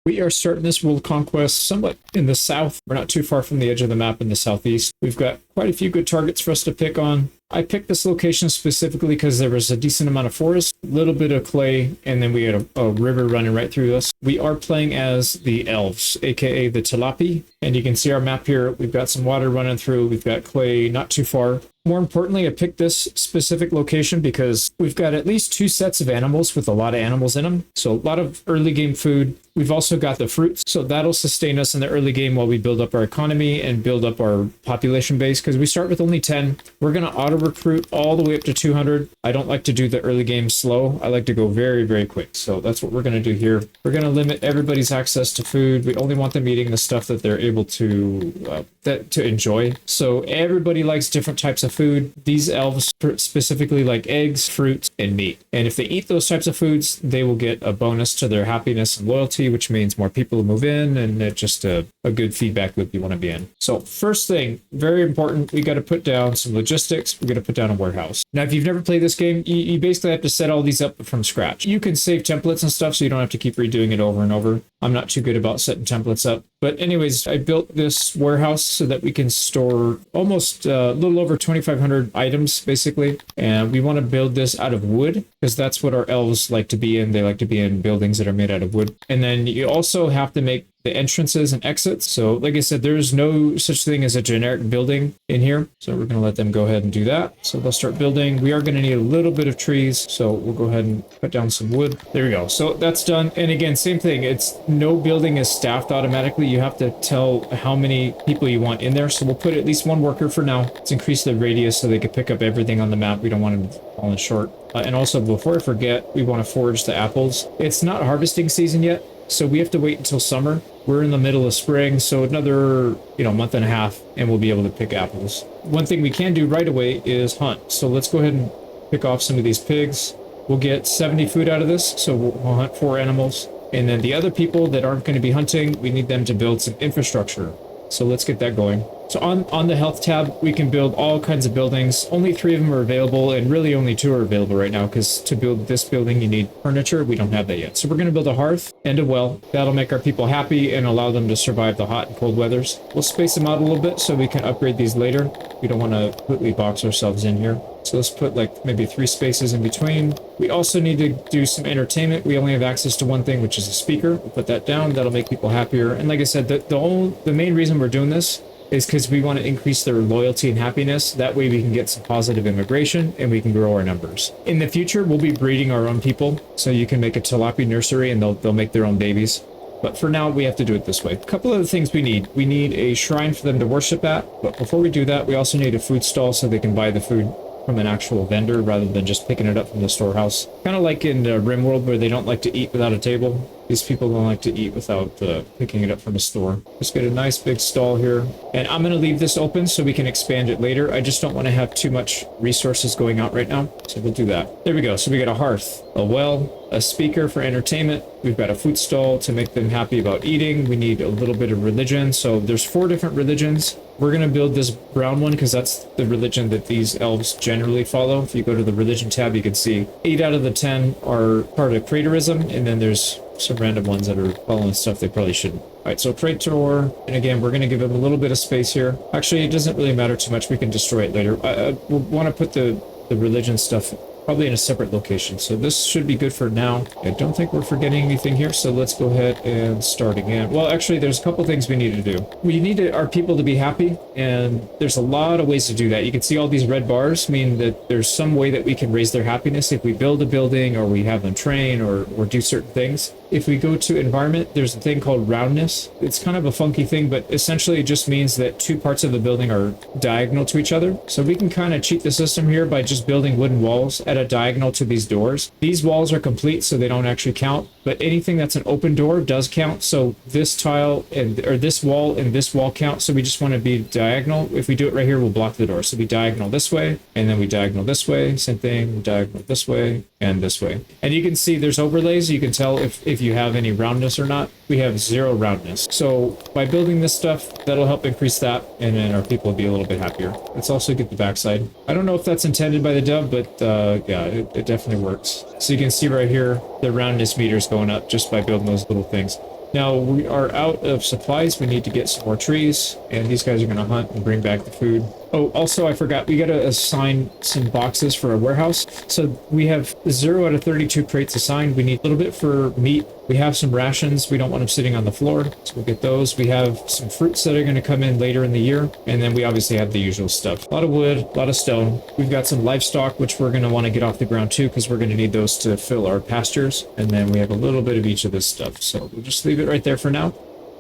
We are starting this world conquest somewhat in the south. We're not too far from the edge of the map in the southeast. We've got quite a few good targets for us to pick on. I picked this location specifically because there was a decent amount of forest, a little bit of clay, and then we had a river running right through us. We are playing as the elves, aka the Talapi, and you can see our map here. We've got some water running through. We've got clay not too far. More importantly, I picked this specific location because we've got at least 2 sets of animals with a lot of animals in them. So a lot of early game food. We've also got the fruits, so that'll sustain us in the early game while we build up our economy and build up our population base, because we start with only 10. We're going to auto-recruit all the way up to 200. I don't like to do the early game slow. I like to go very, very quick. So that's what we're going to do here. We're going to limit everybody's access to food. We only want them eating the stuff that they're able to enjoy. So everybody likes different types of food. These elves specifically like eggs, fruits, and meat. And if they eat those types of foods, they will get a bonus to their happiness and loyalty, which means more people will move in, and it's just a good feedback loop you want to be in. So first thing, very important, we got to put down some logistics. We're going to put down a warehouse. Now, if you've never played this game, you basically have to set all these up from scratch. You can save templates and stuff, so you don't have to keep redoing it over and over. I'm not too good about setting templates up. But anyways, I built this warehouse so that we can store almost a little over 2,500 items, basically. And we want to build this out of wood, because that's what our elves like to be in. They like to be in buildings that are made out of wood. And then you also have to make the entrances and exits. So like I said, there's no such thing as a generic building in here. So we're going to let them go ahead and do that. So they'll start building. We are going to need a little bit of trees. So we'll go ahead and cut down some wood. There we go. So that's done. And again, same thing. It's no building is staffed automatically. You have to tell how many people you want in there. So we'll put at least 1 worker for now. Let's increase the radius so they can pick up everything on the map. We don't want them falling short. And also, before I forget, we want to forage the apples. It's not harvesting season yet, so we have to wait until summer. We're in the middle of spring, so another, month and a half, and we'll be able to pick apples. One thing we can do right away is hunt. So let's go ahead and pick off some of these pigs. We'll get 70 food out of this, so we'll hunt 4 animals. And then the other people that aren't going to be hunting, we need them to build some infrastructure. So let's get that going. So on the health tab, we can build all kinds of buildings. Only 3 of them are available, and really only 2 are available right now, because to build this building, you need furniture. We don't have that yet. So we're going to build a hearth and a well. That'll make our people happy and allow them to survive the hot and cold weathers. We'll space them out a little bit so we can upgrade these later. We don't want to completely box ourselves in here. So let's put like maybe 3 spaces in between. We also need to do some entertainment. We only have access to one thing, which is a speaker. We'll put that down. That'll make people happier. And like I said, the main reason we're doing this is because we want to increase their loyalty and happiness. That way we can get some positive immigration and we can grow our numbers. In the future, we'll be breeding our own people. So you can make a tilapia nursery and they'll make their own babies. But for now, we have to do it this way. A couple of the things we need. We need a shrine for them to worship at. But before we do that, we also need a food stall so they can buy the food from an actual vendor rather than just picking it up from the storehouse. Kind of like in RimWorld where they don't like to eat without a table. These people don't like to eat without picking it up from a store. Let's get a nice big stall here. And I'm going to leave this open so we can expand it later. I just don't want to have too much resources going out right now. So we'll do that. There we go. So we got a hearth, a well, a speaker for entertainment. We've got a food stall to make them happy about eating. We need a little bit of religion. So there's 4 different religions. We're going to build this brown one because that's the religion that these elves generally follow. If you go to the religion tab, you can see 8 out of the 10 are part of Craterism, and then there's some random ones that are following stuff they probably shouldn't. All right, so Praetor, and again, we're going to give them a little bit of space here. Actually, it doesn't really matter too much. We can destroy it later. We'll want to put the religion stuff probably in a separate location. So this should be good for now. I don't think we're forgetting anything here. So let's go ahead and start again. Well, actually, there's a couple things we need to do. We need our people to be happy. And there's a lot of ways to do that. You can see all these red bars mean that there's some way that we can raise their happiness if we build a building or we have them train or do certain things. If we go to environment, there's a thing called roundness. It's kind of a funky thing, but essentially it just means that 2 parts of the building are diagonal to each other. So we can kind of cheat the system here by just building wooden walls at a diagonal to these doors. These walls are complete, so they don't actually count, but anything that's an open door does count. So this tile or this wall and this wall count. So we just want to be diagonal. If we do it right here, we'll block the door. So we diagonal this way, and then we diagonal this way. Same thing, diagonal this way and this way. And you can see there's overlays. You can tell if you have any roundness or not. We have 0 roundness. So by building this stuff, that'll help increase that, and then our people will be a little bit happier. Let's also get the backside. I don't know if that's intended by the dev, but yeah, it definitely works. So you can see right here, the roundness meter's going up just by building those little things. Now we are out of supplies. We need to get some more trees, and these guys are going to hunt and bring back the food. Oh, also I forgot, we got to assign some boxes for our warehouse. So we have 0 out of 32 crates assigned. We need a little bit for meat. We have some rations. We don't want them sitting on the floor, so we'll get those. We have some fruits that are going to come in later in the year, and then we obviously have the usual stuff. A lot of wood, a lot of stone. We've got some livestock, which we're going to want to get off the ground too, because we're going to need those to fill our pastures. And then we have a little bit of each of this stuff. So we'll just leave it right there for now.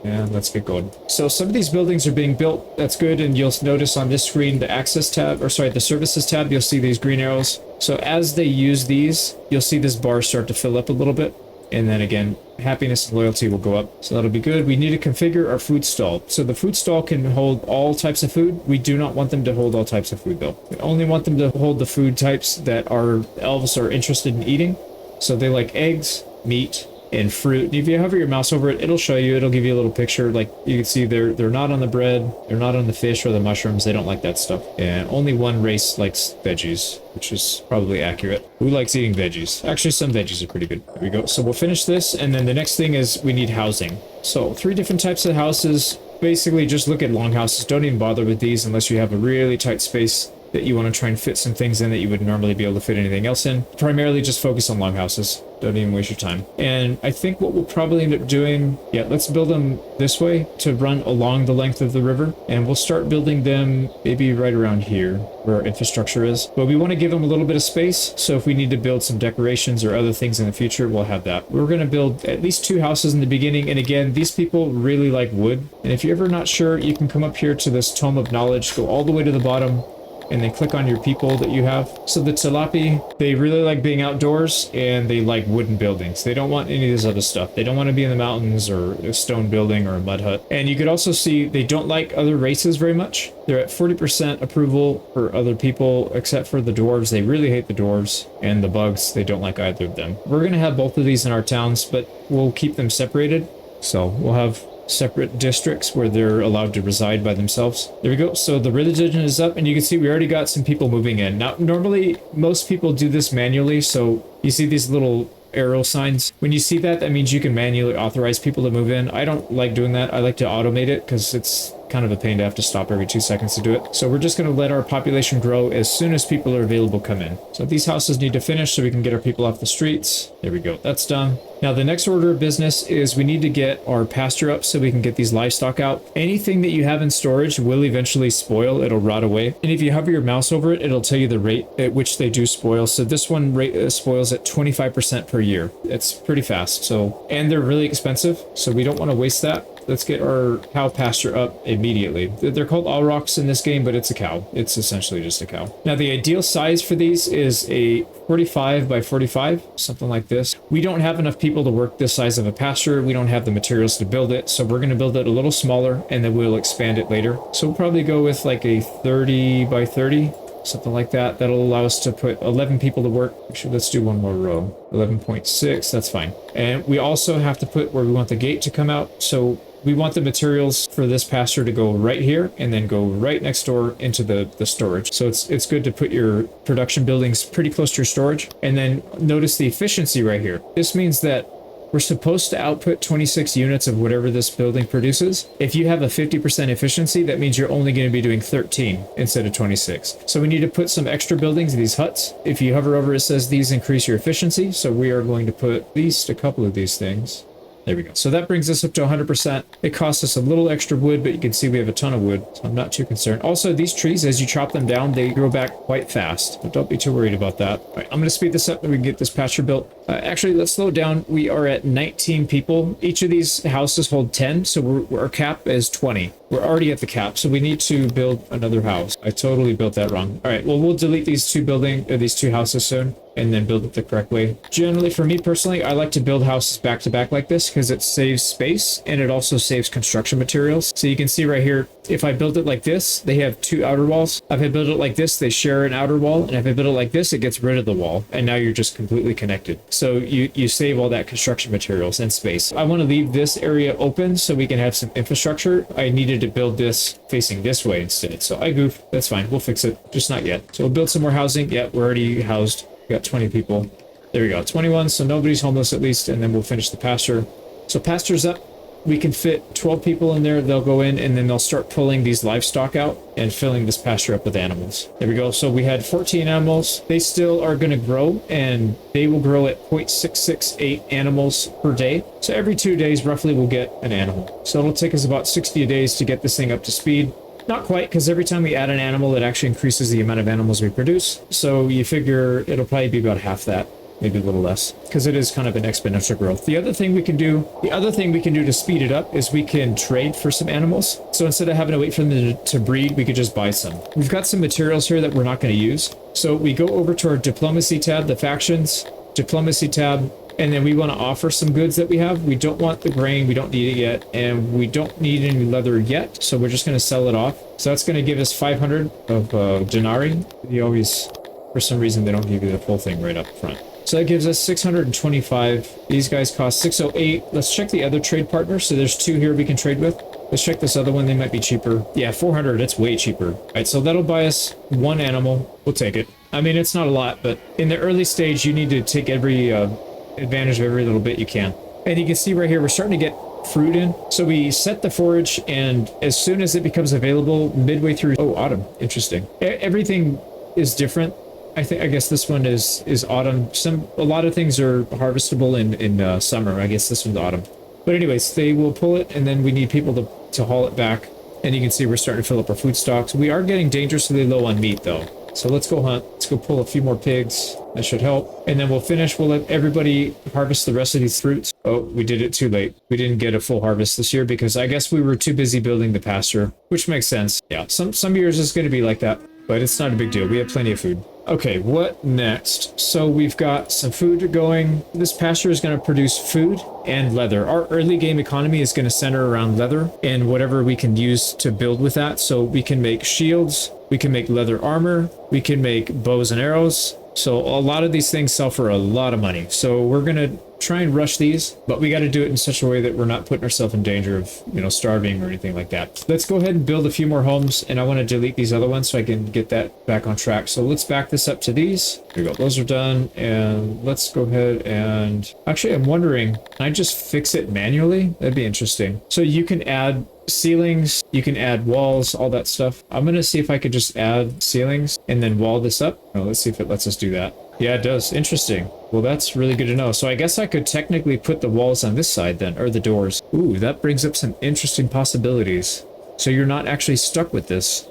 And let's get going. So some of these buildings are being built. That's good. And you'll notice on this screen, the access tab, or sorry, the services tab, you'll see these green arrows. So as they use these, you'll see this bar start to fill up a little bit. And then again, happiness and loyalty will go up. So that'll be good. We need to configure our food stall. So the food stall can hold all types of food. We do not want them to hold all types of food though. We only want them to hold the food types that our elves are interested in eating. So they like eggs, meat, and fruit. And if you hover your mouse over it, it'll show you, it'll give you a little picture. Like you can see they're not on the bread, they're not on the fish or the mushrooms. They don't like that stuff. And only one race likes veggies, which is probably accurate. Who likes eating veggies? Actually, some veggies are pretty good. There we go. So we'll finish this, and then the next thing is we need housing. So 3 different types of houses. Basically just look at longhouses. Don't even bother with these unless you have a really tight space that you want to try and fit some things in that you would normally be able to fit anything else in. Primarily just focus on longhouses. Don't even waste your time. And I think what we'll probably end up doing, yeah, let's build them this way to run along the length of the river. And we'll start building them maybe right around here where our infrastructure is. But we want to give them a little bit of space. So if we need to build some decorations or other things in the future, we'll have that. We're going to build at least 2 houses in the beginning. And again, these people really like wood. And if you're ever not sure, you can come up here to this Tome of Knowledge, go all the way to the bottom, and then click on your people that you have. So the Tilapi, they really like being outdoors and they like wooden buildings. They don't want any of this other stuff. They don't want to be in the mountains or a stone building or a mud hut. And you could also see they don't like other races very much. They're at 40% approval for other people, except for the dwarves. They really hate the dwarves, and the bugs, they don't like either of them. We're going to have both of these in our towns, but we'll keep them separated. So we'll have separate districts where they're allowed to reside by themselves. There we go. So the religion is up, and you can see we already got some people moving in. Now, normally most people do this manually. So you see these little arrow signs. When you see that, that means you can manually authorize people to move in. I don't like doing that. I like to automate it because it's kind of a pain to have to stop every 2 seconds to do it. So we're just going to let our population grow as soon as people are available come in. So these houses need to finish so we can get our people off the streets. There we go. That's done. Now the next order of business is we need to get our pasture up so we can get these livestock out. Anything that you have in storage will eventually spoil. It'll rot away. And if you hover your mouse over it, it'll tell you the rate at which they do spoil. So this one rate spoils at 25% per year. It's pretty fast. So, and they're really expensive. So we don't want to waste that. Let's get our cow pasture up immediately. They're called aurochs in this game, but it's a cow. It's essentially just a cow. Now, the ideal size for these is a 45 by 45, something like this. We don't have enough people to work this size of a pasture. We don't have the materials to build it, so we're going to build it a little smaller, and then we'll expand it later. So we'll probably go with like a 30 by 30. Something like that. That'll allow us to put 11 people to work. Actually, let's do one more row. 11.6, that's fine. And we also have to put where we want the gate to come out. So we want the materials for this pasture to go right here and then go right next door into the storage. So it's good to put your production buildings pretty close to your storage. And then notice the efficiency right here. This means that we're supposed to output 26 units of whatever this building produces. If you have a 50% efficiency, that means you're only going to be doing 13 instead of 26. So we need to put some extra buildings in these huts. If you hover over, it says these increase your efficiency. So we are going to put at least a couple of these things. There we go. So that brings us up to 100%. It costs us a little extra wood, but you can see we have a ton of wood, so I'm not too concerned. Also, these trees, as you chop them down, they grow back quite fast, but don't be too worried about that. All right, I'm going to speed this up and we can get this pasture built. Actually, let's slow it down. We are at 19 people. Each of these houses hold 10, so our cap is 20. We're already at the cap, so we need to build another house. I totally built that wrong. All right, well, we'll delete these two houses soon and then build it the correct way. Generally, for me personally, I like to build houses back to back like this because it saves space and it also saves construction materials. So you can see right here, if I build it like this, they have 2 outer walls. If I build it like this, they share an outer wall. And if I build it like this, it gets rid of the wall. And now you're just completely connected. So you save all that construction materials and space. I want to leave this area open so we can have some infrastructure. I needed to build this facing this way instead. So I goofed. That's fine. We'll fix it. Just not yet. So we'll build some more housing. Yeah, we're already housed. We got 20 people. There we go. 21. So nobody's homeless at least. And then we'll finish the pasture. So pasture's up. We can fit 12 people in there. They'll go in and then they'll start pulling these livestock out and filling this pasture up with animals. There we go. So we had 14 animals. They still are going to grow, and they will grow at 0.668 animals per day. So every 2 days, roughly, we'll get an animal. So it'll take us about 60 days to get this thing up to speed. Not quite, because every time we add an animal, it actually increases the amount of animals we produce. So you figure it'll probably be about half that, maybe a little less, because it is kind of an exponential growth. The other thing we can do to speed it up is we can trade for some animals. So instead of having to wait for them to breed, we could just buy some. We've got some materials here that we're not going to use. So we go over to our diplomacy tab, the factions, diplomacy tab, and then we want to offer some goods that we have. We don't want the grain, we don't need it yet, and we don't need any leather yet, so we're just going to sell it off. So that's going to give us 500 of denarii. You always, for some reason, they don't give you the full thing right up front. So that gives us 625. These guys cost 608. Let's check the other trade partners. So there's 2 here we can trade with. Let's check this other one. They might be cheaper. Yeah, 400. It's way cheaper. All right, so that'll buy us 1 animal. We'll take it. I mean, it's not a lot, but in the early stage, you need to take every advantage of every little bit you can. And you can see right here, we're starting to get fruit in. So we set the forage, and as soon as it becomes available, midway through, oh, autumn, interesting. Everything is different. I guess this one is autumn. A lot of things are harvestable in summer. I guess this one's autumn. But anyways, they will pull it, and then we need people to haul it back. And you can see we're starting to fill up our food stocks. We are getting dangerously low on meat, though. So let's go hunt. Let's go pull a few more pigs. That should help. And then we'll finish. We'll let everybody harvest the rest of these fruits. Oh, we did it too late. We didn't get a full harvest this year because I guess we were too busy building the pasture, which makes sense. Yeah, some years it's going to be like that, but it's not a big deal. We have plenty of food. Okay, what next? So we've got some food going. This pasture is going to produce food and leather. Our early game economy is going to center around leather and whatever we can use to build with that. So we can make shields, we can make leather armor, we can make bows and arrows. So a lot of these things sell for a lot of money. So we're going to try and rush these, but we got to do it in such a way that we're not putting ourselves in danger of, starving or anything like that. Let's go ahead and build a few more homes, and I want to delete these other ones so I can get that back on track. So let's back this up to these. There we go. Those are done, and let's go ahead and... Actually, I'm wondering, can I just fix it manually? That'd be interesting. So you can add ceilings, you can add walls, all that stuff. I'm going to see if I could just add ceilings and then wall this up. Oh, let's see if it lets us do that. Yeah, it does. Interesting. Well, that's really good to know. So I guess I could technically put the walls on this side then, or the doors. Ooh, that brings up some interesting possibilities. So you're not actually stuck with this.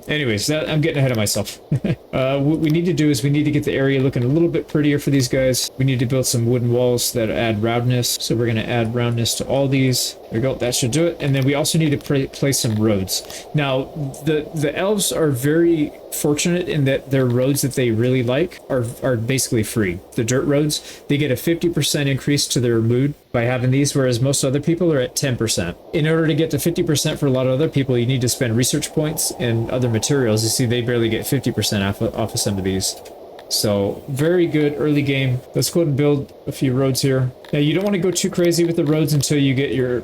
Anyways, I'm getting ahead of myself. What we need to do is we need to get the area looking a little bit prettier for these guys. We need to build some wooden walls that add roundness. So we're going to add roundness to all these. There we go. That should do it. And then we also need to place some roads. Now, the elves are very fortunate in that their roads that they really like are basically free. The dirt roads, they get a 50% increase to their mood by having these, whereas most other people are at 10%. In order to get to 50% for a lot of other people, you need to spend research points and other materials. You see, they barely get 50% off of some of these. So very good early game. Let's go ahead and build a few roads here. Now, you don't want to go too crazy with the roads until you get your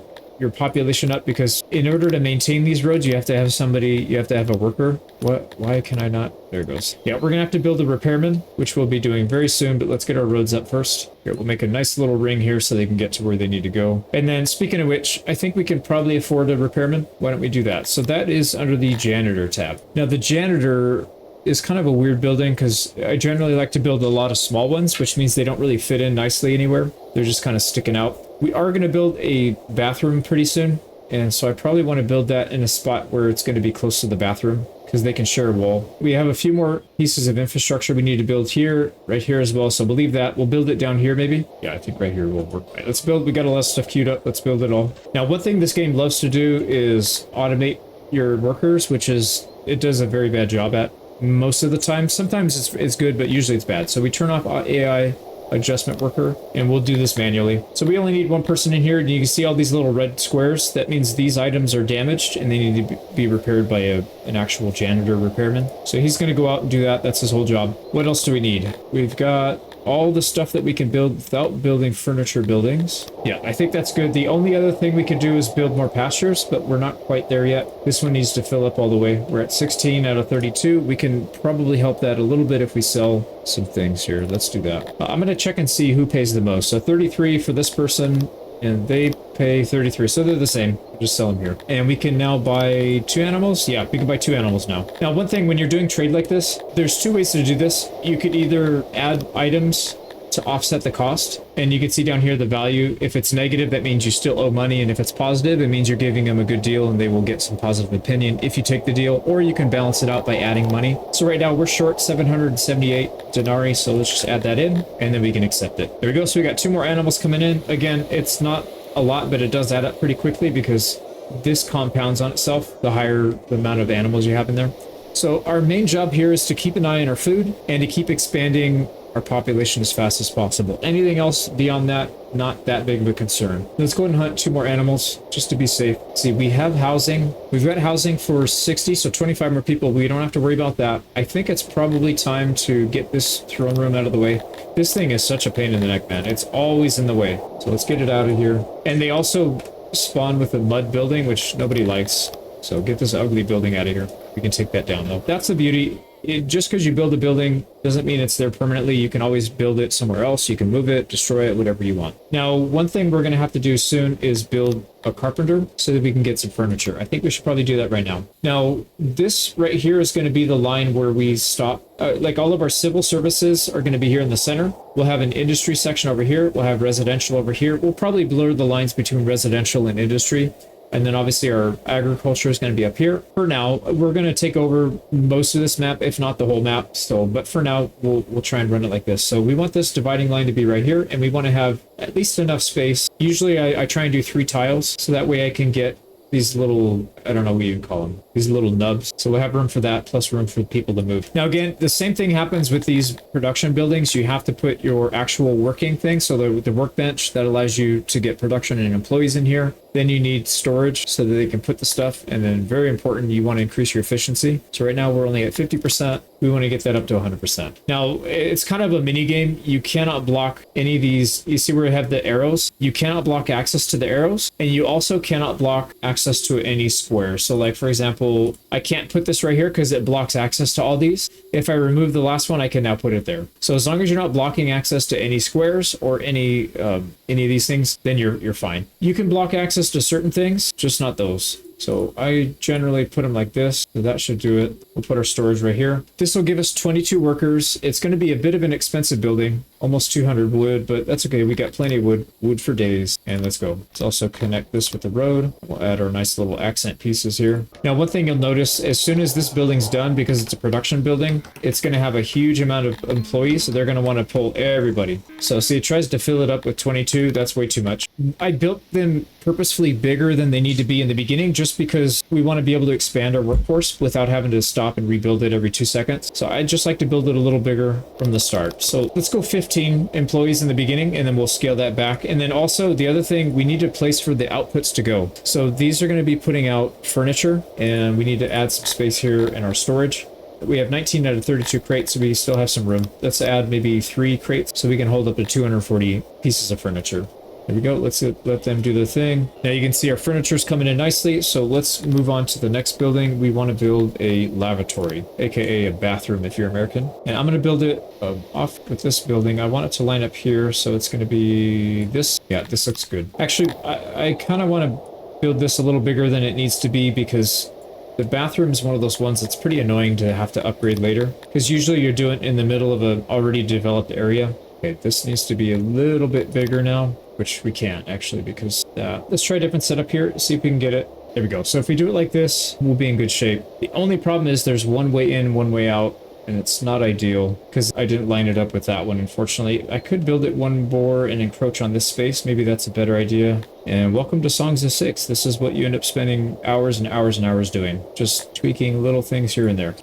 population up, because in order to maintain these roads, you have to have somebody, you have to have a worker. Why can I not? There it goes. Yeah, we're gonna have to build a repairman, which we'll be doing very soon, but let's get our roads up first. Here, we'll make a nice little ring here so they can get to where they need to go. And then, speaking of which, I think we can probably afford a repairman. Why don't we do that? So that is under the janitor tab. Now, the janitor is kind of a weird building because I generally like to build a lot of small ones, which means they don't really fit in nicely anywhere. They're just kind of sticking out. We are going to build a bathroom pretty soon, and so I probably want to build that in a spot where it's going to be close to the bathroom because they can share a wall. We have a few more pieces of infrastructure we need to build here, right here as well, so we'll leave that. We'll build it down here maybe. Yeah, I think right here will work. Right, let's build. We got a lot of stuff queued up. Let's build it all. Now, one thing this game loves to do is automate your workers, which is, it does a very bad job at most of the time. Sometimes it's good, but usually it's bad. So we turn off AI adjustment worker, and we'll do this manually. So we only need one person in here, and you can see all these little red squares. That means these items are damaged and they need to be repaired by an actual janitor repairman. So he's going to go out and do that. That's his whole job. What else do we need? We've got all the stuff that we can build without building furniture buildings. Yeah, I think that's good. The only other thing we can do is build more pastures, but we're not quite there yet. This one needs to fill up all the way. We're at 16 out of 32. We can probably help that a little bit if we sell some things here. Let's do that. I'm going to check and see who pays the most. So 33 for this person, and they pay 33, so they're the same. Just sell them here. And we can now buy 2 animals. Yeah, we can buy 2 animals now. Now, one thing, when you're doing trade like this, there's 2 ways to do this. You could either add items to offset the cost, and you can see down here the value. If it's negative, that means you still owe money, and if it's positive, it means you're giving them a good deal and they will get some positive opinion if you take the deal, or you can balance it out by adding money. So right now we're short 778 denarii, so let's just add that in and then we can accept it. There we go. So we got 2 more animals coming in. Again, it's not a lot, but it does add up pretty quickly because this compounds on itself the higher the amount of animals you have in there. So our main job here is to keep an eye on our food and to keep expanding our population as fast as possible. Anything else beyond that, not that big of a concern. Let's go ahead and hunt 2 more animals just to be safe. See, we have housing. We've got housing for 60, so 25 more people. We don't have to worry about that. I think it's probably time to get this throne room out of the way. This thing is such a pain in the neck, man. It's always in the way. So let's get it out of here. And they also spawn with a mud building, which nobody likes. So get this ugly building out of here. We can take that down, though. That's the beauty. Just because you build a building doesn't mean it's there permanently. You can always build it somewhere else. You can move it, destroy it, whatever you want. Now, one thing we're going to have to do soon is build a carpenter so that we can get some furniture. I think we should probably do that right now. Now, this right here is going to be the line where we stop. Like all of our civil services are going to be here in the center. We'll have an industry section over here. We'll have residential over here. We'll probably blur the lines between residential and industry. And then obviously our agriculture is going to be up here. For now, we're going to take over most of this map, if not the whole map still. But for now, we'll try and run it like this. So we want this dividing line to be right here, and we want to have at least enough space. Usually I try and do 3 tiles, so that way I can get these little, I don't know what you call them, these little nubs. So we'll have room for that, plus room for people to move. Now again, the same thing happens with these production buildings. You have to put your actual working thing, so the workbench that allows you to get production and employees in here. Then you need storage so that they can put the stuff. And then very important, you want to increase your efficiency. So right now we're only at 50%. We want to get that up to 100%. Now it's kind of a mini game. You cannot block any of these. You see where I have the arrows? You cannot block access to the arrows. And you also cannot block access to any square. So like, for example, I can't put this right here because it blocks access to all these. If I remove the last one, I can now put it there. So as long as you're not blocking access to any squares or any of these things, then you're fine. You can block access to certain things, just not those. So I generally put them like this. So that should do it. We'll put our storage right here. This will give us 22 workers. It's going to be a bit of an expensive building, almost 200 wood, but that's okay. We got plenty of wood for days. And let's go. Let's also connect this with the road. We'll add our nice little accent pieces here. Now, one thing you'll notice, as soon as this building's done, because it's a production building, it's going to have a huge amount of employees. So they're going to want to pull everybody. So see, it tries to fill it up with 22. That's way too much. I built them purposefully bigger than they need to be in the beginning, just because we want to be able to expand our workforce without having to stop and rebuild it every 2 seconds. So I just like to build it a little bigger from the start. So let's go 15 employees in the beginning, and then we'll scale that back. And then also the other thing, we need a place for the outputs to go. So these are going to be putting out furniture, and we need to add some space here in our storage. We have 19 out of 32 crates, so we still have some room. Let's add maybe 3 crates so we can hold up to 240 pieces of furniture. There we go. Let's let them do their thing. Now you can see our furniture's coming in nicely. So let's move on to the next building. We want to build a lavatory, aka a bathroom if you're American. And I'm going to build it off with this building. I want it to line up here. So it's going to be this. Yeah, this looks good. Actually, I kind of want to build this a little bigger than it needs to be, because the bathroom is one of those ones that's pretty annoying to have to upgrade later, because usually you're doing it in the middle of an already developed area. Okay, this needs to be a little bit bigger now, which we can't actually, because let's try a different setup here, see if we can get it. There we go. So if we do it like this, we'll be in good shape. The only problem is there's one way in, one way out, and it's not ideal because I didn't line it up with that one, unfortunately. I could build it one more and encroach on this space. Maybe that's a better idea. And welcome to Songs of Six. This is what you end up spending hours and hours and hours doing. Just tweaking little things here and there.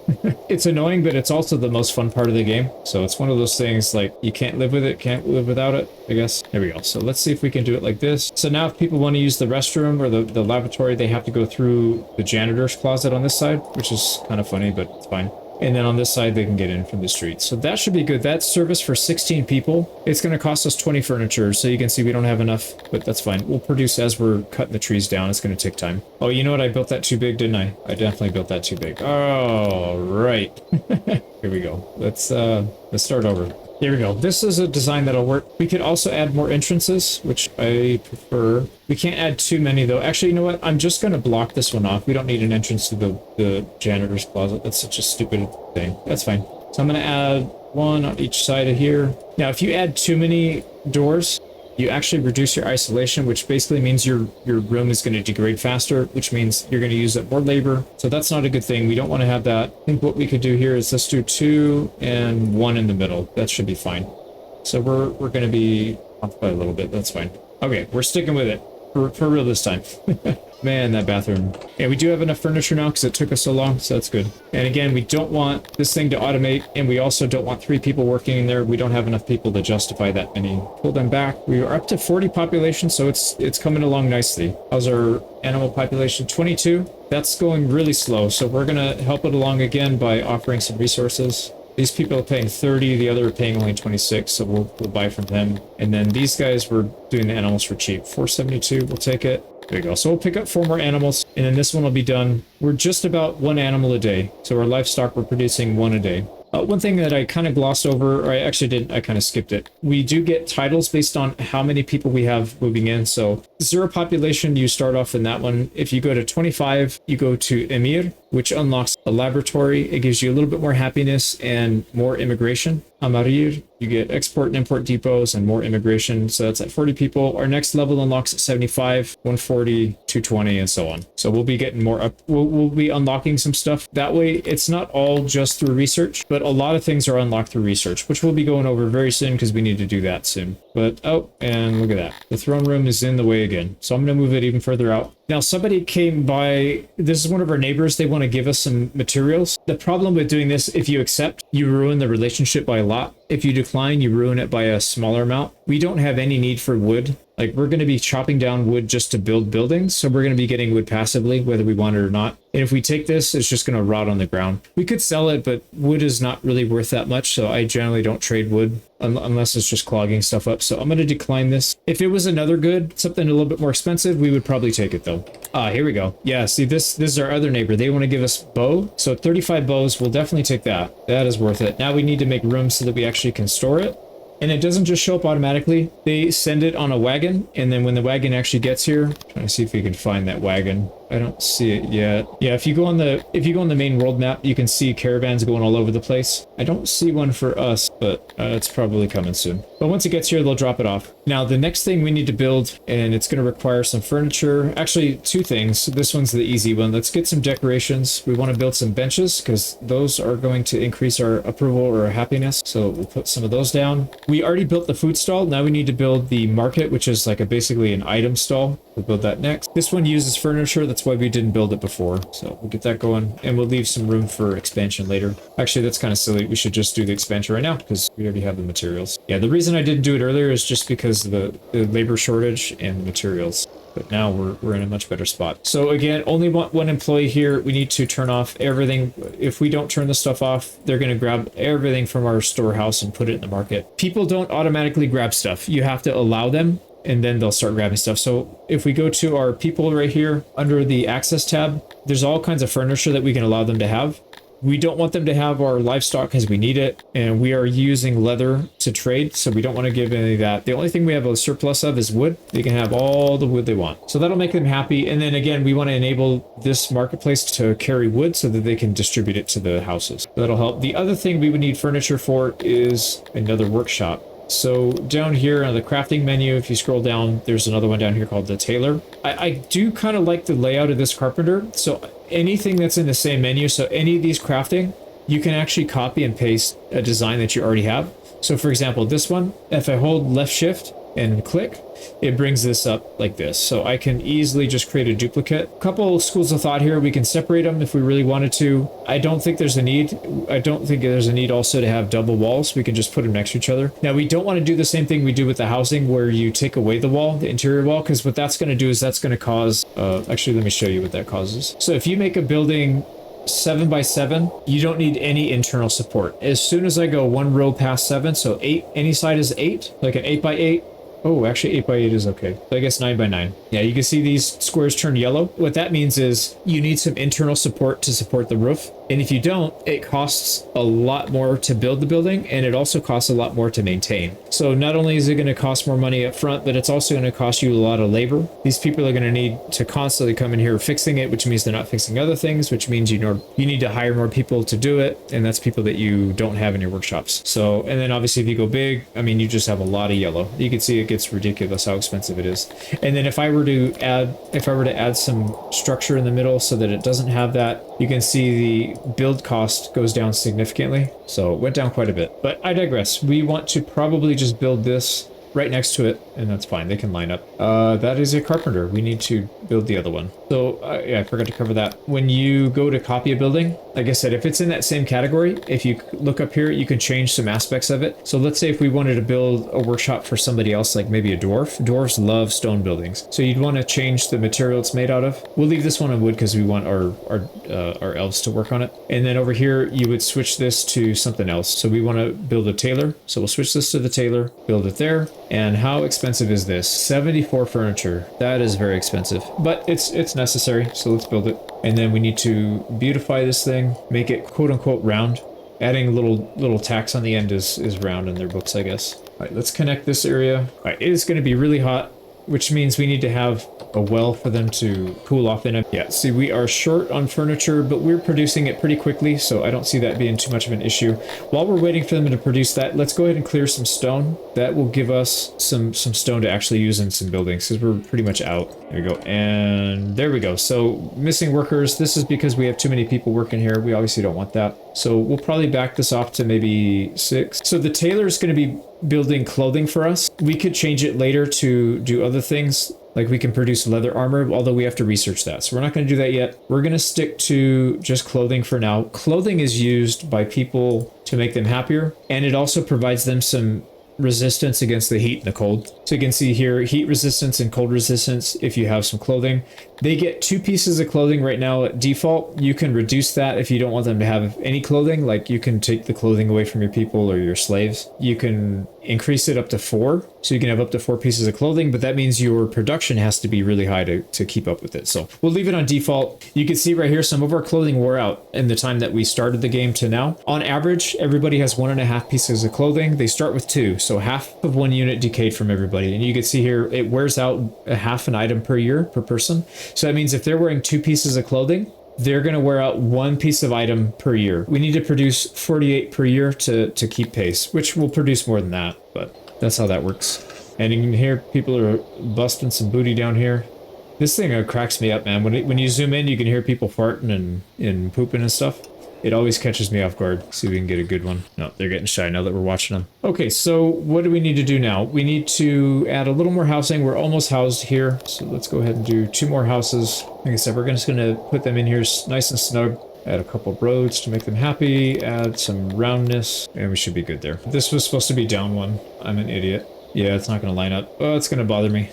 It's annoying, but it's also the most fun part of the game. So it's one of those things like you can't live with it, can't live without it, I guess. There we go. So let's see if we can do it like this. So now if people want to use the restroom or the lavatory, they have to go through the janitor's closet on this side, which is kind of funny, but it's fine. And then on this side, they can get in from the street. So that should be good. That's service for 16 people. It's going to cost us 20 furniture. So you can see we don't have enough, but that's fine. We'll produce as we're cutting the trees down. It's going to take time. Oh, you know what? I built that too big, didn't I? I definitely built that too big. Oh, right. Here we go. Let's start over. There we go. This is a design that'll work. We could also add more entrances, which I prefer. We can't add too many though. Actually, you know what? I'm just going to block this one off. We don't need an entrance to the janitor's closet. That's such a stupid thing. That's fine. So I'm going to add one on each side of here. Now, if you add too many doors, you actually reduce your isolation, which basically means your room is going to degrade faster, which means you're going to use up more labor. So that's not a good thing. We don't want to have that. I think what we could do here is let's do 2 and 1 in the middle. That should be fine. So we're going to be off by a little bit. That's fine. Okay, we're sticking with it for real this time. Man, that bathroom. Yeah, we do have enough furniture now because it took us so long, so that's good. And again, we don't want this thing to automate, and we also don't want 3 people working in there. We don't have enough people to justify that many. Pull them back. We are up to 40 population, so it's coming along nicely. How's our animal population? 22. That's going really slow, so we're going to help it along again by offering some resources. These people are paying 30, the other are paying only 26, so we'll buy from them. And then these guys, we're doing the animals for cheap. 472, we'll take it. There you go. So we'll pick up 4 more animals, and then this one will be done. We're just about 1 animal a day. So our livestock, we're producing 1 a day. One thing that I kind of glossed over, or I actually didn't, I kind of skipped it. We do get titles based on how many people we have moving in. So 0 population, you start off in that one. If you go to 25, you go to Emir, which unlocks a laboratory. It gives you a little bit more happiness and more immigration. Amarir, you get export and import depots and more immigration. So that's at 40 people. Our next level unlocks at 75, 140, 220, and so on. So we'll be getting more up. We'll be unlocking some stuff. That way, it's not all just through research, but a lot of things are unlocked through research, which we'll be going over very soon because we need to do that soon. But, oh, and look at that. The throne room is in the way again. So I'm going to move it even further out. Now, somebody came by. This is one of our neighbors. They want to give us some materials. The problem with doing this, if you accept, you ruin the relationship by a lot. If you decline, you ruin it by a smaller amount. We don't have any need for wood. Like, we're going to be chopping down wood just to build buildings. So we're going to be getting wood passively, whether we want it or not. And if we take this, it's just going to rot on the ground. We could sell it, but wood is not really worth that much. So I generally don't trade wood unless it's just clogging stuff up. So I'm going to decline this. If it was another good, something a little bit more expensive, we would probably take it though. Here we go. Yeah, see, this is our other neighbor. They want to give us bow. So 35 bows, we'll definitely take that. That is worth it. Now we need to make room so that we actually can store it. And it doesn't just show up automatically. They send it on a wagon, and then when the wagon actually gets here, trying to see if we can find that wagon. I don't see it yet. Yeah, if you go on the main world map, you can see caravans going all over the place. I don't see one for us, but it's probably coming soon. But once it gets here, they'll drop it off. Now, the next thing we need to build, and it's going to require some furniture. Actually, 2 things. This one's the easy one. Let's get some decorations. We want to build some benches because those are going to increase our approval or our happiness. So we'll put some of those down. We already built the food stall. Now we need to build the market, which is like basically an item stall. We'll build that next. This one uses furniture. That's why we didn't build it before. So we'll get that going, and we'll leave some room for expansion later. Actually, that's kind of silly. We should just do the expansion right now because we already have the materials. Yeah, the reason I didn't do it earlier is just because of the labor shortage and the materials. But now we're in a much better spot. So again, only want 1 employee here. We need to turn off everything. If we don't turn this stuff off, they're going to grab everything from our storehouse and put it in the market. People don't automatically grab stuff. You have to allow them, and then they'll start grabbing stuff. So if we go to our people right here under the access tab, there's all kinds of furniture that we can allow them to have. We don't want them to have our livestock because we need it, and we are using leather to trade, so we don't want to give any of that. The only thing we have a surplus of is wood. They can have all the wood they want. So that'll make them happy. And then again, we want to enable this marketplace to carry wood so that they can distribute it to the houses. That'll help. The other thing we would need furniture for is another workshop. So down here on the crafting menu, if you scroll down, there's another one down here called the tailor. I do kind of like the layout of this carpenter. So anything that's in the same menu, so any of these crafting, you can actually copy and paste a design that you already have. So for example, this one, if I hold left shift and click, it brings this up like this. So I can easily just create a duplicate. A couple schools of thought here. We can separate them if we really wanted to. I don't think there's a need. I don't think there's a need also to have double walls. We can just put them next to each other. Now, we don't want to do the same thing we do with the housing where you take away the wall, the interior wall, because what that's going to do is that's going to cause, actually, let me show you what that causes. So if you make a building 7 by 7, you don't need any internal support. As soon as I go 1 row past 7, so 8, any side is 8, like an 8 by 8, Oh, actually 8 by 8 is okay. So I guess 9 by 9. Yeah, you can see these squares turn yellow. What that means is you need some internal support to support the roof. And if you don't, it costs a lot more to build the building, and it also costs a lot more to maintain. So not only is it going to cost more money up front, but it's also going to cost you a lot of labor. These people are going to need to constantly come in here fixing it, which means they're not fixing other things, which means you need to hire more people to do it, and that's people that you don't have in your workshops. So, and then obviously if you go big, I mean, you just have a lot of yellow. You can see it gets ridiculous how expensive it is. And then if I were to add some structure in the middle so that it doesn't have that, you can see the build cost goes down significantly. So it went down quite a bit, but I digress. We want to probably just build this right next to it, and that's fine. They can line up. That is a carpenter. We need to build the other one. So yeah, I forgot to cover that. When you go to copy a building, like I said, if it's in that same category, if you look up here, you can change some aspects of it. So let's say if we wanted to build a workshop for somebody else, like maybe a dwarf. Dwarves love stone buildings. So you'd want to change the material it's made out of. We'll leave this one on wood because we want our elves to work on it. And then over here, you would switch this to something else. So we want to build a tailor. So we'll switch this to the tailor, build it there. And how expensive is this? 74 furniture. That is very expensive, but it's necessary. So let's build it. And then we need to beautify this thing, make it quote unquote round. Adding little tacks on the end is round in their books, I guess. All right, let's connect this area. All right, it is going to be really hot, which means we need to have a well for them to cool off in it. Yeah, see, we are short on furniture, but we're producing it pretty quickly, so I don't see that being too much of an issue. While we're waiting for them to produce that, let's go ahead and clear some stone. That will give us some stone to actually use in some buildings, because we're pretty much out. There we go, and there we go. So missing workers, this is because we have too many people working here. We obviously don't want that. So we'll probably back this off to maybe 6. So the tailor is going to be building clothing for us. We could change it later to do other things. Like we can produce leather armor, although we have to research that. So we're not going to do that yet. We're going to stick to just clothing for now. Clothing is used by people to make them happier, and it also provides them some resistance against the heat and the cold. So you can see here, heat resistance and cold resistance if you have some clothing. They get 2 pieces of clothing right now at default. You can reduce that if you don't want them to have any clothing. Like you can take the clothing away from your people or your slaves. You can increase it up to 4. So you can have up to 4 pieces of clothing, but that means your production has to be really high to keep up with it. So we'll leave it on default. You can see right here, some of our clothing wore out in the time that we started the game to now. On average, everybody has 1.5 pieces of clothing. They start with 2. So half of 1 unit decayed from everybody. And you can see here, it wears out a half an item per year per person. So that means if they're wearing 2 pieces of clothing, they're going to wear out 1 piece of item per year. We need to produce 48 per year to keep pace, which will produce more than that, but that's how that works. And you can hear people are busting some booty down here. This thing cracks me up, man. When you zoom in, you can hear people farting and pooping and stuff. It always catches me off guard. See if we can get a good one. No, they're getting shy now that we're watching them. Okay, so what do we need to do now? We need to add a little more housing. We're almost housed here. So let's go ahead and do 2 more houses. Like I said, we're just going to put them in here nice and snug. Add a couple of roads to make them happy. Add some roundness. And we should be good there. This was supposed to be down 1. I'm an idiot. Yeah, it's not going to line up. Oh, it's going to bother me.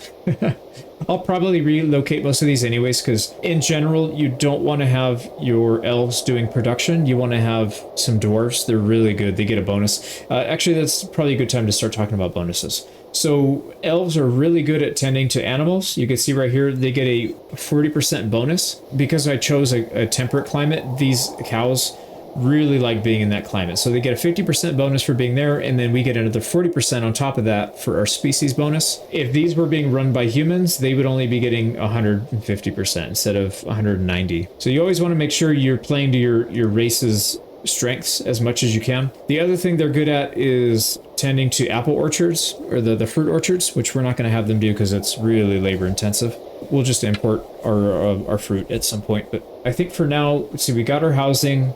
I'll probably relocate most of these anyways, because in general, you don't want to have your elves doing production. You want to have some dwarves. They're really good. They get a bonus. Actually, that's probably a good time to start talking about bonuses. So elves are really good at tending to animals. You can see right here, they get a 40% bonus. Because I chose a temperate climate, these cows really like being in that climate. So they get a 50% bonus for being there, and then we get another 40% on top of that for our species bonus. If these were being run by humans, they would only be getting 150% instead of 190. So you always want to make sure you're playing to your race's strengths as much as you can. The other thing they're good at is tending to apple orchards, or the fruit orchards, which we're not going to have them do because it's really labor intensive. We'll just import our fruit at some point. But I think for now, let's see, we got our housing.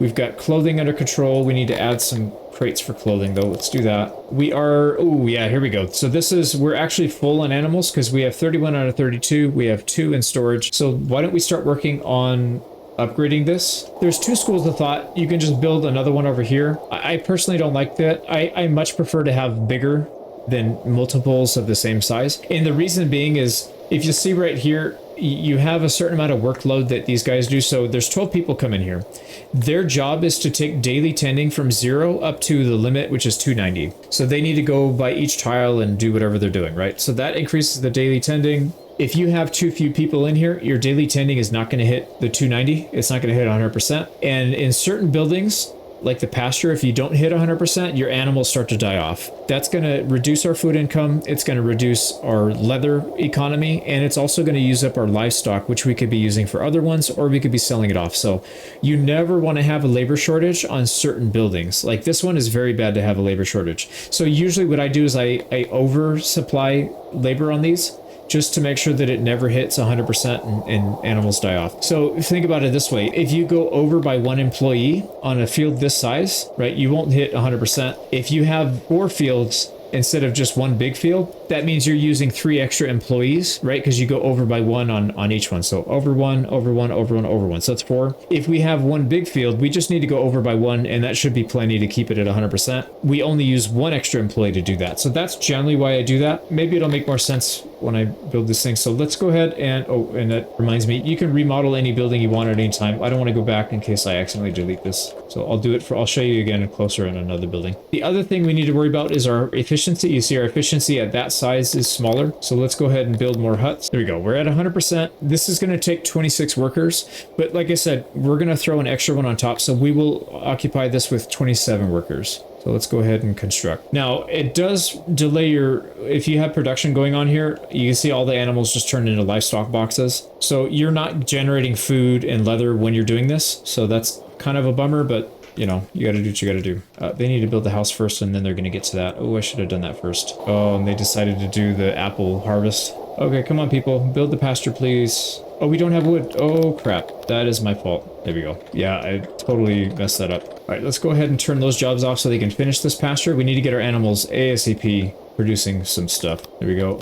We've got clothing under control. We need to add some crates for clothing, though. Let's do that. We are... Oh, yeah, here we go. So we're actually full on animals because we have 31 out of 32. We have 2 in storage. So why don't we start working on upgrading this? There's 2 schools of thought. You can just build another one over here. I personally don't like that. I much prefer to have bigger than multiples of the same size. And the reason being is, if you see right here, you have a certain amount of workload that these guys do. So there's 12 people come in here. Their job is to take daily tending from 0 up to the limit, which is 290. So they need to go by each tile and do whatever they're doing, right? So that increases the daily tending. If you have too few people in here, your daily tending is not going to hit the 290. It's not going to hit 100%. And in certain buildings, like the pasture, if you don't hit 100%, your animals start to die off. That's going to reduce our food income. It's going to reduce our leather economy, and it's also going to use up our livestock, which we could be using for other ones, or we could be selling it off. So you never want to have a labor shortage on certain buildings. Like this one is very bad to have a labor shortage. So usually what I do is I oversupply labor on these, just to make sure that it never hits 100% and animals die off. So think about it this way. If you go over by 1 employee on a field this size, right, you won't hit 100%. If you have 4 fields instead of just 1 big field, that means you're using 3 extra employees, right? Because you go over by 1 on each one. So over 1, over 1, over 1, over 1. So that's 4. If we have 1 big field, we just need to go over by 1, and that should be plenty to keep it at 100%. We only use 1 extra employee to do that. So that's generally why I do that. Maybe it'll make more sense when I build this thing. So let's go ahead and, oh, and that reminds me, you can remodel any building you want at any time. I don't want to go back in case I accidentally delete this. So I'll do it I'll show you again closer in another building. The other thing we need to worry about is our efficiency. You see our efficiency at that size is smaller. So let's go ahead and build more huts. There we go. We're at 100%. This is going to take 26 workers, but like I said, we're going to throw an extra one on top. So we will occupy this with 27 workers. So let's go ahead and construct. Now, it does delay if you have production going on here, you can see all the animals just turned into livestock boxes. So you're not generating food and leather when you're doing this. So that's kind of a bummer, but you know, you got to do what you got to do. They need to build the house first, and then they're going to get to that. Oh, I should have done that first. Oh, and they decided to do the apple harvest. Okay, come on, people. Build the pasture, please. Oh, we don't have wood. Oh, crap. That is my fault. There we go. Yeah, I totally messed that up. All right, let's go ahead and turn those jobs off so they can finish this pasture. We need to get our animals ASAP producing some stuff. There we go.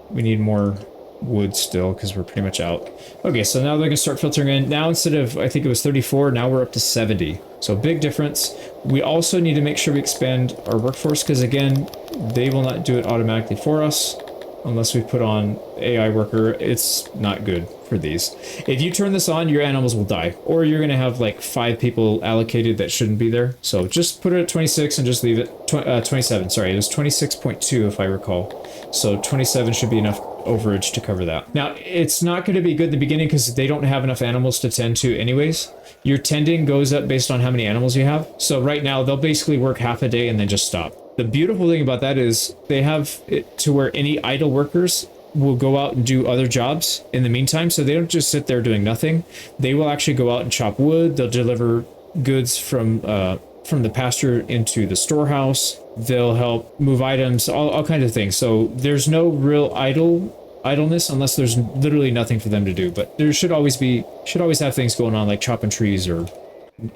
We need more wood still because we're pretty much out. Okay, so now they're going to start filtering in. Now instead of, I think it was 34, now we're up to 70. So big difference. We also need to make sure we expand our workforce because, again, they will not do it automatically for us. Unless we put on AI worker, it's not good for these. If you turn this on, your animals will die, or you're going to have like 5 people allocated that shouldn't be there. So just put it at 26 and just leave it. 27, sorry, it was 26.2 if I recall. So 27 should be enough overage to cover that. Now, it's not going to be good in the beginning because they don't have enough animals to tend to anyways. Your tending goes up based on how many animals you have. So right now, they'll basically work half a day and then just stop. The beautiful thing about that is they have it to where any idle workers will go out and do other jobs in the meantime. So they don't just sit there doing nothing. They will actually go out and chop wood. They'll deliver goods from the pasture into the storehouse. They'll help move items, all kinds of things. So there's no real idleness unless there's literally nothing for them to do. But there should always have things going on like chopping trees or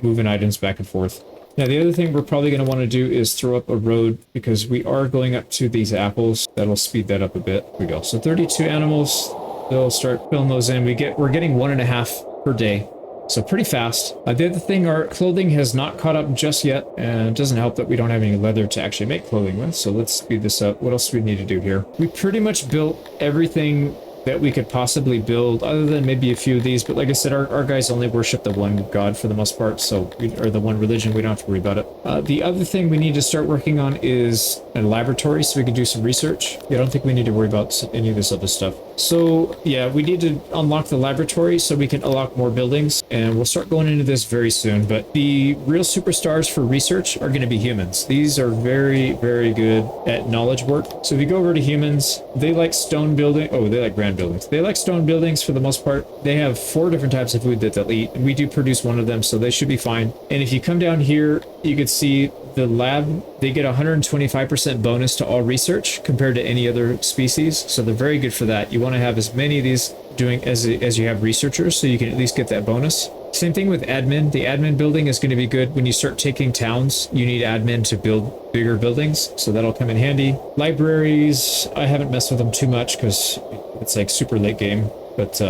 moving items back and forth. Now, the other thing we're probably going to want to do is throw up a road because we are going up to these apples. That'll speed that up a bit. Here we go. So 32 animals. They'll start filling those in. We're getting 1.5 per day. So pretty fast. The other thing, our clothing has not caught up just yet. And it doesn't help that we don't have any leather to actually make clothing with. So let's speed this up. What else do we need to do here? We pretty much built everything that we could possibly build, other than maybe a few of these. But like I said, our guys only worship the one god for the most part, or the one religion. We don't have to worry about it. The other thing we need to start working on is a laboratory so we can do some research. I don't think we need to worry about any of this other stuff. So yeah, we need to unlock the laboratory so we can unlock more buildings, and we'll start going into this very soon. But the real superstars for research are going to be humans. These are very, very good at knowledge work. So if you go over to humans, they like stone building. Oh, they like grand buildings. They like stone buildings for the most part. They have 4 different types of food that they'll eat, and we do produce one of them, so they should be fine. And if you come down here, you can see the lab, they get 125% bonus to all research compared to any other species, so they're very good for that. You want to have as many of these doing as you have researchers, so you can at least get that bonus. Same thing with admin. The admin building is going to be good. When you start taking towns, you need admin to build bigger buildings, so that'll come in handy. Libraries, I haven't messed with them too much because it's like super late game, but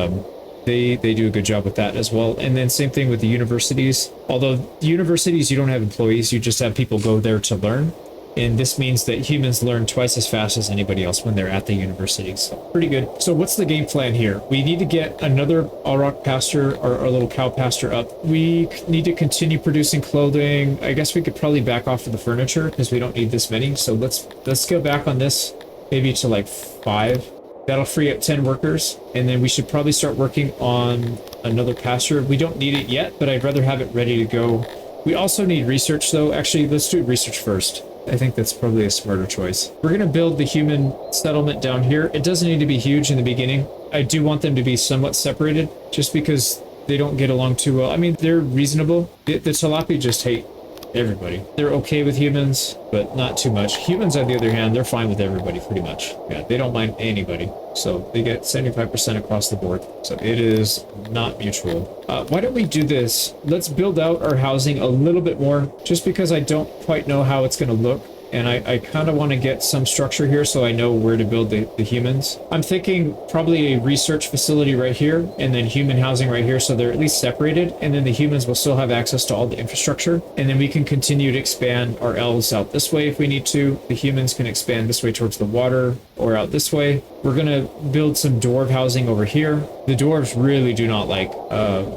they do a good job with that as well. And then same thing with the universities. Although the universities, you don't have employees, you just have people go there to learn. And this means that humans learn twice as fast as anybody else when they're at the university. So pretty good. So what's the game plan here? We need to get another all rock pasture or a little cow pasture up. We need to continue producing clothing. I guess we could probably back off of the furniture because we don't need this many. So let's go back on this maybe to like 5. That'll free up 10 workers. And then we should probably start working on another pasture. We don't need it yet, but I'd rather have it ready to go. We also need research though. Actually, let's do research first. I think that's probably a smarter choice. We're going to build the human settlement down here. It doesn't need to be huge in the beginning. I do want them to be somewhat separated just because they don't get along too well. I mean, they're reasonable. The Tilapia just hate everybody. They're okay with humans, but not too much. Humans, on the other hand, they're fine with everybody pretty much. Yeah, they don't mind anybody. So they get 75% across the board. So it is not mutual. Why don't we do this? Let's build out our housing a little bit more, just because I don't quite know how it's going to look. And I kind of want to get some structure here so I know where to build the humans. I'm thinking probably a research facility right here and then human housing right here, so they're at least separated, and then the humans will still have access to all the infrastructure, and then we can continue to expand our elves out this way if we need to. The humans can expand this way towards the water or out this way. We're going to build some dwarf housing over here. The dwarves really do not like,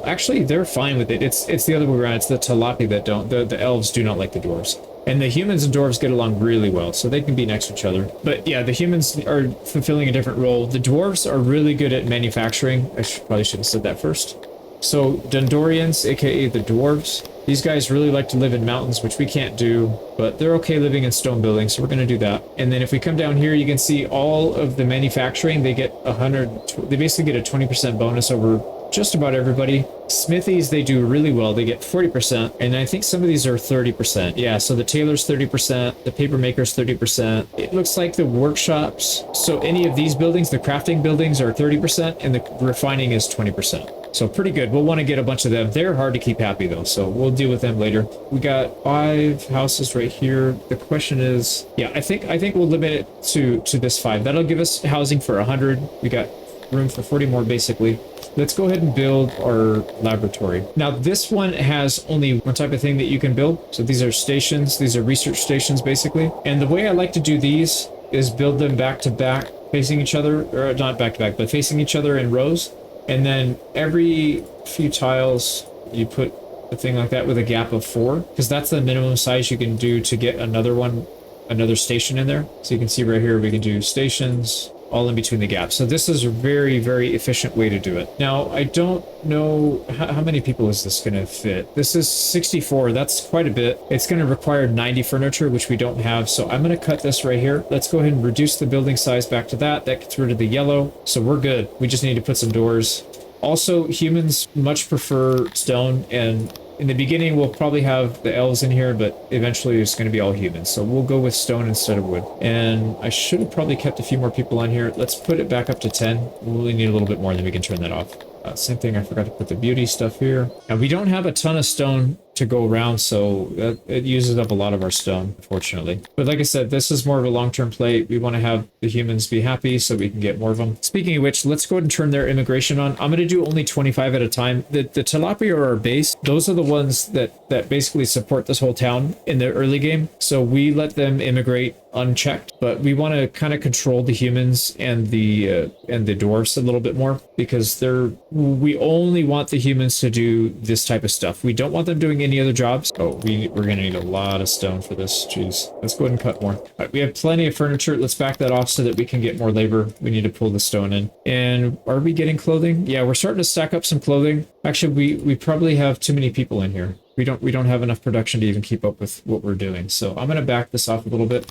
actually they're fine with it. It's the other way around. It's the Tilapia that don't. The elves do not like the dwarves. And the humans and dwarves get along really well, so they can be next to each other. But yeah, the humans are fulfilling a different role. The dwarves are really good at manufacturing. Probably should have said that first. So Dundorians, aka the dwarves, these guys really like to live in mountains, which we can't do, but they're okay living in stone buildings, so we're going to do that. And then if we come down here, you can see all of the manufacturing. They get 100. They basically get a 20% bonus over just about everybody. Smithies, they do really well. They get 40%, and I think some of these are 30%. Yeah, so the tailor's 30%, the paper maker's 30%. It looks like the workshops, so any of these buildings, the crafting buildings are 30%, and the refining is 20%. So pretty good. We'll want to get a bunch of them. They're hard to keep happy though, so we'll deal with them later. We got 5 houses right here. The question is, yeah, I think we'll limit it to this 5. That'll give us housing for 100. We got room for 40 more basically. Let's go ahead and build our laboratory. Now this one has only one type of thing that you can build. So these are stations. These are research stations basically. And the way I like to do these is build them back to back, facing each other, or not back to back, but facing each other in rows. And then every few tiles you put a thing like that with a gap of 4, because that's the minimum size you can do to get another station in there. So you can see right here we can do stations all in between the gaps. So this is a very, very efficient way to do it. Now, I don't know how many people is this going to fit. This is 64. That's quite a bit. It's going to require 90 furniture, which we don't have. So I'm going to cut this right here. Let's go ahead and reduce the building size back to that. That gets rid of the yellow. So we're good. We just need to put some doors. Also, humans much prefer stone, and in the beginning, we'll probably have the elves in here, but eventually it's going to be all humans. So we'll go with stone instead of wood. And I should have probably kept a few more people on here. Let's put it back up to 10. We'll really need a little bit more, and then we can turn that off. Same thing, I forgot to put the beauty stuff here. And we don't have a ton of stone to go around, so it uses up a lot of our stone, unfortunately. But like I said, this is more of a long-term play. We want to have the humans be happy so we can get more of them. Speaking of which, let's go ahead and turn their immigration on. I'm going to do only 25 at a time. The Tilapia are our base. Those are the ones that basically support this whole town in the early game. So we let them immigrate unchecked, but we want to kind of control the humans and the dwarfs a little bit more, because we only want the humans to do this type of stuff. We don't want them doing any other jobs. Oh, we're going to need a lot of stone for this. Jeez. Let's go ahead and cut more. All right, we have plenty of furniture. Let's back that off so that we can get more labor. We need to pull the stone in. And are we getting clothing? Yeah, we're starting to stack up some clothing. Actually, we probably have too many people in here. We don't have enough production to even keep up with what we're doing. So I'm going to back this off a little bit,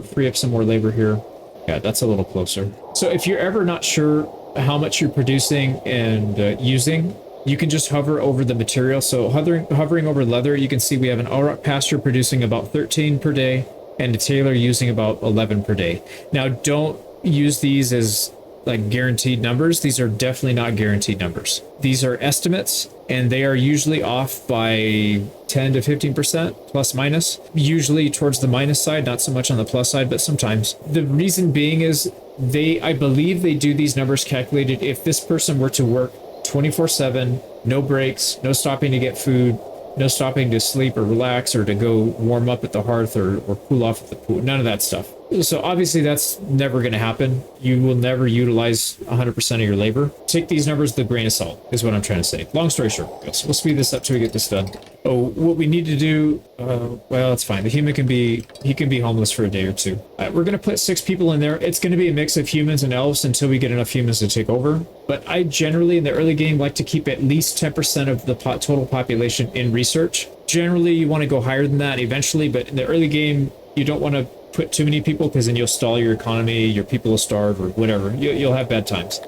free up some more labor here. Yeah, that's a little closer. So if you're ever not sure how much you're producing and using, you can just hover over the material. So hovering over leather, you can see we have an all-rock pasture producing about 13 per day and a tailor using about 11 per day. Now, don't use these as like guaranteed numbers. These are definitely not guaranteed numbers. These are estimates, and they are usually off by 10 to 15% plus minus, usually towards the minus side, not so much on the plus side, but sometimes. The reason being is I believe they do these numbers calculated if this person were to work 24/7, no breaks, no stopping to get food, No stopping to sleep or relax or to go warm up at the hearth or cool off at the pool. None of that stuff. So obviously that's never going to happen. You will never utilize 100% of your labor. Take these numbers with a grain of salt is what I'm trying to say. Long story short, we'll speed this up till we get this done. Oh, what we need to do, well, it's fine. The human can be homeless for a day or two. We're going to put 6 people in there. It's going to be a mix of humans and elves until we get enough humans to take over. But I generally, in the early game, like to keep at least 10% of the total population in research. Generally, you want to go higher than that eventually, but in the early game, you don't want to put too many people because then you'll stall your economy, your people will starve or whatever. You'll have bad times.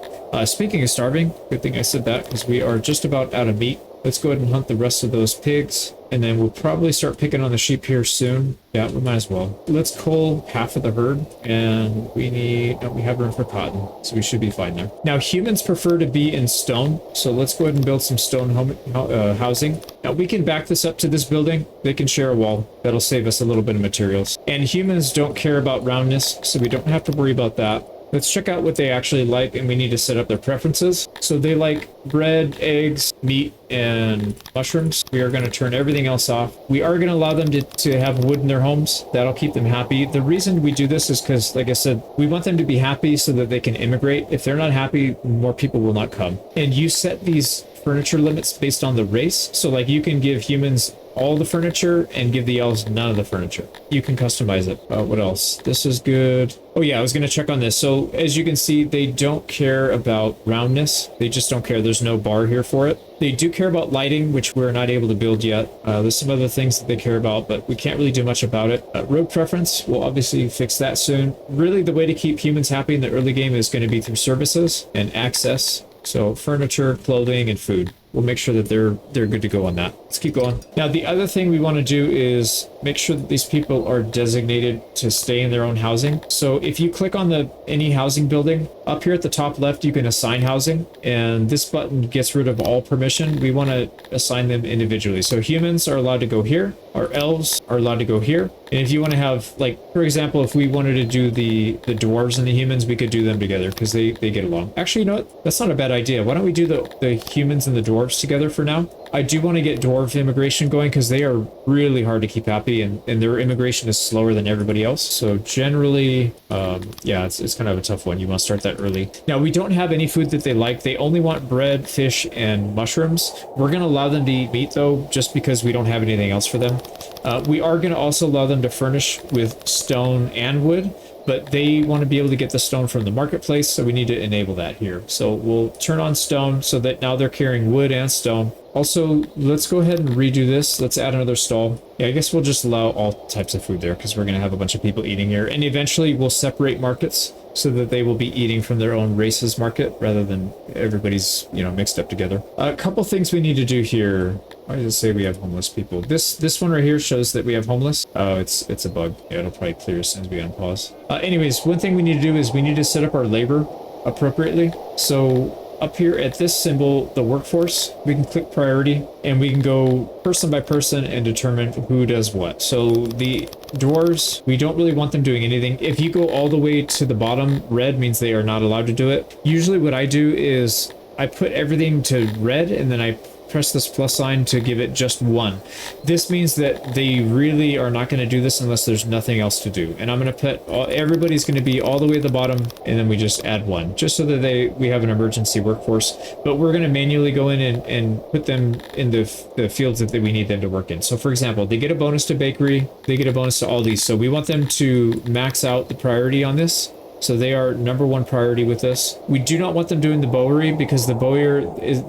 Speaking of starving, good thing I said that because we are just about out of meat. Let's go ahead and hunt the rest of those pigs, and then we'll probably start picking on the sheep here soon. Yeah, we might as well. Let's cull half of the herd, and we have room for cotton, so we should be fine there. Now, humans prefer to be in stone, so let's go ahead and build some stone housing. Now, we can back this up to this building. They can share a wall. That'll save us a little bit of materials. And humans don't care about roundness, so we don't have to worry about that. Let's check out what they actually like, and we need to set up their preferences. So they like bread, eggs, meat, and mushrooms. We are going to turn everything else off. We are going to allow them to have wood in their homes. That'll keep them happy. The reason we do this is because, like I said, we want them to be happy so that they can immigrate. If they're not happy, more people will not come. And you set these furniture limits based on the race. So like you can give humans all the furniture and give the elves none of the furniture. You can customize it. What else? This is good. Oh yeah, I was going to check on this. So as you can see, they don't care about roundness. They just don't care. There's no bar here for it. They do care about lighting, which we're not able to build yet. There's some other things that they care about, but we can't really do much about it. Road preference, we'll obviously fix that soon. Really, the way to keep humans happy in the early game is going to be through services and access. So furniture, clothing, and food. We'll make sure that they're good to go on that. Let's keep going. Now, the other thing we want to do is make sure that these people are designated to stay in their own housing. So if you click on any housing building, up here at the top left, you can assign housing, and this button gets rid of all permission. We want to assign them individually. So humans are allowed to go here. Our elves are allowed to go here. And if you want to have, like, for example, if we wanted to do the dwarves and the humans, we could do them together because they get along. Actually, you know what? That's not a bad idea. Why don't we do the humans and the dwarves together for now? I do want to get dwarf immigration going because they are really hard to keep happy, and their immigration is slower than everybody else. So generally, yeah, it's kind of a tough one. You want to start that early. Now, we don't have any food that they like. They only want bread, fish, and mushrooms. We're going to allow them to eat meat, though, just because we don't have anything else for them. We are going to also allow them to furnish with stone and wood, but they want to be able to get the stone from the marketplace, so we need to enable that here. So we'll turn on stone so that now they're carrying wood and stone. Also, let's go ahead and redo this. Let's add another stall. Yeah, I guess we'll just allow all types of food there because we're going to have a bunch of people eating here. And eventually we'll separate markets so that they will be eating from their own race's market rather than everybody's, mixed up together. A couple things we need to do here. Why does it say we have homeless people? This one right here shows that we have homeless. Oh, it's a bug. Yeah, it'll probably clear as soon as we unpause. Anyways, one thing we need to do is we need to set up our labor appropriately. So up here at this symbol, the workforce, we can click priority and we can go person by person and determine who does what. So the dwarves, we don't really want them doing anything. If you go all the way to the bottom, red means they are not allowed to do it. Usually what I do is I put everything to red and then I press this plus sign to give it just 1. This means that they really are not going to do this unless there's nothing else to do. And I'm going to put everybody's going to be all the way at the bottom, and then we just add 1 just so that we have an emergency workforce. But we're going to manually go in and put them in the fields that we need them to work in. So for example, they get a bonus to bakery, they get a bonus to all these. So we want them to max out the priority on this. So they are number 1 priority with this. We do not want them doing the bowery because the bowyer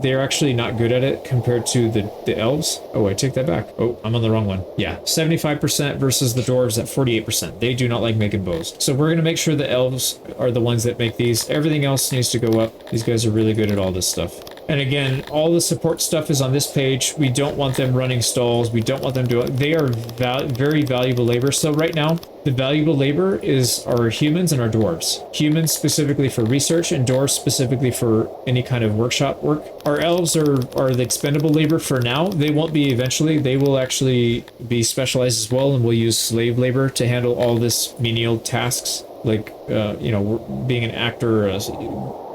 they're actually not good at it compared to the elves. Oh, I take that back. Oh, I'm on the wrong one. Yeah, 75% versus the dwarves at 48%. They do not like making bows. So we're going to make sure the elves are the ones that make these. Everything else needs to go up. These guys are really good at all this stuff. And again, all the support stuff is on this page. We don't want them running stalls. We don't want them doing. They are very valuable labor. So right now, the valuable labor is our humans and our dwarves. Humans specifically for research and dwarves specifically for any kind of workshop work. Our elves are the expendable labor for now. They won't be eventually. They will actually be specialized as well, and we'll use slave labor to handle all this menial tasks like, being an actor,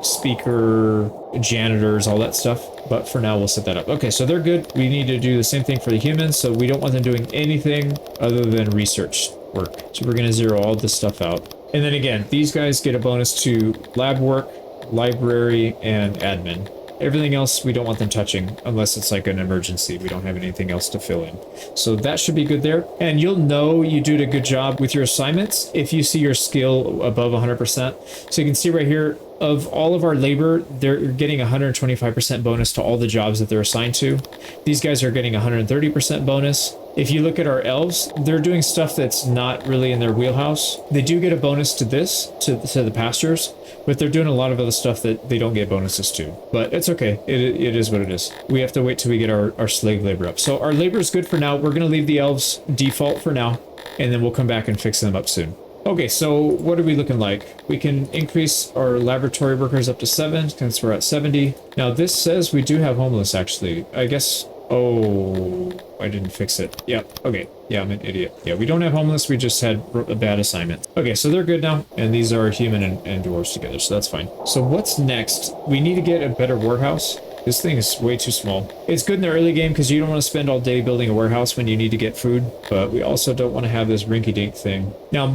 speaker, janitors, all that stuff. But for now, we'll set that up. Okay, so they're good. We need to do the same thing for the humans, so we don't want them doing anything other than research work. So we're going to zero all this stuff out. And then again, these guys get a bonus to lab work, library, and admin. Everything else we don't want them touching unless it's like an emergency. We don't have anything else to fill in. So that should be good there. And you'll know you did a good job with your assignments if you see your skill above 100%. So you can see right here, of all of our labor, they're getting 125% bonus to all the jobs that they're assigned to. These guys are getting 130% bonus. If you look at our elves, they're doing stuff that's not really in their wheelhouse. They do get a bonus to this, to the pastures, but they're doing a lot of other stuff that they don't get bonuses to. But it's okay. It is what it is. We have to wait till we get our slave labor up. So our labor is good for now. We're going to leave the elves default for now, and then we'll come back and fix them up soon. Okay, so what are we looking like? We can increase our laboratory workers up to 7 since we're at 70. Now this says we do have homeless actually. I guess, oh, I didn't fix it. Yep, okay. Yeah, I'm an idiot. Yeah, we don't have homeless, we just had a bad assignment. Okay, so they're good now, and these are human and dwarves together, so that's fine. So what's next? We need to get a better warehouse. This thing is way too small. It's good in the early game because you don't want to spend all day building a warehouse when you need to get food, but we also don't want to have this rinky-dink thing. Now,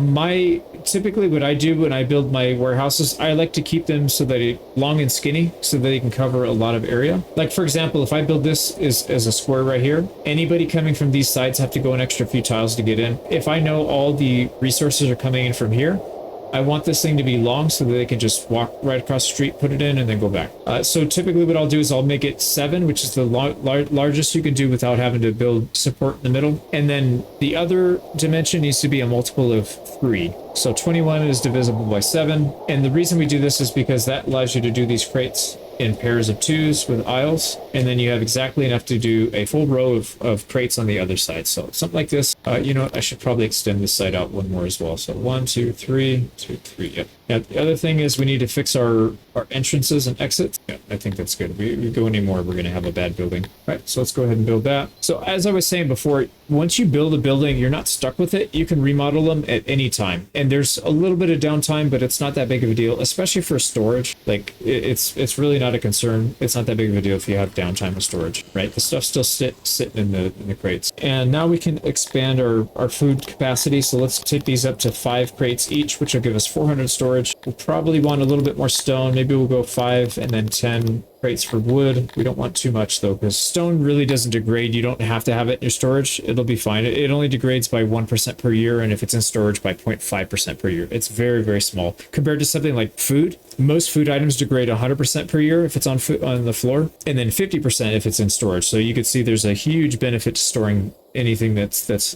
typically what I do when I build my warehouses, I like to keep them so that it's long and skinny so that they can cover a lot of area. Like for example, if I build this as a square right here, anybody coming from these sides have to go an extra few tiles to get in. If I know all the resources are coming in from here, I want this thing to be long so that they can just walk right across the street, put it in, and then go back. So typically what I'll do is I'll make it 7, which is the largest you can do without having to build support in the middle. And then the other dimension needs to be a multiple of 3. So 21 is divisible by 7. And the reason we do this is because that allows you to do these crates in pairs of 2s with aisles, and then you have exactly enough to do a full row of crates on the other side. So something like this. You know what? I should probably extend this side out one more as well. So 1, 2, 3, 2, 3. Yep. Now, the other thing is we need to fix our entrances and exits. Yeah, I think that's good. We go any more, we're going to have a bad building. All right, so let's go ahead and build that. So as I was saying before, once you build a building, you're not stuck with it. You can remodel them at any time. And there's a little bit of downtime, but it's not that big of a deal, especially for storage. Like it's really not a concern. It's not that big of a deal if you have downtime with storage, right? The stuff's still sitting in the crates. And now we can expand our food capacity. So let's take these up to 5 crates each, which will give us 400 storage. We'll probably want a little bit more stone. Maybe we'll go 5 and then 10 crates for wood. We don't want too much though, because stone really doesn't degrade. You don't have to have it in your storage. It'll be fine. It only degrades by 1% per year, and if it's in storage by 0.5% per year. It's very, very small compared to something like food. Most food items degrade 100% per year if it's on the floor, and then 50% if it's in storage. So you can see there's a huge benefit to storing anything that's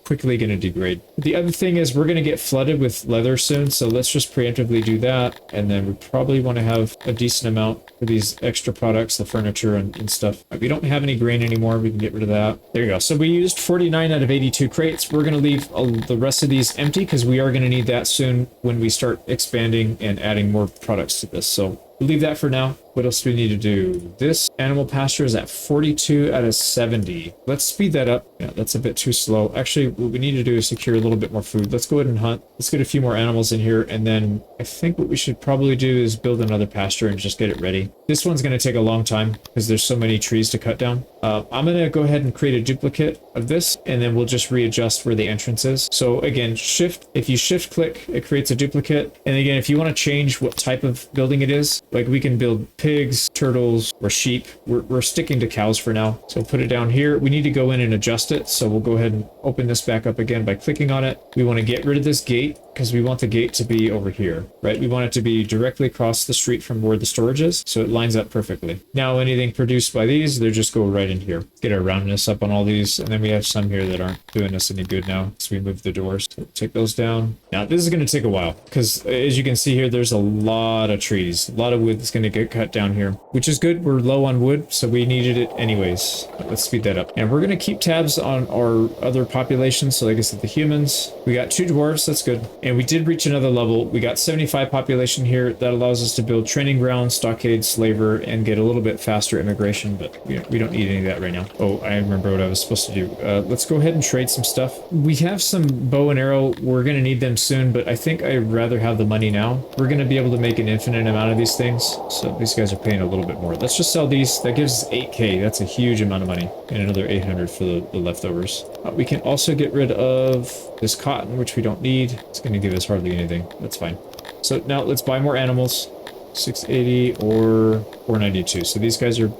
quickly going to degrade. The other thing is we're going to get flooded with leather soon, so let's just preemptively do that. And then we probably want to have a decent amount for these extra products, the furniture and stuff. We don't have any grain anymore. We can get rid of that. There you go. So we used 49 out of 82 crates. We're going to leave the rest of these empty because we are going to need that soon when we start expanding and adding more products to this. So we'll leave that for now. What else do we need to do? This animal pasture is at 42 out of 70. Let's speed that up. Yeah, that's a bit too slow. Actually, what we need to do is secure a little bit more food. Let's go ahead and hunt. Let's get a few more animals in here. And then I think what we should probably do is build another pasture and just get it ready. This one's going to take a long time because there's so many trees to cut down. I'm going to go ahead and create a duplicate of this, and then we'll just readjust where the entrance is. So again, if you shift click, it creates a duplicate. And again, if you want to change what type of building it is, like we can build pigs, turtles, or sheep. We're sticking to cows for now. So put it down here. We need to go in and adjust it. So we'll go ahead and open this back up again by clicking on it. We want to get rid of this gate because we want the gate to be over here, right? We want it to be directly across the street from where the storage is. So it lines up perfectly. Now anything produced by these, they just go right in here. Get our roundness up on all these. And then we have some here that aren't doing us any good now. So we move the doors. So take those down. Now this is going to take a while because as you can see here, there's a lot of trees. A lot of wood that's going to get cut down here, which is good. We're low on wood, so we needed it anyways. Let's speed that up. And we're going to keep tabs on our other populations. So like I said, the humans, we got 2 dwarves. That's good. And we did reach another level. We got 75 population here. That allows us to build training grounds, stockades, slaver, and get a little bit faster immigration, but we don't need any of that right now. Oh, I remember what I was supposed to do. Let's go ahead and trade some stuff. We have some bow and arrow. We're going to need them soon, but I think I'd rather have the money now. We're going to be able to make an infinite amount of these things, so these guys are paying a little bit more. Let's just sell these. That gives us 8k. That's a huge amount of money, and another 800 for the leftovers. We can also get rid of this cotton, which we don't need. It's going to give us hardly anything. That's fine. So now let's buy more animals. 680 or 492. So these guys are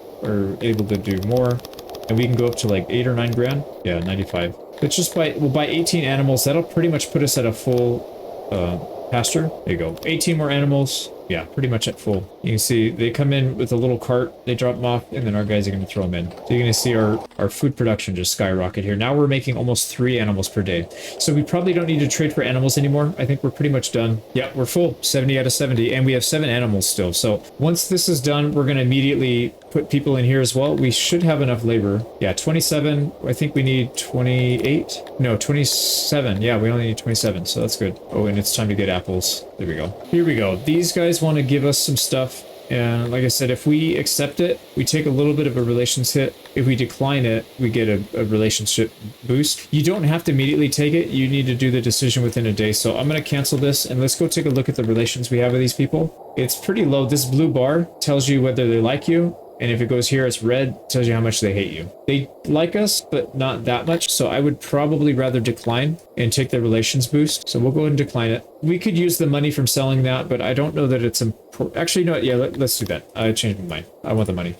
able to do more, and we can go up to like 8 or 9 grand. Yeah, 95. Let's just we'll buy 18 animals. That'll pretty much put us at a full pasture. There you go. 18 more animals. Yeah, pretty much at full. You can see they come in with a little cart, they drop them off, and then our guys are going to throw them in. So you're going to see our food production just skyrocket here. Now we're making almost 3 animals per day. So we probably don't need to trade for animals anymore. I think we're pretty much done. Yeah, we're full. 70 out of 70, and we have 7 animals still. So once this is done, we're going to immediately put people in here as well. We should have enough labor. Yeah, 27. I think we need 28. No, 27. Yeah, we only need 27, so that's good. Oh, and it's time to get apples. There we go. Here we go. These guys want to give us some stuff, and like I said, if we accept it, we take a little bit of a relations hit. If we decline it, we get a relationship boost. You don't have to immediately take it. You need to do the decision within a day. So I'm going to cancel this, and let's go take a look at the relations we have with these people. It's pretty low. This blue bar tells you whether they like you, and if it goes here, it's red, tells you how much they hate you. They like us, but not that much, so I would probably rather decline and take the relations boost. So we'll go ahead and decline it. We could use the money from selling that, but I don't know that it's important. Actually, no, yeah, let's do that. I changed my mind. I want the money.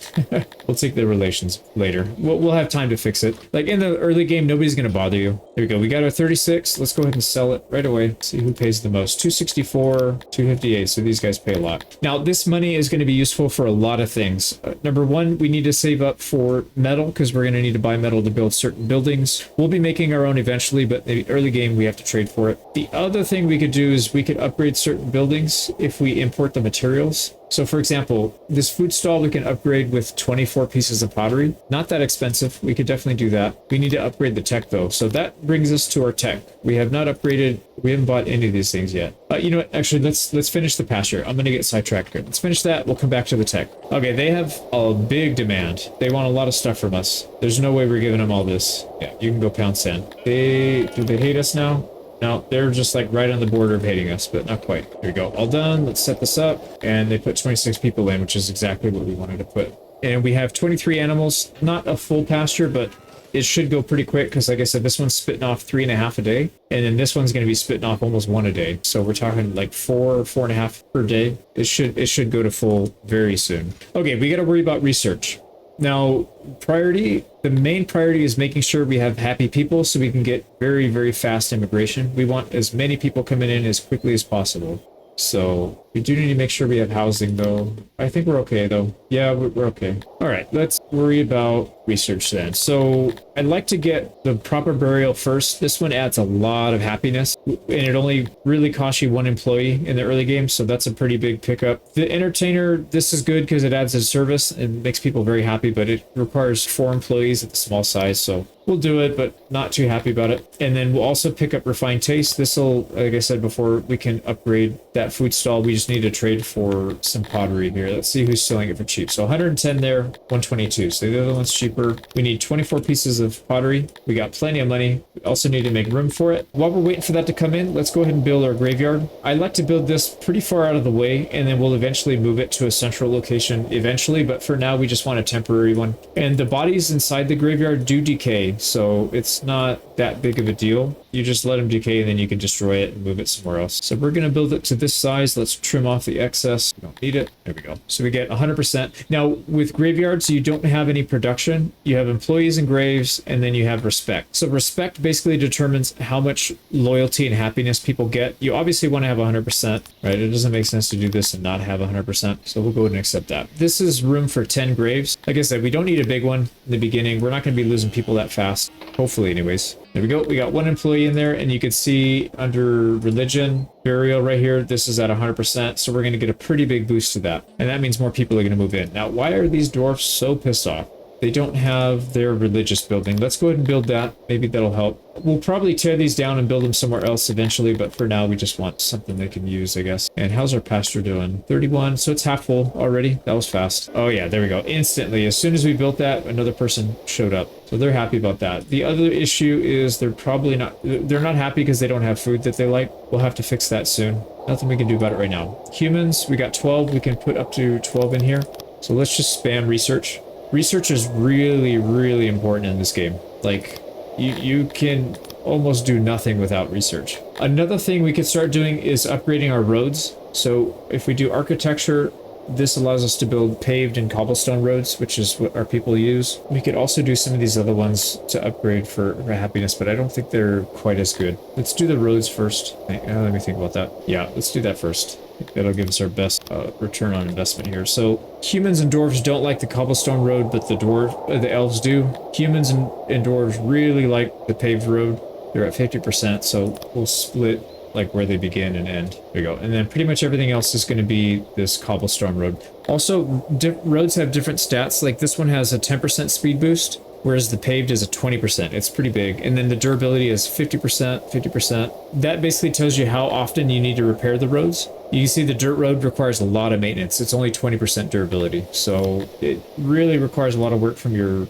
We'll take the relations later. We'll have time to fix it. Like in the early game, nobody's going to bother you. There we go. We got our 36. Let's go ahead and sell it right away. See who pays the most. 264, 258. So these guys pay a lot. Now, this money is going to be useful for a lot of things. Number one, we need to save up for metal because we're going to need to buy metal to build certain buildings. We'll be making our own eventually, but in the early game, we have to trade for it. The other thing we could do is we could upgrade certain buildings if we import the materials. So for example, this food stall we can upgrade with 24 pieces of pottery. Not that expensive. We could definitely do that. We need to upgrade the tech though. So that brings us to our tech. We have not upgraded. We haven't bought any of these things yet. You know what? Actually, let's finish the pasture. I'm going to get sidetracked here. Let's finish that. We'll come back to the tech. Okay, they have a big demand. They want a lot of stuff from us. There's no way we're giving them all this. Yeah, you can go pound sand. Do they hate us now? No, they're just like right on the border of hating us, but not quite. Here we go. All done. Let's set this up. And they put 26 people in, which is exactly what we wanted to put. And we have 23 animals. Not a full pasture, but it should go pretty quick because, like I said, this one's spitting off 3.5 a day. And then this one's going to be spitting off almost 1 a day. So we're talking like 4.5 per day. It should go to full very soon. Okay, we got to worry about research. Now, the main priority is making sure we have happy people so we can get very, very fast immigration. We want as many people coming in as quickly as possible. So we do need to make sure we have housing though. I think we're okay though. Yeah, we're okay. All right, let's worry about research then. So I'd like to get the proper burial first. This one adds a lot of happiness, and it only really costs you 1 employee in the early game, so that's a pretty big pickup. The entertainer, this is good because it adds a service and makes people very happy, but it requires 4 employees at the small size, so we'll do it, but not too happy about it. And then we'll also pick up refined taste. This will, like I said before, we can upgrade that food stall. We just need to trade for some pottery here. Let's see who's selling it for cheap. So 110 there, 122. So the other one's cheaper. We need 24 pieces of pottery. We got plenty of money. We also need to make room for it. While we're waiting for that to come in, let's go ahead and build our graveyard. I like to build this pretty far out of the way, and then we'll eventually move it to a central location eventually, but for now we just want a temporary one. And the bodies inside the graveyard do decay, so it's not that big of a deal. You just let them decay and then you can destroy it and move it somewhere else. So we're going to build it to this size. Let's trim off the excess. We don't need it. There we go. So we get 100%. Now with graveyards, you don't have any production. You have employees and graves, and then you have respect. So respect basically determines how much loyalty and happiness people get. You obviously want to have 100%, right? It doesn't make sense to do this and not have 100%. So we'll go ahead and accept that. This is room for 10 graves. Like I said, we don't need a big one in the beginning. We're not going to be losing people that fast. Hopefully anyways. There we go. We got 1 employee in there, and you can see under religion, burial right here, this is at 100%. So we're going to get a pretty big boost to that. And that means more people are going to move in. Now, why are these dwarfs so pissed off? they don't have their religious building. Let's go ahead and build that. Maybe that'll help. We'll probably tear these down and build them somewhere else eventually, but for now we just want something they can use, I guess. And how's our pasture doing? 31, so it's half full already. That was fast. Oh yeah, there we go. Instantly, as soon as we built that, another person showed up. So they're happy about that. The other issue is they're not happy because they don't have food that they like. We'll have to fix that soon. Nothing we can do about it right now. Humans, we got 12. We can put up to 12 in here. So let's just spam research. Research is really, really important in this game. Like, you can almost do nothing without research. Another thing we could start doing is upgrading our roads. So if we do architecture, this allows us to build paved and cobblestone roads, which is what our people use. We could also do some of these other ones to upgrade for happiness, but I don't think they're quite as good. Let's do the roads first. Let me think about that. Yeah, let's do that first. I think that'll give us our best return on investment here. So humans and dwarves don't like the cobblestone road, but the elves do. Humans and dwarves really like the paved road. They're at 50%, so we'll split like where they begin and end. There we go. And then pretty much everything else is going to be this cobblestone road. Also, roads have different stats. Like this one has a 10% speed boost, whereas the paved is a 20%. It's pretty big. And then the durability is 50%, 50%. That basically tells you how often you need to repair the roads. You can see the dirt road requires a lot of maintenance. It's only 20% durability. So it really requires a lot of work from your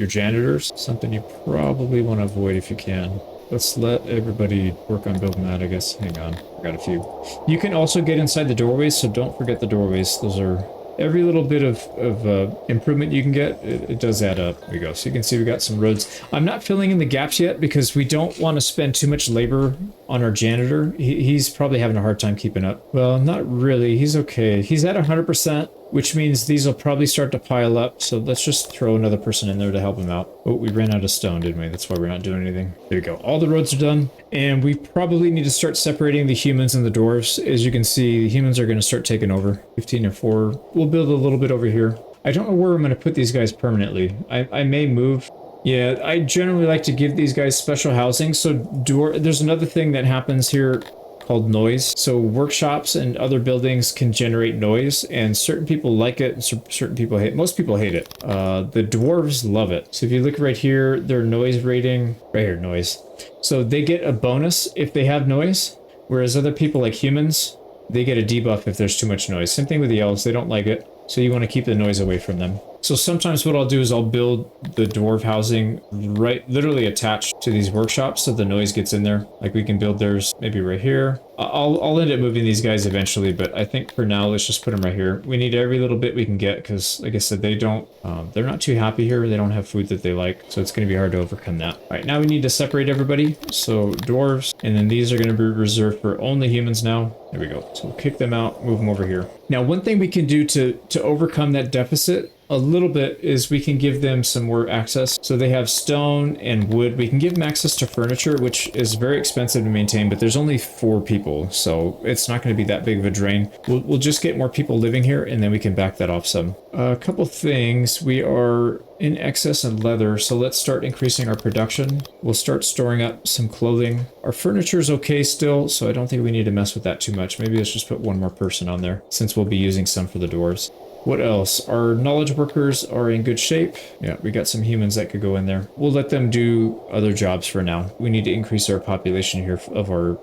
janitors. Something you probably want to avoid if you can. Let's let everybody work on building that, I guess. Hang on, I got a few. You can also get inside the doorways, so don't forget the doorways. Those are every little bit of improvement you can get, it does add up. There we go. So you can see we got some roads. I'm not filling in the gaps yet because we don't want to spend too much labor on our janitor. He's probably having a hard time keeping up. Well, not really. He's okay. He's at 100%. Which means these will probably start to pile up. So let's just throw another person in there to help him out. Oh, we ran out of stone, didn't we? That's why we're not doing anything. There we go. All the roads are done. And we probably need to start separating the humans and the dwarves. As you can see, the humans are going to start taking over. 15 and 4. We'll build a little bit over here. I don't know where I'm going to put these guys permanently. I may move. Yeah, I generally like to give these guys special housing. So there's another thing that happens here called noise. So workshops and other buildings can generate noise, and certain people like it and certain people hate it. Most people hate it. The dwarves love it. So if you look right here, their noise rating, right here, noise. So they get a bonus if they have noise, whereas other people like humans, they get a debuff if there's too much noise. Same thing with the elves, they don't like it. So you want to keep the noise away from them. So sometimes what I'll do is I'll build the dwarf housing literally attached to these workshops so the noise gets in there. Like we can build theirs maybe right here. I'll end up moving these guys eventually, but I think for now, let's just put them right here. We need every little bit we can get because, like I said, they're not too happy here. They don't have food that they like, so it's going to be hard to overcome that. All right, now we need to separate everybody. So dwarves, and then these are going to be reserved for only humans now. There we go. So we'll kick them out, move them over here. Now, one thing we can do to overcome that deficit a little bit is we can give them some more access. So they have stone and wood. We can give them access to furniture, which is very expensive to maintain, but there's only 4 people, so it's not going to be that big of a drain. We'll just get more people living here, and then we can back that off some. A couple things. We are in excess in leather, so let's start increasing our production. We'll start storing up some clothing. Our furniture is okay still, so I don't think we need to mess with that too much. Maybe let's just put one more person on there, since we'll be using some for the dwarves. What else? Our knowledge workers are in good shape. Yeah, we got some humans that could go in there. We'll let them do other jobs for now. We need to increase our population here of our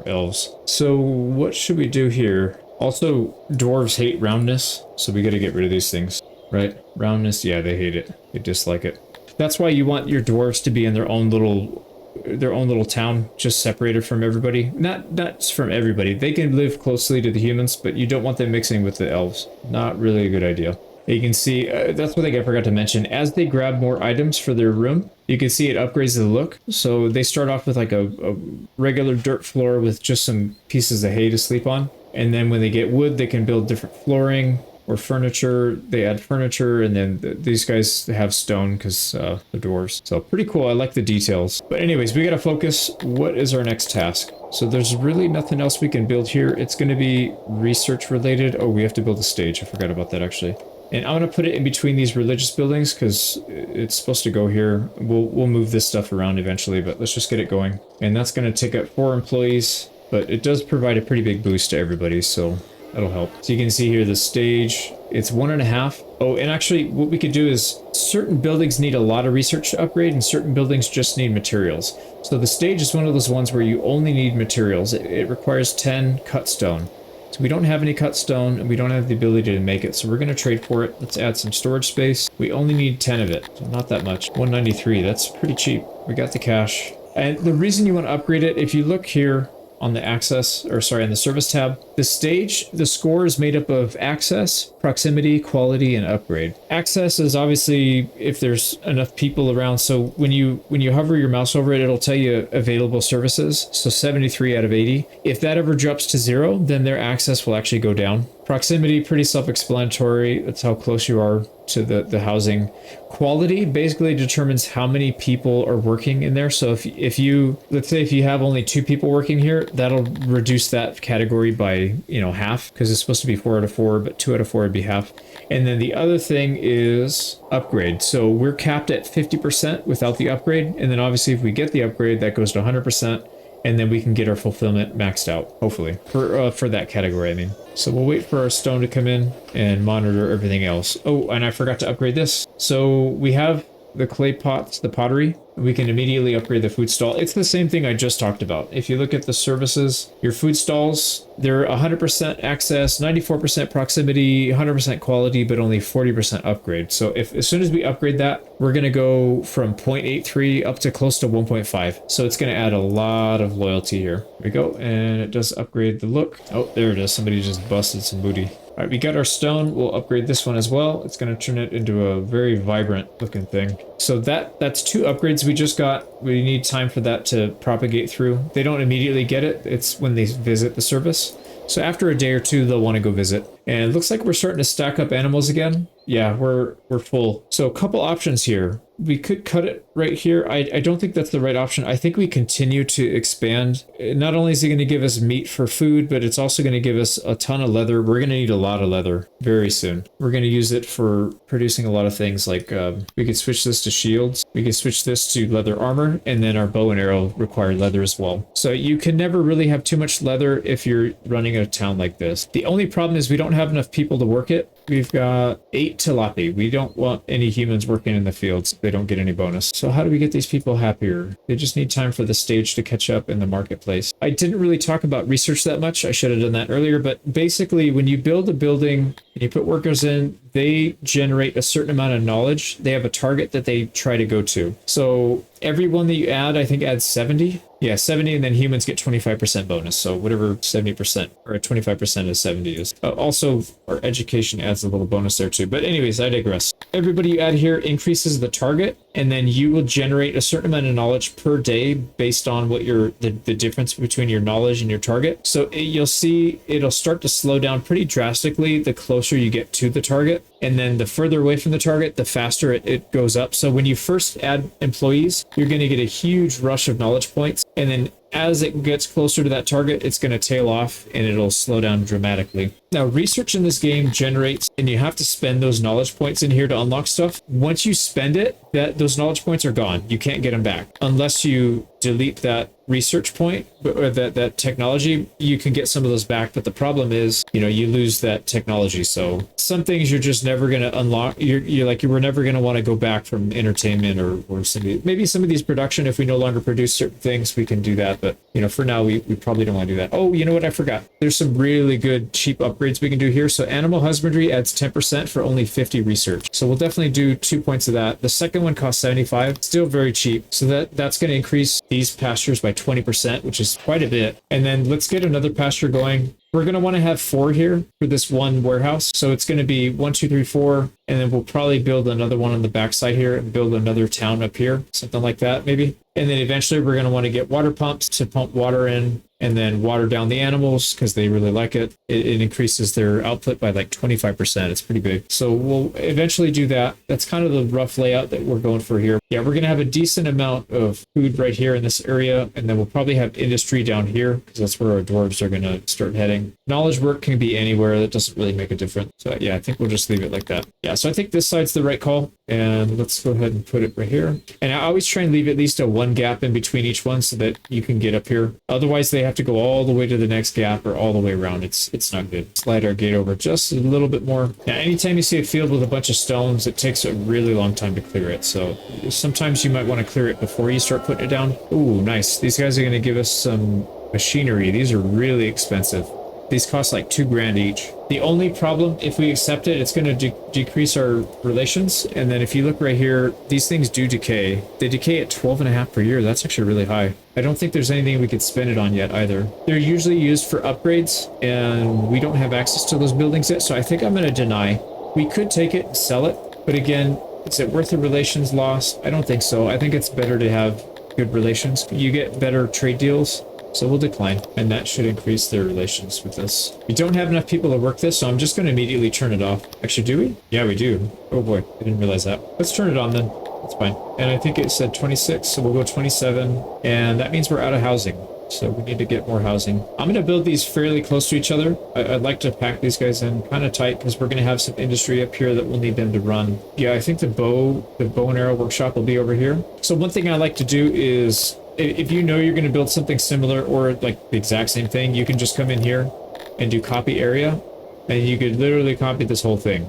elves. So what should we do here? Also, dwarves hate roundness, so we got to get rid of these things, right? Roundness, yeah, they hate it. They dislike it. That's why you want your dwarves to be in their own little town, just separated from everybody. Not from everybody. They can live closely to the humans, but you don't want them mixing with the elves. Not really a good idea. You can see, that's one thing I forgot to mention. As they grab more items for their room, you can see it upgrades the look. So they start off with like a regular dirt floor with just some pieces of hay to sleep on. And then when they get wood, they can build different flooring or furniture. They add furniture, and then these guys have stone because the dwarves. So pretty cool. I like the details. But anyways, we got to focus. What is our next task? So there's really nothing else we can build here. It's going to be research related. Oh, we have to build a stage. I forgot about that actually. And I'm going to put it in between these religious buildings because it's supposed to go here. We'll move this stuff around eventually, but let's just get it going. And that's going to take up 4 employees, but it does provide a pretty big boost to everybody, so that'll help. So you can see here the stage It's 1.5. Oh, and actually what we could do is certain buildings need a lot of research to upgrade and certain buildings just need materials. So the stage is one of those ones where you only need materials. It requires 10 cut stone. So we don't have any cut stone and we don't have the ability to make it. So we're going to trade for it. Let's add some storage space. We only need 10 of it. So not that much. 193. That's pretty cheap. We got the cash. And the reason you want to upgrade it, if you look here on the access, or sorry, on the service tab, the stage, the score is made up of access, proximity, quality, and upgrade. Access is obviously if there's enough people around. So when you hover your mouse over it, it'll tell you available services. So 73 out of 80. If that ever drops to 0, then their access will actually go down. Proximity, pretty self-explanatory. That's how close you are to the housing. Quality basically determines how many people are working in there. So if you, let's say if you have only 2 people working here, that'll reduce that category by, half, because it's supposed to be 4 out of 4, but 2 out of 4 would be half. And then the other thing is upgrade. So we're capped at 50% without the upgrade. And then obviously if we get the upgrade, that goes to 100%. And then we can get our fulfillment maxed out, hopefully, for that category, I mean. So we'll wait for our stone to come in and monitor everything else. Oh, and I forgot to upgrade this. So we have the clay pots, the pottery. We can immediately upgrade the food stall. It's the same thing I just talked about. If you look at the services, your food stalls, they're 100% access, 94% proximity, 100% quality, but only 40% upgrade. So as soon as we upgrade that, we're going to go from 0.83 up to close to 1.5. So it's going to add a lot of loyalty here. Here we go. And it does upgrade the look. Oh, there it is. Somebody just busted some booty. All right, we got our stone. We'll upgrade this one as well. It's going to turn it into a very vibrant looking thing. So that's 2 upgrades we just got. We need time for that to propagate through. They don't immediately get it. It's when they visit the service. So after a day or 2, they'll want to go visit. And it looks like we're starting to stack up animals again. Yeah, we're full. So a couple options here. We could cut it right here. I don't think that's the right option. I think we continue to expand. Not only is it going to give us meat for food, but it's also going to give us a ton of leather. We're going to need a lot of leather very soon. We're going to use it for producing a lot of things like we could switch this to shields. We can switch this to leather armor, and then our bow and arrow require leather as well. So you can never really have too much leather if you're running a town like this. The only problem is we don't have enough people to work it. We've got 8 tilapia. We don't want any humans working in the fields. They don't get any bonus. So how do we get these people happier? They just need time for the stage to catch up in the marketplace. I didn't really talk about research that much. I should have done that earlier, but basically when you build a building and you put workers in, they generate a certain amount of knowledge. They have a target that they try to go to. So every one that you add, I think adds 70. Yeah, 70, and then humans get 25% bonus. So whatever 70% or 25% is 70 is. Also, our education adds a little bonus there too. But anyways, I digress. Everybody you add here increases the target, and then you will generate a certain amount of knowledge per day based on what the difference between your knowledge and your target. So you'll see it'll start to slow down pretty drastically the closer you get to the target. And then the further away from the target, the faster it goes up. So when you first add employees, you're going to get a huge rush of knowledge points. And then as it gets closer to that target, it's going to tail off and it'll slow down dramatically. Now, research in this game generates, and you have to spend those knowledge points in here to unlock stuff. Once you spend it, those knowledge points are gone. You can't get them back unless you delete that research point or that technology. You can get some of those back, but the problem is, you lose that technology. So some things you're just never going to unlock. You were never going to want to go back from entertainment or maybe some of these production. If we no longer produce certain things, we can do that. But for now, we probably don't want to do that. Oh, you know what? I forgot. There's some really good cheap upgrades we can do here. So animal husbandry adds 10% for only 50 research. So we'll definitely do 2 points of that. The second one costs 75, still very cheap. So that's going to increase these pastures by 20%, which is quite a bit. And then let's get another pasture going. We're going to want to have 4 here for this one warehouse. So it's going to be 1, 2, 3, 4. And then we'll probably build another one on the backside here and build another town up here. Something like that, maybe. And then eventually we're going to want to get water pumps to pump water in and then water down the animals because they really like it. It increases their output by like 25%. It's pretty big. So we'll eventually do that. That's kind of the rough layout that we're going for here. Yeah, we're going to have a decent amount of food right here in this area. And then we'll probably have industry down here because that's where our dwarves are going to start heading. Knowledge work can be anywhere. That doesn't really make a difference. So yeah, I think we'll just leave it like that. Yeah, so I think this side's the right call. And let's go ahead and put it right here. And I always try and leave at least a one gap in between each one so that you can get up here. Otherwise, they have to go all the way to the next gap or all the way around. It's not good. Slide our gate over just a little bit more. Now, anytime you see a field with a bunch of stones, it takes a really long time to clear it. So sometimes you might want to clear it before you start putting it down. Ooh, nice. These guys are going to give us some machinery. These are really expensive. These cost like 2 grand each. The only problem, if we accept it, it's going to decrease our relations. And then if you look right here, these things do decay. They decay at 12.5 per year. That's actually really high. I don't think there's anything we could spend it on yet either. They're usually used for upgrades, and we don't have access to those buildings yet. So I think I'm going to deny. We could take it and sell it. But again, is it worth the relations loss? I don't think so. I think it's better to have good relations. You get better trade deals. So we'll decline, and that should increase their relations with us. We don't have enough people to work this, so I'm just going to immediately turn it off. Actually, do we? Yeah, we do. Oh boy, I didn't realize that. Let's turn it on then. That's fine. And I think it said 26, so we'll go 27, and that means we're out of housing. So we need to get more housing. I'm going to build these fairly close to each other. I'd like to pack these guys in kind of tight because we're going to have some industry up here that we'll need them to run. Yeah, I think the bow and arrow workshop will be over here. So one thing I like to do is, if you know you're going to build something similar or like the exact same thing, you can just come in here and do copy area, and you could literally copy this whole thing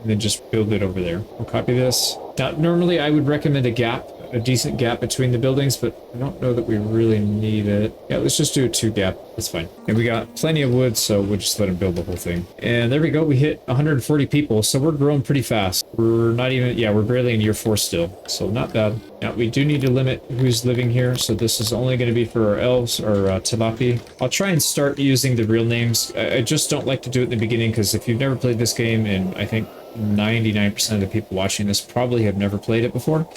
and then just build it over there. We'll copy this. Now, normally I would recommend a decent gap between the buildings, but I don't know that we really need it. Yeah, let's just do a 2 gap. That's fine. And we got plenty of wood, so we'll just let them build the whole thing. And there we go. We hit 140 people, so we're growing pretty fast. We're not even, yeah, we're barely in year 4 still, so not bad. Now, we do need to limit who's living here, so this is only going to be for our elves or Tilapi. I'll try and start using the real names. I just don't like to do it in the beginning, because if you've never played this game, and I think 99% of the people watching this probably have never played it before,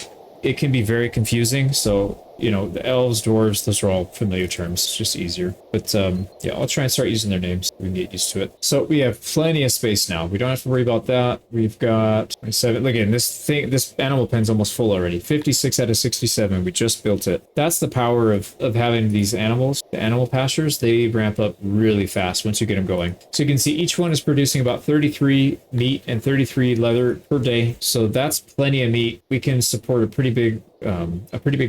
it can be very confusing. So, you know, the elves, dwarves, those are all familiar terms. It's just easier. But yeah, I'll try and start using their names. We can get used to it. So we have plenty of space now. We don't have to worry about that. We've got 27. Look at this animal pen's almost full already. 56 out of 67. We just built it. That's the power of having these animals. The animal pastures, they ramp up really fast once you get them going. So you can see each one is producing about 33 meat and 33 leather per day. So that's plenty of meat. We can support a pretty big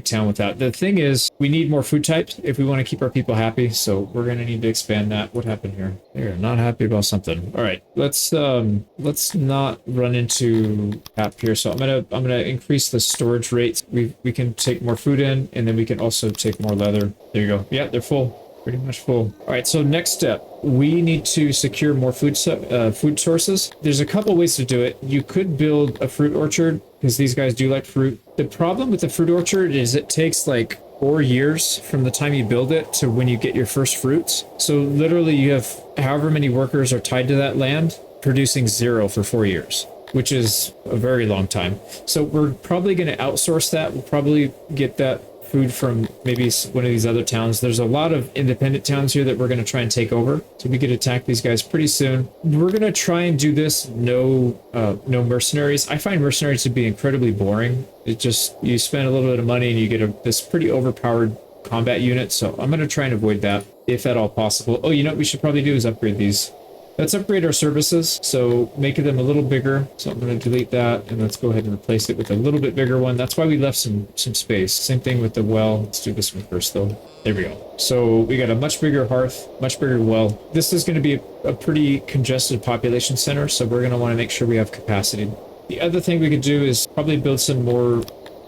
town with that. The thing is, we need more food types if we want to keep our people happy, so we're going to need to expand that. What happened here? They're not happy about something. All right, let's not run into cap here. So I'm gonna increase the storage rates. We can take more food in, and then we can also take more leather. There you go. Yeah, they're full. Pretty much full. All right, so next step, we need to secure more food sources. There's a couple ways to do it. You could build a fruit orchard, because these guys do like fruit. The problem with the fruit orchard is it takes like 4 years from the time you build it to when you get your first fruits. So literally you have however many workers are tied to that land producing 0 for 4 years, which is a very long time. So we're probably going to outsource that. We'll probably get that food from maybe one of these other towns. There's a lot of independent towns here that we're going to try and take over, so we could attack these guys pretty soon. We're going to try and do this no mercenaries. I find mercenaries to be incredibly boring. It just, you spend a little bit of money and you get this pretty overpowered combat unit, so I'm going to try and avoid that if at all possible. Oh, you know what we should probably do is upgrade these. Let's upgrade our services, so make them a little bigger. So I'm going to delete that, and let's go ahead and replace it with a little bit bigger one. That's why we left some space. Same thing with the well. Let's do this one first, though. There we go. So we got a much bigger hearth, much bigger well. This is going to be a pretty congested population center, so we're going to want to make sure we have capacity. The other thing we could do is probably build some more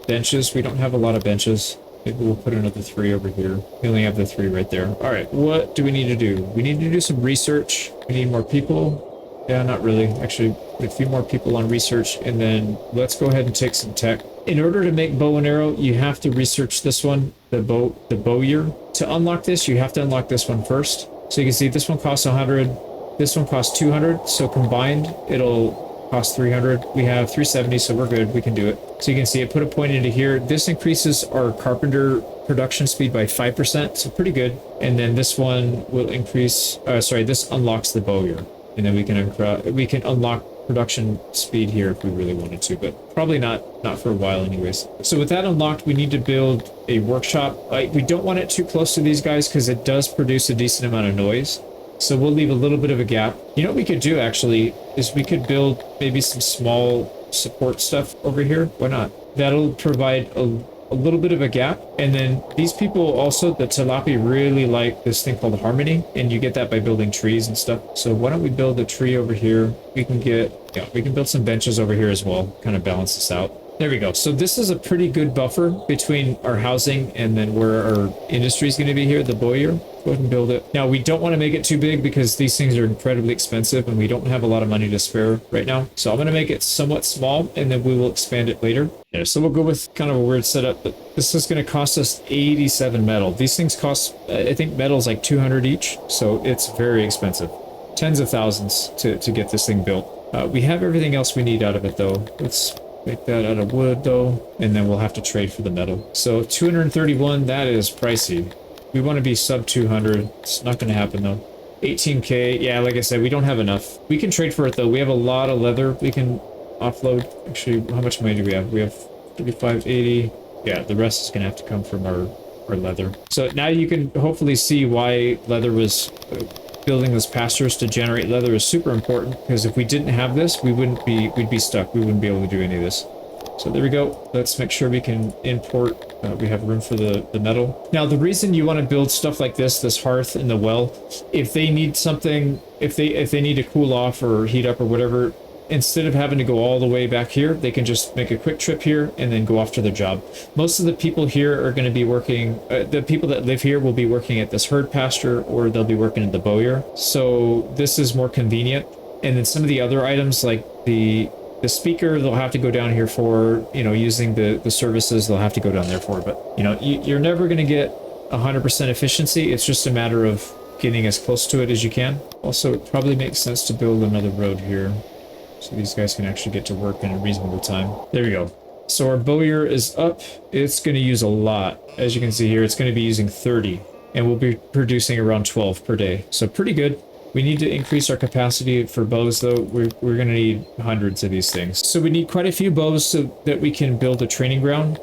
benches. We don't have a lot of benches. Maybe we'll put another 3 over here. We only have the 3 right there. All right, what do we need to do? We need to do some research. We need more people. Yeah, not really. Actually, put a few more people on research, and then let's go ahead and take some tech. In order to make bow and arrow, you have to research this one, the bow year. To unlock this, you have to unlock this one first. So you can see this one costs 100. This one costs 200. So combined, it'll cost 300. We have 370, so we're good. We can do it. So you can see it put a point into here. This increases our carpenter production speed by 5%, so pretty good. And then this one will increase, this unlocks the bowyer. And then we can unlock production speed here if we really wanted to, but probably not for a while anyways. So with that unlocked, we need to build a workshop. We don't want it too close to these guys because it does produce a decent amount of noise. So we'll leave a little bit of a gap. You know what we could do actually is we could build maybe some small support stuff over here. Why not? That'll provide a little bit of a gap. And then these people also, the Talapi really like this thing called harmony, and you get that by building trees and stuff. So why don't we build a tree over here? We can build some benches over here as well, kind of balance this out. There we go. So this is a pretty good buffer between our housing and then where our industry is going to be here, the Boyer. Go ahead and build it. Now, we don't want to make it too big because these things are incredibly expensive and we don't have a lot of money to spare right now. So I'm going to make it somewhat small and then we will expand it later. Yeah, so we'll go with kind of a weird setup, but this is going to cost us 87 metal. These things cost, I think metal is like 200 each. So it's very expensive. Tens of thousands to get this thing built. We have everything else we need out of it though. Let's make that out of wood though, and then we'll have to trade for the metal. So 231, that is pricey. We want to be sub 200. It's not going to happen though. 18k, yeah, like I said, we don't have enough. We can trade for it though. We have a lot of leather we can offload. Actually, how much money do we have? We have 3580. Yeah, the rest is going to have to come from our leather. So now you can hopefully see why leather was building this pastures to generate leather is super important, because if we didn't have this, we'd be stuck. We wouldn't be able to do any of this. So there we go. Let's make sure we can import. We have room for the metal. Now, the reason you want to build stuff like this hearth in the well, if they need something, if they need to cool off or heat up or whatever, instead of having to go all the way back here, they can just make a quick trip here and then go off to their job. Most of the people here are going to be working, the people that live here will be working at this herd pasture, or they'll be working at the bowyer. So this is more convenient. And then some of the other items like the speaker, they'll have to go down here for, using the services, they'll have to go down there for. But, you're never going to get 100% efficiency. It's just a matter of getting as close to it as you can. Also, it probably makes sense to build another road here, so these guys can actually get to work in a reasonable time. There we go. So our bowyer is up. It's going to use a lot. As you can see here, it's going to be using 30, and we'll be producing around 12 per day. So pretty good. We need to increase our capacity for bows, though. We're going to need hundreds of these things. So we need quite a few bows so that we can build a training ground.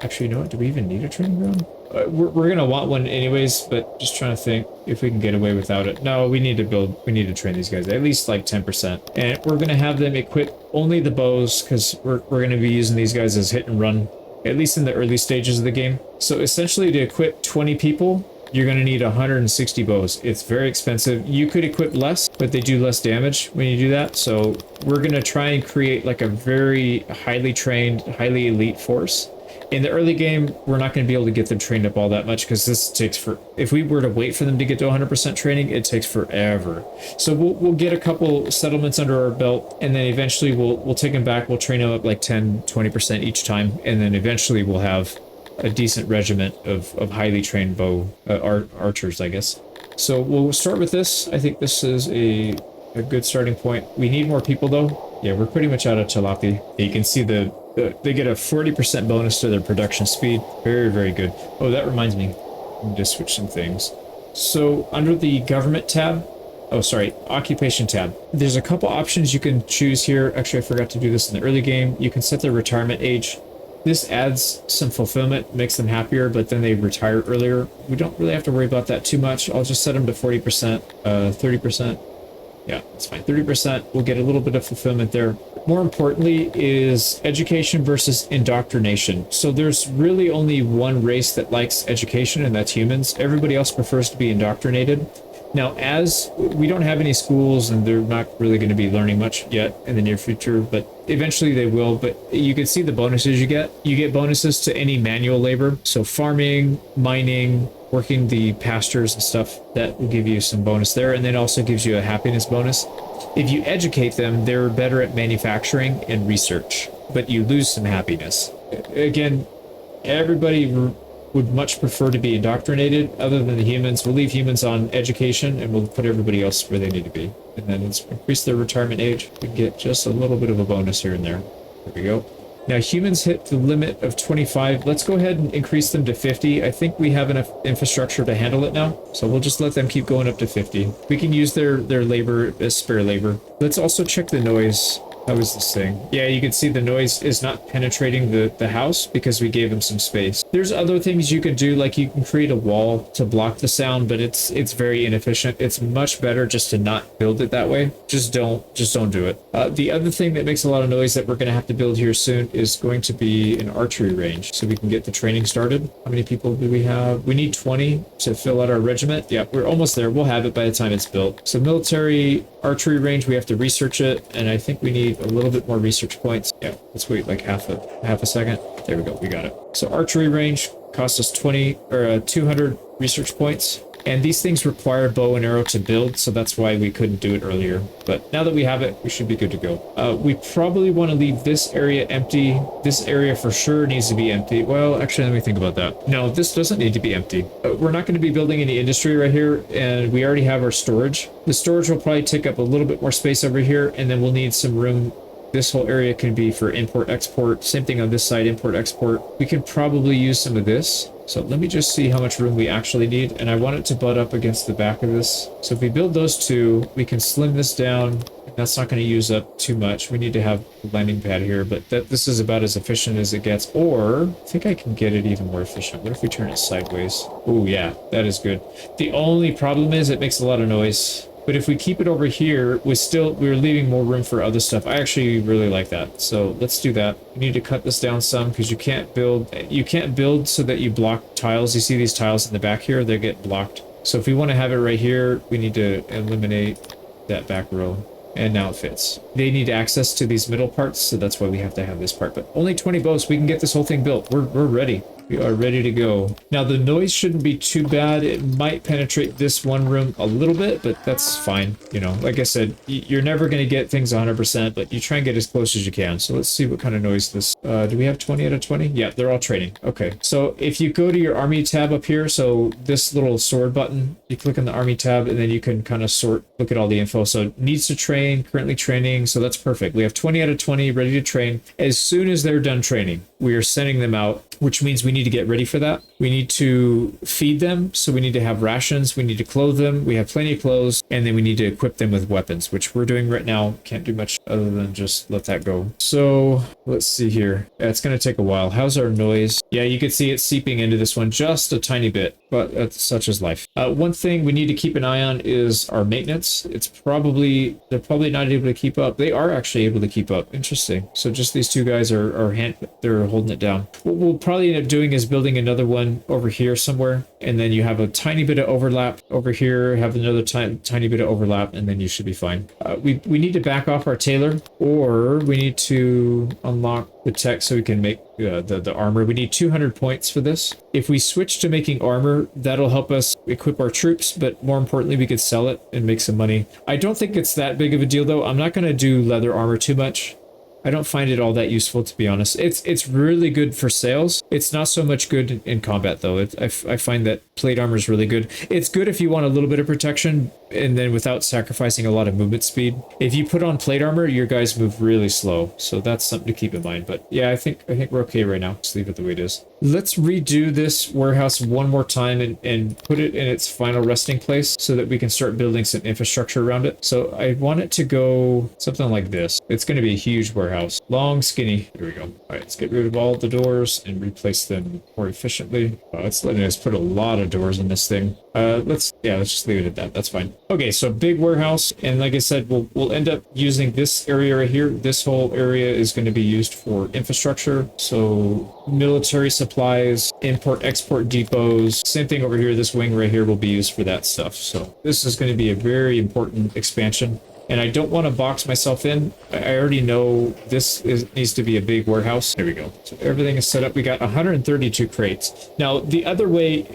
Actually, you know what? Do we even need a training ground? We're going to want one anyways, but just trying to think if we can get away without it. No, we need to train these guys at least like 10%. And we're going to have them equip only the bows, because we're going to be using these guys as hit and run, at least in the early stages of the game. So essentially, to equip 20 people, you're going to need 160 bows. It's very expensive. You could equip less, but they do less damage when you do that. So we're going to try and create like a very highly trained, highly elite force. In the early game, we're not going to be able to get them trained up all that much, because this takes if we were to wait for them to get to 100% training, it takes forever. So we'll get a couple settlements under our belt, and then eventually we'll take them back. We'll train them up like 10-20% each time, and then eventually we'll have a decent regiment of highly trained archers, I guess. So we'll start with this. I think this is a good starting point. We need more people though. Yeah, we're pretty much out of Talapi. You can see they get a 40% bonus to their production speed. Very, very good. Oh, that reminds me. Let me just switch some things. So under the government tab, occupation tab, there's a couple options you can choose here. Actually, I forgot to do this in the early game. You can set their retirement age. This adds some fulfillment, makes them happier, but then they retire earlier. We don't really have to worry about that too much. I'll just set them to 40%, 30%. Yeah, that's fine. 30%, we'll get a little bit of fulfillment there. More importantly is education versus indoctrination. So there's really only one race that likes education, and that's humans. Everybody else prefers to be indoctrinated. Now, as we don't have any schools, and they're not really going to be learning much yet in the near future, but eventually they will. But you can see the bonuses you get. You get bonuses to any manual labor. So farming, mining, working the pastures and stuff, that will give you some bonus there. And then also gives you a happiness bonus. If you educate them, they're better at manufacturing and research, but you lose some happiness. Again, everybody would much prefer to be indoctrinated other than the humans. We'll leave humans on education and we'll put everybody else where they need to be. And then let's increase their retirement age. We get just a little bit of a bonus here and there. There we go. Now humans hit the limit of 25. Let's go ahead and increase them to 50. I think we have enough infrastructure to handle it now. So we'll just let them keep going up to 50. We can use their labor as spare labor. Let's also check the noise. How is this thing? Yeah, you can see the noise is not penetrating the house because we gave them some space. There's other things you can do, like you can create a wall to block the sound, but it's very inefficient. It's much better just to not build it that way. Just don't do it. The other thing that makes a lot of noise that we're going to have to build here soon is going to be an archery range, so we can get the training started. How many people do we have? We need 20 to fill out our regiment. Yeah, we're almost there. We'll have it by the time it's built. So military archery range, we have to research it, and I think we need a little bit more research points. Yeah, let's wait like half a second. There we go, we got it. So archery range cost us 200 research points, and these things require bow and arrow to build, so that's why we couldn't do it earlier. But now that we have it, we should be good to go. We probably want to leave this area empty. This area for sure needs to be empty. Well, actually, let me think about that. No, this doesn't need to be empty. We're not going to be building any industry right here, and we already have our storage. The storage will probably take up a little bit more space over here, and then we'll need some room. This whole area can be for import export. Same thing on this side, import export. We can probably use some of this. So let me just see how much room we actually need, and I want it to butt up against the back of this. So if we build those two, we can slim this down. That's not going to use up too much. We need to have a landing pad here, but this is about as efficient as it gets. Or I think I can get it even more efficient. What if we turn it sideways? Oh yeah, that is good. The only problem is it makes a lot of noise. But if we keep it over here, we're leaving more room for other stuff. I actually really like that. So let's do that. We need to cut this down some because you can't build so that you block tiles. You see these tiles in the back here, they get blocked. So if we want to have it right here, we need to eliminate that back row. And now it fits. They need access to these middle parts, so that's why we have to have this part. But only 20 bows, we can get this whole thing built. We're ready. We are ready to go. Now the noise shouldn't be too bad. It might penetrate this one room a little bit, but that's fine. You know, like I said, you're never going to get things 100%, but you try and get as close as you can. So let's see what kind of noise this... do we have 20 out of 20? Yeah, they're all training. Okay, so if you go to your army tab up here, so this little sword button, you click on the army tab, and then you can kind of look at all the info. So needs to train, currently training, so that's perfect. We have 20 out of 20 ready to train. As soon as they're done training, we are sending them out, which means we need to get ready for that. We need to feed them, so we need to have rations, we need to clothe them, we have plenty of clothes, and then we need to equip them with weapons, which we're doing right now. Can't do much other than just let that go. So let's see here. Yeah, it's going to take a while. How's our noise? Yeah, you can see it seeping into this one just a tiny bit, but that's such is life. One thing we need to keep an eye on is our maintenance. They're probably not able to keep up. They are actually able to keep up. Interesting. So just these two guys they're holding it down. What we'll probably end up doing is building another one over here somewhere, and then you have a tiny bit of overlap over here, have another tiny bit of overlap, and then you should be fine. We need to back off our tailor, or we need to unlock the tech so we can make the armor. We need 200 points for this. If we switch to making armor, that'll help us equip our troops, but more importantly, we could sell it and make some money. I don't think it's that big of a deal, though. I'm not going to do leather armor too much. I don't find it all that useful, to be honest. It's really good for sales. It's not so much good in combat, though. I find that plate armor is really good. It's good if you want a little bit of protection, and then without sacrificing a lot of movement speed. If you put on plate armor, your guys move really slow, so that's something to keep in mind. But yeah, I think we're okay right now. Just leave it the way it is. Let's redo this warehouse one more time and put it in its final resting place so that we can start building some infrastructure around it. So I want it to go something like this. It's going to be a huge warehouse. Long, skinny. Here we go. All right, let's get rid of all the doors and replace them more efficiently. It's letting us put a lot of doors in this thing. Let's just leave it at that. That's fine. Okay, so big warehouse, and like I said, we'll end up using this area right here. This whole area is going to be used for infrastructure. So military supplies, import export depots. Same thing over here. This wing right here will be used for that stuff. So this is going to be a very important expansion. And I don't want to box myself in. I already know needs to be a big warehouse. There we go. So everything is set up. We got 132 crates. Now, the other way,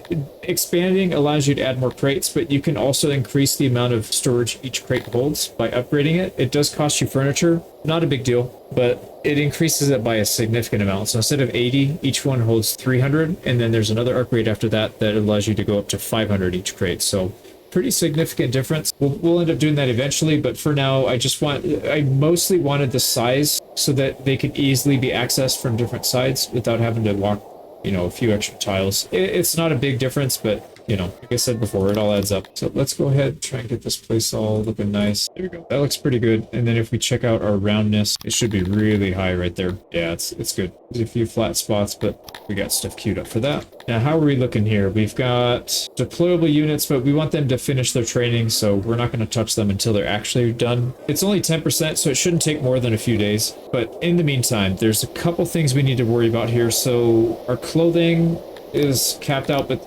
expanding allows you to add more crates, but you can also increase the amount of storage each crate holds by upgrading it. It does cost you furniture. Not a big deal, but it increases it by a significant amount. So instead of 80, each one holds 300. And then there's another upgrade after that allows you to go up to 500 each crate. So pretty significant difference. We'll end up doing that eventually, but for now, I mostly wanted the size so that they could easily be accessed from different sides without having to walk, a few extra tiles. It's not a big difference, but like I said before, it all adds up. So let's go ahead and try and get this place all looking nice. There we go. That looks pretty good. And then if we check out our roundness, it should be really high right there. Yeah, it's good. There's a few flat spots, but we got stuff queued up for that. Now, how are we looking here? We've got deployable units, but we want them to finish their training, so we're not going to touch them until they're actually done. It's only 10%, so it shouldn't take more than a few days. But in the meantime, there's a couple things we need to worry about here. So our clothing is capped out, but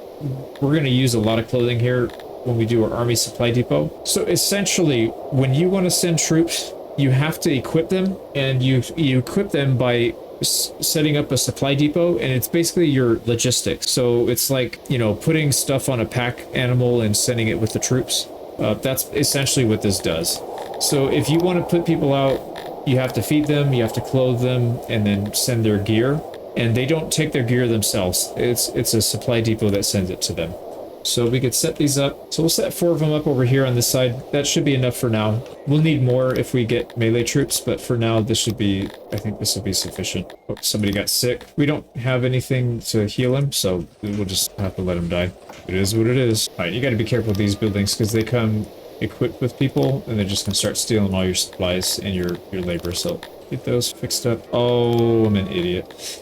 we're going to use a lot of clothing here when we do our army supply depot. So essentially, when you want to send troops, you have to equip them, and you equip them by setting up a supply depot, and it's basically your logistics. So it's like, you know, putting stuff on a pack animal and sending it with the troops. That's essentially what this does. So if you want to put people out, you have to feed them, you have to clothe them, and then send their gear. And they don't take their gear themselves. It's a supply depot that sends it to them. So we could set these up. So we'll set 4 of them up over here on this side. That should be enough for now. We'll need more if we get melee troops, but for now, this should be, I think this will be sufficient. Oh, somebody got sick. We don't have anything to heal him, so we'll just have to let him die. It is what it is. All right, you got to be careful with these buildings because they come equipped with people, and they're just going to start stealing all your supplies and your labor. So get those fixed up. Oh, I'm an idiot.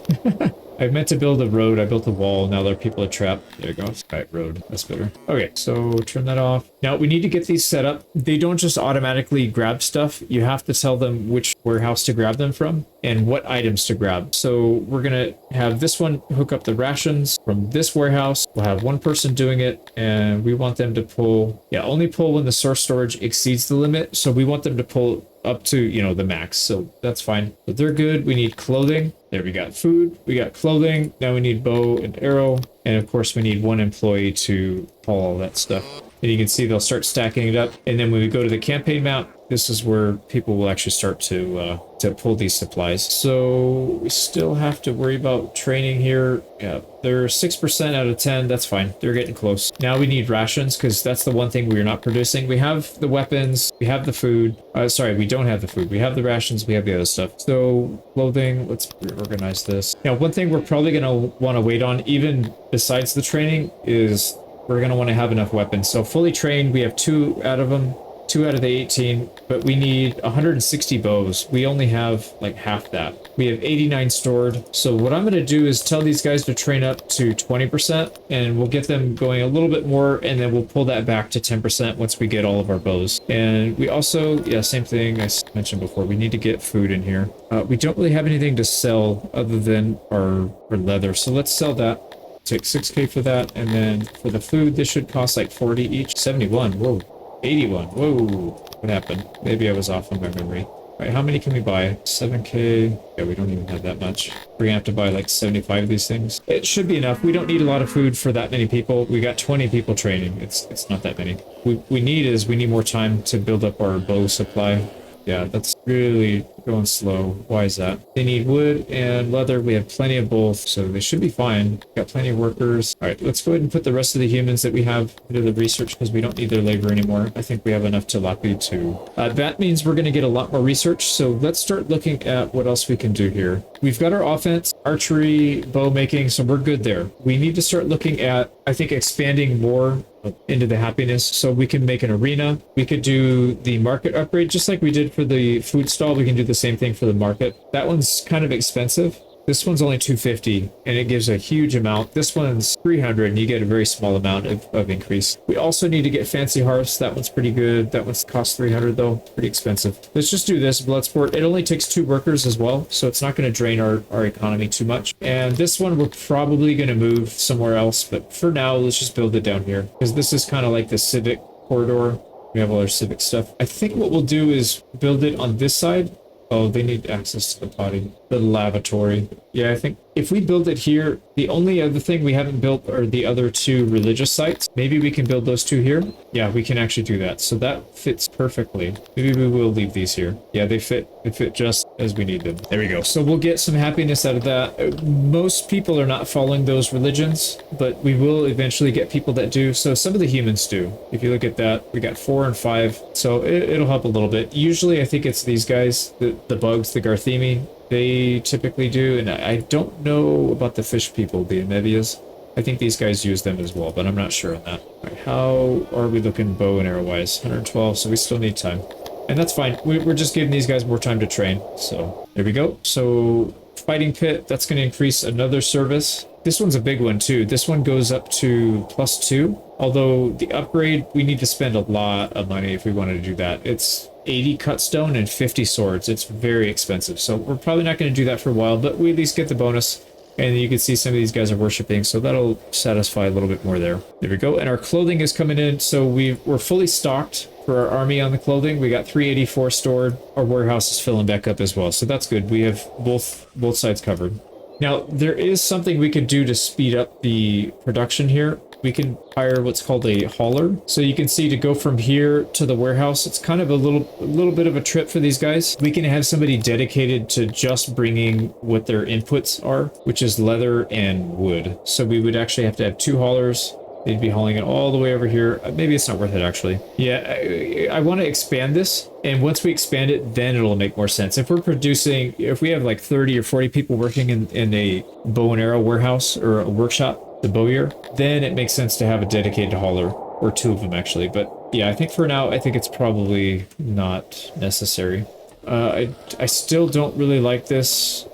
I meant to build a road. I built a wall. Now there are people are trapped. There you go. All right, road. That's better. Okay, so turn that off. Now we need to get these set up. They don't just automatically grab stuff. You have to tell them which warehouse to grab them from and what items to grab. So we're going to have this one hook up the rations from this warehouse. We'll have one person doing it, and we want them to pull, only pull when the source storage exceeds the limit. So we want them to pull up to, you know, the max. So that's fine. But they're good. We need clothing. There, we got food. We got clothing. Now we need bow and arrow. And of course, we need one employee to haul all that stuff. And you can see they'll start stacking it up. And then when we go to the campaign map, this is where people will actually start to pull these supplies. So we still have to worry about training here. Yeah, they're 6% out of 10. That's fine. They're getting close. Now we need rations because that's the one thing we're not producing. We have the weapons. We have the food. Sorry, we don't have the food. We have the rations. We have the other stuff. So clothing, let's reorganize this. Now, one thing we're probably going to want to wait on, even besides the training, is we're going to want to have enough weapons. So fully trained, we have 2 out of them. 2 out of the 18, but we need 160 bows. We only have like half that. We have 89 stored. So what I'm going to do is tell these guys to train up to 20%, and we'll get them going a little bit more, and then we'll pull that back to 10% once we get all of our bows. And we also, same thing I mentioned before, we need to get food in here. We don't really have anything to sell other than our leather. So let's sell that. Take 6K for that, and then for the food, this should cost like 40 each. 71, whoa. 81. Whoa. What happened? Maybe I was off on my memory. All right, how many can we buy? 7K. Yeah, we don't even have that much. We're gonna have to buy like 75 of these things. It should be enough. We don't need a lot of food for that many people. We got 20 people training. It's not that many. We need more time to build up our bow supply. Yeah, that's really going slow. Why is that? They need wood and leather. We have plenty of both, so they should be fine. Got plenty of workers. All right, let's go ahead and put the rest of the humans that we have into the research because we don't need their labor anymore. I think we have enough tilapia too. That means we're going to get a lot more research, so let's start looking at what else we can do here. We've got our offense, archery, bow making, so we're good there. We need to start looking at, I think, expanding more into the happiness, so we can make an arena. We could do the market upgrade just like we did for the food stall. We can do the same thing for the market. That one's kind of expensive. This one's only 250 and it gives a huge amount. This one's 300 and you get a very small amount of increase. We also need to get fancy hearths. That one's pretty good. That one's cost 300 though. Pretty expensive. Let's just do this Bloodsport. It only takes 2 workers as well, so it's not going to drain our economy too much. And this one we're probably going to move somewhere else, but for now let's just build it down here because this is kind of like the civic corridor. We have all our civic stuff. I think what we'll do is build it on this side. Oh, they need access to the potty. The lavatory. Yeah, I think if we build it here, the only other thing we haven't built are the other 2 religious sites. Maybe we can build those 2 here. Yeah, we can actually do that. So that fits perfectly. Maybe we will leave these here. Yeah, they fit just as we need them. There we go. So we'll get some happiness out of that. Most people are not following those religions, but we will eventually get people that do. So some of the humans do. If you look at that, we got 4 and 5. So it'll help a little bit. Usually I think it's these guys, the bugs, the Garthemi. They typically do, and I don't know about the fish people, the Amebias. I think these guys use them as well, but I'm not sure on that. All right, how are we looking bow and arrow wise? 112, so we still need time. And that's fine. We're just giving these guys more time to train. So there we go. So fighting pit, that's going to increase another service. This one's a big one too. This one goes up to +2. Although the upgrade, we need to spend a lot of money if we wanted to do that. It's 80 cut stone and 50 swords. It's very expensive. So we're probably not going to do that for a while, but we at least get the bonus. And you can see some of these guys are worshiping, so that'll satisfy a little bit more there. There we go. And our clothing is coming in, so we're fully stocked for our army on the clothing. We got 384 stored. Our warehouse is filling back up as well, so that's good. We have both sides covered. Now, there is something we could do to speed up the production here. We can hire what's called a hauler. So you can see to go from here to the warehouse, it's kind of a little bit of a trip for these guys. We can have somebody dedicated to just bringing what their inputs are, which is leather and wood. So we would actually have to have 2 haulers. They'd be hauling it all the way over here. Maybe it's not worth it, actually. Yeah, I want to expand this. And once we expand it, then it'll make more sense. If we have like 30 or 40 people working in a bow and arrow warehouse or a workshop, the bowyer, then it makes sense to have a dedicated hauler, or 2 of them actually. But yeah, I think for now, I think it's probably not necessary. I still don't really like this.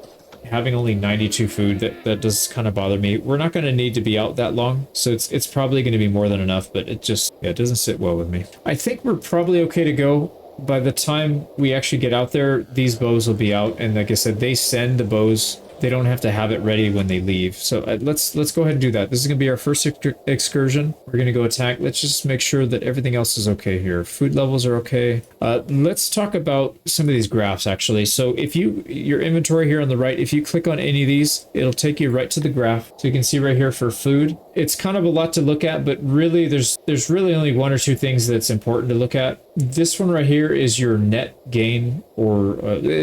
Having only 92 food, that does kind of bother me. We're not going to need to be out that long, so it's probably going to be more than enough, but it doesn't sit well with me. I think we're probably okay to go. By the time we actually get out there, these bows will be out, and like I said, they send the bows. They don't have to have it ready when they leave. So let's go ahead and do that. This is going to be our first excursion. We're going to go attack. Let's just make sure that everything else is okay here. Food levels are okay. Let's talk about some of these graphs, actually. So if your inventory here on the right, if you click on any of these, it'll take you right to the graph. So you can see right here for food. It's kind of a lot to look at, but really there's really only 1 or 2 things that's important to look at. This one right here is your net gain, or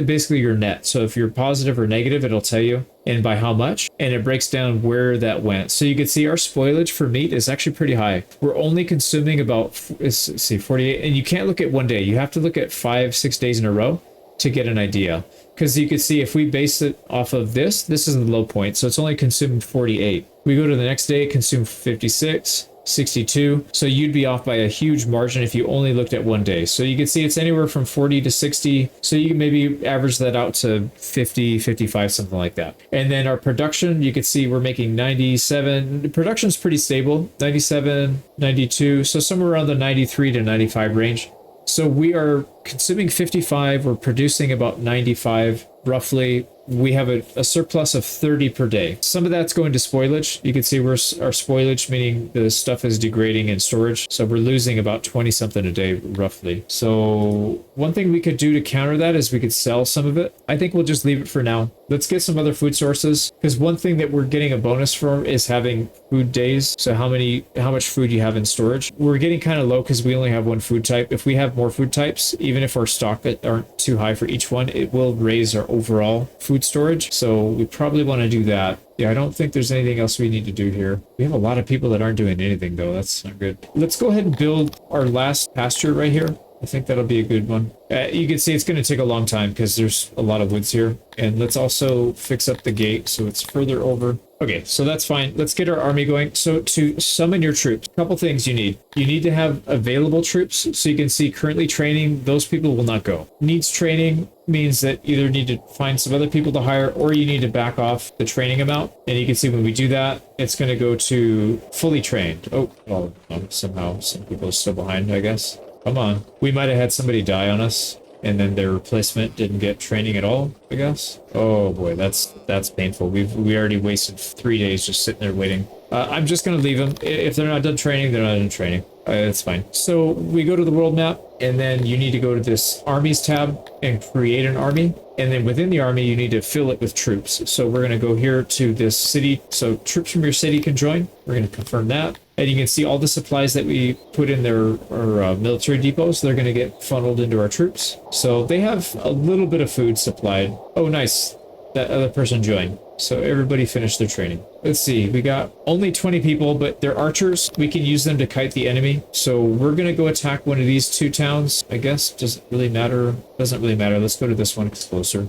basically your net. So if you're positive or negative, it'll tell you, and by how much, and it breaks down where that went. So you can see our spoilage for meat is actually pretty high. We're only consuming about 48, and you can't look at one day. You have to look at 5-6 days in a row to get an idea. Because you can see if we base it off of this is the low point, so it's only consumed 48. We go to the next day, consume 56, 62. So you'd be off by a huge margin if you only looked at one day. So you can see it's anywhere from 40 to 60. So you can maybe average that out to 50, 55, something like that. And then our production, you can see we're making 97. The production's pretty stable, 97, 92. So somewhere around the 93 to 95 range. So we are consuming 55. We're producing about 95 roughly. We have a surplus of 30 per day. Some of that's going to spoilage. You can see our spoilage, meaning the stuff is degrading in storage. So we're losing about 20 something a day, roughly. So one thing we could do to counter that is we could sell some of it. I think we'll just leave it for now. Let's get some other food sources, because one thing that we're getting a bonus for is having food days. So how much food you have in storage. We're getting kind of low because we only have 1 food type. If we have more food types, even if our stock aren't too high for each one, it will raise our overall food storage. So we probably want to do that. Yeah, I don't think there's anything else we need to do here. We have a lot of people that aren't doing anything though. That's not good. Let's go ahead and build our last pasture right here. I think that'll be a good one. You can see it's going to take a long time because there's a lot of woods here. And let's also fix up the gate so it's further over. Okay, so that's fine. Let's get our army going. So to summon your troops, a couple things you need. You need to have available troops. So you can see currently training, those people will not go. Needs training means that either need to find some other people to hire, or you need to back off the training amount. And you can see when we do that, it's going to go to fully trained. Oh, well, somehow some people are still behind, I guess. Come on. We might have had somebody die on us, and then their replacement didn't get training at all, I guess. Oh boy, that's painful. We already wasted 3 days just sitting there waiting. I'm just going to leave them. If they're not done training, they're not done training. It's fine. So we go to the world map, and then you need to go to this armies tab and create an army. And then within the army, you need to fill it with troops. So we're going to go here to this city. So troops from your city can join. We're going to confirm that. And you can see all the supplies that we put in our military depots. They're going to get funneled into our troops. So they have a little bit of food supplied. Oh, nice. That other person joined. So everybody finished their training. Let's see. We got only 20 people, but they're archers. We can use them to kite the enemy. So we're going to go attack one of these 2 towns. I guess. Does it really matter? Doesn't really matter. Let's go to this one. It's closer.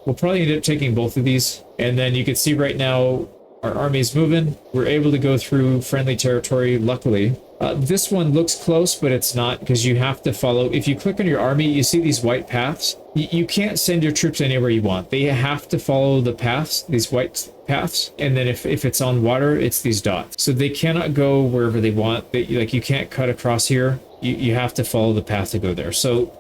We'll probably end up taking both of these. And then you can see right now, Our army's moving. We're able to go through friendly territory, luckily. This one looks close, but it's not, because you have to follow. If you click on your army, you see these white paths. You can't send your troops anywhere you want. They have to follow the paths, these white paths. And then if it's on water, it's these dots. So they cannot go wherever they want. Like, you can't cut across here. You have to follow the path to go there. So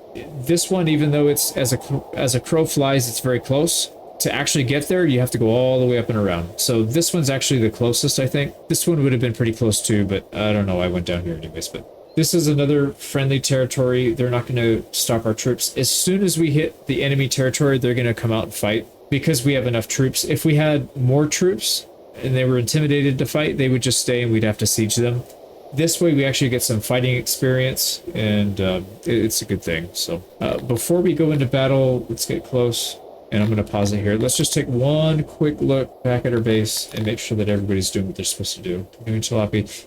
this one, even though it's as a crow flies, it's very close. To actually get there, you have to go all the way up and around. So this one's actually the closest, I think. This one would have been pretty close too, but I don't know. I went down here anyways. But this is another friendly territory. They're not going to stop our troops. As soon as we hit the enemy territory, they're going to come out and fight because we have enough troops. If we had more troops and they were intimidated to fight, they would just stay and we'd have to siege them. This way we actually get some fighting experience, and it's a good thing. So before we go into battle, let's get close. And I'm going to pause it here. Let's just take one quick look back at our base and make sure that everybody's doing what they're supposed to do.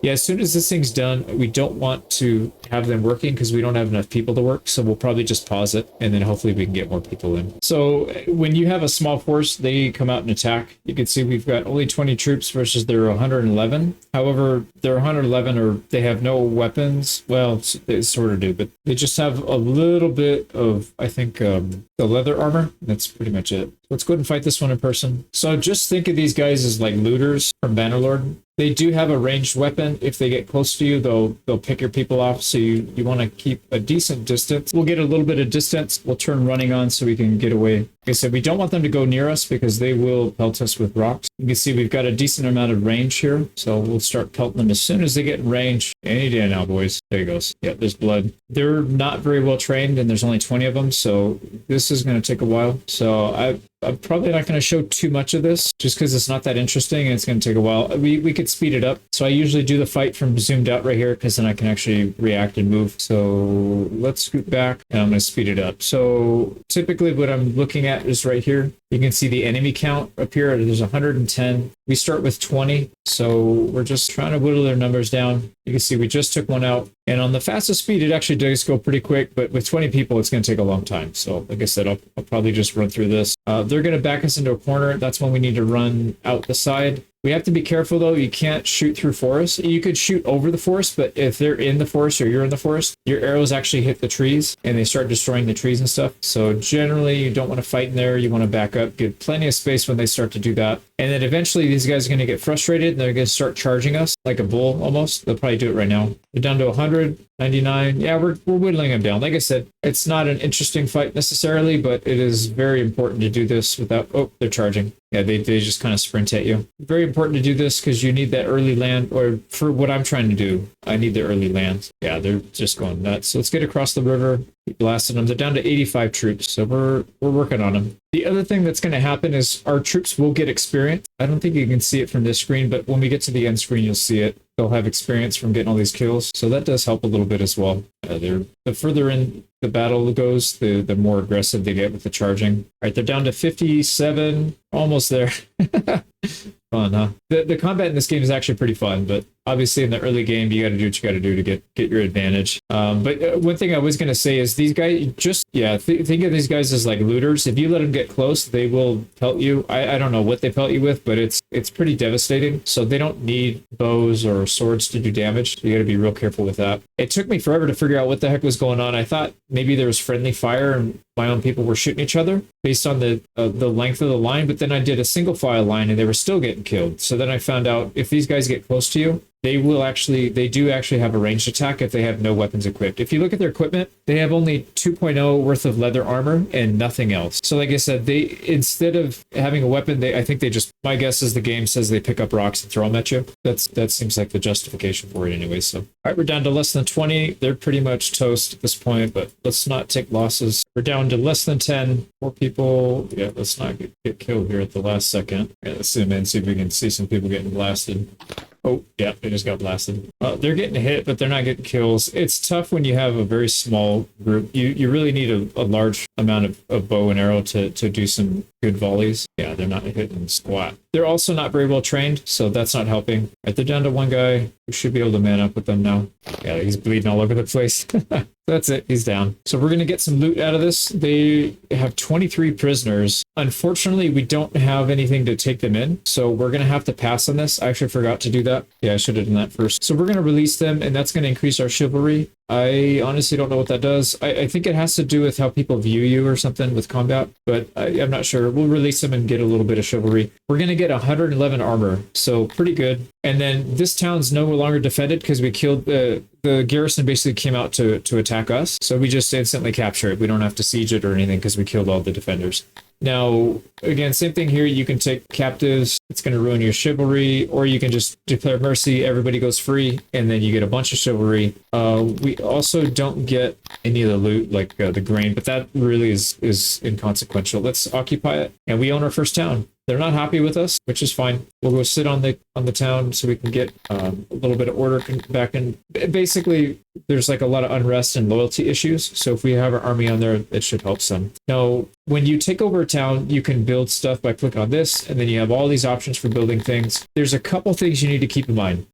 Yeah, as soon as this thing's done, we don't want to have them working because we don't have enough people to work. So we'll probably just pause it, and then hopefully we can get more people in. So when you have a small force, they come out and attack. You can see we've got only 20 troops versus their 111. However, their 111 they have no weapons. Well, they sort of do, but they just have a little bit of, I think, the leather armor. That's pretty much it. Let's go ahead and fight this one in person. So just think of these guys as like looters from Bannerlord. They do have a ranged weapon. If they get close to you, they'll pick your people off. So you want to keep a decent distance. We'll get a little bit of distance. We'll turn running on so we can get away. Like I said, we don't want them to go near us because they will pelt us with rocks. You can see we've got a decent amount of range here. So we'll start pelting them as soon as they get in range. Any day now, boys. There he goes. Yeah, there's blood. They're not very well trained and there's only 20 of them. So this is going to take a while. So I'm probably not going to show too much of this just because it's not that interesting and it's going to take a while. We could speed it up. So I usually do the fight from zoomed out right here because then I can actually react and move. So let's scoot back and I'm going to speed it up. So typically what I'm looking at is right here. You can see the enemy count up here. There's 110. We start with 20. So we're just trying to whittle their numbers down. You can see we just took one out. And on the fastest speed, it actually does go pretty quick. But with 20 people, it's going to take a long time. So like I said, I'll probably just run through this. They're going to back us into a corner. That's when we need to run out the side. We have to be careful, though. You can't shoot through forest. You could shoot over the forest, but if they're in the forest or you're in the forest, your arrows actually hit the trees and they start destroying the trees and stuff. So generally, you don't want to fight in there. You want to back up, give plenty of space when they start to do that. And then eventually, these guys are going to get frustrated and they're going to start charging us like a bull almost. They'll probably do it right now. They're down to 100, 99. Yeah, we're whittling them down. Like I said, it's not an interesting fight necessarily, but it is very important to do this without... Oh, they're charging. Yeah, they just kind of sprint at you. Very important to do this because you need that early land, or for what I'm trying to do, I need the early land. Yeah, they're just going nuts. So let's get across the river. Keep blasting them. They're down to 85 troops, so we're working on them. The other thing that's going to happen is our troops will get experience. I don't think you can see it from this screen, but when we get to the end screen, you'll see it. They'll have experience from getting all these kills, so that does help a little bit as well. The further in the battle goes, the more aggressive they get with the charging. All right, they're down to 57, almost there. Fun, huh? The combat in this game is actually pretty fun, but obviously in the early game, you got to do what you got to do to get your advantage. But one thing I was going to say is these guys, think of these guys as like looters. If you let them get close, they will pelt you. I don't know what they pelt you with, but it's pretty devastating. So they don't need bows or swords to do damage. So you got to be real careful with that. It took me forever to figure out what the heck was going on. I thought maybe there was friendly fire and my own people were shooting each other based on the length of the line, but then I did a single file line and they were still getting killed. So then I found out if these guys get close to you, they do actually have a ranged attack if they have no weapons equipped. If you look at their equipment, they have only 2.0 worth of leather armor and nothing else. So like I said, they, instead of having a weapon, I think they just, my guess is the game says they pick up rocks and throw them at you. That seems like the justification for it anyway. So, all right, we're down to less than 20. They're pretty much toast at this point, but let's not take losses. We're down to less than 10. 4 people. Yeah, let's not get killed here at the last second. Yeah, let's zoom in, see if we can see some people getting blasted. Oh, yeah, they just got blasted. They're getting hit, but they're not getting kills. It's tough when you have a very small group. You really need a large amount of bow and arrow to do some good volleys. Yeah, they're not hitting squat. They're also not very well trained, so that's not helping. Right, they're down to one guy. We should be able to man up with them now. Yeah, he's bleeding all over the place. That's it. He's down. So we're going to get some loot out of this. They have 23 prisoners. Unfortunately, we don't have anything to take them in, so we're going to have to pass on this. I actually forgot to do that. Yeah, I should have done that first. So we're going to release them, and that's going to increase our chivalry. I honestly don't know what that does. I think it has to do with how people view you or something with combat, but I'm not sure. We'll release them and get a little bit of chivalry. We're going to get 111 armor, so pretty good. And then this town's no longer defended because we killed the garrison basically came out to attack us. So we just instantly capture it. We don't have to siege it or anything because we killed all the defenders. Now, again, same thing here. You can take captives. It's going to ruin your chivalry, or you can just declare mercy. Everybody goes free, and then you get a bunch of chivalry. We also don't get any of the loot, like the grain, but that really is inconsequential. Let's occupy it, and we own our first town. They're not happy with us, which is fine. We'll go sit on the town so we can get a little bit of order back in. Basically, there's like a lot of unrest and loyalty issues. So if we have our army on there, it should help some. Now, when you take over a town, you can build stuff by clicking on this, and then you have all these options for building things. There's a couple things you need to keep in mind.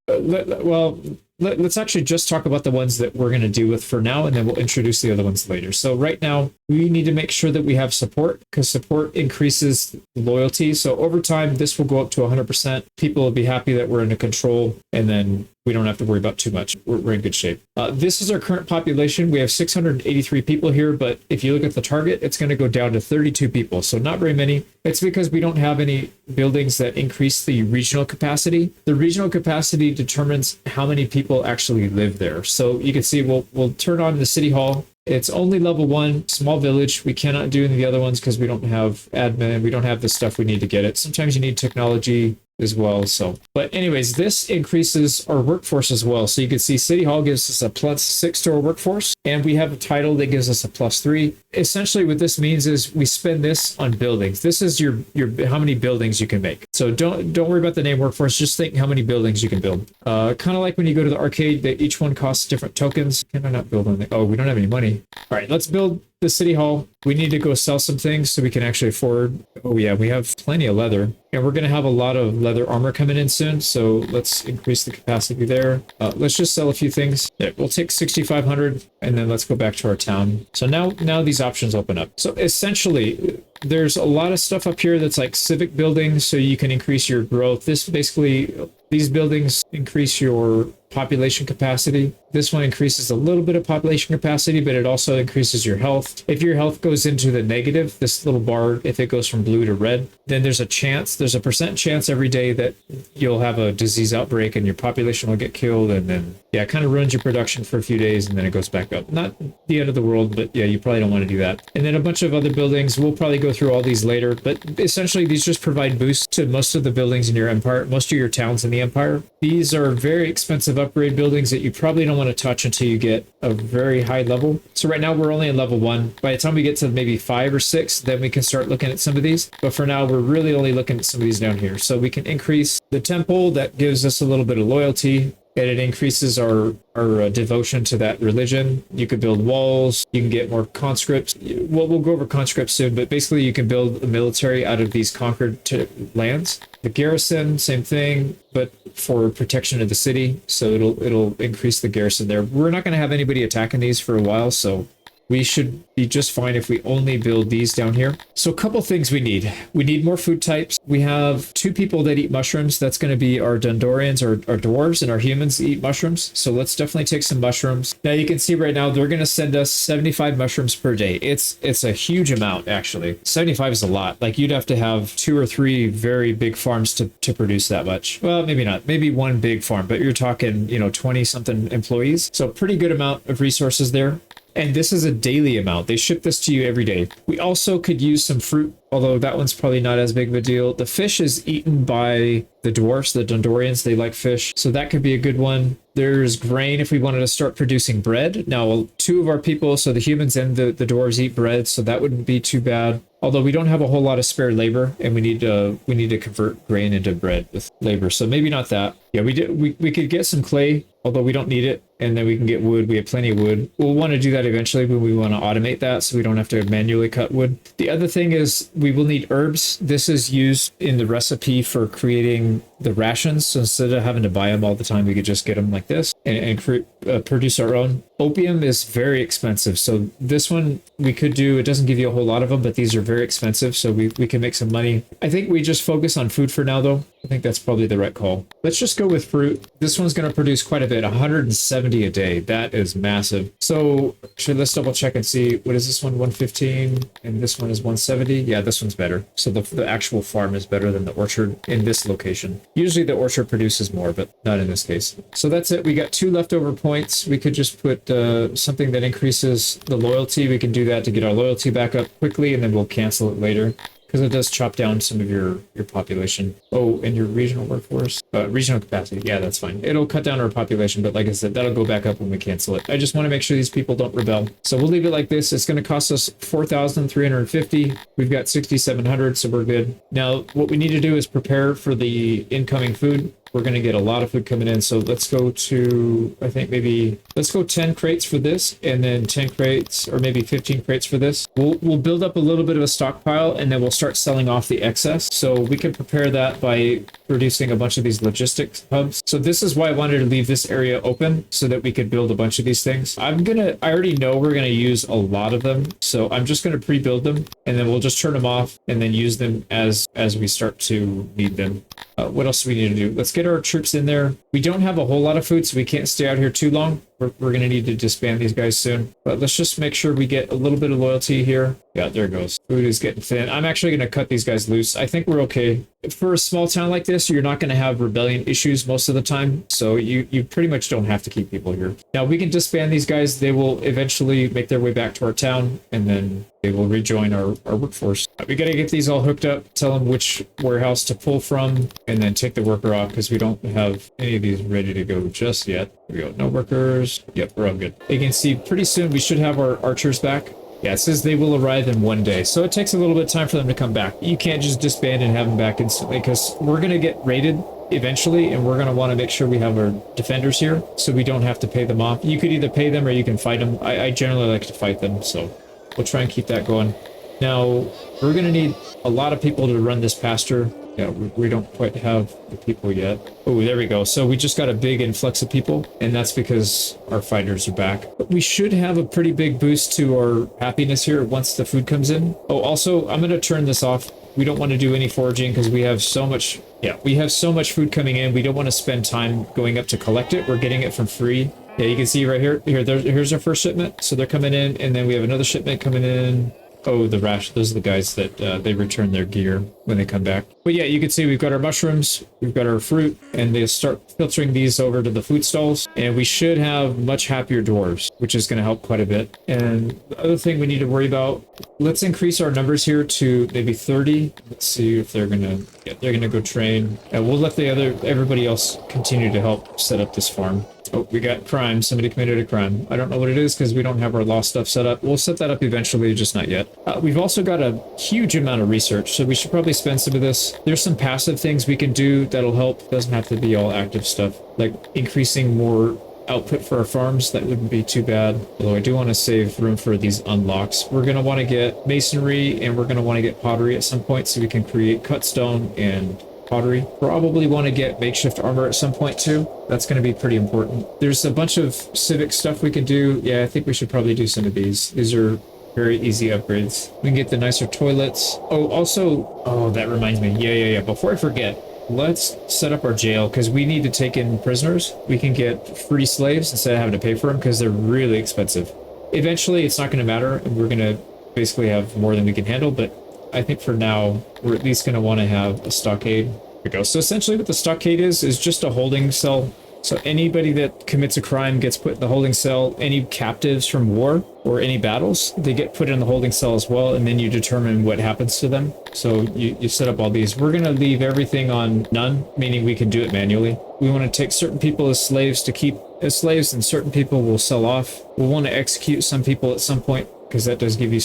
Let's actually just talk about the ones that we're going to do with for now, and then we'll introduce the other ones later. So right now, we need to make sure that we have support, because support increases loyalty. So over time, this will go up to 100%. People will be happy that we're under control, and then we don't have to worry about too much. We're in good shape. This is our current population. We have 683 people here, but if you look at the target, it's going to go down to 32 people. So not very many. It's because we don't have any buildings that increase the regional capacity. The regional capacity determines how many people actually live there. So you can see we'll turn on the city hall. It's only level 1, small village. We cannot do any of the other ones because we don't have admin. We don't have the stuff we need to get it. Sometimes you need technology as well. So, but anyways, this increases our workforce as well. So you can see City Hall gives us a +6 to our workforce, and we have a title that gives us a +3. Essentially, what this means is we spend this on buildings. This is your how many buildings you can make. So don't worry about the name workforce. Just think how many buildings you can build. Kind of like when you go to the arcade, that each one costs different tokens. Can I not build on it? Oh, we don't have any money. All right, let's build the city hall. We need to go sell some things so we can actually afford. Oh yeah, we have plenty of leather, and we're going to have a lot of leather armor coming in soon. So let's increase the capacity there. Let's just sell a few things. Yeah, we'll take 6,500, and then let's go back to our town. So now these options open up. So essentially, there's a lot of stuff up here that's like civic buildings, so you can increase your growth. This basically, these buildings increase your population capacity. This one increases a little bit of population capacity, but it also increases your health. If your health goes into the negative, this little bar, if it goes from blue to red, then there's a percent chance every day that you'll have a disease outbreak and your population will get killed. And then, yeah, it kind of ruins your production for a few days and then it goes back up. Not the end of the world, but yeah, you probably don't want to do that. And then a bunch of other buildings. We'll probably go through all these later, but essentially these just provide boosts to most of the buildings in your empire, most of your towns in the empire. These are very expensive upgrade buildings that you probably don't want to touch until you get a very high level. So right now we're only in level 1. By the time we get to maybe 5 or 6, then we can start looking at some of these. But for now, we're really only looking at some of these down here. So we can increase the temple. That gives us a little bit of loyalty, and it increases our devotion to that religion. You could build walls. You can get more conscripts. We'll go over conscripts soon, but basically you can build a military out of these conquered lands. The garrison, same thing, but for protection of the city. So it'll increase the garrison there. We're not going to have anybody attacking these for a while, so we should be just fine if we only build these down here. So a couple things we need. We need more food types. We have 2 people that eat mushrooms. That's going to be our Dondorians, our dwarves, and our humans eat mushrooms. So let's definitely take some mushrooms. Now you can see right now they're going to send us 75 mushrooms per day. It's a huge amount, actually. 75 is a lot. Like you'd have to have 2 or 3 very big farms to produce that much. Well, maybe not. Maybe one big farm, but you're talking, 20 something employees. So pretty good amount of resources there. And this is a daily amount. They ship this to you every day. We also could use some fruit, although that one's probably not as big of a deal. The fish is eaten by the dwarfs, the Dondorians. They like fish, so that could be a good one. There's grain if we wanted to start producing bread. Now, 2 of our people, so the humans and the dwarves, eat bread, so that wouldn't be too bad. Although we don't have a whole lot of spare labor, and we need to convert grain into bread with labor, so maybe not that. Yeah, we could get some clay, although we don't need it. and then we can get wood. We have plenty of wood. We'll want to do that eventually, but we want to automate that so we don't have to manually cut wood. The other thing is we will need herbs. This is used in the recipe for creating the rations. So instead of having to buy them all the time, we could just get them like this and produce our own. Opium is very expensive. So this one we could do, it doesn't give you a whole lot of them, but these are very expensive. So we can make some money. I think we just focus on food for now though. I think that's probably the right call. Let's just go with fruit. This one's going to produce quite a bit, 170 a day. That is massive. So actually, let's double check and see. What is this one? 115, and this one is 170. Yeah, this one's better. So the actual farm is better than the orchard in this location. Usually the orchard produces more, but not in this case. So that's it. We got 2 leftover points. We could just put something that increases the loyalty. We can do that to get our loyalty back up quickly, and then we'll cancel it later, because it does chop down some of your population. Oh, and your regional workforce. Regional capacity. Yeah, that's fine. It'll cut down our population, but like I said, that'll go back up when we cancel it. I just want to make sure these people don't rebel. So we'll leave it like this. It's going to cost us 4,350. We've got 6,700, so we're good. Now, what we need to do is prepare for the incoming food. We're going to get a lot of food coming in. So let's go to, I think maybe, let's go 10 crates for this, and then 10 crates or maybe 15 crates for this. We'll build up a little bit of a stockpile, and then we'll start selling off the excess. So we can prepare that by producing a bunch of these logistics hubs. So this is why I wanted to leave this area open so that we could build a bunch of these things. I already know we're going to use a lot of them. So I'm just going to pre-build them, and then we'll just turn them off and then use them as we start to need them. What else do we need to do? Let's get our troops in there. We don't have a whole lot of food, so we can't stay out here too long. We're going to need to disband these guys soon. But let's just make sure we get a little bit of loyalty here. Yeah, there it goes. Food is getting thin. I'm actually going to cut these guys loose. I think we're okay. For a small town like this, you're not going to have rebellion issues most of the time. So you pretty much don't have to keep people here. Now, we can disband these guys. They will eventually make their way back to our town, and then they will rejoin our workforce. We got to get these all hooked up, tell them which warehouse to pull from, and then take the worker off, because we don't have any of these ready to go just yet. Here we go. No workers. Yep, we're all good. You can see pretty soon we should have our archers back. Yeah, it says they will arrive in 1 day. So it takes a little bit of time for them to come back. You can't just disband and have them back instantly, because we're going to get raided eventually, and we're going to want to make sure we have our defenders here so we don't have to pay them off. You could either pay them or you can fight them. I generally like to fight them, so we'll try and keep that going. Now, we're going to need a lot of people to run this pasture. Yeah, we don't quite have the people yet. Oh, there we go. So we just got a big influx of people, and that's because our fighters are back. But we should have a pretty big boost to our happiness here once the food comes in. Oh, also, I'm going to turn this off. We don't want to do any foraging because we have so much, we have so much food coming in. We don't want to spend time going up to collect it. We're getting it from free. Yeah, you can see right here. Here's our first shipment. So they're coming in, and then we have another shipment coming in. Oh, the rash. Those are the guys that they return their gear when they come back. But yeah, you can see we've got our mushrooms, we've got our fruit, and they start filtering these over to the food stalls. And we should have much happier dwarves, which is going to help quite a bit. And the other thing we need to worry about, let's increase our numbers here to maybe 30. Let's see if they're going to go train. And we'll let everybody else continue to help set up this farm. Oh, we got crime. Somebody committed a crime. I don't know what it is because we don't have our law stuff set up. We'll set that up eventually, just not yet. We've also got a huge amount of research, so we should probably spend some of this. There's some passive things we can do that'll help. It doesn't have to be all active stuff, like increasing more output for our farms. That wouldn't be too bad. Although I do want to save room for these unlocks. We're going to want to get masonry, and we're going to want to get pottery at some point so we can create cut stone and pottery. Probably want to get makeshift armor at some point too. That's going to be pretty important. There's a bunch of civic stuff we can do. Yeah, I think we should probably do some of these. These are very easy upgrades. We can get the nicer toilets. Oh, also, oh, that reminds me. Yeah. Before I forget, let's set up our jail because we need to take in prisoners. We can get free slaves instead of having to pay for them because they're really expensive. Eventually, it's not going to matter, and we're going to basically have more than we can handle, but I think for now, we're at least going to want to have a stockade. Here we go. So essentially what the stockade is just a holding cell. So anybody that commits a crime gets put in the holding cell. Any captives from war or any battles, they get put in the holding cell as well, and then you determine what happens to them. So you set up all these. We're going to leave everything on none, meaning we can do it manually. We want to take certain people as slaves to keep as slaves, and certain people will sell off. We'll want to execute some people at some point, because that does give you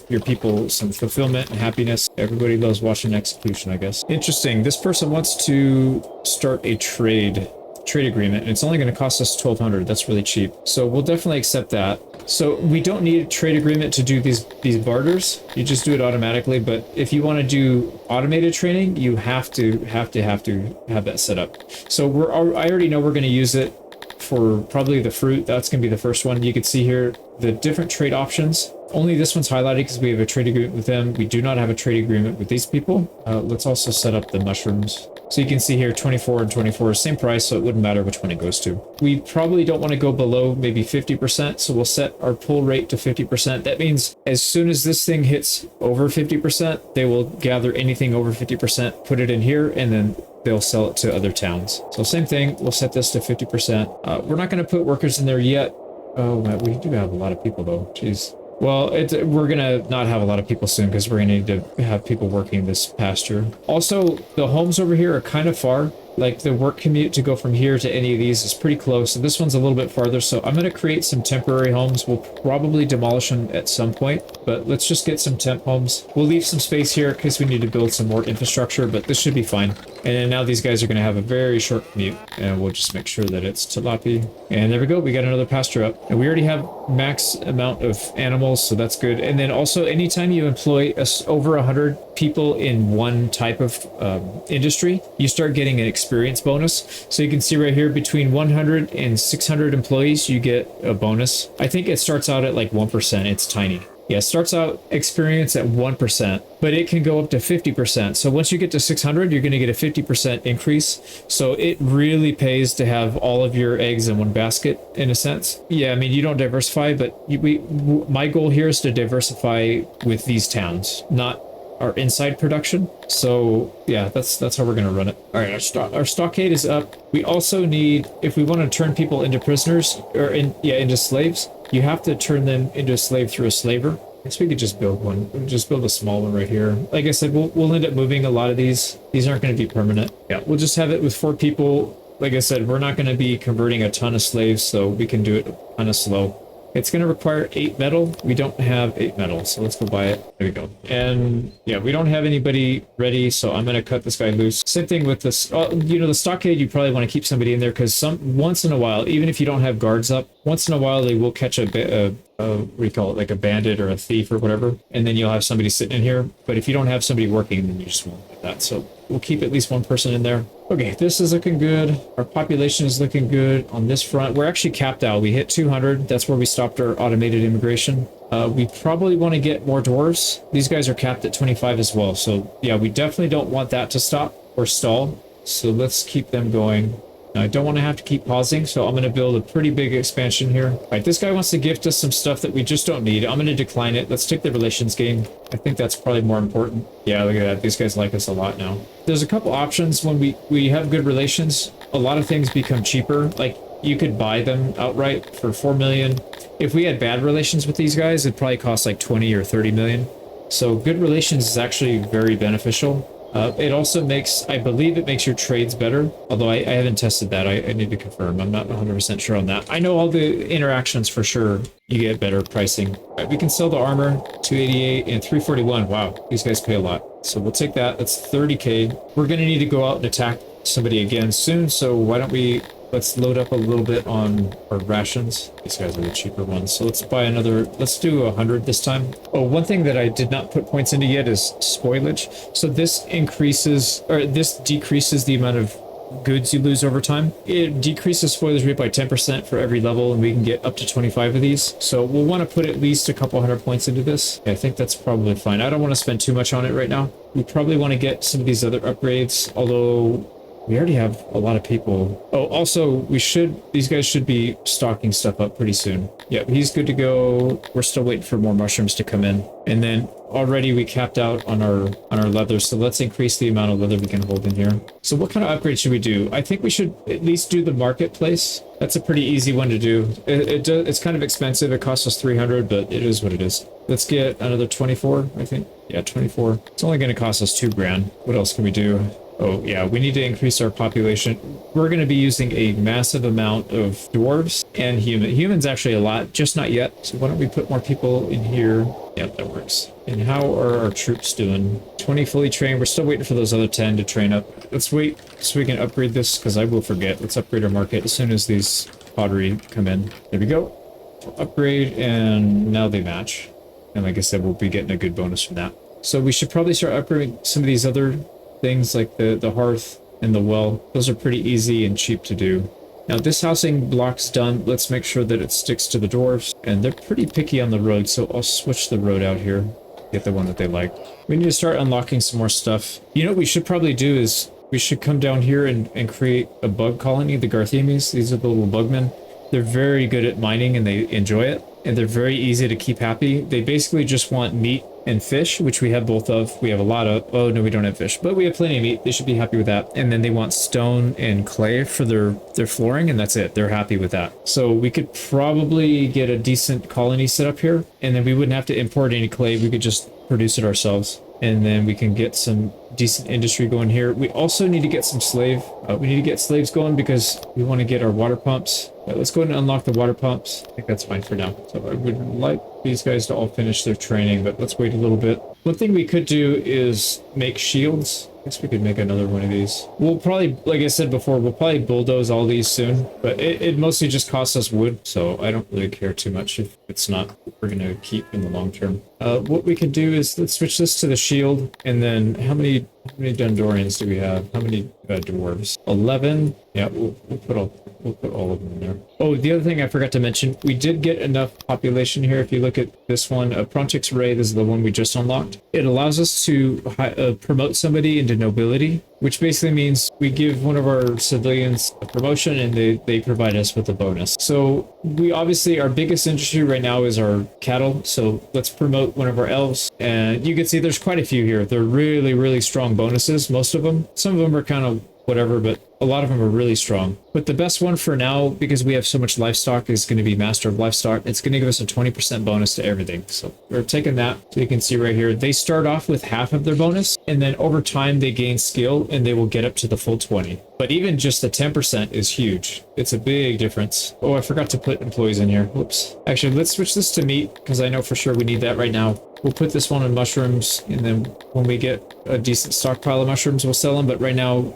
your people some fulfillment and happiness. Everybody loves watching execution, I guess. Interesting. This person wants to start a trade. trade agreement, and it's only going to cost us 1,200. That's really cheap. So we'll definitely accept that. So we don't need a trade agreement to do these barters. You just do it automatically. But if you want to do automated trading, you have to have that set up. So I already know we're going to use it for probably the fruit. That's going to be the first one. You can see here the different trade options. Only this one's highlighted because we have a trade agreement with them. We do not have a trade agreement with these people. Let's also set up the mushrooms. So you can see here 24 and 24, same price, so it wouldn't matter which one it goes to. We probably don't want to go below maybe 50%, so we'll set our pull rate to 50%. That means as soon as this thing hits over 50%, they will gather anything over 50%, put it in here, and then they'll sell it to other towns. So same thing, we'll set this to 50%. We're not going to put workers in there yet. Oh, we do have a lot of people though, jeez. Well, we're going to not have a lot of people soon because we're going to need to have people working this pasture. Also, the homes over here are kind of far. Like the work commute to go from here to any of these is pretty close. So this one's a little bit farther. So I'm going to create some temporary homes. We'll probably demolish them at some point, but let's just get some temp homes. We'll leave some space here because we need to build some more infrastructure, but this should be fine. And then now these guys are going to have a very short commute, and we'll just make sure that it's tilapia. And there we go. We got another pasture up, and we already have max amount of animals, so that's good. And then also anytime you employ over 100 people in one type of industry, you start getting an experience bonus. So you can see right here between 100 and 600 employees, you get a bonus. I think it starts out at like 1%. It's tiny. Yeah, it starts out experience at 1%, but it can go up to 50%. So once you get to 600, you're going to get a 50% increase. So it really pays to have all of your eggs in one basket, in a sense. Yeah, I mean, you don't diversify, but my goal here is to diversify with these towns, not our inside production. So yeah, that's how we're going to run it. All right, our stockade is up. We also need, if we want to turn people into prisoners or into slaves, you have to turn them into a slave through a slaver. I guess we could just build one. We'll just build a small one right here. Like I said, we'll end up moving a lot of these. These aren't going to be permanent. Yeah, we'll just have it with 4 people. Like I said, we're not going to be converting a ton of slaves, so we can do it kind of slow. It's going to require 8 metal. We don't have 8 metal, so let's go buy it. There we go. And yeah, we don't have anybody ready, so I'm going to cut this guy loose. Same thing with this. The stockade, you probably want to keep somebody in there because once in a while, even if you don't have guards up, once in a while they will catch what do you call it, like a bandit or a thief or whatever, and then you'll have somebody sitting in here. But if you don't have somebody working, then you just won't get that. So we'll keep at least 1 person in there. Okay, this is looking good. Our population is looking good on this front. We're actually capped out. We hit 200. That's where we stopped our automated immigration. We probably want to get more dwarves. These guys are capped at 25 as well. So yeah, we definitely don't want that to stop or stall. So let's keep them going. I don't want to have to keep pausing, so I'm going to build a pretty big expansion here. All right, this guy wants to gift us some stuff that we just don't need. I'm going to decline it. Let's take the relations game. I think that's probably more important. Yeah, look at that. These guys like us a lot now. There's a couple options when we have good relations. A lot of things become cheaper. Like, you could buy them outright for 4 million. If we had bad relations with these guys, it'd probably cost like 20 or 30 million. So good relations is actually very beneficial. It also makes, I believe it makes your trades better, although I haven't tested that. I need to confirm. I'm not 100% sure on that. I know all the interactions for sure. You get better pricing. All right, we can sell the armor, 288 and 341. Wow, these guys pay a lot. So we'll take that. That's 30K. We're going to need to go out and attack somebody again soon. So why don't let's load up a little bit on our rations. These guys are the cheaper ones. So let's buy another, let's do 100 this time. Oh, one thing that I did not put points into yet is spoilage. So this decreases the amount of goods you lose over time. It decreases spoilage rate by 10% for every level, and we can get up to 25 of these. So we'll want to put at least a couple hundred points into this. Yeah, I think that's probably fine. I don't want to spend too much on it right now. We probably want to get some of these other upgrades, although we already have a lot of people. Oh, also, these guys should be stocking stuff up pretty soon. Yeah, he's good to go. We're still waiting for more mushrooms to come in. And then already we capped out on our leather, so let's increase the amount of leather we can hold in here. So what kind of upgrade should we do? I think we should at least do the marketplace. That's a pretty easy one to do. It's kind of expensive. It costs us 300, but it is what it is. Let's get another 24, I think. Yeah, 24. It's only going to cost us 2 grand. What else can we do? Oh, yeah, we need to increase our population. We're going to be using a massive amount of dwarves and humans actually a lot, just not yet. So why don't we put more people in here? Yep, that works. And how are our troops doing? 20 fully trained. We're still waiting for those other 10 to train up. Let's wait so we can upgrade this, because I will forget. Let's upgrade our market as soon as these pottery come in. There we go. Upgrade, and now they match. And like I said, we'll be getting a good bonus from that. So we should probably start upgrading some of these other things like the hearth and the well. Those are pretty easy and cheap to do. Now this housing block's done. Let's make sure that it sticks to the dwarves. And they're pretty picky on the road, so I'll switch the road out here. Get the one that they like. We need to start unlocking some more stuff. You know what we should probably do is we should come down here and create a bug colony, the Garthemis. These are the little bugmen. They're very good at mining and they enjoy it. And they're very easy to keep happy. They basically just want meat and fish, which we have both of. We have a lot of, oh no, we don't have fish, but we have plenty of meat. They should be happy with that. And then they want stone and clay for their flooring, and that's it. They're happy with that. So we could probably get a decent colony set up here, and then we wouldn't have to import any clay. We could just produce it ourselves. And then we can get some decent industry going here. We also need to get some we need to get slaves going because we want to get our water pumps. Let's go ahead and unlock the water pumps. I think that's fine for now. So I would like these guys to all finish their training, but let's wait a little bit. One thing we could do is make shields. I guess we could make another one of these. We'll probably, like I said before, we'll probably bulldoze all these soon, but it mostly just costs us wood, so I don't really care too much if it's not what we're going to keep in the long term. What we can do is let's switch this to the shield, and then how many Dundorians do we have? How many dwarves? 11. Yeah, we'll put all of them in there. Oh, the other thing I forgot to mention, we did get enough population here. If you look at this one, Prontix Ray, this is the one we just unlocked. It allows us to promote somebody into nobility, which basically means we give one of our civilians a promotion and they provide us with a bonus. So we obviously, our biggest industry right now is our cattle. So let's promote one of our elves. And you can see there's quite a few here. They're really, really strong bonuses, most of them. Some of them are kind of whatever, but a lot of them are really strong. But the best one for now, because we have so much livestock, is going to be Master of Livestock. It's going to give us a 20% bonus to everything. So we're taking that. So you can see right here, they start off with half of their bonus, and then over time they gain skill and they will get up to the full 20. But even just the 10% is huge. It's a big difference. Oh, I forgot to put employees in here. Whoops. Actually, let's switch this to meat because I know for sure we need that right now. We'll put this one on mushrooms, and then when we get a decent stockpile of mushrooms, we'll sell them. But right now,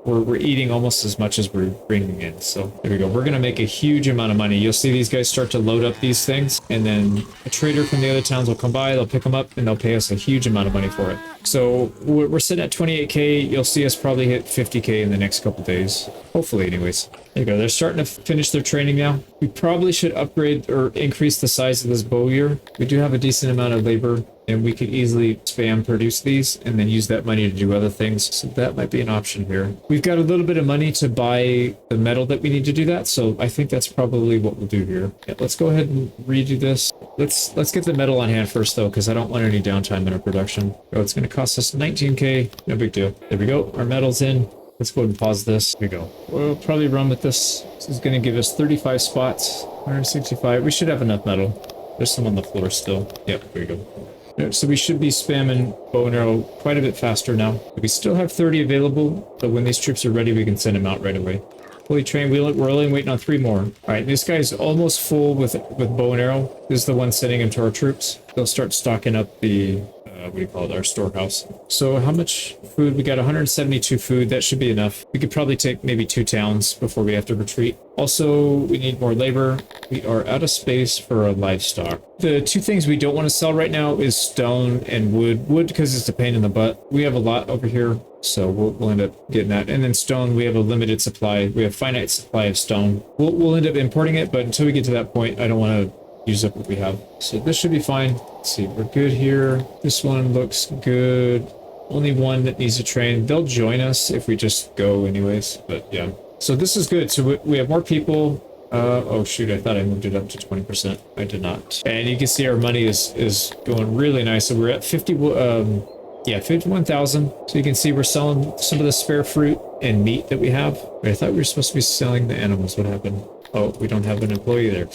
we're eating almost as much as we're bringing in. So there we go. We're going to make a huge amount of money. You'll see these guys start to load up these things, and then a trader from the other towns will come by, they'll pick them up, and they'll pay us a huge amount of money for it. So we're sitting at 28k. You'll see us probably hit 50k in the next couple days. Hopefully, anyways. There you go. They're starting to finish their training now. We probably should upgrade or increase the size of this bowyer. We do have a decent amount of labor, and we could easily spam produce these and then use that money to do other things. So that might be an option here. We've got a little bit of money to buy the metal that we need to do that. So I think that's probably what we'll do here. Yeah, let's go ahead and redo this. Let's get the metal on hand first though, because I don't want any downtime in our production. Oh, it's going to cost us 19k. No big deal. There we go. Our metal's in. Let's go ahead and pause this. Here we go. We'll probably run with this. This is going to give us 35 spots, 165. We should have enough metal. There's some on the floor still. Yep, here we go. So we should be spamming bow and arrow quite a bit faster now. We still have 30 available, but when these troops are ready, we can send them out right away. Fully trained. We're only waiting on 3 more. All right, this guy's almost full with bow and arrow. This is the one sending him to our troops. They'll start stocking up the what do you call it, our storehouse. So how much food? We got 172 food. That should be enough. We could probably take maybe 2 towns before we have to retreat. Also, we need more labor. We are out of space for our livestock. The 2 things we don't want to sell right now is stone and wood. Wood because it's a pain in the butt. We have a lot over here, so we'll end up getting that. And then stone, we have a limited supply. We have finite supply of stone. We'll end up importing it, but until we get to that point, I don't want to use up what we have. So this should be fine. Let's see, we're good here. This one looks good. Only one that needs to train. They'll join us if we just go anyways, but yeah. So this is good. So we have more people. Oh shoot, I thought I moved it up to 20%. I did not. And you can see our money is going really nice. So we're at 51,000. So you can see we're selling some of the spare fruit and meat that we have. Wait, I thought we were supposed to be selling the animals. What happened? Oh, we don't have an employee there.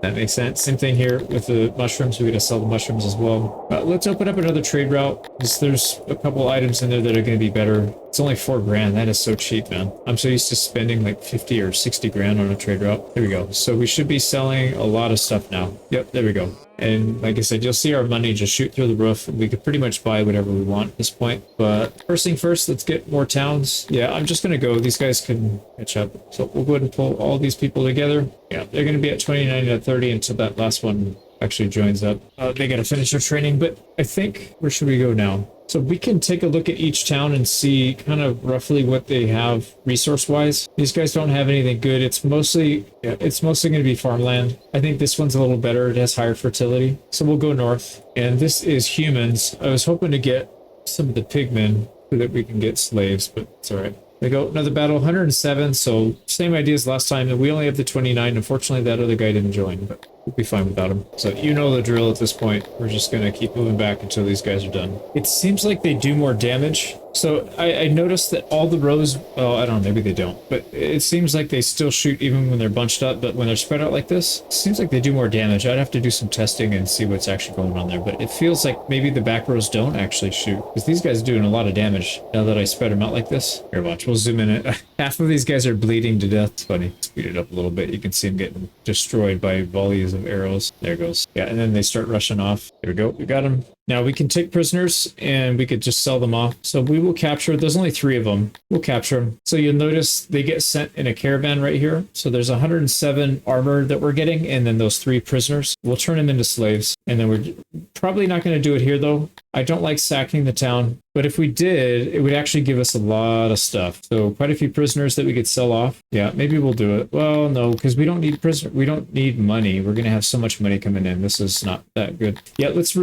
That makes sense. Same thing here with the mushrooms. We gotta sell the mushrooms as well. Let's open up another trade route, because there's a couple items in there that are gonna be better. It's only 4 grand. That is so cheap, man. I'm so used to spending like 50 or 60 grand on a trade route. There we go. So we should be selling a lot of stuff now. Yep, there we go. And like I said, you'll see our money just shoot through the roof. We could pretty much buy whatever we want at this point. But first thing first, let's get more towns. Yeah, I'm just going to go. These guys can catch up. So we'll go ahead and pull all these people together. Yeah, they're going to be at 29 to 30 until that last one actually joins up. They got to finish their training, but I think, where should we go now? So we can take a look at each town and see kind of roughly what they have resource-wise. These guys don't have anything good. It's mostly going to be farmland. I think this one's a little better. It has higher fertility. So we'll go north. And this is humans. I was hoping to get some of the pigmen so that we can get slaves, but it's all right. They go another battle, 107. So same idea as last time. And we only have the 29. Unfortunately, that other guy didn't join, but we'll be fine without him. So you know the drill at this point. We're just going to keep moving back until these guys are done. It seems like they do more damage. So I noticed that all the rows, well, I don't know, maybe they don't, but it seems like they still shoot even when they're bunched up, but when they're spread out like this, it seems like they do more damage. I'd have to do some testing and see what's actually going on there, but it feels like maybe the back rows don't actually shoot, because these guys are doing a lot of damage now that I spread them out like this. Here, watch, we'll zoom in it. Half of these guys are bleeding to death. It's funny. Speed it up a little bit. You can see them getting destroyed by volleys of arrows. There it goes. Yeah, and then they start rushing off. There we go. We got them. Now we can take prisoners and we could just sell them off. So we will capture, there's only 3 of them. We'll capture them. So you'll notice they get sent in a caravan right here. So there's 107 armor that we're getting, and then those 3 prisoners. We'll turn them into slaves. And then we're probably not going to do it here though. I don't like sacking the town, but if we did, it would actually give us a lot of stuff. So quite a few prisoners that we could sell off. Yeah, maybe we'll do it. Well, no, because we don't need we don't need money. We're going to have so much money coming in. This is not that good. Yeah, let's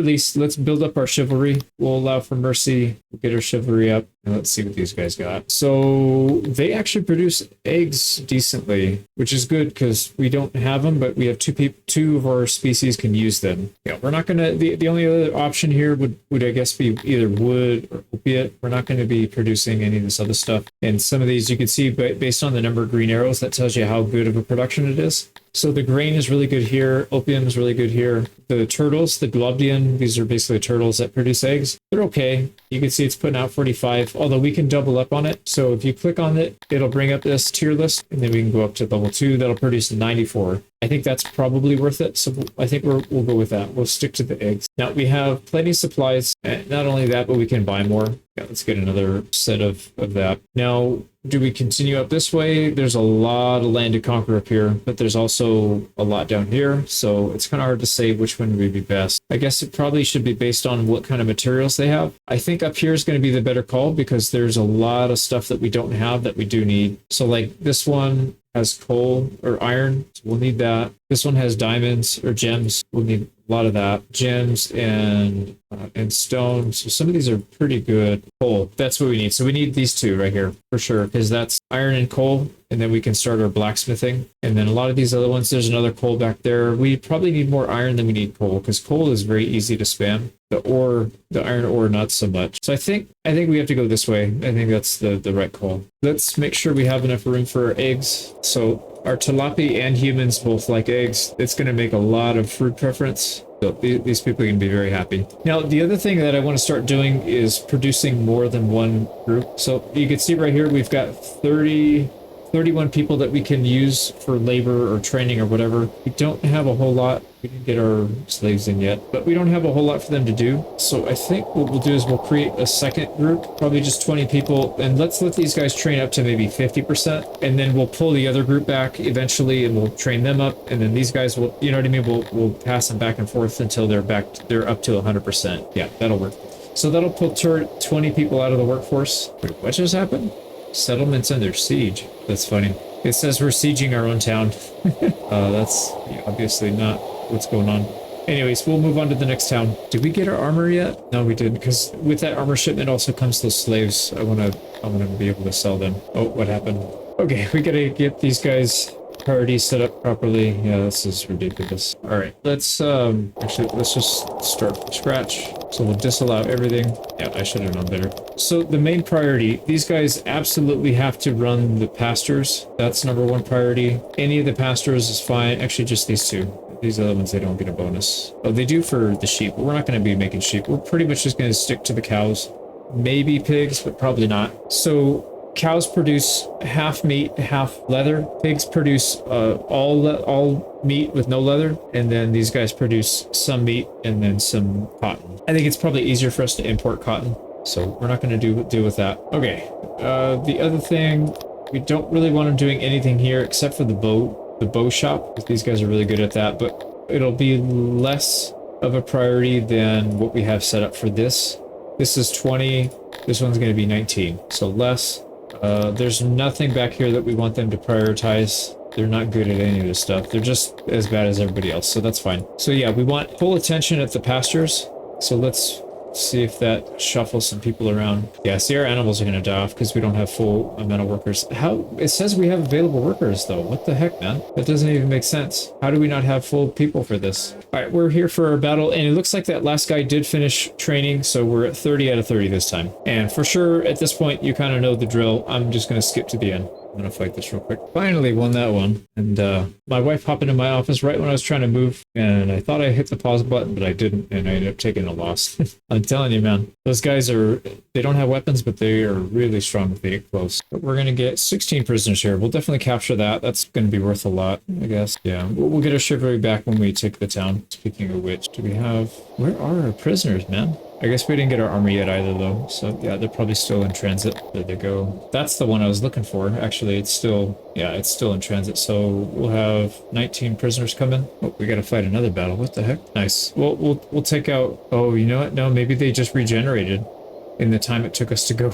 build up our chivalry. We'll allow for mercy. We'll get our chivalry up. And let's see what these guys got. So they actually produce eggs decently, which is good because we don't have them, but we have 2 of our species can use them. Yeah, we're not going to, the only other option here would I guess be either wood or opiate. We're not going to be producing any of this other stuff. And some of these you can see, but based on the number of green arrows, that tells you how good of a production it is. So the grain is really good here. Opium is really good here. The turtles, the globdian, these are basically turtles that produce eggs. They're okay. You can see it's putting out 45, although we can double up on it. So if you click on it, it'll bring up this tier list, and then we can go up to level 2. That'll produce 94. I think that's probably worth it. So I think we'll go with that. We'll stick to the eggs. Now we have plenty of supplies. And not only that, but we can buy more. Yeah, let's get another set of that. Now, do we continue up this way? There's a lot of land to conquer up here, but there's also a lot down here. So it's kind of hard to say which one would be best. I guess it probably should be based on what kind of materials they have. I think up here is going to be the better call because there's a lot of stuff that we don't have that we do need. So like this one has coal or iron, so we'll need that. This one has diamonds or gems. We'll need a lot of that. Gems and stone. So some of these are pretty good. Coal, that's what we need. So we need these 2 right here for sure, because that's iron and coal, and then we can start our blacksmithing. And then a lot of these other ones, there's another coal back there. We probably need more iron than we need coal, because coal is very easy to spam. The iron ore, not so much. So I think we have to go this way. I think that's the right call. Let's make sure we have enough room for eggs. So our tilapia and humans both like eggs. It's going to make a lot of food preference. So these people are going to be very happy. Now, the other thing that I want to start doing is producing more than one group. So you can see right here, we've got 31 people that we can use for labor or training or whatever. We don't have a whole lot. We didn't get our slaves in yet, but we don't have a whole lot for them to do. So I think what we'll do is we'll create a second group, probably just 20 people, and let's let these guys train up to maybe 50%, and then we'll pull the other group back eventually, and we'll train them up, and then these guys will, you know what I mean? We'll pass them back and forth until they're up to 100%. Yeah, that'll work. So that'll pull 20 people out of the workforce. Wait, what just happened? Settlements under siege. That's funny. It says we're sieging our own town. That's obviously not what's going on. Anyways, we'll move on to the next town. Did we get our armor yet? No, we didn't, because with that armor shipment also comes those slaves. I want to be able to sell them. Oh, what happened? Okay, we gotta get these guys priorities set up properly. Yeah, this is ridiculous. All right, let's just start from scratch. So we'll disallow everything. Yeah, I should have known better. So the main priority, these guys absolutely have to run the pastures. That's number 1 priority. Any of the pastures is fine. Actually, just these 2. These other ones, they don't get a bonus. Oh, they do for the sheep, but we're not going to be making sheep. We're pretty much just going to stick to the cows. Maybe pigs, but probably not. So cows produce half meat, half leather. Pigs produce all meat with no leather, and then these guys produce some meat and then some cotton. I think it's probably easier for us to import cotton, so we're not going to deal with that. Okay. The other thing, we don't really want them doing anything here except for the bow shop, because these guys are really good at that, but it'll be less of a priority than what we have set up for this. This is 20, this one's going to be 19, so less. There's nothing back here that we want them to prioritize. They're not good at any of this stuff. They're just as bad as everybody else, so that's fine. So yeah, we want full attention at the pastures, so let's see if that shuffles some people around. Yeah, see, our animals are going to die off because we don't have full amount of workers. How? It says we have available workers, though. What the heck, man? That doesn't even make sense. How do we not have full people for this? All right, we're here for our battle, and it looks like that last guy did finish training, so we're at 30 out of 30 this time. And for sure, at this point, you kind of know the drill. I'm just going to skip to the end. I'm gonna fight this real quick. Finally won that one. And my wife popped into my office right when I was trying to move, and I thought I hit the pause button, but I didn't, and I ended up taking a loss. I'm telling you, man, those guys they don't have weapons, but they are really strong if they get close. But we're gonna get 16 prisoners here. We'll definitely capture that. That's gonna be worth a lot, I guess. Yeah, we'll get our chivalry back when we take the town. Speaking of which, do we have... Where are our prisoners, man? I guess we didn't get our army yet either, though. So, yeah, they're probably still in transit. There they go. That's the one I was looking for. Actually, it's still in transit. So, we'll have 19 prisoners coming. Oh, we gotta fight another battle. What the heck? Nice. We'll take out... Oh, you know what? No, maybe they just regenerated in the time it took us to go.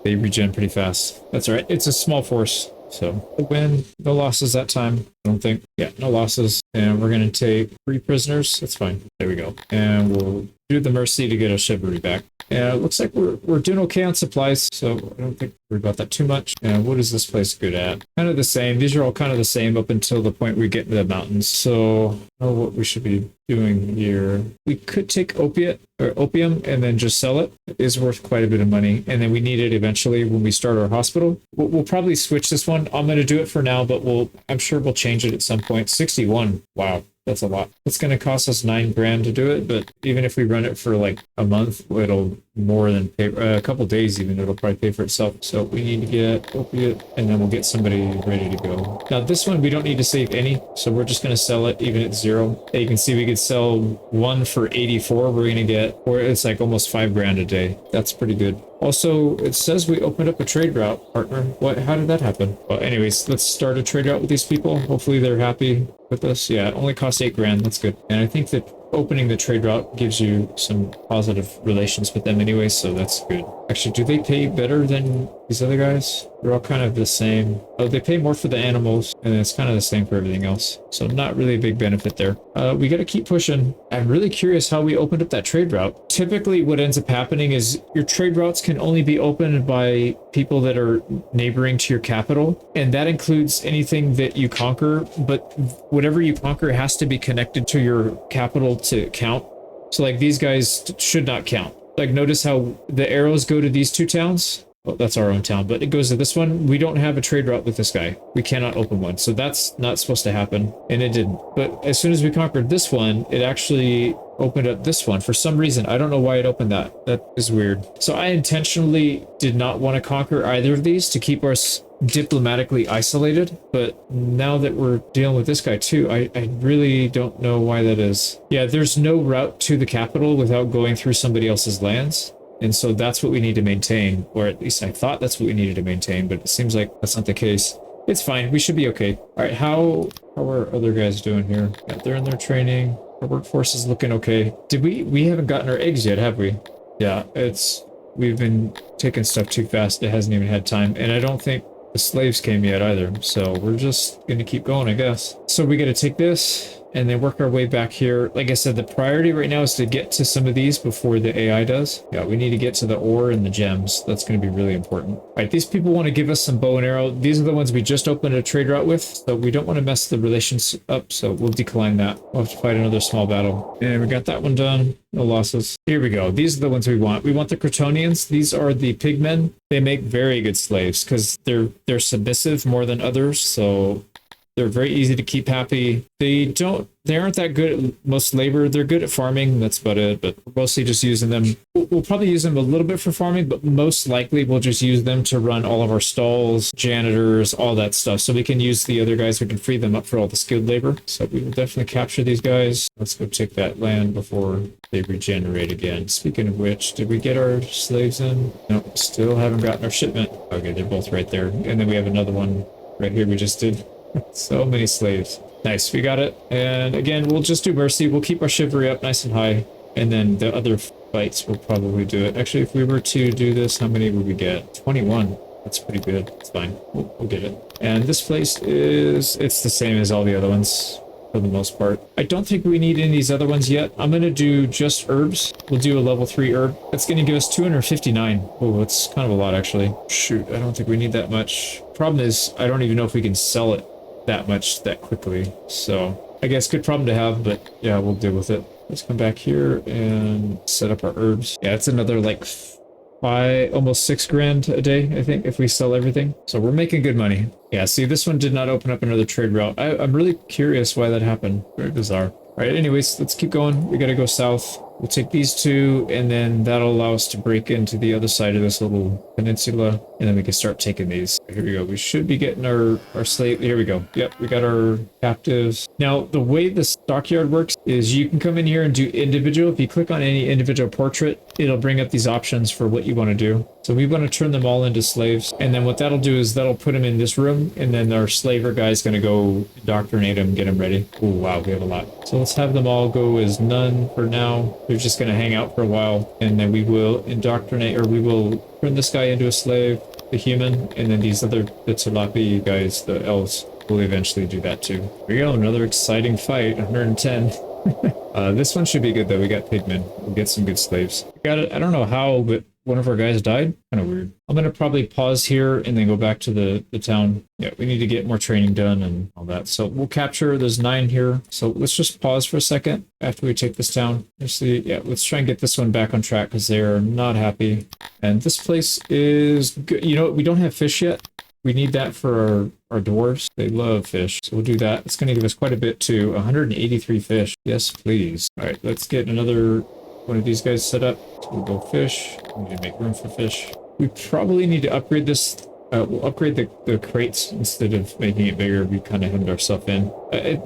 They regen pretty fast. That's all right. It's a small force. So, a win. No losses that time. I don't think. Yeah, no losses. And we're going to take 3 prisoners. That's fine. There we go. And we'll do the mercy to get our chivalry back. And it looks like we're doing okay on supplies, so I don't think we're about that too much. And what is this place good at? Kind of the same. These are all kind of the same up until the point we get into the mountains. So, I don't know what we should be doing here. We could take opium and then just sell it. It is worth quite a bit of money. And then we need it eventually when we start our hospital. We'll probably switch this one. I'm going to do it for now, but I'm sure we'll change it at some point. 61. Wow. That's a lot. It's going to cost us $9,000 to do it, but even if we run it for like a month, it'll more than pay, a couple days even, it'll probably pay for itself. So we need to get opiate, and then we'll get somebody ready to go. Now this one, we don't need to save any, so we're just going to sell it even at 0. You can see we could sell one for 84. We're going to get, or it's like almost $5,000 a day. That's pretty good. Also, it says we opened up a trade route, partner. How did that happen? Well, anyways, let's start a trade route with these people. Hopefully they're happy with us. Yeah, it only costs $8,000. That's good. And I think that opening the trade route gives you some positive relations with them anyway, so that's good. Actually, do they pay better than these other guys? They're all kind of the same. Oh, they pay more for the animals, and it's kind of the same for everything else. So not really a big benefit there. We got to keep pushing. I'm really curious how we opened up that trade route. Typically, what ends up happening is your trade routes can only be opened by people that are neighboring to your capital, and that includes anything that you conquer, but whatever you conquer has to be connected to your capital to count. So like these guys should not count. Like notice how the arrows go to these 2 towns. Well, that's our own town, but it goes to this one. We don't have a trade route with this guy. We cannot open one. So that's not supposed to happen, and it didn't. But as soon as we conquered this one, it actually opened up this one. For some reason, I don't know why it opened that. That is weird. So I intentionally did not want to conquer either of these to keep us diplomatically isolated, but now that we're dealing with this guy too, I really don't know why that is. Yeah, there's no route to the capital without going through somebody else's lands. And so that's what we need to maintain, or at least I thought that's what we needed to maintain, but it seems like that's not the case. It's fine. We should be okay. All right, how are other guys doing here? Yeah, they're in their training. Our workforce is looking okay. We haven't gotten our eggs yet, have we? Yeah, we've been taking stuff too fast. It hasn't even had time. And I don't think the slaves came yet either. So we're just going to keep going, I guess. So we got to take this and then work our way back here. Like I said, the priority right now is to get to some of these before the AI does. Yeah, we need to get to the ore and the gems. That's going to be really important. All right, these people want to give us some bow and arrow. These are the ones we just opened a trade route with, so we don't want to mess the relations up, so we'll decline that. We'll have to fight another small battle. And we got that one done. No losses. Here we go. These are the ones we want. We want the Crotonians. These are the pigmen. They make very good slaves because they're submissive more than others, so They're very easy to keep happy. They aren't that good at most labor. They're good at farming. That's about it. But we're mostly just using them. We'll probably use them a little bit for farming, but most likely we'll just use them to run all of our stalls, janitors, all that stuff. So we can use the other guys. We can free them up for all the skilled labor. So we will definitely capture these guys. Let's go take that land before they regenerate again. Speaking of which, did we get our slaves in? Nope, still haven't gotten our shipment. Okay, they're both right there. And then we have another one right here we just did. So many slaves. Nice, we got it. And again, we'll just do mercy. We'll keep our chivalry up nice and high. And then the other fights will probably do it. Actually, if we were to do this, how many would we get? 21. That's pretty good. It's fine. We'll get it. And this place it's the same as all the other ones for the most part. I don't think we need any of these other ones yet. I'm going to do just herbs. We'll do a level 3 herb. That's going to give us 259. Oh, that's kind of a lot, actually. Shoot, I don't think we need that much. Problem is, I don't even know if we can sell it that much that quickly. So I guess good problem to have, but yeah, we'll deal with it. Let's come back here and set up our herbs. Yeah, it's another like almost 6 grand a day, I think, if we sell everything. So we're making good money. Yeah, see, this one did not open up another trade route. I'm really curious why that happened. Very bizarre. All right, anyways, let's keep going. We got to go south. We'll take these two, and then that'll allow us to break into the other side of this little peninsula, and then we can start taking these. Here we go. We should be getting our slave. Here we go. Yep, we got our captives. Now, the way the stockyard works is you can come in here and do individual. If you click on any individual portrait, it'll bring up these options for what you want to do. So we want to turn them all into slaves, and then what that'll do is that'll put them in this room, and then our slaver guy's going to go indoctrinate them, get them ready. Oh, wow, we have a lot. So let's have them all go as none for now. They're just going to hang out for a while, and then we will indoctrinate, or we will turn this guy into a slave, the human, and then these other Tsulapi guys, the elves, will eventually do that too. Here we go, another exciting fight, 110. This one should be good though. We got pigmen. We'll get some good slaves. We got it. I don't know how, but one of our guys died. Kind of weird. I'm going to probably pause here and then go back to the town. Yeah, we need to get more training done and all that. So we'll capture, there's 9 here. So let's just pause for a second after we take this town. Actually, yeah, let's try and get this one back on track because they're not happy. And this place is good. You know, we don't have fish yet. We need that for our dwarves. They love fish. So we'll do that. It's going to give us quite a bit too. 183 fish. Yes, please. All right, let's get another one of these guys set up. So we'll go fish. We need to make room for fish. We probably need to upgrade this. We'll upgrade the crates instead of making it bigger. We kind of hemmed ourselves in.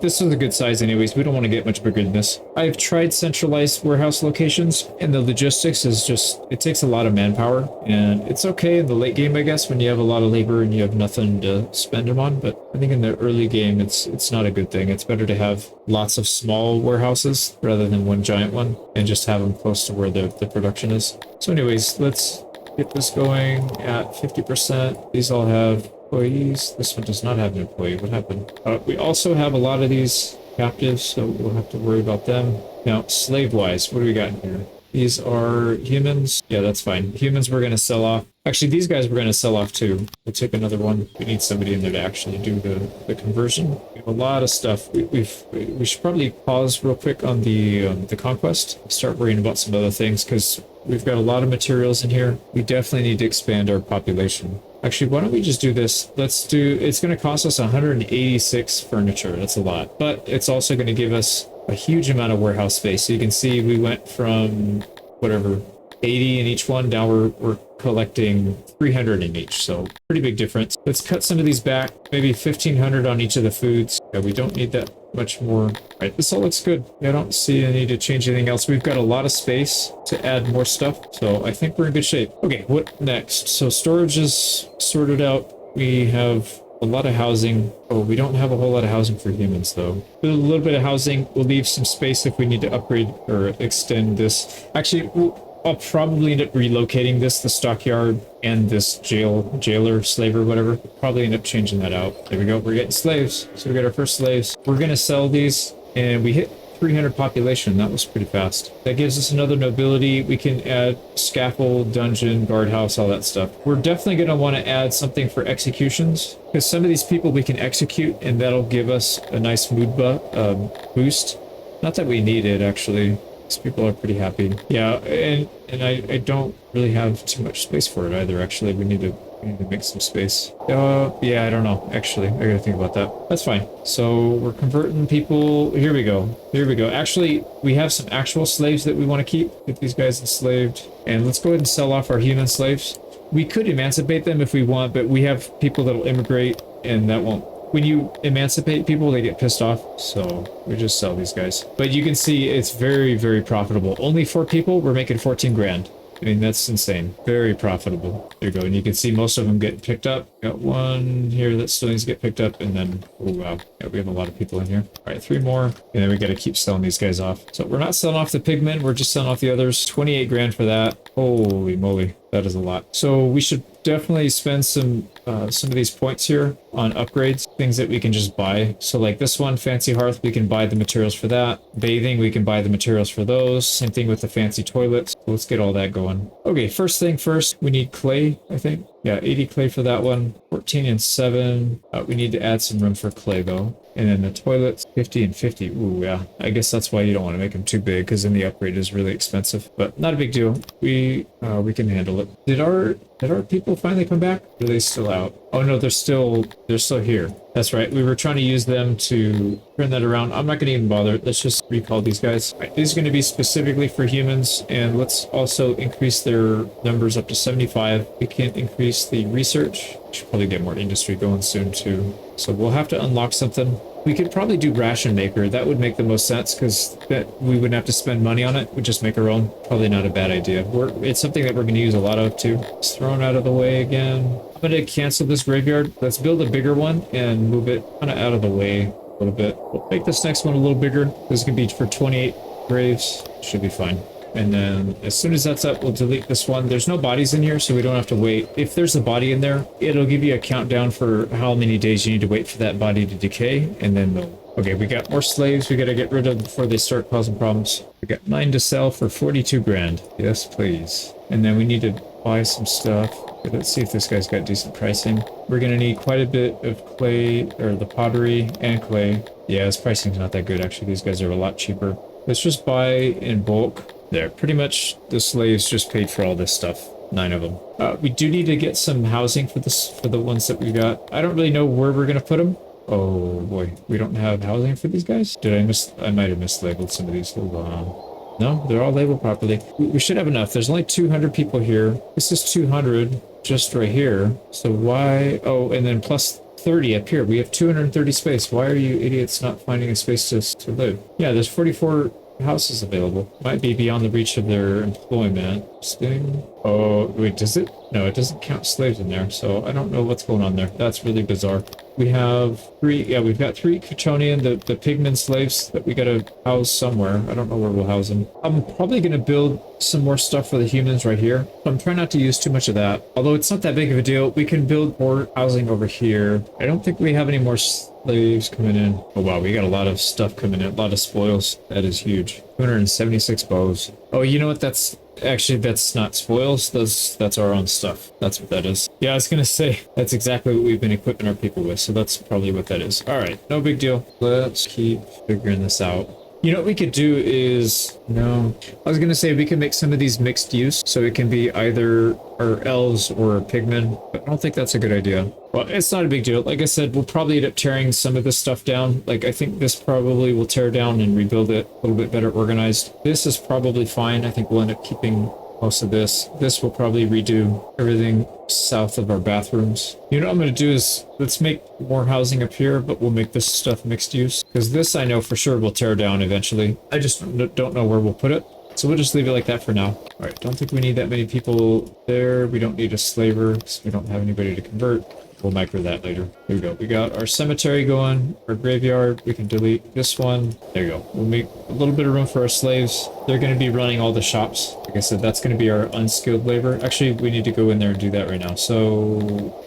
This is a good size anyways. We don't want to get much bigger than this. I've tried centralized warehouse locations, and the logistics is just, it takes a lot of manpower. And it's okay in the late game, I guess, when you have a lot of labor and you have nothing to spend them on. But I think in the early game, it's not a good thing. It's better to have lots of small warehouses rather than one giant one, and just have them close to where the production is. So anyways, let's get this going at 50%. These all have employees. This one does not have an employee. What happened? We also have a lot of these captives, so we'll have to worry about them. Now, slave-wise, what do we got in here? These are humans. Yeah, that's fine. Humans we're going to sell off. Actually, these guys we're going to sell off too. We'll take another one. We need somebody in there to actually do the conversion. We have a lot of stuff. We should probably pause real quick on the conquest. Start worrying about some other things because we've got a lot of materials in here. We definitely need to expand our population. Actually, why don't we just do this? It's going to cost us 186 furniture. That's a lot. But it's also going to give us a huge amount of warehouse space. So you can see we went from whatever 80 in each one. Now we're collecting 300 in each. So pretty big difference. Let's cut some of these back. Maybe 1,500 on each of the foods. Yeah, we don't need that much more. All right, this all looks good. I don't see a need to change anything else. We've got a lot of space to add more stuff. So I think we're in good shape. Okay, what next? So storage is sorted out. We have a lot of housing. Oh, we don't have a whole lot of housing for humans though. A little bit of housing. We'll leave some space if we need to upgrade or extend this. Actually, I'll probably end up relocating this, the stockyard and this jailer, slaver, whatever. Probably end up changing that out. There we go. We're getting slaves. So we got our first slaves. We're going to sell these, and we hit 300 population. That was pretty fast. That gives us another nobility. We can add scaffold, dungeon, guardhouse, all that stuff. We're definitely going to want to add something for executions, because some of these people we can execute, and that'll give us a nice mood boost. Not that we need it, actually. These people are pretty happy. Yeah, and I don't really have too much space for it either, actually. We need to We need to make some space. Yeah, I don't know. Actually, I gotta think about that. That's fine. So we're converting people. Here we go. Here we go. Actually, we have some actual slaves that we want to keep. Get these guys enslaved. And let's go ahead and sell off our human slaves. We could emancipate them if we want, but we have people that'll immigrate, and that won't. When you emancipate people, they get pissed off, so we just sell these guys. But you can see it's very, very profitable. Only 4 people, we're making 14 grand. I mean, that's insane. Very profitable. There you go. And you can see most of them getting picked up. Got one here that still needs to get picked up. And then, oh wow. Yeah, we have a lot of people in here. All right, 3 more. And then we got to keep selling these guys off. So we're not selling off the pigmen. We're just selling off the others. 28 grand for that. Holy moly. That is a lot. So we should definitely spend some of these points here on upgrades, things that we can just buy. So like this one, fancy hearth, we can buy the materials for that. Bathing, we can buy the materials for those. Same thing with the fancy toilets. So let's get all that going. Okay, first thing first, we need clay, I think. Yeah, 80 clay for that one. 14 and 7. We need to add some room for clay though. And then the toilets, 50 and 50. Ooh, yeah. I guess that's why you don't want to make them too big, because then the upgrade is really expensive. But not a big deal. We can handle it. Did our people finally come back? Or are they still out? Oh no, they're still here. That's right. We were trying to use them to turn that around. I'm not going to even bother. Let's just recall these guys. All right, these are going to be specifically for humans, and let's also increase their numbers up to 75. We can increase the research. Should probably get more industry going soon too. So we'll have to unlock something. We could probably do ration maker. That would make the most sense because we wouldn't have to spend money on it. We'd just make our own. Probably not a bad idea. It's something that we're going to use a lot of too. It's thrown out of the way again. I'm going to cancel this graveyard. Let's build a bigger one and move it kind of out of the way a little bit. We'll make this next one a little bigger. This is going to be for 28 graves. Should be fine. And then as soon as that's up, we'll delete this one. There's no bodies in here, so we don't have to wait. If there's a body in there, it'll give you a countdown for how many days you need to wait for that body to decay, and then they'll... Okay, we got more slaves we gotta get rid of before they start causing problems. We got 9 to sell for 42 grand. Yes, please. And then we need to buy some stuff. Okay, let's see if this guy's got decent pricing. We're gonna need quite a bit of clay, or the pottery and clay. Yeah, his pricing's not that good, actually. These guys are a lot cheaper. Let's just buy in bulk. There, pretty much the slaves just paid for all this stuff. 9 of them. We do need to get some housing for the ones that we got. I don't really know where we're gonna put them. Oh boy, we don't have housing for these guys? I might have mislabeled some of these. Hold on. No, they're all labeled properly. We should have enough. There's only 200 people here. This is 200 just right here. So why? Oh, and then plus 30 up here. We have 230 space. Why are you idiots not finding a space to live? Yeah, there's 44 houses available. Might be beyond the reach of their employment. Sting. Oh, wait, does it? No, it doesn't count slaves in there, so I don't know what's going on there. That's really bizarre. We have 3, yeah, we've got 3 Kryptonian, the pigman slaves that we gotta house somewhere. I don't know where we'll house them. I'm probably gonna build some more stuff for the humans right here. I'm trying not to use too much of that. Although it's not that big of a deal, we can build more housing over here. I don't think we have any more slaves coming in. Oh wow, we got a lot of stuff coming in, a lot of spoils. That is huge. 276 bows. Oh, you know what? That's not spoils. That's our own stuff. That's what that is. Yeah, I was gonna say that's exactly what we've been equipping our people with. So that's probably what that is. All right, no big deal. Let's keep figuring this out. You know what we could do is, no, I was going to say we can make some of these mixed use, so it can be either our elves or pigmen, but I don't think that's a good idea. Well, it's not a big deal. Like I said, we'll probably end up tearing some of this stuff down. Like, I think this probably will tear down and rebuild it a little bit better organized. This is probably fine. I think we'll end up keeping most of this. This will probably redo everything south of our bathrooms. You know what I'm going to do is, let's make more housing up here, but we'll make this stuff mixed use. Because this I know for sure will tear down eventually. I just don't know where we'll put it. So we'll just leave it like that for now. Alright, don't think we need that many people there. We don't need a slaver, because we don't have anybody to convert. We'll micro that later. There we go. We got our cemetery going, our graveyard. We can delete this one. There you go. We'll make a little bit of room for our slaves. They're going to be running all the shops. Like I said, that's going to be our unskilled labor. Actually, we need to go in there and do that right now. So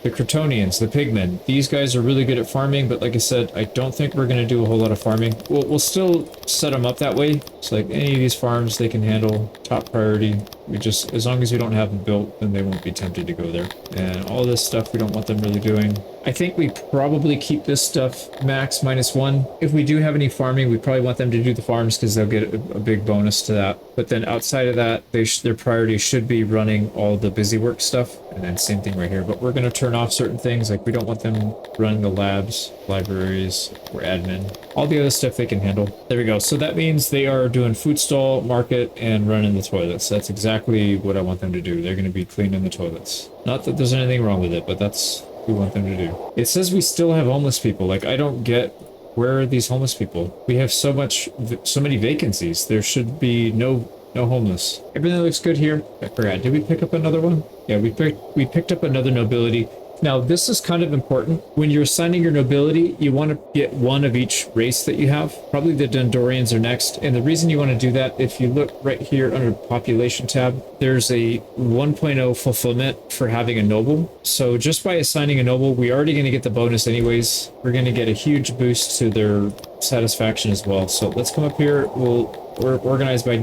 the Kryptonians, the pigmen, these guys are really good at farming, but like I said, I don't think we're going to do a whole lot of farming. We'll still set them up that way. So like any of these farms, they can handle top priority. We just, as long as we don't have them built, then they won't be tempted to go there. And all this stuff we don't want them really doing. I think we probably keep this stuff max -1. If we do have any farming, we probably want them to do the farms because they'll get a big bonus to that. But then outside of that, their priority should be running all the busy work stuff. And then same thing right here. But we're going to turn off certain things. Like we don't want them running the labs, libraries, or admin. All the other stuff they can handle. There we go. So that means they are doing food stall, market, and running the toilets. That's exactly what I want them to do. They're going to be cleaning the toilets. Not that there's anything wrong with it, but that's we want them to do. It says we still have homeless people. Like, I don't get, where are these homeless people? We have so many vacancies. There should be no homeless. Everything looks good here. I forgot. Did we pick up another one? Yeah, we picked up another nobility. Now, this is kind of important. When you're assigning your nobility, you want to get one of each race that you have. Probably the Dendorians are next. And the reason you want to do that, if you look right here under population tab, there's a 1.0 fulfillment for having a noble. So just by assigning a noble, we're already going to get the bonus anyways. We're going to get a huge boost to their satisfaction as well. So let's come up here. We're organized by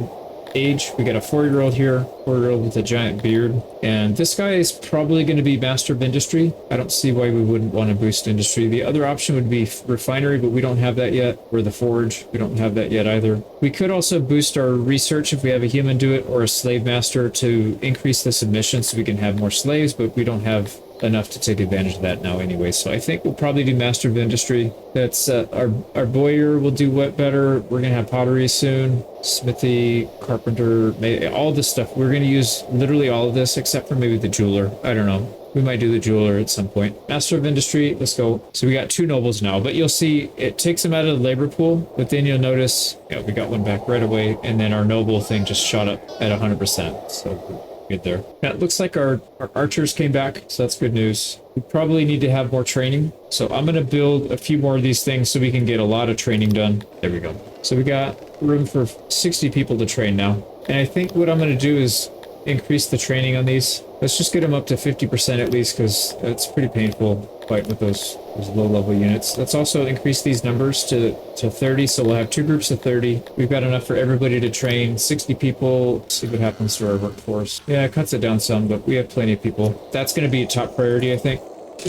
age. We got a 4-year-old here, 4-year-old with a giant beard, and this guy is probably going to be master of industry. I don't see why we wouldn't want to boost industry. The other option would be refinery, but we don't have that yet, or the forge. We don't have that yet either. We could also boost our research if we have a human do it, or a slave master to increase the submission so we can have more slaves, but we don't have enough to take advantage of that now anyway. So I think we'll probably do master of industry. That's our bowyer will do what better. We're gonna have pottery soon, smithy, carpenter, all this stuff. We're gonna use literally all of this except for maybe the jeweler. I don't know. We might do the jeweler at some point. Master of industry, let's go. So we got 2 nobles now, but you'll see it takes them out of the labor pool, but then you'll notice, yeah, we got one back right away, and then our noble thing just shot up at 100%. So good there. Now it looks like our archers came back, so that's good news. We probably need to have more training, so I'm going to build a few more of these things so we can get a lot of training done. There we go. So we got room for 60 people to train now, and I think what I'm going to do is increase the training on these. Let's just get them up to 50% at least, because it's pretty painful fighting with those low-level units. Let's also increase these numbers to 30, so we'll have 2 groups of 30. We've got enough for everybody to train. 60 people. Let's see what happens to our workforce. Yeah, it cuts it down some, but we have plenty of people. That's going to be a top priority, I think.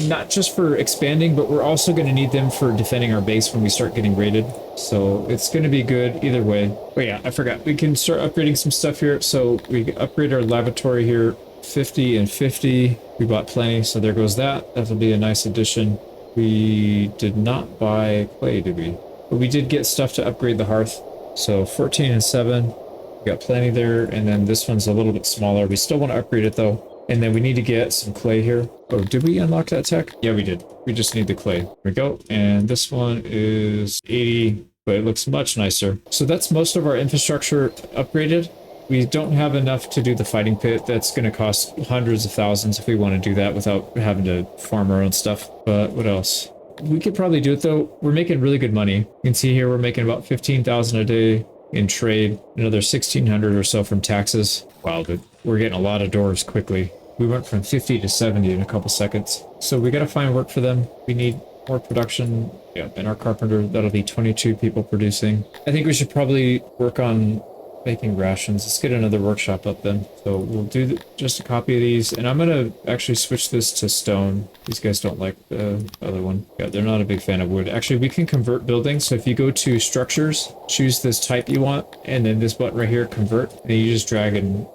Not just for expanding, but we're also going to need them for defending our base when we start getting raided. So it's going to be good either way. But yeah, I forgot. We can start upgrading some stuff here. So we can upgrade our laboratory here. 50 and 50. We bought plenty, so there goes that. That'll be a nice addition. We did not buy clay, did we? But we did get stuff to upgrade the hearth. So 14 and 7. We got plenty there, and then this one's a little bit smaller. We still want to upgrade it though. And then we need to get some clay here. Oh, did we unlock that tech? Yeah, we did. We just need the clay. There we go. And this one is 80, but it looks much nicer. So that's most of our infrastructure upgraded. We don't have enough to do the fighting pit. That's going to cost hundreds of thousands if we want to do that without having to farm our own stuff. But what else? We could probably do it though. We're making really good money. You can see here we're making about 15,000 a day in trade, another 1,600 or so from taxes. Wow, but we're getting a lot of doors quickly. We went from 50 to 70 in a couple seconds. So we got to find work for them. We need more production. Yeah, and our carpenter, that'll be 22 people producing. I think we should probably work on making rations. Let's get another workshop up then. So we'll do just a copy of these, and I'm gonna actually switch this to stone. These guys don't like the other one. Yeah, they're not a big fan of wood. Actually, we can convert buildings. So if you go to structures, choose this type you want, and then this button right here, convert, and you just drag and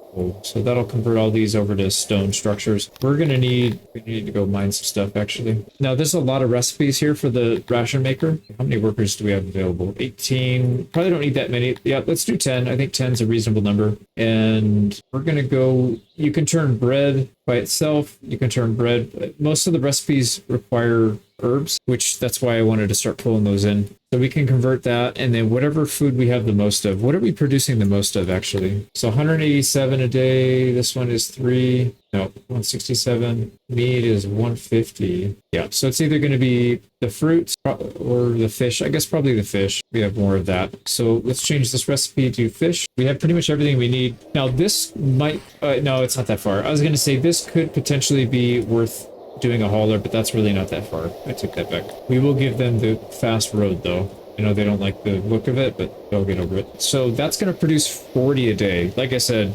so that'll convert all these over to stone structures. We need to go mine some stuff actually. Now there's a lot of recipes here for the ration maker. How many workers do we have available? 18. Probably don't need that many. Yeah, let's do 10. I think 10 is a reasonable number. And we're gonna go, you can turn bread by itself. You can turn bread. Most of the recipes require herbs, which that's why I wanted to start pulling those in. So we can convert that, and then whatever food we have the most of. What are we producing the most of, actually? So 187 a day. This one is 3. No, 167. Meat is 150. Yeah, so it's either going to be the fruits or the fish. I guess probably the fish. We have more of that. So let's change this recipe to fish. We have pretty much everything we need. Now this might... no, it's not that far. I was going to say this could potentially be worth doing a hauler, but that's really not that far. I took that back. We will give them the fast road though. I know they don't like the look of it, but they'll get over it. So that's going to produce 40 a day. Like I said,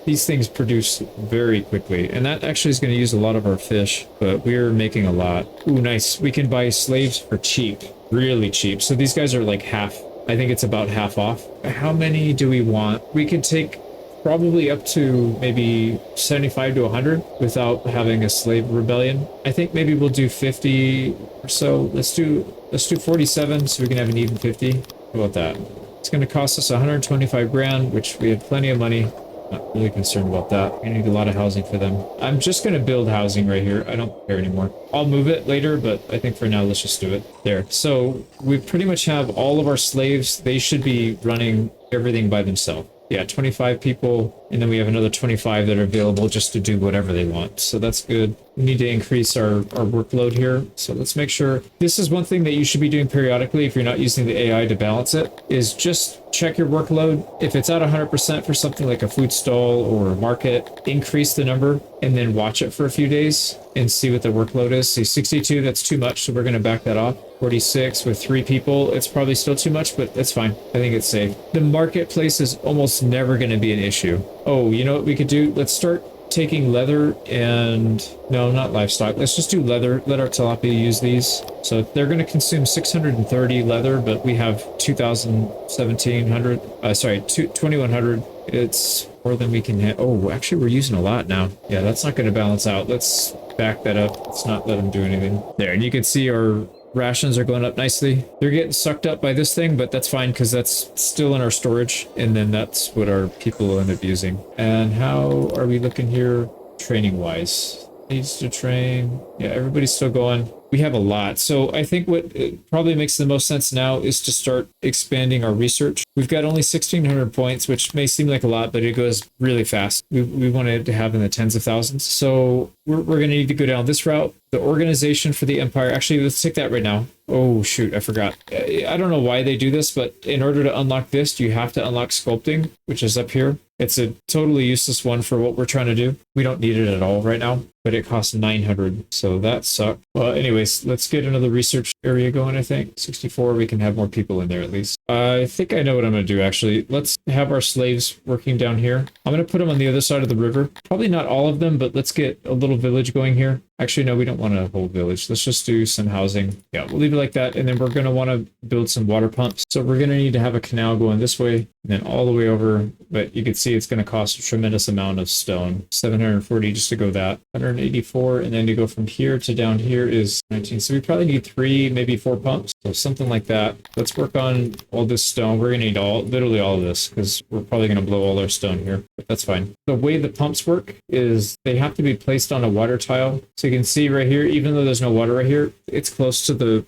these things produce very quickly, and that actually is going to use a lot of our fish, but we're making a lot. Ooh, nice. We can buy slaves for cheap, really cheap. So these guys are like half. I think it's about half off. How many do we want? We could take probably up to maybe 75 to 100 without having a slave rebellion. I think maybe we'll do 50 or so. Let's do 47 so we can have an even 50. How about that? It's going to cost us 125 grand, which we have plenty of money. Not really concerned about that. We need a lot of housing for them. I'm just going to build housing right here. I don't care anymore. I'll move it later, but I think for now, let's just do it. There. So we pretty much have all of our slaves. They should be running everything by themselves. Yeah, 25 people, and then we have another 25 that are available just to do whatever they want. So that's good. We need to increase our workload here. So let's make sure. This is one thing that you should be doing periodically if you're not using the AI to balance it, is just check your workload. If it's at 100% for something like a food stall or a market, increase the number and then watch it for a few days and see what the workload is. See, 62, that's too much, so we're going to back that off. 46 with 3 people, it's probably still too much, but that's fine. I think it's safe. The marketplace is almost never going to be an issue. Oh, you know what we could do? Let's start taking leather and... No, not livestock. Let's just do leather. Let our tilapia use these. So they're going to consume 630 leather, but we have 2100. It's more than we can hit. Oh, actually, we're using a lot now. Yeah, that's not going to balance out. Let's back that up. Let's not let them do anything. There, and you can see our rations are going up nicely. They're getting sucked up by this thing, but that's fine because that's still in our storage, and then that's what our people will end up using. And how are we looking here training wise? Needs to train. Yeah, everybody's still going. We have a lot. So I think what probably makes the most sense now is to start expanding our research. We've got only 1,600 points, which may seem like a lot, but it goes really fast. We wanted to have in the tens of thousands. So we're going to need to go down this route. The organization for the empire. Actually, let's take that right now. Oh, shoot. I forgot. I don't know why they do this, but in order to unlock this, you have to unlock sculpting, which is up here. It's a totally useless one for what we're trying to do. We don't need it at all right now, but it costs 900. So that sucks. Well, anyways, let's get another research area going, I think. 64, we can have more people in there at least. I think I know what I'm going to do, actually. Let's have our slaves working down here. I'm going to put them on the other side of the river. Probably not all of them, but let's get a little village going here. Actually, no, we don't want a whole village. Let's just do some housing. Yeah, we'll leave it like that. And then we're going to want to build some water pumps. So we're going to need to have a canal going this way and then all the way over. But you can see it's going to cost a tremendous amount of stone. 740 just to go that. 184. And then to go from here to down here is 19. So we probably need 3, maybe 4 pumps. So something like that. Let's work on all this stone. We're going to need literally all of this because we're probably going to blow all our stone here. But that's fine. The way the pumps work is they have to be placed on a water tile. So you can see right here, even though there's no water right here, it's close to the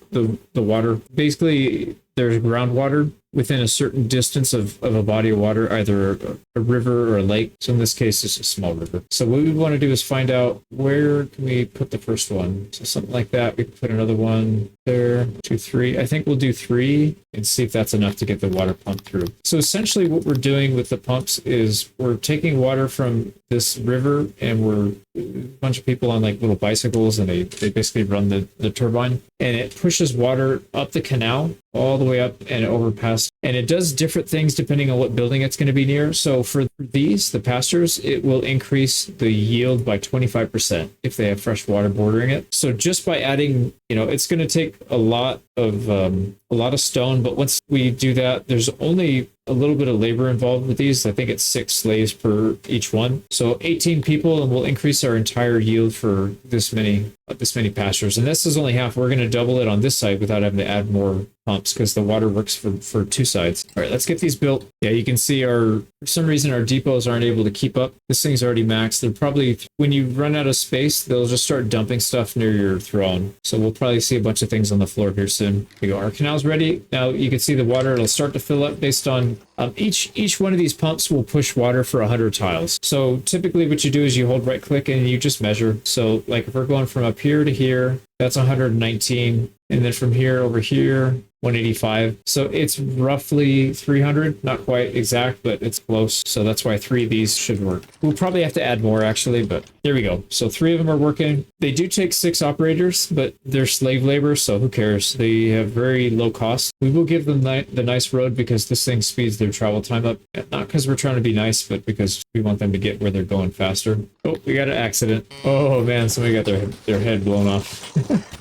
water. Basically, there's groundwater within a certain distance of a body of water, either a river or a lake. So in this case, it's a small river. So what we want to do is find out where can we put the first one. So something like that. We can put another one there, 2, 3. I think we'll do 3 and see if that's enough to get the water pump through. So essentially what we're doing with the pumps is we're taking water from this river and we're a bunch of people on like little bicycles and they basically run the turbine and it pushes water up the canal all the way up and overpass. And it does different things depending on what building it's going to be near. So for these, the pastures, it will increase the yield by 25% if they have fresh water bordering it. So just by adding, it's going to take a lot of stone. But once we do that, there's only a little bit of labor involved with these. I think it's 6 slaves per each one. So 18 people, and we'll increase our entire yield for this many pastures. And this is only half. We're going to double it on this side without having to add more pumps because the water works for 2 sides. All right, let's get these built. Yeah, you can see for some reason our depots aren't able to keep up. This thing's already maxed. They're probably, when you run out of space, they'll just start dumping stuff near your throne. So we'll probably see a bunch of things on the floor here soon. Here we go. Our canal's ready. Now you can see the water, it'll start to fill up based on each one of these pumps will push water for 100 tiles. So typically what you do is you hold right click and you just measure. So like if we're going from up here to here, that's 119. And then from here over here, 185. So it's roughly 300, not quite exact, but it's close. So that's why 3 of these should work. We'll probably have to add more actually, but there we go. So 3 of them are working. They do take 6 operators, but they're slave labor, so who cares? They have very low cost. We will give them the nice road because this thing speeds their their travel time up. Not because we're trying to be nice, but because we want them to get where they're going faster. Oh, we got an accident. Oh man, somebody got their head blown off.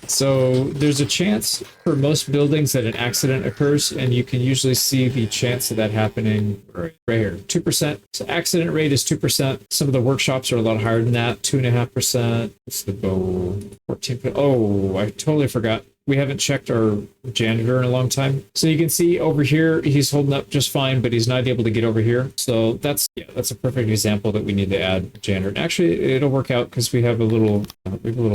So there's a chance for most buildings that an accident occurs, and you can usually see the chance of that happening right here, 2%. So accident rate is 2%. Some of the workshops are a lot higher than that, 2.5%. What's the goal? 14%. Oh, I totally forgot. We haven't checked our janitor in a long time. So you can see over here, he's holding up just fine, but he's not able to get over here. So that's a perfect example that we need to add janitor. And actually, it'll work out because we have a little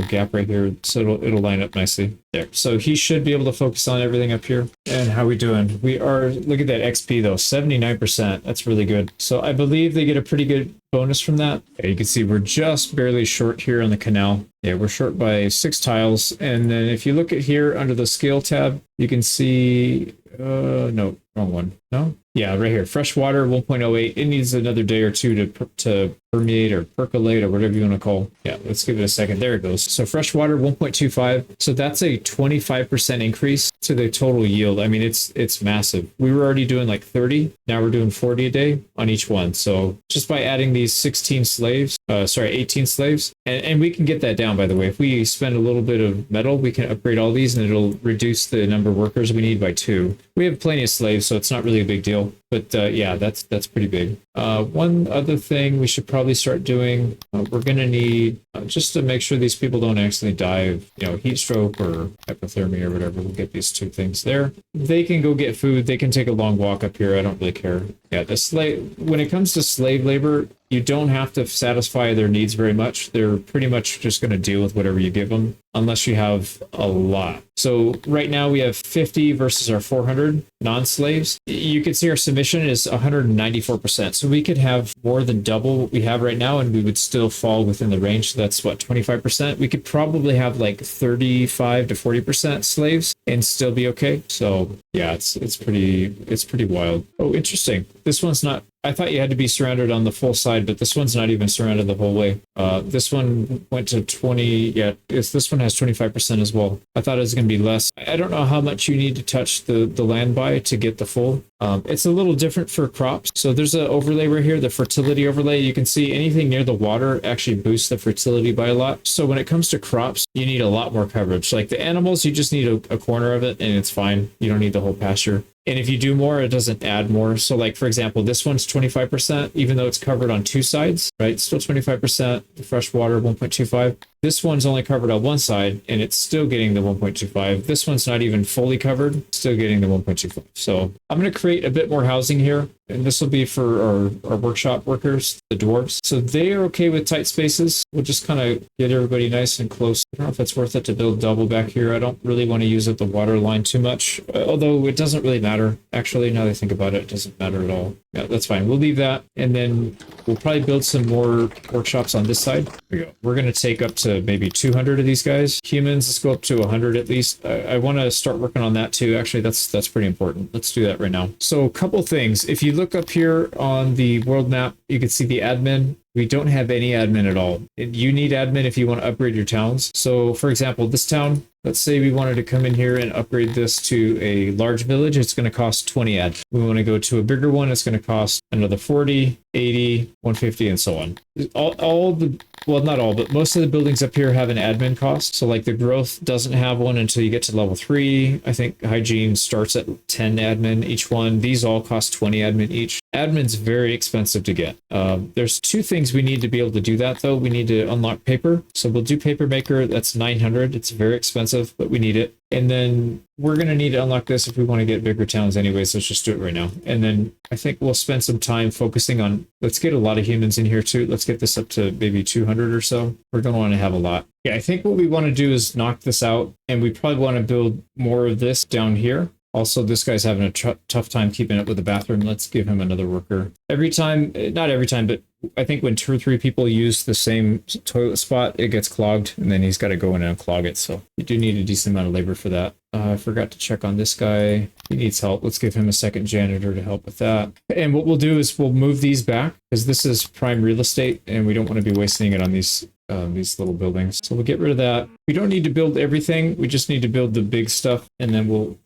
gap right here, so it'll line up nicely there. So he should be able to focus on everything up here. And how we doing? We are, look at that XP though, 79%. That's really good. So I believe they get a pretty good bonus from that. Yeah, you can see we're just barely short here on the canal. Yeah, we're short by 6 tiles. And then if you look at here under the scale tab, you can see, no, wrong one. No? Yeah, right here, fresh water 1.08. It needs another day or two to permeate or percolate or whatever you want to call. Yeah, let's give it a second. There it goes. So fresh water 1.25. So that's a 25% increase to the total yield. I mean, it's massive. We were already doing like 30. Now we're doing 40 a day on each one. So just by adding these 18 slaves, and we can get that down, by the way. If we spend a little bit of metal, we can upgrade all these and it'll reduce the number of workers we need by 2. We have plenty of slaves, so it's not really a big deal. But yeah, that's pretty big. One other thing we should probably start doing, we're going to need, just to make sure these people don't accidentally die of, heat stroke or hypothermia or whatever, we'll get these 2 things there. They can go get food. They can take a long walk up here. I don't really care. Yeah, when it comes to slave labor, you don't have to satisfy their needs very much. They're pretty much just going to deal with whatever you give them, unless you have a lot. So right now we have 50 versus our 400 non-slaves. You can see our submission is 194%. So we could have more than double what we have right now, and we would still fall within the range. So that's what, 25%? We could probably have like 35 to 40% slaves and still be okay. So yeah, it's pretty wild. Oh, interesting. This one's not, I thought you had to be surrounded on the full side, but this one's not even surrounded the whole way. This one went to 20. Yeah, this one has 25% as well. I thought it was going to be less. I don't know how much you need to touch the land by to get the full. It's a little different for crops. So there's an overlay right here, the fertility overlay. You can see anything near the water actually boosts the fertility by a lot. So when it comes to crops, you need a lot more coverage. Like the animals, you just need a corner of it and it's fine. You don't need the whole pasture. And if you do more, it doesn't add more. So like, for example, this one's 25%, even though it's covered on 2 sides, right? Still 25%, the fresh water 1.25. This one's only covered on one side and it's still getting the 1.25. This one's not even fully covered, still getting the 1.25. So I'm going to create a bit more housing here. And this will be for our workshop workers, the dwarves. So they are okay with tight spaces. We'll just kind of get everybody nice and close. I don't know if it's worth it to build double back here. I don't really want to use up the water line too much, although it doesn't really matter. Actually, now that I think about it, it doesn't matter at all. Yeah, that's fine. We'll leave that. And then we'll probably build some more workshops on this side. Here we go. We're going to take up to maybe 200 of these guys. Humans, let's go up to 100 at least. I want to start working on that too. Actually, that's pretty important. Let's do that right now. So a couple things. If you look up here on the world map, you can see the admin. We don't have any admin at all. You need admin if you want to upgrade your towns. So for example, this town, let's say we wanted to come in here and upgrade this to a large village. It's going to cost 20 admin. We want to go to a bigger one. It's going to cost another 40, 80, 150, and so on. Well, not all, but most of the buildings up here have an admin cost. So like the growth doesn't have one until you get to level 3. I think hygiene starts at 10 admin each one. These all cost 20 admin each. Admin's very expensive to get. There's 2 things we need to be able to do that though. We need to unlock paper. So we'll do paper maker. That's 900. It's very expensive, but we need it. And then we're going to need to unlock this if we want to get bigger towns anyways. Let's just do it right now. And then I think we'll spend some time focusing on, let's get a lot of humans in here too. Let's get this up to maybe 200 or so. We're going to want to have a lot. Yeah, I think what we want to do is knock this out. And we probably want to build more of this down here. Also, this guy's having a tough time keeping up with the bathroom. Let's give him another worker. Every time, not every time, but I think when 2 or 3 people use the same toilet spot, it gets clogged, and then he's got to go in and unclog it. So you do need a decent amount of labor for that. I forgot to check on this guy. He needs help. Let's give him a second janitor to help with that. And what we'll do is we'll move these back, because this is prime real estate, and we don't want to be wasting it on these little buildings. So we'll get rid of that. We don't need to build everything. We just need to build the big stuff, and then we'll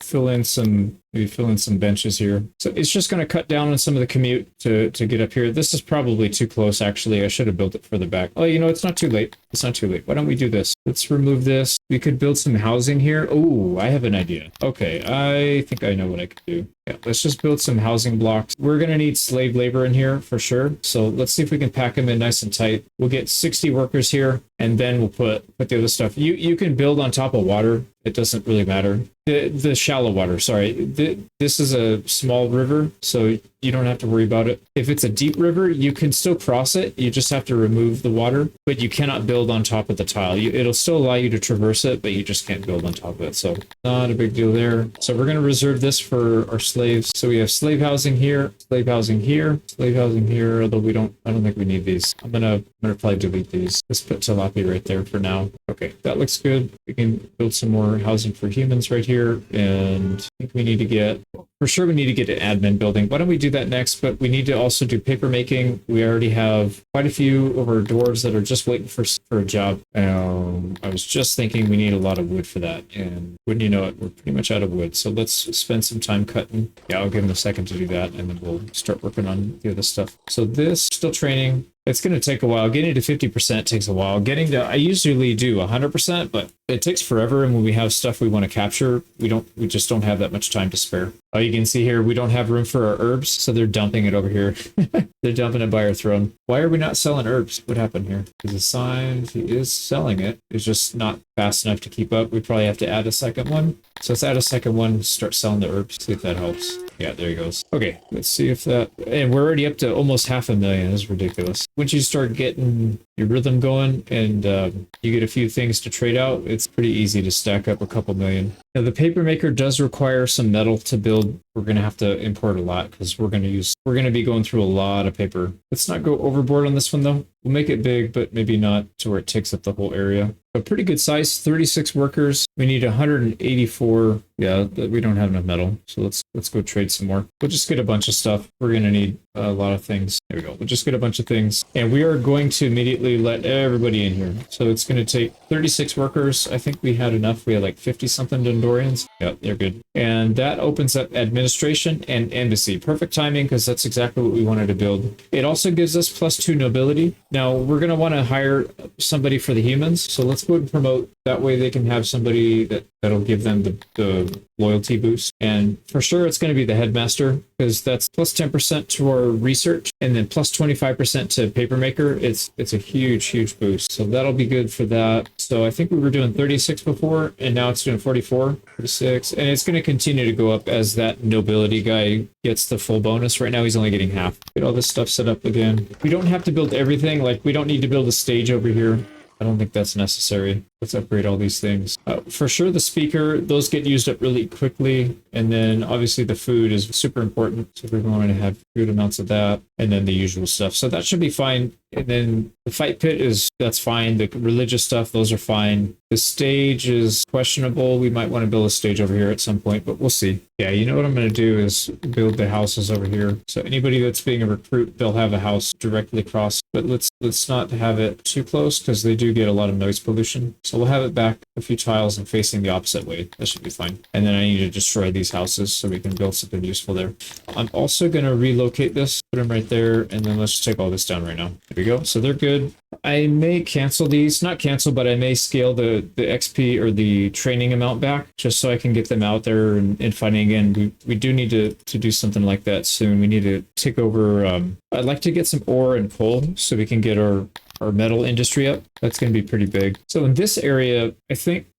maybe fill in some benches here. So it's just going to cut down on some of the commute to get up here. This is probably too close, actually. I should have built it further back. Oh, you know, it's not too late. It's not too late. Why don't we do this? Let's remove this. We could build some housing here. Oh, I have an idea. Okay, I think I know what I could do. Yeah, let's just build some housing blocks. We're going to need slave labor in here for sure. So let's see if we can pack them in nice and tight. We'll get 60 workers here, and then we'll put the other stuff. You can build on top of water. It doesn't really matter. The shallow water, sorry. This is a small river, so you don't have to worry about it. If it's a deep river, you can still cross it. You just have to remove the water, but you cannot build on top of the tile. It'll still allow you to traverse it, but you just can't build on top of it. So not a big deal there. So we're going to reserve this for our slaves. So we have slave housing here, slave housing here, slave housing here, although I don't think we need these. I'm gonna probably delete these. Let's put tilapia right there for now. Okay, that looks good. We can build some more housing for humans right here, and I think we need to get an admin building. Why don't we do that next? But we need to also do paper making. We already have quite a few of our dwarves that are just waiting for a job. I was just thinking we need a lot of wood for that, and wouldn't you know it, we're pretty much out of wood. So let's spend some time cutting. Yeah, I'll give them a second to do that, and then we'll start working on the other stuff. So this, still training. It's going to take a while. Getting to 50% takes a while. I usually do 100%, but it takes forever. And when we have stuff we want to capture, we just don't have that much time to spare. Oh, you can see here, we don't have room for our herbs, so they're dumping it over here. They're dumping it by our throne. Why are we not selling herbs? What happened here? He's assigned, he is selling it. It's just not fast enough to keep up. We probably have to add a second one. So let's add a second one, start selling the herbs, see if that helps. Yeah, there he goes. Okay, let's see if that, and we're already up to almost 500,000. That's ridiculous. Once you start getting your rhythm going and you get a few things to trade out, it's pretty easy to stack up a couple million. Now the paper maker does require some metal to build. We're going to have to import a lot because we're going to be going through a lot of paper. Let's not go overboard on this one though. We'll make it big, but maybe not to where it takes up the whole area. A pretty good size, 36 workers. We need 184. Yeah, we don't have enough metal. So let's go trade some more. We'll just get a bunch of stuff. We're going to need a lot of things. There we go. We'll just get a bunch of things. And we are going to immediately let everybody in here. So it's going to take 36 workers. I think we had enough. We had like 50 something Dondorians. Yeah, they're good. And that opens up administration and embassy. Perfect timing because that's exactly what we wanted to build. It also gives us +2 nobility. Now we're going to want to hire somebody for the humans. So let's go and promote. That way they can have somebody that'll give them the loyalty boost. And for sure it's going to be the headmaster because that's +10% to our research and then +25% to papermaker. It's a huge boost. So that'll be good for that. So I think we were doing 36 before and now it's doing 44, 46. And it's going to continue to go up as that nobility guy gets the full bonus. Right now he's only getting half. Get all this stuff set up again. We don't have to build everything. Like we don't need to build a stage over here. I don't think that's necessary. Let's upgrade all these things. For sure, the speaker, those get used up really quickly. And then obviously the food is super important. So we're going to have good amounts of that. And then the usual stuff. So that should be fine. And then the fight pit that's fine. The religious stuff, those are fine. The stage is questionable. We might want to build a stage over here at some point, but we'll see. Yeah, you know what I'm going to do is build the houses over here. So anybody that's being a recruit, they'll have a house directly across. But let's not have it too close because they do get a lot of noise pollution. So we'll have it back a few tiles and facing the opposite way. That should be fine. And then I need to destroy these houses so we can build something useful there. I'm also going to relocate this, put them right there, and then let's just take all this down right now. There we go. So they're good. I may cancel these, not cancel, but I may scale the XP or the training amount back just so I can get them out there and fighting again. We do need to do something like that soon. We need to take over. I'd like to get some ore and coal so we can get our metal industry up. That's going to be pretty big. So in this area,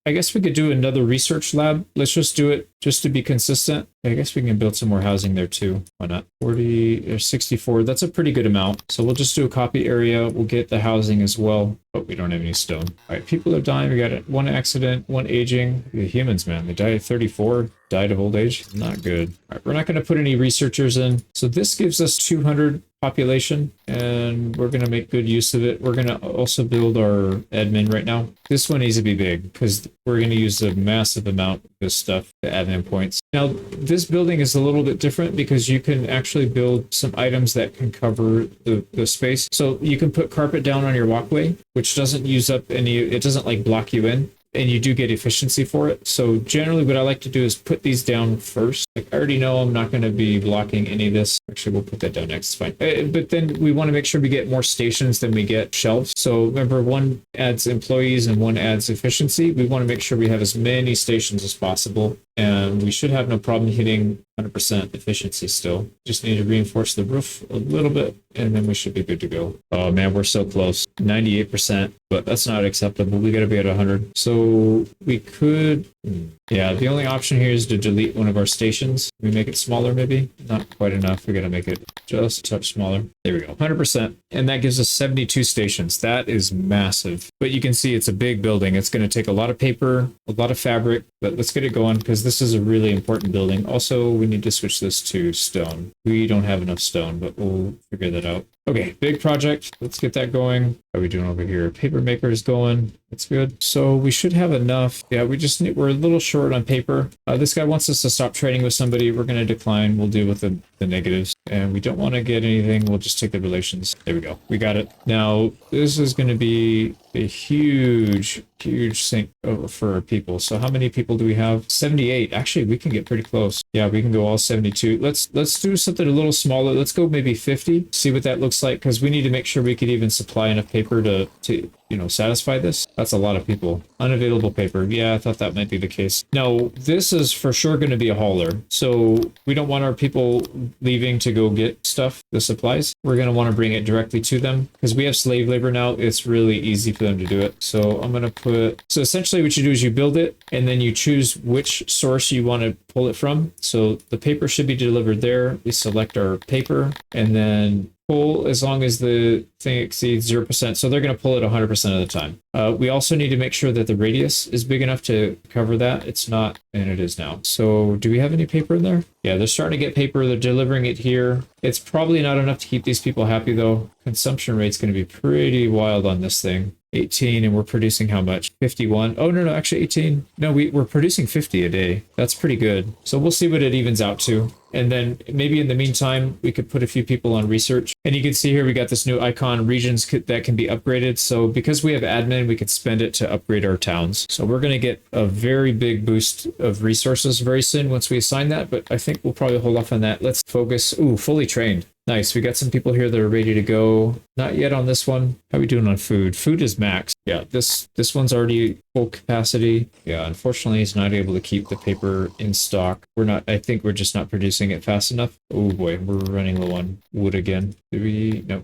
I guess we could do another research lab. Let's just do it just to be consistent. I guess we can build some more housing there too. Why not? 40 or 64. That's a pretty good amount. So we'll just do a copy area. We'll get the housing as well. But we don't have any stone. All right, people are dying. We got one accident, one aging. The humans, man, they died at 34. Died of old age. Not good. All right, we're not going to put any researchers in. So this gives us 200 population and we're going to make good use of it. We're going to also build our admin right now. This one needs to be big because we're going to use a massive amount of this stuff to admin points. Now, this building is a little bit different because you can actually build some items that can cover the space. So you can put carpet down on your walkway, which doesn't use up any, it doesn't like block you in. and you do get efficiency for it. So generally what I like to do is put these down first. Like I already know I'm not going to be blocking any of this. Actually, we'll put that down next. It's fine. But then we want to make sure we get more stations than we get shelves. So remember, one adds employees and one adds efficiency. We want to make sure we have as many stations as possible. And we should have no problem hitting 100% efficiency still. Just need to reinforce the roof a little bit, and then we should be good to go. Oh man, we're so close. 98%, but that's not acceptable. We got to be at 100. So we could... Yeah, the only option here is to delete one of our stations. We make it smaller, maybe? Not quite enough. We got to make it just a touch smaller. There we go, 100%. And that gives us 72 stations. That is massive. But you can see it's a big building. It's going to take a lot of paper, a lot of fabric, but let's get it going because this is a really important building. Also, we need to switch this to stone. We don't have enough stone, but we'll figure that out. Okay, big project. Let's get that going. How are we doing over here? Paper maker is going. That's good. So we should have enough. Yeah, we're a little short on paper. This guy wants us to stop trading with somebody. We're going to decline. We'll deal with the negatives. And we don't want to get anything. We'll just take the relations. There we go. We got it. Now, this is going to be a huge sink for people. So how many people do we have? 78. Actually, we can get pretty close. Yeah, we can go all 72. Let's do something a little smaller. Let's go maybe 50. See what that looks like, because we need to make sure we could even supply enough paper to satisfy this. That's a lot of people. Unavailable paper. Yeah, I thought that might be the case. Now, this is for sure going to be a hauler. So we don't want our people leaving to go get stuff, the supplies. We're going to want to bring it directly to them because we have slave labor now. It's really easy for them to do it. So I'm going to so essentially what you do is you build it and then you choose which source you want to pull it from. So the paper should be delivered there. We select our paper and then pull as long as the thing exceeds 0%. So they're going to pull it 100% of the time. We also need to make sure that the radius is big enough to cover that. It's not, and it is now. So do we have any paper in there? Yeah, they're starting to get paper. They're delivering it here. It's probably not enough to keep these people happy though. Consumption rate's going to be pretty wild on this thing. 18, and we're producing how much? 51. Oh, no, actually 18. No, we're producing 50 a day. That's pretty good. So we'll see what it evens out to. And then maybe in the meantime, we could put a few people on research. And you can see here we got this new icon, regions that can be upgraded. So because we have admin, we could spend it to upgrade our towns. So we're going to get a very big boost of resources very soon once we assign that. But I think we'll probably hold off on that. Let's focus. Ooh, fully trained. Nice. We got some people here that are ready to go. Not yet on this one. How are we doing on food? Food is max. Yeah, this one's already full capacity. Yeah, unfortunately, he's not able to keep the paper in stock. I think we're just not producing it fast enough. Oh boy, we're running low on wood again. No,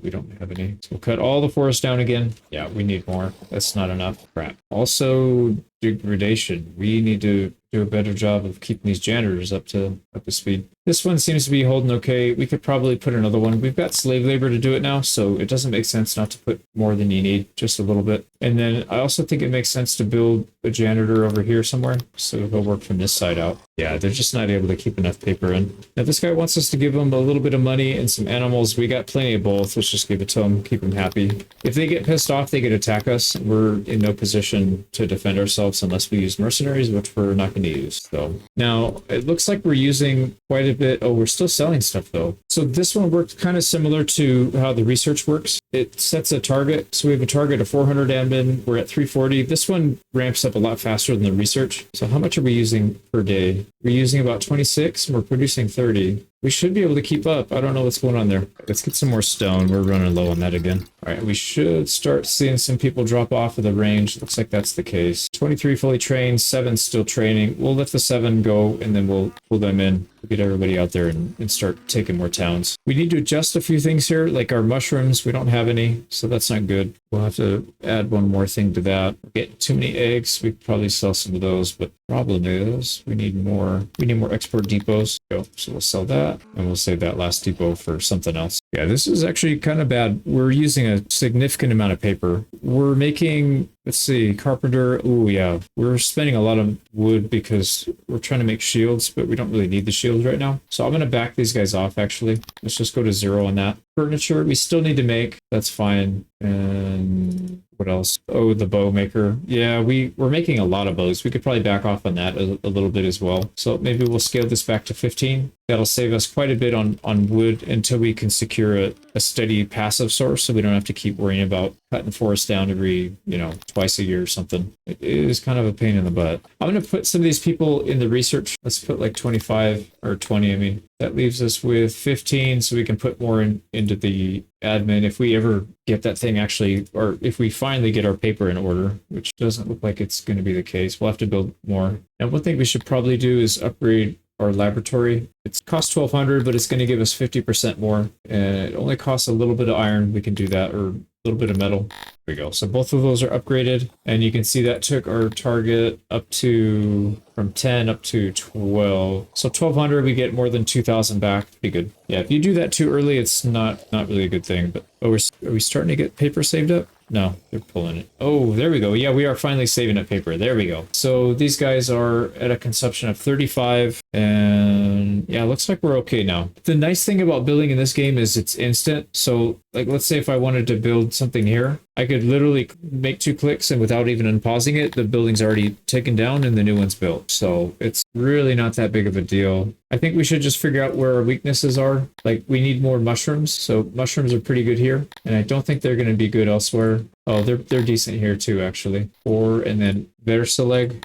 we don't have any. So we'll cut all the forest down again. Yeah, we need more. That's not enough. Crap. Also, degradation. We need to do a better job of keeping these janitors up to speed. This one seems to be holding okay. We could probably put another one. We've got slave labor to do it now, so it doesn't make sense not to put more than you need, just a little bit. And then I also think it makes sense to build a janitor over here somewhere, so he'll work from this side out. Yeah, they're just not able to keep enough paper in. Now this guy wants us to give him a little bit of money and some animals. We got plenty of both. Let's just give it to him, keep him happy. If they get pissed off, they could attack us. We're in no position to defend ourselves unless we use mercenaries, which we're not going to use. So now it looks like we're using quite a bit. Oh, we're still selling stuff though. So this one worked kind of similar to how the research works. It sets a target. So we have a target of 400 admin. We're at 340. This one ramps up a lot faster than the research. So how much are we using per day? We're using about 26 and we're producing 30. We should be able to keep up. I don't know what's going on there. Let's get some more stone. We're running low on that again. All right, we should start seeing some people drop off of the range. Looks like that's the case. 23 fully trained, 7 still training. We'll let the 7 go and then we'll pull them in. We'll get everybody out there and start taking more towns. We need to adjust a few things here, like our mushrooms. We don't have any, so that's not good. We'll have to add one more thing to that. We're getting too many eggs. We could probably sell some of those, but problem is we need more export depots. So we'll sell that and we'll save that last depot for something else. Yeah, this is actually kind of bad. We're using a significant amount of paper. We're making, let's see, carpenter. Oh yeah, we're spending a lot of wood because we're trying to make shields, but we don't really need the shields right now. So I'm going to back these guys off actually. Let's just go to 0 on that. Furniture, we still need to make. That's fine. And what else? Oh, the bow maker. Yeah, we're making a lot of bows. We could probably back off on that a little bit as well. So maybe we'll scale this back to 15. That'll save us quite a bit on wood until we can secure a steady passive source, so we don't have to keep worrying about cutting forest down every, you know, twice a year or something. It is kind of a pain in the butt. I'm going to put some of these people in the research. Let's put like 25 or 20. I mean, that leaves us with 15, so we can put more into the admin if we ever get that thing actually, or if we finally get our paper in order, which doesn't look like it's going to be the case. We'll have to build more. And one thing we should probably do is upgrade our laboratory. It's cost 1,200, but it's going to give us 50% more. And it only costs a little bit of iron. We can do that, or a little bit of metal. There we go. So both of those are upgraded. And you can see that took our target up to, from 10 up to 12. So 1,200, we get more than 2,000 back. Pretty good. Yeah, if you do that too early, it's not really a good thing. But are we starting to get paper saved up? No, they're pulling it. Oh, there we go. Yeah, we are finally saving up paper. There we go. So these guys are at a consumption of 35, and yeah, looks like we're okay now. The nice thing about building in this game is it's instant. So like, let's say if I wanted to build something here, I could literally make 2 clicks, and without even unpausing it, the building's already taken down and the new one's built. So it's really not that big of a deal. I think we should just figure out where our weaknesses are. Like, we need more mushrooms. So mushrooms are pretty good here, and I don't think they're going to be good elsewhere. Oh, they're decent here too, actually. 4, and then Versailles.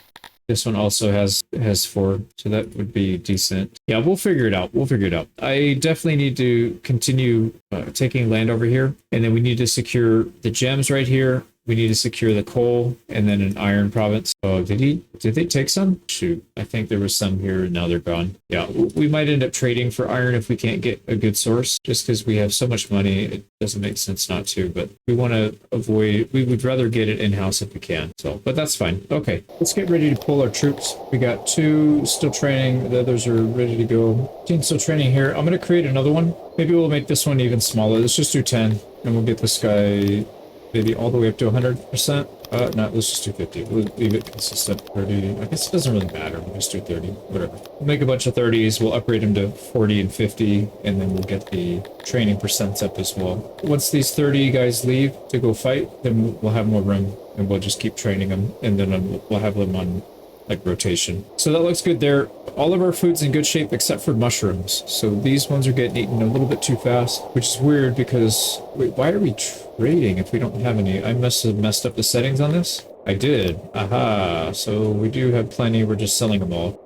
This one also has 4, so that would be decent. Yeah, we'll figure it out. We'll figure it out. I definitely need to continue taking land over here, and then we need to secure the gems right here. We need to secure the coal and then an iron province. Oh, did they take some? Shoot, I think there was some here and now they're gone. Yeah, we might end up trading for iron if we can't get a good source, just because we have so much money. It doesn't make sense not to, but we want to avoid, we would rather get it in-house if we can. So, but that's fine. Okay, let's get ready to pull our troops. We got 2 still training. The others are ready to go. 10 still training here. I'm going to create another one. Maybe we'll make this one even smaller. Let's just do 10 and we'll get this guy maybe all the way up to 100%. No, let's just do 50. We'll leave it consistent. 30. I guess it doesn't really matter. We'll just do 30. Whatever. We'll make a bunch of 30s. We'll upgrade them to 40 and 50, and then we'll get the training percents up as well. Once these 30 guys leave to go fight, then we'll have more room, and we'll just keep training them, and then we'll have them on like rotation. So that looks good there. All of our food's in good shape except for mushrooms. So these ones are getting eaten a little bit too fast, which is weird because, wait, why are we trading if we don't have any? I must have messed up the settings on this. I did. Aha. So we do have plenty. We're just selling them all.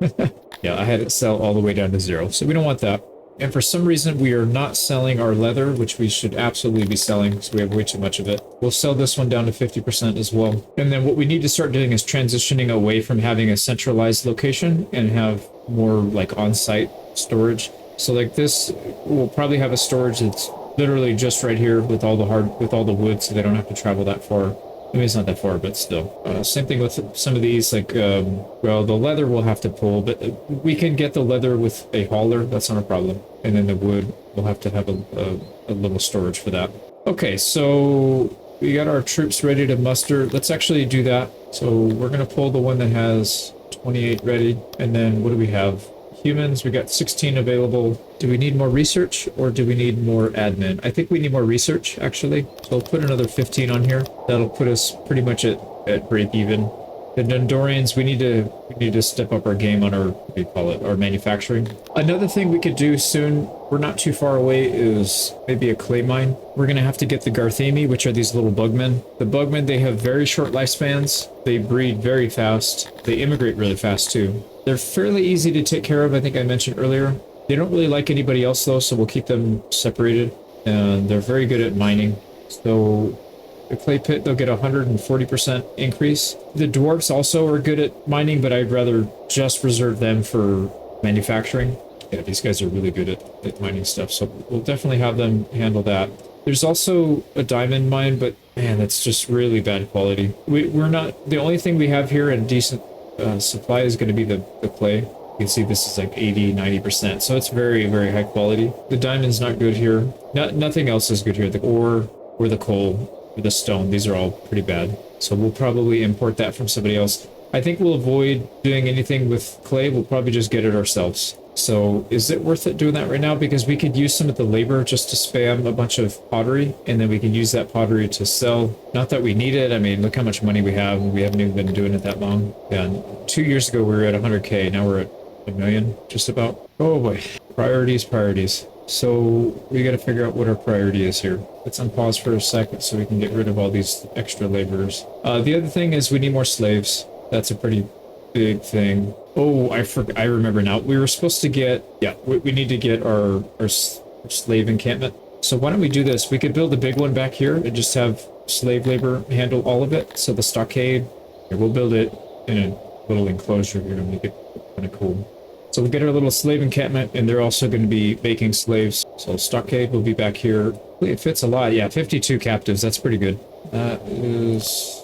Yeah, I had it sell all the way down to 0. So we don't want that. And for some reason, we are not selling our leather, which we should absolutely be selling because we have way too much of it. We'll sell this one down to 50% as well. And then what we need to start doing is transitioning away from having a centralized location and have more like on-site storage. So like this, we'll probably have a storage that's literally just right here with all the wood, so they don't have to travel that far. I mean, it's not that far, but still. Same thing with some of these, like, well, the leather we'll have to pull, but we can get the leather with a hauler. That's not a problem. And then the wood, we'll have to have a little storage for that. Okay, so we got our troops ready to muster. Let's actually do that. So we're going to pull the one that has 28 ready. And then what do we have? Humans, we got 16 available. Do we need more research or do we need more admin? I think we need more research, actually. So I'll put another 15 on here. That'll put us pretty much at break even. The Nondorians, we need to step up our game on our, what do you call it, our manufacturing. Another thing we could do soon, we're not too far away, is maybe a clay mine. We're going to have to get the Garthemi, which are these little bugmen. The bugmen, they have very short lifespans. They breed very fast. They immigrate really fast too. They're fairly easy to take care of, I think I mentioned earlier. They don't really like anybody else though, so we'll keep them separated. And they're very good at mining. So the clay pit, they'll get a 140% increase. The dwarfs also are good at mining, but I'd rather just reserve them for manufacturing. Yeah, these guys are really good at mining stuff, so we'll definitely have them handle that. There's also a diamond mine, but man, that's just really bad quality. We're not, the only thing we have here in decent supply is going to be the clay. You can see this is like 80-90%, so it's very, very high quality. The diamond's not good here. Nothing else is good here. The ore or the coal or the stone, these are all pretty bad. So we'll probably import that from somebody else. I think we'll avoid doing anything with clay. We'll probably just get it ourselves. So is it worth it doing that right now? Because we could use some of the labor just to spam a bunch of pottery, and then we can use that pottery to sell. Not that we need it. I mean, look how much money we have. We haven't even been doing it that long. And 2 years ago, we were at 100K. Now we're at 1 million, just about. Oh boy, priorities. So we got to figure out what our priority is here. Let's unpause for a second so we can get rid of all these extra laborers. The other thing is we need more slaves. That's a pretty big thing. Oh, I remember now. We were supposed to get, yeah, we need to get our slave encampment. So why don't we do this? We could build a big one back here and just have slave labor handle all of it. So the stockade, we'll build it in a little enclosure here to make it kind of cool. So we'll get our little slave encampment, and they're also going to be making slaves. So stockade will be back here. It fits a lot. Yeah, 52 captives. That's pretty good. That is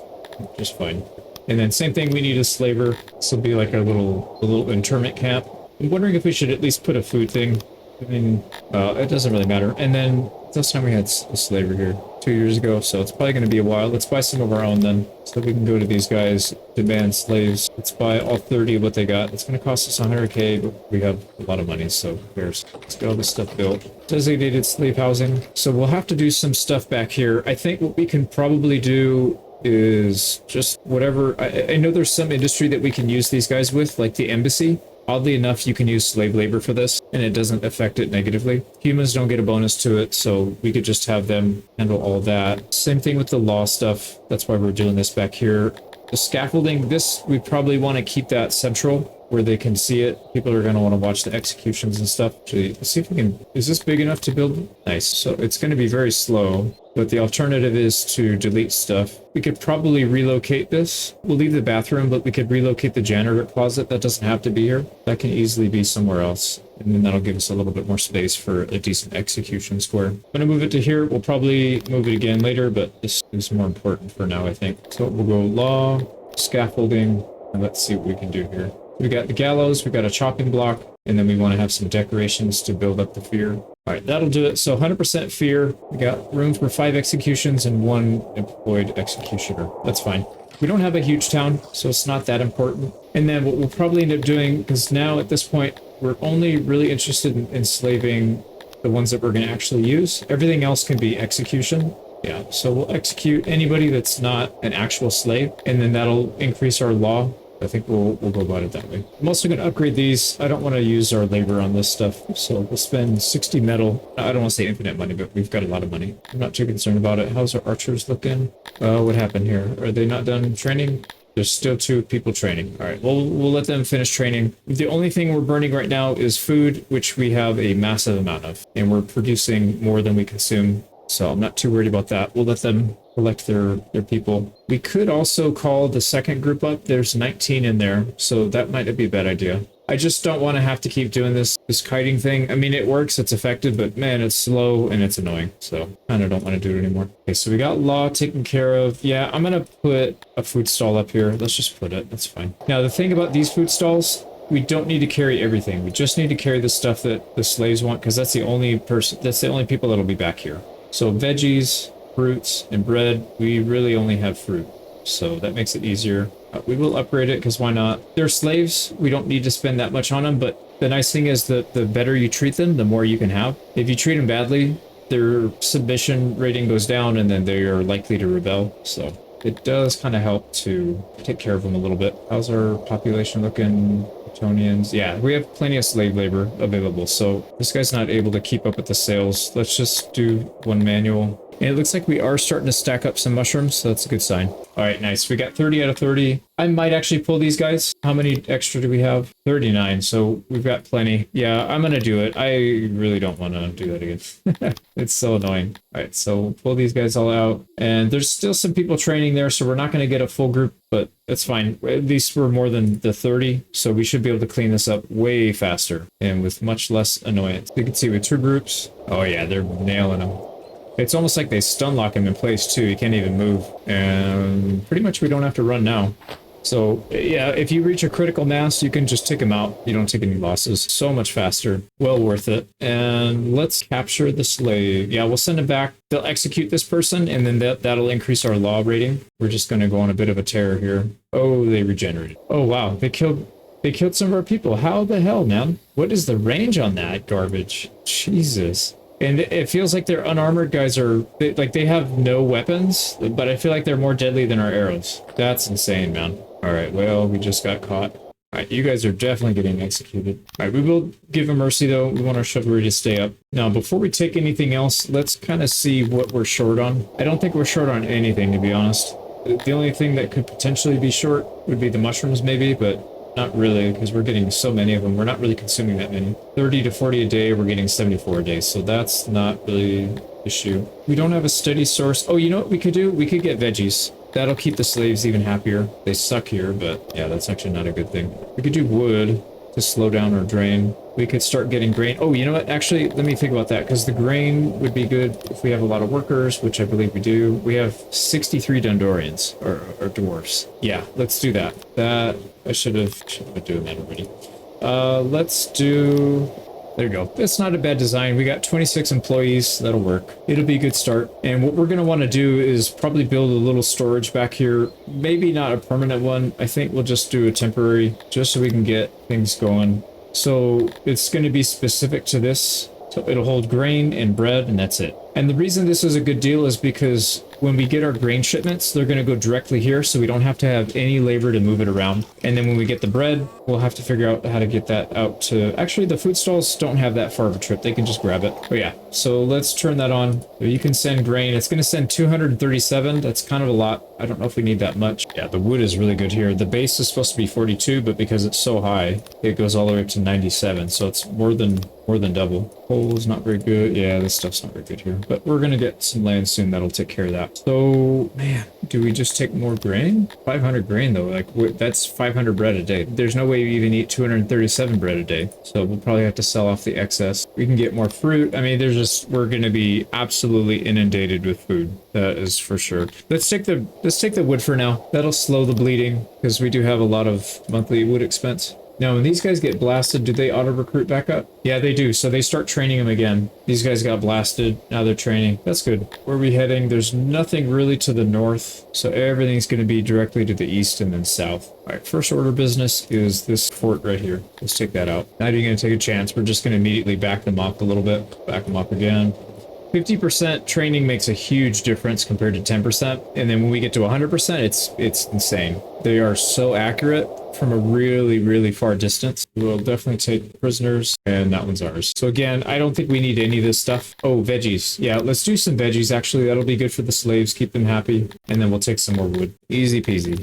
just fine. And then same thing, we need a slaver. This will be like our little internment camp. I'm wondering if we should at least put a food thing. I mean, it doesn't really matter. And then last time we had a slaver here 2 years ago, so it's probably going to be a while. Let's buy some of our own then, so we can go to these guys, demand slaves. Let's buy all 30 of what they got. It's going to cost us 100k, but we have a lot of money, so let's get all this stuff built. Designated slave housing. So we'll have to do some stuff back here. I think what we can probably do is just whatever. I know there's some industry that we can use these guys with, like the embassy. Oddly enough, you can use slave labor for this, and it doesn't affect it negatively. Humans don't get a bonus to it, so we could just have them handle all that. Same thing with the law stuff. That's why we're doing this back here. The scaffolding, this, we probably want to keep that central where they can see it. People are going to want to watch the executions and stuff. Actually, let's see if we can... Is this big enough to build? Nice. So it's going to be very slow, but the alternative is to delete stuff. We could probably relocate this. We'll leave the bathroom, but we could relocate the janitor closet. That doesn't have to be here. That can easily be somewhere else. And then that'll give us a little bit more space for a decent execution square. I'm going to move it to here. We'll probably move it again later, but this is more important for now, I think. So we'll go law, scaffolding, and let's see what we can do here. We got the gallows, we got a chopping block, and then we want to have some decorations to build up the fear. All right, that'll do it. So 100% fear. We got room for 5 executions and 1 employed executioner. That's fine. We don't have a huge town, so it's not that important. And then what we'll probably end up doing, because now at this point, we're only really interested in enslaving the ones that we're going to actually use. Everything else can be execution. Yeah, so we'll execute anybody that's not an actual slave, and then that'll increase our law. I think we'll go about it that way. I'm also going to upgrade these. I don't want to use our labor on this stuff, so we'll spend 60 metal. I don't want to say infinite money, but we've got a lot of money. I'm not too concerned about it. How's our archers looking? What happened here? Are they not done training? There's still 2 people training. All right, well, we'll let them finish training. The only thing we're burning right now is food, which we have a massive amount of, and we're producing more than we consume. So I'm not too worried about that. We'll let them collect their people. We could also call the second group up. There's 19 in there, so that might be a bad idea. I just don't want to have to keep doing this kiting thing. I mean, it works, it's effective, but man, it's slow and it's annoying. So kind of don't want to do it anymore. Okay, so we got law taken care of. Yeah, I'm going to put a food stall up here. Let's just put it. That's fine. Now, the thing about these food stalls, we don't need to carry everything. We just need to carry the stuff that the slaves want, because that's the only people that'll be back here. So veggies, fruits, and bread, we really only have fruit. So that makes it easier. We will upgrade it, because why not? They're slaves. We don't need to spend that much on them, but the nice thing is that the better you treat them, the more you can have. If you treat them badly, their submission rating goes down, and then they are likely to rebel. So it does kind of help to take care of them a little bit. How's our population looking? Etonians. Yeah, we have plenty of slave labor available, so this guy's not able to keep up with the sales. Let's just do 1 manual. And it looks like we are starting to stack up some mushrooms, so that's a good sign. All right, nice. We got 30 out of 30. I might actually pull these guys. How many extra do we have? 39, so we've got plenty. Yeah, I'm going to do it. I really don't want to do that again. It's so annoying. All right, so we'll pull these guys all out. And there's still some people training there, so we're not going to get a full group, but that's fine. At least we're more than the 30, so we should be able to clean this up way faster and with much less annoyance. You can see with 2 groups. Oh yeah, they're nailing them. It's almost like they stun lock him in place too. He can't even move. And pretty much we don't have to run now. So yeah, if you reach a critical mass, you can just take him out. You don't take any losses. So much faster. Well worth it. And let's capture the slave. Yeah, we'll send him back. They'll execute this person, and then that'll increase our law rating. We're just going to go on a bit of a tear here. Oh, they regenerated. Oh wow, they killed some of our people. How the hell, man? What is the range on that garbage? Jesus. And it feels like their unarmored guys they have no weapons, but I feel like they're more deadly than our arrows. That's insane, man. All right, well, we just got caught. Alright, you guys are definitely getting executed. Alright, we will give a mercy though. We want our chivalry to stay up. Now, before we take anything else, let's kind of see what we're short on. I don't think we're short on anything, to be honest. The only thing that could potentially be short would be the mushrooms, maybe, but not really, because we're getting so many of them. We're not really consuming that many. 30 to 40 a day, we're getting 74 a day, so that's not really an issue. We don't have a steady source. Oh, you know what we could do? We could get veggies. That'll keep the slaves even happier. They suck here, but yeah, that's actually not a good thing. We could do wood to slow down our drain. We could start getting grain. Oh, you know what? Actually, let me think about that, because the grain would be good if we have a lot of workers, which I believe we do. We have 63 Dondorians, or dwarfs. Yeah, let's do that. That, I should have been doing that already. Let's do... There you go. That's not a bad design. We got 26 employees. That'll work. It'll be a good start. And what we're going to want to do is probably build a little storage back here. Maybe not a permanent one. I think we'll just do a temporary, just so we can get things going. So it's going to be specific to this. So it'll hold grain and bread, and that's it. And the reason this is a good deal is because when we get our grain shipments, they're going to go directly here, so we don't have to have any labor to move it around. And then when we get the bread, we'll have to figure out how to get that out to... Actually, the food stalls don't have that far of a trip. They can just grab it. But yeah, so let's turn that on. So you can send grain. It's going to send 237. That's kind of a lot. I don't know if we need that much. Yeah, the wood is really good here. The base is supposed to be 42, but because it's so high, it goes all the way up to 97. So it's more than double. Coal is not very good. Yeah, this stuff's not very good here. But we're going to get some land soon that'll take care of that. So, man, do we just take more grain? 500 grain, though. Like, that's 500 bread a day. There's no way we even eat 237 bread a day. So we'll probably have to sell off the excess. We can get more fruit. I mean, we're going to be absolutely inundated with food. That is for sure. Let's take the wood for now. That'll slow the bleeding, because we do have a lot of monthly wood expense. Now, when these guys get blasted, do they auto-recruit back up? Yeah, they do. So they start training them again. These guys got blasted. Now they're training. That's good. Where are we heading? There's nothing really to the north. So everything's going to be directly to the east and then south. All right, first order business is this fort right here. Let's take that out. Not even going to take a chance. We're just going to immediately back them up a little bit. Back them up again. 50% training makes a huge difference compared to 10%. And then when we get to 100%, it's insane. They are so accurate from a really, really far distance. We'll definitely take prisoners, and that one's ours. So again, I don't think we need any of this stuff. Oh, veggies. Yeah, let's do some veggies, actually. That'll be good for the slaves, keep them happy. And then we'll take some more wood. Easy peasy.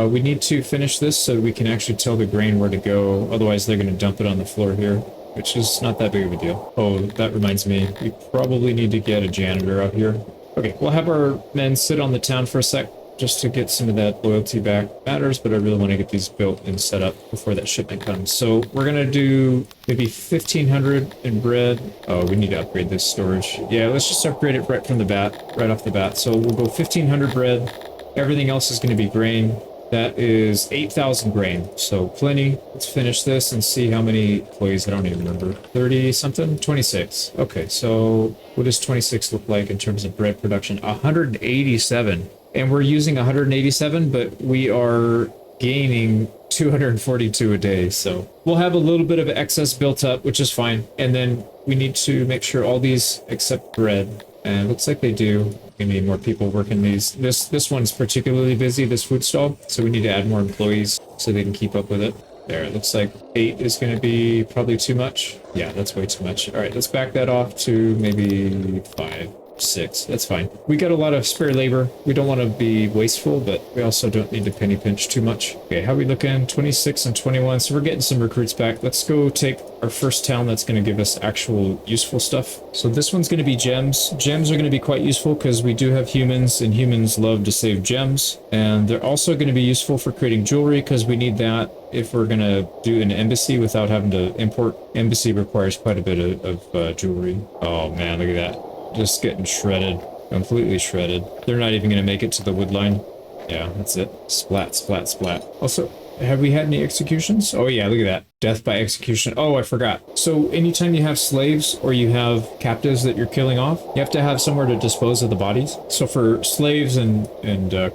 We need to finish this so we can actually tell the grain where to go. Otherwise, they're going to dump it on the floor here, which is not that big of a deal. Oh, that reminds me. We probably need to get a janitor out here. Okay, we'll have our men sit on the town for a sec, just to get some of that loyalty back. Matters, but I really want to get these built and set up before that shipment comes. So we're going to do maybe 1,500 in bread. Oh, we need to upgrade this storage. Yeah, let's just upgrade it right from the bat, right off the bat. So we'll go 1,500 bread. Everything else is going to be grain. That is 8,000 grain, so plenty. Let's finish this and see how many employees. I don't even remember. 30 something? 26. Okay, so what does 26 look like in terms of bread production? 187. And we're using 187, but we are gaining 242 a day. So we'll have a little bit of excess built up, which is fine. And then we need to make sure all these accept bread. And it looks like they do. We need more people working these. This one's particularly busy, this food stall. So we need to add more employees so they can keep up with it. There, it looks like 8 is going to be probably too much. Yeah, that's way too much. All right, let's back that off to maybe 5. 6. That's fine. We got a lot of spare labor. We don't want to be wasteful, but we also don't need to penny pinch too much. Okay, how are we looking? 26 and 21. So we're getting some recruits back. Let's go take our first town that's going to give us actual useful stuff. So this one's going to be gems. Gems are going to be quite useful because we do have humans, and humans love to save gems. And they're also going to be useful for creating jewelry because we need that if we're going to do an embassy without having to import. Embassy requires quite a bit of jewelry. Oh man, look at that. Just getting shredded. Completely shredded. They're not even going to make it to the wood line. Yeah, that's it. Splat, splat, splat. Also, have we had any executions? Oh yeah, look at that. Death by execution. Oh, I forgot. So anytime you have slaves or you have captives that you're killing off, you have to have somewhere to dispose of the bodies. So for slaves and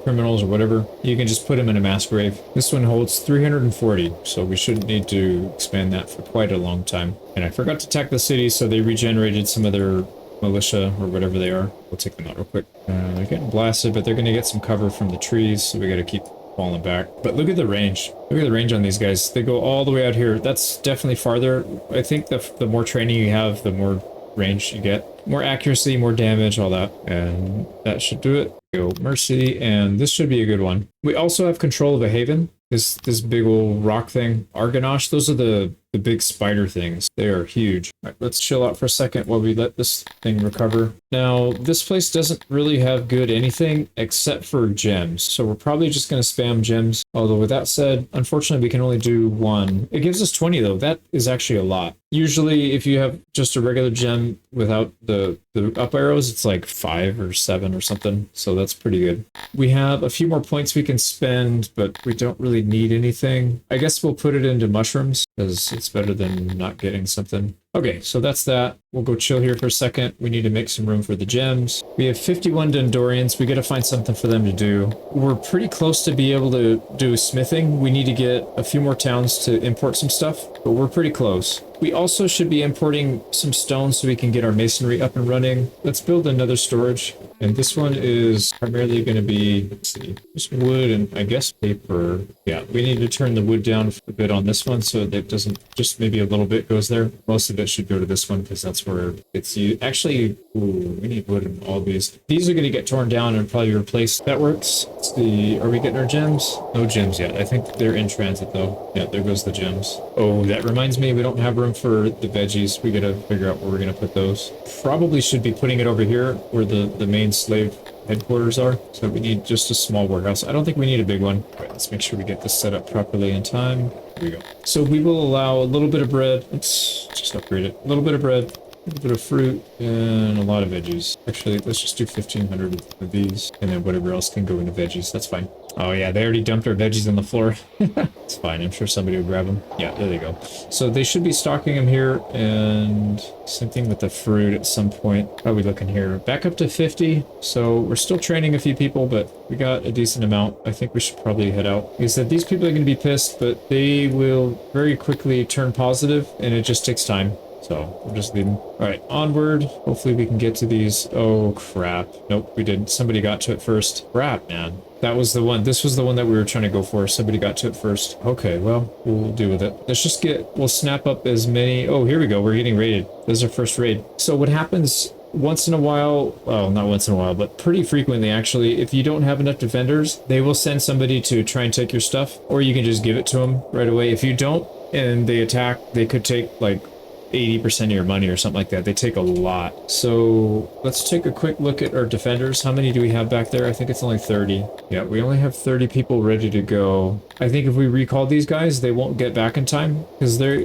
criminals or whatever, you can just put them in a mass grave. This one holds 340, so we shouldn't need to expand that for quite a long time. And I forgot to attack the city, so they regenerated some of their militia or whatever they are. We'll take them out real quick. They're getting blasted, but they're going to get some cover from the trees, so we got to keep falling back. But look at the range. Look at the range on these guys. They go all the way out here. That's definitely farther. I think the more training you have, the more range you get. More accuracy, more damage, all that. And that should do it. Go Mercy, and this should be a good one. We also have control of a haven. This big old rock thing. Argonosh, those are the big spider things. They are huge. All right, let's chill out for a second while we let this thing recover. Now, this place doesn't really have good anything except for gems. So we're probably just going to spam gems. Although with that said, unfortunately, we can only do one. It gives us 20 though. That is actually a lot. Usually, if you have just a regular gem without the up arrows, it's like 5 or 7 or something. So that's pretty good. We have a few more points we can spend, but we don't really need anything. I guess we'll put it into mushrooms because it's better than not getting something. Okay, so that's that. We'll go chill here for a second. We need to make some room for the gems. We have 51 Dendorians. We got to find something for them to do. We're pretty close to be able to do smithing. We need to get a few more towns to import some stuff, but we're pretty close. We also should be importing some stone so we can get our masonry up and running. Let's build another storage. And this one is primarily going to be, let's see, just wood and I guess paper. Yeah, we need to turn the wood down a bit on this one so that it doesn't, just maybe a little bit goes there. Most of it should go to this one because that's where it's used. Actually, ooh, we need wood in all these. These are going to get torn down and probably replaced. That works. Let's see, are we getting our gems? No gems yet. I think they're in transit though. Yeah, there goes the gems. Oh, that reminds me, we don't have room for the veggies. We got to figure out where we're going to put those. Probably should be putting it over here where the main slave headquarters are. So we need just a small warehouse. I don't think we need a big one. All right, let's make sure we get this set up properly in time. Here we go. So we will allow a little bit of bread. Let's just upgrade it. A little bit of bread, a little bit of fruit, and a lot of veggies. Actually, let's just do 1,500 of these, and then whatever else can go into veggies. That's fine. Oh yeah, they already dumped our veggies on the floor. It's fine. I'm sure somebody will grab them. Yeah, there they go. So they should be stocking them here, and same thing with the fruit at some point. How are we looking here? Back up to 50. So we're still training a few people, but we got a decent amount. I think we should probably head out. Like I said, these people are going to be pissed, but they will very quickly turn positive, and it just takes time. So we'll just leave them. All right, onward. Hopefully we can get to these. Oh, crap. Nope, we didn't. Somebody got to it first. Crap, man. That was the one. This was the one that we were trying to go for. Somebody got to it first. Okay, well, we'll deal with it. Let's just we'll snap up as many. Oh, here we go. We're getting raided. This is our first raid. So what happens once in a while, well, not once in a while, but pretty frequently actually, if you don't have enough defenders, they will send somebody to try and take your stuff, or you can just give it to them right away. If you don't and they attack, they could take like 80% of your money or something like that. They take a lot. So let's take a quick look at our defenders. How many do we have back there? I think it's only 30. Yeah, we only have 30 people ready to go. I think if we recall these guys, they won't get back in time because they're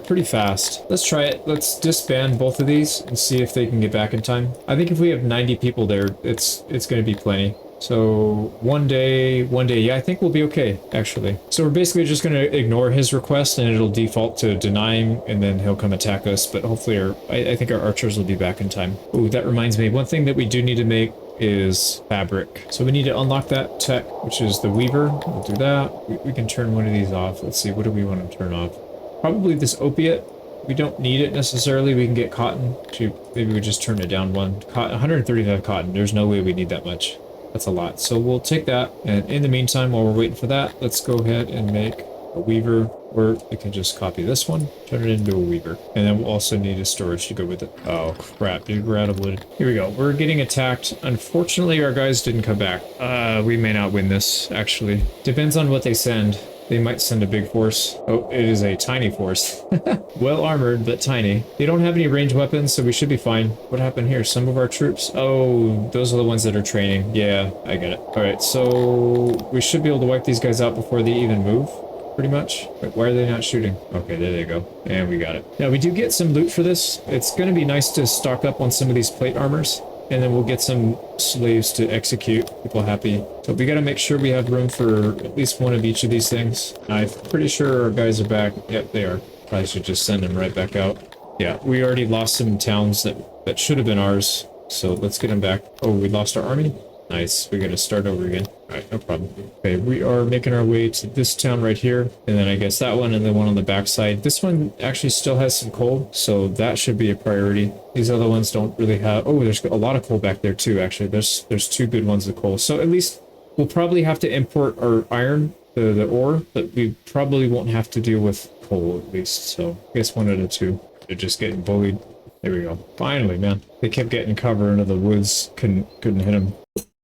pretty fast. Let's try it. Let's disband both of these and see if they can get back in time. I think if we have 90 people there, it's going to be plenty. So one day, yeah, I think we'll be okay, actually. So we're basically just going to ignore his request and it'll default to denying and then he'll come attack us. But hopefully I think our archers will be back in time. Oh, that reminds me, one thing that we do need to make is fabric. So we need to unlock that tech, which is the weaver. We'll do that. We can turn one of these off. Let's see, what do we want to turn off? Probably this opiate. We don't need it necessarily. We can get cotton. Maybe we just turn it down one. 135 cotton. There's no way we need that much. That's a lot. So we'll take that. And in the meantime, while we're waiting for that, let's go ahead and make a weaver. Or we can just copy this one, turn it into a weaver. And then we'll also need a storage to go with it. Oh, crap, dude, we're out of wood. Here we go. We're getting attacked. Unfortunately, our guys didn't come back. We may not win this, actually. Depends on what they send. They might send a big force. Oh, it is a tiny force. Well armored, but tiny. They don't have any ranged weapons, so we should be fine. What happened here? Some of our troops? Oh, those are the ones that are training. Yeah, I get it. All right, so we should be able to wipe these guys out before they even move, pretty much. Wait, why are they not shooting? Okay, there they go. And we got it. Now, we do get some loot for this. It's going to be nice to stock up on some of these plate armors. And then we'll get some slaves to execute people happy. So we got to make sure we have room for at least one of each of these things. I'm pretty sure our guys are back. Yep, they are. Probably should just send them right back out. Yeah, we already lost some towns that should have been ours. So let's get them back. Oh, we lost our army? Nice. We got to start over again. All right, no problem. Okay, we are making our way to this town right here. And then I guess that one and the one on the backside. This one actually still has some coal, so that should be a priority. These other ones don't really have... Oh, there's a lot of coal back there too, actually. There's two good ones of coal. So at least We'll probably have to import our iron, the ore, but we probably won't have to deal with coal at least. So I guess one of the two. They're just getting bullied. There we go. Finally, man. They kept getting cover into the woods. Couldn't hit them.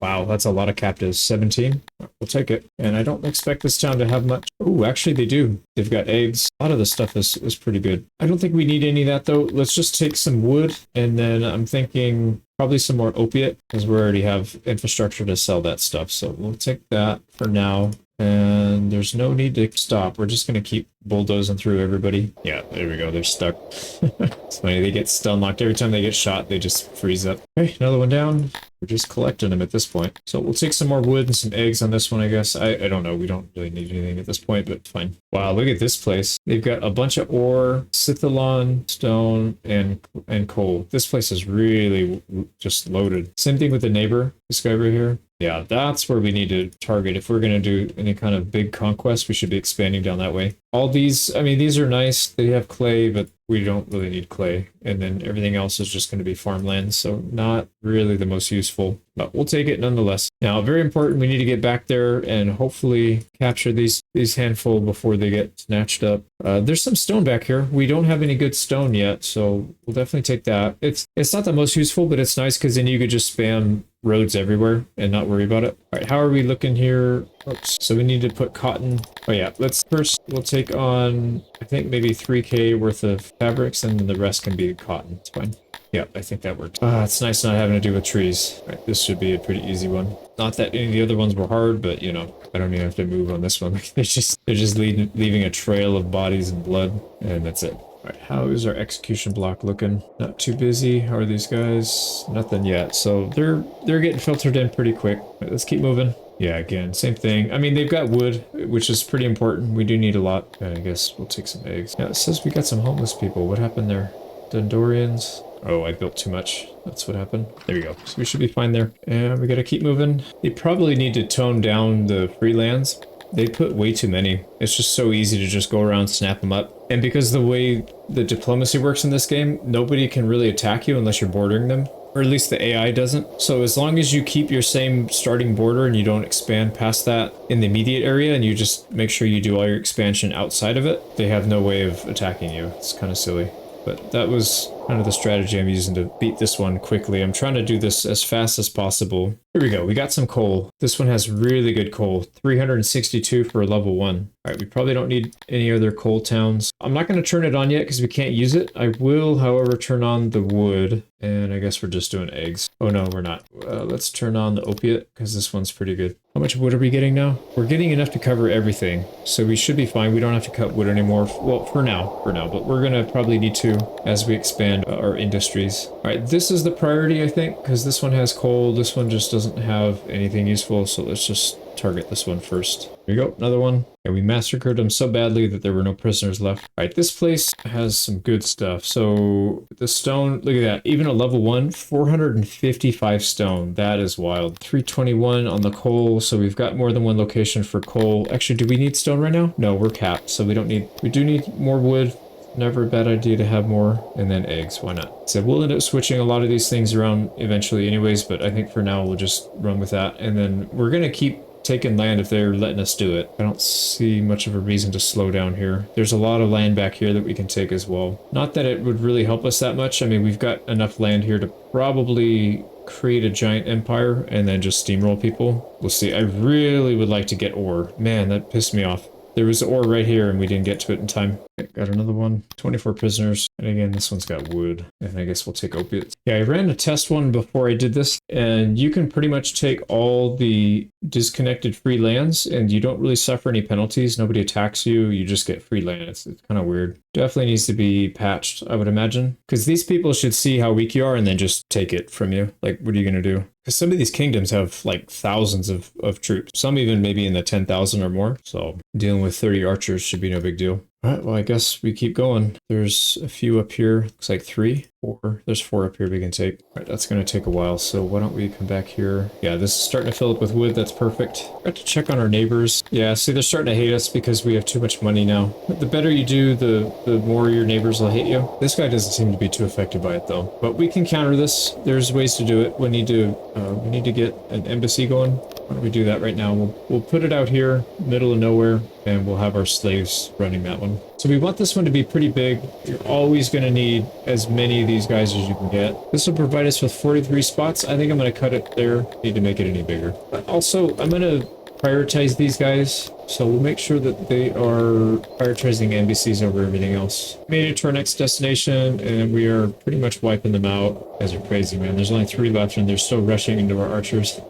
Wow, that's a lot of captives. 17? We'll take it. And I don't expect this town to have much. Ooh, actually they do. They've got eggs. A lot of the stuff is pretty good. I don't think we need any of that though. Let's just take some wood, and then I'm thinking probably some more opiate, because we already have infrastructure to sell that stuff. So we'll take that for now. And there's no need to stop. We're just going to keep bulldozing through everybody. Yeah, there we go. They're stuck. It's funny. They get stun locked. Every time they get shot, they just freeze up. Okay, another one down. We're just collecting them at this point. So we'll take some more wood and some eggs on this one, I guess. I don't know. We don't really need anything at this point, but fine. Wow, look at this place. They've got a bunch of ore, sithalon, stone, and coal. This place is really just loaded. Same thing with the neighbor, this guy right here. Yeah, that's where we need to target. If we're going to do any kind of big conquest, we should be expanding down that way. All these, I mean, these are nice. They have clay, but we don't really need clay. And then everything else is just going to be farmland, so not really the most useful. But we'll take it nonetheless. Now, very important, we need to get back there and hopefully capture these handful before they get snatched up. There's some stone back here. We don't have any good stone yet, so we'll definitely take that. It's not the most useful, but it's nice because then you could just spam roads everywhere and not worry about it. All right, how are we looking here? Oops. So we need to put cotton. Oh yeah, we'll take on, I think maybe 3K worth of fabrics, and then the rest can be cotton. It's fine. Yeah, I think that worked. It's nice not having to do with trees. All right, this should be a pretty easy one. Not that any of the other ones were hard, but you know, I don't even have to move on this one. they're just leaving a trail of bodies and blood, and that's it. All right, how is our execution block looking? Not too busy. How are these guys? Nothing yet. So they're getting filtered in pretty quick. All right, let's keep moving. Yeah, again, same thing. I mean, they've got wood, which is pretty important. We do need a lot. I guess we'll take some eggs. Yeah, it says we got some homeless people. What happened there? Dundorians. Oh, I built too much. That's what happened. There we go. So we should be fine there. And we gotta keep moving. They probably need to tone down the free lands. They put way too many. It's just so easy to just go around, snap them up. And because the way the diplomacy works in this game, nobody can really attack you unless you're bordering them. Or at least the AI doesn't. So as long as you keep your same starting border and you don't expand past that in the immediate area, and you just make sure you do all your expansion outside of it, they have no way of attacking you. It's kind of silly. But that was kind of the strategy I'm using to beat this one quickly. I'm trying to do this as fast as possible. Here we go. We got some coal. This one has really good coal. 362 for a level 1. All right, we probably don't need any other coal towns. I'm not going to turn it on yet because we can't use it. I will, however, turn on the wood. And I guess we're just doing eggs. Oh, no, we're not. Let's turn on the opiate because this one's pretty good. How much wood are we getting now? We're getting enough to cover everything. So we should be fine. We don't have to cut wood anymore. Well, for now. But we're going to probably need to as we expand our industries. All right, this is the priority, I think, because this one has coal. This one just doesn't have anything useful. So let's just target this one first. Here we go, another one. And we massacred them so badly that there were no prisoners left. All right, this place has some good stuff. So the stone, look at that. Even a level 1, 455 stone. That is wild. 321 on the coal. So we've got more than one location for coal. Actually, do we need stone right now? No, we're capped. So we do need more wood. Never a bad idea to have more. And then eggs, why not? So we'll end up switching a lot of these things around eventually anyways, but I think for now we'll just run with that. And then we're going to keep taking land if they're letting us do it. I don't see much of a reason to slow down here. There's a lot of land back here that we can take as well. Not that it would really help us that much. I mean, we've got enough land here to probably create a giant empire and then just steamroll people. We'll see. I really would like to get ore. Man, that pissed me off. There was ore right here and we didn't get to it in time. Okay, got another one. 24 prisoners. And again, this one's got wood. And I guess we'll take opiates. Yeah, I ran a test one before I did this. And you can pretty much take all the disconnected free lands and you don't really suffer any penalties. Nobody attacks you. You just get free land. It's kind of weird. Definitely needs to be patched, I would imagine. Because these people should see how weak you are and then just take it from you. Like, what are you going to do? Because some of these kingdoms have like thousands of troops. Some even maybe in the 10,000 or more. So dealing with 30 archers should be no big deal. All right, well, I guess we keep going. There's a few up here. Looks like 3, 4. There's 4 up here we can take. All right, that's going to take a while. So why don't we come back here? Yeah, this is starting to fill up with wood. That's perfect. Got to check on our neighbors. Yeah, see, they're starting to hate us because we have too much money now. But the better you do, the more your neighbors will hate you. This guy doesn't seem to be too affected by it, though. But we can counter this. There's ways to do it. We need to get an embassy going. Why don't we do that right now? We'll put it out here, middle of nowhere, and we'll have our slaves running that one. So we want this one to be pretty big. You're always going to need as many of these guys as you can get. This will provide us with 43 spots. I think I'm going to cut it there. Need to make it any bigger. But also, I'm going to prioritize these guys. So we'll make sure that they are prioritizing NBCs over everything else. Made it to our next destination, and we are pretty much wiping them out. You guys are crazy, man. There's only 3 left, and they're still rushing into our archers.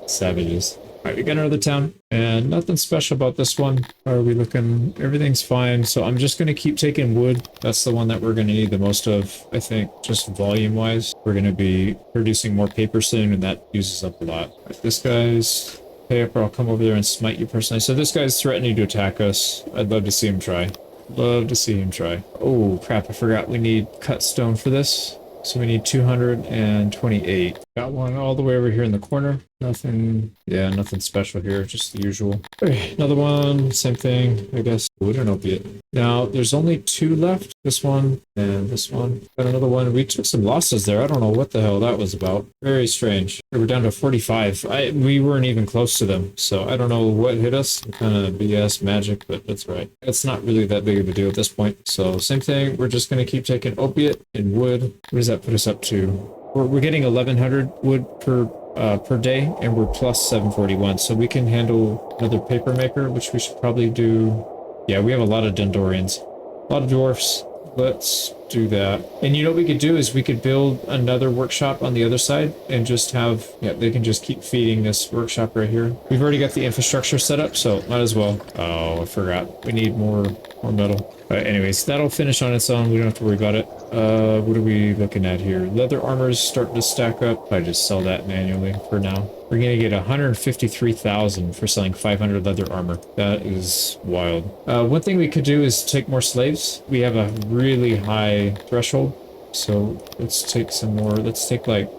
Savages. Alright, we got another town, and nothing special about this one. How are we looking? Everything's fine, so I'm just going to keep taking wood. That's the one that we're going to need the most of, I think, just volume-wise. We're going to be producing more paper soon, and that uses up a lot. Right, this guy's pay up, or I'll come over there and smite you personally. So this guy's threatening to attack us. I'd love to see him try. Love to see him try. Oh, crap, I forgot we need cut stone for this. So we need 228. Got one all the way over here in the corner. Nothing, yeah, nothing special here, just the usual. Okay, another one, same thing, I guess. Wood and opiate. Now, there's only 2 left. This one and this one. Got another one. We took some losses there. I don't know what the hell that was about. Very strange. We were down to 45. We weren't even close to them, so I don't know what hit us. Kind of BS magic, but that's right. It's not really that big of a deal at this point. So same thing. We're just going to keep taking opiate and wood. What does that put us up to? We're getting 1,100 wood per day, and we're plus 741, so we can handle another paper maker, which we should probably do. Yeah, we have a lot of Dendorians, a lot of dwarfs. Let's do that. And you know what we could do is we could build another workshop on the other side and just have, yeah, they can just keep feeding this workshop right here. We've already got the infrastructure set up, so might as well. Oh, I forgot. We need more metal. Anyways, that'll finish on its own. We don't have to worry about it. What are we looking at here? Leather armor is starting to stack up. I just sell that manually for now. We're going to get 153,000 for selling 500 leather armor. That is wild. One thing we could do is take more slaves. We have a really high threshold. So let's take some more. Let's take like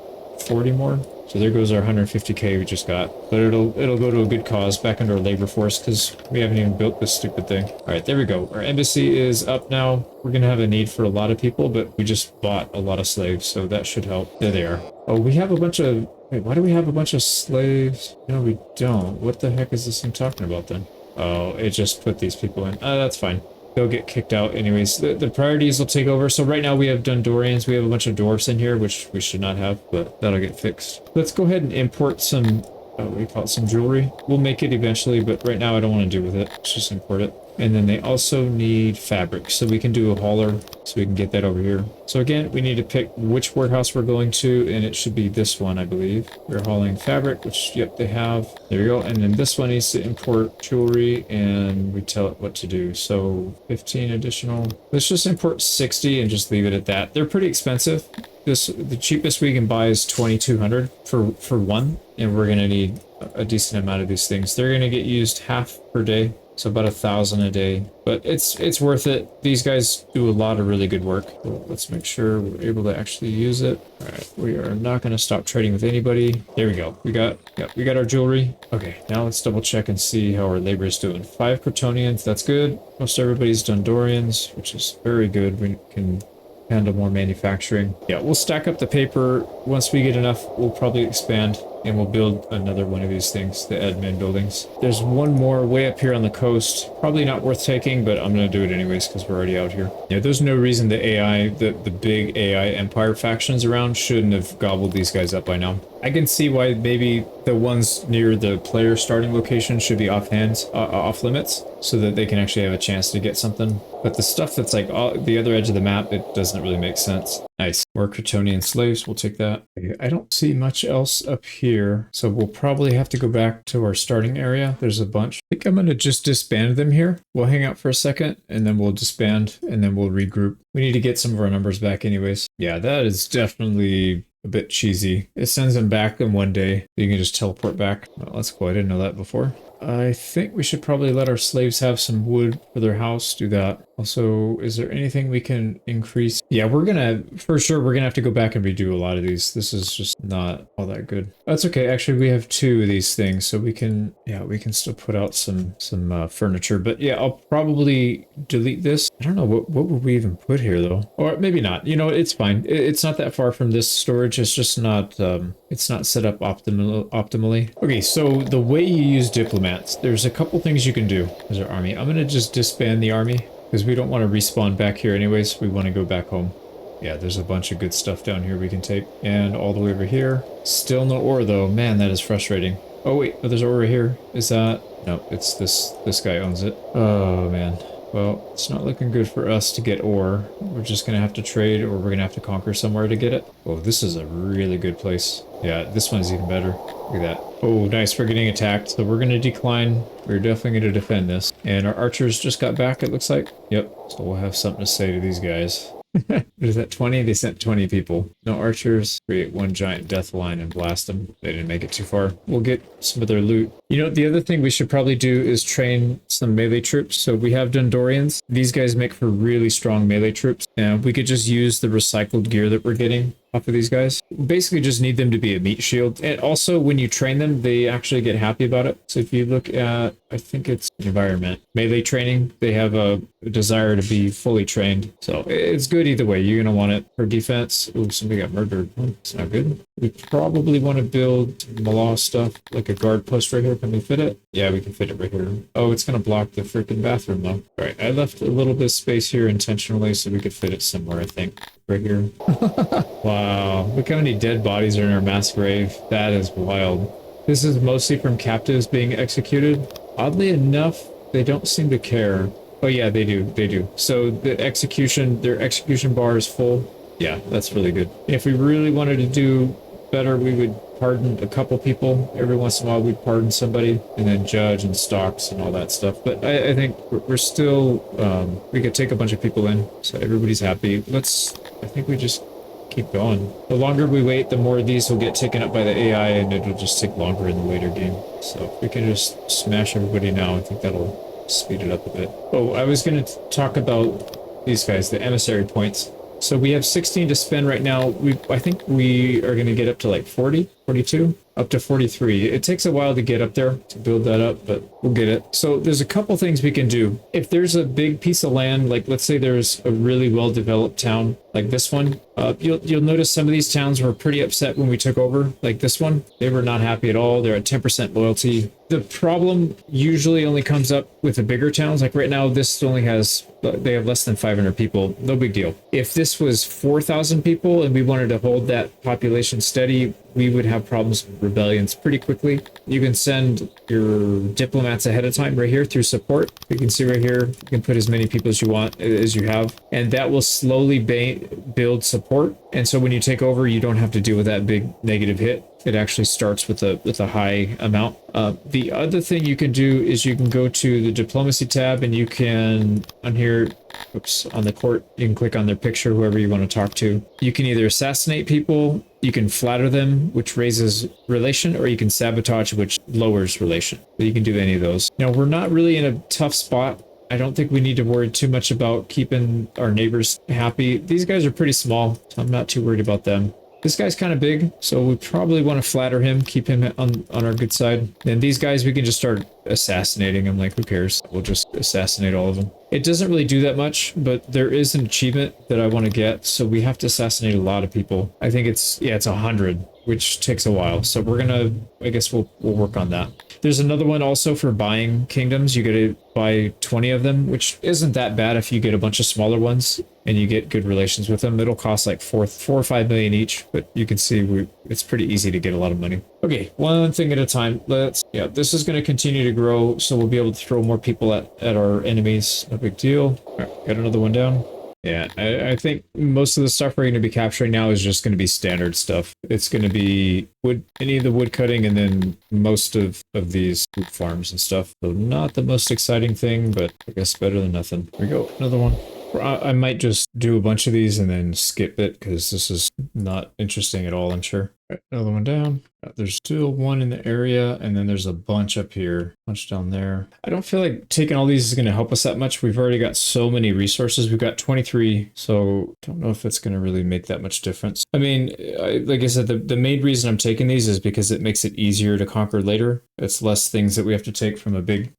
40 more. So there goes our 150k we just got. But it'll go to a good cause, back into our labor force, because we haven't even built this stupid thing. Alright, there we go. Our embassy is up now. We're going to have a need for a lot of people, but we just bought a lot of slaves, so that should help. There they are. Oh, we have a bunch of... Wait, why do we have a bunch of slaves? No, we don't. What the heck is this thing talking about then? Oh, it just put these people in. That's fine. They'll get kicked out anyways. The priorities will take over. So right now we have Dundorians. We have a bunch of dwarfs in here, which we should not have, but that'll get fixed. Let's go ahead and import some, what do we call it, some jewelry. We'll make it eventually, but right now I don't want to do with it. Let's just import it. And then they also need fabric, so we can do a hauler, so we can get that over here. So again, we need to pick which warehouse we're going to, and it should be this one, I believe. We're hauling fabric, which, yep, they have. There we go. And then this one needs to import jewelry, and we tell it what to do. So 15 additional. Let's just import 60 and just leave it at that. They're pretty expensive. The cheapest we can buy is 2,200 for one, and we're gonna need a decent amount of these things. They're gonna get used half per day. So about 1,000 a day, but it's worth it. These guys do a lot of really good work. So let's make sure we're able to actually use it. All right, we are not going to stop trading with anybody. There we go. We got our jewelry. Okay, now let's double check and see how our labor is doing. 5 Kryptonians, that's good. Most everybody's Dundorians, which is very good. We can handle more manufacturing. Yeah, we'll stack up the paper. Once we get enough, we'll probably expand. And we'll build another one of these things, the admin buildings. There's one more way up here on the coast. Probably not worth taking, but I'm going to do it anyways because we're already out here. Yeah, there's no reason the AI, the big AI empire factions around shouldn't have gobbled these guys up by now. I can see why maybe the ones near the player starting location should be off limits, so that they can actually have a chance to get something. But the stuff that's like the other edge of the map, it doesn't really make sense. Nice. More Kryptonian slaves, we'll take that. I don't see much else up here, so we'll probably have to go back to our starting area. There's a bunch. I think I'm going to just disband them here. We'll hang out for a second, and then we'll disband, and then we'll regroup. We need to get some of our numbers back anyways. Yeah, that is definitely a bit cheesy. It sends them back in one day. You can just teleport back. Well, that's cool. I didn't know that before. I think we should probably let our slaves have some wood for their house. Do that. Also, is there anything we can increase? Yeah, for sure, we're gonna have to go back and redo a lot of these. This is just not all that good. That's okay. Actually, we have two of these things, so yeah, we can still put out some furniture. But yeah, I'll probably delete this. I don't know, what would we even put here though? Or maybe not. You know, it's fine. It's not that far from this storage. It's just not, it's not set up optimally. Okay, so the way you use diplomats, there's a couple things you can do as our army. I'm gonna just disband the army because we don't want to respawn back here anyways. We want to go back home. Yeah, there's a bunch of good stuff down here we can take. And all the way over here. Still no ore though. Man, that is frustrating. Oh wait, oh, there's ore right here. Is that? No, it's this guy owns it. Oh man. Well, it's not looking good for us to get ore. We're just gonna have to trade, or we're gonna have to conquer somewhere to get it. Oh, this is a really good place. Yeah, this one's even better. Look at that. Oh, nice. We're getting attacked, so we're gonna decline. We're definitely gonna defend this. And our archers just got back, it looks like. Yep, so we'll have something to say to these guys. What is that, 20? They sent 20 people. No archers. Create one giant death line and blast them. They didn't make it too far. We'll get some of their loot. You know, the other thing we should probably do is train some melee troops. So we have Dundorians. These guys make for really strong melee troops. And we could just use the recycled gear that we're getting off of these guys. Basically just need them to be a meat shield. And also when you train them, they actually get happy about it. So if you look at, I think it's environment, melee training, they have a desire to be fully trained. So it's good either way. You're going to want it for defense. Ooh, somebody got murdered. It's not good. We probably want to build Malaw stuff, like a guard post right here. Can we fit it? Yeah, we can fit it right here. Oh, it's going to block the freaking bathroom though. All right, I left a little bit of space here intentionally so we could fit it somewhere, I think. Right here. Wow, look how many dead bodies are in our mass grave. That is wild. This is mostly from captives being executed. Oddly enough, they don't seem to care. Oh yeah, they do. So the execution, their execution bar is full. Yeah, that's really good. If we really wanted to do better, we would pardon a couple people. Every once in a while, we'd pardon somebody, and then judge and stocks and all that stuff. But I think we're still, we could take a bunch of people in, so everybody's happy. I think we just keep going. The longer we wait, the more of these will get taken up by the AI, and it'll just take longer in the later game. So if we can just smash everybody now, I think that'll speed it up a bit. Oh, I was going to talk about these guys, the emissary points. So we have 16 to spend right now. I think we are going to get up to like 40, 42, up to 43. It takes a while to get up there to build that up, but we'll get it. So there's a couple things we can do. If there's a big piece of land, like let's say there's a really well-developed town like this one, you'll notice some of these towns were pretty upset when we took over. Like this one, they were not happy at all. They're at 10% loyalty. The problem usually only comes up with the bigger towns. Like right now, this only has, they have less than 500 people. No big deal. If this was 4,000 people and we wanted to hold that population steady, we would have problems with rebellions pretty quickly. You can send your diplomats ahead of time right here through support. You can see right here, you can put as many people as you want, as you have, and that will slowly build support. And so when you take over, you don't have to deal with that big negative hit. It actually starts with a high amount. The other thing you can do is you can go to the diplomacy tab, and you can, on here, oops, on the court, you can click on their picture, whoever you want to talk to. You can either assassinate people, you can flatter them, which raises relation, or you can sabotage, which lowers relation. So you can do any of those. Now, we're not really in a tough spot. I don't think we need to worry too much about keeping our neighbors happy. These guys are pretty small, so I'm not too worried about them. This guy's kind of big, so we probably want to flatter him, keep him on our good side. And these guys, we can just start assassinating them. Like, who cares? We'll just assassinate all of them. It doesn't really do that much, but there is an achievement that I want to get, so we have to assassinate a lot of people. I think it's 100, which takes a while. So we're gonna, I guess we'll work on that. There's another one also for buying kingdoms. You get to buy 20 of them, which isn't that bad if you get a bunch of smaller ones and you get good relations with them. It'll cost like 4 or 5 million each, but you can see it's pretty easy to get a lot of money. Okay, one thing at a time. This is going to continue to grow, so we'll be able to throw more people at our enemies. No big deal. All right, got another one down. Yeah, I think most of the stuff we're going to be capturing now is just going to be standard stuff. It's going to be wood, any of the wood cutting, and then most of these food farms and stuff. So not the most exciting thing, but I guess better than nothing. Here we go, another one. I might just do a bunch of these and then skip it because this is not interesting at all, I'm sure. Right, another one down. There's still one in the area, and then there's a bunch up here, bunch down there. I don't feel like taking all these is going to help us that much. We've already got so many resources. We've got 23, so don't know if it's going to really make that much difference. I mean, like I said, the main reason I'm taking these is because it makes it easier to conquer later. It's less things that we have to take from a big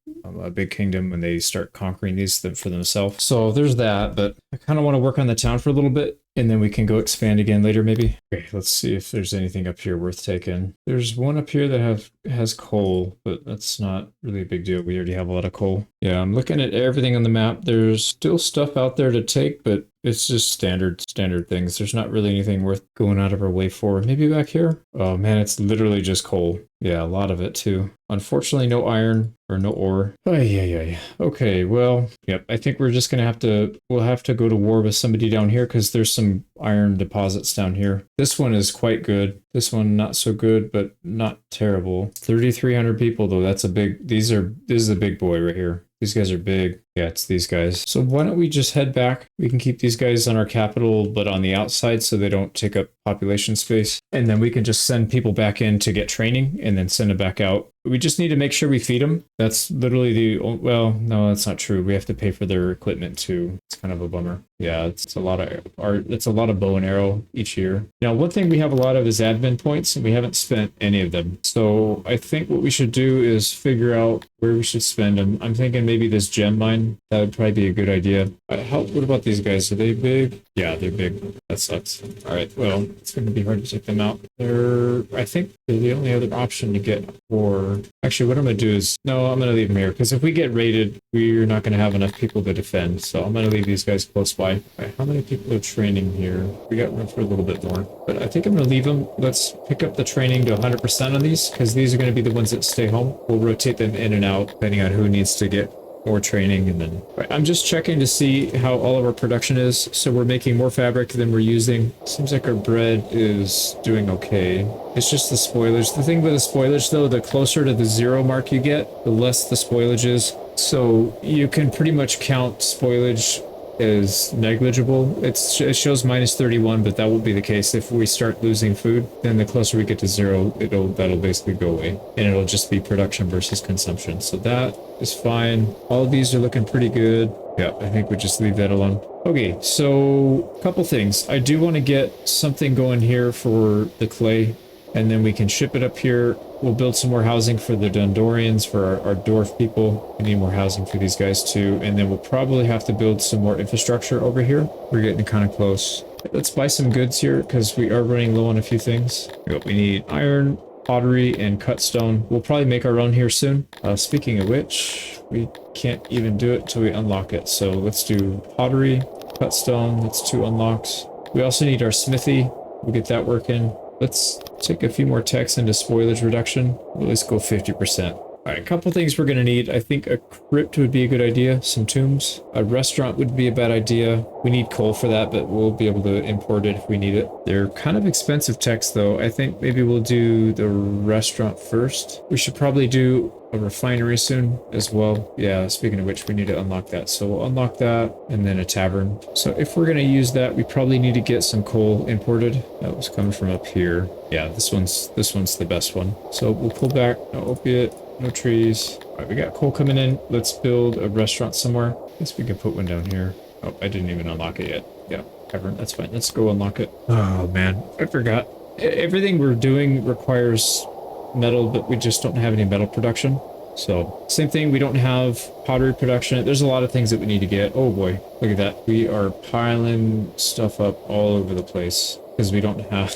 kingdom when they start conquering these for themselves. So there's that, but I kind of want to work on the town for a little bit, and then we can go expand again later maybe. Okay, let's see if there's anything up here worth taking. There's one up here that has coal, but that's not really a big deal. We already have a lot of coal. Yeah, I'm looking at everything on the map. There's still stuff out there to take, but it's just standard things. There's not really anything worth going out of our way for. Maybe back here? Oh man, it's literally just coal. Yeah, a lot of it too. Unfortunately, no iron or no ore. Oh, yeah. Okay, well, yep. I think we're just gonna we'll have to go to war with somebody down here because there's some iron deposits down here. This one is quite good. This one not so good, but not terrible. 3,300 people though. That's a big. This is a big boy right here. These guys are big. Yeah, it's these guys. So why don't we just head back? We can keep these guys on our capital, but on the outside so they don't take up population space. And then we can just send people back in to get training and then send them back out. We just need to make sure we feed them. That's literally well, no, that's not true. We have to pay for their equipment too. It's kind of a bummer. Yeah, it's a lot of art. It's a lot of bow and arrow each year. Now, one thing we have a lot of is admin points, and we haven't spent any of them. So I think what we should do is figure out where we should spend them. I'm thinking maybe this gem mine. That would probably be a good idea. What about these guys? Are they big? Yeah, they're big. That sucks. All right, well, it's going to be hard to take them out. I think they're the only other option to get for... Actually, what I'm going to do is... No, I'm going to leave them here, because if we get raided, we're not going to have enough people to defend. So I'm going to leave these guys close by. All right, how many people are training here? We got room for a little bit more. But I think I'm going to leave them. Let's pick up the training to 100% on these, because these are going to be the ones that stay home. We'll rotate them in and out, depending on who needs to get more training. And then I'm just checking to see how all of our production is. So we're making more fabric than we're using. Seems like our bread is doing okay. It's just the spoilage. The thing with the spoilage though, the closer to the 0 mark you get, the less the spoilage is. So you can pretty much count spoilage is negligible. It shows minus 31, but that won't be the case if we start losing food. Then the closer we get to 0, that'll basically go away, and it'll just be production versus consumption. So that is fine. All of these are looking pretty good. Yeah, I think we just leave that alone. Okay, so a couple things. I do want to get something going here for the clay, and then we can ship it up here. We'll build some more housing for the Dondorians, for our dwarf people. We need more housing for these guys too. And then we'll probably have to build some more infrastructure over here. We're getting kind of close. Let's buy some goods here because we are running low on a few things. We need iron, pottery, and cut stone. We'll probably make our own here soon. Speaking of which, we can't even do it until we unlock it. So let's do pottery, cut stone. That's 2 unlocks. We also need our smithy. We'll get that working. Let's take a few more techs into spoilage reduction. We'll at least go 50%. All right, a couple things we're going to need. I think a crypt would be a good idea. Some tombs. A restaurant would be a bad idea. We need coal for that, but we'll be able to import it if we need it. They're kind of expensive techs, though. I think maybe we'll do the restaurant first. We should probably do a refinery soon as well. Yeah, speaking of which, we need to unlock that. So we'll unlock that, and then a tavern. So if we're going to use that, we probably need to get some coal imported. That was coming from up here. Yeah, this one's the best one. So we'll pull back. No opiate, no trees. All right, we got coal coming in. Let's build a restaurant somewhere. I guess we can put one down here. Oh, I didn't even unlock it yet. Yeah, tavern, that's fine. Let's go unlock it. Oh man, I forgot. Everything we're doing requires metal, but we just don't have any metal production. So same thing, we don't have pottery production. There's a lot of things that we need to get. Oh boy, look at that. We are piling stuff up all over the place because we don't have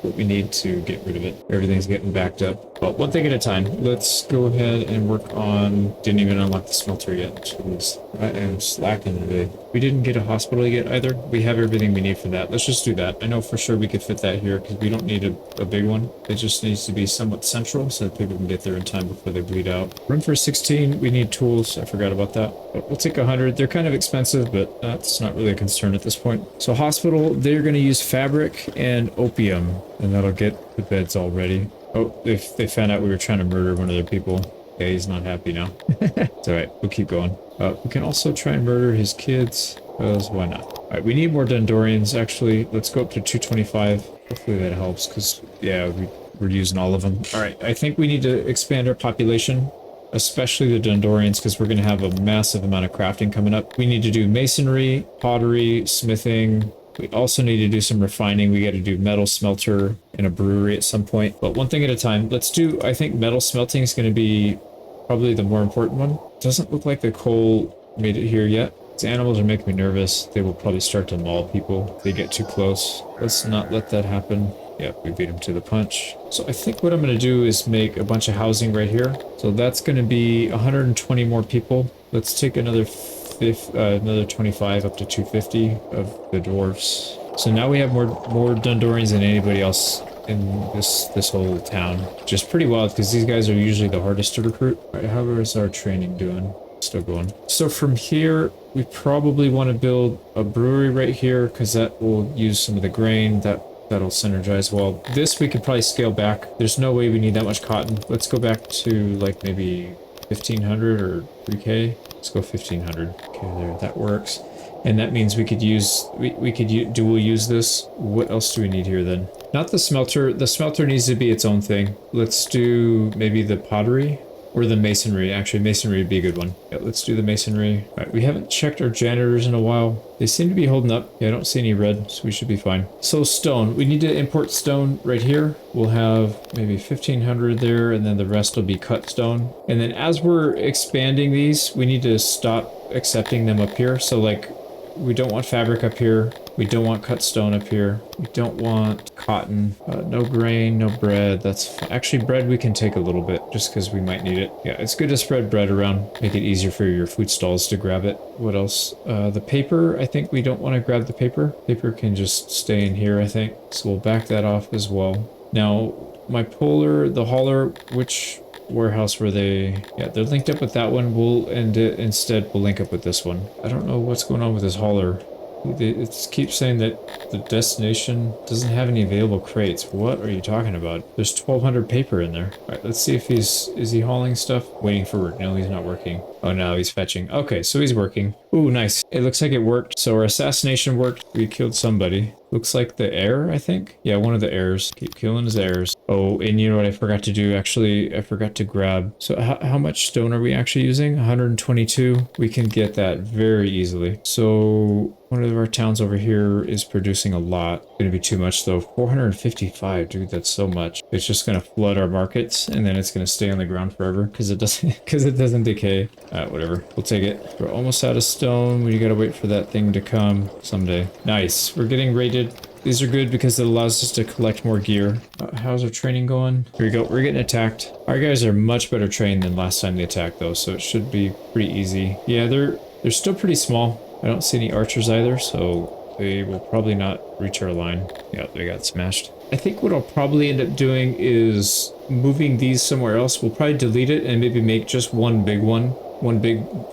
what we need to get rid of it. Everything's getting backed up. But one thing at a time. Let's go ahead and work on... Didn't even unlock the smelter yet. Jeez, I am slacking today. We didn't get a hospital yet either. We have everything we need for that. Let's just do that. I know for sure we could fit that here because we don't need a big one. It just needs to be somewhat central so that people can get there in time before they bleed out. Room for 16. We need tools. I forgot about that. But we'll take 100. They're kind of expensive, but that's not really a concern at this point. So hospital, they're going to use fabric and opium, and that'll get the beds all ready. Oh, they found out we were trying to murder one of their people. Yeah, he's not happy now. It's alright, we'll keep going. We can also try and murder his kids, because why not? Alright, we need more Dondorians, actually. Let's go up to 225. Hopefully that helps, because, yeah, we're using all of them. All right, I think we need to expand our population, especially the Dondorians, because we're going to have a massive amount of crafting coming up. We need to do masonry, pottery, smithing. We also need to do some refining. We got to do metal smelter and a brewery at some point. But one thing at a time. Let's do, I think metal smelting is going to be probably the more important one. Doesn't look like the coal made it here yet. These animals are making me nervous. They will probably start to maul people if they get too close. Let's not let that happen. Yep, we beat them to the punch. So I think what I'm going to do is make a bunch of housing right here. So that's going to be 120 more people. Let's take another 25 up to 250 of the dwarfs. So now we have more Dondorians than anybody else in this whole town. Which is pretty wild because these guys are usually the hardest to recruit. All right, how is our training doing? Still going. So from here, we probably want to build a brewery right here because that will use some of the grain that'll synergize well. This we could probably scale back. There's no way we need that much cotton. Let's go back to like maybe 1500 or 3k. Let's go 1500. Okay, there, that works. And that means we could use, we'll use this. What else do we need here then? Not the smelter. The smelter needs to be its own thing. Let's do maybe the pottery. Or the masonry. Actually, masonry would be a good one. Yeah, let's do the masonry. All right, we haven't checked our janitors in a while. They seem to be holding up. Yeah, I don't see any red, so we should be fine. So stone. We need to import stone right here. We'll have maybe 1500 there, and then the rest will be cut stone. And then as we're expanding these, we need to stop accepting them up here. So like, we don't want fabric up here. We don't want cut stone up here. We don't want cotton. No grain, no bread. That's actually bread we can take a little bit just because we might need it. Yeah, it's good to spread bread around. Make it easier for your food stalls to grab it. What else? The paper, I think we don't want to grab the paper. Paper can just stay in here, I think. So we'll back that off as well. Now, my puller, the hauler, which warehouse were they? Yeah, they're linked up with that one. We'll end it instead. We'll link up with this one. I don't know what's going on with this hauler. It keeps saying that the destination doesn't have any available crates. What are you talking about? There's 1200 paper in there. All right, let's see if is he hauling stuff? Waiting for work. No, he's not working. Oh, no, he's fetching. Okay, so he's working. Ooh, nice. It looks like it worked. So our assassination worked. We killed somebody. Looks like the heir, I think. Yeah, one of the heirs. Keep killing his heirs. Oh, and you know what I forgot to do? Actually, I forgot to grab. So how much stone are we actually using? 122. We can get that very easily. So one of our towns over here is producing a lot. It's gonna be too much though. 455, dude, that's so much. It's just gonna flood our markets and then it's gonna stay on the ground forever because it doesn't decay. Whatever, we'll take it. We're almost out of stone. We gotta wait for that thing to come someday. Nice, we're getting raided. These are good because it allows us to collect more gear. How's our training going? Here we go, we're getting attacked. Our guys are much better trained than last time they attacked though, so it should be pretty easy. Yeah, they're still pretty small. I don't see any archers either, so they will probably not reach our line. Yeah, they got smashed. I think what I'll probably end up doing is moving these somewhere else. We'll probably delete it and maybe make just one big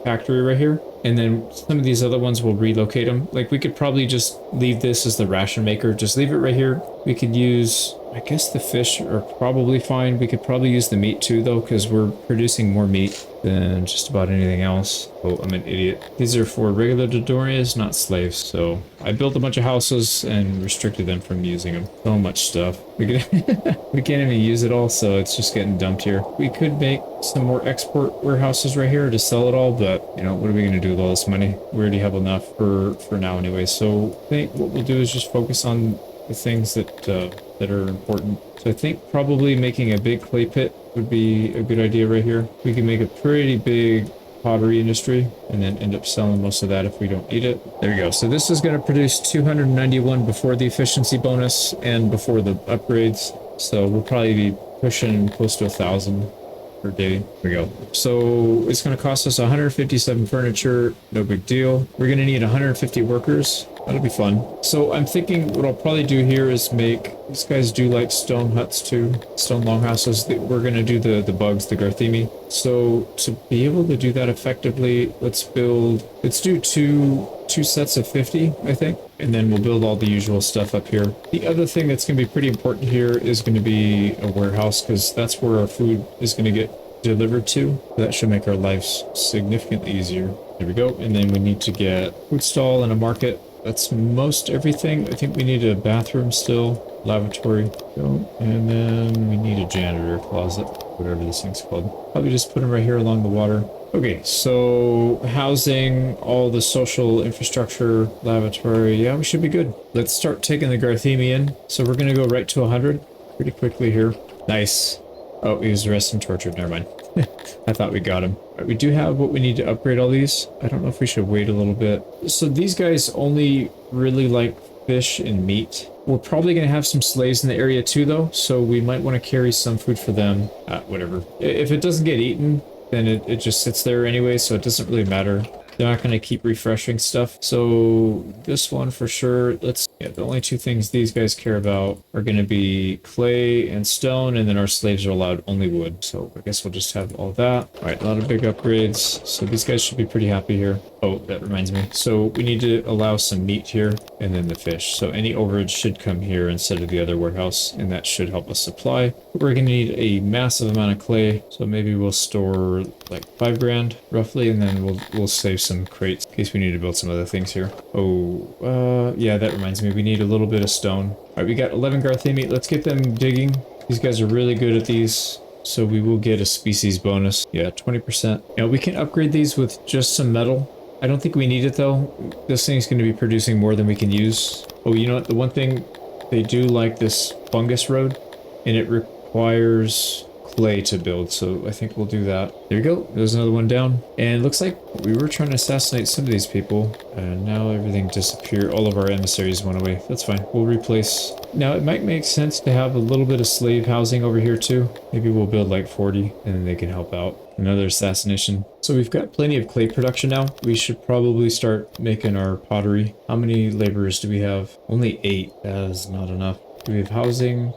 factory right here. And then some of these other ones will relocate them. Like we could probably just leave this as the ration maker. Just leave it right here. We could use, I guess the fish are probably fine. We could probably use the meat too though, because we're producing more meat than just about anything else. Oh, I'm an idiot. These are for regular Dodorians, not slaves. So I built a bunch of houses and restricted them from using them. So much stuff. We can't even use it all, so it's just getting dumped here. We could make some more export warehouses right here to sell it all, but you know, what are we going to do with all this money? We already have enough for now anyway. So I think what we'll do is just focus on the things that are important. So I think probably making a big clay pit would be a good idea right here. We can make a pretty big pottery industry and then end up selling most of that if we don't need it. There we go. So this is going to produce 291 before the efficiency bonus and before the upgrades. So we'll probably be pushing close to 1,000 per day. There we go. So it's going to cost us 157 furniture. No big deal. We're going to need 150 workers. That'll be fun. So I'm thinking what I'll probably do here is make, these guys do like stone huts too, stone longhouses. We're going to do the bugs, the Garthemi. So to be able to do that effectively, let's do two sets of 50, I think, and then we'll build all the usual stuff up here. The other thing that's going to be pretty important here is going to be a warehouse, because that's where our food is going to get delivered to. That should make our lives significantly easier. There we go. And then we need to get food stall and a market. That's most everything. I think we need a bathroom still. lavatory. Go. And then we need a janitor closet, whatever this thing's called. Probably just put them right here along the water. Okay, so housing, all the social infrastructure, lavatory, yeah, we should be good. Let's start taking the Garthemi in. So we're gonna go right to 100 pretty quickly here. Nice. Oh, he was arrested and tortured, never mind. I thought we got him. Right, we do have what we need to upgrade all these. I don't know if we should wait a little bit. So these guys only really like fish and meat. We're probably going to have some slaves in the area too, though, so we might want to carry some food for them. Whatever. If it doesn't get eaten, then it just sits there anyway, so it doesn't really matter. They're not going to keep refreshing stuff. So this one for sure, yeah, the only two things these guys care about are going to be clay and stone, and then our slaves are allowed only wood. So I guess we'll just have all that. All right, a lot of big upgrades. So these guys should be pretty happy here. Oh, that reminds me. So we need to allow some meat here and then the fish. So any overage should come here instead of the other warehouse, and that should help us supply. We're going to need a massive amount of clay. So maybe we'll store like 5 grand roughly, and then we'll save some crates in case we need to build some other things here. Oh, yeah, that reminds me. We need a little bit of stone. All right, we got 11 Garthemi. Let's get them digging. These guys are really good at these. So we will get a species bonus. Yeah, 20%. Now we can upgrade these with just some metal. I don't think we need it though. This thing's going to be producing more than we can use. Oh, you know what? The one thing they do like this fungus road, and it requires clay to build, so I think we'll do that. There you go. There's another one down. And it looks like we were trying to assassinate some of these people, and now everything disappeared. All of our emissaries went away. That's fine. We'll replace. Now, it might make sense to have a little bit of slave housing over here too. Maybe we'll build like 40, and then they can help out. Another assassination. So we've got plenty of clay production now. We should probably start making our pottery. How many laborers do we have? Only 8. That is not enough. Do we have housing?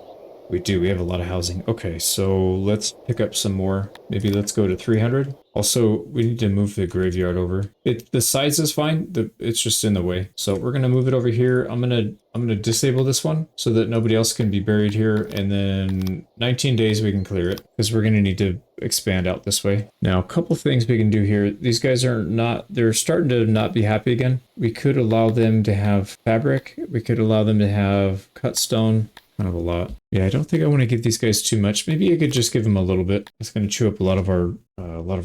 We do. We have a lot of housing. Okay, so let's pick up some more. Maybe let's go to 300. Also, we need to move the graveyard over. The size is fine. It's just in the way. So we're gonna move it over here. I'm gonna disable this one so that nobody else can be buried here. And then 19 days we can clear it because we're gonna need to expand out this way. Now, a couple things we can do here. These guys are not. They're starting to not be happy again. We could allow them to have fabric. We could allow them to have cut stone. Kind of a lot. Yeah, I don't think I want to give these guys too much. Maybe I could just give them a little bit. It's going to chew up a lot of our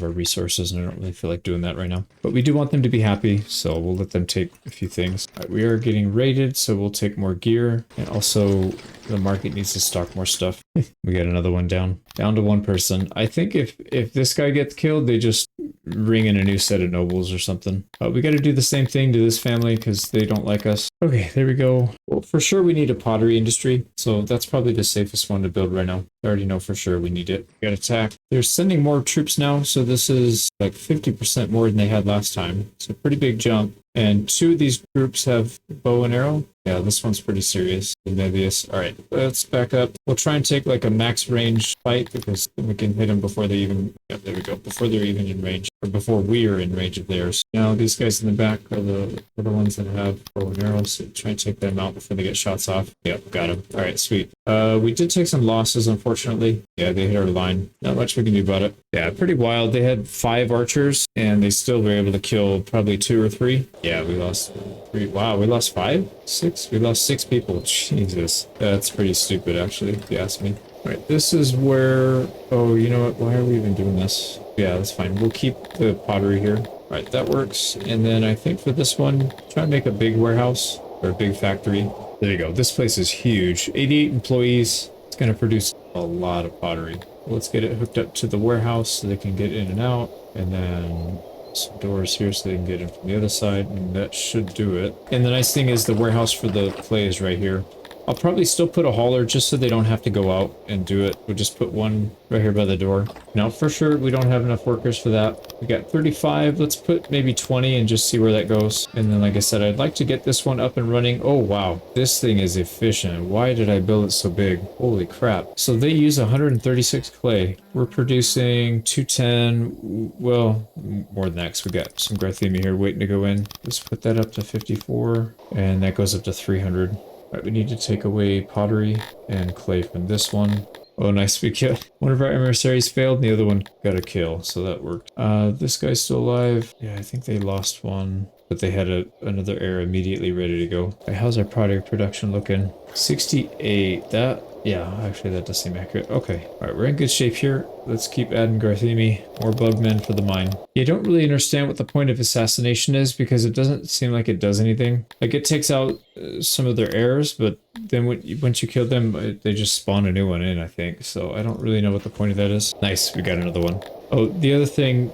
resources, and I don't really feel like doing that right now. But we do want them to be happy, so we'll let them take a few things. All right, we are getting raided, so we'll take more gear, and also the market needs to stock more stuff. We got another one down to one person. I think if this guy gets killed, they just bring in a new set of nobles or something. We got to do the same thing to this family because they don't like us. Okay, there we go. Well, for sure we need a pottery industry, so that's probably the safest one to build right now. I already know for sure we need it. We got attack. They're sending more troops now, so this is like 50% more than they had last time. It's a pretty big jump. And 2 of these groups have bow and arrow. Yeah, this one's pretty serious. Envious. All right, let's back up. We'll try and take like a max range fight because we can hit them before they even. Yeah, there we go. Before they're even in range, or before we are in range of theirs. Now these guys in the back are the ones that have bow and arrows. So try and take them out before they get shots off. Yep, got them. All right, sweet. We did take some losses, unfortunately. Yeah, they hit our line. Not much we can do about it. Yeah, pretty wild. They had 5 archers, and they still were able to kill probably 2 or 3. Yeah, we lost 3. Wow, we lost 5? 6? We lost 6 people. Jesus. That's pretty stupid, actually, if you ask me. All right, this is where... Oh, you know what? Why are we even doing this? Yeah, that's fine. We'll keep the pottery here. All right, that works. And then I think for this one, try and make a big warehouse or a big factory. There you go. This place is huge. 88 employees. It's going to produce a lot of pottery. Let's get it hooked up to the warehouse so they can get in and out. And then some doors here so they can get in from the other side. And that should do it. And the nice thing is the warehouse for the clay is right here. I'll probably still put a hauler just so they don't have to go out and do it. We'll just put one right here by the door. Now, for sure, we don't have enough workers for that. We got 35. Let's put maybe 20 and just see where that goes. And then, like I said, I'd like to get this one up and running. Oh, wow. This thing is efficient. Why did I build it so big? Holy crap. So they use 136 clay. We're producing 210. Well, more than that, 'cause we got some Garthemi here waiting to go in. Let's put that up to 54. And that goes up to 300. All right, we need to take away pottery and clay from this one. Oh, nice, we killed. One of our emissaries failed, and the other one got a kill, so that worked. This guy's still alive. Yeah, I think they lost one. but they had another air immediately ready to go. Okay, how's our product production looking? 68. That, yeah, actually that does seem accurate. Okay, all right, we're in good shape here. Let's keep adding Garthemi, more bugmen for the mine. You don't really understand what the point of assassination is because it doesn't seem like it does anything. Like it takes out some of their heirs, but then once you kill them, they just spawn a new one in, I think. So I don't really know what the point of that is. Nice, we got another one. Oh, the other thing,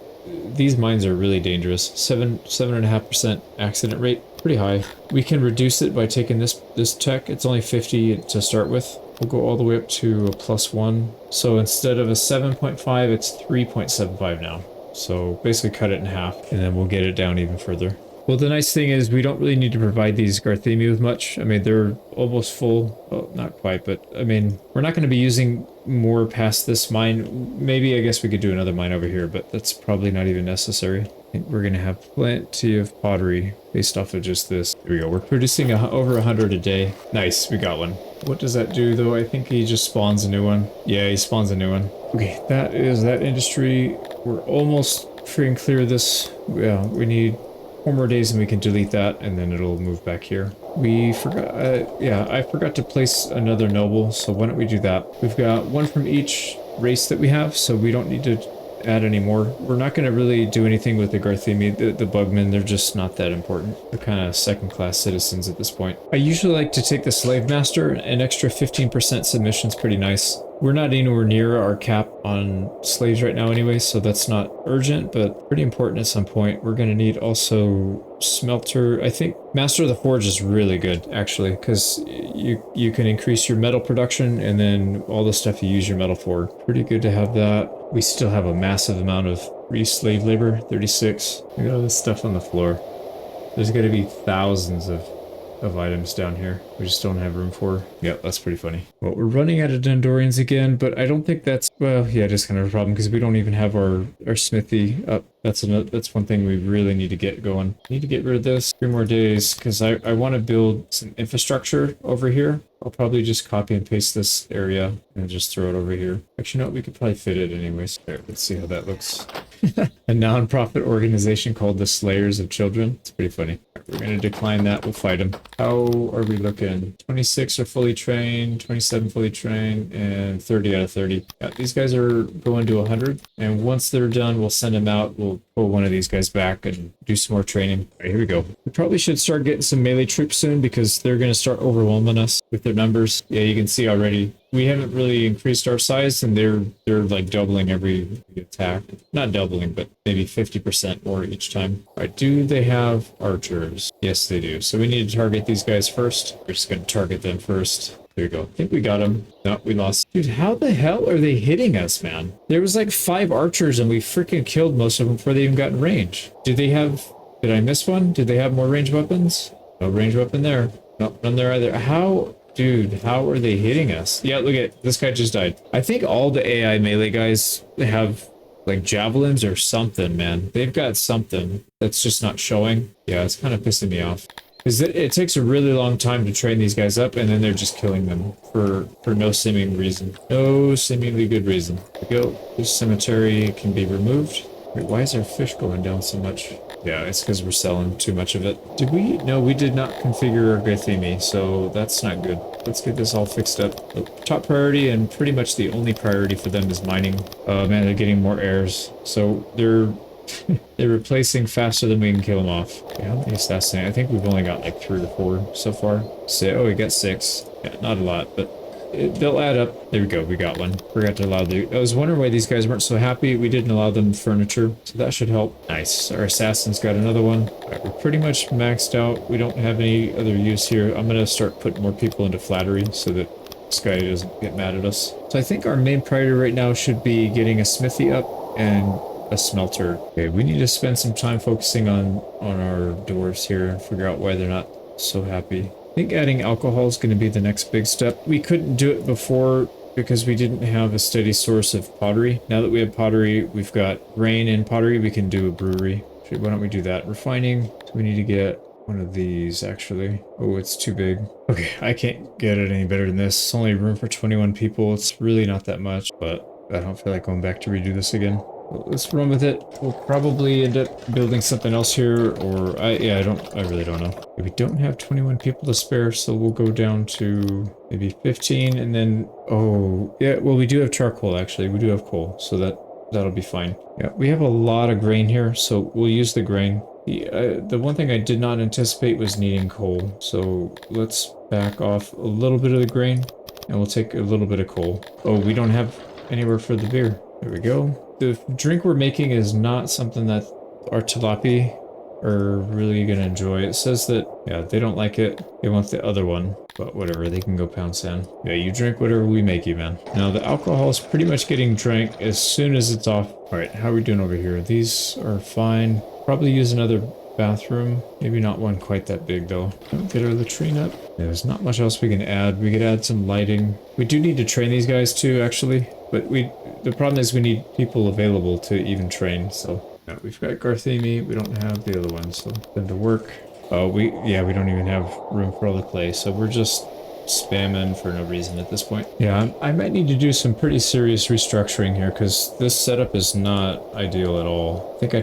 these mines are really dangerous. 7.5% accident rate, pretty high. We can reduce it by taking this tech. It's only 50 to start with. We'll go all the way up to a +1. So instead of a 7.5, it's 3.75 now. So basically cut it in half, and then we'll get it down even further. Well, the nice thing is we don't really need to provide these Garthemi with much. I mean, they're almost full. Well, not quite, but I mean, we're not going to be using more past this mine. Maybe, I guess we could do another mine over here, but that's probably not even necessary. I think we're going to have plenty of pottery based off of just this. There we go. We're producing over 100 a day. Nice, we got one. What does that do, though? I think he just spawns a new one. Yeah, he spawns a new one. Okay, that is that industry. We're almost free and clear of this. Yeah, we need 4 more days and we can delete that, and then it'll move back here. We forgot, yeah, I forgot to place another noble, so why don't we do that? We've got one from each race that we have, so we don't need to add any more. We're not going to really do anything with the Garthemi, the bugmen, they're just not that important. They're kind of second-class citizens at this point. I usually like to take the slave master. An extra 15% submission's pretty nice. We're not anywhere near our cap on slaves right now anyway, so that's not urgent, but pretty important at some point. We're going to need also smelter. I think Master of the Forge is really good, actually, because you can increase your metal production and then all the stuff you use your metal for. Pretty good to have that. We still have a massive amount of free slave labor, 36. Look at all this stuff on the floor. There's going to be thousands of items down here we just don't have room for. Yeah, that's pretty funny. Well, we're running out of Dendorians again, but I don't think that's, well, yeah, it is kind of a problem because we don't even have our smithy up. That's one thing we really need to get going. Need to get rid of this. 3 more days because I want to build some infrastructure over here. I'll probably just copy and paste this area and just throw it over here. Actually, no, we could probably fit it anyways. There, let's see how that looks. A non-profit organization called the Slayers of Children. It's pretty funny. We're going to decline that. We'll fight them. How are we looking? 26 are fully trained, 27 fully trained, and 30 out of 30. Yeah, these guys are going to 100. And once they're done, we'll send them out. We'll pull one of these guys back and do some more training. All right, here we go. We probably should start getting some melee troops soon because they're going to start overwhelming us with their numbers. Yeah, you can see already. We haven't really increased our size, and they're like doubling every attack. Not doubling, but maybe 50% more each time. All right, do they have archers? Yes, they do. So we need to target these guys first. We're just going to target them first. There we go. I think we got them. No, we lost. Dude, how the hell are they hitting us, man? There was like 5 archers, and we freaking killed most of them before they even got in range. Did they have... Did I miss one? Did they have more range weapons? No range weapon there. No, none there either. How... Dude, how are they hitting us? Yeah, look at this guy just died. I think all the AI melee guys have like javelins or something, man. They've got something that's just not showing. Yeah, it's kind of pissing me off. Because it takes a really long time to train these guys up, and then they're just killing them for no seeming reason. No seemingly good reason. There we go. This cemetery can be removed. Wait, why is our fish going down so much? Yeah, it's because we're selling too much of it. Did we? No, we did not configure our Garthemi, so that's not good. Let's get this all fixed up. The top priority and pretty much the only priority for them is mining. Oh man, they're getting more heirs. So they're they're replacing faster than we can kill them off. Okay, how many assassinating? I think we've only got like 3 or 4 so far. So, oh, we got 6. Yeah, not a lot, but they'll add up. There we go, we got one. Forgot to allow the... I was wondering why these guys weren't so happy. We didn't allow them furniture, so that should help. Nice. Our assassin's got another one. All right, we're pretty much maxed out. We don't have any other use here. I'm gonna start putting more people into flattery so that this guy doesn't get mad at us. So I think our main priority right now should be getting a smithy up and a smelter. Okay, we need to spend some time focusing on our dwarves here and figure out why they're not so happy. I think adding alcohol is going to be the next big step. We couldn't do it before because we didn't have a steady source of pottery. Now that we have pottery, we've got grain and pottery, we can do a brewery. Actually, why don't we do that? Refining, so we need to get one of these, actually. Oh, it's too big. Okay, I can't get it any better than this. It's only room for 21 people. It's really not that much, but I don't feel like going back to redo this again. Let's run with it. We'll probably end up building something else here, or I really don't know. We don't have 21 people to spare, so we'll go down to maybe 15, and then, oh, yeah, well, we do have charcoal, actually. We do have coal, so that'll be fine. Yeah, we have a lot of grain here, so we'll use the grain. The one thing I did not anticipate was needing coal, so let's back off a little bit of the grain, and we'll take a little bit of coal. Oh, we don't have anywhere for the beer. There we go. The drink we're making is not something that our tilapia are really gonna enjoy. It says that, yeah, they don't like it. They want the other one, but whatever, they can go pound sand. Yeah, you drink whatever we make you, man. Now, the alcohol is pretty much getting drank as soon as it's off. All right, how are we doing over here? These are fine. Probably use another bathroom. Maybe not one quite that big, though. Don't get our latrine up. Yeah, there's not much else we can add. We could add some lighting. We do need to train these guys, too, actually. But the problem is we need people available to even train, so... Yeah, we've got Garthemi, we don't have the other ones, so them to work. Oh, we don't even have room for all the clay, so we're just spamming for no reason at this point. Yeah, I might need to do some pretty serious restructuring here, because this setup is not ideal at all. I think I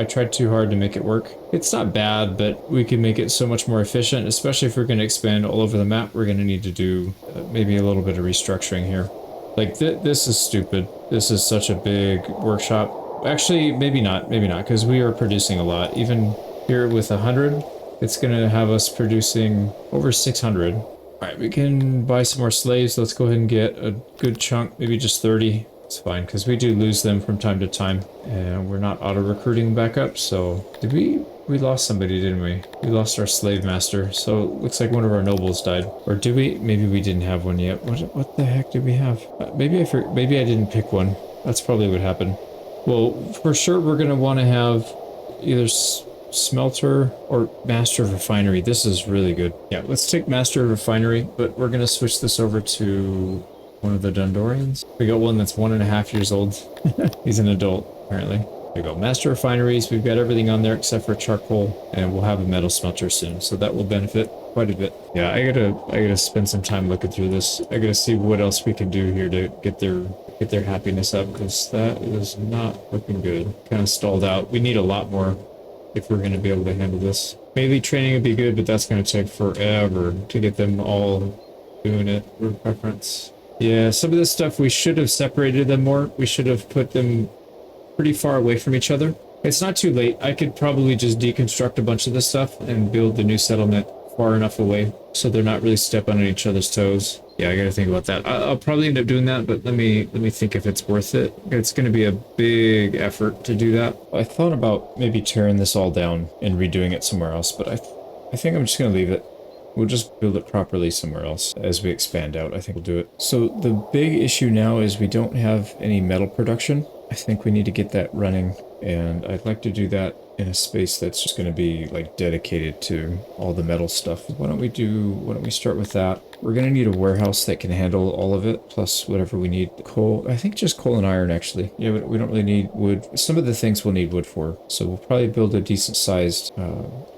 tried too hard to make it work. It's not bad, but we can make it so much more efficient, especially if we're going to expand all over the map. We're going to need to do maybe a little bit of restructuring here. Like, this is stupid. This is such a big workshop. Actually, maybe not, because we are producing a lot. Even here with 100, it's going to have us producing over 600. All right, we can buy some more slaves. Let's go ahead and get a good chunk, maybe just 30. It's fine, because we do lose them from time to time. And we're not auto-recruiting back up, so... Did we lost somebody, didn't we? We lost our slave master, so it looks like one of our nobles died. Or did we? Maybe we didn't have one yet. What the heck did we have? Maybe I didn't pick one. That's probably what happened. Well, for sure we're going to want to have either smelter or master of refinery. This is really good. Yeah, let's take master of refinery, but we're going to switch this over to one of the Dondorians. We got one that's 1.5 years old. He's an adult, apparently. There we go. Master refineries. We've got everything on there except for charcoal, and we'll have a metal smelter soon, so that will benefit quite a bit. Yeah, I gotta spend some time looking through this. I gotta see what else we can do here to get their happiness up, because that is not looking good. Kind of stalled out. We need a lot more if we're going to be able to handle this. Maybe training would be good, but that's going to take forever to get them all doing it. Group preference. Yeah, some of this stuff we should have separated them more. We should have put them pretty far away from each other. It's not too late. I could probably just deconstruct a bunch of this stuff and build the new settlement far enough away so they're not really stepping on each other's toes. Yeah, I gotta think about that. I'll probably end up doing that, but let me think if it's worth it. It's gonna be a big effort to do that. I thought about maybe tearing this all down and redoing it somewhere else, but I think I'm just gonna leave it. We'll just build it properly somewhere else as we expand out. I think we'll do it. So the big issue now is we don't have any metal production. I think we need to get that running, and I'd like to do that in a space that's just going to be like dedicated to all the metal stuff. Why don't we start with that? We're going to need a warehouse that can handle all of it, plus whatever we need. Coal, I think just coal and iron, actually. Yeah, we don't really need wood. Some of the things we'll need wood for, so we'll probably build a decent sized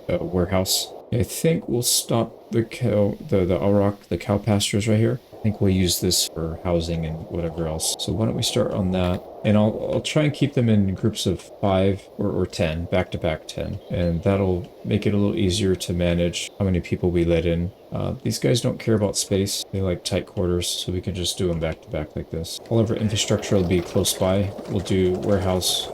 warehouse. I think we'll stop the Auroch, the cow pastures right here. I think we'll use this for housing and whatever else. So why don't we start on that? And I'll try and keep them in groups of 5 or 10, back-to-back 10. And that'll make it a little easier to manage how many people we let in. These guys don't care about space. They like tight quarters, so we can just do them back-to-back like this. All of our infrastructure will be close by. We'll do warehouse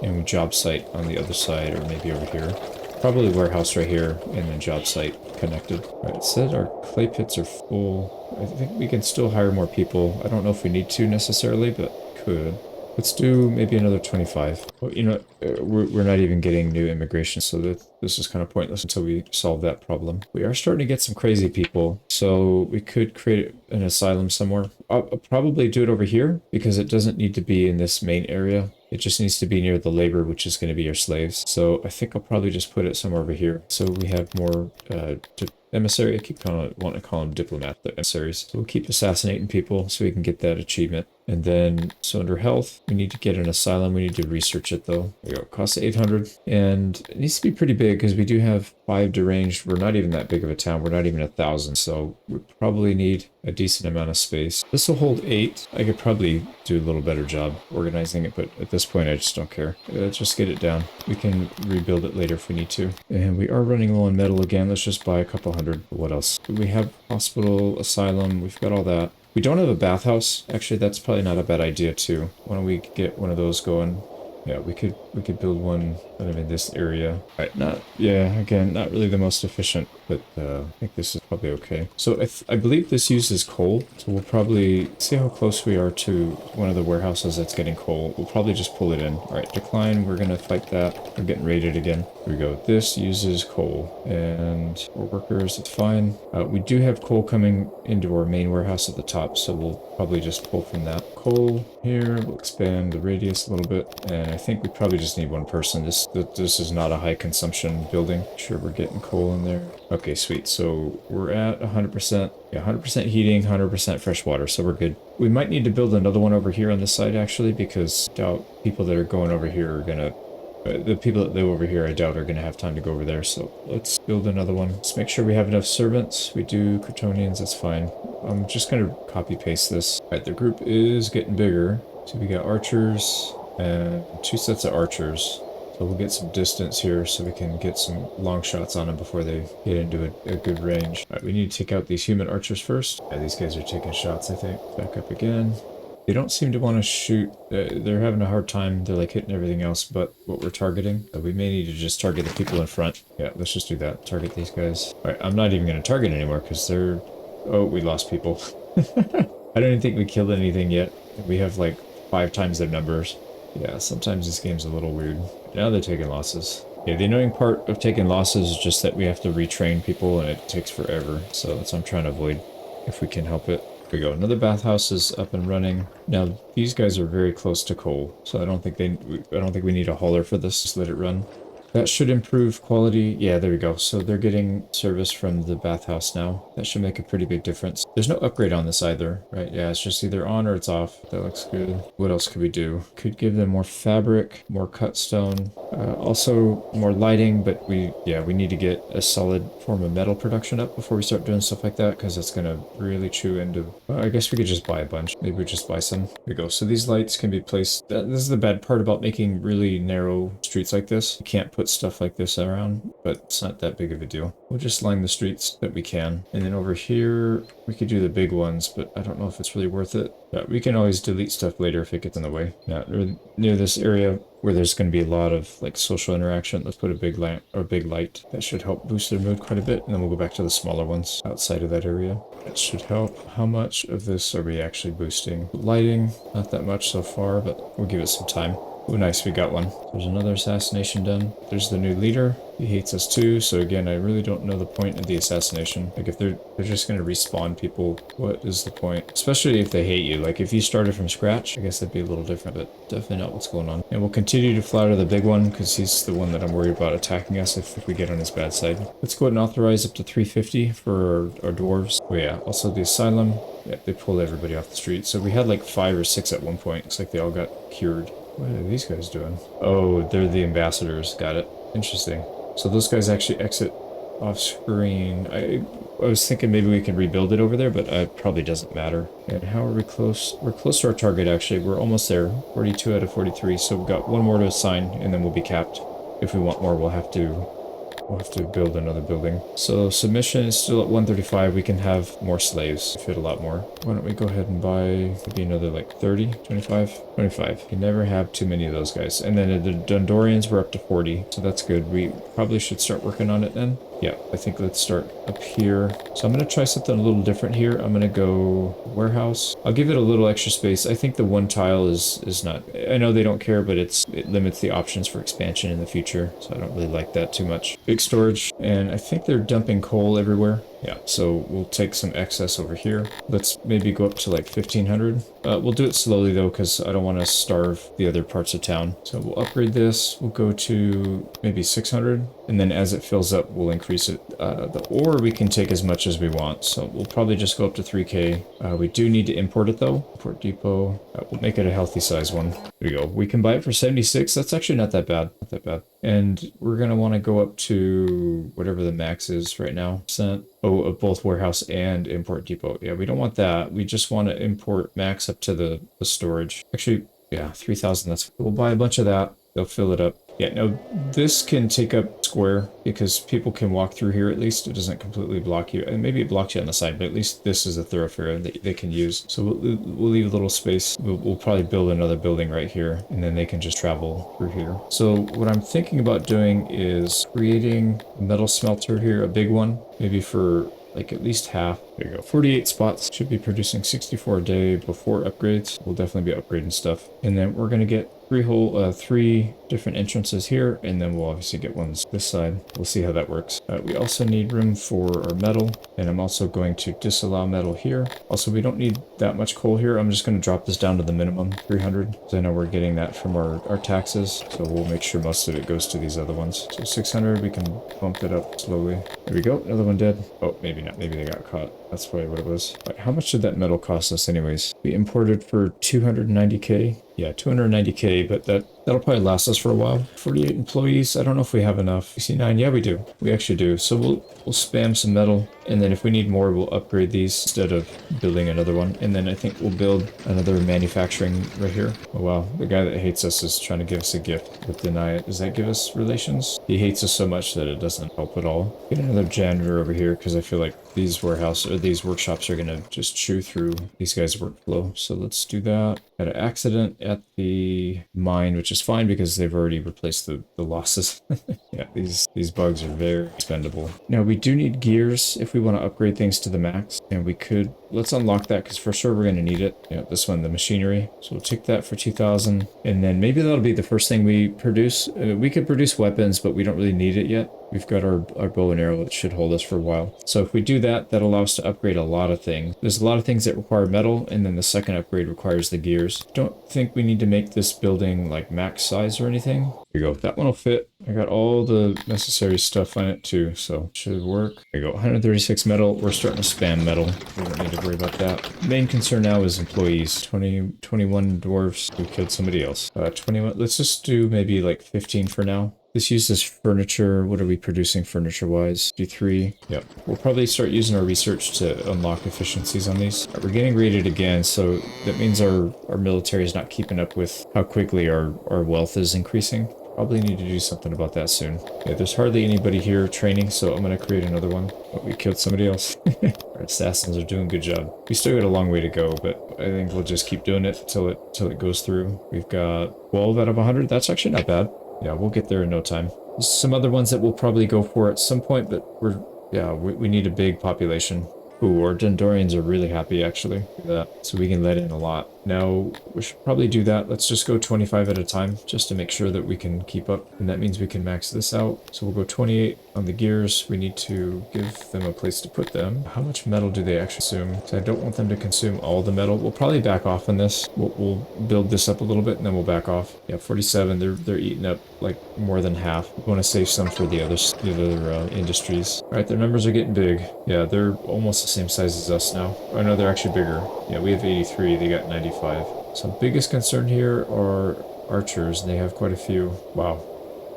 and job site on the other side, or maybe over here. Probably warehouse right here, and then job site connected. All right, it said our clay pits are full. I think we can still hire more people. I don't know if we need to necessarily, but could. Let's do maybe another 25. Well, you know, we're not even getting new immigration, so this is kind of pointless until we solve that problem. We are starting to get some crazy people, so we could create an asylum somewhere. I'll probably do it over here, because it doesn't need to be in this main area. It just needs to be near the labor, which is going to be our slaves. So I think I'll probably just put it somewhere over here, so we have more emissary. I keep wanting to call them diplomat, the emissaries. So we'll keep assassinating people so we can get that achievement. And then, so under health, we need to get an asylum. We need to research it though. There we go. It costs 800. And it needs to be pretty big because we do have 5 deranged. We're not even that big of a town. We're not even 1,000. So we probably need a decent amount of space. This will hold 8. I could probably do a little better job organizing it, but at this point, I just don't care. Just get it down. We can rebuild it later if we need to. And we are running low on metal again. Let's just buy a couple hundred. What else? We have hospital, asylum. We've got all that. We don't have a bathhouse. Actually, that's probably not a bad idea too. Why don't we get one of those going? Yeah, we could build one kind of in this area. Right, again, not really the most efficient, but I think this is probably okay. So I believe this uses coal, so we'll probably see how close we are to one of the warehouses that's getting coal. We'll probably just pull it in. All right, decline, we're gonna fight that. We're getting raided again. Here we go. This uses coal, and for workers, it's fine. We do have coal coming into our main warehouse at the top, so we'll probably just pull from that. Coal here, we'll expand the radius a little bit, and I think we probably just need one person. This is not a high consumption building. Sure, we're getting coal in there. Okay, sweet. So we're at 100%. Yeah, 100% heating, 100% fresh water, so we're good. We might need to build another one over here on this side, actually, because I doubt people that are going over here are gonna... the people that live over here, I doubt, are going to have time to go over there, so let's build another one. Let's make sure we have enough servants. We do. Kryptonians, that's fine. I'm just going to copy-paste this. All right, the group is getting bigger. So we got archers and 2 sets of archers. So we'll get some distance here so we can get some long shots on them before they get into a good range. All right, we need to take out these human archers first. Yeah, these guys are taking shots, I think. Back up again. They don't seem to want to shoot. They're having a hard time. They're like hitting everything else but what we're targeting. We may need to just target the people in front. Yeah, let's just do that. Target these guys. All right, I'm not even going to target anymore because they're... Oh, we lost people. I don't even think we killed anything yet. We have like 5 times their numbers. Yeah, sometimes this game's a little weird. Now they're taking losses. Yeah, the annoying part of taking losses is just that we have to retrain people and it takes forever. So that's what I'm trying to avoid if we can help it. Here we go. Another bathhouse is up and running. Now these guys are very close to coal, so I don't think we need a hauler for this. Just let it run. That should improve quality. Yeah, there we go. So they're getting service from the bathhouse now. That should make a pretty big difference. There's no upgrade on this either, right? Yeah, it's just either on or it's off. That looks good. What else could we do? Could give them more fabric, more cut stone, also more lighting, but we need to get a solid form of metal production up before we start doing stuff like that, because it's going to really chew into... I guess we could just buy a bunch. Maybe we just buy some. Here we go. So these lights can be placed... This is the bad part about making really narrow streets like this. You can't put stuff like this around, but it's not that big of a deal. We'll just line the streets that we can. And then over here, we could do the big ones, but I don't know if it's really worth it. But we can always delete stuff later if it gets in the way. Now, near this area where there's going to be a lot of like social interaction, let's put a big lamp or a big light. That should help boost their mood quite a bit. And then we'll go back to the smaller ones outside of that area. That should help. How much of this are we actually boosting? Lighting, not that much so far, but we'll give it some time. Oh, nice, we got one. There's another assassination done. There's the new leader. He hates us too, so again, I really don't know the point of the assassination. Like, if they're just gonna respawn people, what is the point? Especially if they hate you. Like, if you started from scratch, I guess that'd be a little different, but definitely not what's going on. And we'll continue to flatter the big one, because he's the one that I'm worried about attacking us if we get on his bad side. Let's go ahead and authorize up to 350 for our dwarves. Oh yeah, also the asylum. Yeah, they pulled everybody off the street. So we had like 5 or 6 at one point. Looks like they all got cured. What are these guys doing? Oh, they're the ambassadors. Got it. Interesting. So those guys actually exit off screen. I was thinking maybe we can rebuild it over there, but it probably doesn't matter. And how are we close? We're close to our target, actually. We're almost there. 42 out of 43. So we've got one more to assign, and then we'll be capped. If we want more, we'll have to build another building. So submission is still at 135. We can have more slaves, fit a lot more. Why don't we go ahead and buy maybe another like 30, 25? 25. You can never have too many of those guys. And then the Dondorians were up to 40, so that's good. We probably should start working on it then. Yeah, I think let's start up here. So I'm going to try something a little different here. I'm going to go warehouse. I'll give it a little extra space. I think the one tile is not... I know they don't care, but it limits the options for expansion in the future, so I don't really like that too much. Big storage, and I think they're dumping coal everywhere. Yeah, so we'll take some excess over here. Let's maybe go up to like 1500. We'll do it slowly though, because I don't want to starve the other parts of town. So we'll upgrade this. We'll go to maybe 600. And then as it fills up, we'll increase it. The ore we can take as much as we want. So we'll probably just go up to 3k. We do need to import it though. Import depot. We'll make it a healthy size one. There we go. We can buy it for 76. That's actually not that bad. Not that bad. And we're going to want to go up to whatever the max is right now. Oh, of both warehouse and import depot. Yeah, we don't want that. We just want to import max up to the storage. Actually, yeah, 3,000. We'll buy a bunch of that. They'll fill it up. Yeah, no, this can take up square because people can walk through here at least. It doesn't completely block you. And maybe it blocks you on the side, but at least this is a thoroughfare that they can use. So we'll leave a little space. We'll probably build another building right here, and then they can just travel through here. So what I'm thinking about doing is creating a metal smelter here, a big one, maybe for like at least half. There you go. 48 spots. Should be producing 64 a day before upgrades. We'll definitely be upgrading stuff. And then we're going to get three different entrances here, and then we'll obviously get ones this side. We'll see how that works. We also need room for our metal, and I'm also going to disallow metal here. Also, we don't need that much coal here. I'm just going to drop this down to the minimum, 300, because I know we're getting that from our taxes, so we'll make sure most of it goes to these other ones. So 600, we can bump it up slowly. There we go, another one dead. Oh, maybe not. Maybe they got caught. That's probably what it was. Right, how much did that metal cost us anyways? We imported for 290k. Yeah, 290k, but that'll probably last us for a while. 48 employees. I don't know if we have enough. 69. Yeah, we do. We actually do. So we'll spam some metal, and then if we need more, we'll upgrade these instead of building another one. And then I think we'll build another manufacturing right here. Oh wow, the guy that hates us is trying to give us a gift, but deny it. Does that give us relations? He hates us so much that it doesn't help at all. Get another janitor over here because I feel like these workshops are gonna just chew through these guys' workflow. So let's do that. Had an accident at the mine, which is fine because they've already replaced the losses. Yeah, these bugs are very expendable. Now we do need gears if we want to upgrade things to the max, and let's unlock that because for sure we're going to need it. Yeah, this one, the machinery. So we'll take that for 2,000, and then maybe that'll be the first thing we produce. We could produce weapons, but we don't really need it yet. We've got our bow and arrow that should hold us for a while. So if we do that, that'll allow us to upgrade a lot of things. There's a lot of things that require metal, and then the second upgrade requires the gears. Don't think we need to make this building like max size or anything. Here you go. That one will fit. I got all the necessary stuff on it too, so it should work. There you go. 136 metal. We're starting to spam metal. We don't need to worry about that. Main concern now is employees. 21 dwarves. We killed somebody else. 21. Let's just do maybe like 15 for now. This uses furniture. What are we producing furniture-wise? 53. Yep. We'll probably start using our research to unlock efficiencies on these. We're getting raided again, so that means our military is not keeping up with how quickly our wealth is increasing. Probably need to do something about that soon. Yeah, there's hardly anybody here training, so I'm going to create another one. But we killed somebody else. Our assassins are doing a good job. We still got a long way to go, but I think we'll just keep doing it till it goes through. We've got 12 out of 100. That's actually not bad. Yeah, we'll get there in no time. There's some other ones that we'll probably go for at some point, but we need a big population. Ooh, our Dendorians are really happy, actually, with that. So we can let in a lot. Now, we should probably do that. Let's just go 25 at a time, just to make sure that we can keep up. And that means we can max this out. So we'll go 28 on the gears. We need to give them a place to put them. How much metal do they actually consume? So I don't want them to consume all the metal. We'll probably back off on this. We'll build this up a little bit, and then we'll back off. Yeah, 47. They're eating up like more than half. We want to save some for the other industries. All right, their numbers are getting big. Yeah, they're almost the same size as us now. Oh no, they're actually bigger. Yeah, we have 83. They got 95. So biggest concern here are archers, and they have quite a few. Wow,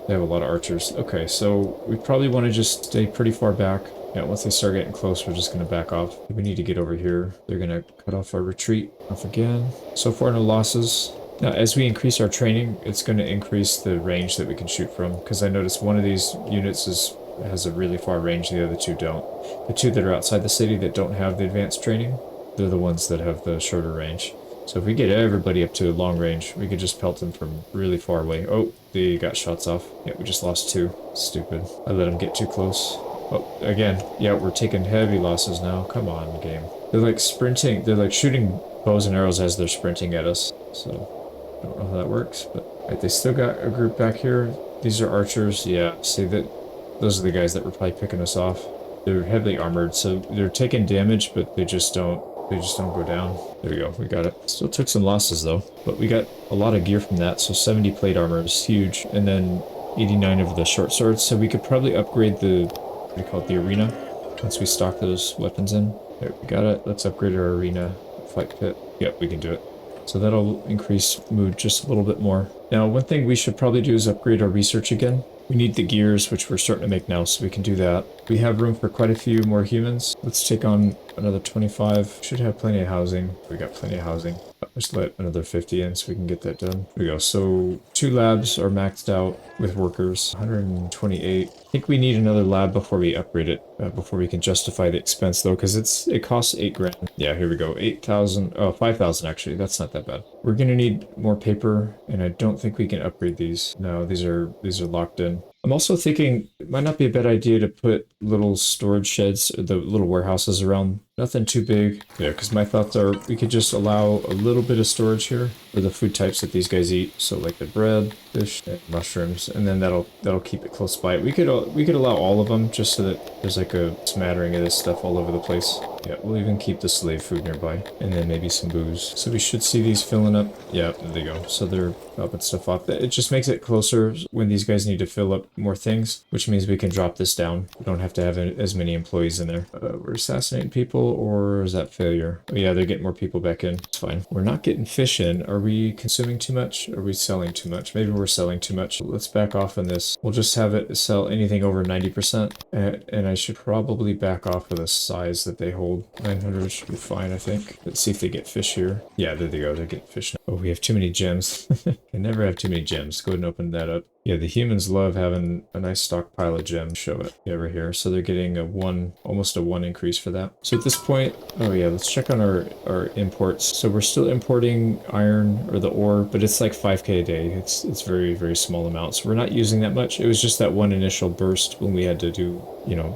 they have a lot of archers. Okay, so we probably want to just stay pretty far back. Yeah, once they start getting close, we're just going to back off. We need to get over here. They're going to cut off our retreat. Off again. So far, no losses. Now, as we increase our training, it's going to increase the range that we can shoot from, because I noticed one of these units has a really far range, the other two don't. The two that are outside the city that don't have the advanced training, they're the ones that have the shorter range. So if we get everybody up to long range, we could just pelt them from really far away. Oh, they got shots off. Yeah, we just lost 2. Stupid. I let them get too close. Oh, again. Yeah, we're taking heavy losses now. Come on, game. They're like sprinting. They're like shooting bows and arrows as they're sprinting at us. So, I don't know how that works, but... Right, they still got a group back here. These are archers. Yeah, see that... Those are the guys that were probably picking us off. they're heavily armored, so they're taking damage, but they just don't go down. There we go, we got it. Still took some losses though, but we got a lot of gear from that, so 70 plate armor is huge, and then 89 of the short swords, so we could probably upgrade the, what do you call it, the arena, once we stock those weapons in. There, we got it. Let's upgrade our arena fight pit. Yep, we can do it. So that'll increase mood just a little bit more. Now, one thing we should probably do is upgrade our research again. We need the gears, which we're starting to make now, so we can do that. We have room for quite a few more humans. Let's take on another 25. Should have plenty of housing. We got plenty of housing. Let's let another 50 in so we can get that done. There we go. So 2 labs are maxed out with workers. 128. I think we need another lab before we upgrade it, before we can justify the expense though, because it costs 8 grand. Yeah, here we go. 8,000. Oh, 5,000 actually. That's not that bad. We're gonna need more paper, and I don't think we can upgrade these. No, these are locked in. I'm also thinking it might not be a bad idea to put little storage sheds, or the little warehouses around. Nothing too big. Yeah, because my thoughts are we could just allow a little bit of storage here for the food types that these guys eat. So like the bread, fish, and mushrooms, and then that'll keep it close by. We could allow all of them just so that there's like a smattering of this stuff all over the place. Yeah, we'll even keep the slave food nearby, and then maybe some booze. So we should see these filling up. Yeah, there they go. So they're dropping stuff off. It just makes it closer when these guys need to fill up more things, which means we can drop this down. We don't have to have as many employees in there. We're assassinating people, or is that failure? Oh yeah, they're getting more people back in. It's fine. We're not getting fish in. Are we consuming too much? Are we selling too much? Maybe we're selling too much. Let's back off on this. We'll just have it sell anything over 90%, and I should probably back off of the size that they hold. 900 should be fine, I think. Let's see if they get fish here. Yeah, there they go. They're getting fish now. Oh, we have too many gems. I never have too many gems. Go ahead and open that up. Yeah, the humans love having a nice stockpile of gems. Show it. Yeah, right here. So they're getting almost a 1 increase for that. So at this point, oh yeah, let's check on our imports. So we're still importing iron, or the ore, but it's like 5k a day. It's very, very small amounts. We're not using that much. It was just that one initial burst when we had to do,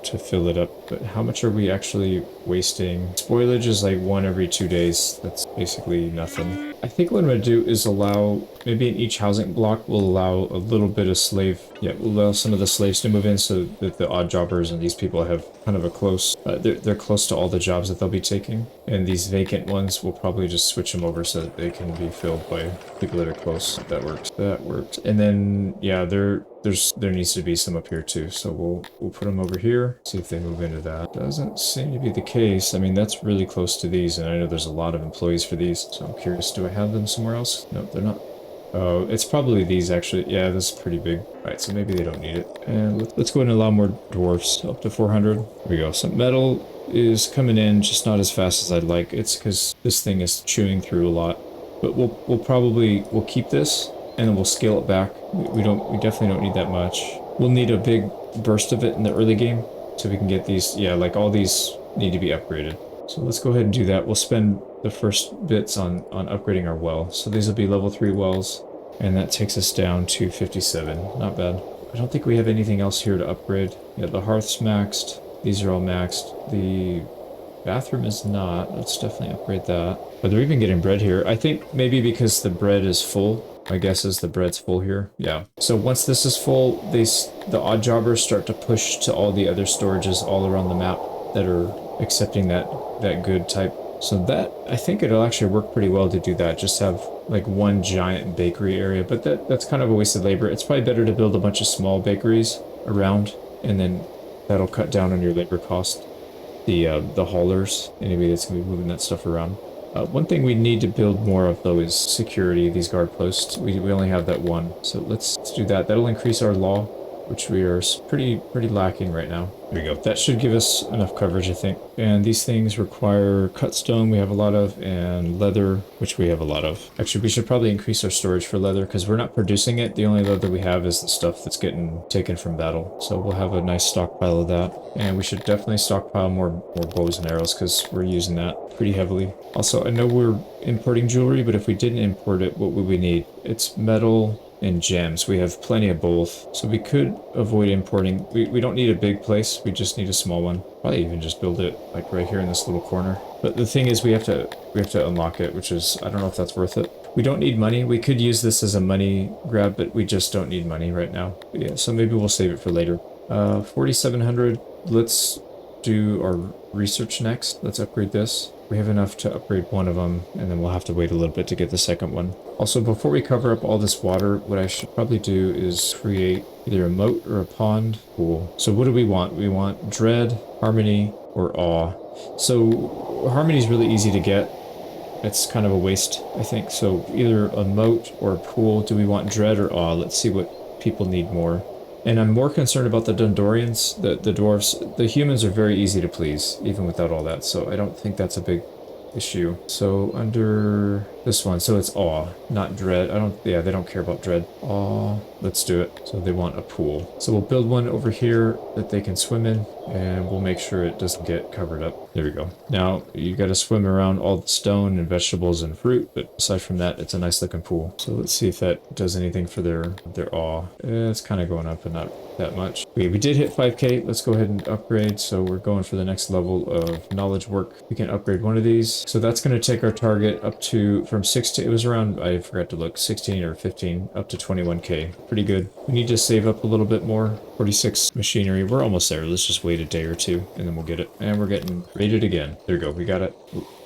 to fill it up. But how much are we actually wasting? Spoilage is like 1 every 2 days. That's basically nothing. I think what I'm going to do is allow, maybe in each housing block, we'll allow a little bit of slave. Yeah, we'll allow some of the slaves to move in so that the odd jobbers and these people have kind of a close, they're close to all the jobs that they'll be taking. And these vacant ones, we'll probably just switch them over so that they can be filled by people that are close. That works. That worked. And then, yeah, there needs to be some up here too. So we'll put them over here, see if they move into that. Doesn't seem to be the case. I mean, that's really close to these, and I know there's a lot of employees for these. So I'm curious, do I have them somewhere else? No, they're not. Oh, it's probably these actually. Yeah, this is pretty big. Alright, so maybe they don't need it. And let's go ahead and allow more dwarfs up to 400. There we go. Some metal is coming in, just not as fast as I'd like. It's because this thing is chewing through a lot. But we'll keep this, and then we'll scale it back. We definitely don't need that much. We'll need a big burst of it in the early game, so we can get these. Yeah, like all these need to be upgraded. So let's go ahead and do that. We'll spend the first bits on upgrading our well. So these will be level 3 wells, and that takes us down to 57. Not bad. I don't think we have anything else here to upgrade. Yeah, the hearth's maxed. These are all maxed. The bathroom is not. Let's definitely upgrade that. But they're even getting bread here. I think maybe because the bread is full. My guess is the bread's full here. Yeah. So once this is full, the odd jobbers start to push to all the other storages all around the map that are accepting that good type. So that, I think it'll actually work pretty well to do that. Just have like one giant bakery area, but that's kind of a waste of labor. It's probably better to build a bunch of small bakeries around, and then that'll cut down on your labor cost. The haulers, anybody that's gonna be moving that stuff around. One thing we need to build more of though is security, these guard posts. We only have that one, so let's do that. That'll increase our law, which we are pretty lacking right now. There we go. That should give us enough coverage, I think. And these things require cut stone, we have a lot of, and leather, which we have a lot of. Actually, we should probably increase our storage for leather because we're not producing it. The only leather we have is the stuff that's getting taken from battle. So we'll have a nice stockpile of that. And we should definitely stockpile more bows and arrows because we're using that pretty heavily. Also, I know we're importing jewelry, but if we didn't import it, what would we need? It's metal and gems. We have plenty of both, so we could avoid importing. We don't need a big place, we just need a small one. Probably even just build it like right here in this little corner. But the thing is we have to unlock it, which is, I don't know if that's worth it. We don't need money. We could use this as a money grab, but we just don't need money right now. But yeah, so maybe we'll save it for later. 4,700. Let's do our research next. Let's upgrade this. We have enough to upgrade one of them, and then we'll have to wait a little bit to get the second one. Also, before we cover up all this water, what I should probably do is create either a moat or a pond pool. So what do we want? We want dread, harmony, or awe. So harmony is really easy to get. It's kind of a waste, I think. So either a moat or a pool. Do we want dread or awe? Let's see what people need more. And I'm more concerned about the Dundorians, the dwarves. The humans are very easy to please, even without all that. So I don't think that's a big issue. So under this one, so it's awe, not dread. Yeah, they don't care about dread. Awe, let's do it. So they want a pool. So we'll build one over here that they can swim in, and we'll make sure it doesn't get covered up. There we go. Now you got to swim around all the stone and vegetables and fruit, but aside from that, it's a nice looking pool. So let's see if that does anything for their awe. It's kind of going up, but not that much. Okay, we did hit 5k. Let's go ahead and upgrade. So we're going for the next level of knowledge work. We can upgrade one of these. So that's going to take our target up to from 16. It was around, I forgot to look, 16 or 15 up to 21k. Pretty good. We need to save up a little bit more. 46 machinery. We're almost there. Let's just wait a day or two and then we'll get it. And we're getting rated again. There we go. We got it.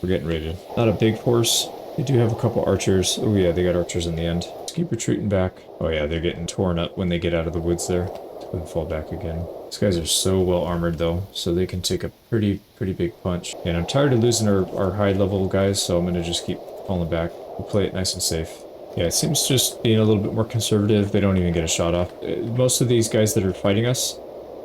We're getting rated. Not a big force. They do have a couple archers. Oh yeah, they got archers in the end. Let's keep retreating back. Oh yeah, they're getting torn up when they get out of the woods there. And fall back again. These guys are so well armored though, so they can take a pretty big punch. And I'm tired of losing our high level guys, so I'm gonna just keep falling back. We'll play it nice and safe. Yeah, it seems just being a little bit more conservative. They don't even get a shot off. Most of these guys that are fighting us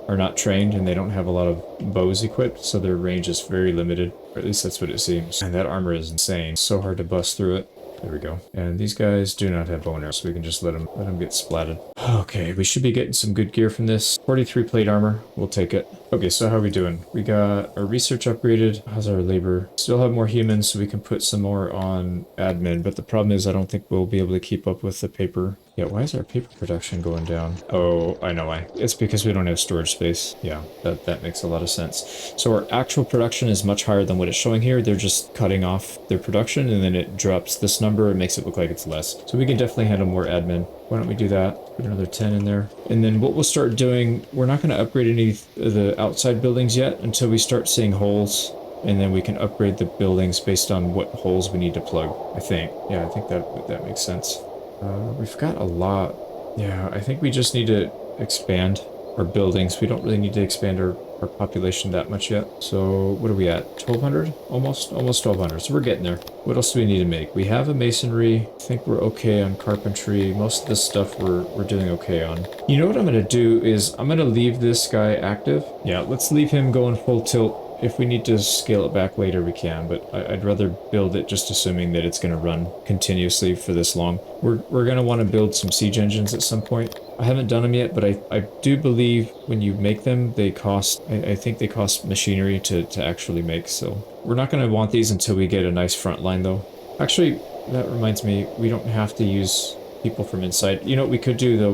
are not trained and they don't have a lot of bows equipped, so their range is very limited. Or at least that's what it seems. And that armor is insane. So hard to bust through it. There we go. And these guys do not have bow and arrow, so we can just let them get splatted. Okay, we should be getting some good gear from this. 43 plate armor. We'll take it. Okay, so how are we doing? We got our research upgraded. How's our labor? Still have more humans, so we can put some more on admin, but the problem is I don't think we'll be able to keep up with the paper. Yeah, why is our paper production going down? Oh, I know why. It's because we don't have storage space. Yeah, that makes a lot of sense. So our actual production is much higher than what it's showing here. They're just cutting off their production, and then it drops this number. It makes it look like it's less. So we can definitely handle more admin. Why don't we do that? Put another 10 in there. And then what we'll start doing, we're not going to upgrade any of the outside buildings yet until we start seeing holes. And then we can upgrade the buildings based on what holes we need to plug, I think. Yeah, I think that makes sense. We've got a lot. Yeah, I think we just need to expand our buildings. We don't really need to expand our population that much yet. So what are we at? 1200? Almost 1200. So we're getting there. What else do we need to make? We have a masonry. I think we're okay on carpentry. Most of this stuff we're doing okay on. You know what I'm going to do is I'm going to leave this guy active. Yeah, let's leave him going full tilt. If we need to scale it back later, we can, but I'd rather build it just assuming that it's going to run continuously for this long. We're going to want to build some siege engines at some point. I haven't done them yet, but I do believe when you make them, they cost, I think they cost machinery to actually make, so we're not going to want these until we get a nice front line, though. Actually, that reminds me, we don't have to use people from inside. You know what we could do, though?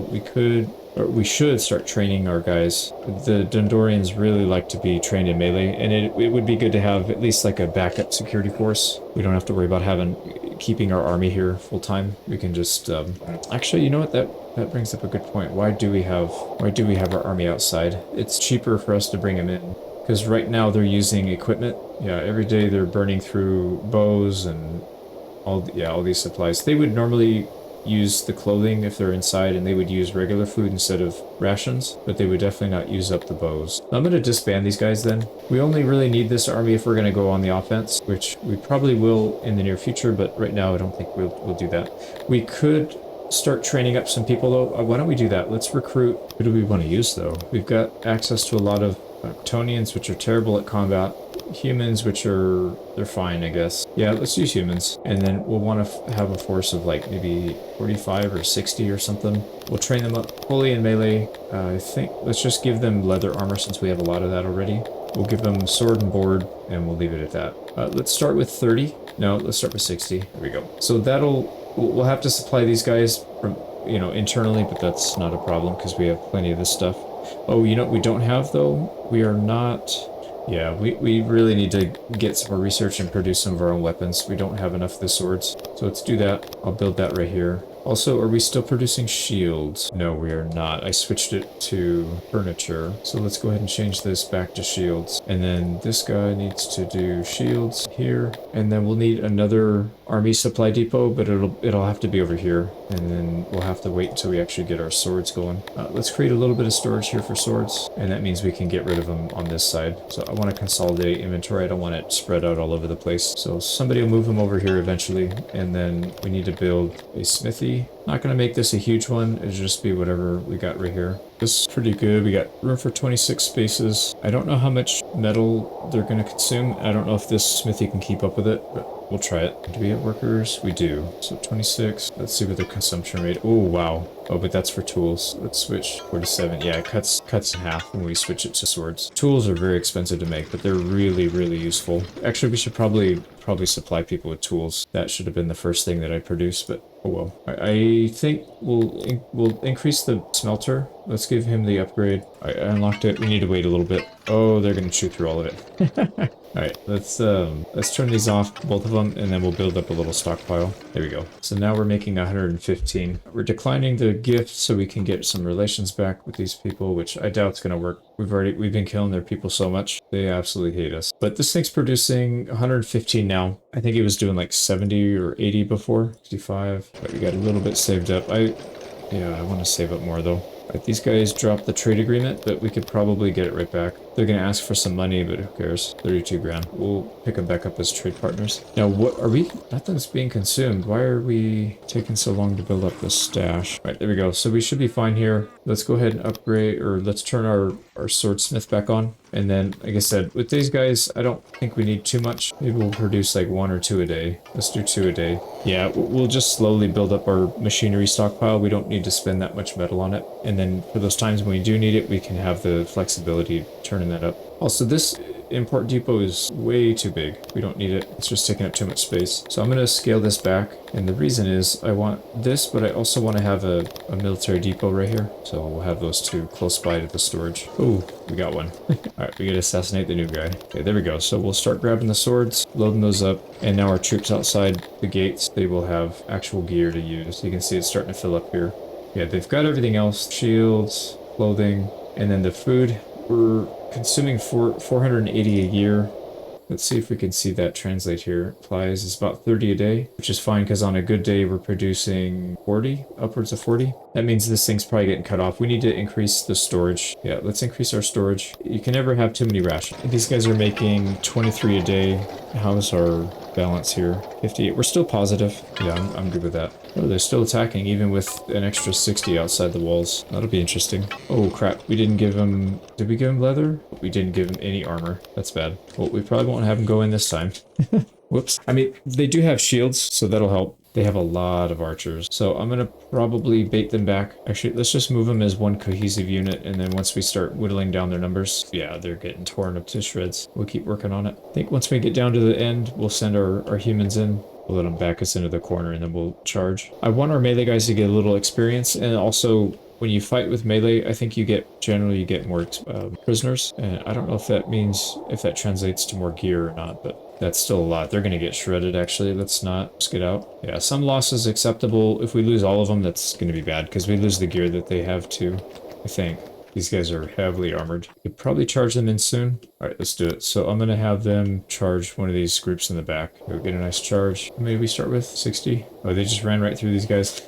We should start training our guys. The Dundorians really like to be trained in melee, and it would be good to have at least like a backup security force. We don't have to worry about keeping our army here full time. We can just actually, you know what, that brings up a good point. Why do we have our army outside? It's cheaper for us to bring them in because right now they're using equipment. Yeah, every day they're burning through bows and all these supplies. They would normally use the clothing if they're inside, and they would use regular food instead of rations, but they would definitely not use up the bows. I'm going to disband these guys then. We only really need this army if we're going to go on the offense, which we probably will in the near future, but right now I don't think we'll do that. We could start training up some people though. Why don't we do that? Let's recruit. Who do we want to use though? We've got access to a lot of Tonians, which are terrible at combat. Humans, they're fine, I guess. Yeah, let's use humans. And then we'll want to have a force of like maybe 45 or 60 or something. We'll train them up fully in melee. I think let's just give them leather armor since we have a lot of that already. We'll give them sword and board, and we'll leave it at that. Let's start with 30. No, let's start with 60. There we go. So we'll have to supply these guys from, internally, but that's not a problem because we have plenty of this stuff. Oh, you know what we don't have though? We are not... Yeah, we really need to get some more research and produce some of our own weapons. We don't have enough of the swords. So let's do that. I'll build that right here. Also, are we still producing shields? No, we are not. I switched it to furniture. So let's go ahead and change this back to shields. And then this guy needs to do shields here. And then we'll need another army supply depot, but it'll have to be over here. And then we'll have to wait until we actually get our swords going. Let's create a little bit of storage here for swords. And that means we can get rid of them on this side. So I want to consolidate inventory. I don't want it spread out all over the place. So somebody will move them over here eventually. And then we need to build a smithy. Not going to make this a huge one. It'll just be whatever we got right here. This is pretty good. We got room for 26 spaces. I don't know how much metal they're going to consume. I don't know if this smithy can keep up with it, but we'll try it. Do we have workers? We do. So 26. Let's see what their consumption rate. Oh, wow. Oh, but that's for tools. Let's switch 47. Yeah, it cuts in half when we switch it to swords. Tools are very expensive to make, but they're really, really useful. Actually, we should probably supply people with tools. That should have been the first thing that I produced, but oh well. I think we'll increase the smelter. Let's give him the upgrade. I unlocked it. We need to wait a little bit. Oh, they're gonna chew through all of it. All right, let's turn these off, both of them, and then we'll build up a little stockpile. There we go. So now we're making 115. We're declining the gift so we can get some relations back with these people, which I doubt it's gonna work. We've been killing their people so much. They absolutely hate us. But this thing's producing 115 now. I think it was doing like 70 or 80 before. 65. But we got a little bit saved up. Yeah, I want to save up more though. Right, these guys dropped the trade agreement, but we could probably get it right back. They're going to ask for some money, but who cares? 32 grand. We'll pick them back up as trade partners. Now, what are we? Nothing's being consumed. Why are we taking so long to build up this stash? Right, there we go. So we should be fine here. Let's go ahead and upgrade, or let's turn our swordsmith back on. And then, like I said, with these guys, I don't think we need too much. Maybe we'll produce like 1 or 2 a day. Let's do 2 a day. Yeah, we'll just slowly build up our machinery stockpile. We don't need to spend that much metal on it. And then for those times when we do need it, we can have the flexibility turning that up. Also, this import depot is way too big. We don't need it. It's just taking up too much space. So I'm going to scale this back. And the reason is I want this, but I also want to have a military depot right here. So we'll have those two close by to the storage. Oh, we got one. All right, we got to assassinate the new guy. Okay, there we go. So we'll start grabbing the swords, loading those up. And now our troops outside the gates, they will have actual gear to use. You can see it's starting to fill up here. Yeah, they've got everything else. Shields, clothing, and then the food. We're consuming 480 a year. Let's see if we can see that translate here. Supplies is about 30 a day, which is fine because on a good day we're producing 40, upwards of 40. That means this thing's probably getting cut off. We need to increase the storage. Yeah, let's increase our storage. You can never have too many rations. These guys are making 23 a day. How's our balance here? 58. We're still positive. Yeah, I'm good with that. Oh, they're still attacking even with an extra 60 outside the walls. That'll be interesting. Oh crap, we didn't give him... Did we give him leather? We didn't give him any armor. That's bad. Well, we probably won't have him go in this time. Whoops. I mean, they do have shields, so that'll help. They have a lot of archers. So I'm going to probably bait them back. Actually, let's just move them as one cohesive unit. And then once we start whittling down their numbers, yeah, they're getting torn up to shreds. We'll keep working on it. I think once we get down to the end, we'll send our humans in. We'll let them back us into the corner and then we'll charge. I want our melee guys to get a little experience. And also, when you fight with melee, I think generally you get more prisoners. And I don't know if that translates to more gear or not, but that's still a lot. They're going to get shredded, actually. Let's get out. Yeah, some loss is acceptable. If we lose all of them, that's going to be bad because we lose the gear that they have too, I think. These guys are heavily armored. Could probably charge them in soon. All right, let's do it. So I'm going to have them charge one of these groups in the back. We'll get a nice charge. Maybe we start with 60. Oh, they just ran right through these guys.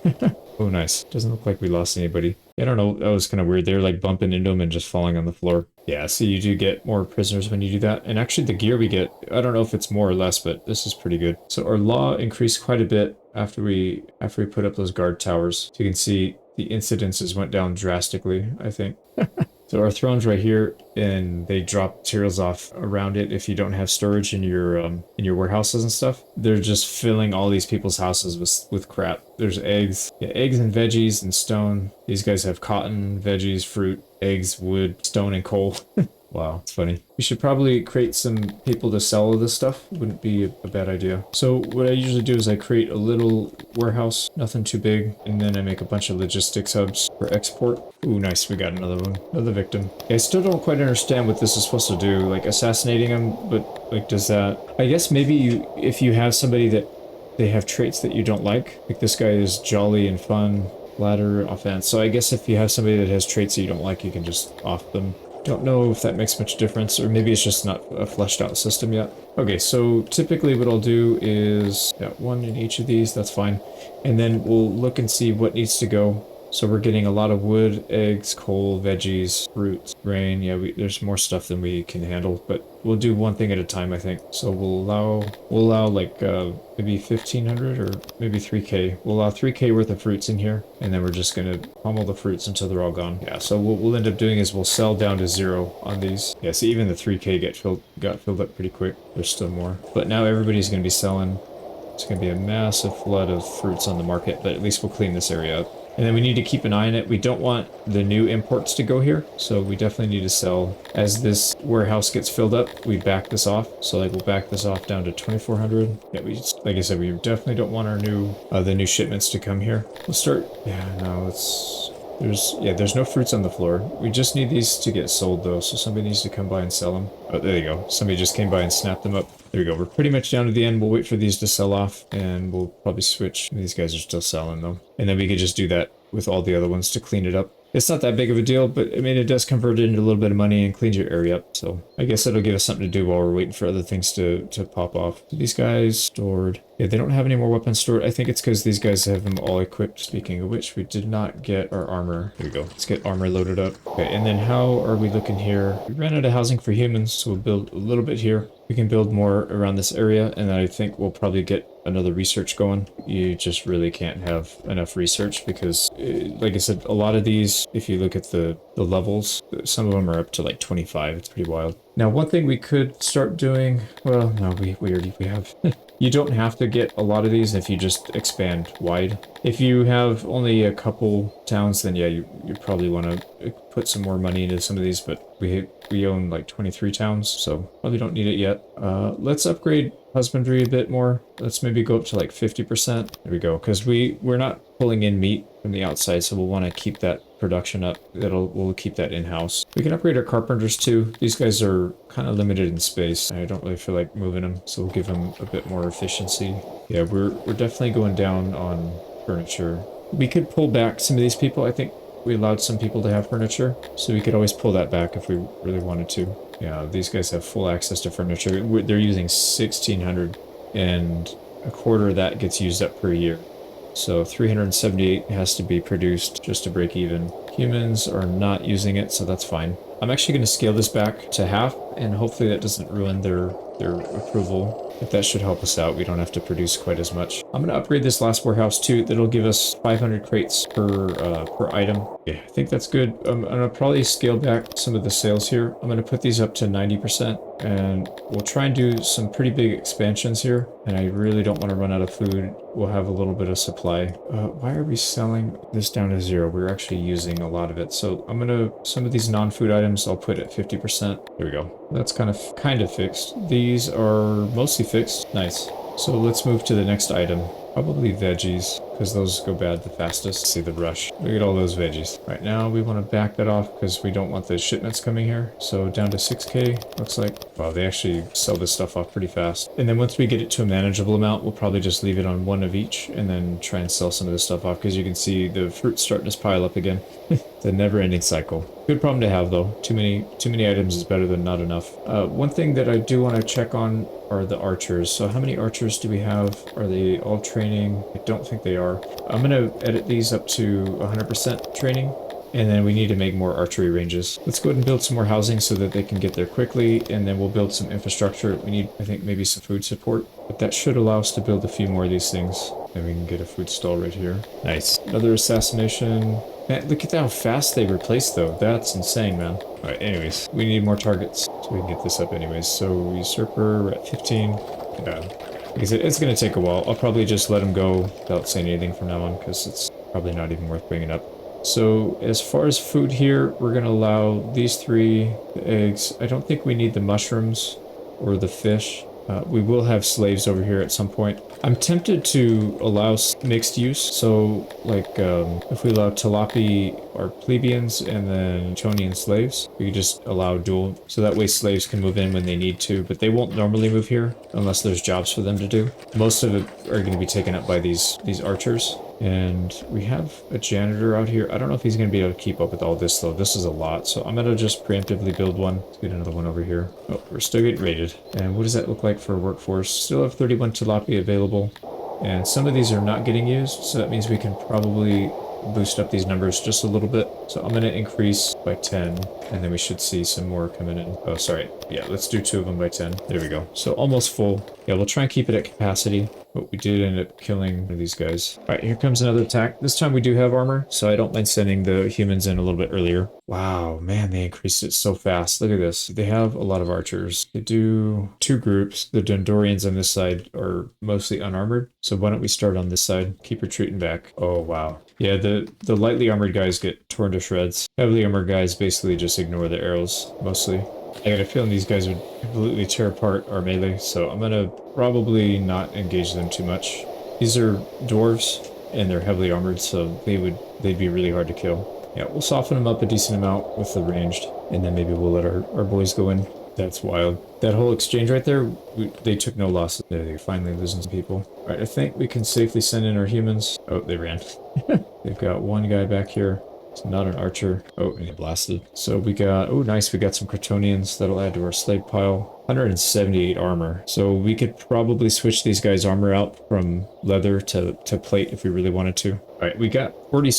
Oh, nice. Doesn't look like we lost anybody. I don't know. That was kind of weird. They were like bumping into them and just falling on the floor. Yeah, so you do get more prisoners when you do that. And actually the gear we get, I don't know if it's more or less, but this is pretty good. So our law increased quite a bit after we put up those guard towers. So you can see the incidences went down drastically, I think. So our throne's right here, and they drop materials off around it if you don't have storage in your warehouses and stuff. They're just filling all these people's houses with crap. There's eggs. Yeah, eggs and veggies and stone. These guys have cotton, veggies, fruit, eggs, wood, stone, and coal. Wow, it's funny. We should probably create some people to sell all this stuff. Wouldn't be a bad idea. So what I usually do is I create a little warehouse, nothing too big, and then I make a bunch of logistics hubs for export. Ooh, nice, we got another one. Another victim. I still don't quite understand what this is supposed to do, like assassinating him, but like does that... I guess maybe if you have somebody that they have traits that you don't like. Like this guy is jolly and fun, ladder, offense. So I guess if you have somebody that has traits that you don't like, you can just off them. Don't know if that makes much difference, or maybe it's just not a fleshed out system yet. Okay, so typically what I'll do is got one in each of these, that's fine. And then we'll look and see what needs to go. So we're getting a lot of wood, eggs, coal, veggies, fruits, grain. Yeah, there's more stuff than we can handle, but we'll do one thing at a time, I think. So we'll allow like maybe 1,500 or maybe 3K. We'll allow 3K worth of fruits in here, and then we're just gonna pummel the fruits until they're all gone. Yeah. So what we'll end up doing is we'll sell down to 0 on these. Yeah. So even the 3K got filled up pretty quick. There's still more, but now everybody's gonna be selling. It's gonna be a massive flood of fruits on the market, but at least we'll clean this area up. And then we need to keep an eye on it. We don't want the new imports to go here, so we definitely need to sell. As this warehouse gets filled up, we back this off. So like we'll back this off down to 2,400. Yeah, like I said, we definitely don't want our the new shipments to come here. We'll start. Yeah, no, there's no fruits on the floor. We just need these to get sold though, so somebody needs to come by and sell them. Oh, there you go. Somebody just came by and snapped them up. There we go. We're pretty much down to the end. We'll wait for these to sell off, and we'll probably switch. These guys are still selling though. And then we could just do that with all the other ones to clean it up. It's not that big of a deal, but I mean, it does convert it into a little bit of money and cleans your area up. So I guess it'll give us something to do while we're waiting for other things to pop off. These guys stored. Yeah, they don't have any more weapons stored. I think it's because these guys have them all equipped. Speaking of which, we did not get our armor. Here we go. Let's get armor loaded up. Okay, and then how are we looking here? We ran out of housing for humans, so we'll build a little bit here. We can build more around this area, and then I think we'll probably get another research going. You just really can't have enough research because, like I said, a lot of these, if you look at the levels, some of them are up to like 25. It's pretty wild. Now, one thing we could start doing, well, no, we have. You don't have to get a lot of these if you just expand wide. If you have only a couple towns, then yeah, you probably want to put some more money into some of these, but we own like 23 towns, so probably don't need it yet. Let's upgrade husbandry a bit more. Let's maybe go up to like 50%. There we go, because we're not pulling in meat from the outside, so we'll want to keep that production up. We'll keep that in-house. We can upgrade our carpenters too. These guys are kind of limited in space. I don't really feel like moving them, so we'll give them a bit more efficiency. Yeah, we're definitely going down on furniture. We could pull back some of these people. I think we allowed some people to have furniture, so we could always pull that back if we really wanted to. Yeah, these guys have full access to furniture. They're using 1,600, and a quarter of that gets used up per year. So 378 has to be produced just to break even. Humans are not using it, so that's fine. I'm actually going to scale this back to half, and hopefully that doesn't ruin their approval. If that should help us out, we don't have to produce quite as much. I'm going to upgrade this last warehouse too. That'll give us 500 crates per item. Yeah, I think that's good. I'm going to probably scale back some of the sales here. I'm going to put these up to 90%, and we'll try and do some pretty big expansions here. And I really don't want to run out of food. We'll have a little bit of supply. Why are we selling this down to 0? We're actually using a lot of it. So I'm going to, some of these non-food items I'll put at 50%. There we go. That's kind of fixed. These are mostly fixed. Nice. So let's move to the next item. Probably veggies, because those go bad the fastest. See the rush. Look at all those veggies. Right now we want to back that off because we don't want the shipments coming here. So down to 6K, looks like. Wow, they actually sell this stuff off pretty fast. And then once we get it to a manageable amount, we'll probably just leave it on one of each and then try and sell some of this stuff off, because you can see the fruit's starting to pile up again. It's a never-ending cycle. Good problem to have though. Too many items is better than not enough. One thing that I do want to check on are the archers. So how many archers do we have? Are they all training? I don't think they are. I'm going to edit these up to 100% training, and then we need to make more archery ranges. Let's go ahead and build some more housing so that they can get there quickly, and then we'll build some infrastructure. We need, I think, maybe some food support, but that should allow us to build a few more of these things. And we can get a food stall right here. Nice. Another assassination. Man, look at how fast they replaced though. That's insane, man. Alright, anyways, we need more targets so we can get this up anyways. So usurper, we're at 15. Yeah. Like I said, it's going to take a while. I'll probably just let him go without saying anything from now on, because it's probably not even worth bringing up. So as far as food here, we're going to allow these 3, the eggs. I don't think we need the mushrooms or the fish. We will have slaves over here at some point. I'm tempted to allow mixed use. So, like, if we allow Talapi or plebeians and then Chonian slaves, we could just allow dual. So that way slaves can move in when they need to, but they won't normally move here unless there's jobs for them to do. Most of it are going to be taken up by these archers. And we have a janitor out here. I don't know if he's going to be able to keep up with all this, though. This is a lot, so I'm going to just preemptively build one. Let's get another one over here. Oh, we're still getting raided. And what does that look like for workforce? Still have 31 tilapia available. And some of these are not getting used, so that means we can probably boost up these numbers just a little bit. So I'm going to increase by 10, and then we should see some more coming in. Oh, sorry. Yeah, let's do 2 of them by 10. There we go. So almost full. Yeah, we'll try and keep it at capacity. But we did end up killing one of these guys. All right, here comes another attack. This time we do have armor, so I don't mind sending the humans in a little bit earlier. Wow, man, they increased it so fast. Look at this. They have a lot of archers. They do 2 groups. The Dondorians on this side are mostly unarmored. So why don't we start on this side? Keep retreating back. Oh, wow. Yeah, the lightly armored guys get torn to shreds. Heavily armored guys basically just ignore the arrows, mostly. I got a feeling these guys would completely tear apart our melee, so I'm gonna probably not engage them too much. These are dwarves, and they're heavily armored, so they'd be really hard to kill. Yeah, we'll soften them up a decent amount with the ranged, and then maybe we'll let our boys go in. That's wild. That whole exchange right there, they took no losses. They're finally losing some people. All right, I think we can safely send in our humans. Oh, they ran. They've got one guy back here. It's not an archer. Oh, and he blasted. So we got, oh nice, we got some Kryptonians. That'll add to our slave pile. 178 armor. So we could probably switch these guys' armor out from leather to plate if we really wanted to. All right, we got 40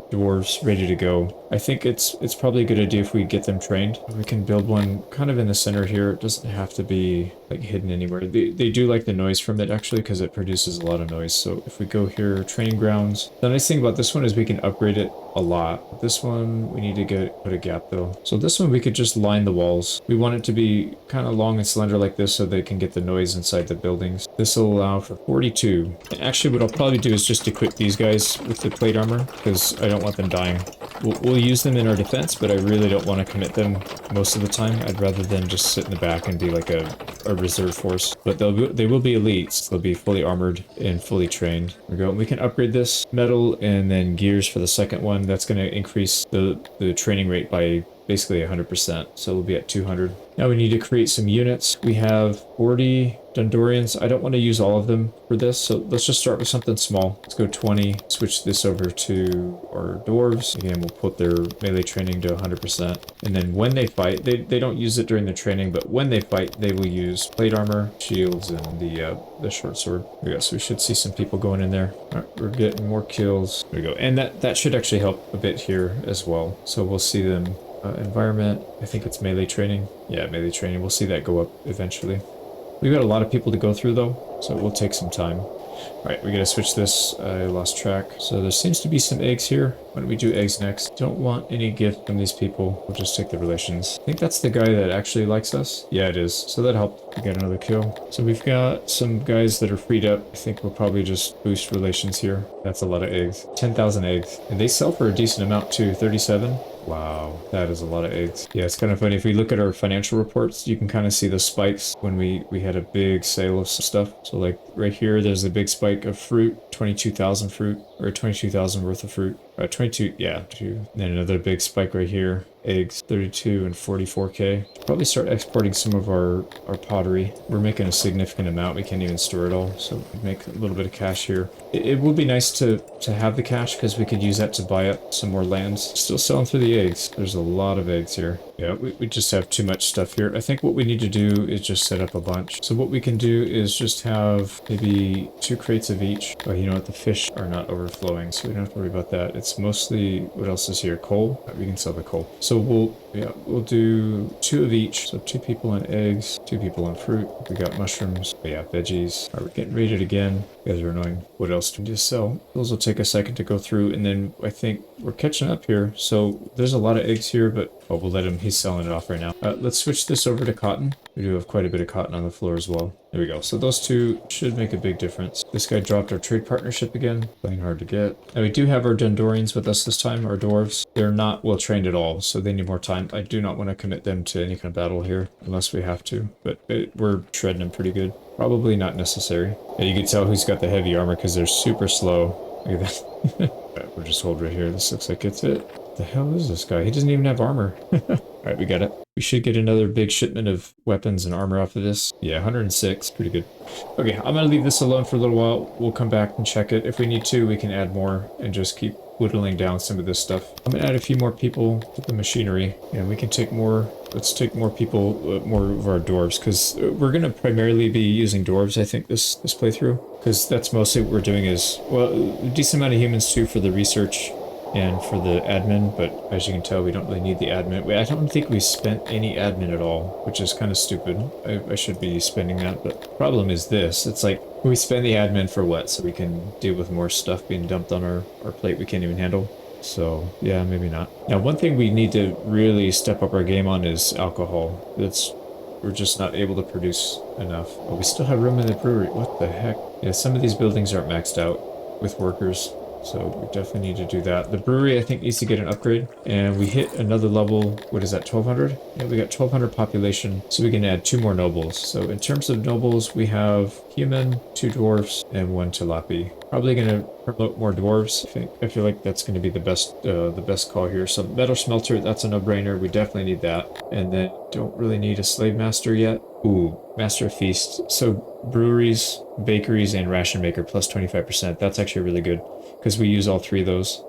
dwarves ready to go. I think it's probably a good idea if we get them trained. We can build one kind of in the center here. It doesn't have to be like hidden anywhere. They do like the noise from it actually because it produces a lot of noise. So if we go here, training grounds. The nice thing about this one is we can upgrade it a lot. This one we need to put a gap though. So this one we could just line the walls. We want it to be kind of long and slender like this so they can get the noise inside the buildings. This will allow for 42. And actually what I'll probably do is just equip these guys with the plate armor because I don't want them dying. We'll use them in our defense, but I really don't want to commit them most of the time. I'd rather them just sit in the back and be like a reserve force. But they will be elites. They'll be fully armored and fully trained. There we go. We can upgrade this metal and then gears for the second one. That's going to increase the training rate by basically 100%. So we'll be at 200. Now we need to create some units. We have 40 Dondorians. I don't want to use all of them for this, so let's just start with something small. Let's go 20, switch this over to our dwarves. Again, we'll put their melee training to 100%. And then when they fight, they don't use it during the training, but when they fight, they will use plate armor, shields, and the short sword. There we go, so we should see some people going in there. All right, we're getting more kills. There we go, and that should actually help a bit here as well. So we'll see them. Environment, I think it's melee training. Yeah, melee training. We'll see that go up eventually. We've got a lot of people to go through though, so it will take some time. Alright, we gotta switch this. I lost track. So there seems to be some eggs here. Why don't we do eggs next? Don't want any gift from these people. We'll just take the relations. I think that's the guy that actually likes us. Yeah, it is. So that helped. We got another kill. So we've got some guys that are freed up. I think we'll probably just boost relations here. That's a lot of eggs. 10,000 eggs. And they sell for a decent amount too. 37. Wow, that is a lot of eggs. Yeah, it's kind of funny. If we look at our financial reports, you can kind of see the spikes when we had a big sale of stuff. So like right here, there's a big spike of fruit, 22,000 fruit, or 22,000 worth of fruit. 22, yeah, 2. And then another big spike right here. Eggs, 32 and 44k. Probably start exporting some of our pottery. We're making a significant amount. We can't even store it all, so we make a little bit of cash here. It would be nice to have the cash because we could use that to buy up some more lands. Still selling through the eggs. There's a lot of eggs here. Yeah, we just have too much stuff here. I think what we need to do is just set up a bunch. So what we can do is just have maybe 2 crates of each. Oh, you know what? The fish are not overflowing, so we don't have to worry about that. It's mostly, what else is here? Coal? We can sell the coal. So we'll do 2 of each. So 2 people on eggs, 2 people on fruit. We got mushrooms. But yeah, veggies. All right, we're getting raided again. You guys are annoying. What else do we just sell? Those will take a second to go through, and then I think we're catching up here. So there's a lot of eggs here, but oh, we'll let him. He's selling it off right now. Let's switch this over to cotton. We do have quite a bit of cotton on the floor as well. There we go. So those 2 should make a big difference. This guy dropped our trade partnership again. Playing hard to get. And we do have our Dondorians with us this time, our dwarves. They're not well trained at all, so they need more time. I do not want to commit them to any kind of battle here, unless we have to. But we're shredding them pretty good. Probably not necessary. And you can tell who's got the heavy armor because they're super slow. Look at that. Alright, we'll just hold right here. This looks like it's it. What the hell is this guy? He doesn't even have armor. Alright, we got it. We should get another big shipment of weapons and armor off of this. Yeah, 106. Pretty good. Okay, I'm going to leave this alone for a little while. We'll come back and check it. If we need to, we can add more and just keep whittling down some of this stuff. I'm going to add a few more people to the machinery. And we can take more... Let's take more people, more of our dwarves, because we're going to primarily be using dwarves, I think, this playthrough. Because that's mostly what we're doing is, well, a decent amount of humans too for the research and for the admin, but as you can tell, we don't really need the admin. I don't think we spent any admin at all, which is kind of stupid. I should be spending that, but the problem is this. It's like, we spend the admin for what? So we can deal with more stuff being dumped on our plate we can't even handle. So, yeah, maybe not. Now, one thing we need to really step up our game on is alcohol. We're just not able to produce enough. Oh, we still have room in the brewery. What the heck? Yeah, some of these buildings aren't maxed out with workers. So we definitely need to do that. The brewery, I think, needs to get an upgrade. And we hit another level. What is that, 1,200? Yeah, we got 1,200 population. So we can add 2 more nobles. So in terms of nobles, we have human, 2 dwarfs, and 1 Talapi. Probably going to promote more dwarves. I feel like that's going to be the best call here. So metal smelter, that's a no-brainer. We definitely need that. And then don't really need a slave master yet. Ooh, master of feast. So breweries, bakeries, and ration maker plus 25%. That's actually really good because we use all 3 of those.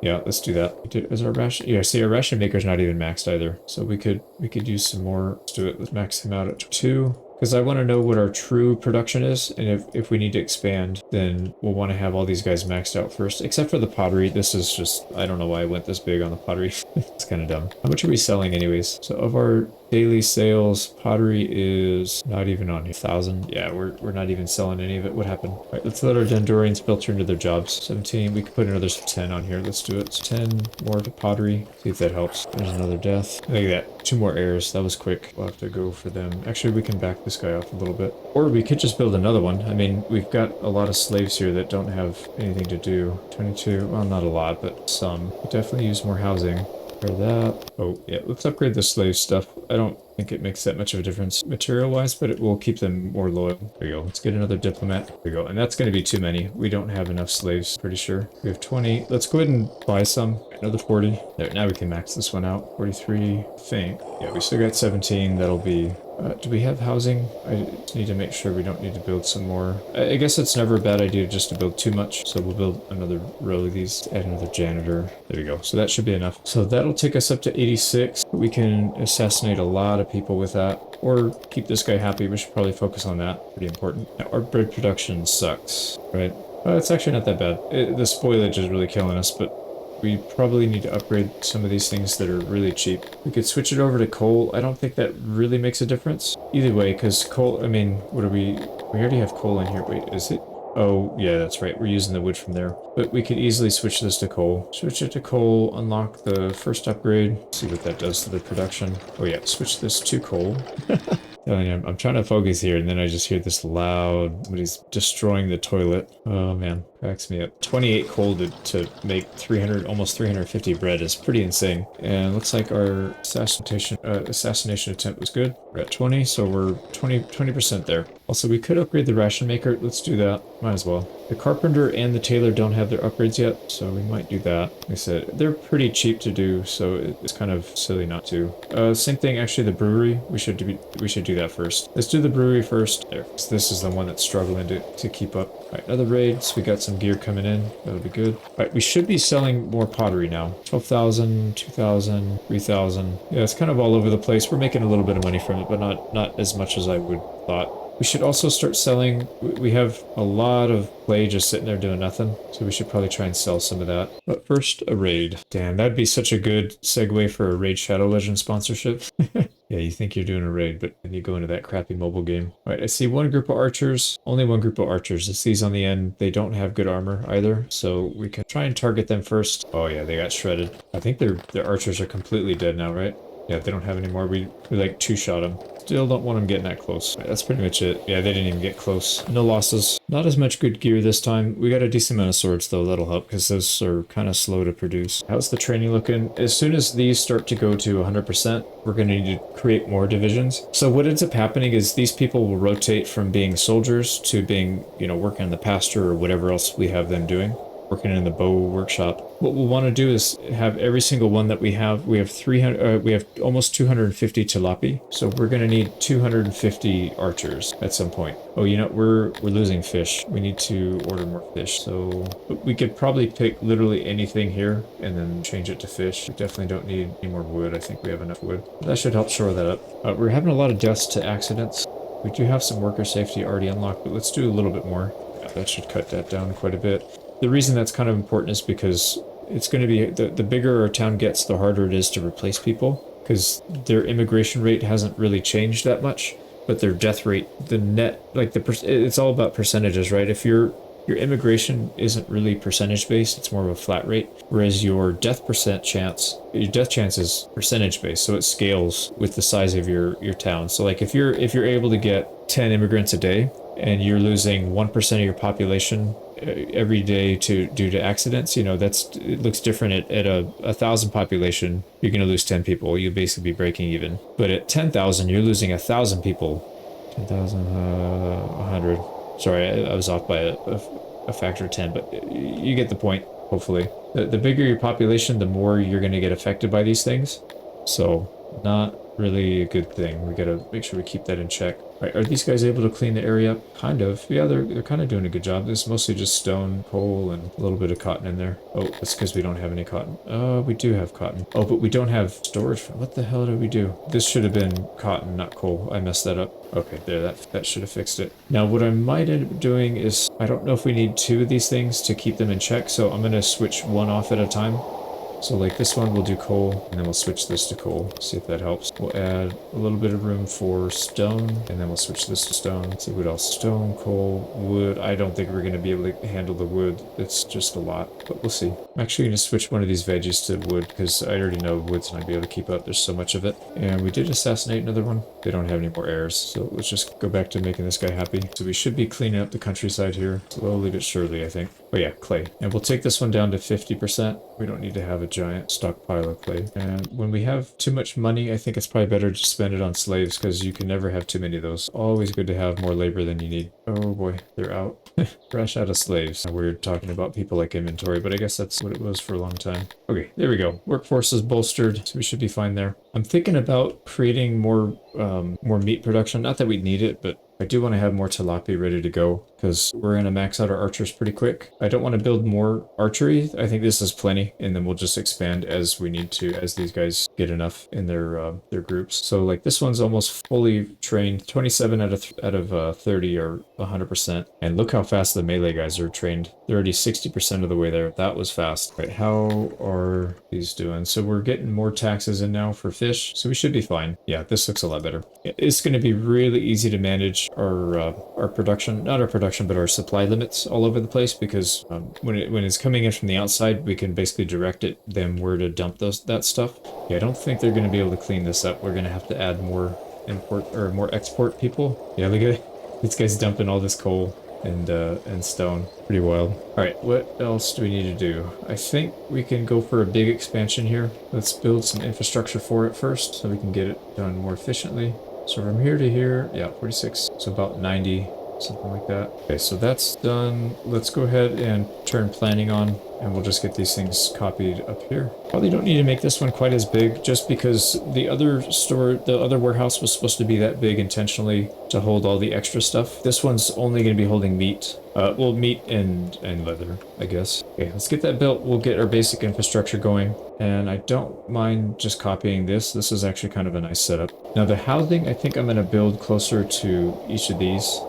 Yeah, let's do that. Is our ration? Yeah, see, our ration maker's not even maxed either. So we could use some more. Let's do it. Let's max him out at 2. Because I want to know what our true production is, and if we need to expand, then we'll want to have all these guys maxed out first. Except for the pottery. This is just, I don't know why I went this big on the pottery. It's kind of dumb. How much are we selling anyways? So of our daily sales, pottery is not even on 1,000. Yeah, we're not even selling any of it. What happened? All right, let's let our Dendorians filter into their jobs. 17, we could put another 10 on here. Let's do it. So 10 more to pottery. See if that helps. There's another death. Look at that. 2 more heirs. That was quick. We'll have to go for them. Actually, we can back this guy off a little bit. Or we could just build another one. I mean, we've got a lot of slaves here that don't have anything to do. 22, well, not a lot, but some. We'll definitely use more housing. For that. Oh, yeah, let's upgrade the slave stuff. I don't think it makes that much of a difference material-wise, but it will keep them more loyal. There we go. Let's get another diplomat. There we go. And that's going to be too many. We don't have enough slaves, pretty sure. We have 20. Let's go ahead and buy some. Another 40. There, now we can max this one out. 43, I think. Yeah, we still got 17. That'll be... do we have housing? I just need to make sure we don't need to build some more. I guess it's never a bad idea just to build too much. So we'll build another row of these, add another janitor. There we go. So that should be enough. So that'll take us up to 86. We can assassinate a lot of people with that. Or keep this guy happy. We should probably focus on that. Pretty important. Now, our bread production sucks, right? It's actually not that bad. The spoilage is really killing us, but we probably need to upgrade some of these things that are really cheap. We could switch it over to coal. I don't think that really makes a difference. Either way, because coal, I mean, what are we... We already have coal in here. Wait, is it? Oh, yeah, that's right. We're using the wood from there. But we could easily switch this to coal. Switch it to coal, unlock the first upgrade. See what that does to the production. Oh yeah, switch this to coal. I'm trying to focus here, and then I just hear this loud... Somebody's destroying the toilet. Oh man, cracks me up. 28 coal to make 300, almost 350 bread is pretty insane. And looks like our assassination attempt was good. We're at 20, so we're 20% there. Also, we could upgrade the ration maker. Let's do that. Might as well. The carpenter and the tailor don't have their upgrades yet, so we might do that. Like I said, they're pretty cheap to do, so it's kind of silly not to. Same thing, actually, the brewery. We should do that first. Let's do the brewery first. There. So this is the one that's struggling to keep up. All right, another raid. So we got some gear coming in. That'll be good. All right, we should be selling more pottery now. 12,000, 2,000, 3,000. Yeah, it's kind of all over the place. We're making a little bit of money from it, but not as much as I would thought. We should also start selling. We have a lot of clay just sitting there doing nothing, so we should probably try and sell some of that. But first, a raid. Damn, that'd be such a good segue for a Raid Shadow Legend sponsorship. Yeah, you think you're doing a raid, but then you go into that crappy mobile game. All right, I see one group of archers. Only one group of archers. It's these on the end. They don't have good armor either, so we can try and target them first. Oh yeah, they got shredded. I think their archers are completely dead now, right? Yeah, they don't have any more. We like two-shot them. Still don't want them getting that close. Right, that's pretty much it. Yeah, they didn't even get close. No losses. Not as much good gear this time. We got a decent amount of swords though. That'll help because those are kind of slow to produce. How's the training looking? As soon as these start to go to 100%, we're going to need to create more divisions. So what ends up happening is these people will rotate from being soldiers to being, you know, working in the pasture or whatever else we have them doing. Working in the bow workshop. What we'll want to do is have every single one that we have 300, we have almost 250 tilapi, so we're going to need 250 archers at some point. Oh, you know, we're losing fish. We need to order more fish, so we could probably pick literally anything here and then change it to fish. We definitely don't need any more wood. I think we have enough wood. That should help shore that up. We're having a lot of deaths to accidents. We do have some worker safety already unlocked, but let's do a little bit more. Yeah, that should cut that down quite a bit. The reason that's kind of important is because it's going to be, the bigger our town gets, the harder it is to replace people, because their immigration rate hasn't really changed that much, but their death rate, the net, like it's all about percentages, right? If your immigration isn't really percentage based, it's more of a flat rate, whereas your death chance is percentage based, so it scales with the size of your town. So like if you're able to get 10 immigrants a day and you're losing 1% of your population every day due to accidents, you know, it looks different at a 1,000 population. You're going to lose 10 people. You'll basically be breaking even. But at 10,000, you're losing 1,000 people. 10,000, 100. Sorry, I was off by a factor of 10, but you get the point, hopefully. The bigger your population, the more you're going to get affected by these things. So, not really a good thing. We got to make sure we keep that in check. Right, are these guys able to clean the area up? Kind of. Yeah, they're kind of doing a good job. This is mostly just stone, coal, and a little bit of cotton in there. Oh, that's because we don't have any cotton. We do have cotton. Oh, but we don't have storage. What the hell did we do? This should have been cotton, not coal. I messed that up. Okay, there, that should have fixed it. Now, what I might end up doing is, I don't know if we need 2 of these things to keep them in check, so I'm going to switch one off at a time. So like this one, we'll do coal, and then we'll switch this to coal, see if that helps. We'll add a little bit of room for stone, and then we'll switch this to stone. See what else? Stone, coal, wood. I don't think we're going to be able to handle the wood. It's just a lot, but we'll see. I'm actually going to switch one of these veggies to wood, because I already know wood's not going to be able to keep up. There's so much of it. And we did assassinate another one. They don't have any more heirs, so let's just go back to making this guy happy. So we should be cleaning up the countryside here, slowly but surely, I think. Oh yeah, clay. And we'll take this one down to 50%. We don't need to have a giant stockpile of clay. And when we have too much money, I think it's probably better to spend it on slaves, because you can never have too many of those. Always good to have more labor than you need. Oh boy, they're out. Fresh out of slaves. We're talking about people like inventory, but I guess that's what it was for a long time. Okay, there we go. Workforce is bolstered, so we should be fine there. I'm thinking about creating more meat production. Not that we need it, but I do want to have more tilapia ready to go, because we're going to max out our archers pretty quick. I don't want to build more archery. I think this is plenty, and then we'll just expand as we need to, as these guys get enough in their groups. So like this one's almost fully trained. 27 out of 30 are 100%. And look how fast the melee guys are trained. They're already 60% of the way there. That was fast. Right, how are these doing? So we're getting more taxes in now for fish, so we should be fine. Yeah, this looks a lot better. It's going to be really easy to manage our production, not our production, but our supply limits all over the place, because when it's coming in from the outside, we can basically direct them where to dump that stuff. Yeah, I don't think they're going to be able to clean this up. We're going to have to add more more export people. Yeah, look at it. These guys dumping all this coal and stone. Pretty wild. All right, what else do we need to do? I think we can go for a big expansion here. Let's build some infrastructure for it first, so we can get it done more efficiently. So from here to here, yeah, 46, so about 90, something like that. Okay, so that's done. Let's go ahead and turn planning on, and we'll just get these things copied up here. Probably don't need to make this one quite as big, just because the other warehouse was supposed to be that big intentionally to hold all the extra stuff. This one's only going to be holding meat. Well, meat and leather, I guess. Okay, let's get that built. We'll get our basic infrastructure going. And I don't mind just copying this. This is actually kind of a nice setup. Now the housing, I think I'm going to build closer to each of these,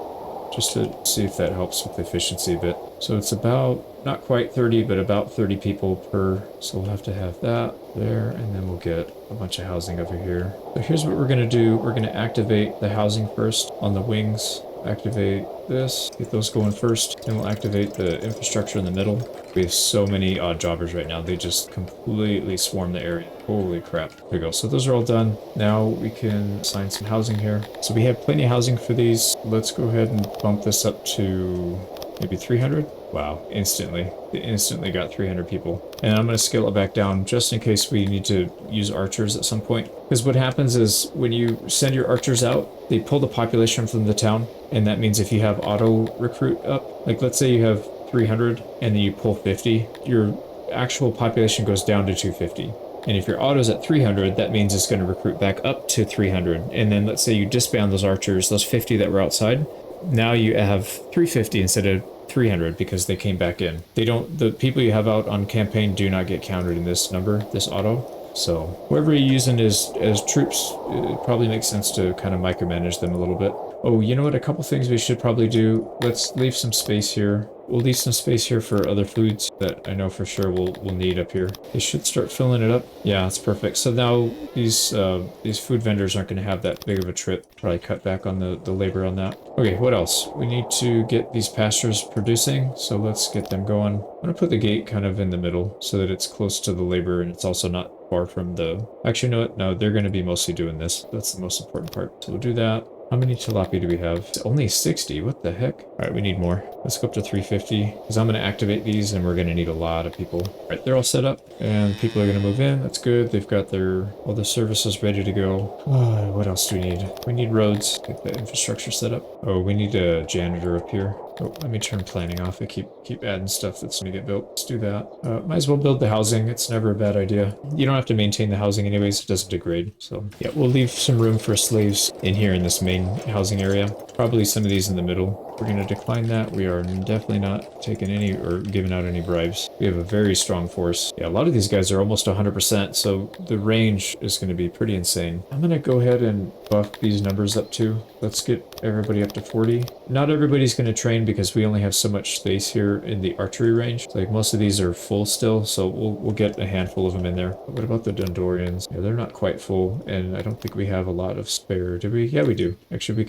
just to see if that helps with the efficiency a bit. So it's about, not quite 30, but about 30 people per. So we'll have to have that there, and then we'll get a bunch of housing over here. So here's what we're going to do. We're going to activate the housing first on the wings. activate this, get those going first, then we'll activate the infrastructure in the middle. We have so many odd jobbers right now. They just completely swarm the area. Holy crap. There we go. So those are all done. Now we can assign some housing here. So we have plenty of housing for these. Let's go ahead and bump this up to maybe 300. Wow, instantly. They instantly got 300 people. And I'm going to scale it back down just in case we need to use archers at some point. Because what happens is when you send your archers out, they pull the population from the town. And that means if you have auto recruit up, like let's say you have 300 and then you pull 50, your actual population goes down to 250. And if your auto's at 300, that means it's going to recruit back up to 300. And then let's say you disband those archers, those 50 that were outside. Now you have 350 instead of 300 because they came back in. The people you have out on campaign do not get counted in this number, this auto. So whoever you're using as troops, it probably makes sense to kind of micromanage them a little bit. Oh, you know what? A couple things we should probably do. Let's leave some space here. We'll leave some space here for other foods that I know for sure we'll need up here. They should start filling it up. Yeah, that's perfect. So now these food vendors aren't going to have that big of a trip. Probably cut back on the labor on that. Okay, what else? We need to get these pastures producing. So let's get them going. I'm going to put the gate kind of in the middle so that it's close to the labor and it's also not far from the... Actually, no, no, they're going to be mostly doing this. That's the most important part. So we'll do that. How many tilapia do we have? Only 60. What the heck? All right, we need more. Let's go up to 350 because I'm going to activate these and we're going to need a lot of people. All right, they're all set up and people are going to move in. That's good. They've got all the services ready to go. Oh, what else do we need? We need roads. Get the infrastructure set up. Oh, we need a janitor up here. Oh, let me turn planning off. I keep adding stuff that's going to get built. Let's do that. Might as well build the housing. It's never a bad idea. You don't have to maintain the housing anyways. It doesn't degrade. So yeah, we'll leave some room for slaves in here in this main housing area. Probably some of these in the middle. We're going to decline that. We are definitely not taking any or giving out any bribes. We have a very strong force. Yeah, a lot of these guys are almost 100%, so the range is going to be pretty insane. I'm going to go ahead and buff these numbers up too. Let's get everybody up to 40. Not everybody's going to train because we only have so much space here in the archery range. Like most of these are full still, so we'll get a handful of them in there. But what about the Dondorians? Yeah, they're not quite full, and I don't think we have a lot of spare. Do we? Yeah, we do. Actually, we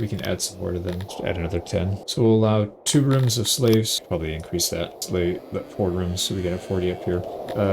can add some more to them. Just add another 10. So we'll allow 2 rooms of slaves. Probably increase that. Let 4 rooms so we get a 40 up here.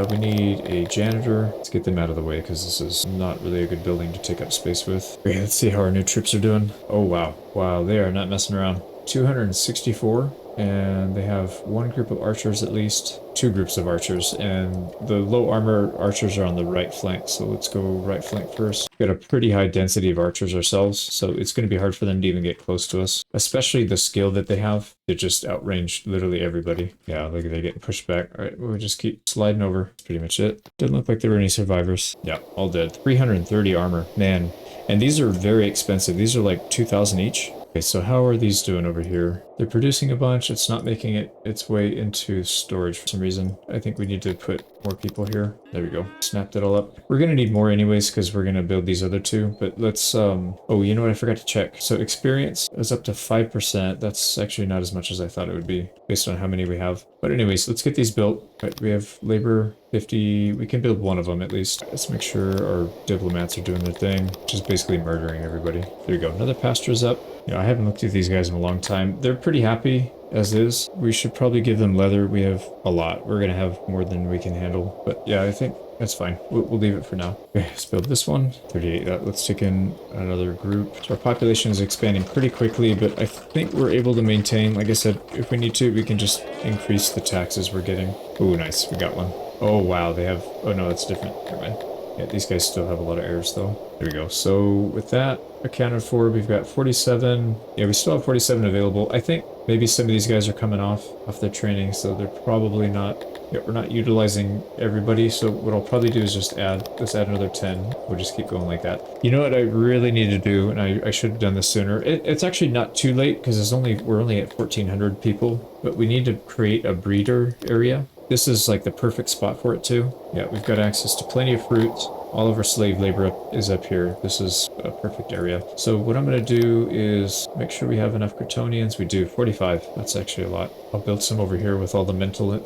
We need a janitor. Let's get them out of the way because this is not really a good building to take up space with. Okay, let's see how our new troops are doing. Oh, wow. Wow, they are not messing around. 264. And they have 1 group of archers at least, 2 groups of archers, and the low armor archers are on the right flank, so let's go right flank first. We've got a pretty high density of archers ourselves, so it's going to be hard for them to even get close to us, especially the skill that they have. They just outrange literally everybody. Yeah, look, they're getting pushed back. All right, we'll just keep sliding over. That's pretty much it. Didn't look like there were any survivors. Yeah, all dead. 330 armor, man. And these are very expensive. These are like 2,000 each. Okay, so how are these doing over here? They're producing a bunch. It's not making its way into storage for some reason. I think we need to put more people here. There we go. Snapped it all up. We're going to need more anyways because we're going to build these other 2. But let's, oh, you know what? I forgot to check. So experience is up to 5%. That's actually not as much as I thought it would be based on how many we have. But anyways, let's get these built. Right, we have labor 50. We can build 1 of them at least. Let's make sure our diplomats are doing their thing, which is basically murdering everybody. There you go. Another pasture's up. You know, I haven't looked at these guys in a long time. They're pretty happy as is. We should probably give them leather. We have a lot. We're going to have more than we can handle. But yeah, I think that's fine. We'll leave it for now. Okay, let's build this one. 38. Let's take in another group. So our population is expanding pretty quickly, but I think we're able to maintain. Like I said, if we need to, we can just increase the taxes we're getting. Oh, nice. We got one. Oh, wow. They have... Oh, no, that's different. Never mind. Yeah, these guys still have a lot of errors, though. There we go. So with that accounted for, we've got 47. Yeah, we still have 47 available. I think maybe some of these guys are coming off their training, so they're probably not... Yeah, we're not utilizing everybody, so what I'll probably do is just let's add another 10. We'll just keep going like that. You know what I really need to do, and I should have done this sooner. It's actually not too late, because we're only at 1,400 people, but we need to create a breeder area. This is like the perfect spot for it too. Yeah, we've got access to plenty of fruits. All of our slave labor is up here. This is a perfect area. So what I'm going to do is make sure we have enough Kryptonians. We do 45. That's actually a lot. I'll build some over here with all the mental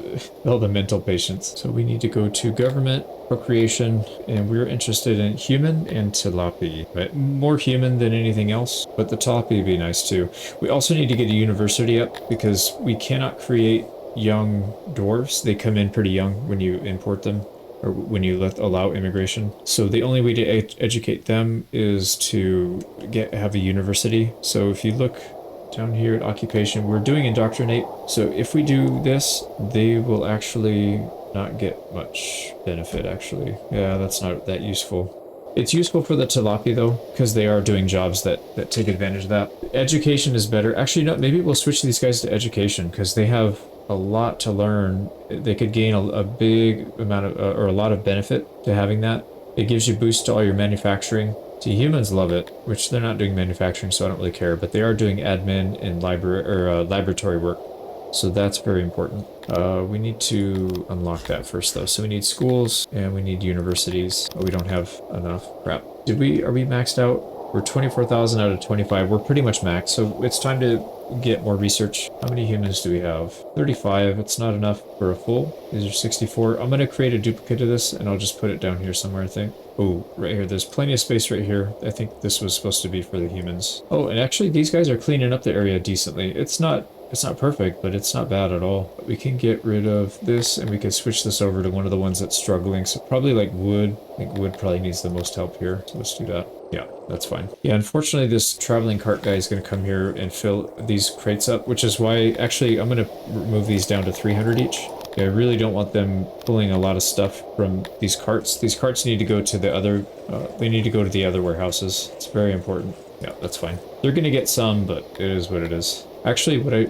all the mental patients. So we need to go to government, procreation, and we're interested in human and tilapia. Right? More human than anything else, but the tilapia would be nice too. We also need to get a university up because we cannot create young dwarves. They come in pretty young when you import them, or when you allow immigration. So the only way to educate them is to have a university. So if you look down here at occupation, we're doing indoctrinate. So if we do this, they will actually not get much benefit, actually. Yeah, that's not that useful. It's useful for the tilapia, though, because they are doing jobs that take advantage of that. Education is better. Actually, no, maybe we'll switch these guys to education, because they have a lot to learn. They could gain a big amount of, or a lot of benefit to having that. It gives you boost to all your manufacturing. See, humans love it, which they're not doing manufacturing, so I don't really care, but they are doing admin and library or laboratory work. So that's very important. We need to unlock that first, though. So we need schools and we need universities. Oh, we don't have enough. Crap. Are we maxed out? We're 24,000 out of 25. We're pretty much maxed. So it's time to get more research. How many humans do we have? 35. It's not enough for a full. These are 64. I'm going to create a duplicate of this and I'll just put it down here somewhere, I think. Oh, right here. There's plenty of space right here. I think this was supposed to be for the humans. Oh, and actually these guys are cleaning up the area decently. It's not perfect, but it's not bad at all. We can get rid of this and we can switch this over to one of the ones that's struggling. So probably like wood. I think wood probably needs the most help here. So let's do that. Yeah, that's fine. Yeah, unfortunately this traveling cart guy is going to come here and fill these crates up, which is why actually I'm going to remove these down to 300 each. I really don't want them pulling a lot of stuff from these carts. These carts need to go to the other, they need to go to the other warehouses. It's very important. Yeah, that's fine. They're going to get some, but it is what it is. Actually,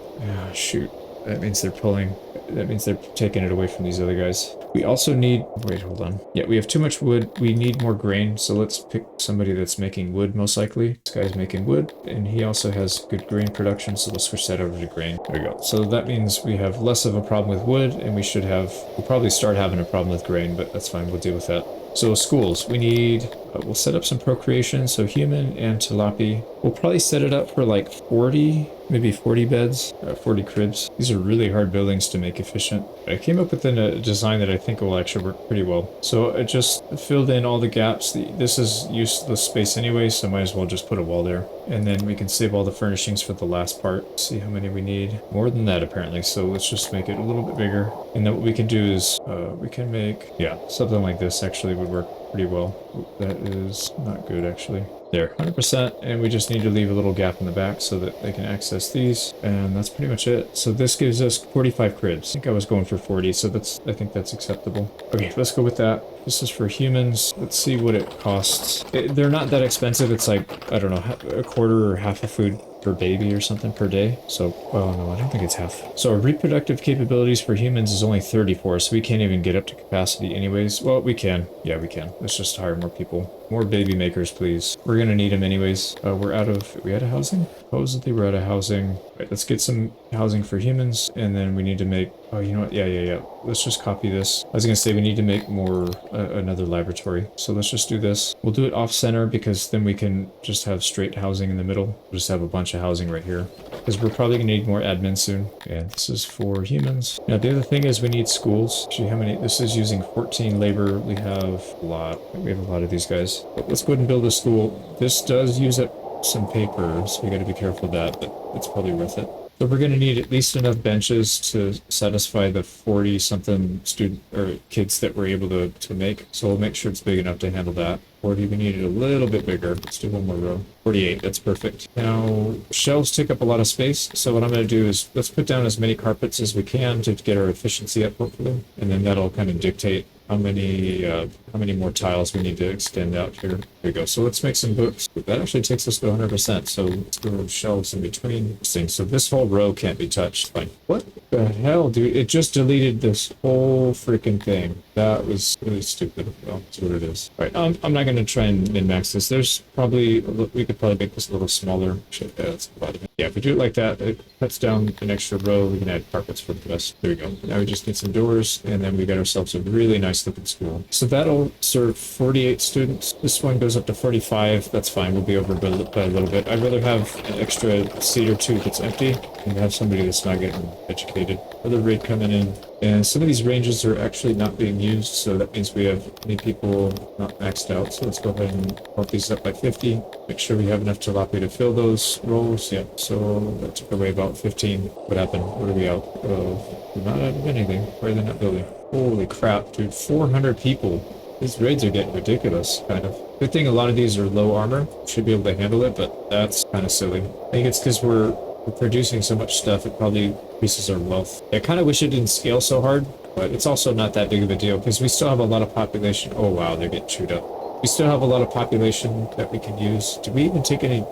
shoot. That means they're taking it away from these other guys. We also need, wait, hold on. Yeah, we have too much wood. We need more grain, so let's pick somebody that's making wood, most likely. This guy's making wood, and he also has good grain production, so we'll switch that over to grain. There we go. So that means we have less of a problem with wood, and we'll probably start having a problem with grain, but that's fine, we'll deal with that. So schools, we need, we'll set up some procreation, so human and tilapia. We'll probably set it up for like 40, maybe 40 beds, 40 cribs. These are really hard buildings to make efficient. I came up with a design that I think will actually work pretty well. So I just filled in all the gaps. This is useless space anyway, so might as well just put a wall there. And then we can save all the furnishings for the last part. See how many we need. More than that apparently, so let's just make it a little bit bigger. And then what we can do is, we can make, yeah, something like this actually would work pretty well. That is not good actually. There, 100%, and we just need to leave a little gap in the back so that they can access these, and that's pretty much it. So this gives us 45 cribs. I think I was going for 40, so I think that's acceptable. Okay, let's go with that. This is for humans. Let's see what it costs. They're not that expensive. It's like, I don't know, a quarter or half a food per baby or something per day. So, oh no, I don't think it's half. So our reproductive capabilities for humans is only 34, so we can't even get up to capacity anyways. Well, we can. Yeah, we can. Let's just hire more people. More baby makers, please. We're gonna need them anyways. Are we out of housing? Supposedly we're out of housing. Right, let's get some housing for humans, and then we need to make, oh, you know what? Yeah. Let's just copy this. I was gonna say we need to make more, another laboratory. So let's just do this. We'll do it off center because then we can just have straight housing in the middle. We'll just have a bunch of housing right here. Because we're probably gonna need more admin soon. And this is for humans. Now the other thing is we need schools. Actually, how many? This is using 14 labor. We have a lot. We have a lot of these guys. But let's go ahead and build a school. This does use up some paper, so we gotta be careful of that, but it's probably worth it. So we're going to need at least enough benches to satisfy the 40-something student or kids that we're able to make. So we'll make sure it's big enough to handle that. 40, we need it a little bit bigger. Let's do one more row. 48, that's perfect. Now, shelves take up a lot of space, so what I'm going to do is let's put down as many carpets as we can to get our efficiency up, hopefully. And then that'll kind of dictate how many more tiles we need to extend out here. There we go. So let's make some books. That actually takes us to 100%. So let's go shelves in between things. So this whole row can't be touched. Like, what the hell, dude? It just deleted this whole freaking thing. That was really stupid. Well, that's what it is. All right, I'm not going to try and min-max this. There's probably, we could probably make this a little smaller. Shit, that's a lot of it. Yeah, if we do it like that, it cuts down an extra row. We can add carpets for the rest. There we go. Now we just need some doors, and then we got ourselves a really nice looking school. So that'll now serve 48 students. This one goes up to 45. That's fine. We'll be over by a little bit. I'd rather have an extra seat or two that's empty and have somebody that's not getting educated. Another raid coming in. And some of these ranges are actually not being used, so that means we have many people not maxed out. So let's go ahead and bump these up by 50. Make sure we have enough jalopy to fill those roles. Yeah, so that took away about 15. What happened? What are we out of? We're not out of anything. Why are they not building? Holy crap, dude. 400 people. These raids are getting ridiculous, kind of. Good thing a lot of these are low armor. Should be able to handle it, but that's kind of silly. I think it's because we're producing so much stuff, it probably increases our wealth. I kind of wish it didn't scale so hard, but it's also not that big of a deal because we still have a lot of population. Oh wow, they're getting chewed up. We still have a lot of population that we can use. Did we even take any?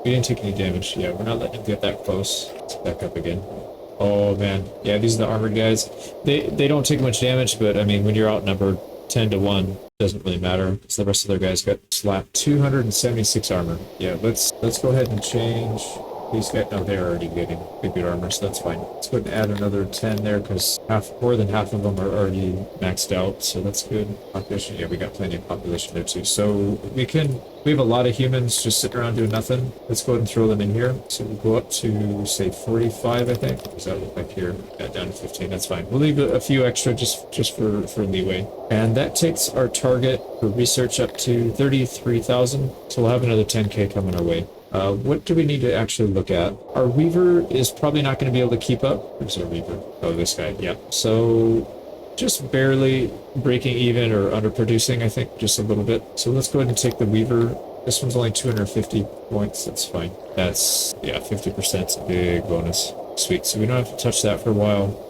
We didn't take any damage. Yeah, we're not letting them get that close. Let's back up again. Oh man, yeah, these are the armored guys. They don't take much damage, but I mean, when you're outnumbered 10 to 1, it doesn't really matter because the rest of their guys got slapped. 276 armor. Yeah, let's go ahead and change. These guys, no, they're already getting good armor, so that's fine. Let's go ahead and add another 10 there because more than half of them are already maxed out, so that's good. Population, yeah, we got plenty of population there too. So we have a lot of humans just sitting around doing nothing. Let's go ahead and throw them in here. So we'll go up to, say, 45, I think. What does that look like here? Yeah, down to 15, that's fine. We'll leave a few extra just for leeway. And that takes our target for research up to 33,000, so we'll have another 10k coming our way. What do we need to actually look at? Our Weaver is probably not going to be able to keep up. Where's our Weaver? Oh, this guy. Yeah. So just barely breaking even or underproducing, I think, just a little bit. So let's go ahead and take the Weaver. This one's only 250 points. That's fine. That's, yeah, 50% is a big bonus. Sweet. So we don't have to touch that for a while.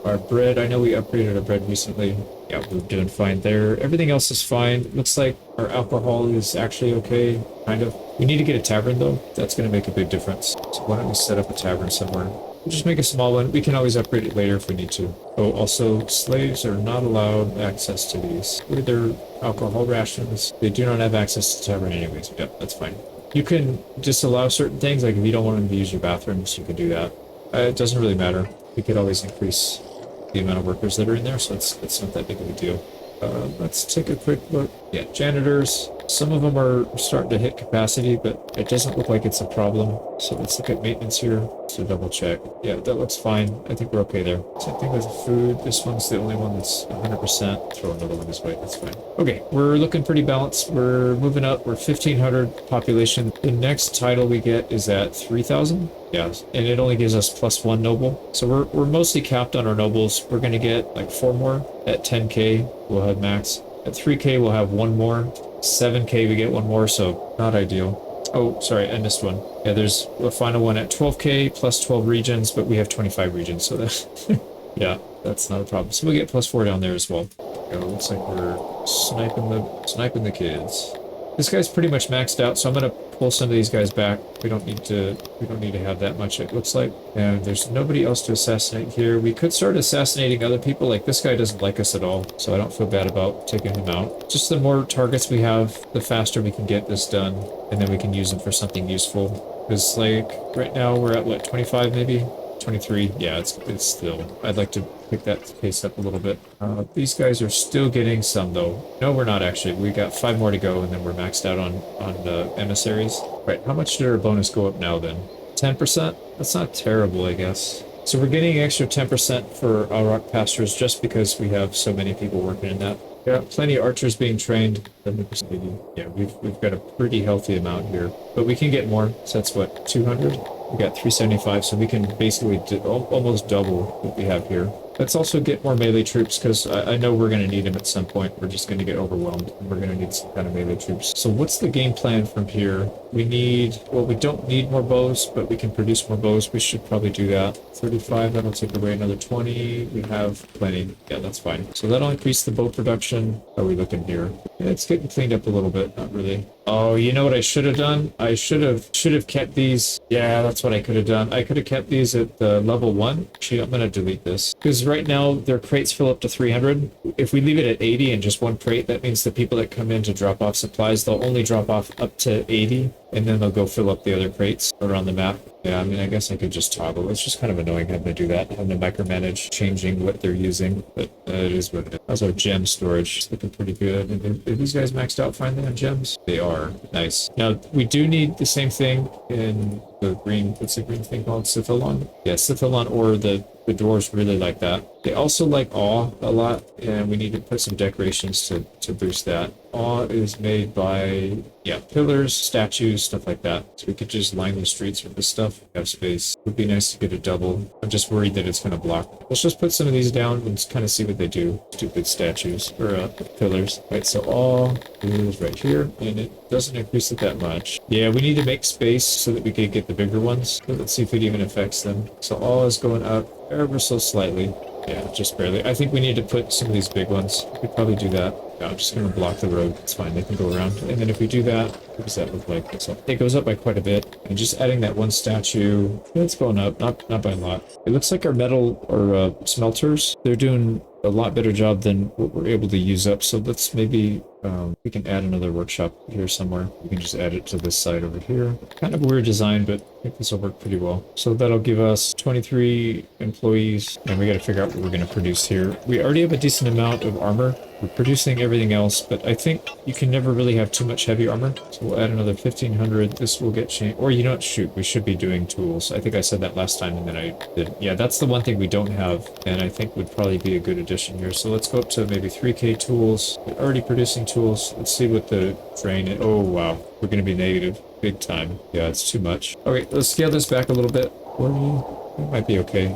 Our bread, I know we upgraded our bread recently. Yeah, we're doing fine there. Everything else is fine. Looks like our alcohol is actually okay, kind of. We need to get a tavern, though. That's going to make a big difference. So why don't we set up a tavern somewhere? We'll just make a small one. We can always upgrade it later if we need to. Oh, also, slaves are not allowed access to these. Look at their alcohol rations. They do not have access to the tavern anyways. Yep, that's fine. You can disallow certain things, like if you don't want them to use your bathrooms, you can do that. It doesn't really matter. We could always increase the amount of workers that are in there, so it's not that big of a deal. Let's take a quick look. Yeah, janitors. Some of them are starting to hit capacity, but it doesn't look like it's a problem. So let's look at maintenance here to double check. Yeah, that looks fine. I think we're okay there. Same thing with food. This one's the only one that's 100%. Throw another one this way. That's fine. Okay, we're looking pretty balanced. We're moving up. We're 1,500 population. The next title we get is at 3,000. Yeah, and it only gives us +1 noble. So we're mostly capped on our nobles. We're going to get like 4 more. At 10k, we'll have max. At 3k, we'll have 1 more. 7k, we get 1 more, so not ideal. Oh, sorry, I missed one. Yeah, there's a final one at 12k plus 12 regions, but we have 25 regions, so that, yeah, that's not a problem. So we get +4 down there as well. It looks like we're sniping the kids. This guy's pretty much maxed out, so I'm gonna pull some of these guys back. We don't need to have that much, it looks like. And there's nobody else to assassinate here. We could start assassinating other people. Like, this guy doesn't like us at all, so I don't feel bad about taking him out. Just the more targets we have, the faster we can get this done, and then we can use them for something useful. Because, like, right now we're at, what, 25 maybe? 23. Yeah, it's still... I'd like to pick that pace up a little bit. These guys are still getting some, though. No, we're not, actually. We got 5 more to go, and then we're maxed out on emissaries. Right, how much did our bonus go up now, then? 10%? That's not terrible, I guess. So we're getting an extra 10% for our rock pastures just because we have so many people working in that. Got plenty of archers being trained. 70%. Yeah, we've got a pretty healthy amount here. But we can get more. So that's, what, 200? We got 375, so we can basically almost double what we have here. Let's also get more melee troops, because I know we're going to need them at some point. We're just going to get overwhelmed, and we're going to need some kind of melee troops. So what's the game plan from here? We need... Well, we don't need more bows, but we can produce more bows. We should probably do that. 35, that'll take away another 20. We have plenty. Yeah, that's fine. So that'll increase the bow production. How are we looking here? Yeah, it's getting cleaned up a little bit. Not really. Oh, you know what I should have done? I should have kept these. Yeah, that's what I could have done. I could have kept these at the level 1. Actually, I'm going to delete this. Because right now, their crates fill up to 300. If we leave it at 80 and just 1 crate, that means the people that come in to drop off supplies, they'll only drop off up to 80. and then they'll go fill up the other crates around the map. Yeah, I mean, I guess I could just toggle. It's just kind of annoying having to do that, having to micromanage changing what they're using, but it is what it is. How's our gem storage? It's looking pretty good. And are these guys maxed out finally on gems? They are. Nice. Now, we do need the same thing in the green, what's the green thing called? Scythalon? Yeah, Scythalon, or the dwarves really like that. They also like awe a lot, and we need to put some decorations to boost that. Awe is made by, yeah, pillars, statues, stuff like that. So we could just line the streets with this stuff. Have space. It would be nice to get a double. I'm just worried that it's going to block. Let's just put some of these down and kind of see what they do. Stupid statues, or pillars. Right, so awe is right here, and it doesn't increase it that much. Yeah, we need to make space so that we can get the bigger ones. But let's see if it even affects them. So awe is going up ever so slightly. Yeah, just barely. I think we need to put some of these big ones. We could probably do that. Yeah, I'm just going to block the road. It's fine. They can go around. And then if we do that, what does that look like? So it goes up by quite a bit. And just adding that one statue, it's going up. Not by a lot. It looks like our metal or smelters, they're doing a lot better job than what we're able to use up. So let's maybe, we can add another workshop here somewhere. We can just add it to this side over here. Kind of a weird design, but I think this will work pretty well. So that'll give us 23 employees, and we got to figure out what we're going to produce here. We already have a decent amount of armor. We're producing everything else, but I think you can never really have too much heavy armor. So we'll add another 1,500. This will get changed. Or you know what? Shoot, we should be doing tools. I think I said that last time, and then I did. Yeah, that's the one thing we don't have, and I think would probably be a good addition here. So let's go up to maybe 3K tools. We're already producing tools. Let's see what the drain is. Oh, wow. We're going to be negative big time. Yeah, it's too much. Okay, let's scale this back a little bit. 40. It might be okay.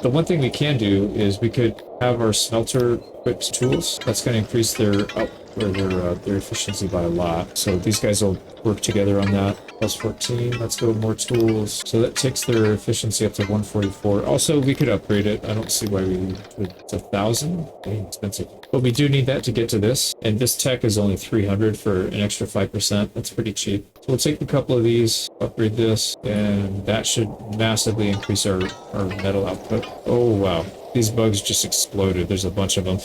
The one thing we can do is we could have our smelter equip tools. That's going to increase their their efficiency by a lot. So these guys will work together on that. Plus 14. Let's go more tools. So that takes their efficiency up to 144. Also, we could upgrade it. I don't see why we would. It's 1,000. Dang, expensive. But we do need that to get to this. And this tech is only 300 for an extra 5%. That's pretty cheap. So we'll take a couple of these, upgrade this, and that should massively increase our metal output. Oh, wow. These bugs just exploded. There's a bunch of them.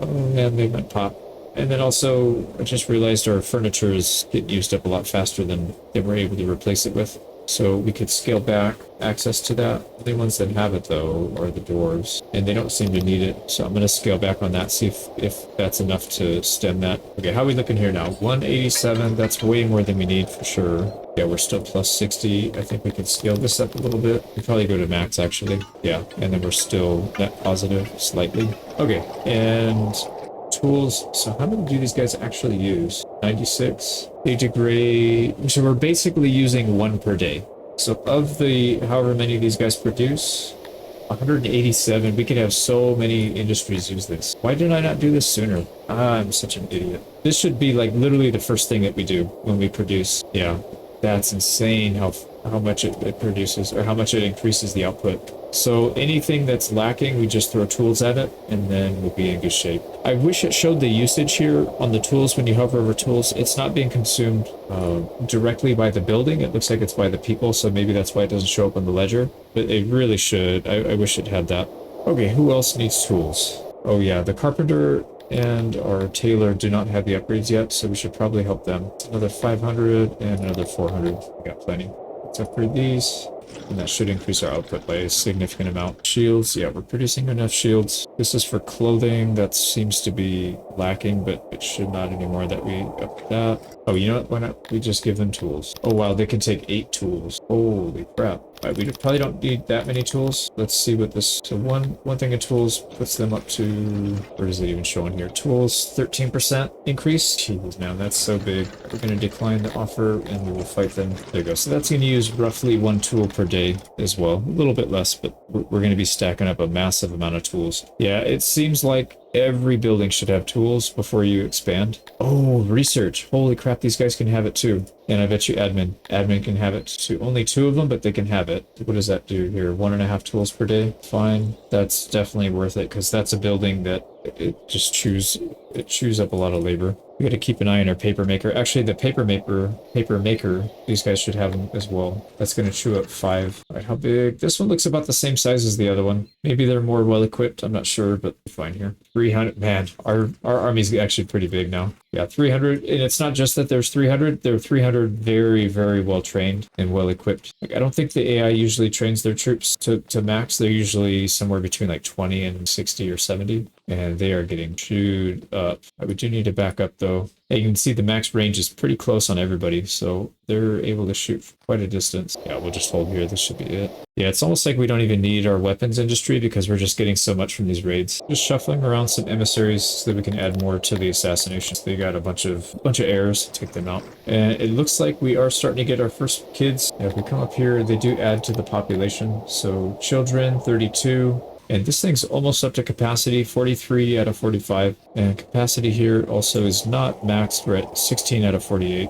Oh, man, they went pop. And then also, I just realized our furniture is getting used up a lot faster than we're able to replace it with. So we could scale back access to that. The ones that have it, though, are the dwarves. And they don't seem to need it. So I'm going to scale back on that, see if that's enough to stem that. Okay, how are we looking here now? 187. That's way more than we need for sure. Yeah, we're still plus 60. I think we can scale this up a little bit. We probably go to max, actually. Yeah, and then we're still net positive slightly. Okay, and tools. So how many do these guys actually use? 96. They degrade. So we're basically using one per day. So of the however many these guys produce, 187. We could have so many industries use this. Why did I not do this sooner? I'm such an idiot. This should be like literally the first thing that we do when we produce. Yeah, that's insane how much it produces, or how much it increases the output. So anything that's lacking, we just throw tools at it, and then we'll be in good shape. I wish it showed the usage here on the tools when you hover over tools. It's not being consumed directly by the building. It looks like it's by the people, so maybe that's why it doesn't show up on the ledger. But it really should. I wish it had that. Okay, who else needs tools? Oh yeah, the carpenter and our tailor do not have the upgrades yet, so we should probably help them. Another 500 and another 400. We got plenty. Let's upgrade these. And that should increase our output by a significant amount. Shields, yeah, we're producing enough shields. This is for clothing. That seems to be lacking, but it should not anymore that we up that. Oh, you know what? Why not? We just give them tools. Oh, wow, they can take 8 tools. Holy crap. Right, we probably don't need that many tools. Let's see what this... So one thing of tools puts them up to... Where does it even show in here? Tools, 13% increase. Jeez, man, that's so big. We're going to decline the offer, and we will fight them. There you go. So that's going to use roughly 1 tool per day as well. A little bit less, but we're going to be stacking up a massive amount of tools. Yeah, it seems like every building should have tools before you expand. Oh, research. Holy crap, these guys can have it too. And I bet you admin. Admin can have it too. Only 2 of them, but they can have it. What does that do here? 1.5 tools per day? Fine. That's definitely worth it, because that's a building that it just chews up a lot of labor. We gotta keep an eye on our paper maker. Actually, the paper maker, these guys should have them as well. That's gonna chew up 5 All right, how big? This one looks about the same size as the other one. Maybe they're more well equipped. I'm not sure, but fine here. 300. Man, our army's actually pretty big now. Yeah, 300. And it's not just that there's 300. They're 300 very, very well trained and well equipped. Like, I don't think the AI usually trains their troops to max. They're usually somewhere between like 20 and 60 or 70. And they are getting chewed up. We do need to back up though. You can see the max range is pretty close on everybody, so they're able to shoot quite a distance. Yeah, we'll just hold here. This should be it. Yeah, it's almost like we don't even need our weapons industry because we're just getting so much from these raids. Just shuffling around some emissaries so that we can add more to the assassinations. They got a bunch of heirs. Take them out. And it looks like we are starting to get our first kids. Yeah, if we come up here, they do add to the population. So children, 32. And this thing's almost up to capacity, 43 out of 45. And capacity here also is not maxed. We're at 16 out of 48.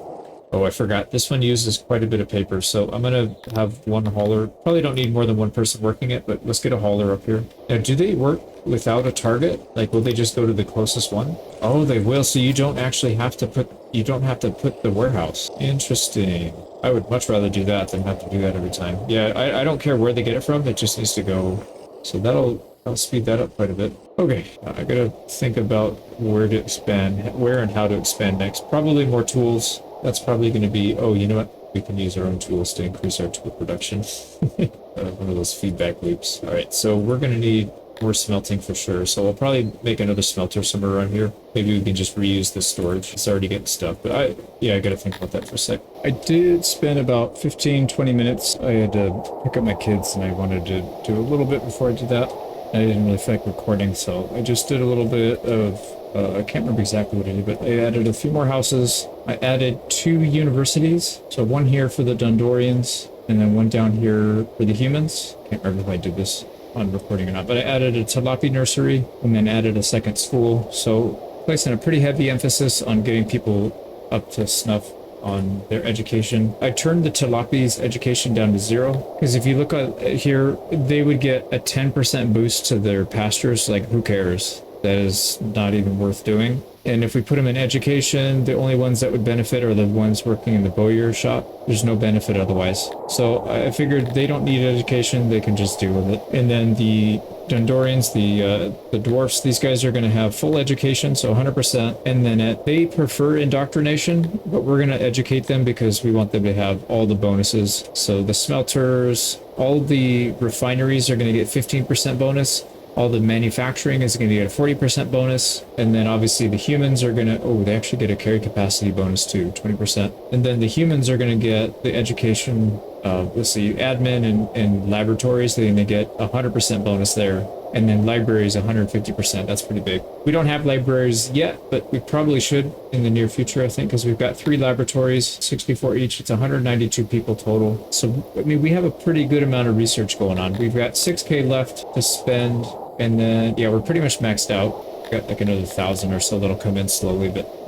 Oh, I forgot. This one uses quite a bit of paper, so I'm going to have one hauler. Probably don't need more than one person working it, but let's get a hauler up here. Now, do they work without a target? Like, will they just go to the closest one? Oh, they will, so you don't actually have to put... You don't have to put the warehouse. Interesting. I would much rather do that than have to do that every time. Yeah, I don't care where they get it from. It just needs to go... So that'll speed that up quite a bit. Okay, I gotta think about where to expand, where and how to expand next. Probably more tools. That's probably going to be, oh, you know what? We can use our own tools to increase our tool production. One of those feedback loops. All right, so we're going to need more smelting for sure. So we'll probably make another smelter somewhere around here. Maybe we can just reuse this storage. It's already getting stuff, but I got to think about that for a sec. I did spend about 15-20 minutes. I had to pick up my kids and I wanted to do a little bit before I did that. I didn't really feel like recording, so I just did a little bit of, I can't remember exactly what I did, but I added a few more houses. I added 2 universities. So one here for the Dundorians and then one down here for the humans. Can't remember if I did this on recording or not, but I added a tilapia nursery and then added a second school. So placing a pretty heavy emphasis on getting people up to snuff on their education. I turned the tilapia's education down to 0 because if you look at here, they would get a 10% boost to their pastures. Like, who cares? That is not even worth doing. And if we put them in education, the only ones that would benefit are the ones working in the bowyer shop. There's no benefit otherwise. So I figured they don't need education, they can just deal with it. And then the Dundorians, the dwarfs, these guys are going to have full education, so 100%. And then they prefer indoctrination, but we're going to educate them because we want them to have all the bonuses. So the smelters, all the refineries are going to get 15% bonus. All the manufacturing is going to get a 40% bonus. And then obviously the humans are going to, oh, they actually get a carry capacity bonus too, 20%. And then the humans are going to get the education, let's see, admin and laboratories, they get a 100% bonus there. And then libraries, 150%. That's pretty big. We don't have libraries yet, but we probably should in the near future, I think, because we've got 3 laboratories, 64 each. It's 192 people total. So, I mean, we have a pretty good amount of research going on. We've got 6K left to spend. And then, yeah, we're pretty much maxed out. Got like another 1,000 or so that'll come in slowly, but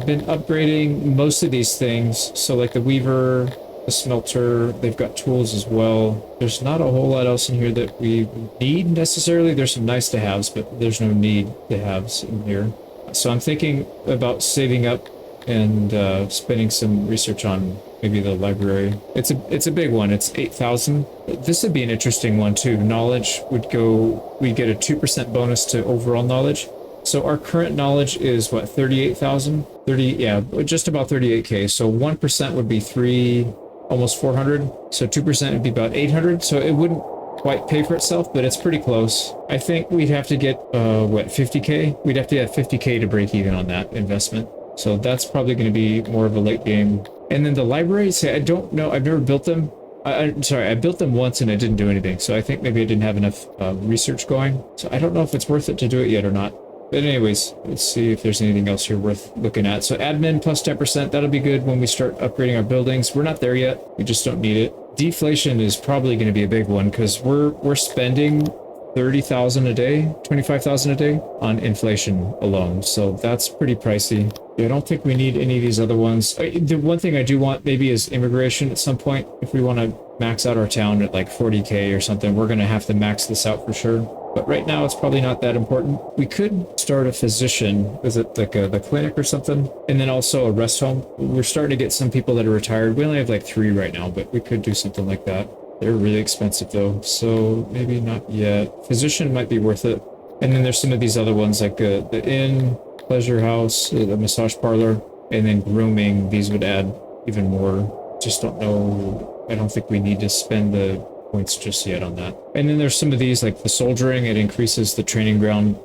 been upgrading most of these things. So like the weaver, the smelter, they've got tools as well. There's not a whole lot else in here that we need necessarily. There's some nice to haves, but there's no need to haves in here. So I'm thinking about saving up and spending some research on maybe the library. It's a big one. It's 8,000. This would be an interesting one too. Knowledge would go, we get a 2% bonus to overall knowledge. So our current knowledge is what, 38,000? 30, yeah, just about 38K. So 1% would be almost 400. So 2% would be about 800. So it wouldn't quite pay for itself, but it's pretty close. I think we'd have to get, 50K? We'd have to have 50K to break even on that investment. So that's probably going to be more of a late game. And then the libraries, I don't know. I've never built them. I'm sorry, I built them once and I didn't do anything. So I think maybe I didn't have enough research going. So I don't know if it's worth it to do it yet or not. But anyways, let's see if there's anything else here worth looking at. So admin plus 10%, that'll be good when we start upgrading our buildings. We're not there yet. We just don't need it. Deflation is probably going to be a big one because we're spending 30,000 a day, 25,000 a day on inflation alone. So that's pretty pricey. I don't think we need any of these other ones. The one thing I do want maybe is immigration at some point. If we want to max out our town at like 40K or something, we're going to have to max this out for sure. But right now, it's probably not that important. We could start a physician, is it like the clinic or something? And then also a rest home. We're starting to get some people that are retired. We only have like 3 right now, but we could do something like that. They're really expensive though, so maybe not yet. Physician might be worth it. And then there's some of these other ones like the inn, pleasure house, the massage parlor, and then grooming. These would add even more. Just don't know. I don't think we need to spend the points just yet on that. And then there's some of these like the soldiering. It increases the training ground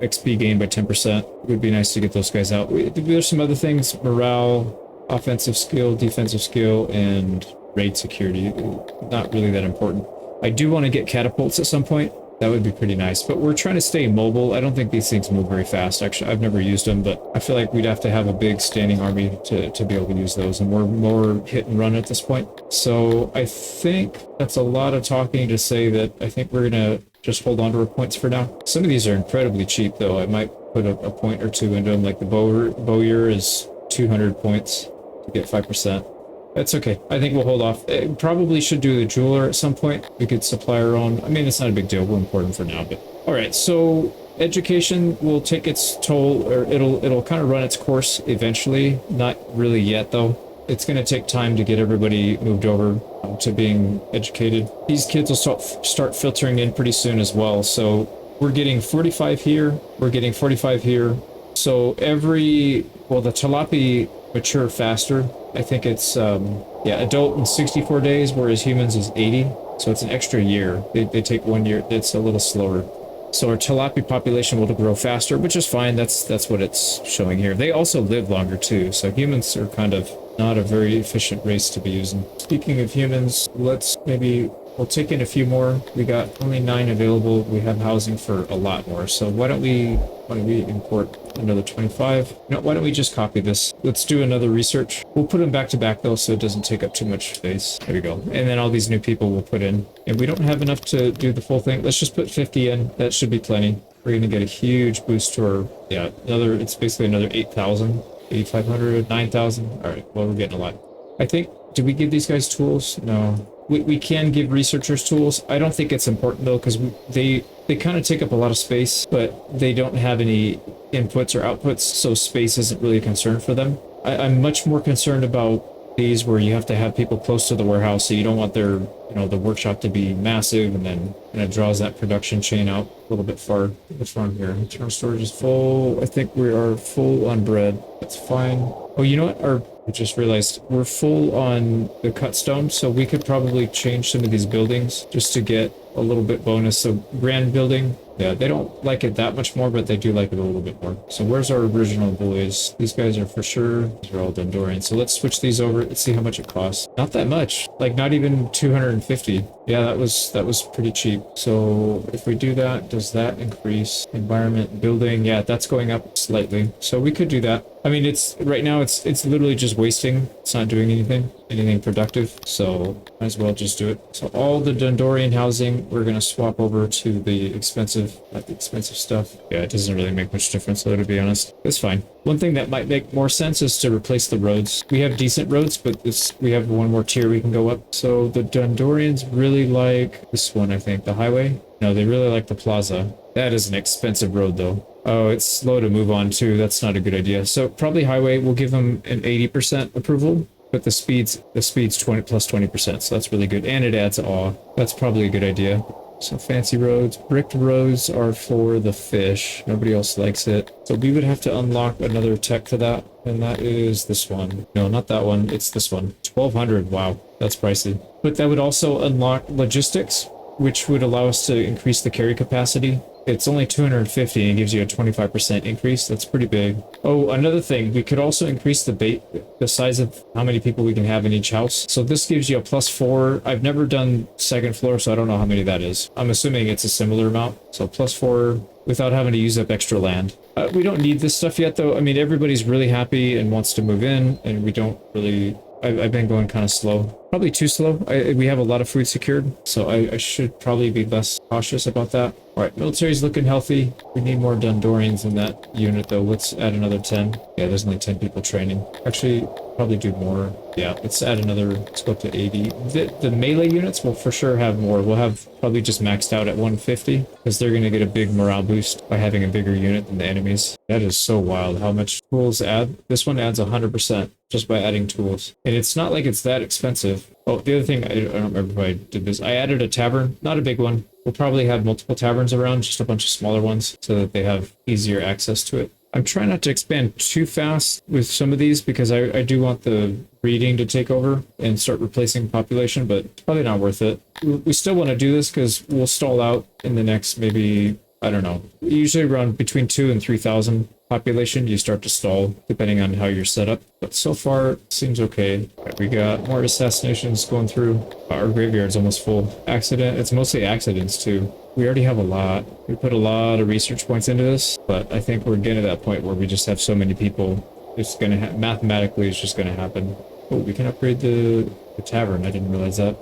XP gain by 10%. It would be nice to get those guys out. There's some other things: morale, offensive skill, defensive skill, and raid security. Not really that important. I do want to get catapults at some point. That would be pretty nice, but we're trying to stay mobile. I don't think these things move very fast. Actually, I've never used them, but I feel like we'd have to have a big standing army to be able to use those, and we're more hit and run at this point. So I think that's a lot of talking to say that I think we're gonna just hold on to our points for now. Some of these are incredibly cheap, though. I might put a point or two into them, like the Bowyer is 200 points to get 5%. That's okay. I think we'll hold off. It probably should do the jeweler at some point. We could supply our own. I mean, it's not a big deal. We'll import them for now, but all right. So education will take its toll, or it'll kind of run its course eventually. Not really yet, though. It's going to take time to get everybody moved over to being educated. These kids will start filtering in pretty soon as well. So we're getting 45 here. We're getting 45 here. So well, the Talapi mature faster. I think it's, yeah, adult in 64 days, whereas humans is 80. So it's an extra year. They take 1 year. It's a little slower. So our Talapi population will grow faster, which is fine. That's what it's showing here. They also live longer too. So humans are kind of not a very efficient race to be using. Speaking of humans, we'll take in a few more. We got only 9 available. We have housing for a lot more. So why don't we import another 25? No, why don't we just copy this? Let's do another research. We'll put them back to back though, so it doesn't take up too much space. There we go. And then all these new people we'll put in. And we don't have enough to do the full thing. Let's just put 50 in. That should be plenty. We're gonna get a huge boost to our, yeah, it's basically another 8,000, 8,500, 9,000. All right, well, we're getting a lot. I think, did we give these guys tools? No. We can give researchers tools. I don't think it's important though, because they kind of take up a lot of space, but they don't have any inputs or outputs, so space isn't really a concern for them. I'm much more concerned about these where you have to have people close to the warehouse, so you don't want their, the workshop to be massive, and then it draws that production chain out a little bit far. What's wrong here? Internal storage is full. I think we are full on bread. That's fine. Oh, you know what? I just realized we're full on the cut stone, so we could probably change some of these buildings just to get a little bit bonus. So grand building, yeah, they don't like it that much more, but they do like it a little bit more. So where's our original boys? These guys are for sure, these are all Dundorian. So let's switch these over. Let's see how much it costs. Not that much, like not even 250. Yeah, that was pretty cheap. So if we do that, does that increase environment building? Yeah, that's going up slightly. So we could do that. I mean, right now it's literally just wasting. It's not doing anything productive. So might as well just do it. So all the Dundorian housing, we're gonna swap over to the expensive, not the expensive stuff. Yeah, it doesn't really make much difference though, to be honest. It's fine. One thing that might make more sense is to replace the roads. We have decent roads, but we have one more tier we can go up. So the Dundorians really like this one, I think, the highway. No, they really like the plaza. That is an expensive road though. Oh, it's slow to move on too. That's not a good idea. So probably highway, we'll give them an 80% approval, but the speed's 20 plus 20%. So that's really good. And it adds awe. That's probably a good idea. So fancy roads. Bricked roads are for the fish. Nobody else likes it. So we would have to unlock another tech for that. And that is this one. No, not that one. It's this one. 1,200. Wow. That's pricey. But that would also unlock logistics, which would allow us to increase the carry capacity. It's only 250 and gives you a 25% increase. That's pretty big. Oh, another thing, we could also increase the size of how many people we can have in each house. So this gives you a +4. I've never done second floor, so I don't know how many that is. I'm assuming it's a similar amount. So +4 without having to use up extra land. We don't need this stuff yet, though. I mean, everybody's really happy and wants to move in, and we don't really... I've been going kind of slow. Probably too slow. We have a lot of food secured, so I should probably be less cautious about that. All right, military's looking healthy. We need more Dundorians in that unit, though. Let's add another 10. Yeah, there's only 10 people training. Actually, probably do more. Yeah, let's add another. Let's go up to 80. The melee units will for sure have more. We'll have probably just maxed out at 150 because they're going to get a big morale boost by having a bigger unit than the enemies. That is so wild how much tools add. This one adds 100% just by adding tools. And it's not like it's that expensive. expensive. Oh, the other thing, I don't remember if I did this. I added a tavern, not a big one. We'll probably have multiple taverns around, just a bunch of smaller ones, so that they have easier access to it. I'm trying not to expand too fast with some of these because I do want the breeding to take over and start replacing population, but it's probably not worth it. We still want to do this because we'll stall out in the next maybe, I don't know, usually around between 2 and 3,000 population, you start to stall depending on how you're set up. But so far, it seems okay. Right, we got more assassinations going through. Our graveyard's almost full. Accident, it's mostly accidents too. We already have a lot. We put a lot of research points into this, but I think we're getting to that point where we just have so many people, it's gonna mathematically it's just gonna happen. Oh, we can upgrade the tavern. I didn't realize that.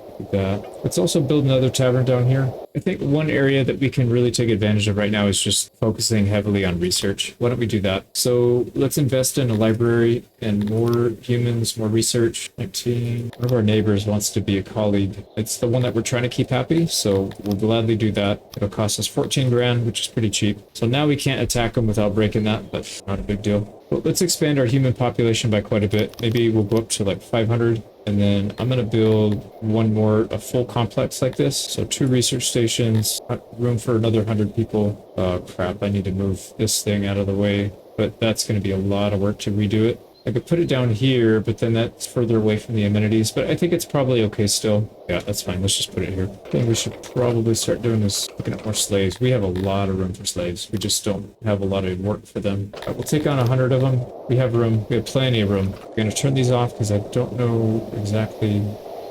Let's also build another tavern down here. I think one area that we can really take advantage of right now is just focusing heavily on research. Why don't we do that? So let's invest in a library and more humans, more research. 19. One of our neighbors wants to be a colleague. It's the one that we're trying to keep happy, so we'll gladly do that. It'll cost us 14 grand, which is pretty cheap. So now we can't attack them without breaking that, but not a big deal. But let's expand our human population by quite a bit. Maybe we'll go up to like 500. And then I'm going to build one more, a full complex like this. So 2 research stations, room for another 100 people. Oh crap, I need to move this thing out of the way. But that's going to be a lot of work to redo it. I could put it down here, but then that's further away from the amenities. But I think it's probably okay still. Yeah, that's fine. Let's just put it here. I think we should probably start doing this, looking at more slaves. We have a lot of room for slaves. We just don't have a lot of work for them. We'll take on 100 of them. We have room. We have plenty of room. We're going to turn these off because I don't know exactly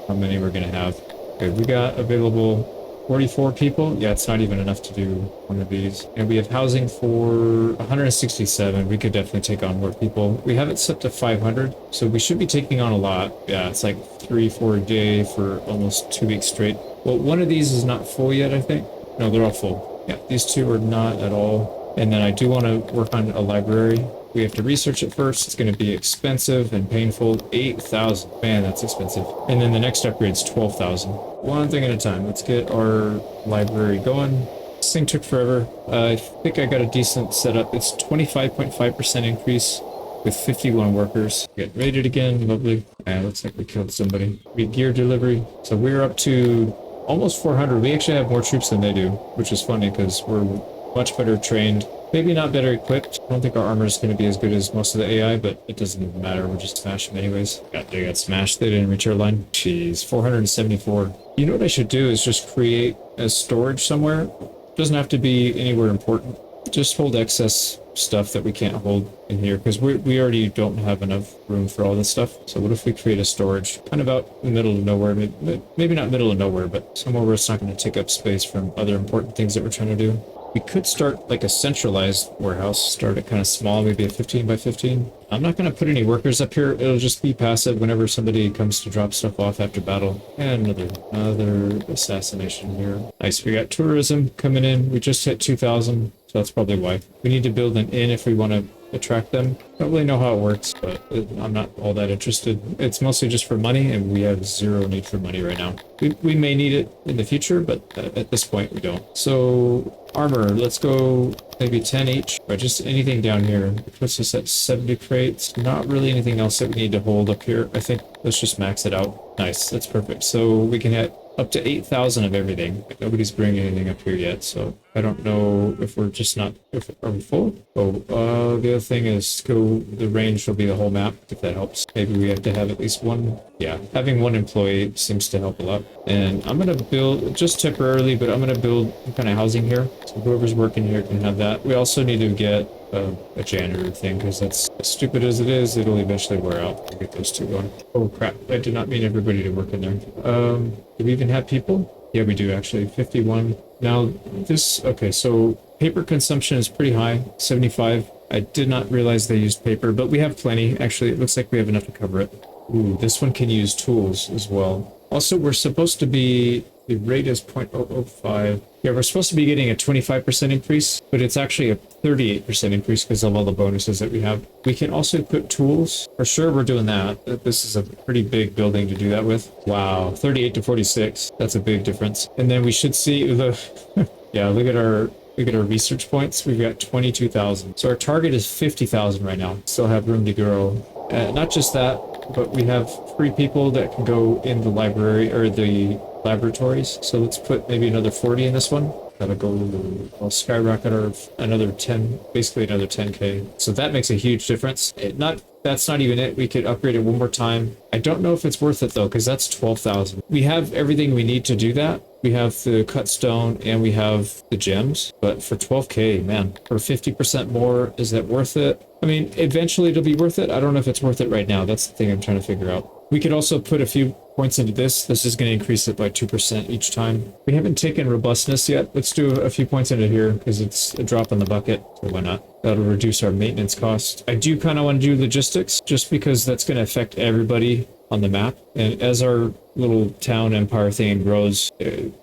how many we're going to have. Okay, we got available 44 people. Yeah, it's not even enough to do one of these. And we have housing for 167. We could definitely take on more people. We have it set to 500, so we should be taking on a lot. Yeah, it's like 3-4 a day for almost 2 weeks straight. Well, one of these is not full yet, I think. No, they're all full. Yeah, these 2 are not at all. And then I do want to work on a library. We have to research it first. It's going to be expensive and painful. 8,000. Man, that's expensive. And then the next upgrade's 12,000. One thing at a time. Let's get our library going. This thing took forever. I think I got a decent setup. It's 25.5% increase with 51 workers. Get rated again. Lovely. Looks like we killed somebody. We gear delivery. So we're up to almost 400. We actually have more troops than they do, which is funny because we're much better trained. Maybe not better equipped. I don't think our armor is going to be as good as most of the AI, but it doesn't even matter. We'll just smash them anyways. God, they got smashed. They didn't reach our line. Jeez, 474. You know what I should do is just create a storage somewhere. It doesn't have to be anywhere important. Just hold excess stuff that we can't hold in here because we already don't have enough room for all this stuff. So what if we create a storage kind of out in the middle of nowhere? Maybe not middle of nowhere, but somewhere where it's not going to take up space from other important things that we're trying to do. We could start like a centralized warehouse, start it kind of small, maybe a 15 by 15. I'm not going to put any workers up here. It'll just be passive whenever somebody comes to drop stuff off after battle. And another assassination here. Nice, we got tourism coming in. We just hit 2,000, so that's probably why. We need to build an inn if we want to attract them. Don't really know how it works, but I'm not all that interested. It's mostly just for money, and we have zero need for money right now. We may need it in the future, but at this point we don't. So armor, let's go maybe 10 each, or just anything down here. It puts us at 70 crates. Not really anything else that we need to hold up here. I think let's just max it out. Nice, that's perfect. So we can hit up to 8,000 of everything. Nobody's bringing anything up here yet, so I don't know if we're just not... Are we full? Oh, the other thing is the range will be the whole map, if that helps. Maybe we have to have at least one. Yeah, having one employee seems to help a lot. And I'm going to build, just temporarily, but I'm going to build some kind of housing here. So whoever's working here can have that. We also need to get a janitor thing, because that's as stupid as it is, it'll eventually wear out. I'll get those 2 going. Oh crap, I did not mean everybody to work in there. Do we even have people? Yeah, we do actually. 51. Now this, okay, so paper consumption is pretty high, 75. I did not realize they used paper, but we have plenty. Actually, it looks like we have enough to cover it. Ooh, this one can use tools as well. Also, we're supposed to be, the rate is 0.005. Yeah, we're supposed to be getting a 25% increase, but it's actually a 38% increase because of all the bonuses that we have. We can also equip tools. For sure, we're doing that. This is a pretty big building to do that with. Wow, 38 to 46. That's a big difference. And then we should see the... yeah, look at our research points. We've got 22,000. So our target is 50,000 right now. Still have room to grow. Not just that, but we have 3 people that can go in the library or the laboratories. So let's put maybe another 40 in this one. That'll go, I'll skyrocket our another 10, basically another 10k. So that makes a huge difference. That's not even it. We could upgrade it one more time. I don't know if it's worth it though, because that's 12,000. We have everything we need to do that. We have the cut stone and we have the gems, but for 12k, man, for 50% more, is that worth it? I mean, eventually it'll be worth it. I don't know if it's worth it right now. That's the thing I'm trying to figure out. We could also put a few points into this. This is going to increase it by 2% each time. We haven't taken robustness yet. Let's do a few points into here because it's a drop in the bucket, so why not? That'll reduce our maintenance cost. I do kind of want to do logistics just because that's going to affect everybody on the map. And as our little town empire thing grows,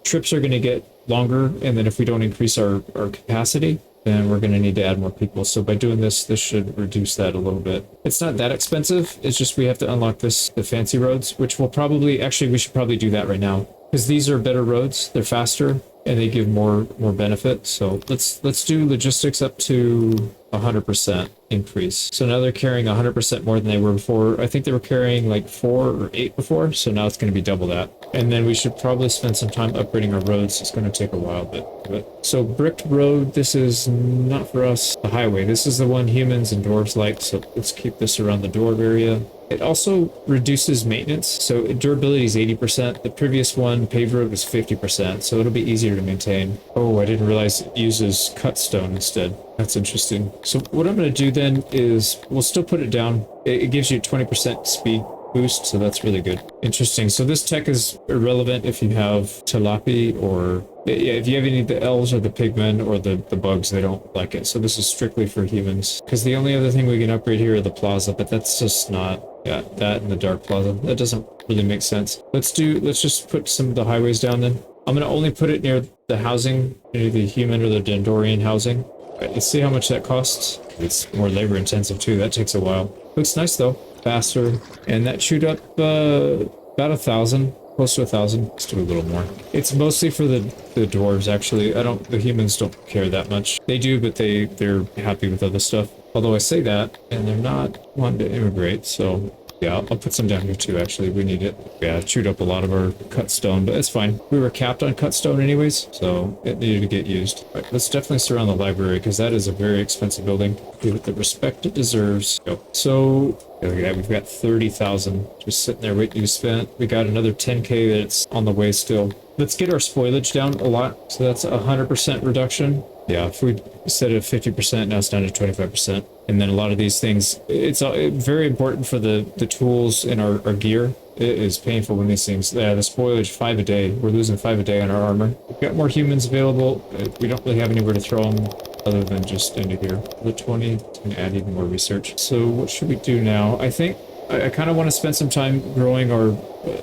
trips are going to get longer. And then if we don't increase our capacity, then we're going to need to add more people. So by doing this, this should reduce that a little bit. It's not that expensive. It's just we have to unlock the fancy roads, which will probably, actually, we should probably do that right now. Because these are better roads. They're faster and they give more benefit. So let's do logistics up to 100% increase. So now they're carrying 100% more than they were before. I think they were carrying like 4 or 8 before. So now it's going to be double that. And then we should probably spend some time upgrading our roads. It's going to take a while, but so bricked road, this is not for us. The highway, this is the one humans and dwarves like. So let's keep this around the dwarf area. It also reduces maintenance. So durability is 80%. The previous one, paved road, was 50%. So it'll be easier to maintain. Oh, I didn't realize it uses cut stone instead. That's interesting. So what I'm going to do then is we'll still put it down. It gives you 20% speed boost, so that's really good. Interesting. So this tech is irrelevant if you have Talapi or if you have any of the elves or the pigmen or the bugs, they don't like it. So this is strictly for humans. Because the only other thing we can upgrade here are the plaza, but that's just not, yeah, that and the dark plaza. That doesn't really make sense. Let's just put some of the highways down then. I'm going to only put it near the housing, near the human or the Dendorian housing. Let's see how much that costs. It's more labor intensive too. That takes a while. Looks nice though. Faster. And that chewed up about 1,000. Close to 1,000. Let's do a little more. It's mostly for the dwarves actually. The humans don't care that much. They do, but they're happy with other stuff. Although I say that, and they're not wanting to immigrate, so yeah, I'll put some down here too, actually. We need it. Yeah, I chewed up a lot of our cut stone, but it's fine. We were capped on cut stone anyways, so it needed to get used. All right, let's definitely surround the library, because that is a very expensive building. Give it the respect it deserves. Yep. So, yeah, look at that. We've got 30,000 just sitting there waiting to be spent. We got another 10k that's on the way still. Let's get our spoilage down a lot. So that's a 100% reduction. Yeah, if we set it at 50%, now it's down to 25%. And then a lot of these things, it's very important for the tools in our gear. It is painful when these things, yeah, the spoilage 5 a day. We're losing 5 a day on our armor. We've got more humans available. We don't really have anywhere to throw them other than just into here. The 20 can add even more research. So what should we do now? I think I kind of want to spend some time growing our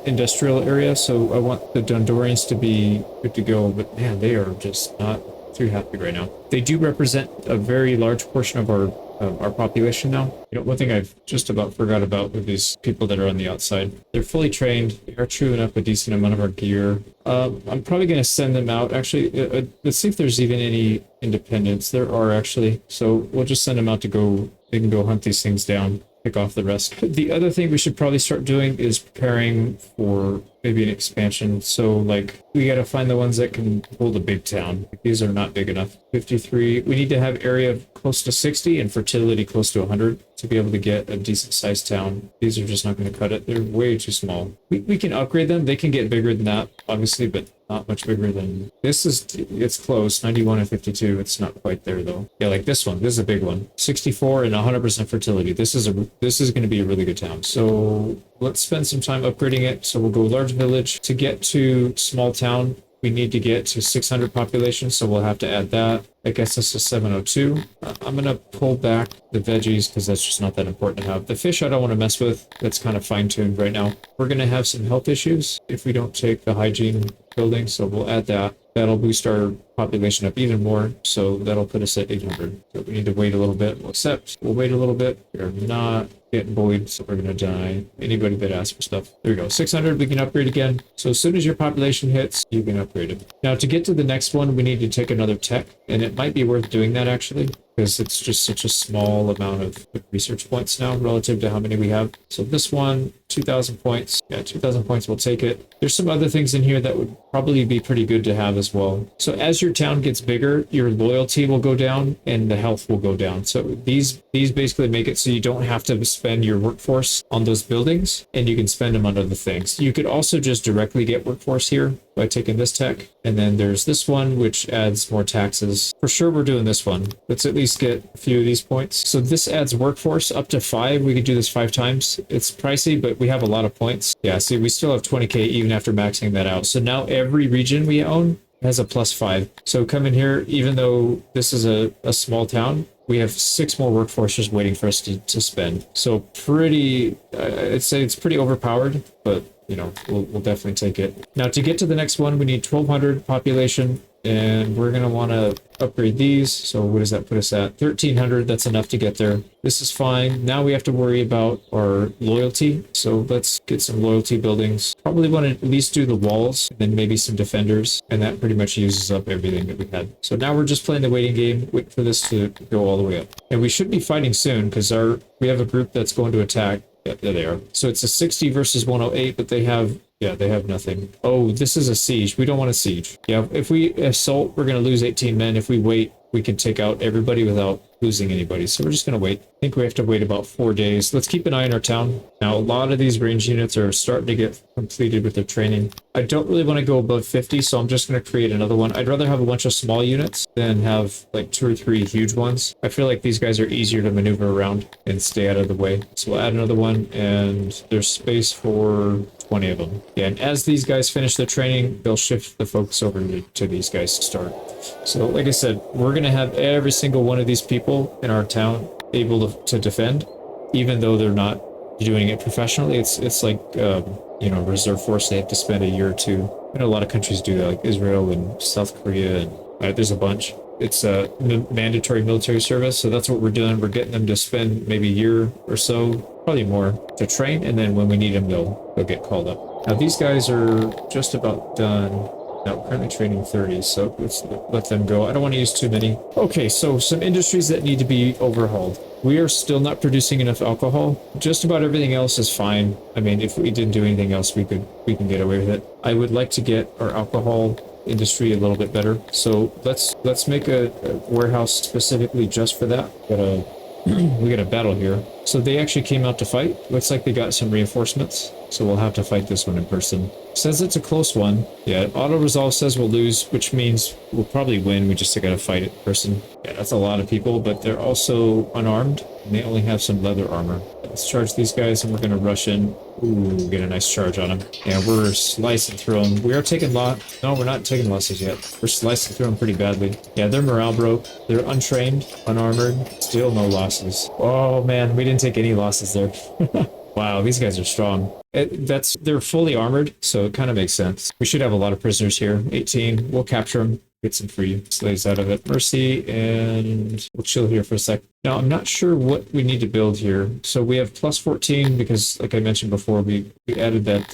industrial area. So I want the Dondorians to be good to go, but man, they are just not too happy right now. They do represent a very large portion of our population now. You know, one thing I've just about forgot about with these people that are on the outside, they're fully trained. They are chewing up a decent amount of our gear. I'm probably going to send them out. Actually, let's see if there's even any independents. There are actually. So we'll just send them out to go. They can go hunt these things down. Pick off the rest. The other thing we should probably start doing is preparing for maybe an expansion. So like we got to find the ones that can hold a big town. These are not big enough. 53. We need to have area close to 60 and fertility close to 100 to be able to get a decent sized town. These are just not going to cut it. They're way too small. We can upgrade them. They can get bigger than that, obviously, but not much bigger than this is. It's close. 91 and 52. It's not quite there though. Yeah, like this one. This is a big one. 64 and 100% fertility. This is going to be a really good town. So let's spend some time upgrading it. So we'll go large village. To get to small town, we need to get to 600 population. So we'll have to add that. That gets us to 702. I'm going to pull back the veggies because that's just not that important to have. The fish I don't want to mess with. That's kind of fine-tuned right now. We're going to have some health issues if we don't take the hygiene building, so we'll add that. That'll boost our population up even more. So that'll put us at 800. So we need to wait a little bit. We'll accept. We'll wait a little bit. We're not getting bullied, so we're going to die. Anybody that asks for stuff. There we go. 600, we can upgrade again. So as soon as your population hits, you can upgrade it. Now to get to the next one, we need to take another tech, and it might be worth doing that actually, because it's just such a small amount of research points now relative to how many we have. So this one, 2,000 points. Yeah, 2,000 points, we'll take it. There's some other things in here that would probably be pretty good to have as well. So as your town gets bigger, your loyalty will go down and the health will go down. So these basically make it so you don't have to spend your workforce on those buildings, and you can spend them on other things. You could also just directly get workforce here by taking this tech. And then there's this one, which adds more taxes. For sure, we're doing this one. Let's at least get a few of these points. So this adds workforce up to 5. We could do this 5 times. It's pricey, but we have a lot of points. Yeah, see, we still have 20k even after maxing that out. So now every region we own has a +5. So come in here, even though this is a small town, we have 6 more workforces waiting for us to spend. So pretty, I'd say it's pretty overpowered, but you know, we'll definitely take it. Now to get to the next one, we need 1,200 population, and we're going to want to upgrade these. So what does that put us at? 1,300, that's enough to get there. This is fine. Now we have to worry about our loyalty. So let's get some loyalty buildings. Probably want to at least do the walls, and then maybe some defenders, and that pretty much uses up everything that we had. So now we're just playing the waiting game, wait for this to go all the way up. And we should be fighting soon, because we have a group that's going to attack. Yeah, there they are. So it's a 60 versus 108, but they have nothing. Oh, this is a siege. We don't want a siege. Yeah, if we assault, we're going to lose 18 men. If we wait, we can take out everybody without losing anybody. So we're just going to wait. I think we have to wait about 4 days. Let's keep an eye on our town. Now, a lot of these range units are starting to get completed with their training. I don't really want to go above 50, so I'm just going to create another one. I'd rather have a bunch of small units than have like 2 or 3 huge ones. I feel like these guys are easier to maneuver around and stay out of the way. So we'll add another one, and there's space for 20 of them. Yeah, and as these guys finish their training, they'll shift the focus over to these guys to start. So like I said, we're going to have every single one of these people in our town able to defend, even though they're not doing it professionally. It's like, you know, reserve force. They have to spend a year or two. And a lot of countries do that, like Israel and South Korea, and there's a bunch. It's a mandatory military service, so that's what we're doing. We're getting them to spend maybe a year or so, probably more, to train, and then when we need them, they'll get called up. Now these guys are just about done. Now currently training 30, so let's let them go. I don't want to use too many. Okay, so some industries that need to be overhauled. We are still not producing enough alcohol. Just about everything else is fine. I mean, if we didn't do anything else, we can get away with it. I would like to get our alcohol industry a little bit better. So let's make a warehouse specifically just for that. We got a battle here. So they actually came out to fight. Looks like they got some reinforcements. So we'll have to fight this one in person. Says it's a close one. Yeah, auto resolve says we'll lose, which means we'll probably win. We just gotta fight it in person. Yeah, that's a lot of people, but they're also unarmed, and they only have some leather armor. Let's charge these guys, and we're gonna rush in. Ooh, get a nice charge on them. Yeah, we're slicing through them. We are taking No, we're not taking losses yet. We're slicing through them pretty badly. Yeah, their morale broke. They're untrained, unarmored, still no losses. Oh man, we didn't take any losses there. Wow, these guys are strong. They're fully armored, so it kind of makes sense. We should have a lot of prisoners here. 18. We'll capture them. Get some free slaves out of it. Mercy, and we'll chill here for a sec. Now, I'm not sure what we need to build here. So we have +14 because, like I mentioned before, we added that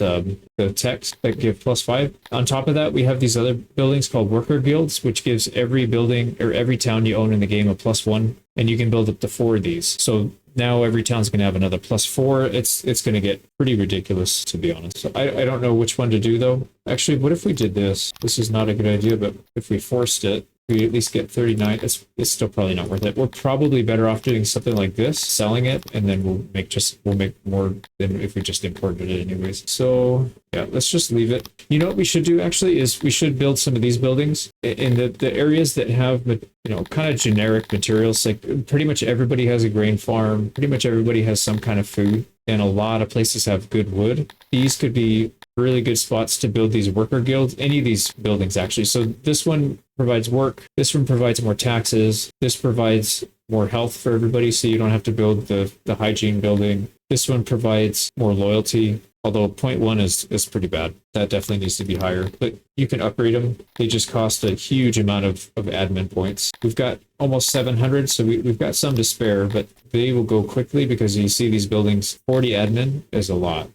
the text that give +5. On top of that, we have these other buildings called worker guilds, which gives every building or every town you own in the game a +1, and you can build up to 4 of these. So now every town's going to have another +4. It's going to get pretty ridiculous, to be honest. So I don't know which one to do, though. Actually, what if we did this? This is not a good idea, but if we forced it, we at least get 39. It's still probably not worth it. We're probably better off doing something like this, selling it, and then we'll make more than if we just imported it anyways. So yeah, let's just leave it. You know what we should do actually is we should build some of these buildings in the areas that have, you know, kind of generic materials. Like pretty much everybody has a grain farm. Pretty much everybody has some kind of food, and a lot of places have good wood. These could be really good spots to build these worker guilds, any of these buildings actually. So this one provides work, this one provides more taxes, this provides more health for everybody, so you don't have to build the hygiene building. This one provides more loyalty. Although point 0.1 is pretty bad. That definitely needs to be higher. But you can upgrade them. They just cost a huge amount of admin points. We've got almost 700, so we've got some to spare, but they will go quickly because you see these buildings. 40 admin is a lot.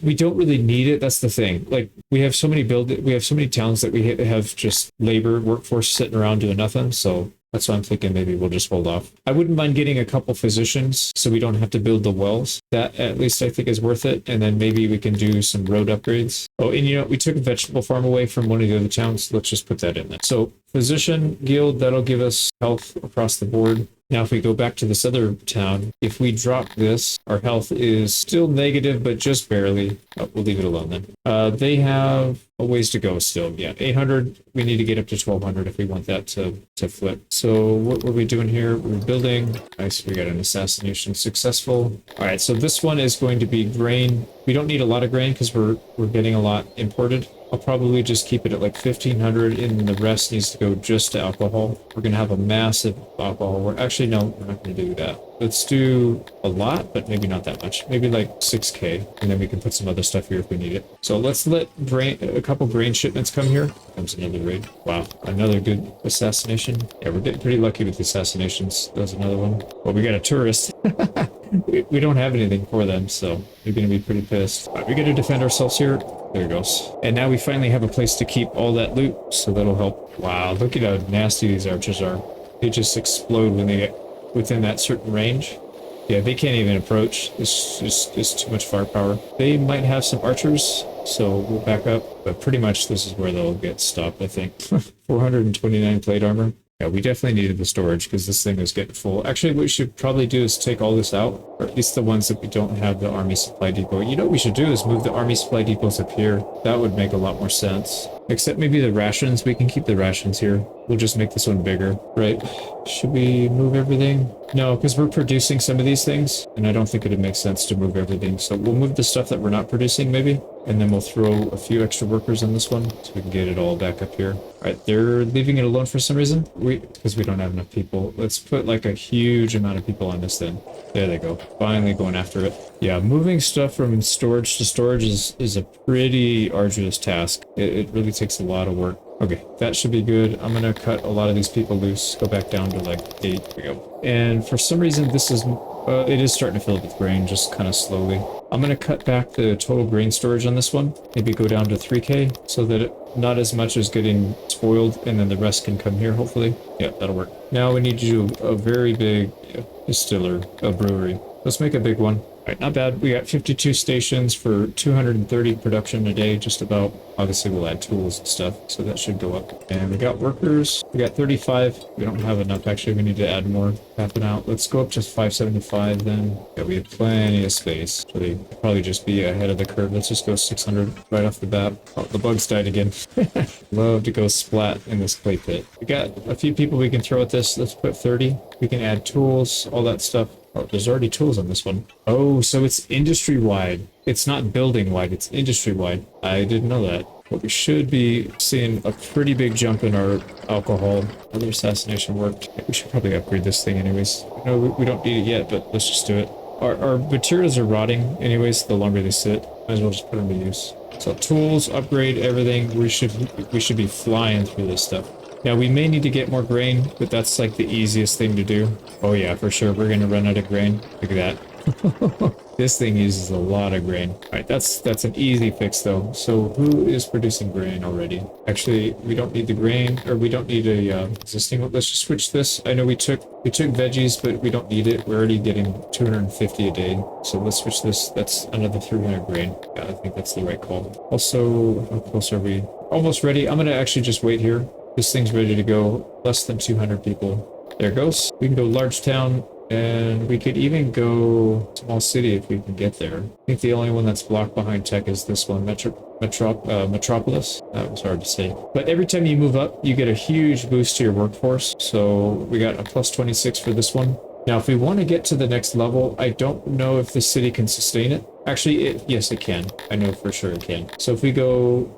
We don't really need it. That's the thing. Like we have so many towns that we have just labor workforce sitting around doing nothing. So that's why I'm thinking maybe we'll just hold off. I wouldn't mind getting a couple physicians so we don't have to build the wells. That at least I think is worth it. And then maybe we can do some road upgrades. Oh, and you know, we took a vegetable farm away from one of the other towns. Let's just put that in there. So physician guild, that'll give us health across the board. Now, if we go back to this other town, if we drop this, our health is still negative, but just barely. Oh, we'll leave it alone then. They have a ways to go still. Yeah, 800. We need to get up to 1200 if we want that to flip. So what were we doing here? We're building. Nice. We got an assassination successful. All right. So this one is going to be grain. We don't need a lot of grain because we're getting a lot imported. I'll probably just keep it at like 1500 and the rest needs to go just to alcohol. We're going to have a massive alcohol. Actually, no, we're not going to do that. Let's do a lot, but maybe not that much. Maybe like 6K, and then we can put some other stuff here if we need it. So let's let a couple grain shipments come here. Comes another raid. Wow, another good assassination. Yeah, we're getting pretty lucky with the assassinations. There's another one. Well, we got a tourist. we don't have anything for them, so they're going to be pretty pissed. We got to defend ourselves here. There it goes. And now we finally have a place to keep all that loot, so that'll help. Wow, look at how nasty these archers are. They just explode when they get within that certain range. Yeah, they can't even approach. It's too much firepower. They might have some archers, so we'll back up. But pretty much this is where they'll get stopped, I think. 429 plate armor. Yeah, we definitely needed the storage because this thing is getting full. Actually, what we should probably do is take all this out, or at least the ones that we don't have the army supply depot. You know what we should do is move the army supply depots up here. That would make a lot more sense. Except maybe the rations. We can keep the rations here. We'll just make this one bigger, right? Should we move everything? No, because we're producing some of these things, and I don't think it would make sense to move everything. So we'll move the stuff that we're not producing, maybe, and then we'll throw a few extra workers on this one so we can get it all back up here. All right, they're leaving it alone for some reason. Because we don't have enough people. Let's put like a huge amount of people on this then. There they go. Finally going after it. Yeah, moving stuff from storage to storage is a pretty arduous task. It really takes a lot of work. Okay, that should be good. I'm gonna cut a lot of these people loose. Go back down to like 8. Here we go. And for some reason, this is it is starting to fill up with grain, just kind of slowly. I'm gonna cut back the total grain storage on this one. Maybe go down to 3K so that not as much is getting spoiled, and then the rest can come here. Hopefully, yeah, that'll work. Now we need to do a very big distiller, a brewery. Let's make a big one. All right, not bad. We got 52 stations for 230 production a day, just about. Obviously, we'll add tools and stuff, so that should go up. And we got workers. We got 35. We don't have enough, actually. We need to add more. Tapping out. Let's go up to 575 then. Yeah, we have plenty of space. So they probably just be ahead of the curve. Let's just go 600 right off the bat. Oh, the bugs died again. Love to go splat in this clay pit. We got a few people we can throw at this. Let's put 30. We can add tools, all that stuff. Oh, there's already tools on this one. Oh, so it's industry-wide. It's not building-wide, it's industry-wide. I didn't know that. But we should be seeing a pretty big jump in our alcohol. Other assassination worked. We should probably upgrade this thing anyways. No, we don't need it yet, but let's just do it. Our materials are rotting anyways the longer they sit. Might as well just put them to use. So tools, upgrade, everything. We should be flying through this stuff. Now, we may need to get more grain, but that's like the easiest thing to do. Oh yeah, for sure. We're going to run out of grain. Look at that. This thing uses a lot of grain. All right, that's an easy fix though. So who is producing grain already? Actually, we don't need the grain, or we don't need a existing one. Let's just switch this. I know we took veggies, but we don't need it. We're already getting 250 a day. So let's switch this. That's another 300 grain. Yeah, I think that's the right call. Also, how close are we? Almost ready. I'm going to actually just wait here. This thing's ready to go. Less than 200 people. There it goes. We can go large town, and we could even go small city if we can get there. I think the only one that's blocked behind tech is this one, Metropolis. That was hard to say. But every time you move up, you get a huge boost to your workforce. So we got a plus 26 for this one. Now, if we want to get to the next level, I don't know if the city can sustain it. Actually, yes, it can. I know for sure it can. So if we go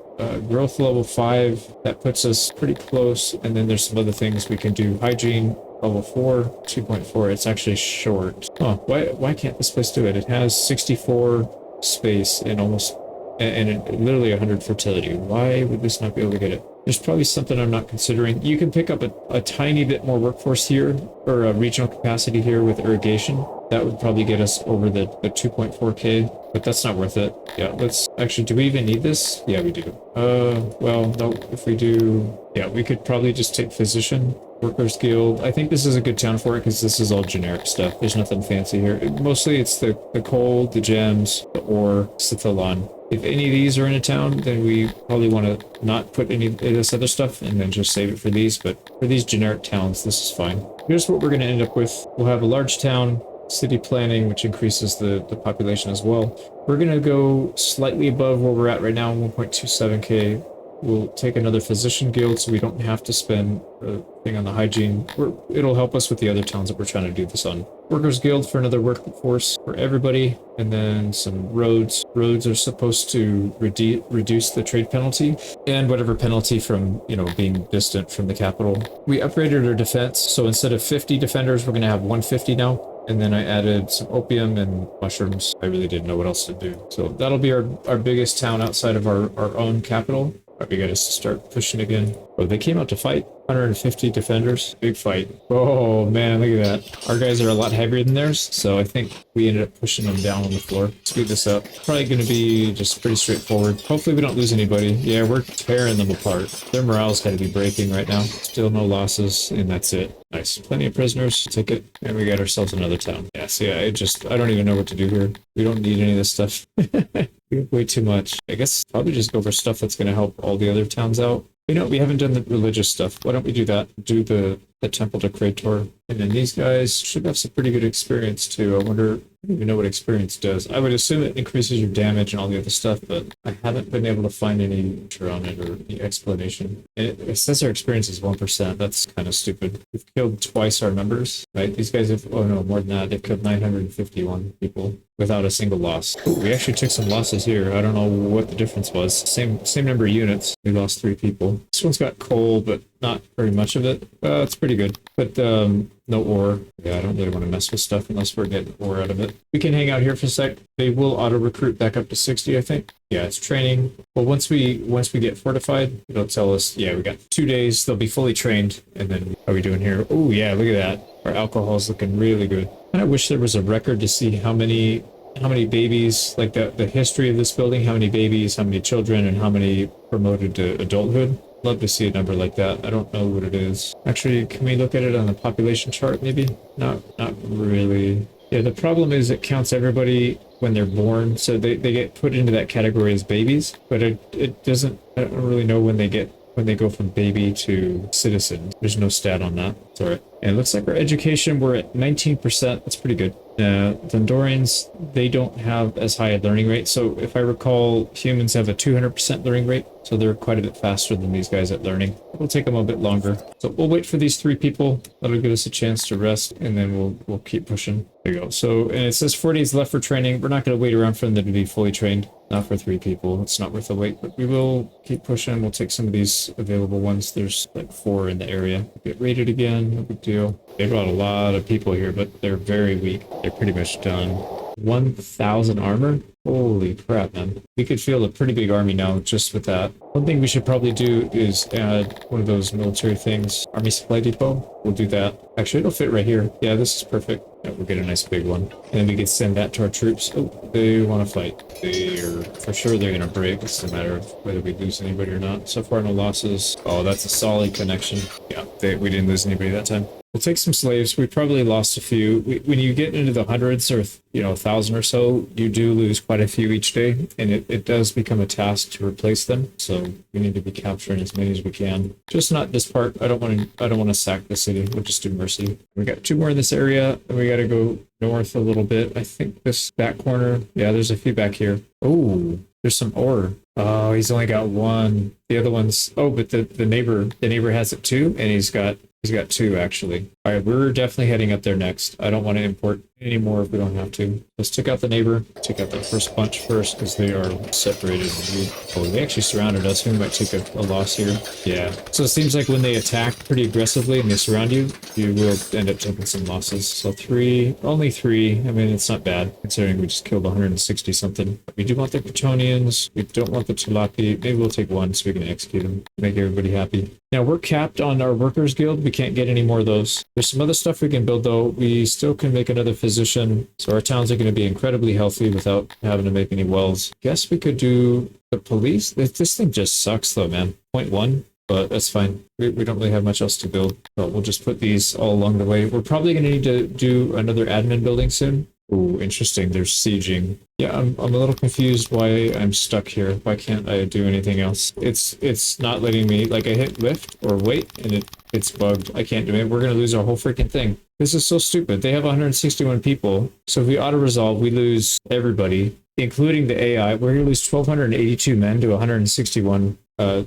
growth level 5, that puts us pretty close. And then there's some other things we can do. Hygiene level 4, 2.4. It's actually short. Oh, why can't this place do it? It has 64 space and almost literally 100 fertility. Why would this not be able to get it? There's probably something I'm not considering. You can pick up a tiny bit more workforce here, or a regional capacity here with irrigation. That would probably get us over the 2.4k, but that's not worth it. Yeah, let's actually, do we even need this? Yeah, we do. Well, no, if we do, yeah, we could probably just take physician, workers guild. I think this is a good town for it because this is all generic stuff. There's nothing fancy here. Mostly it's the coal, the gems, the ore, Sithalon. If any of these are in a town, then we probably want to not put any of this other stuff and then just save it for these. But for these generic towns, this is fine. Here's what we're going to end up with. We'll have a large town, city planning, which increases the population as well. We're going to go slightly above where we're at right now, 1.27k. We'll take another physician guild so we don't have to spend a thing on the hygiene. It'll help us with the other towns that we're trying to do this on. Workers guild for another workforce for everybody, and then some roads. Roads are supposed to reduce the trade penalty and whatever penalty from, you know, being distant from the capital. We upgraded our defense, so instead of 50 defenders, we're going to have 150 now. And then I added some opium and mushrooms. I really didn't know what else to do. So that'll be our biggest town outside of our own capital. We gotta start pushing again. Oh, they came out to fight. 150 defenders. Big fight. Oh man, look at that. Our guys are a lot heavier than theirs, so I think we ended up pushing them down on the floor. Speed this up. Probably gonna be just pretty straightforward. Hopefully we don't lose anybody. Yeah, we're tearing them apart. Their morale's gotta be breaking right now. Still no losses, and that's it. Nice. Plenty of prisoners. Take it. And we got ourselves another town. Yeah, see, I don't even know what to do here. We don't need any of this stuff. We have way too much. I guess probably just go for stuff that's going to help all the other towns out. You know, we haven't done the religious stuff. Why don't we do that? Do the temple to Krator. And then these guys should have some pretty good experience too. I wonder, I don't even know what experience does. I would assume it increases your damage and all the other stuff, but I haven't been able to find any picture on it or any explanation. And it says our experience is 1%. That's kind of stupid. We've killed twice our numbers, right? These guys have, oh no, more than that. They've killed 951 people without a single loss. Ooh, we actually took some losses here. I don't know what the difference was. Same number of units. We lost 3 people. This one's got coal, but not very much of it. It's pretty good. But no ore. Yeah, I don't really want to mess with stuff unless we're getting ore out of it. We can hang out here for a sec. They will auto recruit back up to 60, I think. Yeah, it's training. Well, once we get fortified, it'll tell us, yeah, we got 2 days. They'll be fully trained. And then how are we doing here? Oh yeah, look at that. Our alcohol's looking really good. And I wish there was a record to see how many babies, like the history of this building, how many babies, how many children, and how many promoted to adulthood. Love to see a number like that. I don't know what it is. Actually, can we look at it on the population chart maybe? Not really. Yeah, the problem is it counts everybody when they're born, so they get put into that category as babies, but it doesn't, I don't really know when they go from baby to citizen. There's no stat on that. Sorry. And it looks like our education, we're at 19%. That's pretty good. The Andorians, they don't have as high a learning rate. So if I recall, humans have a 200% learning rate. So they're quite a bit faster than these guys at learning. It'll take them a bit longer. So we'll wait for these 3 people. That'll give us a chance to rest, and then we'll keep pushing. There you go. So, and it says 4 days left for training. We're not going to wait around for them to be fully trained. Not for 3 people. It's not worth the wait, but we will keep pushing. We'll take some of these available ones. There's like 4 in the area. Get rated again. No big deal. They brought a lot of people here, but they're very weak. They're pretty much done. 1,000 armor? Holy crap, man. We could field a pretty big army now just with that. One thing we should probably do is add one of those military things. Army supply depot. We'll do that. Actually, it'll fit right here. Yeah, this is perfect. Yeah, we'll get a nice big one. And then we can send that to our troops. Oh, they want to fight. For sure they're going to break. It's a matter of whether we lose anybody or not. So far, no losses. Oh, that's a solid connection. Yeah, we didn't lose anybody that time. We'll take some slaves. We probably lost a few. When you get into the hundreds or, 1,000 or so, you do lose quite a few each day, and it does become a task to replace them. So we need to be capturing as many as we can. Just not this part. I don't want to sack the city. We'll just do mercy. We got 2 more in this area, and we got to go north a little bit. I think this back corner. Yeah, there's a few back here. Oh, there's some ore. Oh, he's only got 1. The other one's, oh, but the neighbor has it too, and he's got He's got 2, actually. All right, we're definitely heading up there next. I don't want to import any more if we don't have to. Let's take out the neighbor. Take out that first bunch first because they are separated. Oh, they actually surrounded us. We might take a loss here. Yeah. So it seems like when they attack pretty aggressively and they surround you, you will end up taking some losses. So 3, only 3. I mean, it's not bad considering we just killed 160 something. We do want the Kryptonians. We don't want the Tilapia. Maybe we'll take 1 so we can execute them. Make everybody happy. Now we're capped on our workers guild. We can't get any more of those. There's some other stuff we can build though. We still can make another physician. So our towns are going to be incredibly healthy without having to make any wells. Guess we could do the police. This thing just sucks though, man. 0.1, but that's fine. We don't really have much else to build. But we'll just put these all along the way. We're probably going to need to do another admin building soon. Ooh, interesting. They're sieging. Yeah, I'm a little confused why I'm stuck here. Why can't I do anything else? It's not letting me, like I hit lift or wait and it's bugged. I can't do it. We're going to lose our whole freaking thing. This is so stupid. They have 161 people. So if we auto-resolve, we lose everybody, including the AI. We're going to lose 1,282 men to 161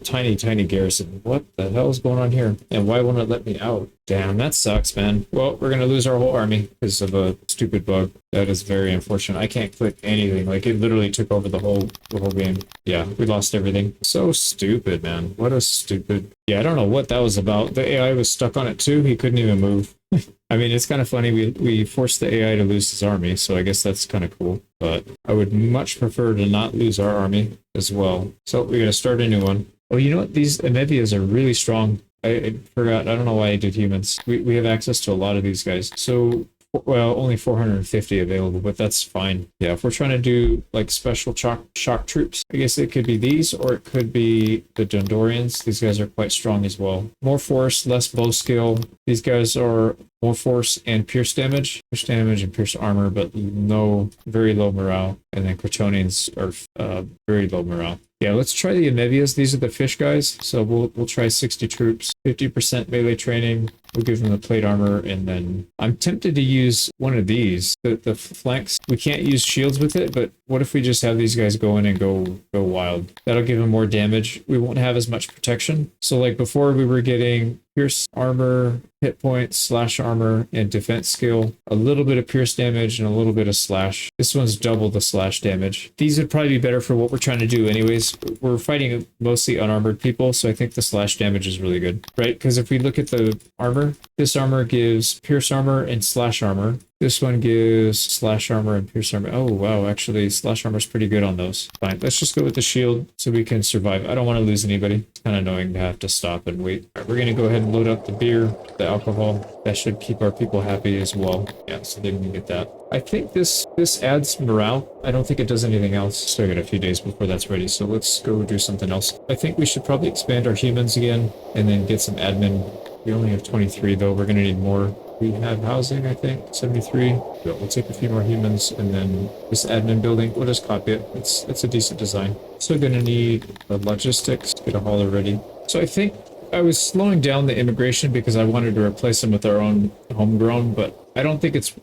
tiny garrison. What the hell is going on here? And why won't it let me out? Damn, that sucks, man. Well, we're gonna lose our whole army because of a stupid bug. That is very unfortunate. I can't click anything. Like, it literally took over the whole game. Yeah, we lost everything. So stupid, man. What a stupid... Yeah, I don't know what that was about. The AI was stuck on it too. He couldn't even move. I mean, it's kind of funny. We forced the AI to lose his army, so I guess that's kind of cool. But I would much prefer to not lose our army as well. So we gotta start a new one. Oh, you know what? These Amebias are really strong. I forgot. I don't know why I did humans. We have access to a lot of these guys. So, well, only 450 available, but that's fine. Yeah, if we're trying to do like special shock troops, I guess it could be these or it could be the Dondorians. These guys are quite strong as well. More force, less bow skill. These guys are more force and pierce damage and pierce armor, but no, very low morale. And then Kryptonians are very low morale. Yeah, let's try the Amebias. These are the fish guys. So we'll try 60 troops, 50% melee training. We'll give them the plate armor, and then I'm tempted to use one of these, the flanks. We can't use shields with it, but what if we just have these guys go in and go wild? That'll give them more damage. We won't have as much protection. So like before, we were getting pierce armor, hit points, slash armor, and defense skill. A little bit of pierce damage and a little bit of slash. This one's double the slash damage. These would probably be better for what we're trying to do anyways. We're fighting mostly unarmored people, so I think the slash damage is really good, right? Because if we look at the armor, this armor gives pierce armor and slash armor. This one gives slash armor and pierce armor. Oh, wow. Actually, slash armor is pretty good on those. Fine. Let's just go with the shield so we can survive. I don't want to lose anybody. It's kind of annoying to have to stop and wait. All right, we're going to go ahead and load up the beer, the alcohol. That should keep our people happy as well. Yeah, so they can get that. I think this adds morale. I don't think it does anything else. Still got a few days before that's ready, so let's go do something else. I think we should probably expand our humans again and then get some admin. We only have 23, though. We're going to need more. We have housing, I think, 73. But we'll take a few more humans, and then this admin building, we'll just copy it. It's a decent design. So going to need logistics, get a hauler ready. So I think I was slowing down the immigration because I wanted to replace them with our own homegrown, but I don't think it's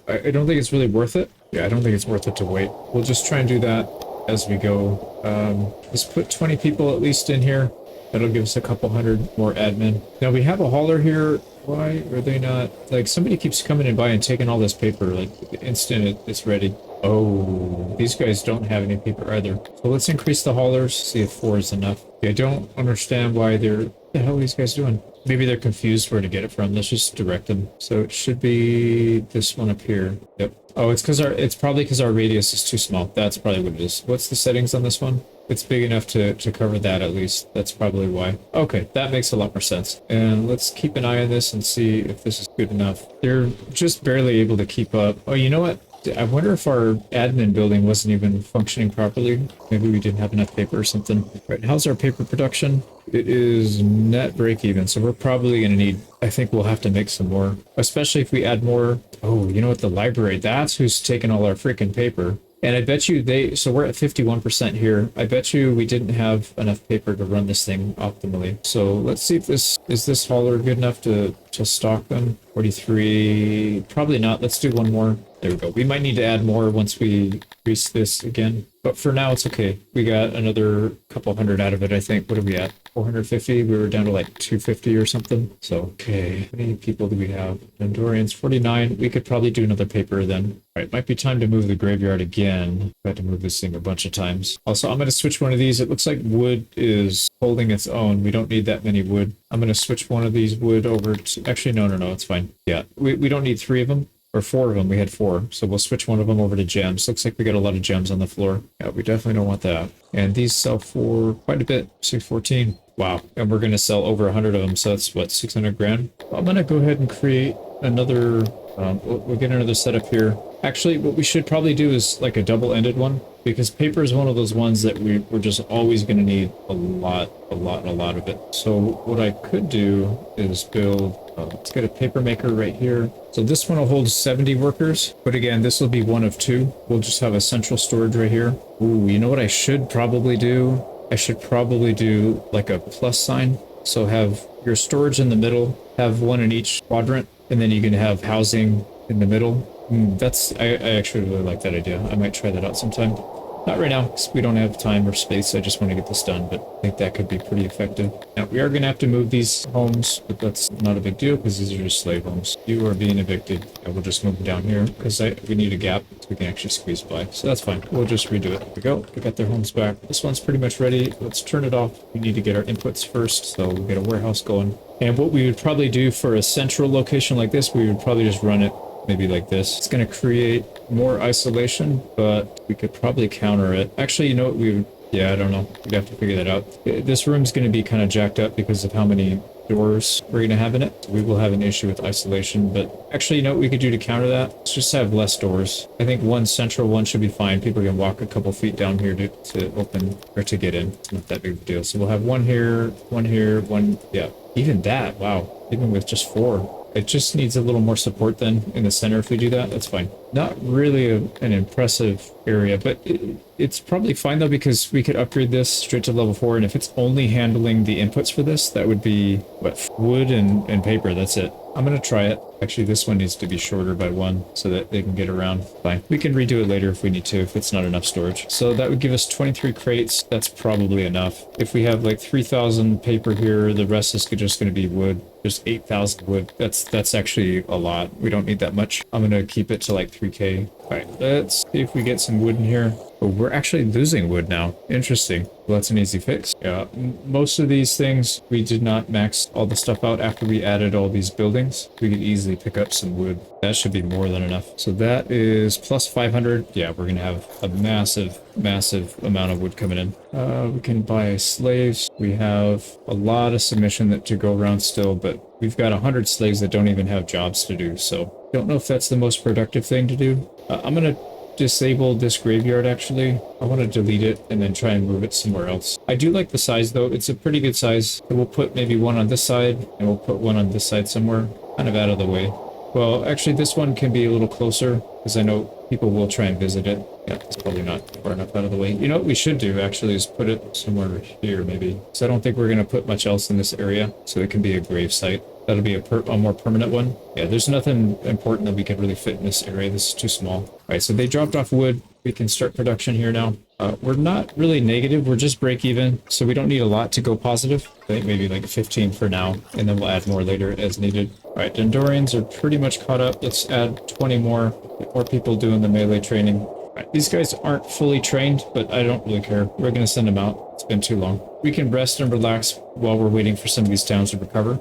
really worth it. Yeah, I don't think it's worth it to wait. We'll just try and do that as we go. Let's put 20 people at least in here. That'll give us a couple hundred more admin. Now we have a hauler here. Why are they not? Like, somebody keeps coming in by and taking all this paper. Like, the instant it's ready. Oh, these guys don't have any paper either. So let's increase the haulers, see if 4 is enough. I don't understand why what the hell are these guys doing? Maybe they're confused where to get it from. Let's just direct them. So it should be this one up here. Yep. Oh, it's probably because our radius is too small. That's probably what it is. What's the settings on this one? It's big enough to cover that at least. That's probably why. Okay, that makes a lot more sense. And let's keep an eye on this and see if this is good enough. They're just barely able to keep up. Oh, you know what? I wonder if our admin building wasn't even functioning properly. Maybe we didn't have enough paper or something. Right, how's our paper production? It is net break even, so we're probably going to need, I think we'll have to make some more, especially if we add more. Oh, you know what? The library, that's who's taking all our freaking paper. And I bet you so we're at 51% here. I bet you we didn't have enough paper to run this thing optimally. So let's see if is this hauler good enough to stock them? 43, probably not. Let's do one more. There we go. We might need to add more once we increase this again. But for now, it's okay. We got another couple hundred out of it, I think. What are we at? 450? We were down to like 250 or something. So, okay. How many people do we have? Andorians, 49. We could probably do another paper then. All right, might be time to move the graveyard again. I had to move this thing a bunch of times. Also, I'm going to switch one of these. It looks like wood is holding its own. We don't need that many wood. I'm going to switch one of these wood over to... Actually, no, it's fine. Yeah, we don't need 3 of them. Or 4 of them. We had 4. So we'll switch one of them over to gems. Looks like we got a lot of gems on the floor. Yeah, we definitely don't want that. And these sell for quite a bit. 614. Wow. And we're going to sell over 100 of them. So that's what, 600 grand? I'm going to go ahead and create another... we'll get another setup here. Actually, what we should probably do is like a double-ended one. Because paper is one of those ones that we're just always going to need a lot of it. So what I could do is build... let's get a paper maker right here. So this one will hold 70 workers, but again, this will be one of 2. We'll just have a central storage right here. Ooh, you know what I should probably do? I should probably do like a plus sign. So have your storage in the middle, have one in each quadrant, and then you can have housing in the middle. I actually really like that idea. I might try that out sometime. Not right now, because we don't have time or space. I just want to get this done, but I think that could be pretty effective. Now, we are going to have to move these homes, but that's not a big deal, because these are just slave homes. You are being evicted. And we'll just move them down here, because we need a gap, so we can actually squeeze by. So that's fine. We'll just redo it. There we go. We got their homes back. This one's pretty much ready. Let's turn it off. We need to get our inputs first, so we'll get a warehouse going. And what we would probably do for a central location like this, we would probably just run it maybe like this. It's going to create more isolation, but we could probably counter it. Actually, you know what we would... Yeah, I don't know. We'd have to figure that out. This room's going to be kind of jacked up because of how many doors we're going to have in it. We will have an issue with isolation, but actually, you know what we could do to counter that? Let's just have less doors. I think one central one should be fine. People can walk a couple feet down here to open or to get in. It's not that big of a deal. So we'll have one here, one... Yeah, even that. Wow. Even with just 4. It just needs a little more support then in the center if we do that. That's fine. Not really an impressive area, but it's probably fine though, because we could upgrade this straight to level 4, and if it's only handling the inputs for this, that would be, what, wood and paper. That's it. I'm going to try it. Actually, this one needs to be shorter by 1 so that they can get around. Fine. We can redo it later if we need to, if it's not enough storage. So that would give us 23 crates. That's probably enough. If we have like 3,000 paper here, the rest is just going to be wood. Just 8,000 wood. That's actually a lot. We don't need that much. I'm going to keep it to like 3K. All right, let's see if we get some wood in here. Oh, we're actually losing wood now. Interesting. Well, that's an easy fix. Yeah, most of these things, we did not max all the stuff out after we added all these buildings. We could easily pick up some wood. That should be more than enough. So that is plus 500. Yeah, we're going to have a massive amount of wood coming in. We can buy slaves. We have a lot of submission that to go around still, but we've got 100 slaves that don't even have jobs to do. So don't know if that's the most productive thing to do. I'm going to disable this graveyard actually. I want to delete it and then try and move it somewhere else. I do like the size though. It's a pretty good size. We'll put maybe one on this side and we'll put one on this side somewhere, kind of out of the way. Well, actually this one can be a little closer because I know people will try and visit it. Yeah, it's probably not far enough out of the way. You know what we should do actually is put it somewhere here maybe. So I don't think we're going to put much else in this area, so it can be a grave site. That'll be a more permanent one. Yeah, there's nothing important that we could really fit in this area. This is too small. All right, so they dropped off wood. We can start production here now. We're not really negative. We're just break even, so we don't need a lot to go positive. I think maybe like 15 for now, and then we'll add more later as needed. All right, Dendorians are pretty much caught up. Let's add 20 more. Get more people doing the melee training. All right, these guys aren't fully trained, but I don't really care. We're going to send them out. It's been too long. We can rest and relax while we're waiting for some of these towns to recover.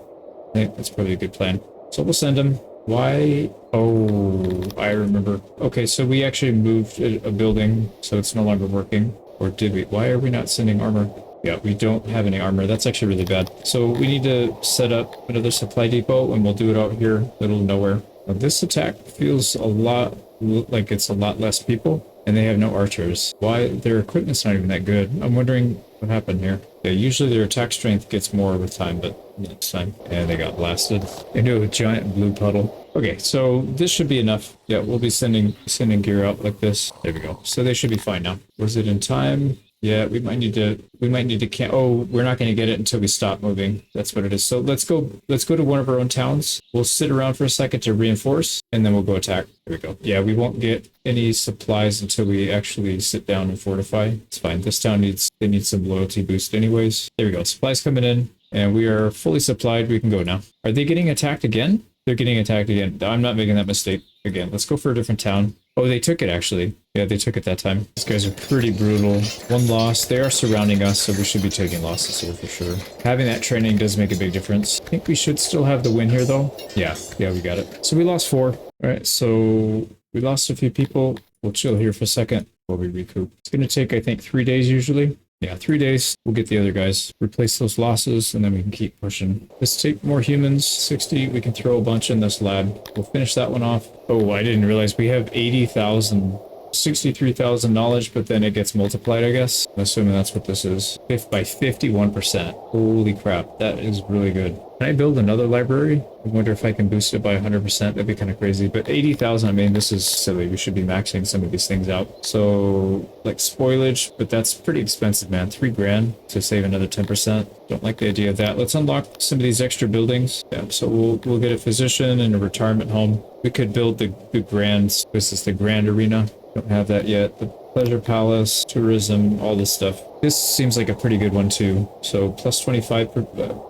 I think that's probably a good plan. So we'll send them. Why? Oh, I remember. Okay, so we actually moved a building, so it's no longer working. Or did we? Why are we not sending armor? Yeah, we don't have any armor. That's actually really bad. So we need to set up another supply depot, and we'll do it out here, middle of nowhere. Now, this attack feels a lot like it's a lot less people, and they have no archers. Why? Their equipment's not even that good. I'm wondering what happened here. Yeah, usually their attack strength gets more with time, but next time. And they got blasted into a giant blue puddle. Okay, so this should be enough. Yeah, we'll be sending gear out like this. There we go. So they should be fine now. Was it in time? Yeah, we might need to can oh, we're not going to get it until we stop moving. That's what it is. So let's go to one of our own towns. We'll sit around for a second to reinforce and then we'll go attack. There we go. Yeah, we won't get any supplies until we actually sit down and fortify. It's fine. This town they need some loyalty boost anyways. There we go. Supplies coming in and we are fully supplied. We can go now. Are they getting attacked again? They're getting attacked again. I'm not making that mistake again. Let's go for a different town. Oh, they took it actually. Yeah, they took it that time. These guys are pretty brutal. One loss. They are surrounding us, so we should be taking losses here for sure. Having that training does make a big difference. I think we should still have the win here though. Yeah, we got it. So we lost 4. All right, so we lost a few people. We'll chill here for a second while we recoup. It's going to take, I think, 3 days usually. Yeah, 3 days. We'll get the other guys, replace those losses, and then we can keep pushing. Let's take more humans. 60. We can throw a bunch in this lab. We'll finish that one off. Oh, I didn't realize we have 80,000, 63,000 knowledge, but then it gets multiplied, I guess. I'm assuming that's what this is. By 51%. Holy crap, that is really good. Can I build another library? I wonder if I can boost it by 100%. That'd be kind of crazy. But 80,000, I mean, this is silly. We should be maxing some of these things out. So, like spoilage, but that's pretty expensive, man. 3 grand to save another 10%. Don't like the idea of that. Let's unlock some of these extra buildings. Yeah, so we'll get a physician and a retirement home. We could build the grand, this is the grand arena. Don't have that yet. The pleasure palace, tourism, all this stuff. This seems like a pretty good one too. So plus 25 per,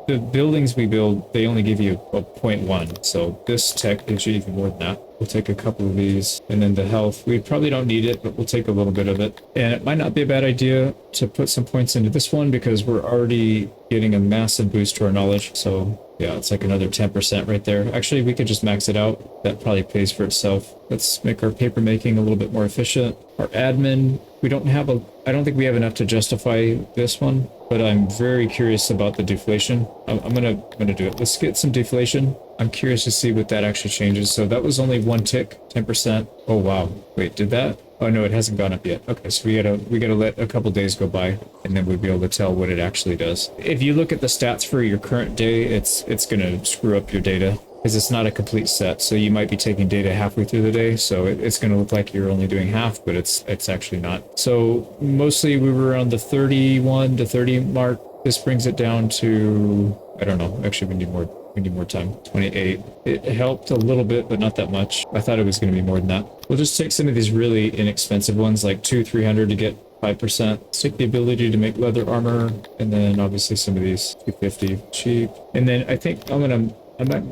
the buildings we build, they only give you a 0.1. So this tech gives you even more than that. We'll take a couple of these. And then the health, we probably don't need it, but we'll take a little bit of it. And it might not be a bad idea to put some points into this one because we're already getting a massive boost to our knowledge. So yeah, it's like another 10% right there. Actually, we could just max it out. That probably pays for itself. Let's make our paper making a little bit more efficient. Our admin, I don't think we have enough to justify this one, but I'm very curious about the deflation. I'm gonna do it. Let's get some deflation. I'm curious to see what that actually changes. So that was only 1 tick, 10%. Oh wow. Wait, did that? Oh no, it hasn't gone up yet. Okay, so we gotta let a couple days go by, and then we'll be able to tell what it actually does. If you look at the stats for your current day, it's gonna screw up your data because it's not a complete set. So you might be taking data halfway through the day, so it's gonna look like you're only doing half, but it's actually not. So mostly we were around the 31 to 30 mark. This brings it down to, I don't know. Actually, we need more. We need more time. 28. It helped a little bit, but not that much. I thought it was going to be more than that. We'll just take some of these really inexpensive ones, like 200-300 to get 5%. Let's take the ability to make leather armor, and then obviously some of these 250 cheap. And then I think I'm gonna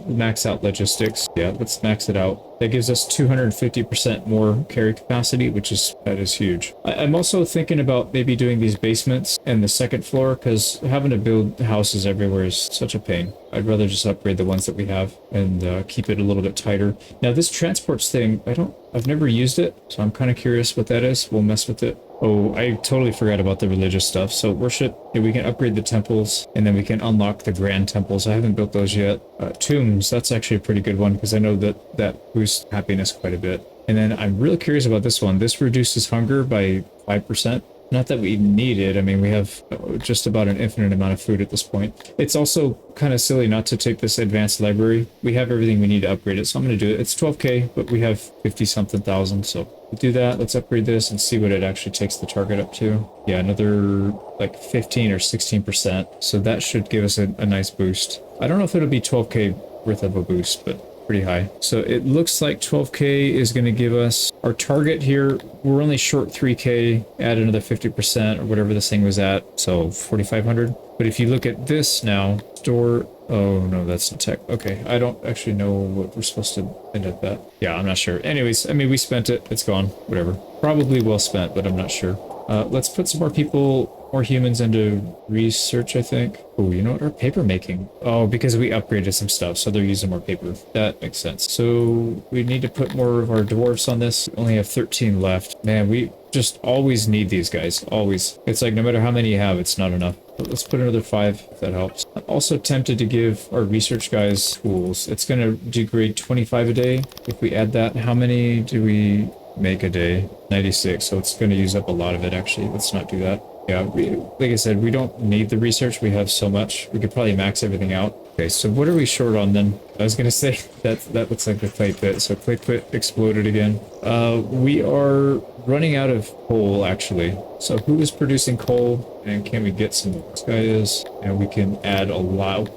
max out logistics. Yeah, let's max it out. That gives us 250% more carry capacity, that is huge. I'm also thinking about maybe doing these basements and the second floor because having to build houses everywhere is such a pain. I'd rather just upgrade the ones that we have and keep it a little bit tighter. Now this transports thing, I've never used it, so I'm kind of curious what that is. We'll mess with it. Oh, I totally forgot about the religious stuff. So worship, yeah, we can upgrade the temples and then we can unlock the grand temples. I haven't built those yet. Tombs, that's actually a pretty good one because I know that boosts happiness quite a bit. And then I'm really curious about this one. This reduces hunger by 5%. Not that we need it. I mean, we have just about an infinite amount of food at this point. It's also kind of silly not to take this advanced library. We have everything we need to upgrade it, so I'm going to do it. It's 12k, but we have 50-something thousand, so we'll do that. Let's upgrade this and see what it actually takes the target up to. Yeah, another like 15 or 16%, so that should give us a nice boost. I don't know if it'll be 12k worth of a boost, but pretty high. So it looks like 12k is going to give us our target here. We're only short 3k, add another 50% or whatever this thing was at, so 4,500. But if you look at this now, store, oh no, that's the tech. Okay, I don't actually know what we're supposed to end up at. Yeah, I'm not sure. Anyways, I mean, we spent it, it's gone, whatever. Probably well spent, but I'm not sure. Let's put some more people, more humans into research, I think. Oh, you know what? Our paper making. Oh, because we upgraded some stuff, so they're using more paper. That makes sense. So we need to put more of our dwarfs on this. We only have 13 left. Man, we just always need these guys. Always. It's like no matter how many you have, it's not enough. But let's put another 5 if that helps. I'm also tempted to give our research guys tools. It's going to degrade 25 a day. If we add that, how many do we make a day? 96, so it's going to use up a lot of it actually. Let's not do that. Yeah, like I said, we don't need the research. We have so much. We could probably max everything out. Okay, so what are we short on then? I was gonna say that looks like the clay pit. So clay pit exploded again. We are running out of coal actually. So who is producing coal and can we get some? This guy is, and we can add a lot.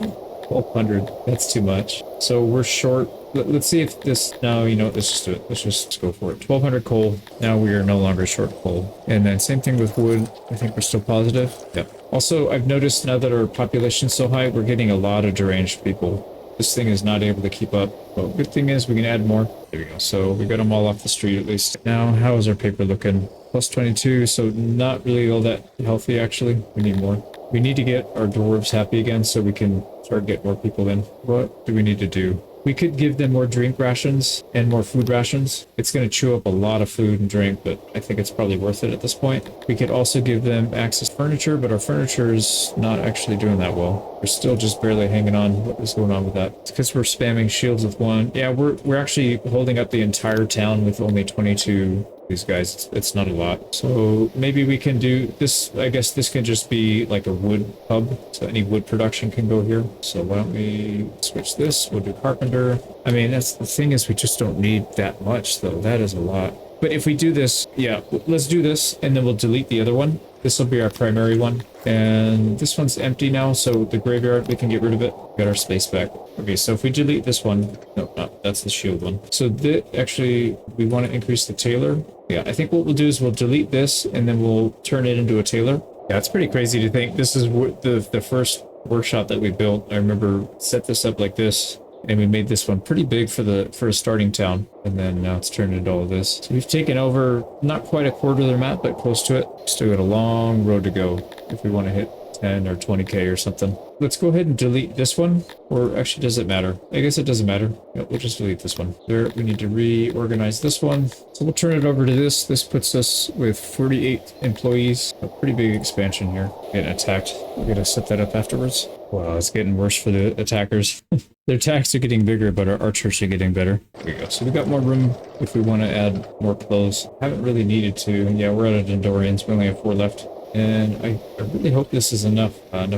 1200. That's too much. So we're short. Let's see if this. No, you know what? Let's just do it. Let's just go for it. 1200 coal. Now we are no longer short coal. And then same thing with wood. I think we're still positive. Yep. Also, I've noticed now that our population's so high, we're getting a lot of deranged people. This thing is not able to keep up. Well, good thing is we can add more. There we go. So we got them all off the street at least. Now, how is our paper looking? Plus 22, so not really all that healthy actually. We need more. We need to get our dwarves happy again so we can start getting more people in. What do we need to do? We could give them more drink rations and more food rations. It's going to chew up a lot of food and drink, but I think it's probably worth it at this point. We could also give them access to furniture, but our furniture is not actually doing that well. We're still just barely hanging on. What is going on with that? It's because we're spamming shields with one. Yeah, we're actually holding up the entire town with only 22 these guys. It's not a lot. So maybe we can do this. I guess this can just be like a wood hub. So any wood production can go here. So why don't we switch this? We'll do carpenter. I mean, that's the thing is we just don't need that much though. That is a lot. But if we do this, yeah, let's do this and then we'll delete the other one. This will be our primary one. And this one's empty now, so the graveyard, we can get rid of it. Got our space back. Okay, so if we delete this one, no, that's the shield one. So actually, we want to increase the tailor. Yeah, I think what we'll do is we'll delete this and then we'll turn it into a tailor. Yeah, it's pretty crazy to think this is the first workshop that we built. I remember set this up like this. And we made this one pretty big for a starting town. And then now it's turned into all of this. So we've taken over not quite a quarter of their map, but close to it. Still got a long road to go if we want to hit 10 or 20k or something. Let's go ahead and delete this one. Or actually, does it matter? I guess it doesn't matter. Yep, we'll just delete this one. There, we need to reorganize this one. So we'll turn it over to this. This puts us with 48 employees. A pretty big expansion here. Getting attacked. We're gonna set that up afterwards. Wow, it's getting worse for the attackers. Their attacks are getting bigger, but our archers are getting better. There we go. So we got more room if we want to add more clothes. Haven't really needed to. Yeah, we're out of Dendorians. We only have 4 left. And I really hope this is enough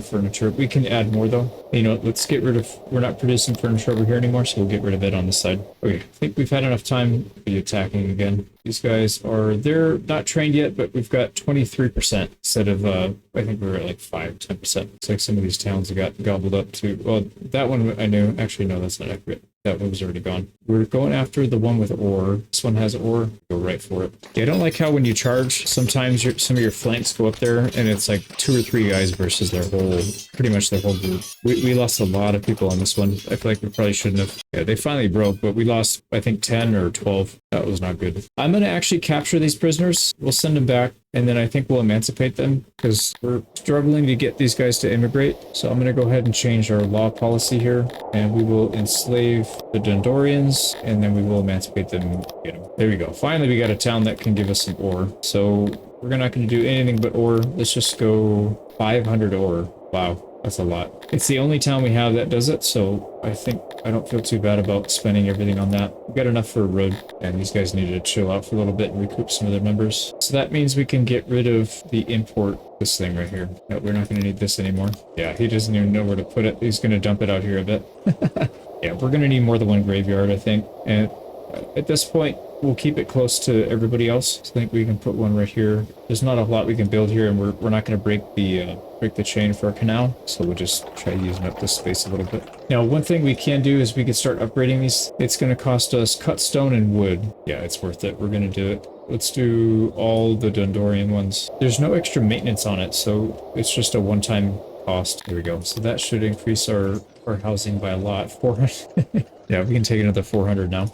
furniture. We can add more though. You know, let's get rid of, we're not producing furniture over here anymore, so we'll get rid of it on this side. Okay, I think we've had enough time to be attacking again. These guys they're not trained yet, but we've got 23% instead of, I think we were at like 10%. It's like some of these towns have got gobbled up too. Well, that one I knew. Actually, no, that's not accurate. That one was already gone. We're going after the one with ore. This one has ore. Go right for it. Yeah, I don't like how when you charge, sometimes some of your flanks go up there and it's like 2 or 3 guys versus pretty much their whole group. We lost a lot of people on this one. I feel like we probably shouldn't have. Yeah, they finally broke, but we lost, I think, 10 or 12. That was not good. I'm going to actually capture these prisoners. We'll send them back. And then I think we'll emancipate them because we're struggling to get these guys to immigrate. So I'm going to go ahead and change our law policy here. And we will enslave the Dendorians and then we will emancipate them and get them. There we go. Finally, we got a town that can give us some ore. So we're not going to do anything but ore. Let's just go 500 ore. Wow. That's a lot. It's the only town we have that does it, so I think I don't feel too bad about spending everything on that. We've got enough for a road, and these guys need to chill out for a little bit and recoup some of their members. So that means we can get rid of the import, this thing right here. No, we're not going to need this anymore. Yeah, he doesn't even know where to put it. He's going to dump it out here a bit. Yeah, we're going to need more than one graveyard, I think. And at this point, we'll keep it close to everybody else. I think we can put one right here. There's not a lot we can build here, and we're not going to break the chain for a canal, so we'll just try using up this space a little bit. Now, one thing we can do is we can start upgrading these. It's going to cost us cut stone and wood. Yeah, it's worth it. We're going to do it. Let's do all the Dendorian ones. There's no extra maintenance on it, so it's just a one-time cost. There we go. So that should increase our housing by a lot. 400. Yeah, we can take another 400 now.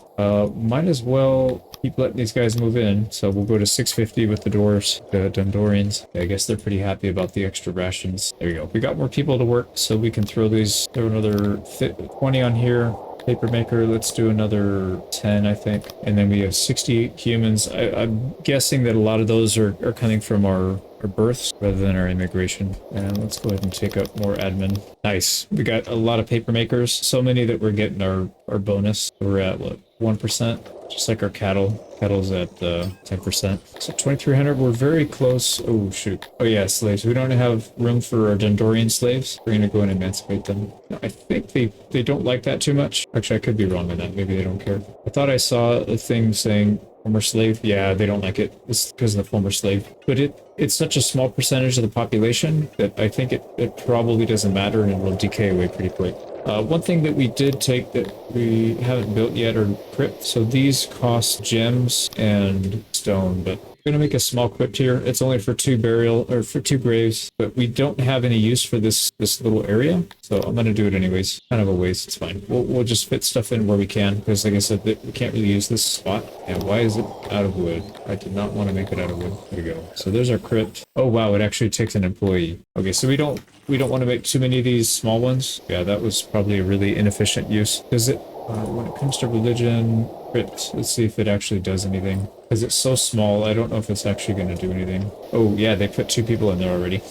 Might as well keep letting these guys move in. So we'll go to 650 with the dwarves, the Dendorians. Yeah, I guess they're pretty happy about the extra rations. There we go. We got more people to work, so we can throw another 20 on here. Paper maker, let's do another 10, I think. And then we have 68 humans. I'm guessing that a lot of those are coming from our births rather than our immigration. And let's go ahead and take up more admin. Nice. We got a lot of paper makers. So many that we're getting our bonus. We're at, what, 1%? just like our cattle. Cattle's at 10%. So 2300, we're very close. Oh, shoot. Oh, yeah, slaves. We don't have room for our Dendorian slaves. We're going to go and emancipate them. No, I think they don't like that too much. Actually, I could be wrong on that. Maybe they don't care. I thought I saw a thing saying former slave. Yeah, they don't like it. It's because of the former slave. But it's such a small percentage of the population that I think it probably doesn't matter and it will decay away pretty quick. One thing that we did take that we haven't built yet are crypt. So these cost gems and stone, but we're gonna make a small crypt here. It's only for 2 burial or for 2 graves, but we don't have any use for this little area. So I'm gonna do it anyways. Kind of a waste. It's fine. We'll just fit stuff in where we can because, like I said, we can't really use this spot. And why is it out of wood? I did not want to make it out of wood. There we go. So there's our crypt. Oh wow, it actually takes an employee. Okay, so we don't want to make too many of these small ones. Yeah, that was probably a really inefficient use. Does it, when it comes to religion, crypt, let's see if it actually does anything. Because it's so small, I don't know if it's actually going to do anything. Oh yeah, they put 2 people in there already.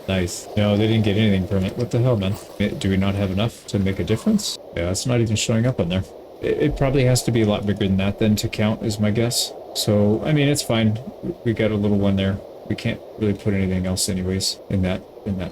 Nice. No, they didn't get anything from it. What the hell, man? Do we not have enough to make a difference? Yeah, it's not even showing up on there. It probably has to be a lot bigger than that then to count, is my guess. So, I mean, it's fine. We got a little one there. We can't really put anything else anyways in that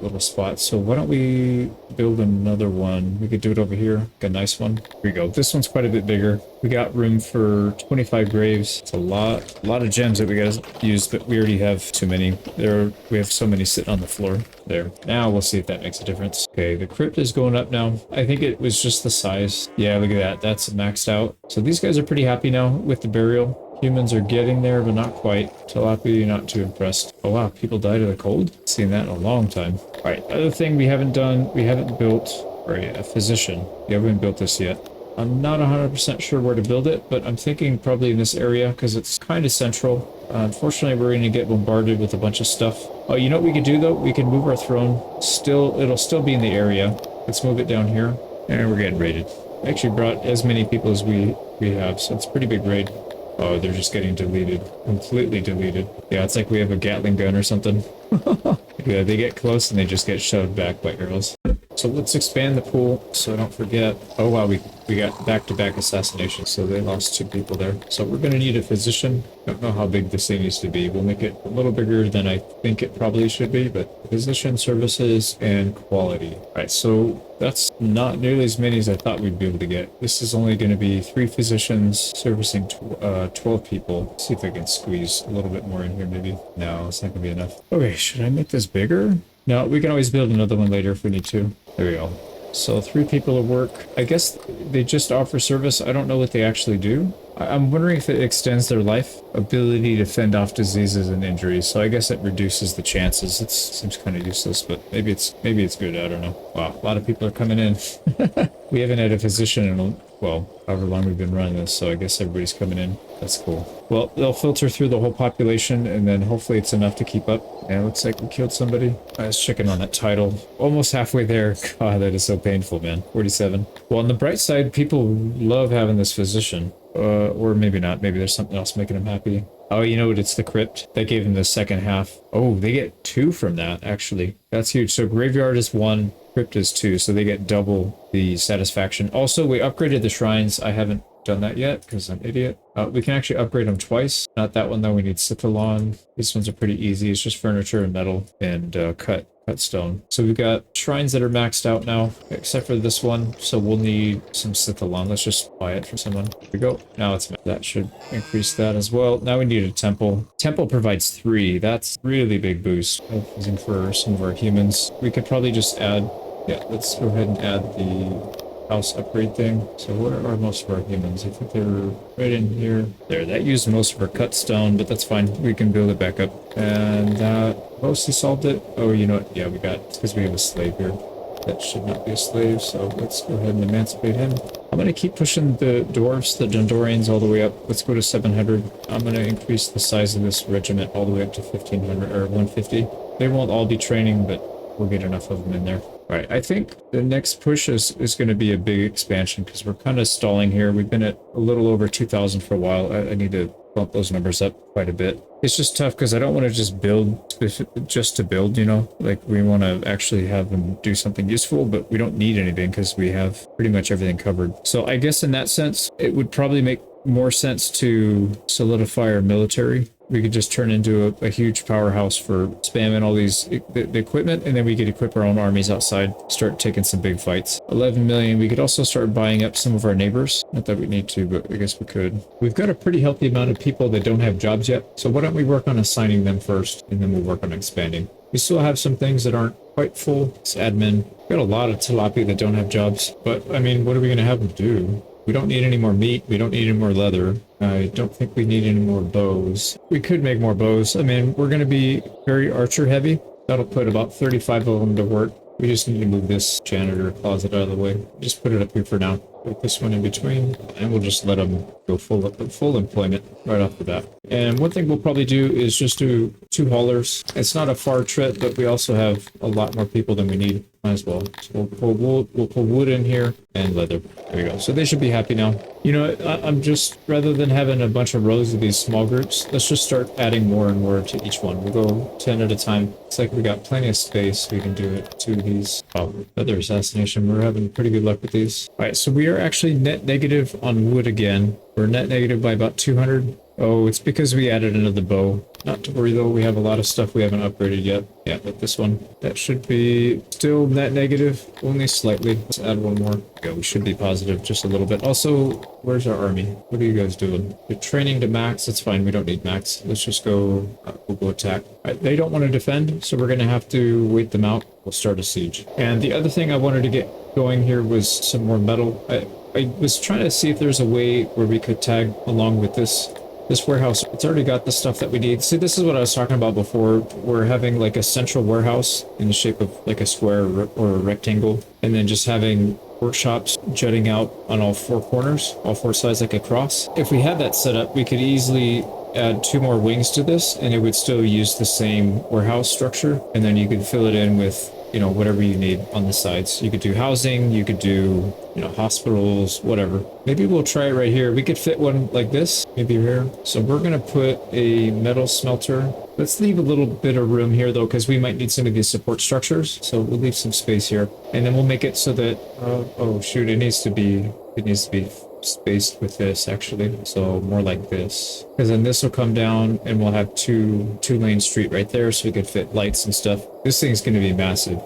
little spot. So why don't we build another one? We could do it over here, like a nice one. Here we go. This one's quite a bit bigger. We got room for 25 graves. It's a lot of gems that we gotta use, but we already have too many. We have so many sitting on the floor. There. Now we'll see if that makes a difference. Okay, the crypt is going up now. I think it was just the size. Yeah, look at that. That's maxed out. So these guys are pretty happy now with the burial. Humans are getting there, but not quite. Tilapia, not too impressed. Oh wow, people died of the cold? Seen that in a long time. Alright, other thing we haven't done, we haven't built, a physician. Yeah, we haven't built this yet. I'm not 100% sure where to build it, but I'm thinking probably in this area because it's kind of central. Unfortunately, we're going to get bombarded with a bunch of stuff. Oh, you know what we could do though? We can move our throne. It'll still be in the area. Let's move it down here. And we're getting raided. I actually brought as many people as we have, so it's a pretty big raid. Oh, they're just getting deleted. Completely deleted. Yeah, it's like we have a Gatling gun or something. Yeah, they get close and they just get shoved back by arrows. So let's expand the pool so I don't forget. Oh wow, we got back-to-back assassinations, so they lost 2 people there. So we're going to need a physician. Don't know how big this thing needs to be. We'll make it a little bigger than I think it probably should be, but physician services and quality. Alright, so that's not nearly as many as I thought we'd be able to get. This is only going to be 3 physicians servicing 12 people. Let's see if I can squeeze a little bit more in here maybe. No, it's not going to be enough. Okay, should I make this bigger? No, we can always build another one later if we need to. There we go. So 3 people at work. I guess they just offer service. I don't know what they actually do. I'm wondering if it extends their life ability to fend off diseases and injuries. So I guess it reduces the chances. It seems kind of useless, but maybe it's good. I don't know. Wow, a lot of people are coming in. We haven't had a physician in however long we've been running this, so I guess everybody's coming in. That's cool. Well, they'll filter through the whole population, and then hopefully it's enough to keep up. Yeah, looks like we killed somebody. I was checking on that title. Almost halfway there. God, that is so painful, man. 47. Well, on the bright side, people love having this physician. Or maybe not. Maybe there's something else making them happy. Oh, you know what? It's the crypt. That gave them the second half. Oh, they get 2 from that, actually. That's huge. So graveyard is 1, crypt is 2, so they get double the satisfaction. Also, we upgraded the shrines. I haven't done that yet because I'm an idiot. We can actually upgrade them twice. Not that one though. We need Cithalon. These ones are pretty easy. It's just furniture and metal and cut stone. So we've got shrines that are maxed out now, except for this one. So we'll need some Cithalon. Let's just buy it from someone. Here we go. Now it's that should increase that as well. Now we need a temple. Temple provides 3. That's really big boost. Using for some of our humans. We could probably just add. Yeah, let's go ahead and add the house upgrade thing. So what are most of our humans? I think they're right in here. There, that used most of our cut stone, but that's fine. We can build it back up. And that mostly solved it. Oh, you know what? Yeah, we got it because we have a slave here. That should not be a slave, so let's go ahead and emancipate him. I'm going to keep pushing the dwarves, the Dendorians, all the way up. Let's go to 700. I'm going to increase the size of this regiment all the way up to 1500 or 150. They won't all be training, but we'll get enough of them in there. Alright, I think the next push is going to be a big expansion because we're kind of stalling here. We've been at a little over 2,000 for a while. I need to bump those numbers up quite a bit. It's just tough because I don't want to just build just to build, you know? Like, we want to actually have them do something useful, but we don't need anything because we have pretty much everything covered. So I guess in that sense, it would probably make more sense to solidify our military. We could just turn into a huge powerhouse for spamming all the equipment, and then we could equip our own armies outside, start taking some big fights. 11 million. We could also start buying up some of our neighbors. Not that we need to, but I guess we could. We've got a pretty healthy amount of people that don't have jobs yet, so why don't we work on assigning them first, and then we'll work on expanding. We still have some things that aren't quite full. It's admin. We've got a lot of tilapia that don't have jobs, but I mean, what are we going to have them do? We don't need any more meat. We don't need any more leather. I don't think we need any more bows. We could make more bows. I mean, we're going to be very archer heavy. That'll put about 35 of them to work. We just need to move this janitor closet out of the way. Just put it up here for now. Put this one in between, and we'll just let them go full employment right off the bat. And one thing we'll probably do is just do 2 haulers. It's not a far trip, but we also have a lot more people than we need. Might as well. So we'll pull wood in here and leather. There we go. So they should be happy now. You know, I'm just, rather than having a bunch of rows of these small groups, let's just start adding more and more to each one. We'll go 10 at a time. It's like we got plenty of space. We can do it. 2 of these. Oh, feather assassination. We're having pretty good luck with these. All right, so we are actually net negative on wood again. We're net negative by about 200. Oh, it's because we added another bow. Not to worry though, we have a lot of stuff we haven't upgraded yet. Yeah, but this one, that should be still net negative, only slightly. Let's add one more. Yeah, we should be positive just a little bit. Also, where's our army? What are you guys doing? You're training to max. That's fine. We don't need max. Let's just go, we'll go attack. They don't want to defend, so we're going to have to wait them out. We'll start a siege. And the other thing I wanted to get going here was some more metal. I was trying to see if there's a way where we could tag along with this warehouse. It's already got the stuff that we need. See, this is what I was talking about before. We're having like a central warehouse in the shape of like a square or a rectangle, and then just having workshops jutting out on all 4 corners, all 4 sides like a cross. If we had that set up, we could easily add 2 more wings to this, and it would still use the same warehouse structure, and then you could fill it in with, you know, whatever you need on the sides. You could do housing, you could do, you know, hospitals, whatever. Maybe we'll try it right here. We could fit one like this, maybe here. So we're gonna put a metal smelter. Let's leave a little bit of room here though, because we might need some of these support structures. So we'll leave some space here, and then we'll make it so that, oh shoot, it needs to be spaced with this actually, so more like this, because then this will come down and we'll have two lane street right there, so we could fit lights and stuff. This thing's going to be massive.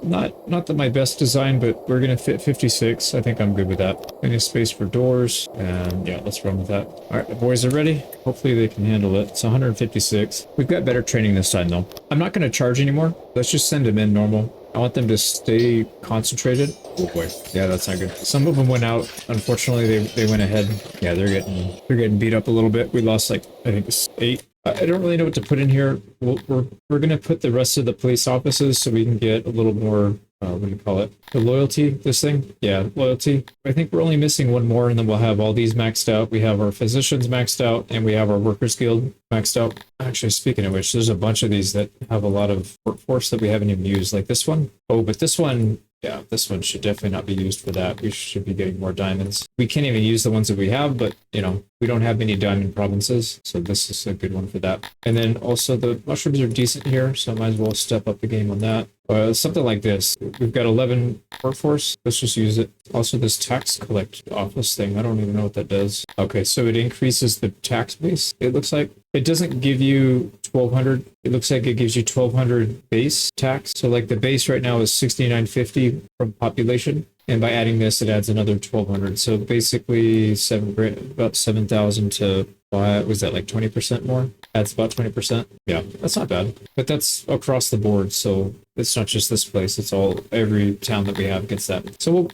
Not my best design, but we're going to fit 56. I think I'm good with that. Plenty of space for doors, and yeah, let's run with that. All right, the boys are ready. Hopefully they can handle it. It's 156. We've got better training this time though. I'm not going to charge anymore. Let's just send them in normal. I want them to stay concentrated. Oh boy, yeah, that's not good. Some of them went out. Unfortunately, they went ahead. Yeah, they're getting beat up a little bit. We lost like, I think it's 8. I don't really know what to put in here. We're gonna put the rest of the police offices so we can get a little more. What do you call it? The loyalty, this thing? Yeah, loyalty. I think we're only missing one more, and then we'll have all these maxed out. We have our physicians maxed out, and we have our workers guild maxed out. Actually, speaking of which, there's a bunch of these that have a lot of workforce that we haven't even used, like this one. Oh, but this one, yeah, this one should definitely not be used for that. We should be getting more diamonds. We can't even use the ones that we have, but, you know, we don't have many diamond provinces, so this is a good one for that. And then also the mushrooms are decent here, so I might as well step up the game on that. Something like this. We've got 11 workforce. Let's just use it. Also, this tax collect office thing. I don't even know what that does. Okay, so it increases the tax base. It looks like it doesn't give you 1,200. It looks like it gives you 1,200 base tax. So like the base right now is 6,950 from population. And by adding this, it adds another 1,200. So basically about 7,000 to, was that like 20% more? Adds about 20%. Yeah, that's not bad. But that's across the board. So it's not just this place. It's every town that we have gets that. So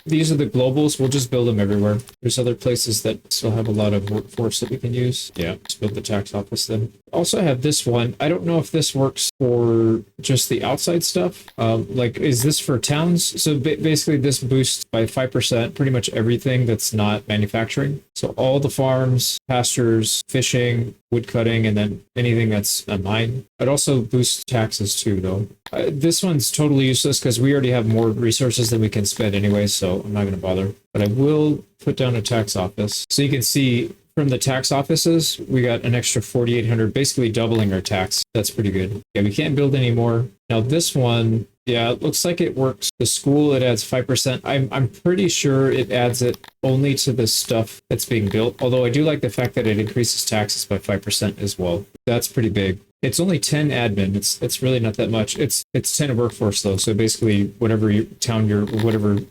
these are the globals. We'll just build them everywhere. There's other places that still have a lot of workforce that we can use. Yeah, just build the tax office then. Also I have this one. I don't know if this works for just the outside stuff. Like, is this for towns? So basically this boosts by 5% pretty much everything that's not manufacturing. So all the farms, pastures, fishing, wood cutting, and then anything that's a mine. It also boosts taxes too, though. This one's totally useless because we already have more resources than we can spend anyway, so I'm not going to bother. But I will put down a tax office. So you can see from the tax offices, we got an extra 4,800, basically doubling our tax. That's pretty good. Yeah, we can't build any more. Now this one, Yeah, it looks like it works. The school, it adds 5%. I'm pretty sure it adds it only to the stuff that's being built. Although I do like the fact that it increases taxes by 5% as well. That's pretty big. It's only 10 admin. It's really not that much. It's 10 workforce though. So basically whatever town you're building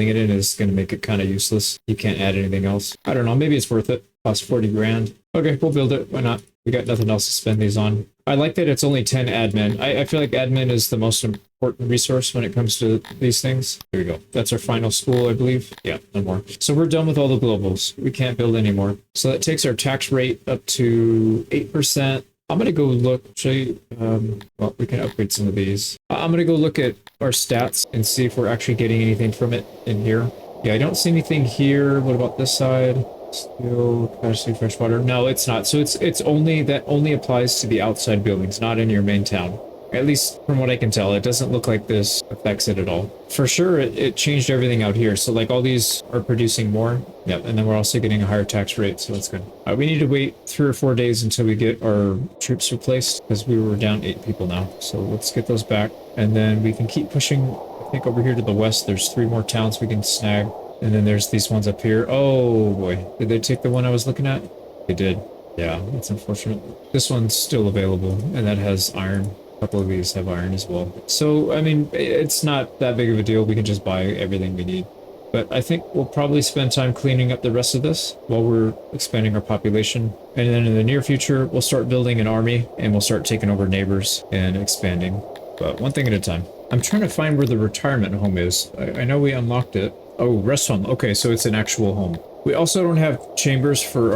it in is going to make it kind of useless. You can't add anything else. I don't know, maybe it's worth it. Cost 40 grand. Okay, we'll build it. Why not? We got nothing else to spend these on. I like that it's only 10 admin. I feel like admin is the most important resource when it comes to these things. There we go. That's our final school, I believe. Yeah, no more. So we're done with all the globals. We can't build anymore. So that takes our tax rate up to 8%. I'm going to go look, actually, well, we can upgrade some of these. I'm going to go look at our stats and see if we're actually getting anything from it in here. Yeah, I don't see anything here. What about this side? Still capacity fresh water. No, it's not. So it's only that only applies to the outside buildings, not in your main town. At least from what I can tell, it doesn't look like this affects it at all. For sure, it changed everything out here. So like all these are producing more. Yep, and then we're also getting a higher tax rate, so that's good. We need to wait 3 or 4 days until we get our troops replaced because we were down 8 people now. So let's get those back, and then we can keep pushing. I think over here to the west, there's 3 more towns we can snag. And then there's these ones up here. Oh boy, did they take the one I was looking at? They did. Yeah, that's unfortunate. This one's still available, and that has iron. A couple of these have iron as well. So, I mean, it's not that big of a deal. We can just buy everything we need. But I think we'll probably spend time cleaning up the rest of this while we're expanding our population. And then in the near future, we'll start building an army, and we'll start taking over neighbors and expanding. But one thing at a time. I'm trying to find where the retirement home is. I know we unlocked it. Oh, rest home. Okay, so it's an actual home. We also don't have chambers for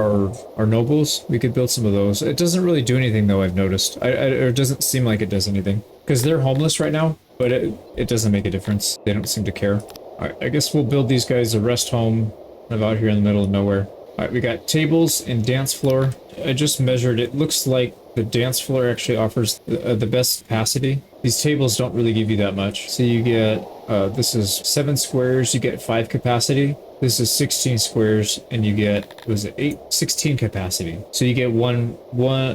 our nobles. We could build some of those. It doesn't really do anything, though, I've noticed. It doesn't seem like it does anything. Because they're homeless right now, but it doesn't make a difference. They don't seem to care. All right, I guess we'll build these guys a rest home out here in the middle of nowhere. All right, we got tables and dance floor. I just measured it. Looks like the dance floor actually offers the best capacity. These tables don't really give you that much. So you get, this is 7 squares, you get 5 capacity. This is 16 squares, and you get, was it 16 capacity. So you get one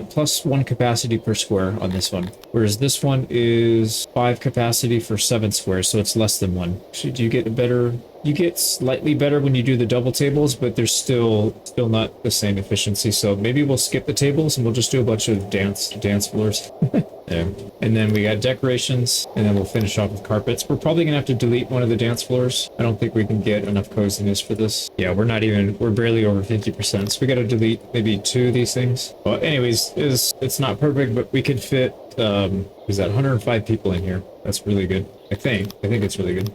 plus 1 capacity per square on this one. Whereas this one is 5 capacity for 7 squares, so it's less than 1. Actually, do you get a better... You get slightly better when you do the double tables, but they're still not the same efficiency. So maybe we'll skip the tables and we'll just do a bunch of dance floors. Yeah. And then we got decorations, and then we'll finish off with carpets. We're probably gonna have to delete one of the dance floors. I don't think we can get enough coziness for this. Yeah, we're barely over 50%. So we gotta delete maybe 2 of these things. Well, anyways, it's not perfect, but we could fit is that 105 people in here. That's really good. I think it's really good.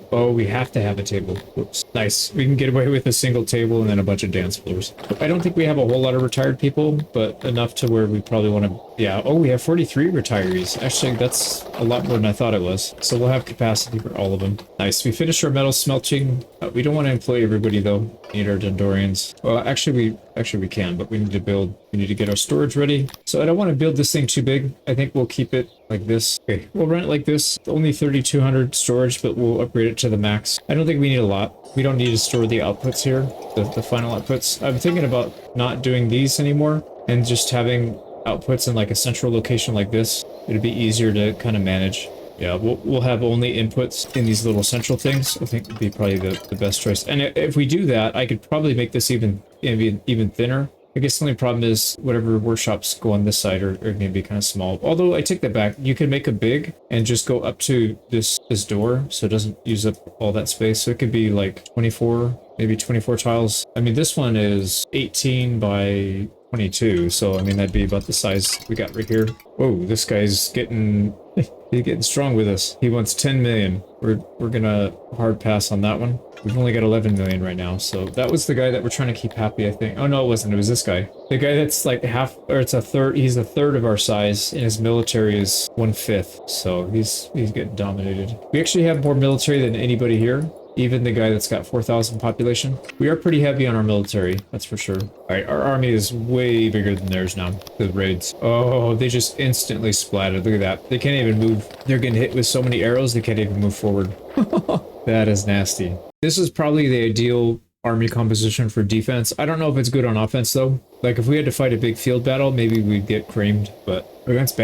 Oh, we have to have a table. Whoops. Nice. We can get away with a single table and then a bunch of dance floors. I don't think we have a whole lot of retired people, but enough to where we probably want to... Yeah. Oh, we have 43 retirees. Actually, that's a lot more than I thought it was. So we'll have capacity for all of them. Nice. We finished our metal smelting. We don't want to employ everybody, though. We need our Dendorians. Well, actually we can, but we need to get our storage ready. So I don't want to build this thing too big. I think we'll keep it like this. Okay, we'll run it like this. Only 3,200 storage, but we'll upgrade it to the max. I don't think we need a lot. We don't need to store the outputs here, the final outputs. I'm thinking about not doing these anymore and just having outputs in like a central location like this. It'd be easier to kind of manage. Yeah, we'll have only inputs in these little central things. I think would be probably the best choice. And if we do that, I could probably make this even thinner. I guess the only problem is whatever workshops go on this side are going to be kind of small. Although I take that back. You can make it big and just go up to this door so it doesn't use up all that space. So it could be like 24, maybe 24 tiles. I mean, this one is 18 by 22. So, I mean, that'd be about the size we got right here. Whoa, this guy's getting... He's getting strong with us. He wants 10 million. We're gonna hard pass on that one. We've only got 11 million right now, so that was the guy that we're trying to keep happy, I think. Oh no, it wasn't. It was this guy. The guy that's like half, or it's a third. He's a third of our size, and his military is 1/5. So he's getting dominated. We actually have more military than anybody here. Even the guy that's got 4,000 population. We are pretty heavy on our military, that's for sure. Alright, our army is way bigger than theirs now. The raids. Oh, they just instantly splattered. Look at that. They can't even move. They're getting hit with so many arrows, they can't even move forward. That is nasty. This is probably the ideal army composition for defense. I don't know if it's good on offense, though. Like if we had to fight a big field battle, maybe we'd get creamed, but against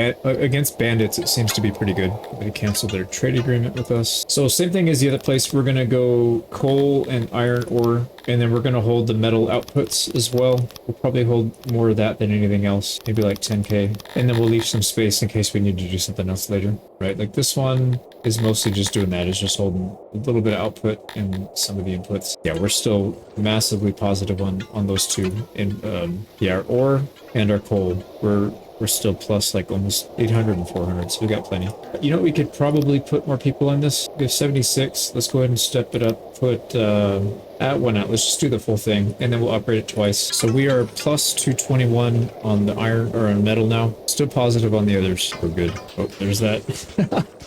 bandits, it seems to be pretty good. They canceled their trade agreement with us. So same thing as the other place, we're gonna go coal and iron ore, and then we're gonna hold the metal outputs as well. We'll probably hold more of that than anything else, maybe like 10k, and then we'll leave some space in case we need to do something else later, right? Like this one is mostly just doing that, is just holding a little bit of output and some of the inputs. Yeah, we're still massively positive on those two. And yeah, our ore and our coal, we're still plus like almost 800 and 400, so we got plenty. You know, we could probably put more people on this. We have 76. Let's go ahead and step it up. Put one out. Let's just do the full thing, and then we'll upgrade it twice. So we are plus 221 on the iron or on metal now. Still positive on the others. We're good. Oh, there's that.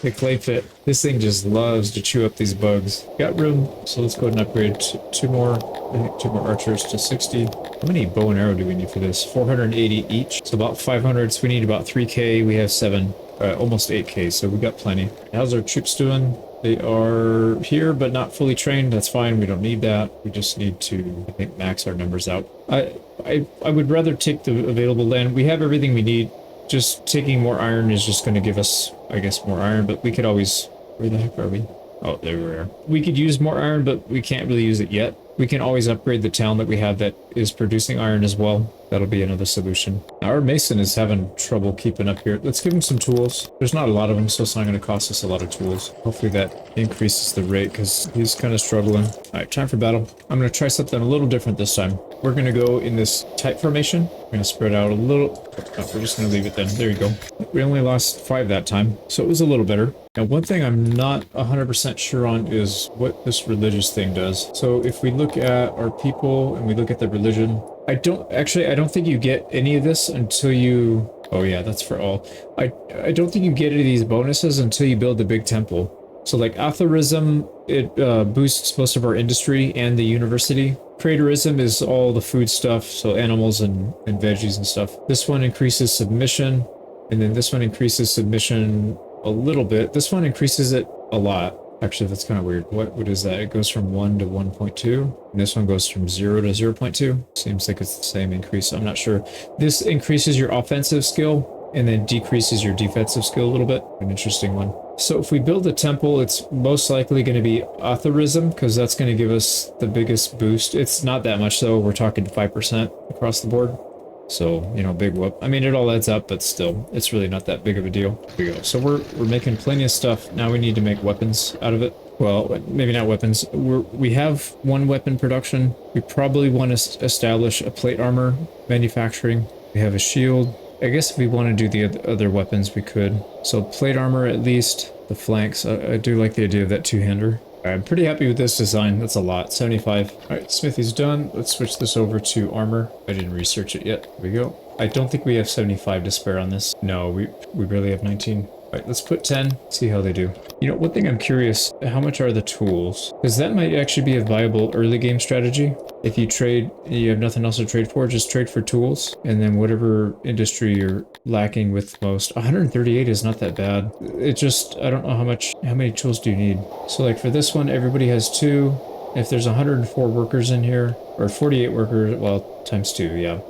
The clay pit. This thing just loves to chew up these bugs. Got room, so let's go ahead and upgrade two more. I think 2 more archers to 60. How many bow and arrow do we need for this? 480 each. So about 500. So we need about 3k. We have 7. Almost 8k, so we got plenty. How's our troops doing? They are here, but not fully trained. That's fine. We don't need that. We just need to, I think, max our numbers out. I would rather take the available land. We have everything we need. Just taking more iron is just going to give us, I guess, more iron, but we could always... Where the heck are we? Oh, there we are. We could use more iron, but we can't really use it yet. We can always upgrade the town that we have that is producing iron as well. That'll be another solution. Our mason is having trouble keeping up here. Let's give him some tools. There's not a lot of them, so it's not going to cost us a lot of tools. Hopefully that increases the rate, because he's kind of struggling. All right, time for battle. I'm going to try something a little different this time. We're going to go in this tight formation. We're going to spread out a little. Oh, we're just going to leave it then. There you go. We only lost 5 that time, so it was a little better. Now, one thing I'm not 100% sure on is what this religious thing does. So if we look at our people and we look at the religion, I don't think you get any of this until you... Oh yeah, that's for all. I don't think you get any of these bonuses until you build the big temple. So like authorism, it boosts most of our industry and the university. Praetorism is all the food stuff, so animals and veggies and stuff. This one increases submission, and then this one increases submission a little bit. This one increases it a lot. Actually, that's kind of weird. What is that? It goes from 1 to 1.2, and this one goes from 0 to 0.2. Seems like it's the same increase. I'm not sure. This increases your offensive skill and then decreases your defensive skill a little bit. An interesting one. So if we build a temple, it's most likely going to be authorism, because that's going to give us the biggest boost. It's not that much though. We're talking 5% across the board. So, you know, big whoop. I mean, it all adds up, but still, it's really not that big of a deal. Here we go. So we're making plenty of stuff. Now we need to make weapons out of it. Well, maybe not weapons. We have 1 weapon production. We probably want to establish a plate armor manufacturing. We have a shield. I guess if we want to do the other weapons, we could. So plate armor, at least. The flanks. I do like the idea of that 2-hander. I'm pretty happy with this design. That's a lot. 75. All right, smithy's done. Let's switch this over to armor. I didn't research it yet. Here we go. I don't think we have 75 to spare on this. No, we barely have 19. All right, let's put 10. See how they do. You know, one thing I'm curious, how much are the tools? Because that might actually be a viable early game strategy. If you trade, you have nothing else to trade for, just trade for tools. And then whatever industry you're lacking with most. 138 is not that bad. It just, I don't know how many tools do you need? So like for this one, everybody has 2. If there's 104 workers in here, or 48 workers, well, times 2, yeah.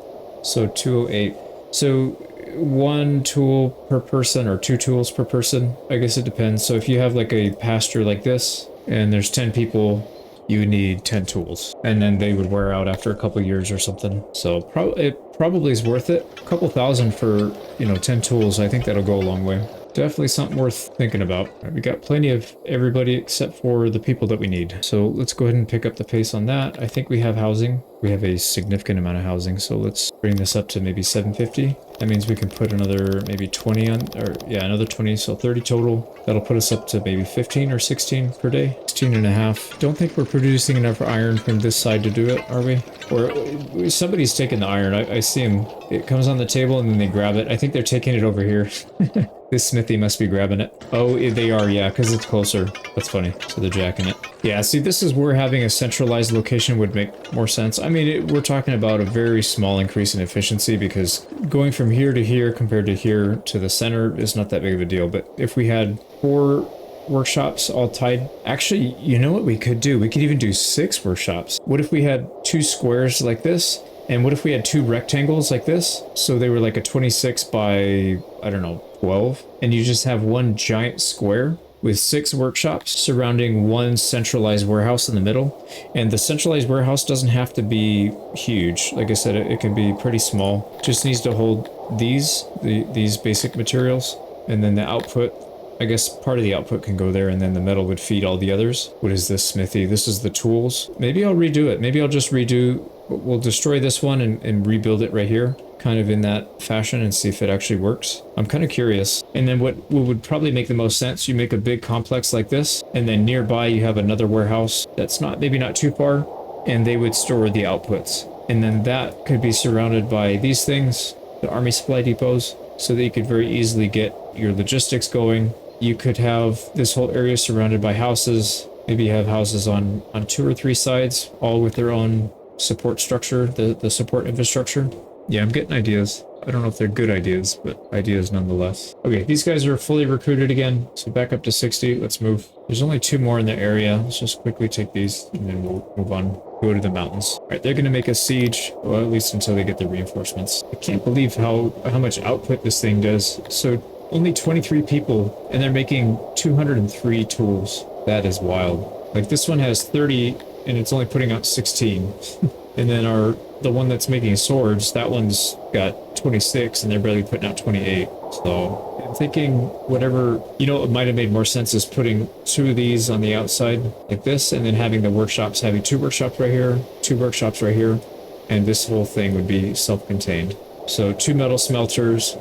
So 208. So 1 tool per person or 2 tools per person. I guess it depends. So if you have like a pasture like this and there's 10 people, you would need 10 tools, and then they would wear out after a couple years or something. So it probably is worth it. A couple thousand for, you know, 10 tools. I think that'll go a long way. Definitely something worth thinking about. We got plenty of everybody except for the people that we need. So let's go ahead and pick up the pace on that. I think we have housing. We have a significant amount of housing. So let's bring this up to maybe 750. That means we can put another maybe 20 on, or yeah, another 20. So 30 total. That'll put us up to maybe 15 or 16 per day. 16 and a half. Don't think we're producing enough iron from this side to do it, are we? Or somebody's taking the iron. I see him. It comes on the table and then they grab it. I think they're taking it over here. This smithy must be grabbing it. Oh, they are, yeah, because it's closer. That's funny. So they're jacking it. Yeah, see, this is where having a centralized location would make more sense. I mean, we're talking about a very small increase in efficiency, because going from here to here compared to here to the center is not that big of a deal. But if we had 4 workshops all tied, actually, you know what we could do? We could even do 6 workshops. What if we had 2 squares like this, And what if we had two rectangles like this? So they were like a 26 by, I don't know, 12. And you just have one giant square with 6 workshops surrounding one centralized warehouse in the middle. And the centralized warehouse doesn't have to be huge. Like I said, it can be pretty small. Just needs to hold these basic materials. And then the output, I guess part of the output can go there, and then the metal would feed all the others. What is this smithy? This is the tools. Maybe I'll redo it. Maybe I'll just we'll destroy this one and rebuild it right here, kind of in that fashion, and see if it actually works. I'm kind of curious. And then what would probably make the most sense, you make a big complex like this, and then nearby you have another warehouse that's maybe not too far, and they would store the outputs. And then that could be surrounded by these things, the army supply depots, so that you could very easily get your logistics going. You could have this whole area surrounded by houses. Maybe you have houses on 2 or 3 sides, all with their own support structure, the support infrastructure. Yeah, I'm getting ideas. I don't know if they're good ideas, but ideas nonetheless. Okay, these guys are fully recruited again, so back up to 60. Let's move. There's only 2 more in the area. Let's just quickly take these, and then we'll move on. Go to the mountains. All right, they're going to make a siege, well, at least until they get the reinforcements. I can't believe how much output this thing does. So only 23 people, and they're making 203 tools. That is wild. Like, this one has 30, and it's only putting out 16. And then the one that's making swords, that one's got 26, and they're barely putting out 28. So I'm thinking whatever, it might have made more sense is putting 2 of these on the outside like this, and then having the workshops, having 2 workshops right here, 2 workshops right here, and this whole thing would be self-contained. So 2 metal smelters,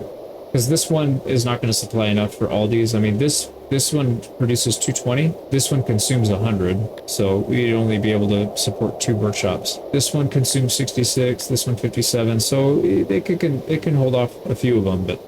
because this one is not going to supply enough for all these. I mean, this one produces 220. This one consumes 100. So we'd only be able to support 2 workshops. This one consumes 66. This one 57. So it can hold off a few of them, but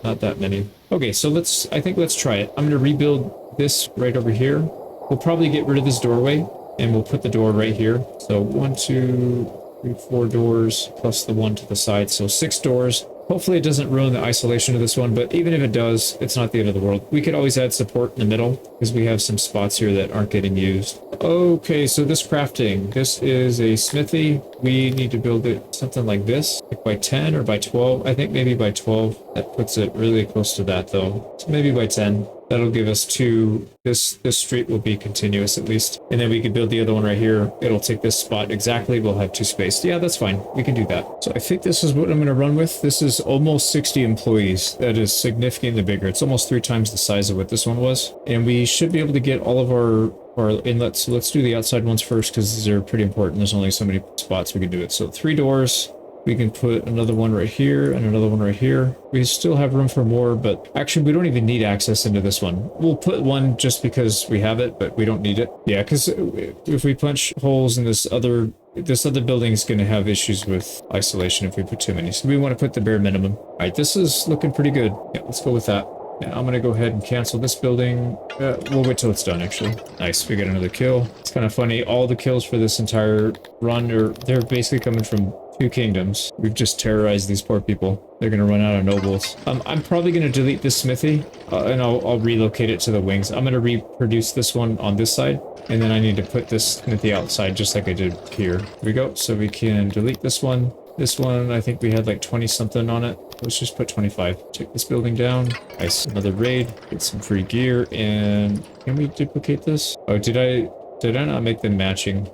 not that many. Okay, so I think let's try it. I'm going to rebuild this right over here. We'll probably get rid of this doorway, and we'll put the door right here. So 1, 2, 3, 4 doors plus the one to the side. So 6 doors. Hopefully it doesn't ruin the isolation of this one, but even if it does, it's not the end of the world. We could always add support in the middle, because we have some spots here that aren't getting used. Okay, so this crafting. This is a smithy. We need to build it something like this, like by 10 or by 12. I think maybe by 12. That puts it really close to that, though. So maybe by 10. That'll give us 2. This street will be continuous at least. And then we could build the other one right here. It'll take this spot exactly. We'll have 2 space. Yeah, that's fine. We can do that. So I think this is what I'm going to run with. This is almost 60 employees. That is significantly bigger. It's almost 3 times the size of what this one was. And we should be able to get all of our inlets. So let's do the outside ones first, because these are pretty important. There's only so many spots we can do it. So 3 doors. We can put another one right here and another one right here. We still have room for more, but actually we don't even need access into this one. We'll put one just because we have it, but we don't need it. Yeah, because if we punch holes in this other building is going to have issues with isolation if we put too many. So we want to put the bare minimum. All right, this is looking pretty good. Yeah, let's go with that. Now I'm going to go ahead and cancel this building. We'll wait till it's done, actually. Nice, we got another kill. It's kind of funny. All the kills for this entire run, they're basically coming from 2 kingdoms. We've just terrorized these poor people. They're going to run out of nobles. I'm probably going to delete this smithy, and I'll relocate it to the wings. I'm going to reproduce this one on this side, and then I need to put this smithy outside just like I did here. Here we go. So we can delete this one. This one, I think we had like 20 something on it. Let's just put 25. Take this building down. Nice. Another raid. Get some free gear. And can we duplicate this? Oh, did I not make them matching?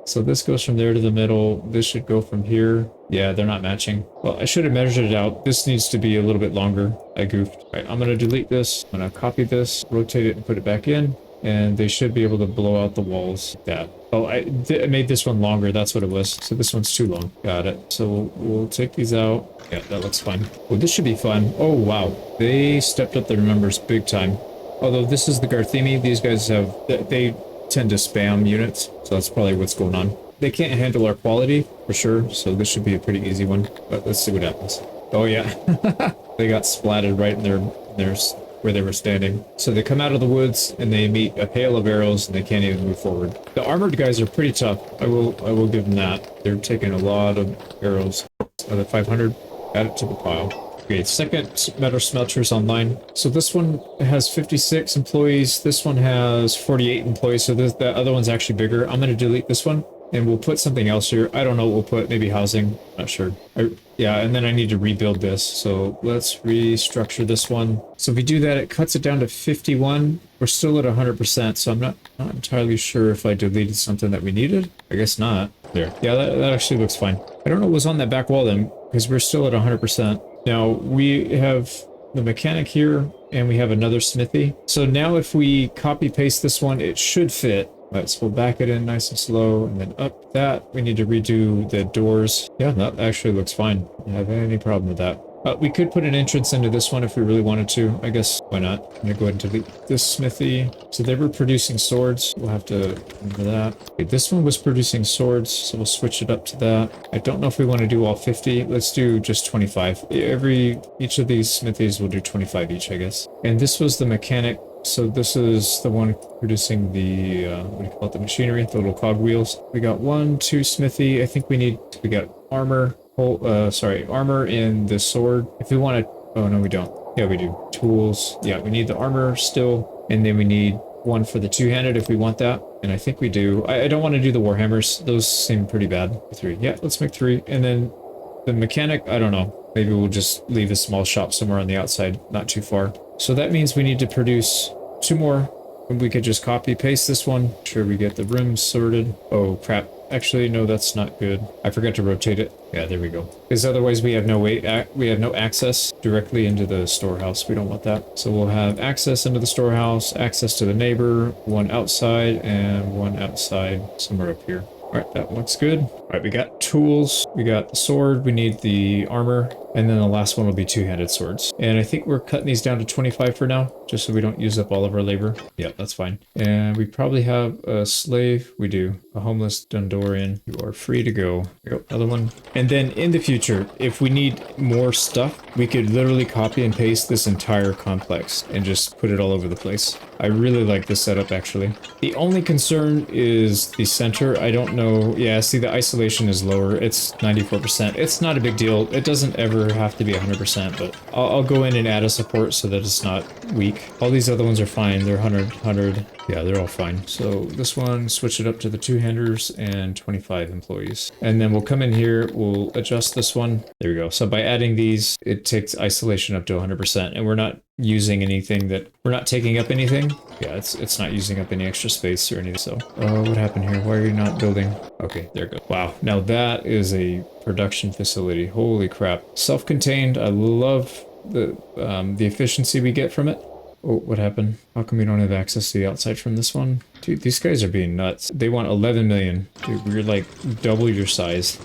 So this goes from there to the middle. This should go from here. Yeah, they're not matching. Well, I should have measured it out. This needs to be a little bit longer. I goofed. All right, I'm going to delete this. I'm going to copy this, rotate it, and put it back in. And they should be able to blow out the walls like that. Oh, I made this one longer. That's what it was. So this one's too long. Got it. So we'll take these out. Yeah, that looks fine. Oh, this should be fun. Oh, wow. They stepped up their numbers big time. Although this is the Garthemi, these guys they tend to spam units. So that's probably what's going on. They can't handle our quality for sure. So this should be a pretty easy one. But let's see what happens. Oh, yeah. They got splatted right in their where they were standing. So they come out of the woods and they meet a hail of arrows and they can't even move forward. The armored guys are pretty tough. I will give them that. They're taking a lot of arrows. Another 500. Add it to the pile. Okay, second metal smelters online. So this one has 56 employees. This one has 48 employees. So the other one's actually bigger. I'm going to delete this one And we'll put something else here. I don't know what we'll put. Maybe housing. Not sure. Yeah, and then I need to rebuild this. So let's restructure this one. So if we do that, it cuts it down to 51. We're still at 100%. So I'm not entirely sure if I deleted something that we needed. I guess not. There. Yeah, that actually looks fine. I don't know what was on that back wall then, because we're still at 100%. Now we have the mechanic here, and we have another smithy. So now if we copy paste this one, it should fit. Let's we'll back it in nice and slow, and then up that. We need to redo the doors. Yeah, that actually looks fine. I don't have any problem with that. We could put an entrance into this one if we really wanted to. I guess, why not? I'm gonna go ahead and delete this smithy. So they were producing swords. We'll have to remember that. Okay, this one was producing swords, so we'll switch it up to that. I don't know if we want to do all 50. Let's do just 25. Each of these smithies will do 25 each, I guess. And this was the mechanic. So this is the one producing the, what do you call it, the machinery, the little cog wheels. We got 1, 2 smithy. I think we got armor. Armor and the sword. If we want to, oh no, we don't. Yeah, we do. Tools. Yeah, we need the armor still. And then we need one for the two-handed if we want that. And I think we do. I don't want to do the warhammers. Those seem pretty bad. 3. Yeah, let's make 3. And then the mechanic, I don't know. Maybe we'll just leave a small shop somewhere on the outside, not too far. So that means we need to produce 2 more. And we could just copy paste this one. Sure, we get the rooms sorted. Oh crap. Actually, no, that's not good. I forgot to rotate it. Yeah, there we go. Because otherwise we have no access directly into the storehouse. We don't want that. So we'll have access into the storehouse, access to the neighbor, one outside, and one outside somewhere up here. All right, that looks good. All right, we got tools, we got the sword, we need the armor, and then the last one will be two-handed swords. And I think we're cutting these down to 25 for now, just so we don't use up all of our labor. Yeah, that's fine. And we probably have a slave. We do. A homeless Dundorian. You are free to go. There you go, another one. And then in the future, if we need more stuff, we could literally copy and paste this entire complex and just put it all over the place. I really like this setup, actually. The only concern is the center. I don't know. Yeah, see, the isolation is lower. It's 94%. It's not a big deal. It doesn't ever have to be 100%, but I'll go in and add a support so that it's not weak. All these other ones are fine. They're 100. Yeah, they're all fine. So this one, switch it up to the two-handers and 25 employees. And then we'll come in here, we'll adjust this one. There we go. So by adding these, it takes isolation up to 100%, and we're not using anything we're not taking up anything. Yeah, it's not using up any extra space or anything. So, what happened here? Why are you not building? Okay, there we go. Wow, now that is a production facility. Holy crap. Self-contained. I love the efficiency we get from it. Oh, what happened? How come we don't have access to the outside from this one? Dude, these guys are being nuts. They want 11 million. Dude, we're like double your size.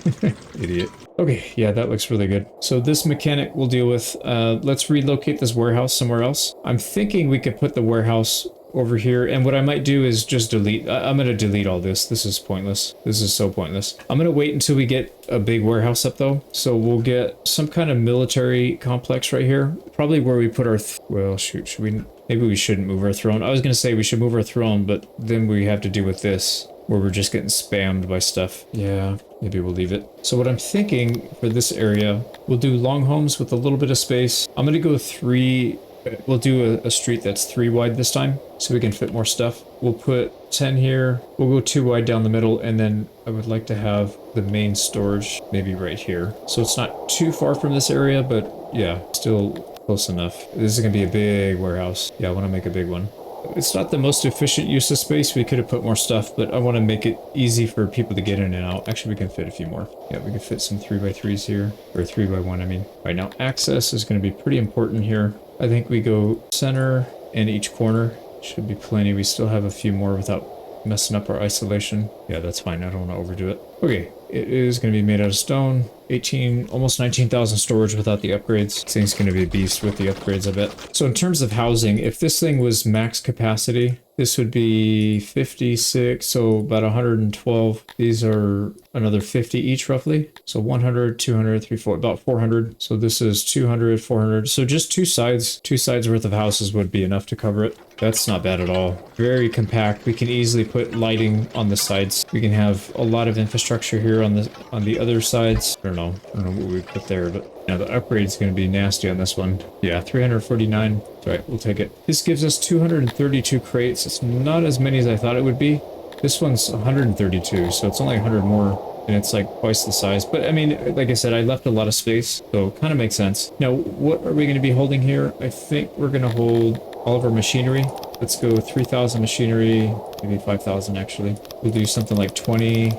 Idiot. Okay, yeah, that looks really good. So this mechanic we'll deal with. Let's relocate this warehouse somewhere else. I'm thinking we could put the warehouse over here, and what I might do is just delete. I'm going to delete all this. This is pointless. This is so pointless. I'm going to wait until we get a big warehouse up though. So we'll get some kind of military complex right here. Probably where we put our, well, shoot, maybe we shouldn't move our throne. I was going to say we should move our throne, but then we have to deal with this, where we're just getting spammed by stuff. Yeah, maybe we'll leave it. So what I'm thinking for this area, we'll do long homes with a little bit of space. I'm going to go 3. We'll do a street that's 3 wide this time, so we can fit more stuff. We'll put 10 here. We'll go 2 wide down the middle, and then I would like to have the main storage maybe right here. So it's not too far from this area, but yeah, still close enough. This is going to be a big warehouse. Yeah, I want to make a big one. It's not the most efficient use of space. We could have put more stuff, but I want to make it easy for people to get in and out. Actually, we can fit a few more. Yeah, we can fit some 3x3s here, or 3x1, I mean. Right now, access is going to be pretty important here. I think we go center and each corner. Should be plenty. We still have a few more without messing up our isolation. Yeah, that's fine. I don't want to overdo it. Okay, it is going to be made out of stone. 18, almost 19,000 storage without the upgrades. This thing's going to be a beast with the upgrades, I bet. So in terms of housing, if this thing was max capacity, this would be 56, so about 112. These are another 50 each roughly. So 100, 200, 300, about 400. So this is 200, 400. So just two sides worth of houses would be enough to cover it. That's not bad at all. Very compact. We can easily put lighting on the sides. We can have a lot of infrastructure here on the other sides. I don't know what we put there, but yeah, the upgrade's going to be nasty on this one. Yeah, 349. All right, we'll take it. This gives us 232 crates. It's not as many as I thought it would be. This one's 132, so it's only 100 more. And it's like twice the size. But I mean, like I said, I left a lot of space, so it kind of makes sense. Now, what are we going to be holding here? I think we're going to hold all of our machinery. Let's go 3,000 machinery, maybe 5,000 actually. We'll do something like 20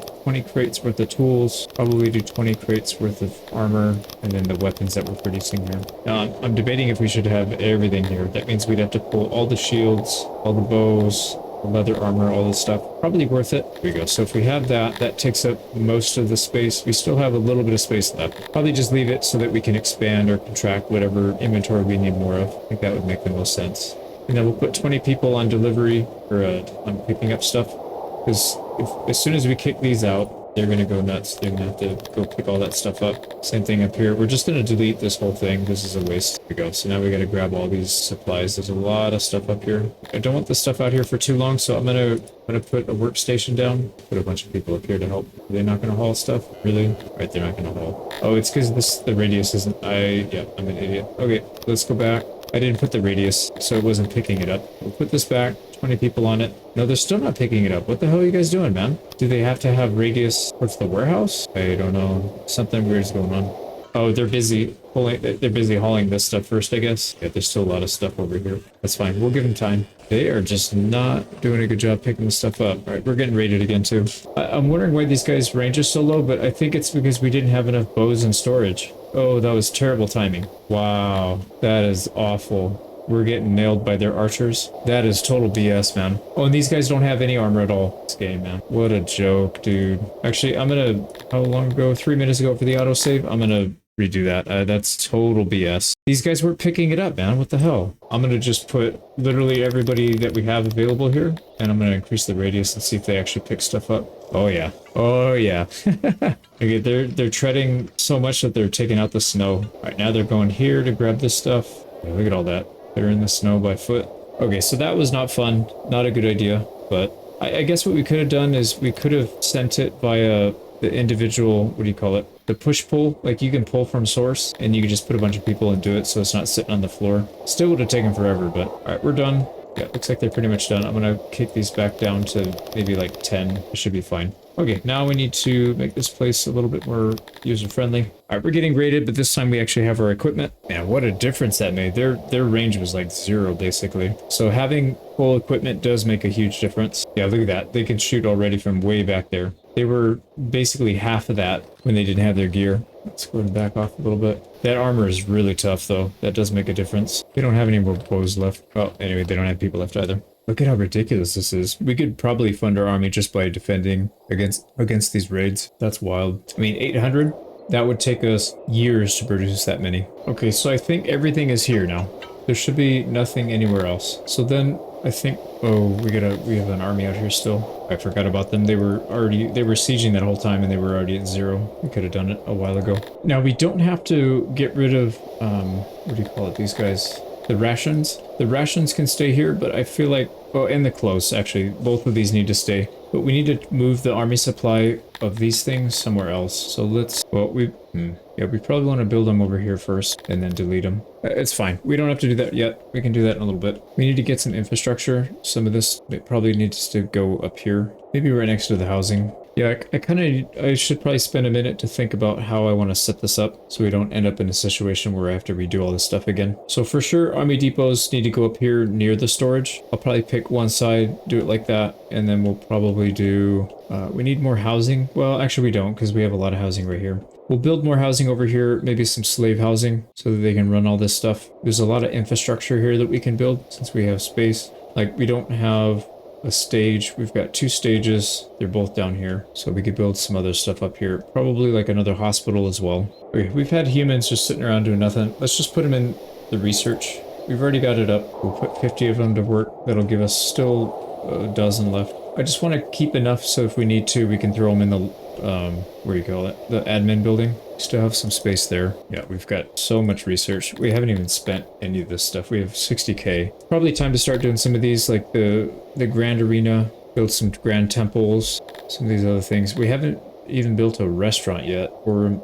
crates worth of tools, probably do 20 crates worth of armor, and then the weapons that we're producing here. Now, I'm debating if we should have everything here. That means we'd have to pull all the shields, all the bows, the leather armor, all this stuff. Probably worth it. There we go. So if we have that, that takes up most of the space. We still have a little bit of space left. Probably just leave it so that we can expand or contract whatever inventory we need more of. I think that would make the most sense. And then we'll put 20 people on delivery, or on picking up stuff. Because as soon as we kick these out, they're going to go nuts. They're going to have to go pick all that stuff up. Same thing up here. We're just going to delete this whole thing. This is a waste. There we go. So now we got to grab all these supplies. There's a lot of stuff up here. I don't want this stuff out here for too long, so I'm going to put a workstation down. Put a bunch of people up here to help. Are they not going to haul stuff? Really? Right, they're not going to haul. Oh, it's because the radius isn't... Yeah, I'm an idiot. Okay, let's go back. I didn't put the radius, so it wasn't picking it up. We'll put this back. 20 people on it. No, they're still not picking it up. What the hell are you guys doing, man? Do they have to have radius towards the warehouse? I don't know. Something weird's going on. Oh, they're busy pulling. They're busy hauling this stuff first, I guess. Yeah, there's still a lot of stuff over here. That's fine. We'll give them time. They are just not doing a good job picking the stuff up. All right, we're getting raided again, too. I'm wondering why these guys' range is so low, but I think it's because we didn't have enough bows in storage. Oh, that was terrible timing. Wow, that is awful. We're getting nailed by their archers. That is total BS, man. Oh, and these guys don't have any armor at all. This game, man. What a joke, dude. Actually, I'm gonna... How long ago? 3 minutes ago for the autosave? I'm gonna redo that. That's total BS. These guys weren't picking it up, man. What the hell? I'm gonna just put literally everybody that we have available here, and I'm gonna increase the radius and see if they actually pick stuff up. Oh, yeah. Oh, yeah. Okay, they're treading so much that they're taking out the snow. All right, now they're going here to grab this stuff. Yeah, look at all that. They're in the snow by foot. Okay, so that was not fun. Not a good idea. But I guess what we could have done is we could have sent it via the individual, what do you call it? The push-pull. Like, you can pull from source, and you can just put a bunch of people and do it so it's not sitting on the floor. Still would have taken forever, but... Alright, we're done. Yeah, looks like they're pretty much done. I'm gonna kick these back down to maybe like 10. It should be fine. Okay, now we need to make this place a little bit more user-friendly. All right, we're getting raided, but this time we actually have our equipment. Man, what a difference that made. Their range was like 0, basically. So having full equipment does make a huge difference. Yeah, look at that. They can shoot already from way back there. They were basically half of that when they didn't have their gear. Let's go and back off a little bit. That armor is really tough, though. That does make a difference. We don't have any more bows left. Oh, anyway, they don't have people left either. Look at how ridiculous this is. We could probably fund our army just by defending against these raids. That's wild. I mean, 800? That would take us years to produce that many. Okay, so I think everything is here now. There should be nothing anywhere else. So then I think, oh, we have an army out here still. I forgot about them. They were sieging that whole time and they were already at 0. We could have done it a while ago. Now we don't have to get rid of, what do you call it, these guys? The rations. The rations can stay here, but I feel like, oh, and the clothes, actually. Both of these need to stay. But we need to move the army supply of these things somewhere else. So let's, well, yeah, we probably want to build them over here first and then delete them. It's fine. We don't have to do that yet. We can do that in a little bit. We need to get some infrastructure. Some of this probably needs to go up here. Maybe right next to the housing. Yeah, I should probably spend a minute to think about how I want to set this up so we don't end up in a situation where I have to redo all this stuff again. So for sure, army depots need to go up here near the storage. I'll probably pick one side, do it like that, and then we'll probably do... we need more housing. Well, actually we don't, because we have a lot of housing right here. We'll build more housing over here, maybe some slave housing, so that they can run all this stuff. There's a lot of infrastructure here that we can build, since we have space. Like, we don't have a stage. We've got 2 stages. They're both down here. So we could build some other stuff up here. Probably like another hospital as well. Okay, we've had humans just sitting around doing nothing. Let's just put them in the research. We've already got it up. We'll put 50 of them to work. That'll give us still a dozen left. I just want to keep enough so if we need to, we can throw them in the, what do you call it? The admin building. Still have some space there. Yeah, we've got so much research. We haven't even spent any of this stuff. We have 60K. Probably time to start doing some of these, like the Grand Arena, build some Grand Temples, some of these other things. We haven't even built a restaurant yet, or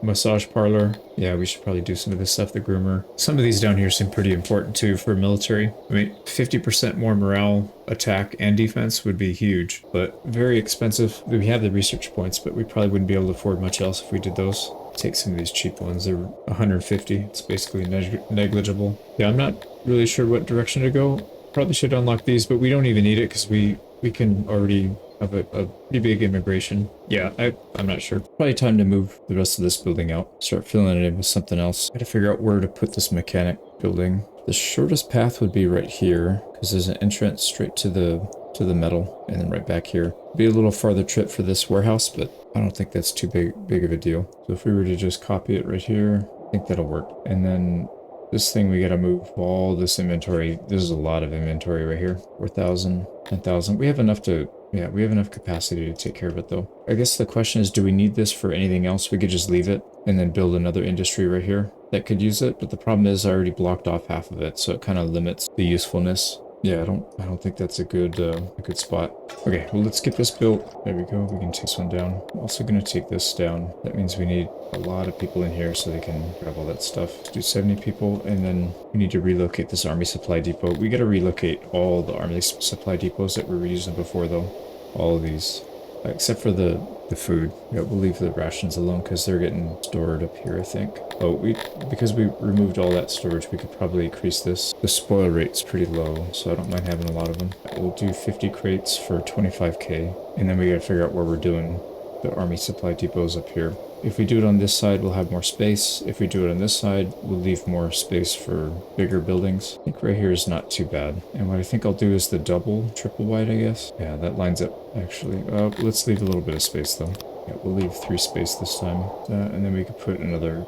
Massage parlor. Yeah, we should probably do some of this stuff. The groomer. Some of these down here seem pretty important too for military. I mean, 50% more morale, attack, and defense would be huge, but very expensive. We have the research points, but we probably wouldn't be able to afford much else if we did those. Take some of these cheap ones. They're 150. It's basically negligible. Yeah, I'm not really sure what direction to go. Probably should unlock these, but we don't even need it because we can already have a pretty big immigration. Yeah, I'm not sure. Probably time to move the rest of this building out. Start filling it in with something else. Gotta figure out where to put this mechanic building. The shortest path would be right here because there's an entrance straight to the metal, and then right back here. Be a little farther trip for this warehouse, but I don't think that's too big of a deal. So if we were to just copy it right here, I think that'll work. And then this thing, we gotta move all this inventory. This is a lot of inventory right here. 4,000, 10,000. We have enough to, yeah, we have enough capacity to take care of it though. I guess the question is, do we need this for anything else? We could just leave it and then build another industry right here that could use it. But the problem is I already blocked off half of it, so it kind of limits the usefulness. Yeah, I don't think that's a good spot. Okay, well, let's get this built. There we go. We can take this one down. I'm also gonna take this down. That means we need a lot of people in here so they can grab all that stuff. Let's do 70 people, and then we need to relocate this army supply depot. We gotta relocate all the army supply depots that we were using before, though. All of these, except for the food. Yeah, we'll leave the rations alone because they're getting stored up here, I think. Oh, because we removed all that storage, we could probably increase this. The spoil rate's pretty low, so I don't mind having a lot of them. We'll do 50 crates for 25k, and then we gotta figure out where we're doing the army supply depots up here. If we do it on this side, we'll have more space. If we do it on this side, we'll leave more space for bigger buildings. I think right here is not too bad. And what I think I'll do is the triple wide, I guess. Yeah, that lines up, actually. Let's leave a little bit of space, though. Yeah, we'll leave 3 space this time. And then we could put another,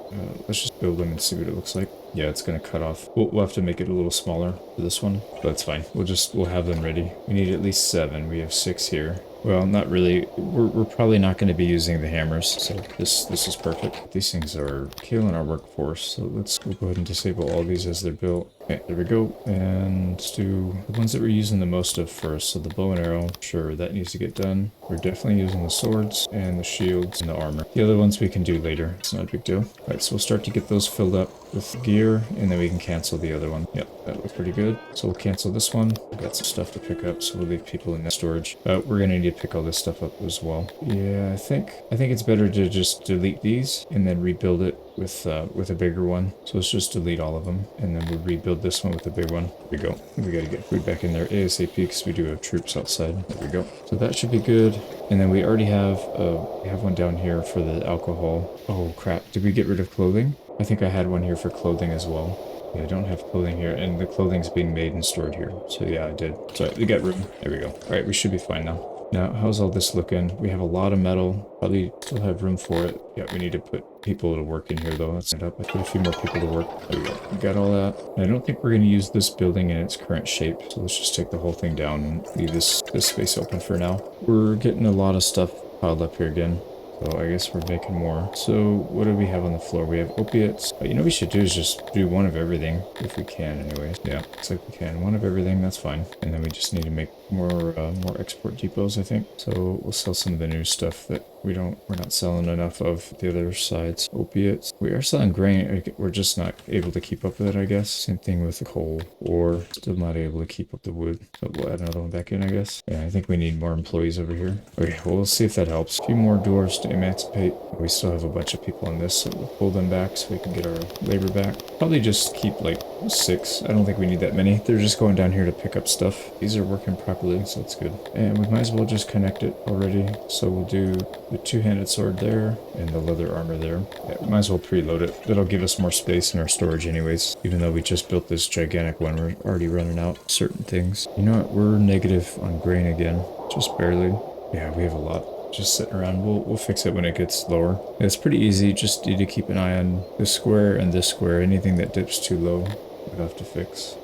let's just build them and see what it looks like. Yeah, it's gonna cut off. We'll have to make it a little smaller for this one, but that's fine. We'll have them ready. We need at least 7. We have 6 here. Well, not really. We're probably not going to be using the hammers, so this is perfect. These things are killing our workforce, so we'll go ahead and disable all these as they're built. Okay, there we go. And let's do the ones that we're using the most of first. So the bow and arrow, sure, that needs to get done. We're definitely using the swords and the shields and the armor. The other ones we can do later. It's not a big deal. All right, so we'll start to get those filled up with gear, and then we can cancel the other one. Yep, that looks pretty good. So we'll cancel this one. We've got some stuff to pick up, so we'll leave people in that storage. We're gonna need to pick all this stuff up as well. Yeah, I think it's better to just delete these and then rebuild it with a bigger one. So let's just delete all of them, and then we'll rebuild this one with a big one. There we go. We gotta get food back in there ASAP because we do have troops outside. There we go. So that should be good. And then we already have one down here for the alcohol. Oh crap! Did we get rid of clothing? I think I had one here for clothing as well. Yeah, I don't have clothing here, and the clothing's being made and stored here. So yeah, I did. So we got room. There we go. All right, we should be fine now. Now, how's all this looking? We have a lot of metal. Probably still have room for it. Yeah, we need to put people to work in here, though. Let's set up. I put a few more people to work. There we go. We got all that. I don't think we're going to use this building in its current shape, so let's just take the whole thing down and leave this space open for now. We're getting a lot of stuff piled up here again. So I guess we're making more. So what do we have on the floor? We have opiates. You know what we should do is just do one of everything, if we can anyways. Yeah, looks like we can. One of everything, that's fine. And then we just need to make more export depots, I think. So we'll sell some of the new stuff that we're not selling enough of the other sides. Opiates. We are selling grain. We're just not able to keep up with it, I guess. Same thing with the coal. Or still not able to keep up the wood. So we'll add another one back in, I guess. Yeah, I think we need more employees over here. Okay, well, we'll see if that helps. A few more doors to emancipate. We still have a bunch of people on this, so we'll pull them back so we can get our labor back. Probably just keep like 6. I don't think we need that many. They're just going down here to pick up stuff. These are working properly, so it's good. And we might as well just connect it already. So we'll do the two-handed sword there and the leather armor there. Yeah, we might as well preload it. That'll give us more space in our storage anyways. Even though we just built this gigantic one, we're already running out certain things. You know what? We're negative on grain again. Just barely. Yeah, we have a lot just sitting around. We'll fix it when it gets lower. It's pretty easy. Just need to keep an eye on this square and this square. Anything that dips too low, we'll have to fix.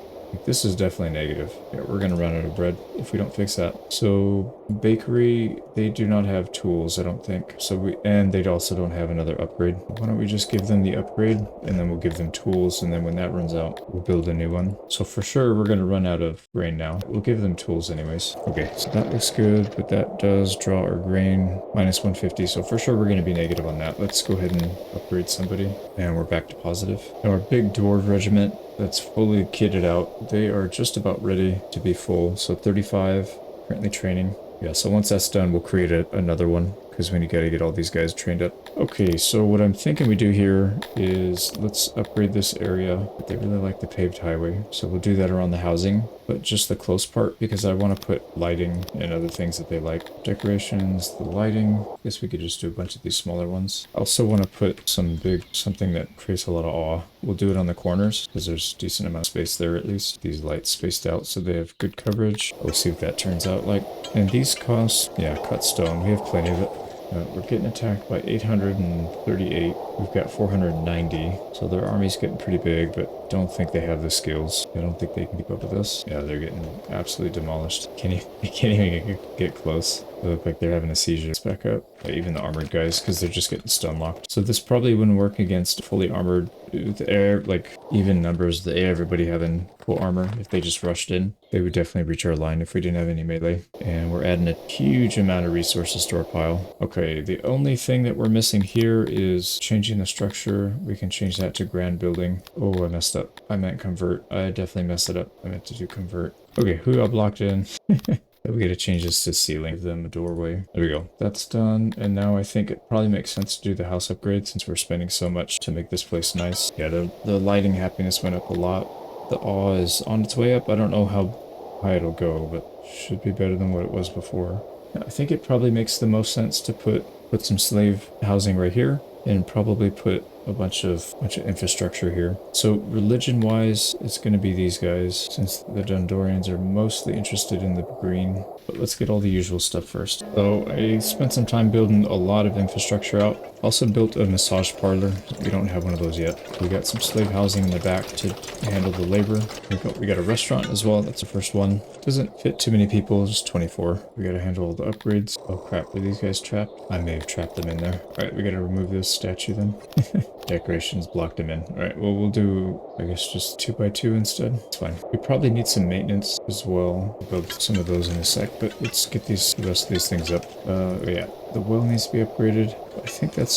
This is definitely negative. Yeah, we're gonna run out of bread if we don't fix that. So bakery, they do not have tools, I don't think. And they also don't have another upgrade. Why don't we just give them the upgrade and then we'll give them tools, and then when that runs out, we'll build a new one. So for sure, we're gonna run out of grain now. We'll give them tools anyways. Okay, so that looks good, but that does draw our grain minus 150. So for sure, we're gonna be negative on that. Let's go ahead and upgrade somebody. And we're back to positive. Now our big dwarf regiment that's fully kitted out, they are just about ready to be full. So 35, currently training. Yeah, so once that's done, we'll create another one, because we gotta get all these guys trained up. Okay, so what I'm thinking we do here is let's upgrade this area. They really like the paved highway, so we'll do that around the housing, but just the close part, because I want to put lighting and other things that they like. Decorations, the lighting. I guess we could just do a bunch of these smaller ones. I also want to put something that creates a lot of awe. We'll do it on the corners, because there's a decent amount of space there at least. These lights spaced out so they have good coverage. We'll see what that turns out like. And these cost, yeah, cut stone. We have plenty of it. We're getting attacked by 838. We've got 490. So their army's getting pretty big, but don't think they have the skills. I don't think they can keep up with us. Yeah, they're getting absolutely demolished. They can't even get close. They look like they're having a seizure. Let's back up. Even the armored guys, because they're just getting stun locked. So this probably wouldn't work against fully armored with air, like even numbers, everybody having full armor. If they just rushed in, they would definitely reach our line if we didn't have any melee. And we're adding a huge amount of resources to our pile. Okay, the only thing that we're missing here is changing the structure. We can change that to grand building. Oh, I messed up. I meant convert. I definitely messed it up. I meant to do convert. Okay, who got blocked in? We gotta change this to ceiling, give them a doorway. There we go. That's done. And now I think it probably makes sense to do the house upgrade since we're spending so much to make this place nice. Yeah, the lighting happiness went up a lot. The awe is on its way up. I don't know how high it'll go, but should be better than what it was before. I think it probably makes the most sense to put some slave housing right here and probably put a bunch of infrastructure here. So religion-wise, it's going to be these guys, since the Dundorians are mostly interested in the green. But let's get all the usual stuff first. So I spent some time building a lot of infrastructure out. Also built a massage parlor. We don't have one of those yet. We got some slave housing in the back to handle the labor. We got a restaurant as well. That's the first one. Doesn't fit too many people, just 24. We gotta handle all the upgrades. Oh crap, were these guys trapped? I may have trapped them in there. Alright, we gotta remove this statue then. Decorations blocked them in. Alright, well we'll do, I guess, just 2x2 instead. It's fine. We probably need some maintenance as well. We'll build some of those in a sec, but let's get the rest of these things up. Yeah, the well needs to be upgraded. I think that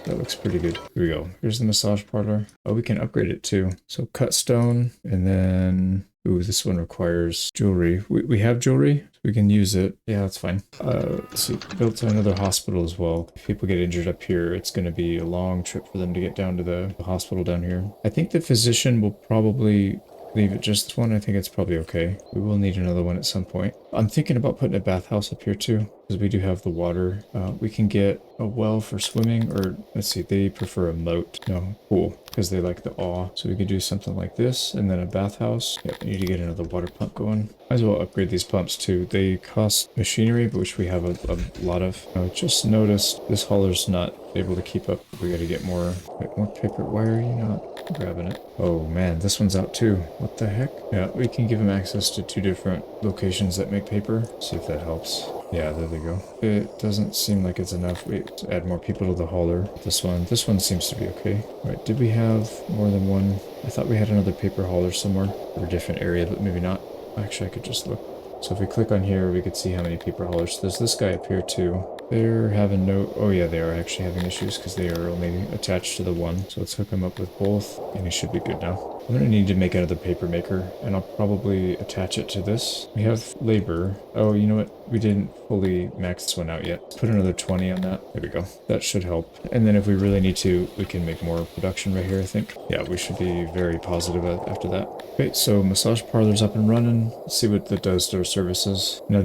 looks pretty good. Here we go. Here's the massage parlor. Oh, we can upgrade it too. So cut stone, and then ooh, this one requires jewelry. We have jewelry. We can use it. Yeah, that's fine. Let's see. Built another hospital as well. If people get injured up here, it's going to be a long trip for them to get down to the hospital down here. I think the physician will probably leave it just one. I think it's probably okay. We will need another one at some point. I'm thinking about putting a bathhouse up here too, because we do have the water. We can get a well for swimming, or let's see, they prefer a moat. No, pool, because they like the awe. So we could do something like this, and then a bathhouse. Yep, we need to get another water pump going. Might as well upgrade these pumps too. They cost machinery, but which we have a lot of. I just noticed this hauler's not able to keep up. We gotta get more paper. Why are you not grabbing it? Oh man, this one's out too. What the heck? Yeah, we can give him access to 2 different locations that make paper. See if that helps. Yeah, there they go. It doesn't seem like it's enough. We have to add more people to the hauler. This one seems to be okay. Right, did we have more than one? I thought we had another paper hauler somewhere or a different area, but maybe not. Actually, I could just look. So if we click on here, we could see how many paper haulers. There's this guy up here too. They're having oh yeah, they are actually having issues because they are only attached to the one. So let's hook him up with both, and he should be good now. I'm gonna need to make another paper maker, and I'll probably attach it to this. We have labor. Oh, you know what? We didn't fully max this one out yet. Let's put another 20 on that. There we go. That should help. And then if we really need to, we can make more production right here, I think. Yeah, we should be very positive after that. Okay, so massage parlor's up and running. Let's see what that does to our services. Now,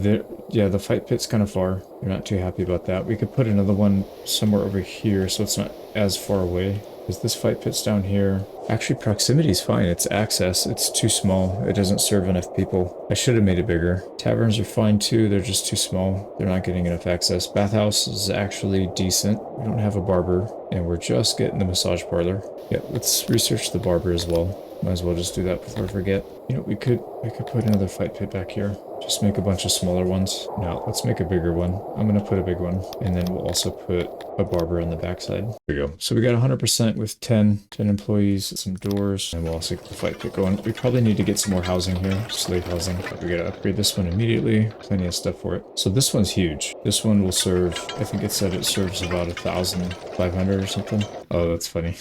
yeah, the fight pit's kind of far. We're not too happy about that. We could put another one somewhere over here so it's not as far away. Because this fight pit's down here. Actually, proximity is fine. It's access. It's too small. It doesn't serve enough people. I should have made it bigger. Taverns are fine too. They're just too small. They're not getting enough access. Bathhouse is actually decent. We don't have a barber, and we're just getting the massage parlor. Yeah, let's research the barber as well. Might as well just do that before I forget. You know, we could put another fight pit back here. Just make a bunch of smaller ones. No, let's make a bigger one. I'm gonna put a big one, and then we'll also put a barber on the backside. There we go. So we got 100% with 10 employees, some doors, and we'll also get the fight pit going. We probably need to get some more housing here, slave housing. But we gotta upgrade this one immediately. Plenty of stuff for it. So this one's huge. This one will serve, I think it said it serves about 1,500 or something. Oh, that's funny.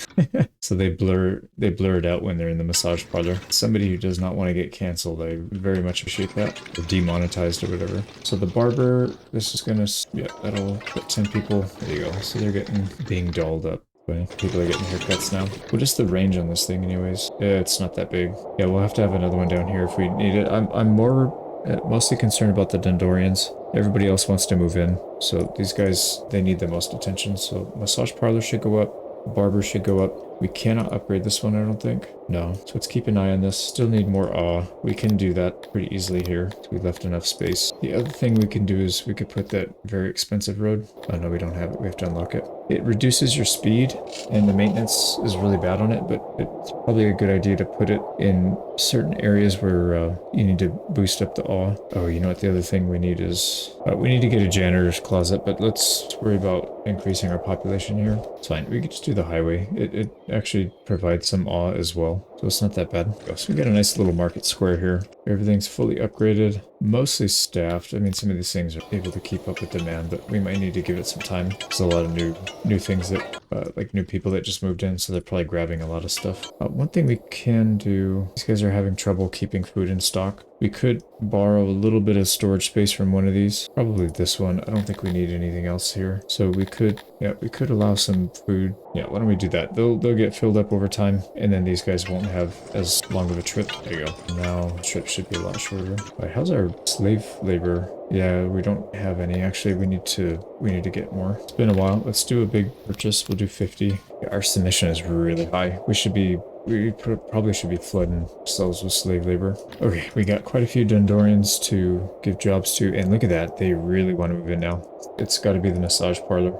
So they blur it out when they're in the massage parlor. Somebody who does not want to get canceled, I very much appreciate that. Or demonetized or whatever. So the barber, this is gonna, yeah, that'll put 10 people. There you go. So they're being dolled up. People are getting haircuts now. What is the range on this thing anyways? Yeah, it's not that big. Yeah, we'll have to have another one down here if we need it. I'm mostly concerned about the Dendorians. Everybody else wants to move in. So these guys, they need the most attention. So massage parlor should go up. Barber should go up. We cannot upgrade this one, I don't think. No. So let's keep an eye on this. Still need more awe. We can do that pretty easily here. So we left enough space. The other thing we can do is we could put that very expensive road. Oh no, we don't have it. We have to unlock it. It reduces your speed and the maintenance is really bad on it, but it's probably a good idea to put it in certain areas where you need to boost up the awe. Oh, you know what? The other thing we need is we need to get a janitor's closet, but let's worry about increasing our population here. It's fine. We could just do the highway. It actually provides some awe as well, so it's not that bad. So we got a nice little market square here. Everything's fully upgraded, mostly staffed. I mean, some of these things are able to keep up with demand, but we might need to give it some time. There's a lot of new things that like new people that just moved in, so they're probably grabbing a lot of stuff. One thing we can do, these guys are having trouble keeping food in stock. We could borrow a little bit of storage space from one of these. Probably this one. I don't think we need anything else here. So we could, yeah, we could allow some food. Yeah, why don't we do that? They'll get filled up over time, and then these guys won't have as long of a trip. There you go. Now the trip should be a lot shorter. All right, how's our slave labor? Yeah, we don't have any. Actually, we need to get more. It's been a while. Let's do a big purchase. We'll do 50. Yeah, our submission is really high. We probably should be flooding ourselves with slave labor. Okay, we got quite a few Dendorians to give jobs to, and look at that. They really want to move in now. It's got to be the massage parlor.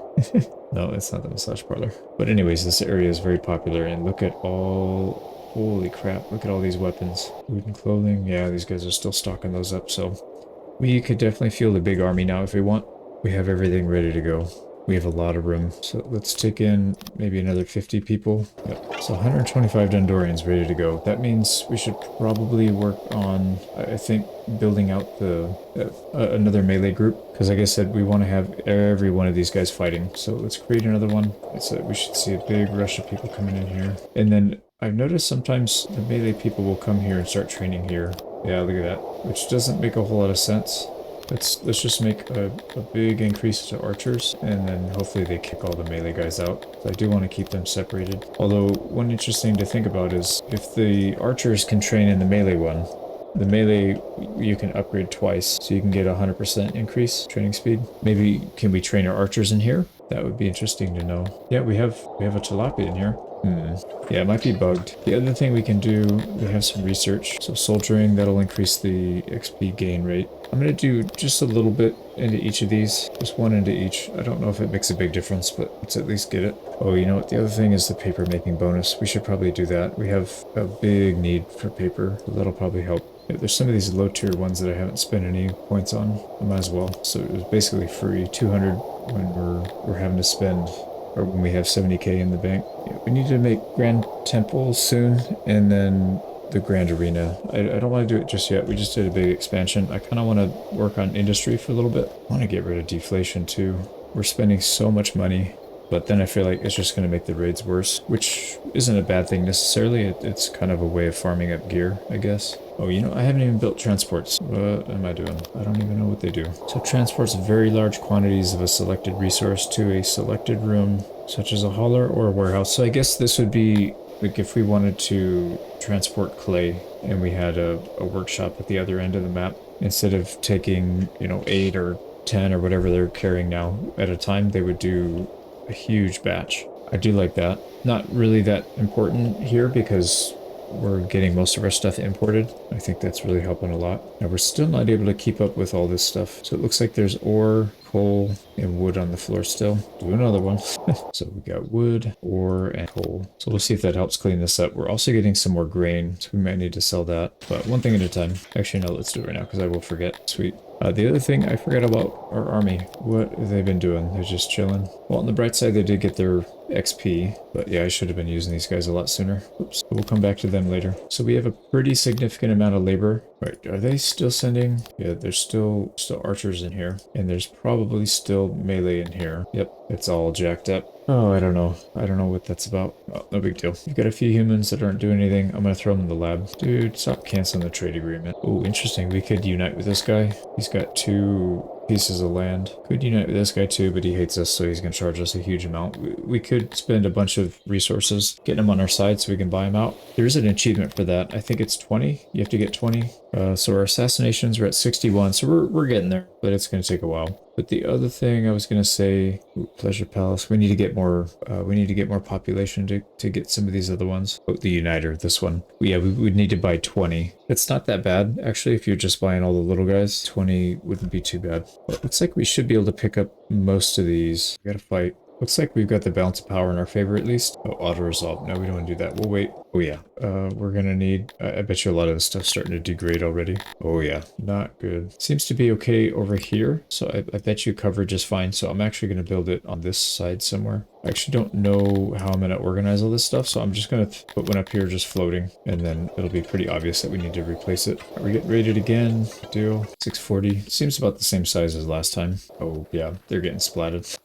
No, it's not the massage parlor. But anyways, this area is very popular, and look at all... Holy crap, look at all these weapons. Food and clothing. Yeah, these guys are still stocking those up, so... We could definitely field a big army now if we want. We have everything ready to go. We have a lot of room. So let's take in maybe another 50 people. Yep. So 125 Dendorians ready to go. That means we should probably work on, I think, building out the another melee group. Because like I said, we want to have every one of these guys fighting. So let's create another one. We should see a big rush of people coming in here. And then I've noticed sometimes the melee people will come here and start training here. Yeah, look at that. Which doesn't make a whole lot of sense. Let's just make a big increase to archers, and then hopefully they kick all the melee guys out. I do want to keep them separated. Although, one interesting to think about is, if the archers can train in the melee one, the melee you can upgrade twice, so you can get a 100% increase training speed. Maybe, can we train our archers in here? That would be interesting to know. Yeah, we have a tilapia in here. Yeah, it might be bugged. The other thing we can do, we have some research. So soldiering, that'll increase the XP gain rate. I'm going to do just a little bit into each of these. Just one into each. I don't know if it makes a big difference, but let's at least get it. Oh, you know what? The other thing is the paper making bonus. We should probably do that. We have a big need for paper. So that'll probably help. Yeah, there's some of these low tier ones that I haven't spent any points on. I might as well. So it was basically free. 200 when we're having to spend, or when we have 70k in the bank. Yeah, we need to make Grand Temple soon, and then the Grand Arena. I don't want to do it just yet. We just did a big expansion. I kind of want to work on industry for a little bit. I want to get rid of deflation too. We're spending so much money, but then I feel like it's just going to make the raids worse, which isn't a bad thing necessarily. It's kind of a way of farming up gear, I guess. Oh, you know, I haven't even built transports. What am I doing? I don't even know what they do. So transports very large quantities of a selected resource to a selected room, such as a hauler or a warehouse. So I guess this would be like if we wanted to transport clay and we had a workshop at the other end of the map. Instead of taking, you know, 8 or 10 or whatever they're carrying now at a time, they would do a huge batch. I do like that. not really that important here because we're getting most of our stuff imported. I think that's really helping a lot. Now we're still not able to keep up with all this stuff. So it looks like there's ore, coal, and wood on the floor still. Do another one. So we got wood, ore, and coal. So we'll see if that helps clean this up. We're also getting some more grain, so we might need to sell that. But one thing at a time. Actually, no, let's do it right now because I will forget. Sweet. The other thing I forgot about our army. What have they been doing? They're just chilling. Well, on the bright side, they did get their XP, but yeah, I should have been using these guys a lot sooner. Oops. We'll come back to them later. So we have a pretty significant amount of labor. Right, are they still sending? Yeah, there's still archers in here, and there's probably still melee in here. Yep, it's all jacked up. Oh, I don't know. I don't know what that's about. Oh, no big deal. You've got a few humans that aren't doing anything. I'm gonna throw them in the lab. Dude, stop canceling the trade agreement. Oh, interesting. We could unite with this guy. He's got 2 pieces of land. Could unite with this guy too, but he hates us, so he's gonna charge us a huge amount. We could spend a bunch of resources getting him on our side so we can buy him out. There is an achievement for that. I think it's 20. You have to get 20. So our assassinations are at 61, so we're getting there, but it's gonna take a while. But the other thing I was gonna say, Pleasure Palace. We need to get more. We need to get more population to get some of these other ones. Oh, the Uniter, this one. Yeah, we would need to buy 20. It's not that bad actually. If you're just buying all the little guys, 20 wouldn't be too bad. But it looks like we should be able to pick up most of these. We gotta fight. Looks like we've got the balance of power in our favor at least. Oh, auto-resolve. No, we don't want to do that. We'll wait. Oh, yeah. We're going to need... I bet you a lot of this stuff's starting to degrade already. Oh, yeah. Not good. Seems to be okay over here. So I bet you coverage is fine. So I'm actually going to build it on this side somewhere. I actually don't know how I'm going to organize all this stuff. So I'm just going to put one up here just floating. And then it'll be pretty obvious that we need to replace it. Are we getting raided again? Deal. 640. Seems about the same size as last time. Oh, yeah. They're getting splatted.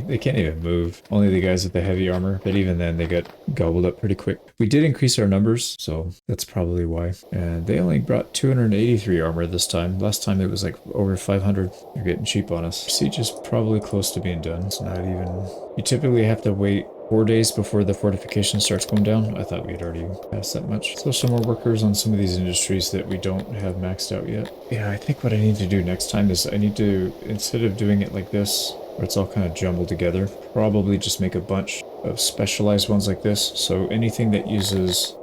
They can't even move. Only the guys with the heavy armor, but even then they got gobbled up pretty quick. We did increase our numbers, so that's probably why. And they only brought 283 armor this time. Last time it was like over 500. They're getting cheap on us. Siege is probably close to being done. It's not even... You typically have to wait 4 days before the fortification starts going down. I thought we had already passed that much. So some more workers on some of these industries that we don't have maxed out yet. Yeah, I think what I need to do next time is I need to, instead of doing it like this, where it's all kind of jumbled together, probably just make a bunch of specialized ones like this. So anything that uses,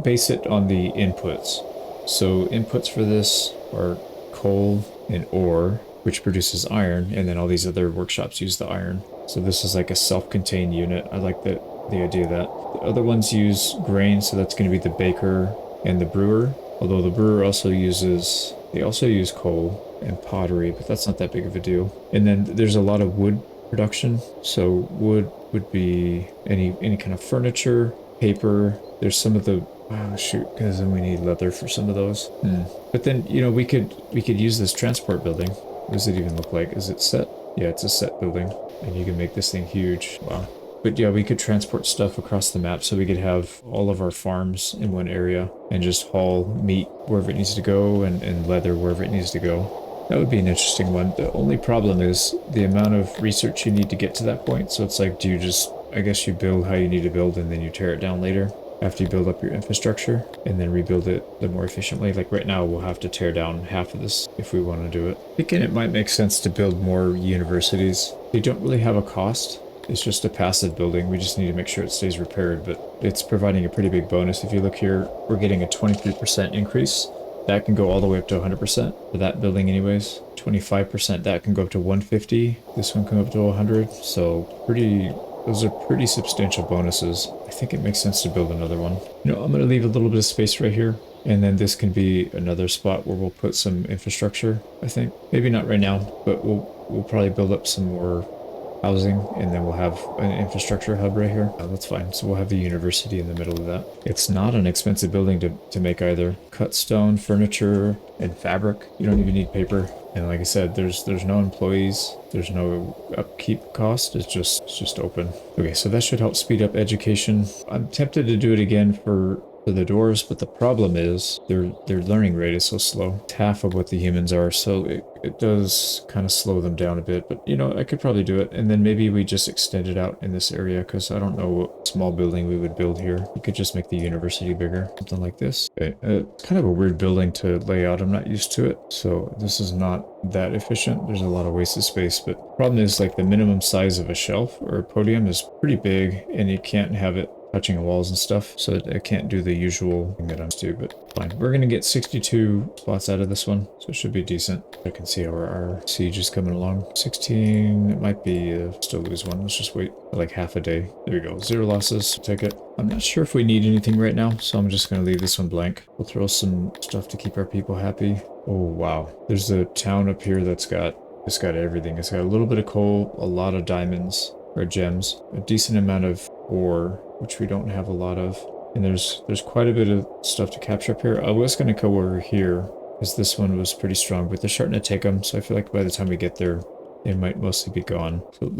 base it on the inputs. So inputs for this are coal and ore, which produces iron, and then all these other workshops use the iron. So this is like a self-contained unit. I like the idea of that. The other ones use grain, so that's going to be the baker and the brewer. Although the brewer also uses, they also use coal and pottery, but that's not that big of a deal. And then there's a lot of wood production. So wood would be any kind of furniture, paper. There's some of the, oh shoot, because then we need leather for some of those. But then, you know, we could use this transport building. What does it even look like? Is it set? Yeah, it's a set building. And you can make this thing huge. Wow. But yeah, we could transport stuff across the map so we could have all of our farms in one area and just haul meat wherever it needs to go and leather wherever it needs to go. That would be an interesting one. The only problem is the amount of research you need to get to that point. So it's like, do you just, I guess you build how you need to build and then you tear it down later after you build up your infrastructure and then rebuild it the more efficiently. Like right now, we'll have to tear down half of this if we want to do it. Thinking it might make sense to build more universities. They don't really have a cost. It's just a passive building. We just need to make sure it stays repaired, but it's providing a pretty big bonus. If you look here, we're getting a 23% increase. That can go all the way up to 100% for that building anyways. 25%, that can go up to 150. This one can go up to 100. So those are pretty substantial bonuses. I think it makes sense to build another one. You know, I'm going to leave a little bit of space right here. And then this can be another spot where we'll put some infrastructure, I think. Maybe not right now, but we'll probably build up some more housing, and then we'll have an infrastructure hub right here. Oh, that's fine. So we'll have the university in the middle of that. It's not an expensive building to make either. Cut stone, furniture, and fabric. You don't even need paper. And like I said, there's no employees. There's no upkeep cost. It's just open. Okay, so that should help speed up education. I'm tempted to do it again for for the dwarves, but the problem is their learning rate is so slow. It's half of what the humans are, so it does kind of slow them down a bit. But you know, I could probably do it, and then maybe we just extend it out in this area because I don't know what small building we would build here. We could just make the university bigger, something like this. Okay, it's kind of a weird building to lay out. I'm not used to it, so this is not that efficient. There's a lot of wasted space, but the problem is like the minimum size of a shelf or a podium is pretty big, and you can't have it touching walls and stuff, so I can't do the usual thing that I'm to, but fine. We're gonna get 62 spots out of this one, so it should be decent. I can see how our siege is coming along. 16, it might be, still lose one. Let's just wait for like half a day. There we go, 0 losses, take it. I'm not sure if we need anything right now, so I'm just gonna leave this one blank. We'll throw some stuff to keep our people happy. Oh, wow. There's a town up here that's got, it's got everything. It's got a little bit of coal, a lot of diamonds, or gems, a decent amount of ore, which we don't have a lot of, and there's quite a bit of stuff to capture up here. I was going to go over here because this one was pretty strong, but they're starting to take them, so I feel like by the time we get there they might mostly be gone. So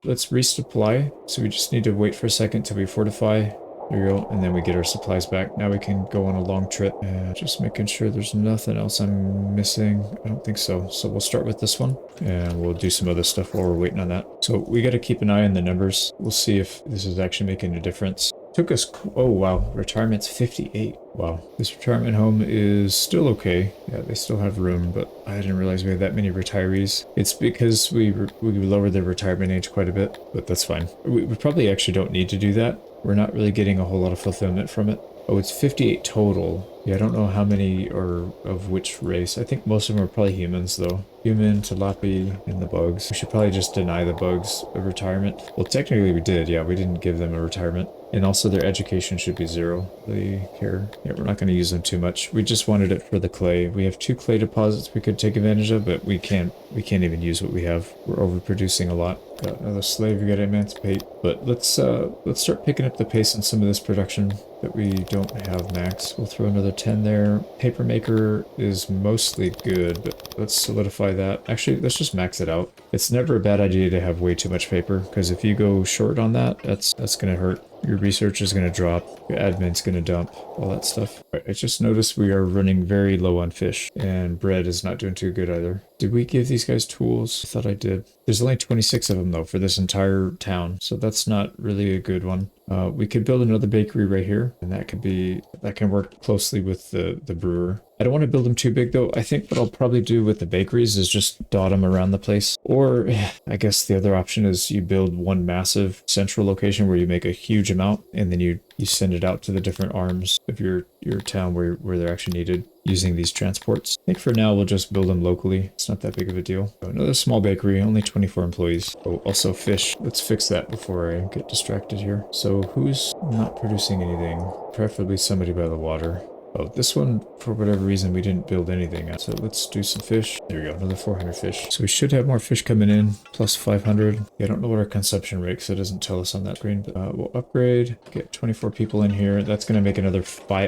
let's resupply. So we just need to wait for a second till we fortify. There we go, and then we get our supplies back. Now we can go on a long trip. Just making sure there's nothing else I'm missing. I don't think so. So we'll start with this one, and we'll do some other stuff while we're waiting on that. So we got to keep an eye on the numbers. We'll see if this is actually making a difference. Took us, oh wow, retirement's 58. Wow, this retirement home is still okay. Yeah, they still have room, but I didn't realize we had that many retirees. It's because we lowered the retirement age quite a bit, but that's fine. We probably actually don't need to do that. We're not really getting a whole lot of fulfillment from it. Oh, it's 58 total. Yeah, I don't know how many are of which race. I think most of them are probably humans, though. Human, Talapi, and the bugs. We should probably just deny the bugs a retirement. Well, technically we did. Yeah, we didn't give them a retirement. And also their education should be 0. They care. Yeah, we're not going to use them too much. We just wanted it for the clay. We have 2 clay deposits we could take advantage of, but we can't even use what we have. We're overproducing a lot. Got another slave we got to emancipate. But let's start picking up the pace on some of this production that we don't have max. We'll throw another 10 there. Paper maker is mostly good, but let's solidify that. Actually, let's just max it out. It's never a bad idea to have way too much paper, because if you go short on that, that's going to hurt. Your research is going to drop, your admin's going to dump, all that stuff. Right, I just noticed we are running very low on fish, and bread is not doing too good either. Did we give these guys tools? I thought I did. There's only 26 of them though for this entire town, so that's not really a good one. We could build another bakery right here, and that can work closely with the brewer. I don't want to build them too big though. I think what I'll probably do with the bakeries is just dot them around the place. Or I guess the other option is you build one massive central location where you make a huge amount, and then you send it out to the different arms of your town where they're actually needed using these transports. I think for now we'll just build them locally. It's not that big of a deal. Another small bakery, only 24 employees. Oh, also fish. Let's fix that before I get distracted here. So who's not producing anything? Preferably somebody by the water. Oh, this one, for whatever reason, we didn't build anything at. So let's do some fish. There we go, another 400 fish. So we should have more fish coming in, plus 500. Yeah, I don't know what our consumption rate, so it doesn't tell us on that screen. But we'll upgrade, get 24 people in here. That's going to make another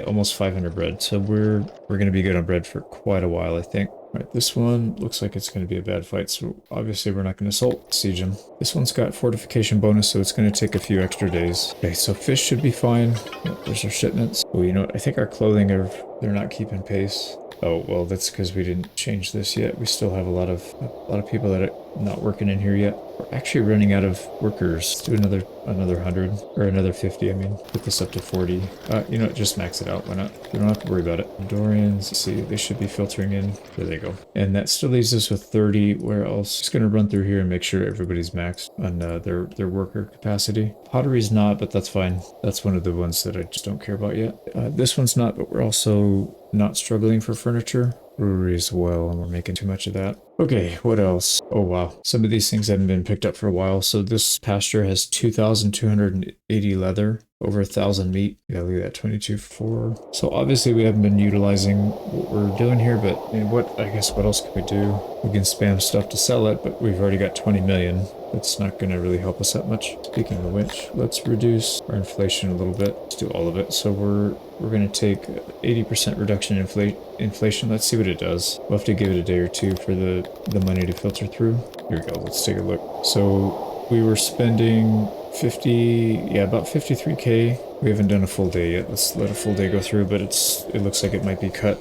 almost 500 bread. So we're going to be good on bread for quite a while, I think. Right, this one looks like it's going to be a bad fight, so obviously we're not going to assault siege him. This one's got fortification bonus, so it's going to take a few extra days. Okay, so fish should be fine. Yep, there's our shipments. Oh, you know what? I think our clothing they're not keeping pace. Oh, well, that's because we didn't change this yet. We still have a lot of people that are not working in here yet. We're actually running out of workers. Let's do another 100 or another 50. I mean, put this up to 40. You know what? Just max it out. Why not? We don't have to worry about it. Dorians, let's see, they should be filtering in. There they go. And that still leaves us with 30. Where else? Just gonna run through here and make sure everybody's maxed on their worker capacity. Pottery's not, but that's fine. That's one of the ones that I just don't care about yet. This one's not, but we're also not struggling for furniture. Brewery as well, and we're making too much of that. Okay, what else? Oh wow, some of these things haven't been picked up for a while. So this pasture has 2,280 leather, over 1,000 meat. Yeah, look at that, 22.4. So obviously we haven't been utilizing what we're doing here, but I mean, I guess what else could we do? We can spam stuff to sell it, but we've already got 20 million. That's not going to really help us that much. Speaking of which, let's reduce our inflation a little bit. Let's do all of it. So we're going to take 80% reduction in inflation. Let's see what it does. We'll have to give it a day or two for the money to filter through. Here we go. Let's take a look. So we were spending 50, yeah, about 53k. We haven't done a full day yet. Let's let a full day go through, but it looks like it might be cut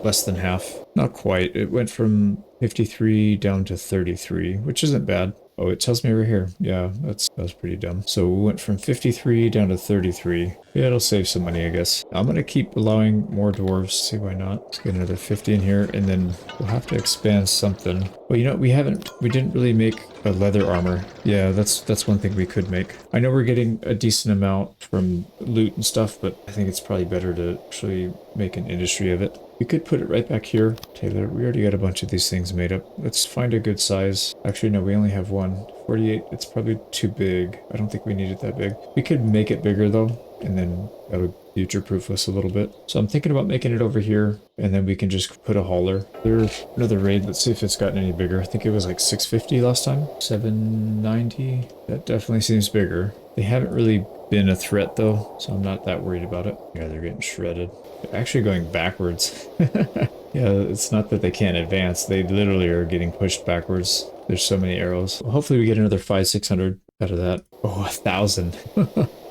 less than half. Not quite. It went from 53 down to 33, which isn't bad. Oh, it tells me right here. Yeah, that was pretty dumb. So we went from 53 down to 33. Yeah, it'll save some money, I guess. I'm gonna keep allowing more dwarves. See why not? Let's get another 50 in here, and then we'll have to expand something. Well, you know, we didn't really make a leather armor. Yeah, that's one thing we could make. I know we're getting a decent amount from loot and stuff, but I think it's probably better to actually make an industry of it. We could put it right back here. Taylor, we already got a bunch of these things made up. Let's find a good size. Actually, no, we only have one. 48, it's probably too big. I don't think we need it that big. We could make it bigger though, and then that would future-proof us a little bit. So I'm thinking about making it over here, and then we can just put a hauler. There's another raid. Let's see if it's gotten any bigger. I think it was like 650 last time. 790. That definitely seems bigger. They haven't really been a threat though, so I'm not that worried about it. Yeah, they're getting shredded. They're actually going backwards. Yeah, it's not that they can't advance. They literally are getting pushed backwards. There's so many arrows. Well, hopefully we get another 500-600 out of that. Oh, 1,000.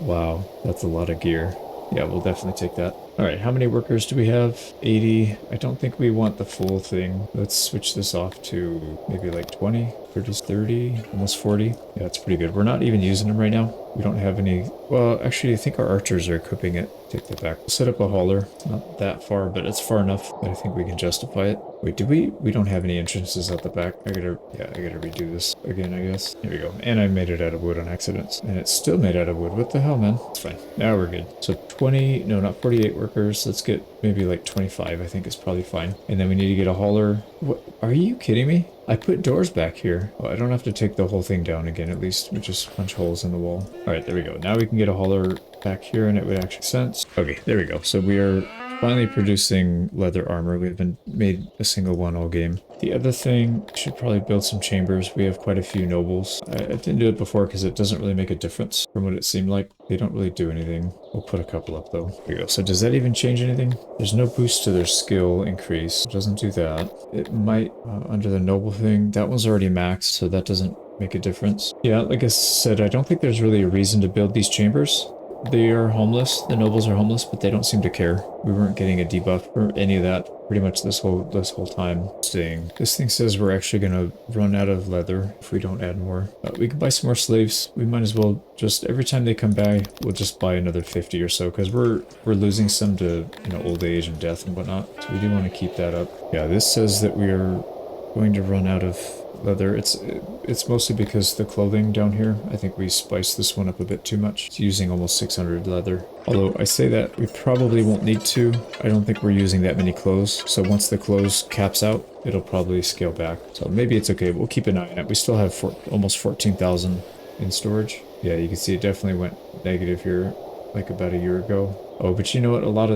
Wow, that's a lot of gear. Yeah, we'll definitely take that. All right, how many workers do we have? 80. I don't think we want the full thing. Let's switch this off to maybe like 20, 30, almost 40. Yeah, that's pretty good. We're not even using them right now. We don't have any... Well, actually, I think our archers are equipping it. Take that back. We'll set up a hauler. It's not that far, but it's far enough that I think we can justify it. Wait, did we? We don't have any entrances at the back. I gotta redo this again, I guess. Here we go. And I made it out of wood on accident. And it's still made out of wood. What the hell, man? It's fine. Now we're good. So 20, no, not 48 workers. Let's get maybe like 25, I think is probably fine. And then we need to get a hauler. What? Are you kidding me? I put doors back here. Oh, I don't have to take the whole thing down again, at least. We just punch holes in the wall. All right, there we go. Now we can get a hauler back here, and it would actually make sense. Okay, there we go. So we are finally producing leather armor. We haven't made a single one all game. The other thing, should probably build some chambers. We have quite a few nobles. I didn't do it before because it doesn't really make a difference from what it seemed like. They don't really do anything. We'll put a couple up though. There we go. So does that even change anything? There's no boost to their skill increase. It doesn't do that. It might, under the noble thing, that one's already maxed, so that doesn't make a difference. Yeah, like I said, I don't think there's really a reason to build these chambers. They are homeless. The nobles are homeless, but they don't seem to care. We weren't getting a debuff or any of that pretty much this whole time staying. This thing says we're actually gonna run out of leather if we don't add more. We can buy some more slaves. We might as well just every time they come by, we'll just buy another 50 or so because we're losing some to, you know, old age and death and whatnot. So we do want to keep that up. Yeah, this says that we are going to run out of leather. It's mostly because the clothing down here, I think we spiced this one up a bit too much. It's using almost 600 leather. Although I say that we probably won't need to. I don't think we're using that many clothes. So once the clothes caps out, it'll probably scale back. So maybe it's okay. We'll keep an eye on it. We still have almost 14,000 in storage. Yeah, you can see it definitely went negative here like about a year ago. Oh, but you know what? A lot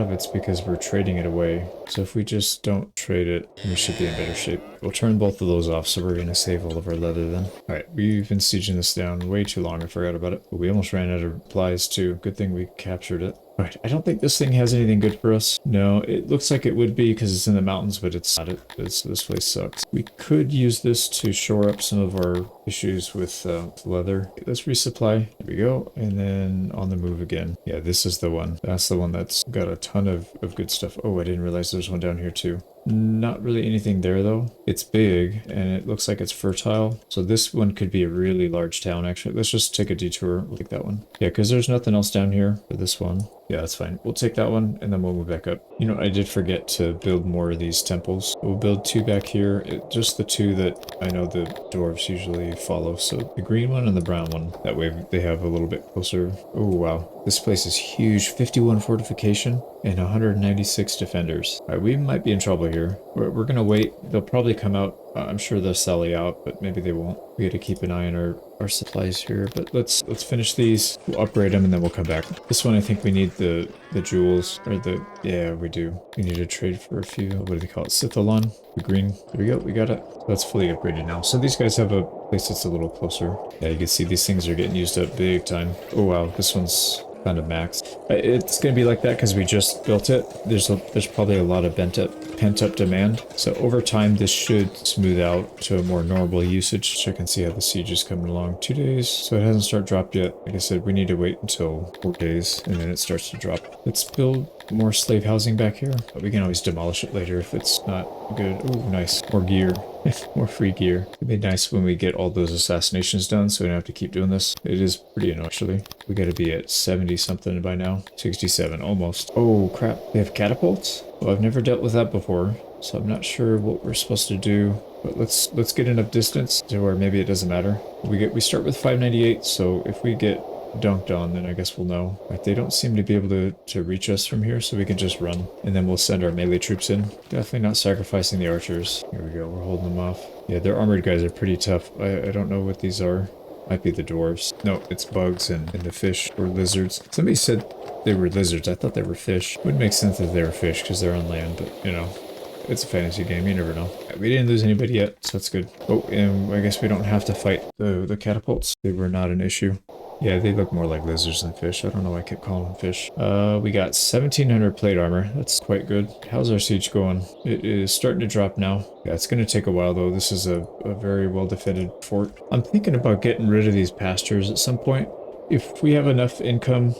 of it's because we're trading it away. So if we just don't trade it, we should be in better shape. We'll turn both of those off, so we're going to save all of our leather then. Alright, we've been sieging this down way too long, I forgot about it. But we almost ran out of supplies too. Good thing we captured it. Alright, I don't think this thing has anything good for us. No, it looks like it would be because it's in the mountains, but it's not. This place sucks. We could use this to shore up some of our issues with leather. Let's resupply. There we go. And then on the move again. Yeah, this is the one. That's the one that's got a ton of good stuff. Oh, I didn't realize there's one down here too. Not really anything there though. It's big and it looks like it's fertile. So this one could be a really large town actually. Let's just take a detour. We'll take that one. Yeah, because there's nothing else down here for this one. Yeah, that's fine. We'll take that one and then we'll move back up. You know, I did forget to build more of these temples. We'll build 2 back here. Just the 2 that I know the dwarves usually follow. So the green one and the brown one. That way they have a little bit closer. Oh, wow. This place is huge. 51 fortification and 196 defenders. All right, we might be in trouble here. We're going to wait. They'll probably come out. I'm sure they'll sally out, but maybe they won't. We got to keep an eye on our supplies here, but let's finish these. We'll upgrade them and then we'll come back. This one, I think we need the jewels, or yeah, we do. We need to trade for a few, what do they call it? Sithalon, the green. There we go, we got it. That's fully upgraded now. So these guys have a place that's a little closer. Yeah, you can see these things are getting used up big time. Oh wow, this one's kind of maxed. It's going to be like that because we just built it. There's probably a lot of bent up pent-up demand. So over time, this should smooth out to a more normal usage. So you can see how the siege is coming along. 2 days, so it hasn't started dropped yet. Like I said, we need to wait until 4 days, and then it starts to drop. Let's build more slave housing back here, but we can always demolish it later if it's not good. Oh, nice. More gear. More free gear. It'd be nice when we get all those assassinations done so we don't have to keep doing this. It is pretty annoying, actually. We gotta be at 70 something by now. 67, almost. Oh, crap. They have catapults? Well, I've never dealt with that before, so I'm not sure what we're supposed to do. But let's get enough distance to where maybe it doesn't matter. We start with 598, so if we get dunked on, then I guess we'll know. Like, they don't seem to be able to reach us from here, so we can just run. And then we'll send our melee troops in. Definitely not sacrificing the archers. Here we go, we're holding them off. Yeah, their armored guys are pretty tough. I don't know what these are. Might be the dwarves. No, it's bugs and the fish or lizards. Somebody said they were lizards. I thought they were fish. Would make sense that they were fish because they're on land, but you know. It's a fantasy game, you never know. We didn't lose anybody yet, so that's good. Oh, and I guess we don't have to fight the catapults. They were not an issue. Yeah, they look more like lizards than fish. I don't know why I kept calling them fish. We got 1700 plate armor. That's quite good. How's our siege going? It is starting to drop now. Yeah, it's going to take a while, though. This is a very well-defended fort. I'm thinking about getting rid of these pastures at some point. If we have enough income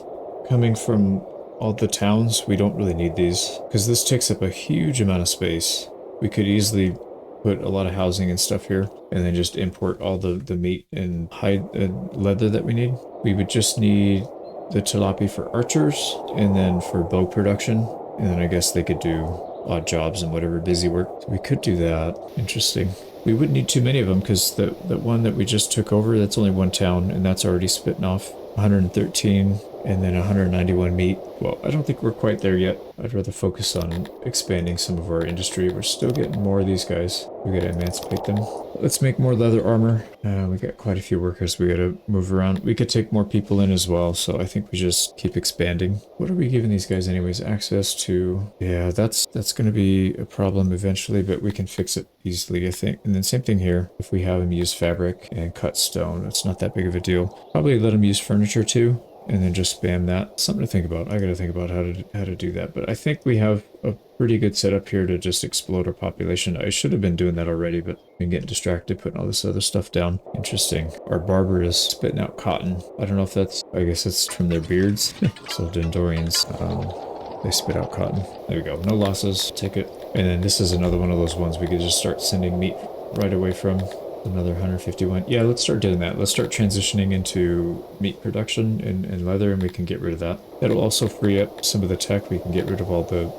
coming from all the towns, we don't really need these because this takes up a huge amount of space. We could easily put a lot of housing and stuff here and then just import all the meat and hide and leather that we need. We would just need the tilapia for archers and then for bow production, and then I guess they could do odd jobs and whatever busy work. So we could do that. Interesting. We wouldn't need too many of them because the one that we just took over, that's only one town and that's already spitting off 113 and then 191 meat. Well, I don't think we're quite there yet. I'd rather focus on expanding some of our industry. We're still getting more of these guys. We gotta emancipate them. Let's make more leather armor. We got quite a few workers we gotta move around. We could take more people in as well, so I think we just keep expanding. What are we giving these guys anyways? Access to... Yeah, that's gonna be a problem eventually, but we can fix it easily, I think. And then same thing here. If we have them use fabric and cut stone, it's not that big of a deal. Probably let them use furniture too. And then just spam that. Something to think about. I gotta think about how to do that. But I think we have a pretty good setup here to just explode our population. I should have been doing that already, but I've been getting distracted putting all this other stuff down. Interesting. Our barber is spitting out cotton. I don't know if that's... I guess it's from their beards. So Dendorians, they spit out cotton. There we go. No losses. Take it. And then this is another one of those ones we could just start sending meat right away from. Another 151. Yeah, let's start doing that. Let's start transitioning into meat production and leather, and we can get rid of that. That'll also free up some of the tech. We can get rid of all the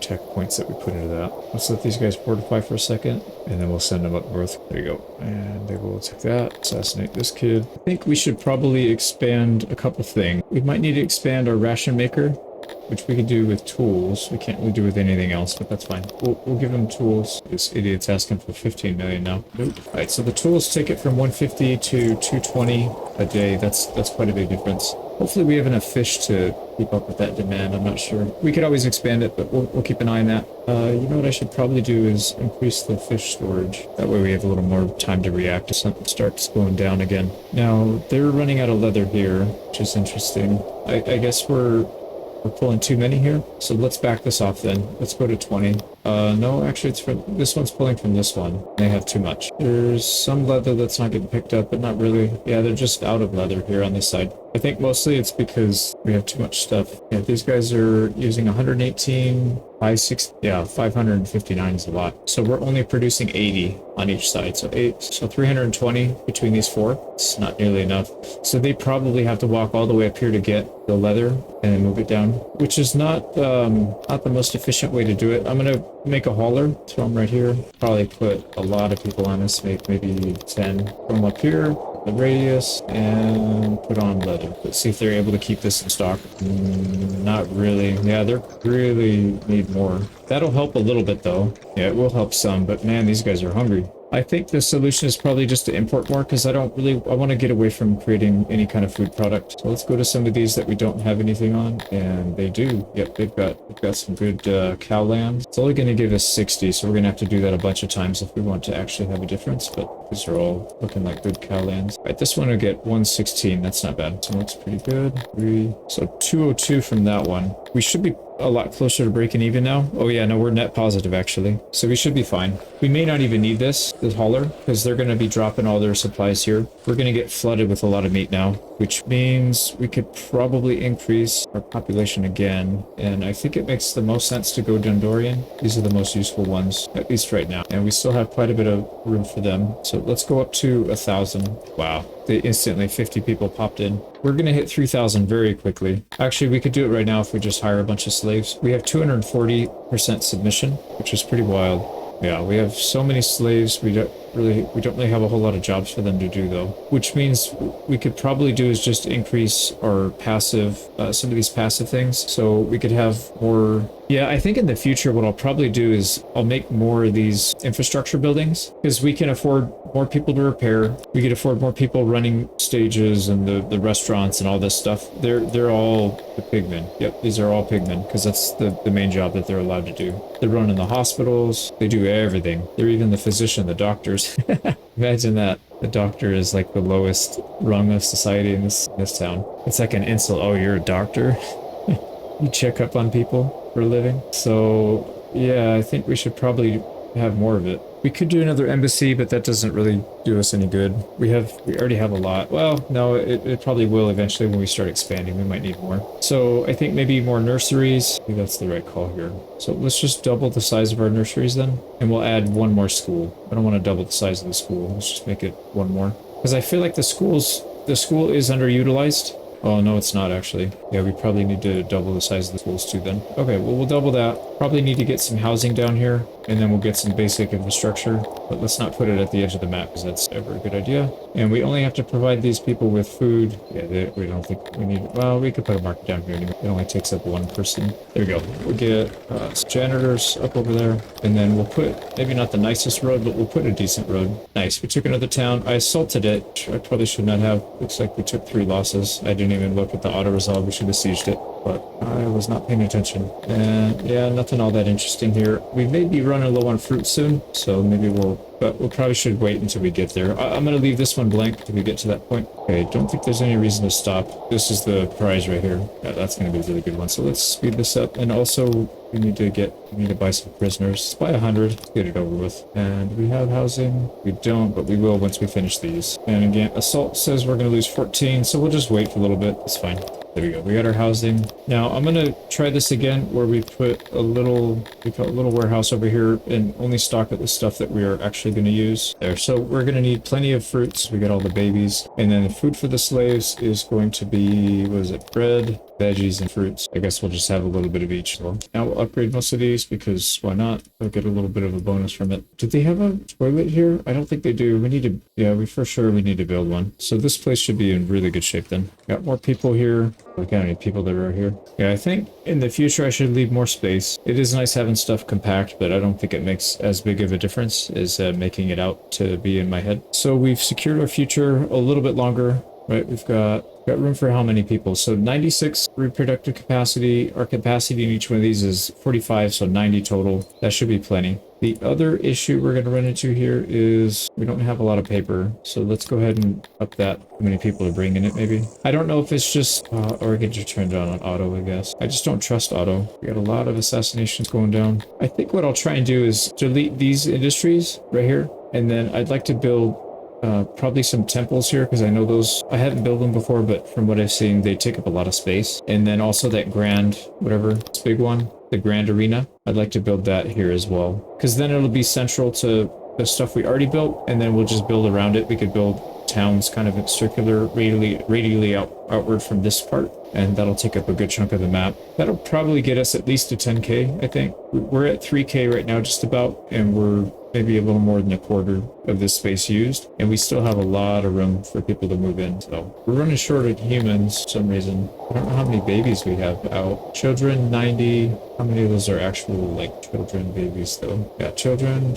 tech points that we put into that. Let's let these guys fortify for a second, and then we'll send them up north. There you go. And they will take that. Assassinate this kid. I think we should probably expand a couple things. We might need to expand our ration maker, which we could do with tools. We can't really do with anything else, but that's fine. We'll give him tools. This idiot's asking for 15 million now. Nope. All right, so the tools take it from 150 to 220 a day. That's quite a big difference. Hopefully we have enough fish to keep up with that demand. I'm not sure. We could always expand it, but we'll keep an eye on that. You know what I should probably do is increase the fish storage. That way we have a little more time to react if something starts going down again. Now, they're running out of leather here, which is interesting. I guess we're pulling too many here, so let's back this off then. Let's go to 20. No, actually it's from this one's pulling from this one. They have too much. There's some leather that's not getting picked up, but not really. Yeah, they're just out of leather here on this side. I think mostly it's because we have too much stuff. Yeah, these guys are using 118, 559 is a lot. So we're only producing 80 on each side. So 320 between these four. It's not nearly enough. So they probably have to walk all the way up here to get the leather and then move it down, which is not the most efficient way to do it. I'm gonna make a hauler, throw them right here. Probably put a lot of people on this, maybe 10. Throw them up here, the radius, and put on leather. Let's see if they're able to keep this in stock. Not really. Yeah, they really need more. That'll help a little bit though. Yeah, it will help some, but man, these guys are hungry. I think the solution is probably just to import more because I want to get away from creating any kind of food product. So let's go to some of these that we don't have anything on, and they do. Yep, they've got some good cow land. It's only going to give us 60, so we're going to have to do that a bunch of times if we want to actually have a difference, but These are all looking like good cow lands. All right, this one will get 116. That's not bad. This one looks pretty good. So 202 from that one. We should be a lot closer to breaking even now. Oh yeah, no, we're net positive actually. So we should be fine. We may not even need this hauler, because they're going to be dropping all their supplies here. We're going to get flooded with a lot of meat now, which means we could probably increase our population again. And I think it makes the most sense to go Dundorian. These are the most useful ones, at least right now. And we still have quite a bit of room for them. So let's go up to 1,000. Wow. They instantly 50 people popped in. We're going to hit 3,000 very quickly. Actually, we could do it right now if we just hire a bunch of slaves. We have 240% submission, which is pretty wild. Yeah, we have so many slaves. We don't really have a whole lot of jobs for them to do though, which means we could probably do is just increase our passive, some of these passive things. So we could have more. Yeah, I think in the future, what I'll probably do is I'll make more of these infrastructure buildings, because we can afford more people to repair. We could afford more people running stages and the restaurants and all this stuff. They're all the pigmen. Yep, these are all pigmen, because that's the main job that they're allowed to do. They're running the hospitals. They do everything. They're even the physician, the doctors. Imagine that. The doctor is like the lowest rung of society in this town. It's like an insult. Oh, you're a doctor? You check up on people for a living? So yeah, I think we should probably have more of it. We could do another embassy, but that doesn't really do us any good. We already have a lot. Well, no, it probably will eventually when we start expanding. We might need more. So I think maybe more nurseries. I think that's the right call here. So let's just double the size of our nurseries then, and we'll add one more school. I don't want to double the size of the school. Let's just make it one more, because I feel like the school is underutilized. Oh, no, it's not actually. Yeah, we probably need to double the size of the schools too then. Okay, well, we'll double that. Probably need to get some housing down here, and then we'll get some basic infrastructure. But let's not put it at the edge of the map, because that's never a good idea. And we only have to provide these people with food. Yeah, we don't think we need... Well, we could put a market down here anyway. It only takes up one person. There we go. We'll get some janitors up over there. And then we'll put, maybe not the nicest road, but we'll put a decent road. Nice. We took another town. I assaulted it. I probably should not have. Looks like we took 3 losses. I didn't even look at the auto-resolve. We should have sieged it, but I was not paying attention. And yeah, nothing all that interesting here. We may be running low on fruit soon, so maybe but we'll probably should wait until we get there. I'm going to leave this one blank until we get to that point. Okay, don't think there's any reason to stop. This is the prize right here. Yeah, that's going to be a really good one. So let's speed this up. And also, we need to buy some prisoners. Let's buy 100. Let's get it over with. And we have housing. We don't, but we will once we finish these. And again, assault says we're going to lose 14, so we'll just wait for a little bit. It's fine. There we go. We got our housing. Now I'm going to try this again where we put a little warehouse over here and only stock up the stuff that we are actually going to use there. So we're going to need plenty of fruits. We got all the babies. And then the food for the slaves is going to be, what is it? Bread, veggies, and fruits. I guess we'll just have a little bit of each. So now we'll upgrade most of these because why not? We'll get a little bit of a bonus from it. Do they have a toilet here? I don't think they do. We need to, yeah, we for sure we need to build one. So this place should be in really good shape then. Got more people here. Look how many people there are here. Yeah, I think in the future I should leave more space. It is nice having stuff compact, but I don't think it makes as big of a difference as making it out to be in my head. So we've secured our future a little bit longer, right? We've got room for how many people? So 96 reproductive capacity. Our capacity in each one of these is 45, so 90 total. That should be plenty. The other issue we're going to run into here is we don't have a lot of paper. So let's go ahead and up that. How many people are bringing it, maybe? I don't know if it's just, or get you turned on auto, I guess. I just don't trust auto. We got a lot of assassinations going down. I think what I'll try and do is delete these industries right here. And then I'd like to build probably some temples here, because I know those, I haven't built them before, but from what I've seen, they take up a lot of space. And then also that grand, whatever, this big one, the grand arena, I'd like to build that here as well, because then it'll be central to the stuff we already built, and then we'll just build around it. We could build towns kind of circular, radially outward from this part, and that'll take up a good chunk of the map. That'll probably get us at least to 10k, I think. We're at 3k right now, just about, and we're maybe a little more than a quarter of this space used, and we still have a lot of room for people to move in. So we're running short of humans for some reason. I don't know how many babies we have out. Children 90. How many of those are actual like children babies though? Yeah, children,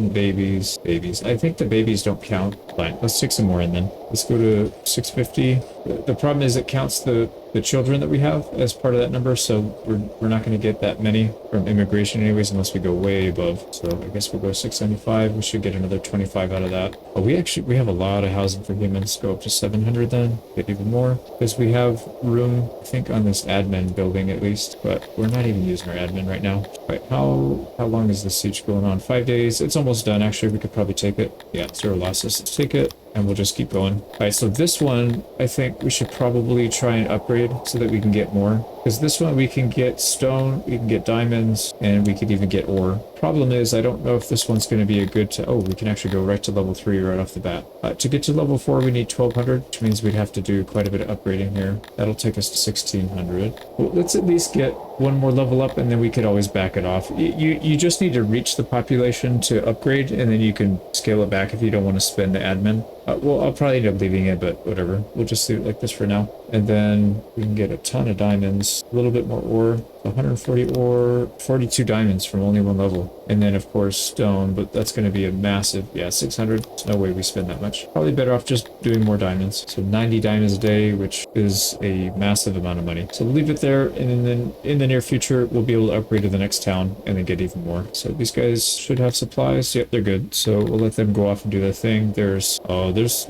babies. I think the babies don't count. Fine, let's take take some more in then. Let's go to 650. The problem is it counts the children that we have as part of that number, so we're not going to get that many from immigration anyways unless we go way above. So I guess we'll go 675. We should get another 25 out of that. Oh, we have a lot of housing for humans. Go up to 700 then, get even more, because we have room, I think, on this admin building at least, but we're not even using our admin right now. Right, how long is this siege going on? 5 days. It's almost done. Actually, we could probably take it. Yeah, 0 losses. Let's take it. And we'll just keep going. All right, so this one, I think we should probably try and upgrade so that we can get more. Because this one, we can get stone, we can get diamonds, and we could even get ore. Problem is, I don't know if this one's going to be a good... Oh, we can actually go right to level 3 right off the bat. To get to level 4, we need 1200, which means we'd have to do quite a bit of upgrading here. That'll take us to 1600. Well, let's at least get one more level up, and then we could always back it off. You just need to reach the population to upgrade, and then you can scale it back if you don't want to spend the admin. Well, I'll probably end up leaving it, but whatever. We'll just leave it like this for now. And then we can get a ton of diamonds, a little bit more ore, 140 ore, 42 diamonds from only one level. And then, of course, stone, but that's going to be a massive, yeah, 600. There's no way we spend that much. Probably better off just doing more diamonds. So 90 diamonds a day, which is a massive amount of money. So we'll leave it there, and then in the near future, we'll be able to upgrade to the next town and then get even more. So these guys should have supplies. Yep, they're good. So we'll let them go off and do their thing.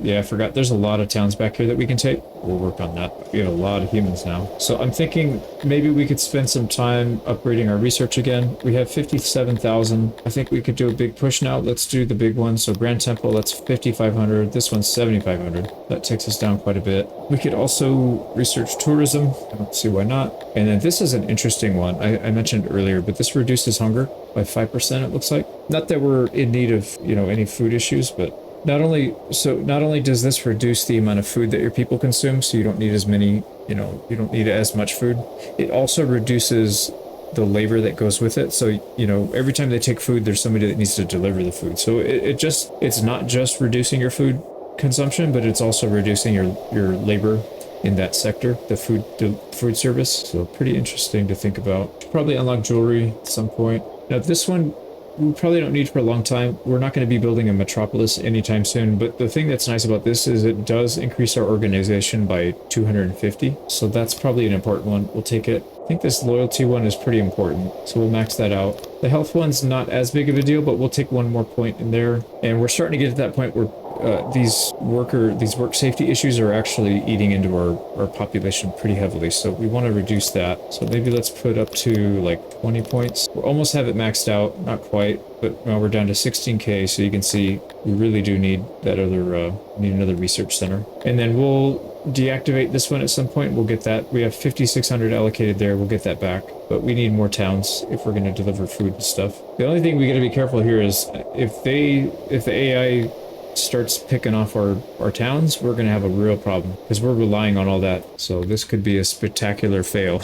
Yeah, I forgot. There's a lot of towns back here that we can take. We'll work on that. We have a lot of humans now. So I'm thinking maybe we could spend some time upgrading our research again. We have 57,000. I think we could do a big push now. Let's do the big one. So Grand Temple, that's 5,500. This one's 7,500. That takes us down quite a bit. We could also research tourism. I don't see why not. And then this is an interesting one. I mentioned earlier, but this reduces hunger by 5%, it looks like. Not that we're in need of, any food issues, but not only does this reduce the amount of food that your people consume, so you don't need as many, you don't need as much food. It also reduces the labor that goes with it. So, every time they take food, there's somebody that needs to deliver the food. So it's not just reducing your food consumption, but it's also reducing your labor in that sector, the food service. So pretty interesting to think about. Probably unlock jewelry at some point. Now this one, we probably don't need for a long time. We're not going to be building a metropolis anytime soon, but the thing that's nice about this is it does increase our organization by 250. So that's probably an important one. We'll take it. I think this loyalty one is pretty important, so we'll max that out. The health one's not as big of a deal, but we'll take one more point in there. And we're starting to get to that point where these work safety issues are actually eating into our population pretty heavily, so we want to reduce that. So maybe let's put up to like 20 points. We almost have it maxed out, not quite, but now we're down to 16k, so you can see we really do need that need another research center. And then we'll deactivate this one at some point. We'll get that. We have 5,600 allocated there. We'll get that back, but we need more towns if we're going to deliver food and stuff. The only thing we got to be careful here is if the AI starts picking off our towns, we're going to have a real problem because we're relying on all that. So this could be a spectacular fail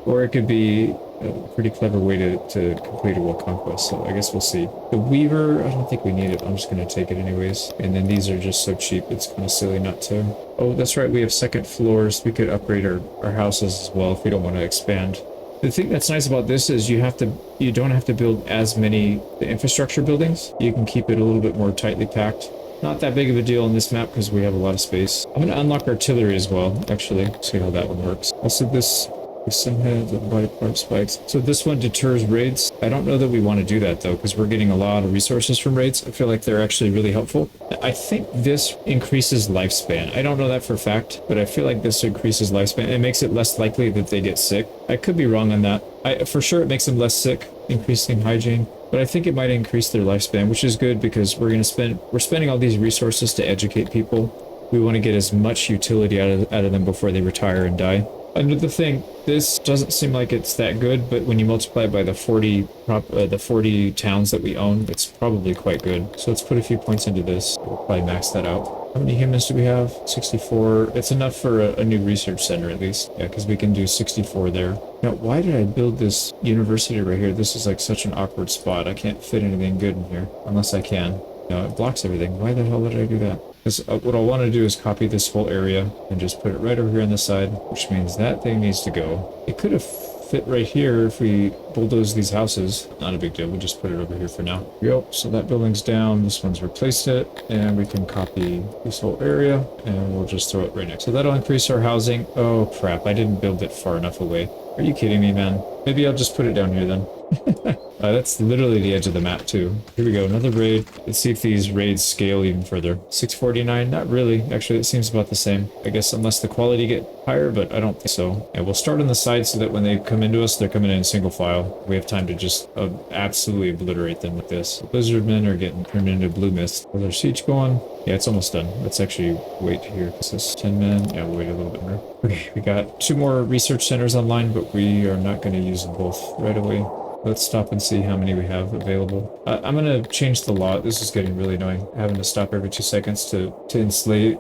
or it could be a pretty clever way to complete a world conquest. So I guess we'll see. The Weaver, I don't think we need it. I'm just going to take it anyways. And then these are just so cheap. It's kind of silly not to. Oh, that's right. We have second floors. We could upgrade our houses as well if we don't want to expand. The thing that's nice about this is you don't have to build as many infrastructure buildings. You can keep it a little bit more tightly packed. Not that big of a deal on this map because we have a lot of space. I'm going to unlock artillery as well, actually. See how that one works. Also this Simheads and body part spikes. So this one deters raids. I don't know that we want to do that though, because we're getting a lot of resources from raids. I feel like they're actually really helpful. I think this increases lifespan. I don't know that for a fact, but I feel like this increases lifespan. It makes it less likely that they get sick. I could be wrong on that. For sure it makes them less sick, increasing hygiene. But I think it might increase their lifespan, which is good because we're spending all these resources to educate people. We want to get as much utility out of them before they retire and die. Another thing, this doesn't seem like it's that good, but when you multiply it by the 40 towns that we own, it's probably quite good. So let's put a few points into this. We'll probably max that out. How many humans do we have? 64. It's enough for a new research center at least. Yeah, because we can do 64 there. Now, why did I build this university right here? This is like such an awkward spot. I can't fit anything good in here, unless I can. No, it blocks everything. Why the hell did I do that? Because what I want to do is copy this whole area and just put it right over here on the side, which means that thing needs to go. It could have fit right here if we bulldoze these houses. Not a big deal. We'll just put it over here for now. There we go. So that building's down. This one's replaced it. And we can copy this whole area and we'll just throw it right next. So that'll increase our housing. Oh crap, I didn't build it far enough away. Are you kidding me, man? Maybe I'll just put it down here then. That's literally the edge of the map too. Here we go, another raid. Let's see if these raids scale even further. 649, not really. Actually, it seems about the same. I guess unless the quality get higher, but I don't think so. Yeah, we'll start on the side so that when they come into us, they're coming in single file. We have time to just absolutely obliterate them with this. The lizardmen are getting turned into blue mist. Is our siege going? Yeah, it's almost done. Let's actually wait here. This is 10 men. Yeah, we'll wait a little bit more. Okay, we got 2 more research centers online, but we are not going to use them both right away. Let's stop and see how many we have available. I'm gonna change the law. This is getting really annoying. Having to stop every 2 seconds to enslave.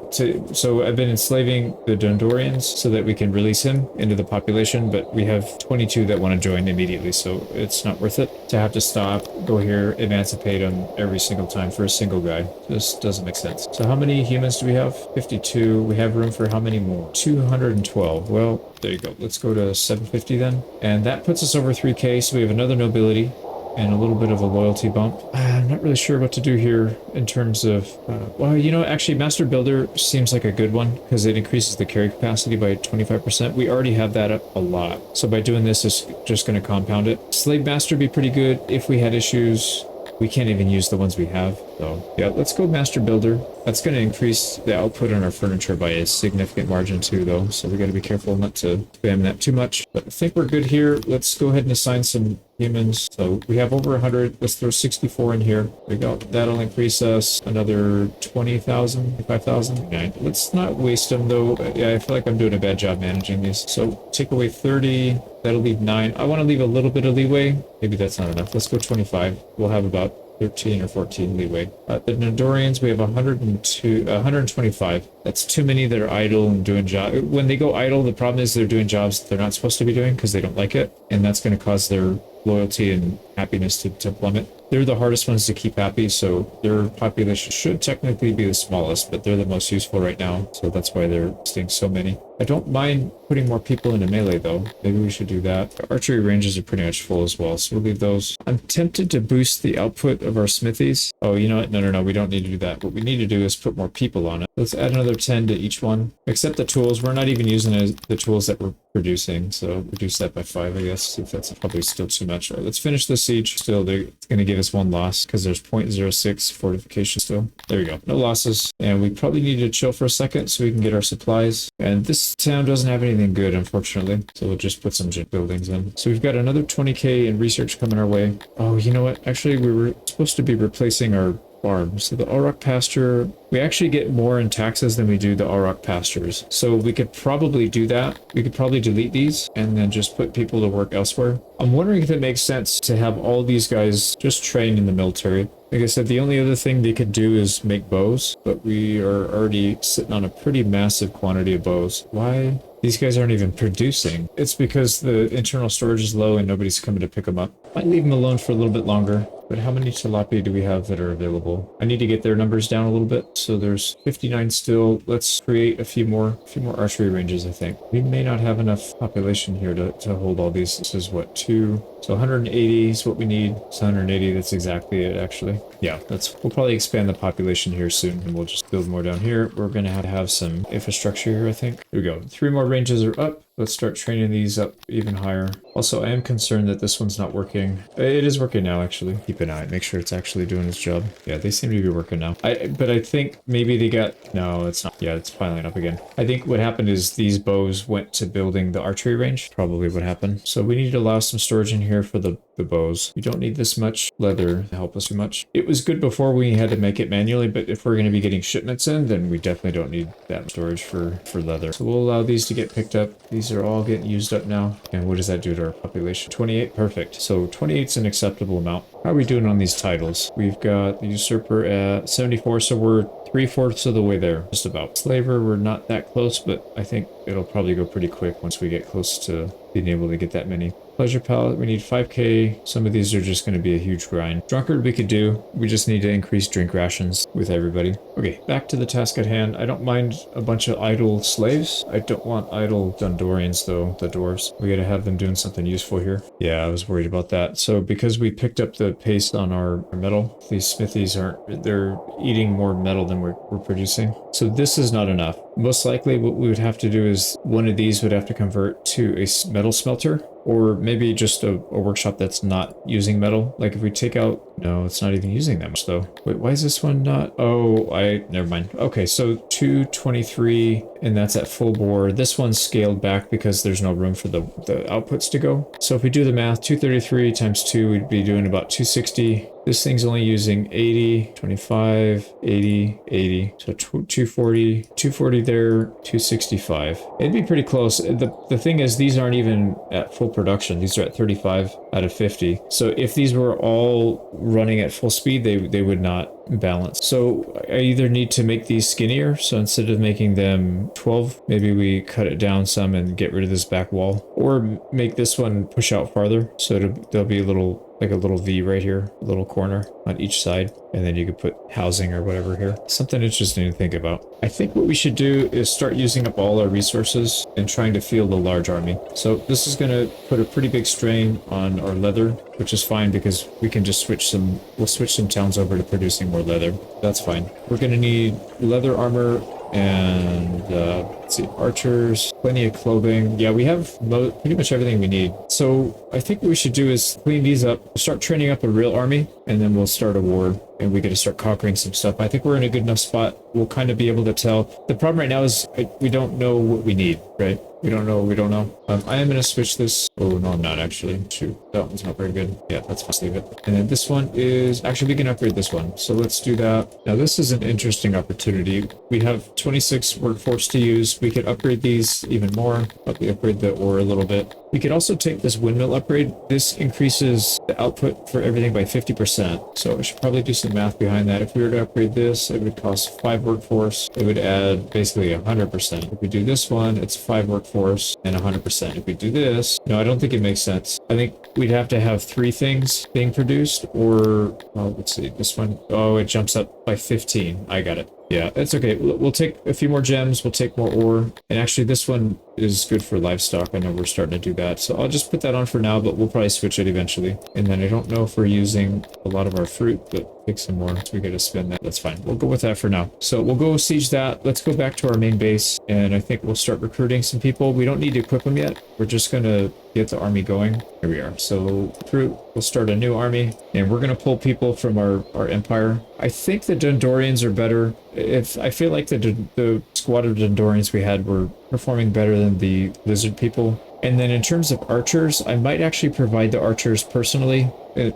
So I've been enslaving the Dondorians so that we can release him into the population, but we have 22 that want to join immediately, so it's not worth it to have to stop, go here, emancipate him every single time for a single guy. This doesn't make sense. So how many humans do we have? 52. We have room for how many more? 212. Well, there you go. Let's go to 750 then. And that puts us over 3K, so we have another nobility and a little bit of a loyalty bump. I'm not really sure what to do here in terms of... well, you know, actually, Master Builder seems like a good one because it increases the carry capacity by 25%. We already have that up a lot. So by doing this, it's just going to compound it. Slave Master would be pretty good if we had issues. We can't even use the ones we have, so yeah, let's go Master Builder. That's going to increase the output on our furniture by a significant margin too, though, so we got to be careful not to spam that too much. But I think we're good here. Let's go ahead and assign some humans. So we have over 100. Let's throw 64 in here. There we go. That'll increase us another 20,000, 25,000. Okay. Let's not waste them, though. Yeah, I feel like I'm doing a bad job managing these. So take away 30. That'll leave 9. I want to leave a little bit of leeway. Maybe that's not enough. Let's go 25. We'll have about 13 or 14 leeway. The Nodorians, we have 125. That's too many that are idle and doing jobs. When they go idle, the problem is they're doing jobs they're not supposed to be doing because they don't like it. And that's going to cause their loyalty and happiness to plummet. They're the hardest ones to keep happy, so their population should technically be the smallest, but they're the most useful right now, so that's why they're staying so many. I don't mind putting more people into melee, though. Maybe we should do that. Our archery ranges are pretty much full as well, so we'll leave those. I'm tempted to boost the output of our smithies. Oh, you know what? No, we don't need to do that. What we need to do is put more people on it. Let's add another 10 to each one, except the tools. We're not even using the tools that we're producing, so reduce that by 5, I guess. See if that's probably still too much. All right, let's finish the siege. Still, it's going to give us 1 loss because there's 0.06 fortification still. There we go. No losses. And we probably need to chill for a second so we can get our supplies. And this town doesn't have anything good, unfortunately. So we'll just put some buildings in. So we've got another 20k in research coming our way. Oh, you know what? Actually, we were supposed to be replacing our farm. So the Auroch pasture, we actually get more in taxes than we do the Auroch pastures. So we could probably do that. We could probably delete these and then just put people to work elsewhere. I'm wondering if it makes sense to have all these guys just train in the military. Like I said, the only other thing they could do is make bows, but we are already sitting on a pretty massive quantity of bows. Why? These guys aren't even producing. It's because the internal storage is low and nobody's coming to pick them up. Might leave them alone for a little bit longer. But how many tilapia do we have that are available? I need to get their numbers down a little bit. So there's 59 still. Let's create a few more archery ranges, I think. We may not have enough population here to hold all these. This is what, 2? So 180 is what we need. It's 180. That's exactly it, actually. Yeah, we'll probably expand the population here soon, and we'll just build more down here. We're going to have some infrastructure here, I think. Here we go. 3 more ranges are up. Let's start training these up even higher. Also, I am concerned that this one's not working. It is working now, actually. Keep an eye. Make sure it's actually doing its job. Yeah, they seem to be working now. But I think maybe they got... No, it's not. Yeah, it's piling up again. I think what happened is these bows went to building the archery range. Probably what happened. So we need to allow some storage in here for the bows. We don't need this much leather to help us too much. It was good before we had to make it manually, but if we're going to be getting shipments in, then we definitely don't need that storage for leather. So we'll allow these to get picked up. These are all getting used up now. And what does that do to our population? 28, perfect. So 28 is an acceptable amount. How are we doing on these titles? We've got the usurper at 74, so we're 3/4 of the way there, just about. Slaver, we're not that close, but I think it'll probably go pretty quick once we get close to being able to get that many. Pleasure palette, we need 5k. Some of these are just going to be a huge grind. Drunkard we could do. We just need to increase drink rations with everybody. Okay, back to the task at hand. I don't mind a bunch of idle slaves. I don't want idle Dundorians though, the dwarves. We gotta have them doing something useful here. Yeah, I was worried about that. So because we picked up the pace on our metal, these smithies they're eating more metal than we're producing. So this is not enough. Most likely what we would have to do is one of these would have to convert to a metal smelter, or maybe just a workshop that's not using metal. Like if we take out, no, it's not even using that much though. Wait, why is this one not? Oh, never mind. Okay, so 223, and that's at full bore. This one's scaled back because there's no room for the outputs to go. So if we do the math, 233 times 2, we'd be doing about 260. This thing's only using 80, 25, 80, 80. So 240, 240 there, 265. It'd be pretty close. The thing is, these aren't even at full production. These are at 35 out of 50. So if these were all running at full speed, they would not balance. So I either need to make these skinnier. So instead of making them 12, maybe we cut it down some and get rid of this back wall, or make this one push out farther. So there'll be a little V right here, a little corner on each side, and then you could put housing or whatever here. Something interesting to think about. I think what we should do is start using up all our resources and trying to field a large army. So this is going to put a pretty big strain on our leather, which is fine because we can just we'll switch some towns over to producing more leather. That's fine. We're going to need leather armor and let's see, archers, plenty of clothing. Yeah, we have pretty much everything we need. So I think what we should do is clean these up, start training up a real army, and then we'll start a war and we got to start conquering some stuff. I think we're in a good enough spot. We'll kind of be able to tell. The problem right now is we don't know what we need, right? We don't know. I am going to switch this. Oh, no, I'm not actually. Shoot, that one's not very good. Yeah, let's just leave it. And then this one is, actually, we can upgrade this one. So let's do that. Now, this is an interesting opportunity. We have 26 workforce to use. We could upgrade these even more. Probably upgrade the ore a little bit. We could also take this windmill upgrade. This increases the output for everything by 50%. So I should probably do some math behind that. If we were to upgrade this, it would cost 5 workforce. It would add basically 100%. If we do this one, it's 5 workforce and 100%. If we do this, no, I don't think it makes sense. I think we'd have to have 3 things being produced, or, well, let's see, this one, oh, it jumps up by 15. I got it. Yeah, it's okay. We'll take a few more gems. We'll take more ore. And actually, this one is good for livestock. I know we're starting to do that. So I'll just put that on for now, but we'll probably switch it eventually. And then I don't know if we're using a lot of our fruit, but take some more. So we got to spend that. That's fine. We'll go with that for now. So we'll go siege that. Let's go back to our main base. And I think we'll start recruiting some people. We don't need to equip them yet. We're just going to get the army going. Here we are. So recruit. We'll start a new army. And we're going to pull people from our empire. I think the Dundorians are better. I feel like the squad of Dundorians we had were performing better than the lizard people. And then in terms of archers, I might actually provide the archers personally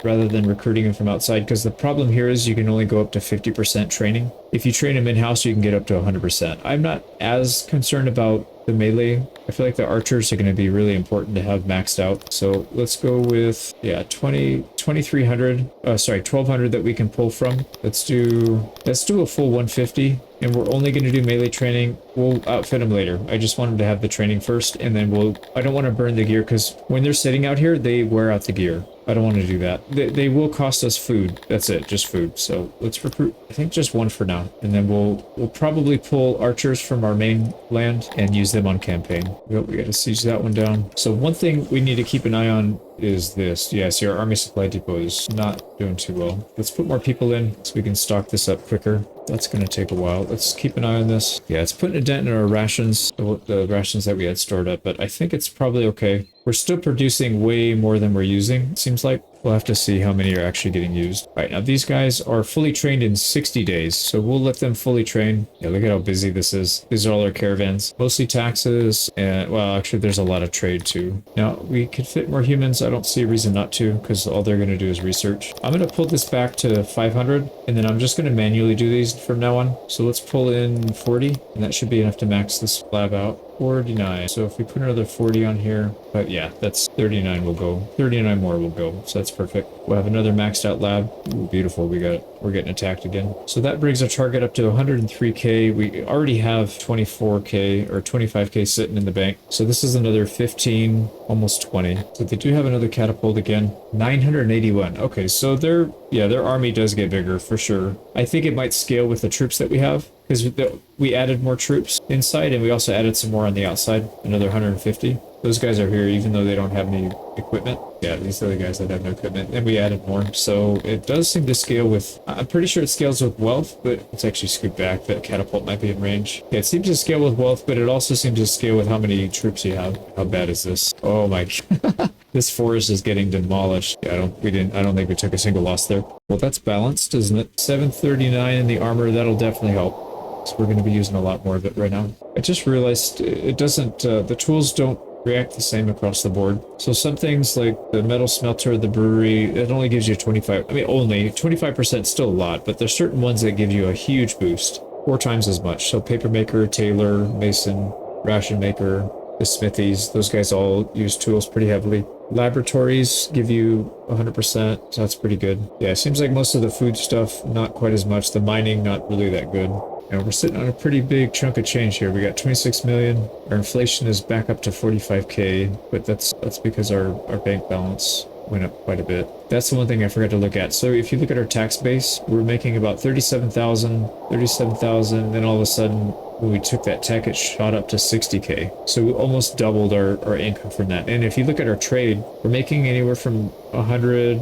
rather than recruiting them from outside, because the problem here is you can only go up to 50% training. If you train them in-house, you can get up to 100%. I'm not as concerned about the melee. I feel like the archers are going to be really important to have maxed out. So let's go with, yeah, 1200 that we can pull from. Let's do a full 150. And we're only going to do melee training. We'll outfit them later. I just wanted to have the training first, and then I don't want to burn the gear, because when they're sitting out here, they wear out the gear. I don't want to do that. They will cost us food. That's it, just food. So let's recruit, I think, just one for now. And then we'll probably pull archers from our main land and use them on campaign. Yep, we got to siege that one down. So one thing we need to keep an eye on is this. Yeah, see, our army supply depot is not doing too well. Let's put more people in so we can stock this up quicker. That's going to take a while. Let's keep an eye on this. Yeah, it's putting a dent in our rations, the rations that we had stored up, but I think it's probably okay. We're still producing way more than we're using, it seems like. We'll have to see how many are actually getting used. All right, now these guys are fully trained in 60 days, so we'll let them fully train. Yeah, look at how busy this is. These are all our caravans. Mostly taxes, and, well, actually, there's a lot of trade, too. Now, we could fit more humans. I don't see a reason not to, because all they're going to do is research. I'm going to pull this back to 500, and then I'm just going to manually do these from now on. So let's pull in 40, and that should be enough to max this lab out. 49. So if we put another 40 on here, but yeah, that's 39 will go. 39 more will go. So that's That's perfect. We'll have another maxed out lab. Ooh, beautiful. We're getting attacked again. So that brings our target up to 103k. We already have 24k or 25k sitting in the bank. So this is another 15, almost 20. So they do have another catapult again. 981. Okay, so their army does get bigger for sure. I think it might scale with the troops that we have, because we added more troops inside and we also added some more on the outside, another 150. Those guys are here even though they don't have any equipment. Yeah, these are the guys that have no equipment, and we added more. So it does seem to scale with, I'm pretty sure it scales with wealth, but let's actually scoot back. That catapult might be in range. Yeah, it seems to scale with wealth, but it also seems to scale with how many troops you have. How bad is this? Oh my god. This forest is getting demolished. Yeah, I don't think we took a single loss there. Well, that's balanced, isn't it? 739 in the armor, that'll definitely help. So we're going to be using a lot more of it right now. I just realized it doesn't, the tools don't react the same across the board. So some things like the metal smelter, the brewery, it only gives you 25, I mean only 25%, still a lot, but there's certain ones that give you a huge boost, 4 times as much. So paper maker, tailor, mason, ration maker, the smithies, those guys all use tools pretty heavily. Laboratories give you 100%, so that's pretty good. Yeah, it seems like most of the food stuff, not quite as much. The mining, not really that good. And we're sitting on a pretty big chunk of change here. We got 26 million. Our inflation is back up to 45k, but that's because our bank balance went up quite a bit. That's the one thing I forgot to look at. So if you look at our tax base, we're making about 37,000, then all of a sudden, when we took that tech, it shot up to 60k. So we almost doubled our income from that. And if you look at our trade, we're making anywhere from 100,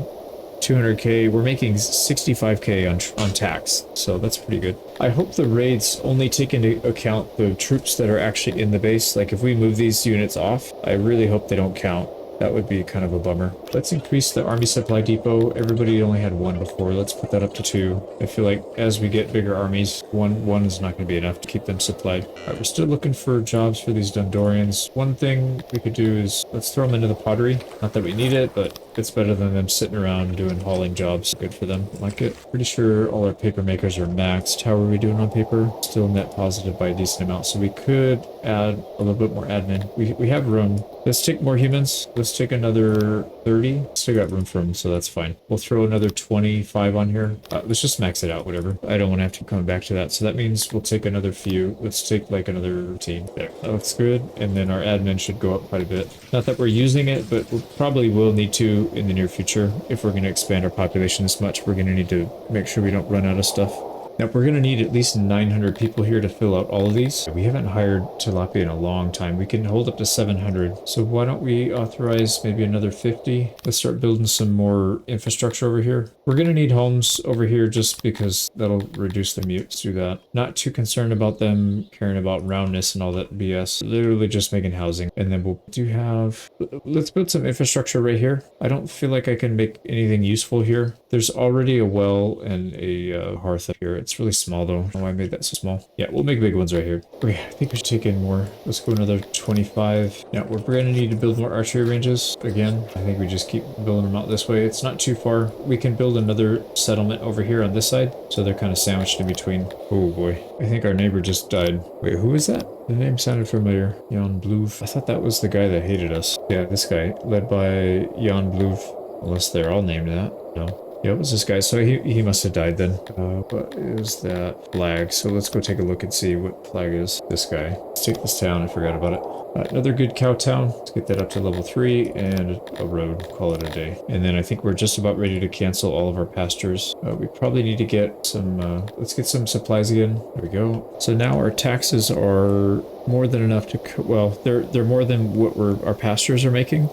200k. We're making 65k on tax. So that's pretty good. I hope the raids only take into account the troops that are actually in the base. Like if we move these units off, I really hope they don't count. That would be kind of a bummer. Let's increase the army supply depot. Everybody only had 1 before. Let's put that up to 2. I feel like as we get bigger armies, one is not going to be enough to keep them supplied. All right, we're still looking for jobs for these Dundorians. One thing we could do is let's throw them into the pottery. Not that we need it, but it's better than them sitting around doing hauling jobs. Good for them. Like it. Pretty sure all our paper makers are maxed. How are we doing on paper? Still net positive by a decent amount. So we could add a little bit more admin. We have room. Let's take more humans. Let's take another 30. Still got room for them, so that's fine. We'll throw another 25 on here. Let's just max it out, whatever. I don't want to have to come back to that. So that means we'll take another few. Let's take like another team. There. That looks good. And then our admin should go up quite a bit. Not that we're using it, but we probably will need to in the near future. If we're going to expand our population this much, we're going to need to make sure we don't run out of stuff. Now, we're going to need at least 900 people here to fill out all of these. We haven't hired tilapia in a long time. We can hold up to 700. So why don't we authorize maybe another 50? Let's start building some more infrastructure over here. We're going to need homes over here just because that'll reduce the mutes through that. Not too concerned about them caring about roundness and all that BS. Literally just making housing. And then we'll do have... Let's build some infrastructure right here. I don't feel like I can make anything useful here. There's already a well and a hearth up here. It's really small though. Oh, I made that so small. Yeah, we'll make big ones right here. Okay, I think we should take in more. Let's go another 25. Now, we're going to need to build more archery ranges. Again, I think we just keep building them out this way. It's not too far. We can build another settlement over here on this side. So they're kind of sandwiched in between. Oh boy. I think our neighbor just died. Wait, who is that? The name sounded familiar. Jan Bloof. I thought that was the guy that hated us. Yeah, this guy. Led by Jan Bloof. Unless they're all named that. No. Yeah, it was this guy. So he must have died then. What is that flag? So let's go take a look and see what flag is. This guy. Let's take this town. I forgot about it. Another good cow town. Let's get that up to level 3 and a road. Call it a day. And then I think we're just about ready to cancel all of our pastures. We probably need to get some, let's get some supplies again. There we go. So now our taxes are more than enough to, well, they're more than what our pastures are making.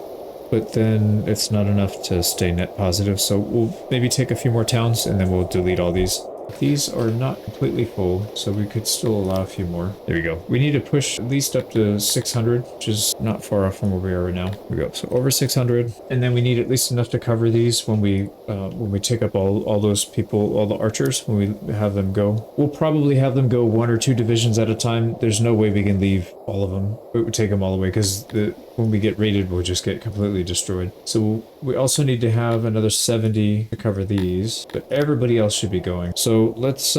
But then it's not enough to stay net positive, so we'll maybe take a few more towns and then we'll delete all these. These are not completely full, so we could still allow a few more. There we go. We need to push at least up to 600, which is not far off from where we are right now. There we go. So over 600, and then we need at least enough to cover these when we take up all those people, all the archers, when we have them go. We'll probably have them go 1 or 2 divisions at a time. There's no way we can leave all of them. It would take them all the way because when we get raided, we'll just get completely destroyed. So we also need to have another 70 to cover these, but everybody else should be going. So let's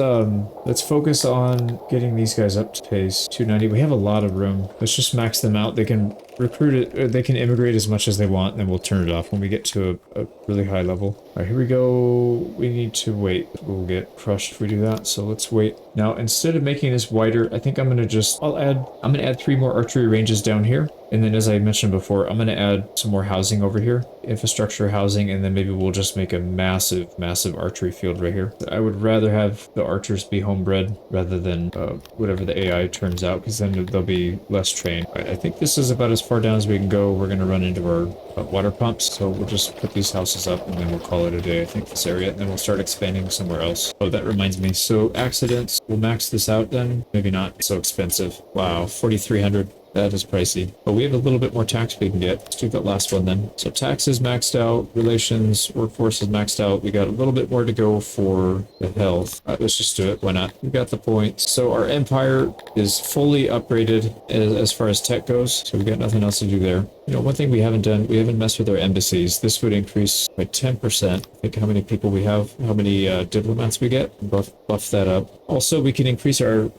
focus on getting these guys up to pace. 290. We have a lot of room. Let's just max them out. They can recruit it, they can immigrate as much as they want, and then we'll turn it off when we get to a really high level. All right, here we go. We need to wait. We'll get crushed if we do that, so let's wait. Now, instead of making this wider, I think I'm gonna add 3 more archery ranges down here. And then, as I mentioned before, I'm going to add some more housing over here, infrastructure housing, and then maybe we'll just make a massive, massive archery field right here. I would rather have the archers be homebred rather than whatever the AI turns out, because then they'll be less trained. I think this is about as far down as we can go. We're going to run into our water pumps, so we'll just put these houses up and then we'll call it a day, I think, this area, and then we'll start expanding somewhere else. Oh, that reminds me. So accidents, we'll max this out then. Maybe not. It's so expensive. Wow, 4,300. That is pricey, but we have a little bit more tax we can get. Let's do that last one then. So tax is maxed out, relations, workforce is maxed out. We got a little bit more to go for the health. All right, let's just do it. Why not? We got the point. So our empire is fully upgraded as far as tech goes. So we got nothing else to do there. You know, one thing we haven't done, we haven't messed with our embassies. This would increase by 10%. Think how many people we have, how many diplomats we get. Buff that up. Also, we can increase our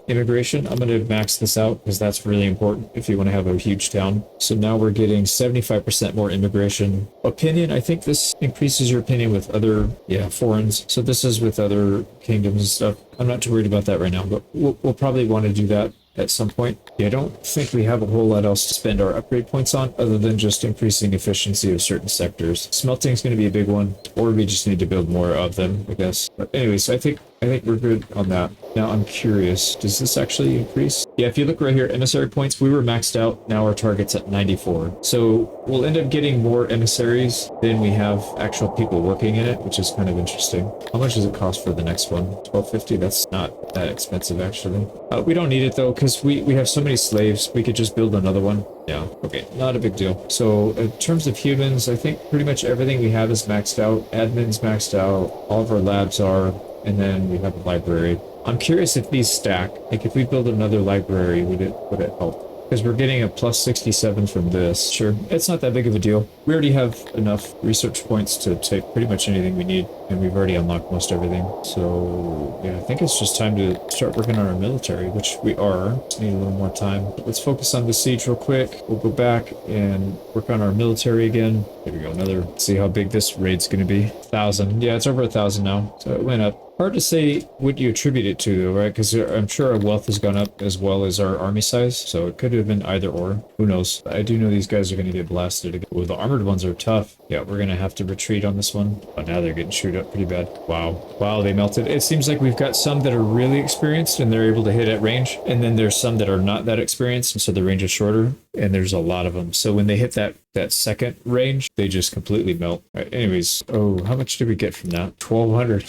immigration. I'm going to max this out because that's really important if you want to have a huge town. So now we're getting 75% more immigration. Opinion, I think this increases your opinion with other, foreigners. So this is with other kingdoms and stuff. I'm not too worried about that right now, but we'll probably want to do that at some point. Yeah, I don't think we have a whole lot else to spend our upgrade points on other than just increasing efficiency of certain sectors. Smelting is going to be a big one, or we just need to build more of them, I guess. But anyways, I think we're good on that. Now I'm curious, does this actually increase? Yeah, if you look right here, emissary points, we were maxed out. Now our target's at 94. So we'll end up getting more emissaries than we have actual people working in it, which is kind of interesting. How much does it cost for the next one? 1250. That's not that expensive, actually. We don't need it though, because we have so many slaves. We could just build another one. Yeah, okay, not a big deal. So in terms of humans, I think pretty much everything we have is maxed out. Admin's maxed out. All of our labs are. And then we have a library. I'm curious if these stack. Like if we build another library, would it help? Because we're getting a plus 67 from this. Sure, it's not that big of a deal. We already have enough research points to take pretty much anything we need, and we've already unlocked most everything. So yeah, I think it's just time to start working on our military, which we are. Just need a little more time. But let's focus on the siege real quick. We'll go back and work on our military again. Here we go, let's see how big this raid's going to be. 1,000. Yeah, it's over 1,000 now, so it went up. Hard to say what you attribute it to, though, right? Because I'm sure our wealth has gone up as well as our army size, so it could have been either or. Who knows? I do know these guys are going to get blasted again. Well, the armored ones are tough. Yeah, we're going to have to retreat on this one. But now they're getting chewed up pretty bad. Wow. Wow, they melted. It seems like we've got some that are really experienced and they're able to hit at range. And then there's some that are not that experienced, and so the range is shorter. And there's a lot of them. So when they hit that second range, they just completely melt. Right, anyways, oh, how much did we get from that? 1,200.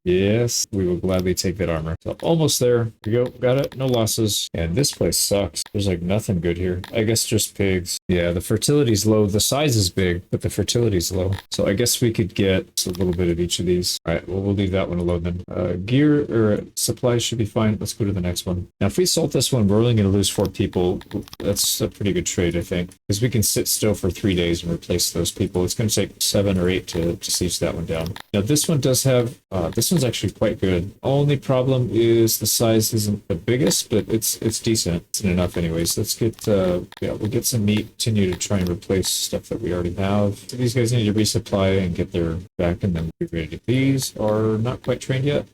Yes, we will gladly take that armor. So almost there. Here we go. Got it. No losses. And this place sucks. There's like nothing good here. I guess just pigs. Yeah, the fertility's low. The size is big, but the fertility's low. So I guess we could get just a little bit of each of these. All right, well, we'll leave that one alone then. Gear or supplies should be fine. Let's go to the next one. Now, if we sold this one, we're only going to lose 4 people. That's a pretty good trade, I think, because we can sit still for 3 days and replace those people. It's going to take 7 or 8 to siege that one down. Now, this one does have, this one's actually quite good. Only problem is the size isn't the biggest, but it's decent. It's enough anyways. Let's get, we'll get some meat, continue to try and replace stuff that we already have. So these guys need to resupply and get their back, and then we'll be ready. These are not quite trained yet.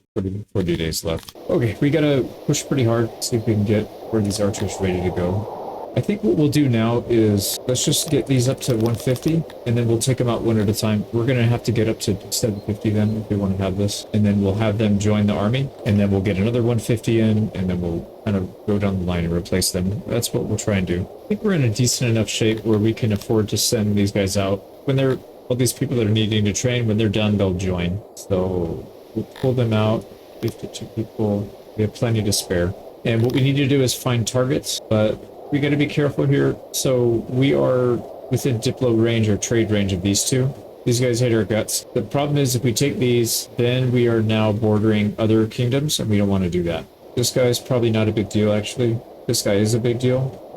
40 days left. Okay, we gotta push pretty hard, see if we can get where these archers ready to go. I think what we'll do now is let's just get these up to 150, and then we'll take them out one at a time. We're going to have to get up to 750 then if we want to have this, and then we'll have them join the army, and then we'll get another 150 in, and then we'll kind of go down the line and replace them. That's what we'll try and do. I think we're in a decent enough shape where we can afford to send these guys out. When they're, all these people that are needing to train, when they're done, they'll join. So we'll pull them out, 52 people. We have plenty to spare. And what we need to do is find targets, but we got to be careful here. So we are within diplo range or trade range of these two. These guys hate our guts. The problem is if we take these, then we are now bordering other kingdoms, and we don't want to do that. This guy's probably not a big deal, actually. This guy is a big deal.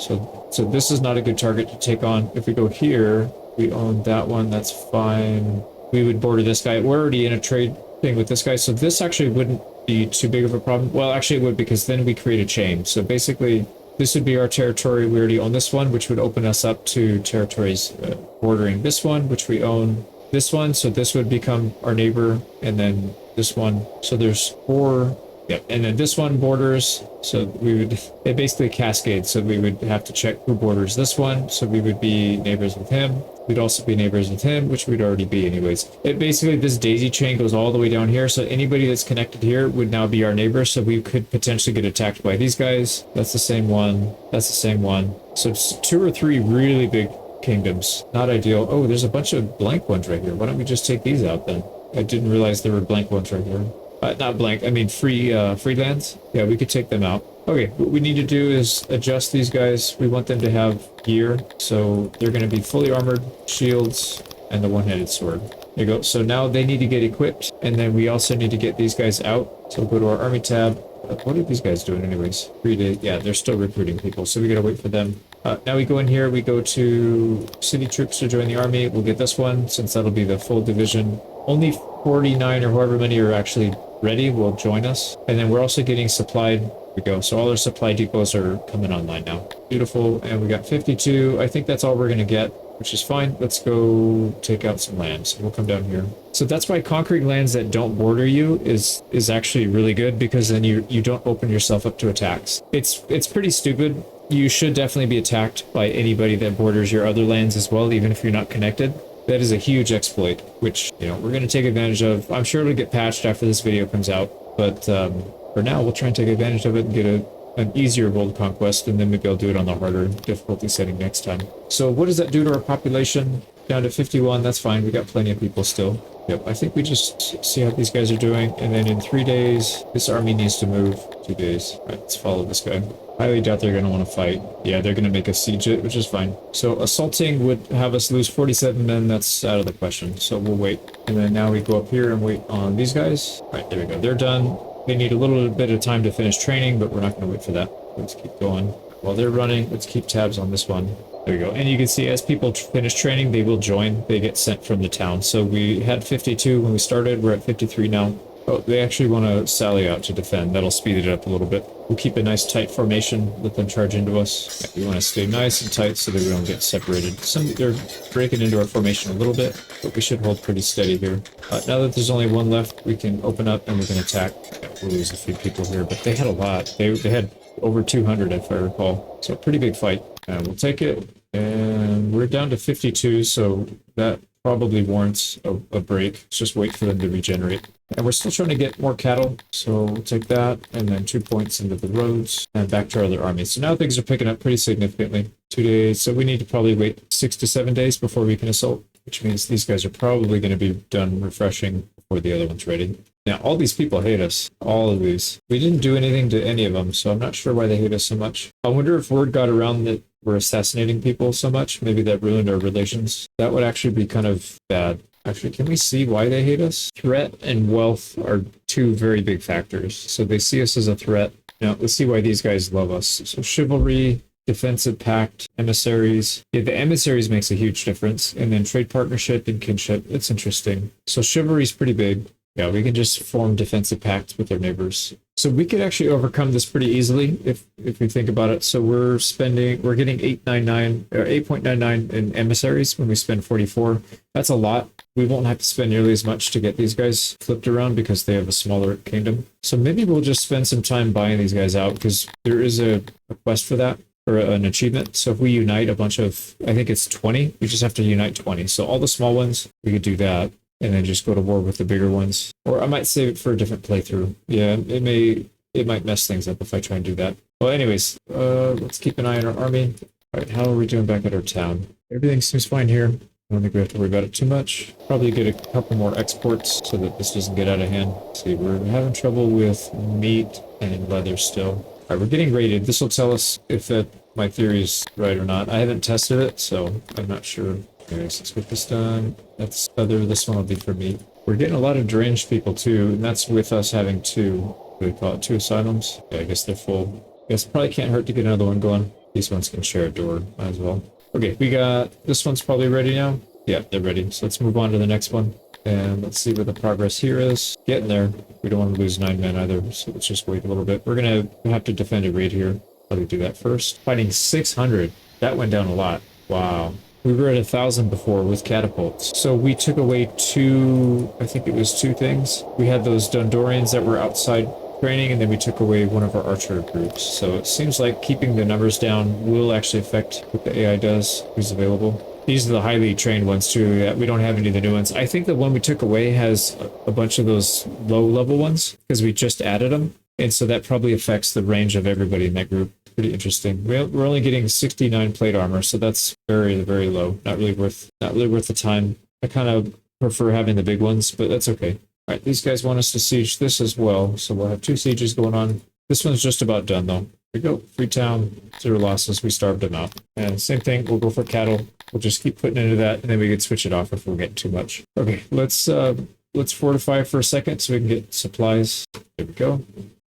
So this is not a good target to take on. If we go here, we own that one. That's fine. We would border this guy. We're already in a trade thing with this guy, so this actually wouldn't be too big of a problem. Well, actually it would, because then we create a chain. So basically, This would be our territory. We already own this one, which would open us up to territories bordering this one, which we own this one. So this would become our neighbor, and then this one. So there's 4. Yep, and then this one borders, so we would, it basically cascades, so we would have to check who borders this one, so we would be neighbors with him. We'd also be neighbors with him, which we'd already be anyways. It basically, this daisy chain goes all the way down here, so anybody that's connected here would now be our neighbor, so we could potentially get attacked by these guys. That's the same one, that's the same one. So it's 2 or 3 really big kingdoms. Not ideal. Oh, there's a bunch of blank ones right here. Why don't we just take these out then? I didn't realize there were blank ones right here. Not blank, I mean free lands. Yeah, we could take them out. Okay, what we need to do is adjust these guys. We want them to have gear, so they're going to be fully armored, shields, and the one-handed sword. There you go. So now they need to get equipped, and then we also need to get these guys out. So we'll go to our army tab. What are these guys doing anyways? 3 days. Yeah, they're still recruiting people, so we gotta wait for them. Now we go in here, we go to city troops to join the army. We'll get this one, since that'll be the full division. Only 49 or however many are actually ready will join us. And then we're also getting supplied. Here we go. So all our supply depots are coming online now. Beautiful. And we got 52. I think that's all we're gonna get, which is fine. Let's go take out some lands. We'll come down here. So that's why conquering lands that don't border you is actually really good, because then you don't open yourself up to attacks. It's pretty stupid. You should definitely be attacked by anybody that borders your other lands as well, even if you're not connected. That is a huge exploit, which, you know, we're going to take advantage of. I'm sure it'll get patched after this video comes out, but for now, we'll try and take advantage of it and get an easier world conquest, and then maybe I'll do it on the harder difficulty setting next time. So what does that do to our population? Down to 51, that's fine. We got plenty of people still. Yep, I think we just see how these guys are doing, and then in 3 days, this army needs to move. 2 days. All right, let's follow this guy. Highly doubt they're going to want to fight. Yeah, they're going to make us siege it, which is fine. So assaulting would have us lose 47 men. That's out of the question. So we'll wait. And then now we go up here and wait on these guys. All right, there we go. They're done. They need a little bit of time to finish training, but we're not going to wait for that. Let's keep going. While they're running, let's keep tabs on this one. There we go. And you can see as people finish training, they will join. They get sent from the town. So we had 52 when we started. We're at 53 now. Oh, they actually want to sally out to defend. That'll speed it up a little bit. We'll keep a nice tight formation, let them charge into us. Yeah, we want to stay nice and tight so that we don't get separated. They're breaking into our formation a little bit, but we should hold pretty steady here. Now that there's only one left, we can open up and we can attack. Yeah, we'll lose a few people here, but they had a lot. They had over 200 if I recall. So a pretty big fight. We'll take it, and we're down to 52, so that probably warrants a break. Let's just wait for them to regenerate. And we're still trying to get more cattle, so we'll take that, and then 2 points into the roads, and back to our other armies. So now things are picking up pretty significantly. 2 days, so we need to probably wait 6 to 7 days before we can assault, which means these guys are probably going to be done refreshing before the other one's ready. Now, all these people hate us. All of these. We didn't do anything to any of them, so I'm not sure why they hate us so much. I wonder if word got around that we're assassinating people so much. Maybe that ruined our relations. That would actually be kind of bad. Actually, can we see why they hate us? Threat and wealth are 2 very big factors. So they see us as a threat. Now, let's see why these guys love us. So chivalry, defensive pact, emissaries. Yeah, the emissaries makes a huge difference. And then trade partnership and kinship. It's interesting. So chivalry is pretty big. Yeah, we can just form defensive pacts with our neighbors. So we could actually overcome this pretty easily if we think about it. So we're getting 8.99 in emissaries when we spend 44. That's a lot. We won't have to spend nearly as much to get these guys flipped around because they have a smaller kingdom. So maybe we'll just spend some time buying these guys out, because there is a quest for that, or an achievement. So if we unite a bunch of, I think it's 20, we just have to unite 20. So all the small ones, we could do that, and then just go to war with the bigger ones. Or I might save it for a different playthrough. Yeah, it might mess things up if I try and do that. Well, anyways, let's keep an eye on our army. All right, how are we doing back at our town? Everything seems fine here. I don't think we have to worry about it too much. Probably get a couple more exports so that this doesn't get out of hand. Let's see, we're having trouble with meat and leather still. All right, we're getting raided. This will tell us if my theory is right or not. I haven't tested it, so I'm not sure. Anyways, let's get this done. That's leather. This one will be for meat. We're getting a lot of deranged people too, and that's with us having 2, what do we call it, 2 asylums? Yeah, I guess they're full. I guess it probably can't hurt to get another one going. These ones can share a door, might as well. Okay, we got, this one's probably ready now. Yeah, they're ready. So let's move on to the next one. And let's see what the progress here is. Getting there. We don't want to lose 9 men either, so let's just wait a little bit. We're going to have to defend a raid here. Probably do that first. Fighting 600. That went down a lot. Wow. We were at 1,000 before with catapults. So we took away two, I think it was two things. We had those Dondorians that were outside training, and then we took away one of our archer groups. So it seems like keeping the numbers down will actually affect what the AI does, who's available. These are the highly trained ones too. We don't have any of the new ones. I think the one we took away has a bunch of those low level ones because we just added them. And so that probably affects the range of everybody in that group. Pretty interesting. We're only getting 69 plate armor, so that's very, very low. Not really worth the time. I kind of prefer having the big ones, but that's okay. All right, these guys want us to siege this as well, so we'll have 2 sieges going on. This one's just about done though. Here we go. Freetown, 0 losses. We starved them out. And same thing. We'll go for cattle. We'll just keep putting into that, and then we can switch it off if we're getting too much. Okay, let's fortify for a second so we can get supplies. There we go.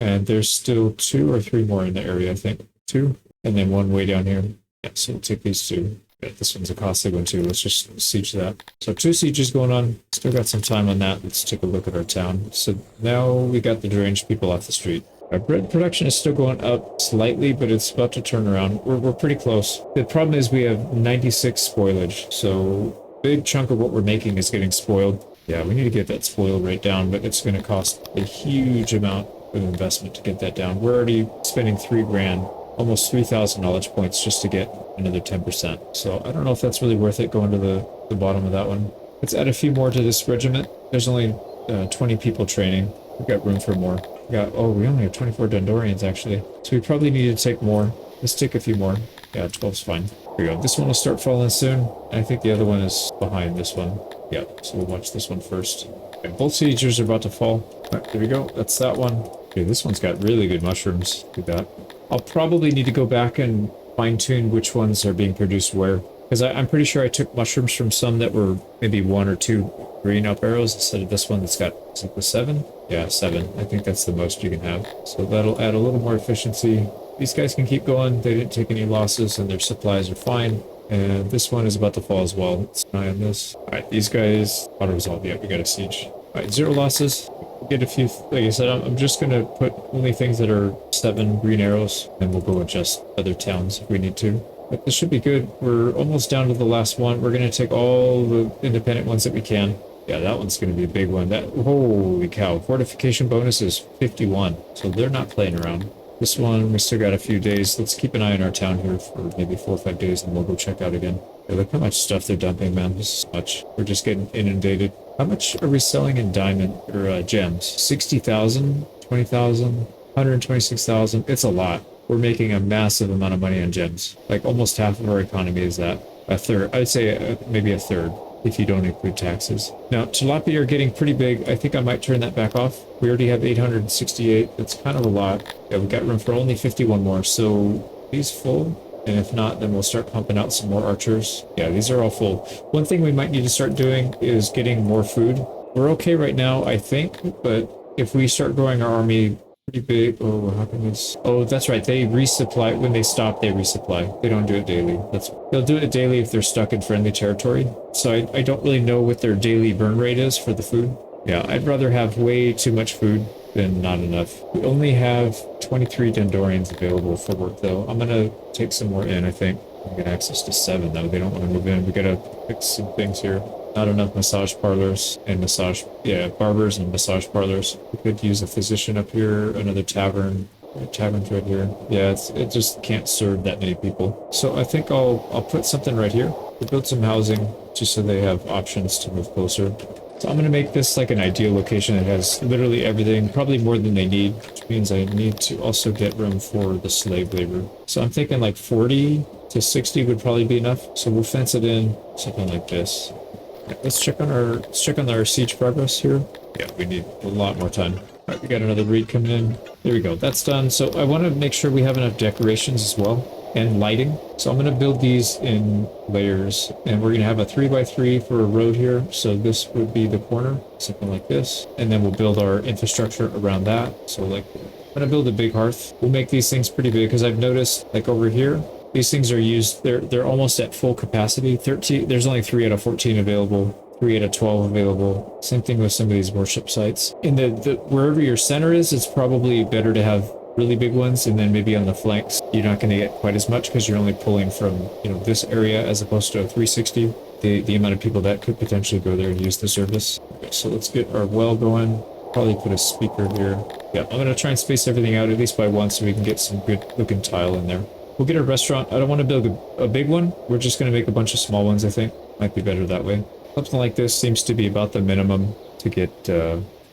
And there's still 2 or 3 more in the area, I think. 2, and then 1 way down here. Yeah, so we'll take these 2. Yeah, this one's a costly one too. Let's just siege that. So 2 sieges going on. Still got some time on that. Let's take a look at our town. So now we got the deranged people off the street. Our bread production is still going up slightly, but it's about to turn around. We're pretty close. The problem is we have 96 spoilage, so a big chunk of what we're making is getting spoiled. Yeah, we need to get that spoil rate down, but it's going to cost a huge amount of investment to get that down. We're already spending 3 grand, almost 3,000 knowledge points just to get another 10%. So I don't know if that's really worth it going to the bottom of that one. Let's add a few more to this regiment. There's only 20 people training. We've got room for more. We only have 24 Dondorians actually. So we probably need to take more. Let's take a few more. Yeah, 12's fine. Here we go. This one will start falling soon. I think the other one is behind this one. Yeah, so we'll watch this one first. Okay, both siegers are about to fall. All right, there we go. That's that one. Okay, this one's got really good mushrooms. Do that. I'll probably need to go back and fine-tune which ones are being produced where. Because I'm pretty sure I took mushrooms from some that were maybe 1 or 2 green up arrows instead of this one that's got, is it the 7? Yeah, 7. I think that's the most you can have. So that'll add a little more efficiency. These guys can keep going. They didn't take any losses and their supplies are fine. And this one is about to fall as well. Let's eye on this. Alright, these guys auto-resolve. Yeah, we got a siege. Alright, 0 losses. Get a few, like I said, I'm just going to put only things that are 7 green arrows, and we'll go adjust other towns if we need to. But this should be good. We're almost down to the last one. We're going to take all the independent ones that we can. Yeah, that one's going to be a big one. That, holy cow. Fortification bonus is 51, so they're not playing around. This one, we still got a few days. Let's keep an eye on our town here for maybe 4 or 5 days, and we'll go check out again. Yeah, look how much stuff they're dumping, man. This is much. We're just getting inundated. How much are we selling in diamond or gems? 60,000, 20,000, 126,000. It's a lot. We're making a massive amount of money on gems. Like almost half of our economy is that. A third. I'd say maybe a third if you don't include taxes. Now, tilapia are getting pretty big. I think I might turn that back off. We already have 868. That's kind of a lot. Yeah, we got room for only 51 more. So these full. And if not, then we'll start pumping out some more archers. Yeah, these are all full. One thing we might need to start doing is getting more food. We're okay right now, I think, but if we start growing our army pretty big... Oh, how can this... Oh, that's right. They resupply. When they stop, they resupply. They don't do it daily. They'll do it daily if they're stuck in friendly territory. So I don't really know what their daily burn rate is for the food. Yeah, I'd rather have way too much food than not enough. We only have 23 Dendorians available for work, though. I'm gonna take some more in, I think. We get access to 7, though. They don't want to move in. We gotta fix some things here. Not enough massage parlors and barbers and massage parlors. We could use a physician up here, another tavern. Tavern's right here. Yeah, it just can't serve that many people. So I think I'll put something right here. We'll build some housing just so they have options to move closer. So I'm going to make this like an ideal location that has literally everything, probably more than they need, which means I need to also get room for the slave labor. So I'm thinking like 40 to 60 would probably be enough. So we'll fence it in, something like this. Yeah, let's check on our siege progress here. Yeah, we need a lot more time. All right, we got another reed coming in. There we go. That's done. So I want to make sure we have enough decorations as well. And lighting. So I'm going to build these in layers, and we're going to have a 3x3 for a road here. So this would be the corner, something like this. And then we'll build our infrastructure around that. So like, I'm going to build a big hearth. We'll make these things pretty big because I've noticed like over here, these things are used, they're almost at full capacity. 13, there's only 3 out of 14 available. 3 out of 12 available. Same thing with some of these worship sites. In the wherever your center is, it's probably better to have really big ones, and then maybe on the flanks you're not going to get quite as much because you're only pulling from, you know, this area as opposed to a 360. The amount of people that could potentially go there and use the service. Okay, so let's get our well going. Probably put a speaker here. Yeah, I'm going to try and space everything out at least by one so we can get some good looking tile in there. We'll get a restaurant. I don't want to build a big one. We're just going to make a bunch of small ones, I think. Might be better that way. Something like this seems to be about the minimum to get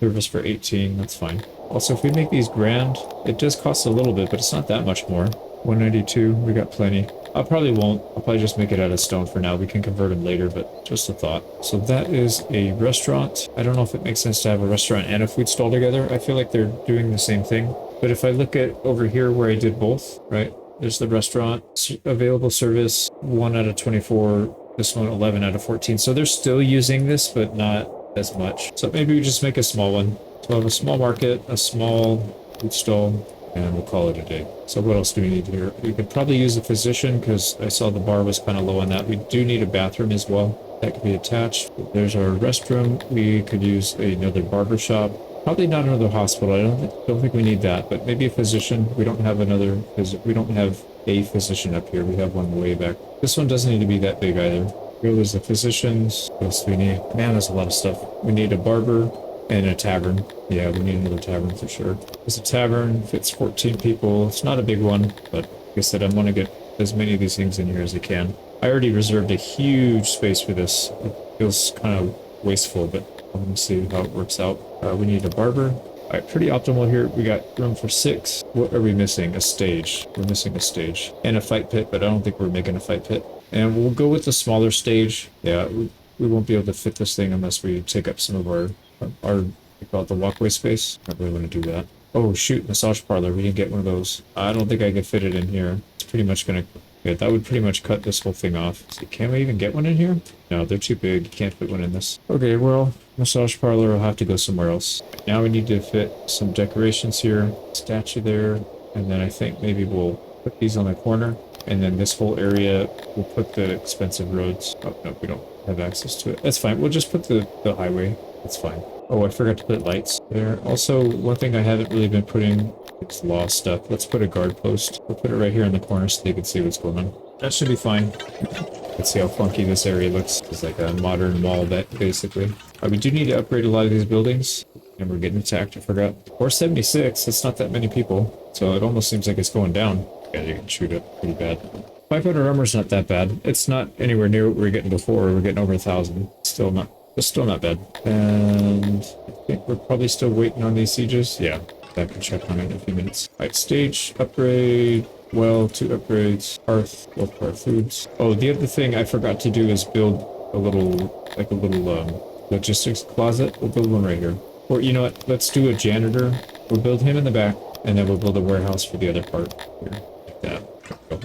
service for 18. That's fine. Also, if we make these grand, it does cost a little bit, but it's not that much more. 192, we got plenty. I probably won't. I'll probably just make it out of stone for now. We can convert them later, but just a thought. So that is a restaurant. I don't know if it makes sense to have a restaurant and a food stall together. I feel like they're doing the same thing. But if I look at over here where I did both, right? There's the restaurant, available service, 1 out of 24. This one, 11 out of 14. So they're still using this, but not as much. So maybe we just make a small one. So we'll have a small market, a small food stall, and we'll call it a day. So what else do we need here? We could probably use a physician because I saw the bar was kind of low on that. We do need a bathroom as well. That could be attached. There's our restroom. We could use another barber shop. Probably not another hospital. I don't think we need that, but maybe a physician. We don't have a physician up here. We have one way back. This one doesn't need to be that big either. Here there's the physicians. What else do we need? Man, there's a lot of stuff. We need a barber and a tavern. Yeah, we need another tavern for sure. There's a tavern, fits 14 people. It's not a big one, but like I said, I want to get as many of these things in here as I can. I already reserved a huge space for this. It feels kind of wasteful, but I'm going to see how it works out. We need a barber. All right, pretty optimal here. We got room for 6. What are we missing? A stage. We're missing a stage. And a fight pit, but I don't think we're making a fight pit. And we'll go with the smaller stage. Yeah, we won't be able to fit this thing unless we take up some of our we call it the walkway space. I don't really want to do that. Oh shoot, massage parlor. We didn't get one of those. I don't think I can fit it in here. It's pretty much gonna... Yeah, that would pretty much cut this whole thing off. So can we even get one in here? No, they're too big. You can't fit one in this. Okay, well, massage parlor will have to go somewhere else. Now we need to fit some decorations here. Statue there. And then I think maybe we'll put these on the corner. And then this whole area, we'll put the expensive roads. Oh, no, we don't have access to it. That's fine. We'll just put the highway. That's fine. Oh, I forgot to put lights there. Also, one thing I haven't really been putting is law stuff. Let's put a guard post. We'll put it right here in the corner so they can see what's going on. That should be fine. Let's see how funky this area looks. It's like a modern mall, basically. We do need to upgrade a lot of these buildings. And we're getting attacked, I forgot. 476, that's not that many people. So it almost seems like it's going down. Yeah, you can shoot it pretty bad. 500 armor's not that bad. It's not anywhere near what we were getting before. We're getting over 1,000. Still not bad. And I think we're probably still waiting on these sieges. Yeah, I can check on it in a few minutes. All right, stage upgrade. Well, 2 upgrades. Hearth, both our foods. Oh, the other thing I forgot to do is build a little logistics closet. We'll build one right here. Or you know what? Let's do a janitor. We'll build him in the back, and then we'll build a warehouse for the other part here, like that.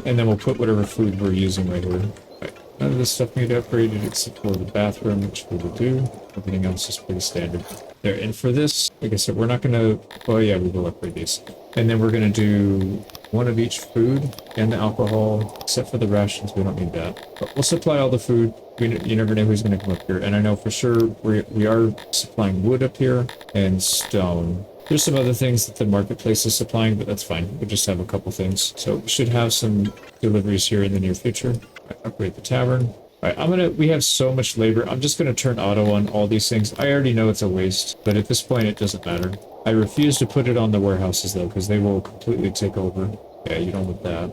And then we'll put whatever food we're using right here. Right. None of this stuff need upgraded except for the bathroom, which we will do. Everything else is pretty standard. There, and for this, like I said, we're not gonna... Oh yeah, we will upgrade these. And then we're gonna do one of each food and the alcohol, except for the rations. We don't need that. But we'll supply all the food. You never know who's gonna come up here. And I know for sure we are supplying wood up here and stone. There's some other things that the marketplace is supplying, but that's fine. We'll just have a couple things. So we should have some deliveries here in the near future. Right, upgrade the tavern. All right, we have so much labor. I'm just gonna turn auto on all these things. I already know it's a waste, but at this point it doesn't matter. I refuse to put it on the warehouses though, because they will completely take over. Yeah, you don't want that.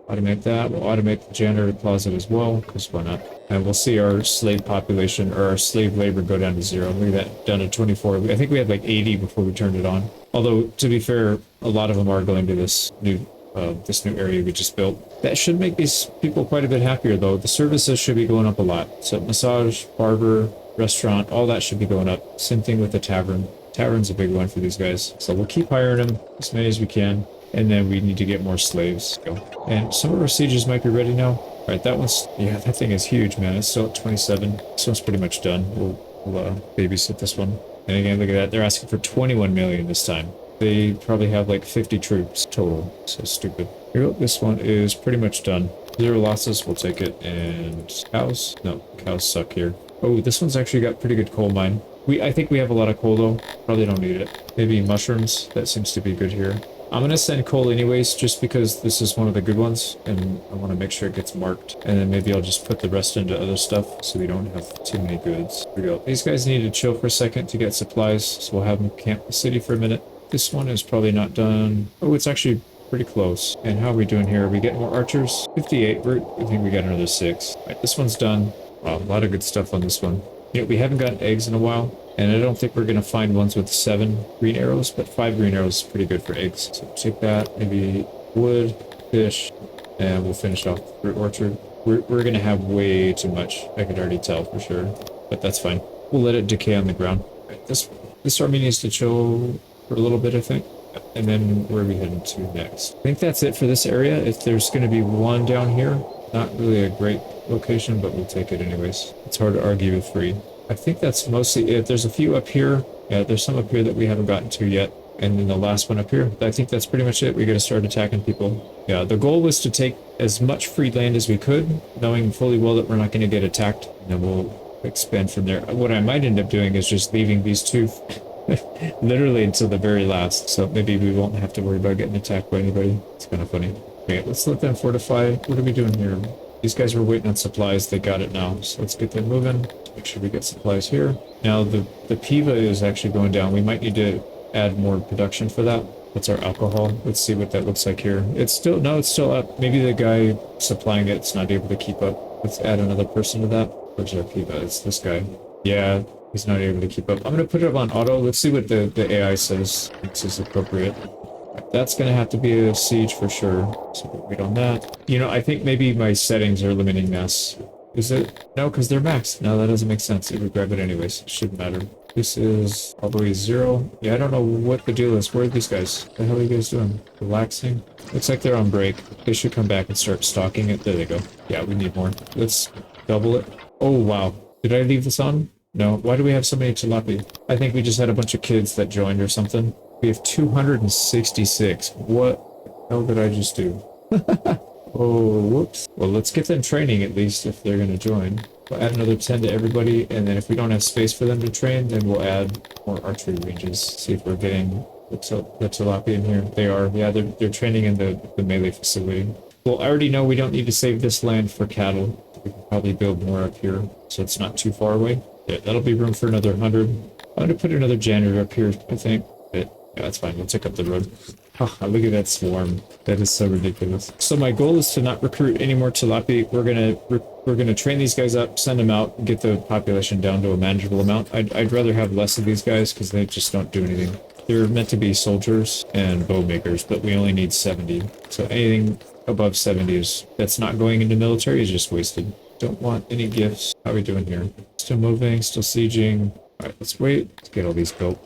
Automate that. We'll automate the janitor closet as well, because why not? And we'll see our slave population, or our slave labor go down to 0. Look at that, down to 24. I think we had like 80 before we turned it on. Although, to be fair, a lot of them are going to this new area we just built. That should make these people quite a bit happier though. The services should be going up a lot. So massage, barber, restaurant, all that should be going up. Same thing with the tavern. Tavern's a big one for these guys. So we'll keep hiring them as many as we can. And then we need to get more slaves. And some of our sieges might be ready now. All right, that one's... Yeah, that thing is huge, man. It's still at 27. This one's pretty much done. We'll babysit this one. And again, look at that. They're asking for 21 million this time. They probably have like 50 troops total. So stupid. Here we go. This one is pretty much done. 0 losses. We'll take it. And cows? No, cows suck here. Oh, this one's actually got pretty good coal mine. I think we have a lot of coal though. Probably don't need it. Maybe mushrooms. That seems to be good here. I'm gonna send coal anyways, just because this is one of the good ones, and I want to make sure it gets marked. And then maybe I'll just put the rest into other stuff, so we don't have too many goods. Here we go. These guys need to chill for a second to get supplies, so we'll have them camp the city for a minute. This one is probably not done. Oh, it's actually pretty close. And how are we doing here? Are we getting more archers? 58. I think we got another 6. All right, this one's done. Wow, a lot of good stuff on this one. You know, we haven't gotten eggs in a while. And I don't think we're going to find ones with 7 green arrows, but 5 green arrows is pretty good for eggs. So take that, maybe wood, fish, and we'll finish off the fruit orchard. We're going to have way too much. I could already tell for sure, but that's fine. We'll let it decay on the ground. Right, this army needs to chill for a little bit, I think. And then where are we heading to next? I think that's it for this area. If there's going to be one down here, not really a great location, but we'll take it anyways. It's hard to argue with 3. I think that's mostly it. There's a few up here. Yeah, there's some up here that we haven't gotten to yet. And then the last one up here. I think that's pretty much it. We got to start attacking people. Yeah, the goal was to take as much free land as we could, knowing fully well that we're not going to get attacked. And then we'll expand from there. What I might end up doing is just leaving these 2 literally until the very last. So maybe we won't have to worry about getting attacked by anybody. It's kind of funny. Okay, let's let them fortify. What are we doing here? These guys were waiting on supplies. They got it now. So let's get them moving. Make sure we get supplies here. Now the PIVA is actually going down. We might need to add more production for that. That's our alcohol. Let's see what that looks like here. It's still, no, it's still up. Maybe the guy supplying it's not able to keep up. Let's add another person to that. Where's our PIVA? It's this guy. Yeah, he's not able to keep up. I'm going to put it up on auto. Let's see what the AI says. Thinks is appropriate. That's going to have to be a siege for sure. So wait on that. You know, I think maybe my settings are limiting mass. Is it? No, because they're maxed. No, that doesn't make sense. It would grab it anyways. It shouldn't matter. This is probably 0. Yeah, I don't know what the deal is. Where are these guys? What the hell are you guys doing? Relaxing? Looks like they're on break. They should come back and start stocking it. There they go. Yeah, we need more. Let's double it. Oh, wow. Did I leave this on? No. Why do we have so many tilapia? I think we just had a bunch of kids that joined or something. We have 266. What the hell did I just do? Oh, whoops. Well, let's give them training at least if they're going to join. We'll add another 10 to everybody, and then if we don't have space for them to train, then we'll add more archery ranges. See if we're getting the tilapia in here. They are. Yeah, they're training in the melee facility. Well, I already know we don't need to save this land for cattle. We can probably build more up here, so it's not too far away. Yeah, that'll be room for another 100. I'm going to put another janitor up here, I think. Yeah, that's fine. We'll take up the road. Oh, look at that swarm. That is so ridiculous. So my goal is to not recruit any more tilapia. We're gonna train these guys up, send them out, and get the population down to a manageable amount. I'd rather have less of these guys because they just don't do anything. They're meant to be soldiers and bow makers, but we only need 70. So anything above 70 that's not going into military is just wasted. Don't want any gifts. How are we doing here? Still moving, still sieging. Alright, let's wait. Let's get all these built.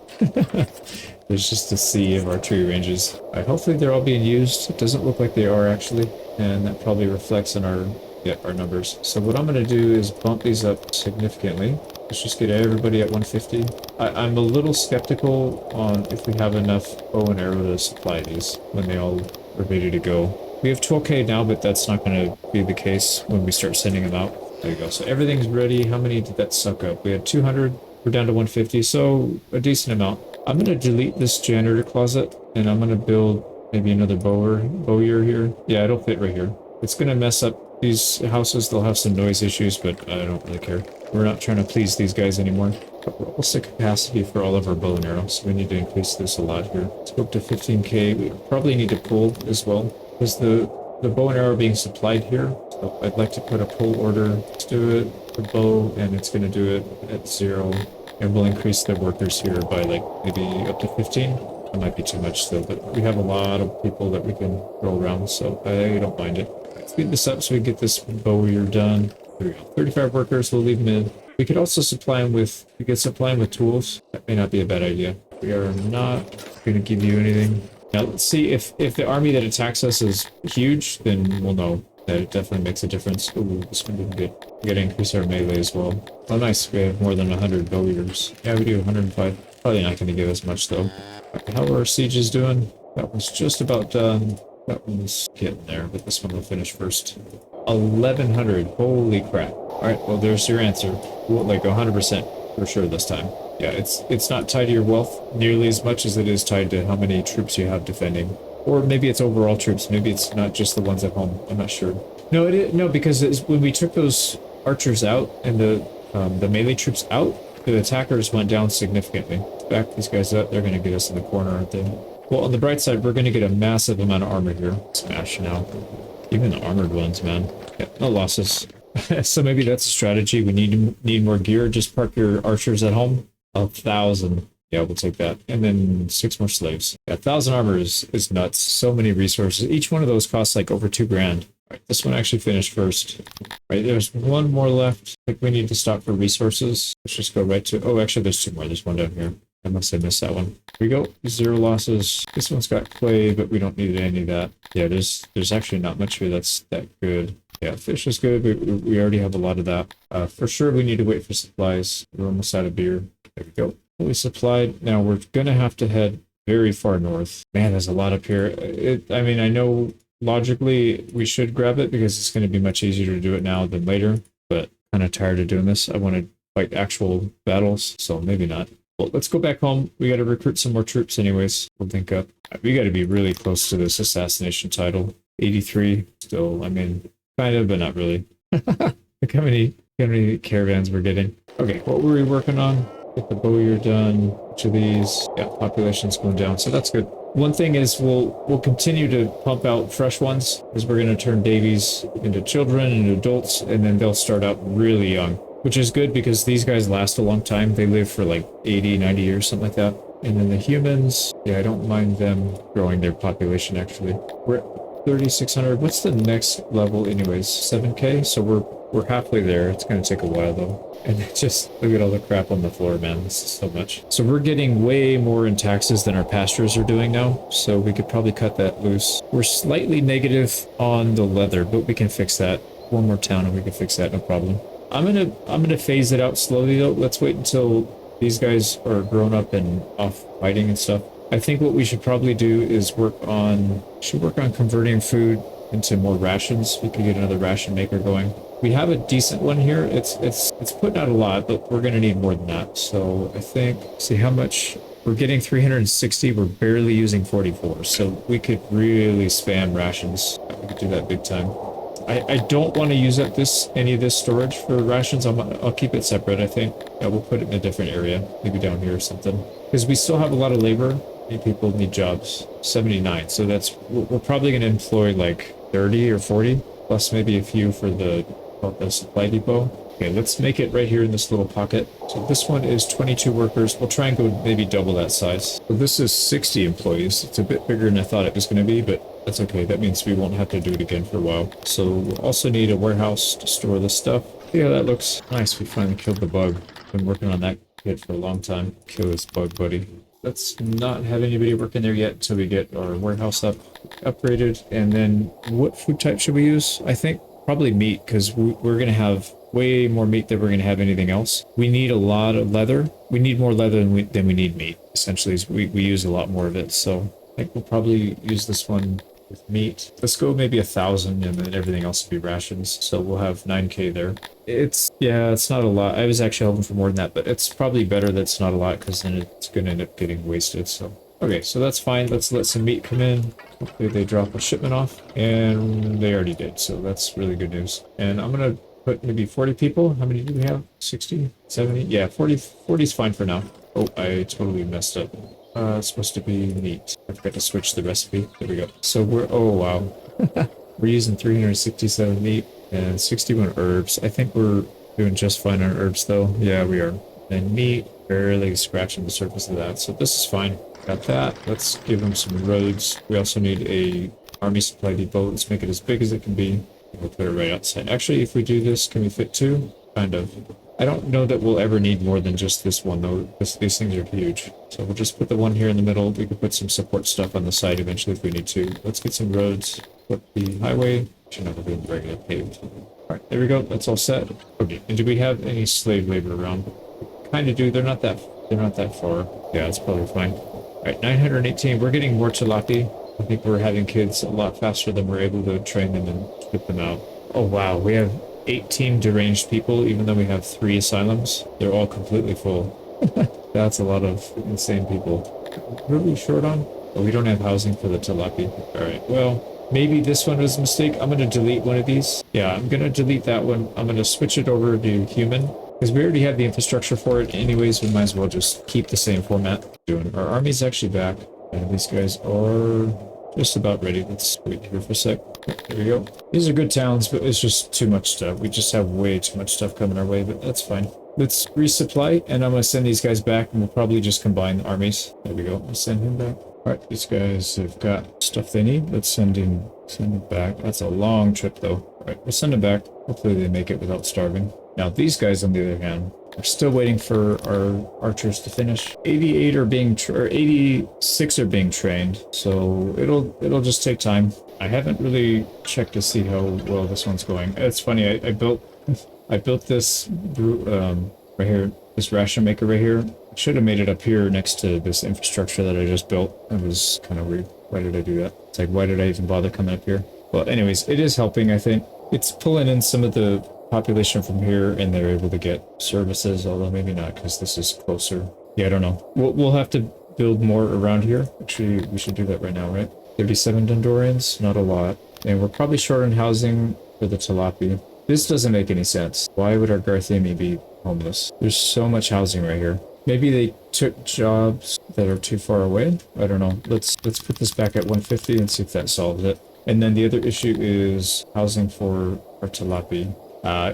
There's just a sea of archery ranges. Hopefully they're all being used. It doesn't look like they are actually, and that probably reflects in our numbers. So what I'm going to do is bump these up significantly. Let's just get everybody at 150. I'm a little skeptical on if we have enough bow and arrow to supply these when they all are ready to go. We have 12k now, but that's not going to be the case when we start sending them out. There you go. So everything's ready. How many did that suck up? We had 200. We're down to 150, so a decent amount. I'm going to delete this janitor closet, and I'm going to build maybe another bowyer here. Yeah, it'll fit right here. It's going to mess up these houses. They'll have some noise issues, but I don't really care. We're not trying to please these guys anymore. But we're almost at capacity for all of our bow and arrows, so we need to increase this a lot here. Let's go up to 15k. We probably need to pull as well, because the bow and arrow being supplied here. So I'd like to put a pull order. Let's do it. The bow, and it's going to do it at 0. And we'll increase the workers here by like maybe up to 15. That might be too much still, but we have a lot of people that we can roll around, so I don't mind it. Let's speed this up so we get this bowyer done. There we go. 35 workers, we'll leave them in. We could also supply them with, tools. That may not be a bad idea. We are not going to give you anything. Now let's see if the army that attacks us is huge, then we'll know that it definitely makes a difference. Ooh, this one didn't good. We gotta increase our melee as well. Oh nice, we have more than 100 bowyers. Yeah, we do 105. Probably not gonna give us much though. Right, how are our sieges doing? That one's just about done. That one's getting there, but this one will finish first. 1100, holy crap. Alright, well there's your answer. Well, like 100% for sure this time. Yeah, it's not tied to your wealth nearly as much as it is tied to how many troops you have defending. Or maybe it's overall troops. Maybe it's not just the ones at home. I'm not sure. No, no, because when we took those archers out and the melee troops out, the attackers went down significantly. Back these guys up, they're going to get us in the corner, aren't they? Well, on the bright side, we're going to get a massive amount of armor here. Smash now. Even the armored ones, man. Yeah, no losses. So maybe that's a strategy. We need more gear. Just park your archers at home. 1,000. Yeah, we'll take that. And then 6 more slaves. Yeah, 1,000 armor is nuts. So many resources. Each one of those costs like over 2 grand. Right, this one actually finished first. Right, there's one more left. I think we need to stop for resources. Let's just go right to... Oh, actually, there's 2 more. There's one down here. I must have missed that one. Here we go. 0 losses. This one's got clay, but we don't need any of that. Yeah, there's actually not much here that's that good. Yeah, fish is good. We already have a lot of that. For sure, we need to wait for supplies. We're almost out of beer. There we go. Fully supplied. Now, we're going to have to head very far north. Man, there's a lot up here. I mean, I know logically we should grab it because it's going to be much easier to do it now than later, but kind of tired of doing this. I want to fight actual battles, so maybe not. Well, let's go back home. We got to recruit some more troops anyways. We'll think up. We got to be really close to this assassination title. 83 still, I mean, kind of, but not really. Look how many caravans we're getting. Okay, what were we working on? Get the bowyer done. Each of these. Yeah, population's going down, so that's good. One thing is we'll continue to pump out fresh ones because we're going to turn babies into children and adults, and then they'll start out really young, which is good because these guys last a long time. They live for like 80, 90 years, something like that. And then the humans, yeah, I don't mind them growing their population actually. We're at 3,600. What's the next level anyways? 7K? So we're halfway there. It's going to take a while though. And just look at all the crap on the floor, man. This is so much. So we're getting way more in taxes than our pastures are doing now. So we could probably cut that loose. We're slightly negative on the leather, but we can fix that. One more town and we can fix that, no problem. I'm gonna phase it out slowly though. Let's wait until these guys are grown up and off fighting and stuff. I think what we should probably do is work on converting food into more rations. We could get another ration maker going. We have a decent one here. It's putting out a lot, but we're gonna need more than that. So I think, see how much we're getting. 360. We're barely using 44. So we could really spam rations. We could do that big time. I don't want to use up any of this storage for rations. I'll keep it separate, I think. Yeah, we'll put it in a different area, maybe down here or something. Because we still have a lot of labor. Many people need jobs. 79. So we're probably going to employ like 30 or 40, plus maybe a few for the supply depot. Okay, let's make it right here in this little pocket. So this one is 22 workers. We'll try and go maybe double that size. So this is 60 employees. It's a bit bigger than I thought it was going to be, but that's okay. That means we won't have to do it again for a while. So we'll also need a warehouse to store this stuff. Yeah, that looks nice. We finally killed the bug. Been working on that kid for a long time. Kill this bug, buddy. Let's not have anybody working there yet until we get our warehouse upgraded. And then what food type should we use? I think probably meat, because we're going to have way more meat than we're going to have anything else. We need a lot of leather. We need more leather than we need meat. Essentially, we use a lot more of it. So I think we'll probably use this one with meat. Let's go maybe 1,000, and then everything else will be rations. So we'll have 9K there. It's not a lot. I was actually hoping for more than that, but it's probably better that it's not a lot, because then it's going to end up getting wasted. So okay, so that's fine. Let's let some meat come in. Hopefully they drop a shipment off, and they already did. So that's really good news. And I'm going to put maybe 40 people. How many do we have? 60? 70? Yeah, 40 is fine for now. Oh, I totally messed up. It's supposed to be meat. I forgot to switch the recipe. There we go. So oh wow. We're using 367 meat and 61 herbs. I think we're doing just fine on herbs though. Yeah, we are. And meat, barely scratching the surface of that. So this is fine. Got that. Let's give them some roads. We also need a army supply depot. Let's make it as big as it can be. We'll put it right outside. Actually, if we do this, can we fit 2? Kind of. I don't know that we'll ever need more than just this one, though. These things are huge. So we'll just put the one here in the middle. We could put some support stuff on the side eventually if we need to. Let's get some roads. Put the highway. Should not have been regular paved. Alright, there we go. That's all set. Okay, and do we have any slave labor around? Kind of do. They're not that far. Yeah, it's probably fine. Alright, 918. We're getting more tilapia. I think we're having kids a lot faster than we're able to train them and spit them out. Oh wow, we have 18 deranged people, even though we have 3 asylums. They're all completely full. That's a lot of insane people. Who are we short on? Oh, we don't have housing for the tilapia. Alright, well, maybe this one was a mistake. I'm going to delete one of these. Yeah, I'm going to delete that one. I'm going to switch it over to human. Because we already have the infrastructure for it anyways, we might as well just keep the same format. Our army's actually back. And these guys are just about ready. Let's wait here for a sec. There we go. These are good towns, but it's just too much stuff. We just have way too much stuff coming our way, but that's fine. Let's resupply, and I'm going to send these guys back, and we'll probably just combine the armies. There we go. Let's send him back. Alright, these guys have got stuff they need. Let's send him back. That's a long trip, though. Alright, we'll send him back. Hopefully they make it without starving. Now, these guys, on the other hand, are still waiting for our archers to finish. 88 are being, or 86 are being trained, so it'll just take time. I haven't really checked to see how well this one's going. It's funny, I built this right here, this ration maker right here. I should have made it up here next to this infrastructure that I just built. It was kind of weird. Why did I do that? It's like, why did I even bother coming up here? Well, anyways, it is helping, I think. It's pulling in some of the population from here, and they're able to get services, although maybe not, because this is closer. Yeah, I don't know. We'll have to build more around here. Actually, we should do that right now, right? 37 Dondorians, not a lot. And we're probably short on housing for the tilapia. This doesn't make any sense. Why would our Garthemi be homeless? There's so much housing right here. Maybe they took jobs that are too far away? I don't know. Let's put this back at 150 and see if that solves it. And then the other issue is housing for our tilapia.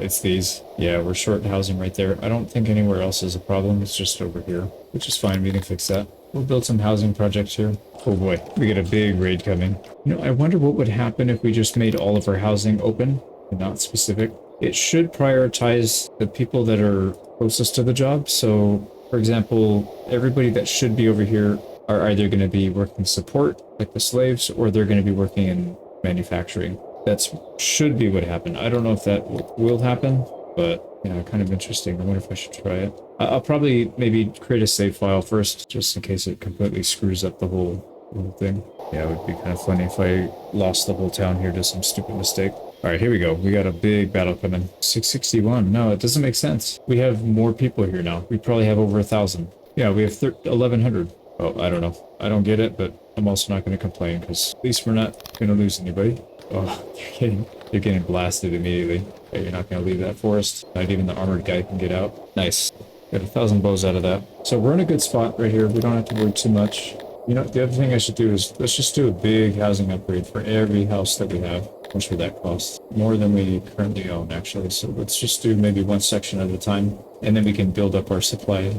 It's these. Yeah, we're short housing right there. I don't think anywhere else is a problem. It's just over here, which is fine. We can fix that. We'll build some housing projects here. Oh boy, we get a big raid coming. You know, I wonder what would happen if we just made all of our housing open and not specific. It should prioritize the people that are closest to the job. So, for example, everybody that should be over here are either going to be working support, like the slaves, or they're going to be working in manufacturing. That's should be what happened. I don't know if that will happen, but yeah, kind of interesting. I wonder if I should try it. I'll probably maybe create a save file first, just in case it completely screws up the whole thing. Yeah, it would be kind of funny if I lost the whole town here to some stupid mistake. All right, here we go. We got a big battle coming. 661. No, it doesn't make sense. We have more people here now. We probably have over 1,000. Yeah, we have 1,100. Oh, I don't know. I don't get it, but I'm also not going to complain because at least we're not going to lose anybody. Oh, you're getting blasted immediately. Okay, you're not going to leave that forest. Not even the armored guy can get out. Nice. Got 1,000 bows out of that. So we're in a good spot right here. We don't have to worry too much. You know, the other thing I should do is let's just do a big housing upgrade for every house that we have. How much would that cost? More than we currently own, actually. So let's just do maybe one section at a time, and then we can build up our supply.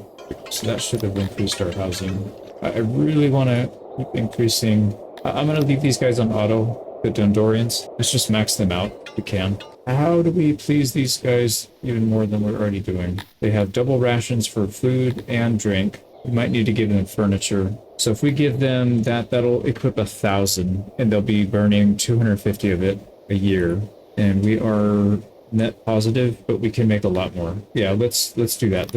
So that should have increased our housing. I really want to keep increasing. I'm going to leave these guys on auto. The Dondorians. Let's just max them out if we can. How do we please these guys even more than we're already doing? They have double rations for food and drink. We might need to give them furniture. So if we give them that, that'll equip 1,000, and they'll be burning 250 of it a year. And we are net positive, but we can make a lot more. Yeah, let's do that.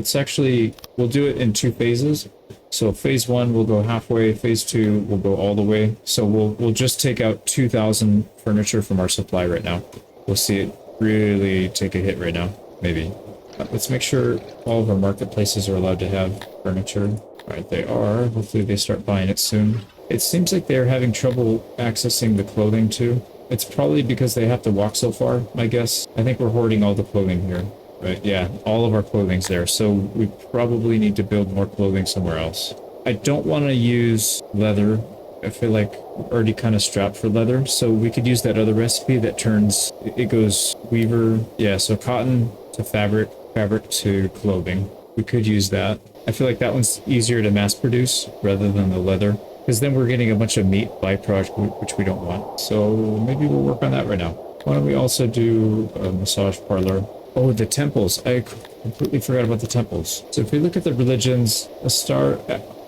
We'll do it in 2 phases. So phase 1 will go halfway, phase 2 will go all the way. So we'll just take out 2,000 furniture from our supply right now. We'll see it really take a hit right now, maybe. Let's make sure all of our marketplaces are allowed to have furniture. Alright, they are. Hopefully they start buying it soon. It seems like they're having trouble accessing the clothing too. It's probably because they have to walk so far, my guess. I think we're hoarding all the clothing here. Right, yeah, all of our clothing's there, so we probably need to build more clothing somewhere else. I don't want to use leather. I feel like we're already kind of strapped for leather, so we could use that other recipe that turns, it goes weaver, yeah, so cotton to fabric, fabric to clothing. We could use that. I feel like that one's easier to mass produce rather than the leather, because then we're getting a bunch of meat byproduct, which we don't want. So maybe we'll work on that right now. Why don't we also do a massage parlor? Oh, the temples. I completely forgot about the temples. So if we look at the religions,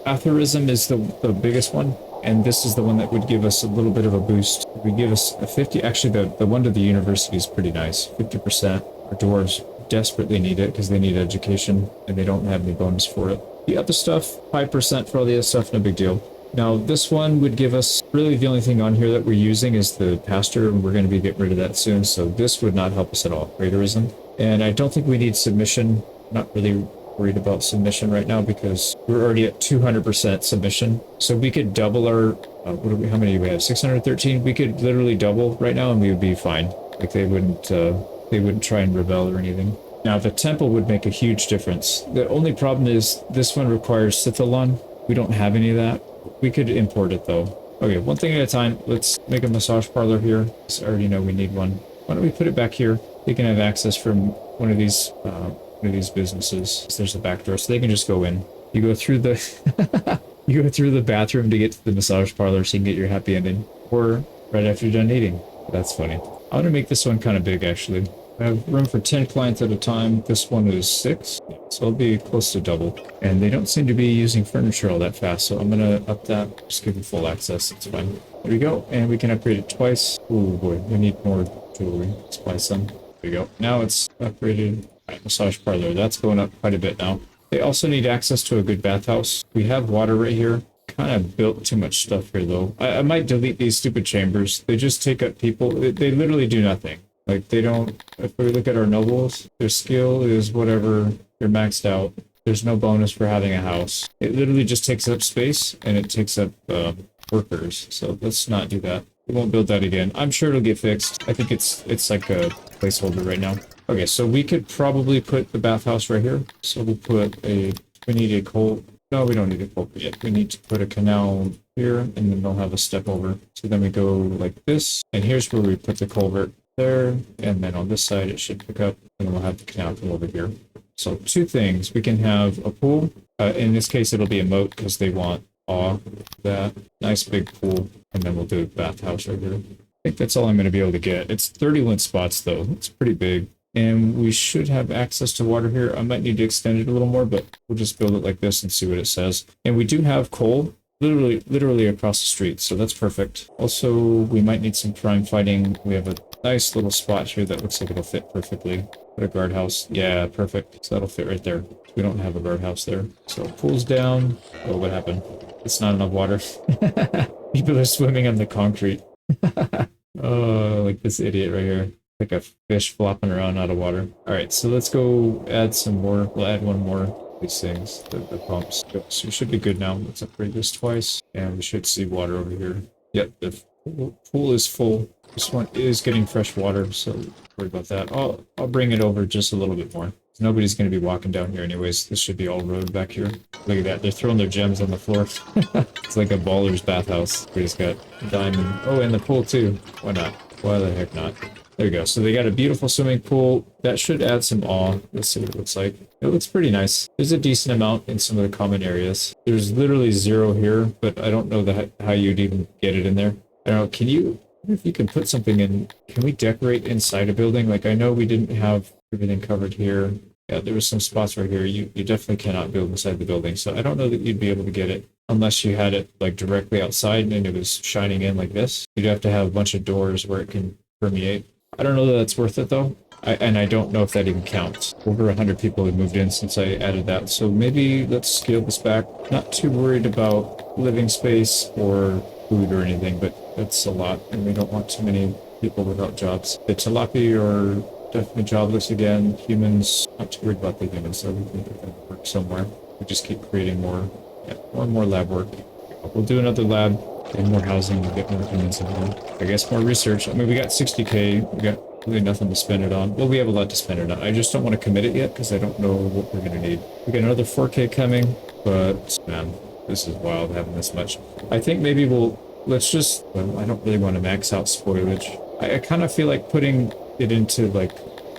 Atherism is the biggest one, and this is the one that would give us a little bit of a boost. It would give us a 50, actually the one to the university is pretty nice, 50%. Our dwarves desperately need it because they need education, and they don't have any bonus for it. The other stuff, 5% for all the other stuff, no big deal. Now, this one would give us, really the only thing on here that we're using is the pasture, and we're going to be getting rid of that soon, so this would not help us at all, Raiderism. And I don't think we need submission, not really worried about submission right now because we're already at 200% submission. So we could double our, how many do we have? 613? We could literally double right now and we would be fine. Like they wouldn't try and rebel or anything. Now the temple would make a huge difference. The only problem is this one requires Sithalon. We don't have any of that. We could import it though. Okay, one thing at a time. Let's make a massage parlor here. I already know we need one. Why don't we put it back here? They can have access from one of these businesses. There's a back door, so they can just go in. You go through the you go through the bathroom to get to the massage parlor, so you can get your happy ending, or right after you're done eating. That's funny. I want to make this one kind of big, actually. I have room for 10 clients at a time. This one is 6, so it'll be close to double. And they don't seem to be using furniture all that fast, so I'm gonna up that. Just give them full access. It's fine. There we go, and we can upgrade it twice. Oh boy, we need more jewelry. Let's buy some. There we go. Now it's upgraded. Right, massage parlor. That's going up quite a bit now. They also need access to a good bathhouse. We have water right here. Kind of built too much stuff here though. I might delete these stupid chambers. They just take up people. They literally do nothing. Like they don't, if we look at our nobles, their skill is whatever, they're maxed out. There's no bonus for having a house. It literally just takes up space and it takes up workers. So let's not do that. We won't build that again. I'm sure it'll get fixed. I think it's like a placeholder right now. Okay, so we could probably put the bathhouse right here. So we need a coal. No, we don't need a culvert yet. We need to put a canal here, and then they'll have a step over. So then we go like this, and here's where we put the culvert there, and then on this side it should pick up, and then we'll have the canal come over here. So 2 things. We can have a pool. In this case, it'll be a moat because they want that nice big pool, and then we'll do a bathhouse right here. I think that's all I'm going to be able to get. It's 31 spots though. It's pretty big. And we should have access to water here. I might need to extend it a little more, but we'll just build it like this and see what it says. And we do have coal literally across the street, so that's perfect. Also, we might need some crime fighting. We have a nice little spot here that looks like it'll fit perfectly. Put a guardhouse. Yeah, perfect. So that'll fit right there. We don't have a guardhouse there. So pool's down. Oh, what happened? It's not enough water. People are swimming on the concrete. Oh, like this idiot right here. Like a fish flopping around out of water. Alright, so let's go add some more. We'll add one more of these things, the pumps. So we should be good now. Let's upgrade this twice, and we should see water over here. Yep, the pool is full. This one is getting fresh water, so don't worry about that. I'll bring it over just a little bit more. Nobody's going to be walking down here anyways. This should be all road back here. Look at that. They're throwing their gems on the floor. It's like a baller's bathhouse. We just got diamond. Oh, and the pool too. Why not? Why the heck not? There we go. So they got a beautiful swimming pool. That should add some awe. Let's see what it looks like. It looks pretty nice. There's a decent amount in some of the common areas. There's literally 0 here, but I don't know how you'd even get it in there. I don't know. Can you, if you can put something in, can we decorate inside a building? Like I know we didn't have everything covered here. Yeah, there was some spots right here. You definitely cannot build inside the building. So I don't know that you'd be able to get it unless you had it like directly outside and it was shining in like this. You'd have to have a bunch of doors where it can permeate. I don't know that that's worth it though. And I don't know if that even counts. Over 100 people have moved in since I added that. So maybe let's scale this back. Not too worried about living space or food or anything, but that's a lot. And we don't want too many people without jobs. The tilapia are definitely jobless again. Humans, not too worried about the humans, so we can get them to work somewhere. We just keep creating more and more lab work. We'll do another lab. Get more housing, we'll get more humans in here. I guess more research. I mean, we got 60k. We got really nothing to spend it on. Well, we have a lot to spend it on. I just don't want to commit it yet because I don't know what we're going to need. We got another 4k coming, but man, this is wild having this much. I think maybe let's just, well, I don't really want to max out spoilage. I kind of feel like putting it into like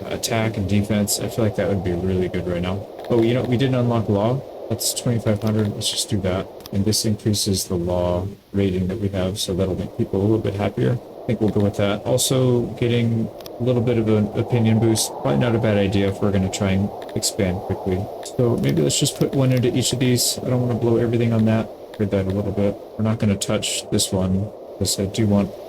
attack and defense. I feel like that would be really good right now. Oh, you know, we didn't unlock law. That's 2,500. Let's just do that. And this increases the law rating that we have, so that'll make people a little bit happier. I think we'll go with that. Also, getting a little bit of an opinion boost. Probably not a bad idea if we're going to try and expand quickly. So maybe let's just put one into each of these. I don't want to blow everything on that. Read that a little bit. We're not going to touch this one, because I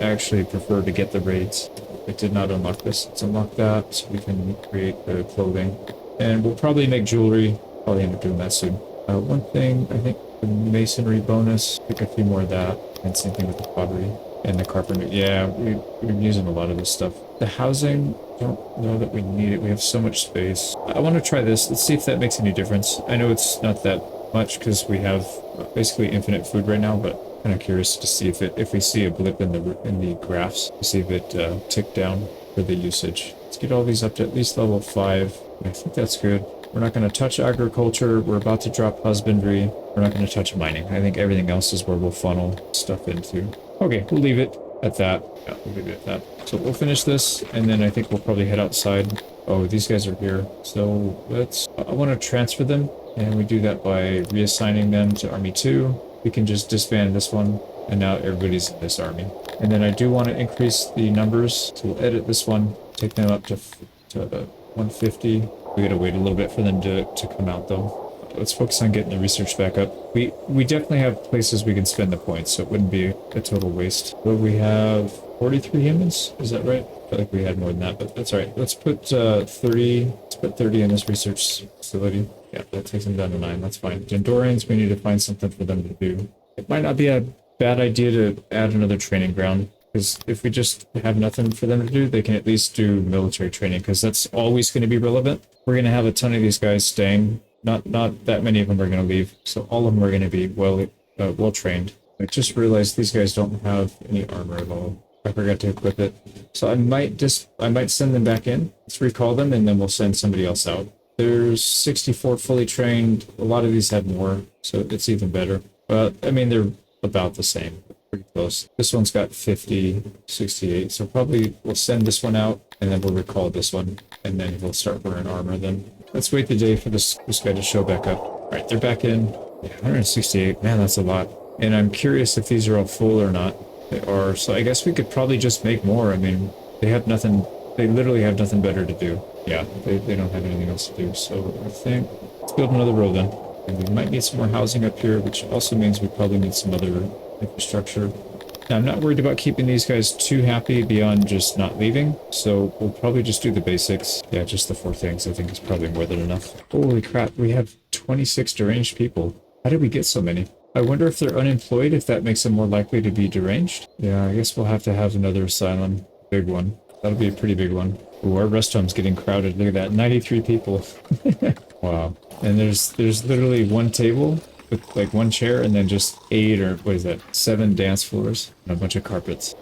actually prefer to get the raids. It did not unlock this. Let's unlock that, so we can create the clothing. And we'll probably make jewelry. Probably end up doing that soon. One thing, I think the masonry bonus, pick a few more of that, and same thing with the pottery and the carpentry. Yeah, we're using a lot of this stuff. The housing, don't know that we need it. We have so much space. I want to try this. Let's see if that makes any difference. I know it's not that much because we have basically infinite food right now, but kind of curious to see if we see a blip in the graphs, to see if it ticked down for the usage. Let's get all these up to at least level 5. I think that's good. We're not going to touch agriculture. We're about to drop husbandry. We're not going to touch mining. I think everything else is where we'll funnel stuff into. Okay, we'll leave it at that. Yeah, we'll leave it at that. So we'll finish this, and then I think we'll probably head outside. Oh, these guys are here. So I want to transfer them, and we do that by reassigning them to Army 2. We can just disband this one, and now everybody's in this army. And then I do want to increase the numbers, so we'll edit this one, take them up to 150. We gotta wait a little bit for them to come out though. Let's focus on getting the research back up. We definitely have places we can spend the points, so it wouldn't be a total waste. But we have 43 humans, is that right? I feel like we had more than that, but that's alright. Let's put 30. Let's put 30 in this research facility. Yeah, that takes them down to 9. That's fine. Dendorians, we need to find something for them to do. It might not be a bad idea to add another training ground. Because if we just have nothing for them to do, they can at least do military training, because that's always going to be relevant. We're going to have a ton of these guys staying. Not that many of them are going to leave, so all of them are going to be well trained. I just realized these guys don't have any armor at all. I forgot to equip it. So I might send them back in. Let's recall them, and then we'll send somebody else out. There's 64 fully trained. A lot of these have more, so it's even better. But, I mean, they're about the same. Pretty close. This one's got 50, 68, so probably we'll send this one out, and then we'll recall this one, and then we'll start wearing armor then. Let's wait the day for this guy to show back up. Alright, they're back in. Yeah, 168, man, that's a lot. And I'm curious if these are all full or not. They are, so I guess we could probably just make more. I mean, they have nothing, they literally have nothing better to do. Yeah, they don't have anything else to do, so I think, let's build another road then. And we might need some more housing up here, which also means we probably need some other infrastructure. Now, I'm not worried about keeping these guys too happy beyond just not leaving, so we'll probably just do the basics. Yeah, just the 4 things I think is probably more than enough. Holy crap, we have 26 deranged people. How did we get so many? I wonder if they're unemployed, if that makes them more likely to be deranged. Yeah, I guess we'll have to have another asylum. Big one. That'll be a pretty big one. Ooh, our rest home's getting crowded. Look at that, 93 people. Wow. And there's literally one table with like one chair and then just 8 or what is that, 7 dance floors and a bunch of carpets.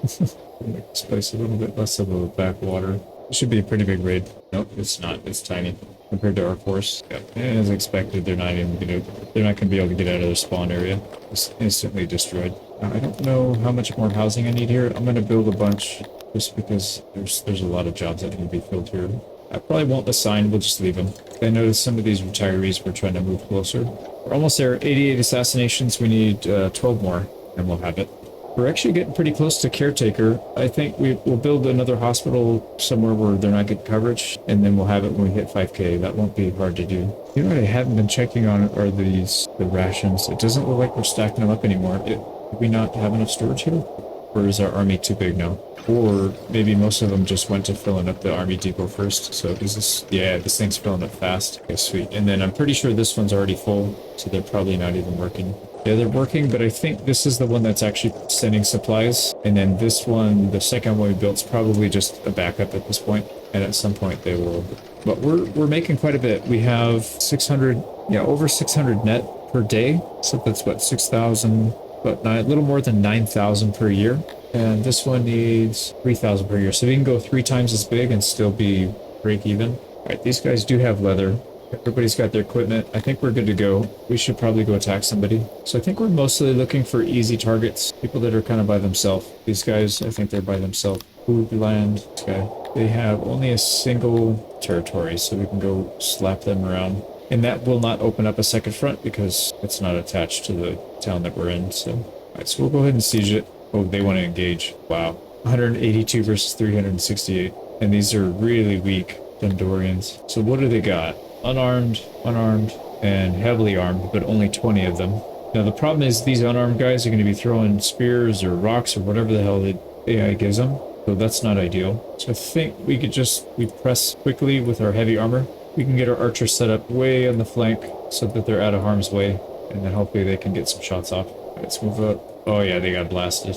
Make this place a little bit less of a backwater. It should be a pretty big raid. Nope, it's not. It's tiny compared to our force. Yeah, and as expected, they're not gonna be able to get out of their spawn area. It's instantly destroyed. Now, I don't know how much more housing I need here. I'm gonna build a bunch just because there's a lot of jobs that need to be filled here. I probably won't assign, we'll just leave them. I noticed some of these retirees were trying to move closer. We're almost there, 88 assassinations, we need 12 more, and we'll have it. We're actually getting pretty close to caretaker. I think we'll build another hospital somewhere where they're not getting coverage, and then we'll have it when we hit 5k. That won't be hard to do. You know what I haven't been checking on are the rations. It doesn't look like we're stacking them up anymore. Do we not have enough storage here? Or is our army too big now? Or maybe most of them just went to filling up the army depot first. So is this, yeah, this thing's filling up fast. Okay, sweet. And then I'm pretty sure this one's already full, so they're probably not even working. Yeah, they're working, but I think this is the one that's actually sending supplies. And then this one, the second one we built, is probably just a backup at this point. And at some point they will. But we're making quite a bit. We have 600, yeah, over 600 net per day. So that's what, 6,000, but a little more than 9,000 per year. And this one needs 3,000 per year. So we can go 3 times as big and still be break even. All right, these guys do have leather. Everybody's got their equipment. I think we're good to go. We should probably go attack somebody. So I think we're mostly looking for easy targets. People that are kind of by themselves. These guys, I think they're by themselves. Food, land, this guy. They have only a single territory, so we can go slap them around. And that will not open up a second front because it's not attached to the town that we're in. So, all right, so we'll go ahead and siege it. Oh, they want to engage. Wow. 182 versus 368. And these are really weak Dendorians. So what do they got? Unarmed, and heavily armed, but only 20 of them. Now the problem is these unarmed guys are going to be throwing spears or rocks or whatever the hell the AI gives them. So that's not ideal. So I think we press quickly with our heavy armor. We can get our archers set up way on the flank so that they're out of harm's way. And then hopefully they can get some shots off. Let's move up. Oh yeah, they got blasted.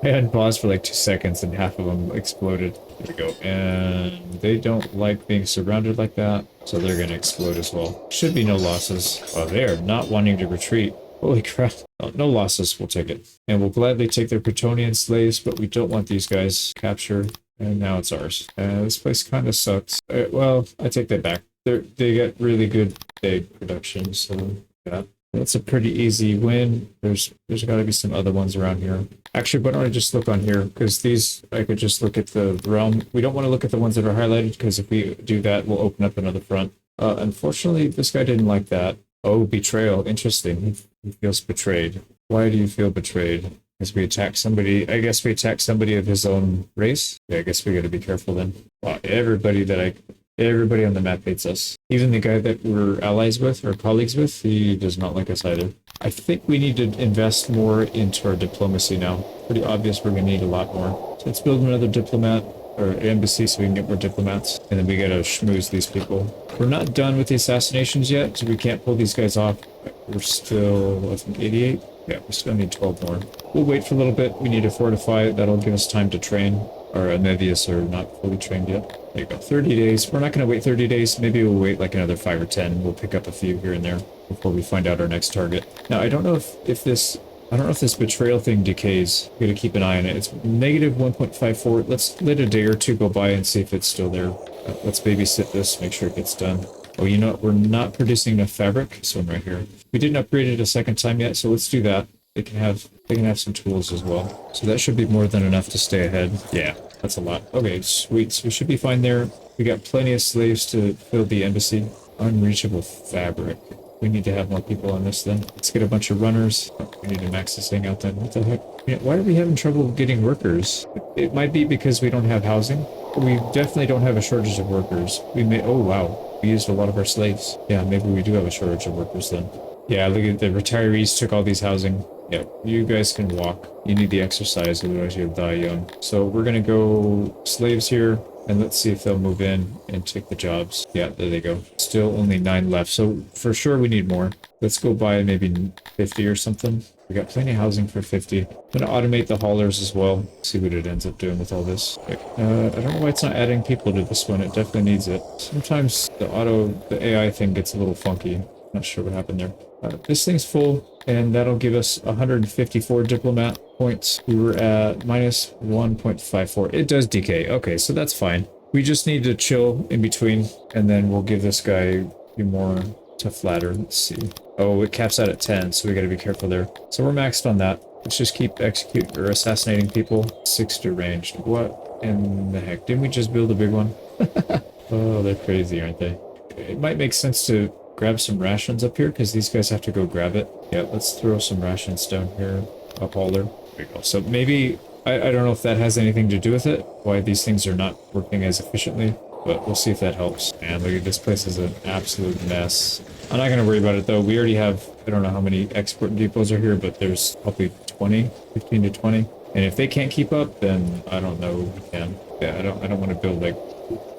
I had paused for like 2 seconds and half of them exploded. There we go. And they don't like being surrounded like that, so they're gonna explode as well. Should be no losses. Oh, they are not wanting to retreat. Holy crap. Oh, no losses, we'll take it. And we'll gladly take their Bretonian slaves, but we don't want these guys captured. And now it's ours. This place kind of sucks. Well, I take that back. They get really good egg production, so yeah. That's a pretty easy win. There's got to be some other ones around here. Actually, why don't I just look on here? Because these, I could just look at the realm. We don't want to look at the ones that are highlighted, because if we do that, we'll open up another front. Unfortunately, this guy didn't like that. Oh, betrayal. Interesting. He feels betrayed. Why do you feel betrayed? Because we attacked somebody. I guess we attacked somebody of his own race. Yeah, I guess we got to be careful then. Wow, everybody on the map hates us. Even the guy that we're allies with or colleagues with, he does not like us either. I think we need to invest more into our diplomacy now. Pretty obvious we're going to need a lot more. So let's build another diplomat or embassy so we can get more diplomats. And then we got to schmooze these people. We're not done with the assassinations yet, so we can't pull these guys off. We're still, I think, 88? Yeah, we still need 12 more. We'll wait for a little bit. We need to fortify. That'll give us time to train. Our Amevius are not fully trained yet. There you go. 30 days. We're not going to wait 30 days. Maybe we'll wait like another 5 or 10. We'll pick up a few here and there before we find out our next target. Now, I don't know if this betrayal thing decays. We gotta keep an eye on it. It's negative 1.54. Let's let a day or two go by and see if it's still there. Let's babysit this, make sure it gets done. Oh, you know what? We're not producing enough fabric. This one right here. We didn't upgrade it a second time yet, so let's do that. They can have some tools as well. So that should be more than enough to stay ahead. Yeah, that's a lot. Okay, sweet. So we should be fine there. We got plenty of slaves to fill the embassy. Unreachable fabric. We need to have more people on this then. Let's get a bunch of runners. Oh, we need to max this thing out then. What the heck? Yeah, why are we having trouble getting workers? It might be because we don't have housing. We definitely don't have a shortage of workers. We may... Oh, wow. We used a lot of our slaves. Yeah, maybe we do have a shortage of workers then. Yeah, look at the retirees took all these housing. Yeah, you guys can walk. You need the exercise, otherwise you'll die young. So we're gonna go slaves here, and let's see if they'll move in and take the jobs. Yeah, there they go. Still only 9 left, so for sure we need more. Let's go buy maybe 50 or something. We got plenty of housing for 50. I'm gonna automate the haulers as well. See what it ends up doing with all this. I don't know why it's not adding people to this one. It definitely needs it. Sometimes the AI thing gets a little funky. Not sure what happened there. This thing's full, and that'll give us 154 diplomat points. We were at minus 1.54. It does decay. Okay, so that's fine. We just need to chill in between, and then we'll give this guy a few more to flatter. Let's see. Oh, it caps out at 10, so we gotta be careful there. So we're maxed on that. Let's just keep assassinating people. 6 deranged. What in the heck? Didn't we just build a big one? Oh, they're crazy, aren't they? It might make sense to grab some rations up here, because these guys have to go grab it. Yeah, let's throw some rations down here. Up all there. There we go. So maybe, I don't know if that has anything to do with it, why these things are not working as efficiently, but we'll see if that helps. And look at this place is an absolute mess. I'm not going to worry about it though. We already have, I don't know how many export depots are here, but there's probably 20, 15 to 20. And if they can't keep up, then I don't know who can. Yeah, I don't want to build like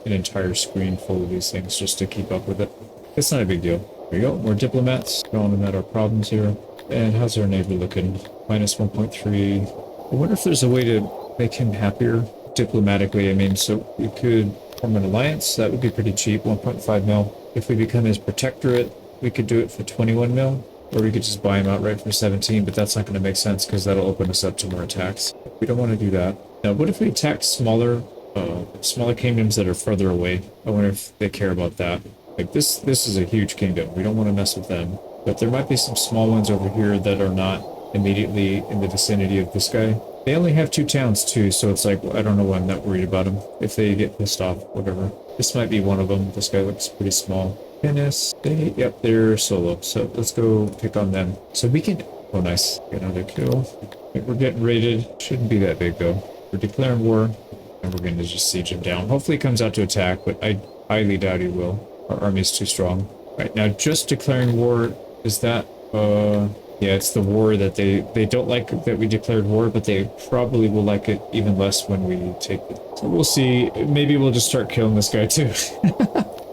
an entire screen full of these things just to keep up with it. It's not a big deal. There we go. More diplomats. Telling them that our problems here. And how's our neighbor looking? Minus 1.3. I wonder if there's a way to make him happier diplomatically. I mean, so we could form an alliance. That would be pretty cheap. 1.5 mil. If we become his protectorate, we could do it for 21 mil. Or we could just buy him outright for 17, but that's not going to make sense because that'll open us up to more attacks. We don't want to do that. Now, what if we attack smaller kingdoms that are further away? I wonder if they care about that. Like this is a huge kingdom. We don't want to mess with them. But there might be some small ones over here that are not immediately in the vicinity of this guy. They only have 2 towns too, so it's like, I don't know why I'm not worried about them. If they get pissed off, whatever. This might be one of them. This guy looks pretty small. Tennis, yep, they're solo. So let's go pick on them. So we can, oh nice, get another kill. We're getting raided. Shouldn't be that big though. We're declaring war, and we're going to just siege him down. Hopefully he comes out to attack, but I highly doubt he will. Our army's too strong. Right, now just declaring war, is that, yeah, it's the war that they don't like that we declared war, but they probably will like it even less when we take it. So we'll see. Maybe we'll just start killing this guy too.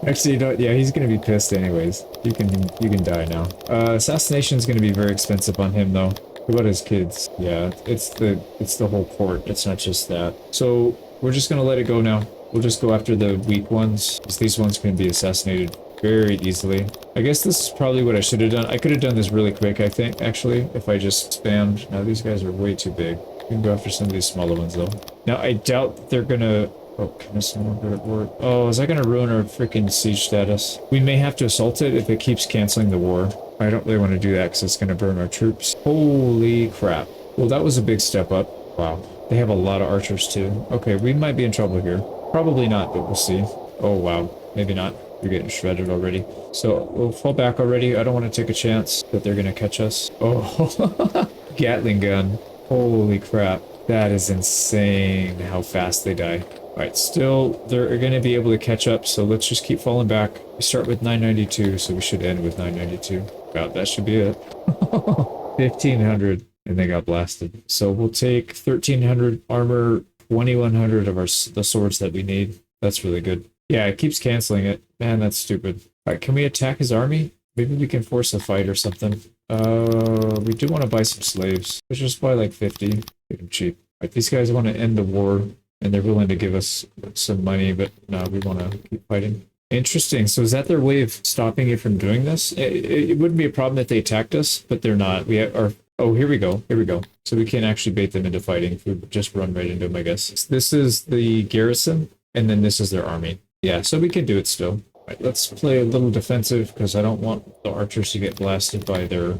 Actually, you know what? Yeah, he's gonna be pissed anyways. You can die now. Assassination is gonna be very expensive on him though. What about his kids? Yeah, it's the whole port. It's not just that. So we're just gonna let it go now. We'll just go after the weak ones, because these ones can be assassinated very easily. I guess this is probably what I should have done. I could have done this really quick, I think, actually, if I just spammed. Now these guys are way too big. We can go after some of these smaller ones, though. Now, I doubt they're gonna... Oh, can this no longer work? Oh, is that gonna ruin our freaking siege status? We may have to assault it if it keeps canceling the war. I don't really want to do that because it's gonna burn our troops. Holy crap. Well, that was a big step up. Wow. They have a lot of archers, too. Okay, we might be in trouble here. Probably not, but we'll see. Oh, wow. Maybe not. You're getting shredded already. So, we'll fall back already. I don't want to take a chance that they're gonna catch us. Oh, Gatling gun. Holy crap. That is insane how fast they die. Alright, still, they're going to be able to catch up, so let's just keep falling back. We start with 992, so we should end with 992. Wow, that should be it. 1500, and they got blasted. So we'll take 1300 armor, 2100 of the swords that we need. That's really good. Yeah, it keeps canceling it. Man, that's stupid. Alright, can we attack his army? Maybe we can force a fight or something. We do want to buy some slaves. Let's just buy like 50. Get them cheap. Alright, these guys want to end the war. And they're willing to give us some money, but no, we want to keep fighting. Interesting. So is that their way of stopping you from doing this? It wouldn't be a problem if they attacked us, but they're not. We are. Oh, here we go. Here we go. So we can actually bait them into fighting if we just run right into them, I guess. So this is the garrison, and then this is their army. Yeah, so we can do it still. All right, let's play a little defensive because I don't want the archers to get blasted by their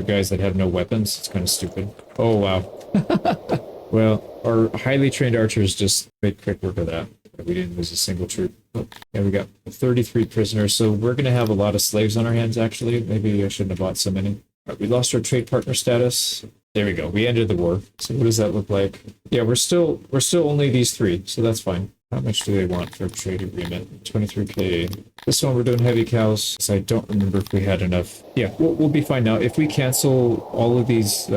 guys that have no weapons. It's kind of stupid. Oh, wow. Well, our highly trained archers just made quick work of that. We didn't lose a single troop. Oh, yeah, we got 33 prisoners, so we're going to have a lot of slaves on our hands, actually. Maybe I shouldn't have bought so many. Right, we lost our trade partner status. There we go. We ended the war. So what does that look like? Yeah, we're still only these three, so that's fine. How much do they want for a trade agreement? 23k. This one we're doing heavy cows, so I don't remember if we had enough. Yeah, we'll be fine now. If we cancel all of these...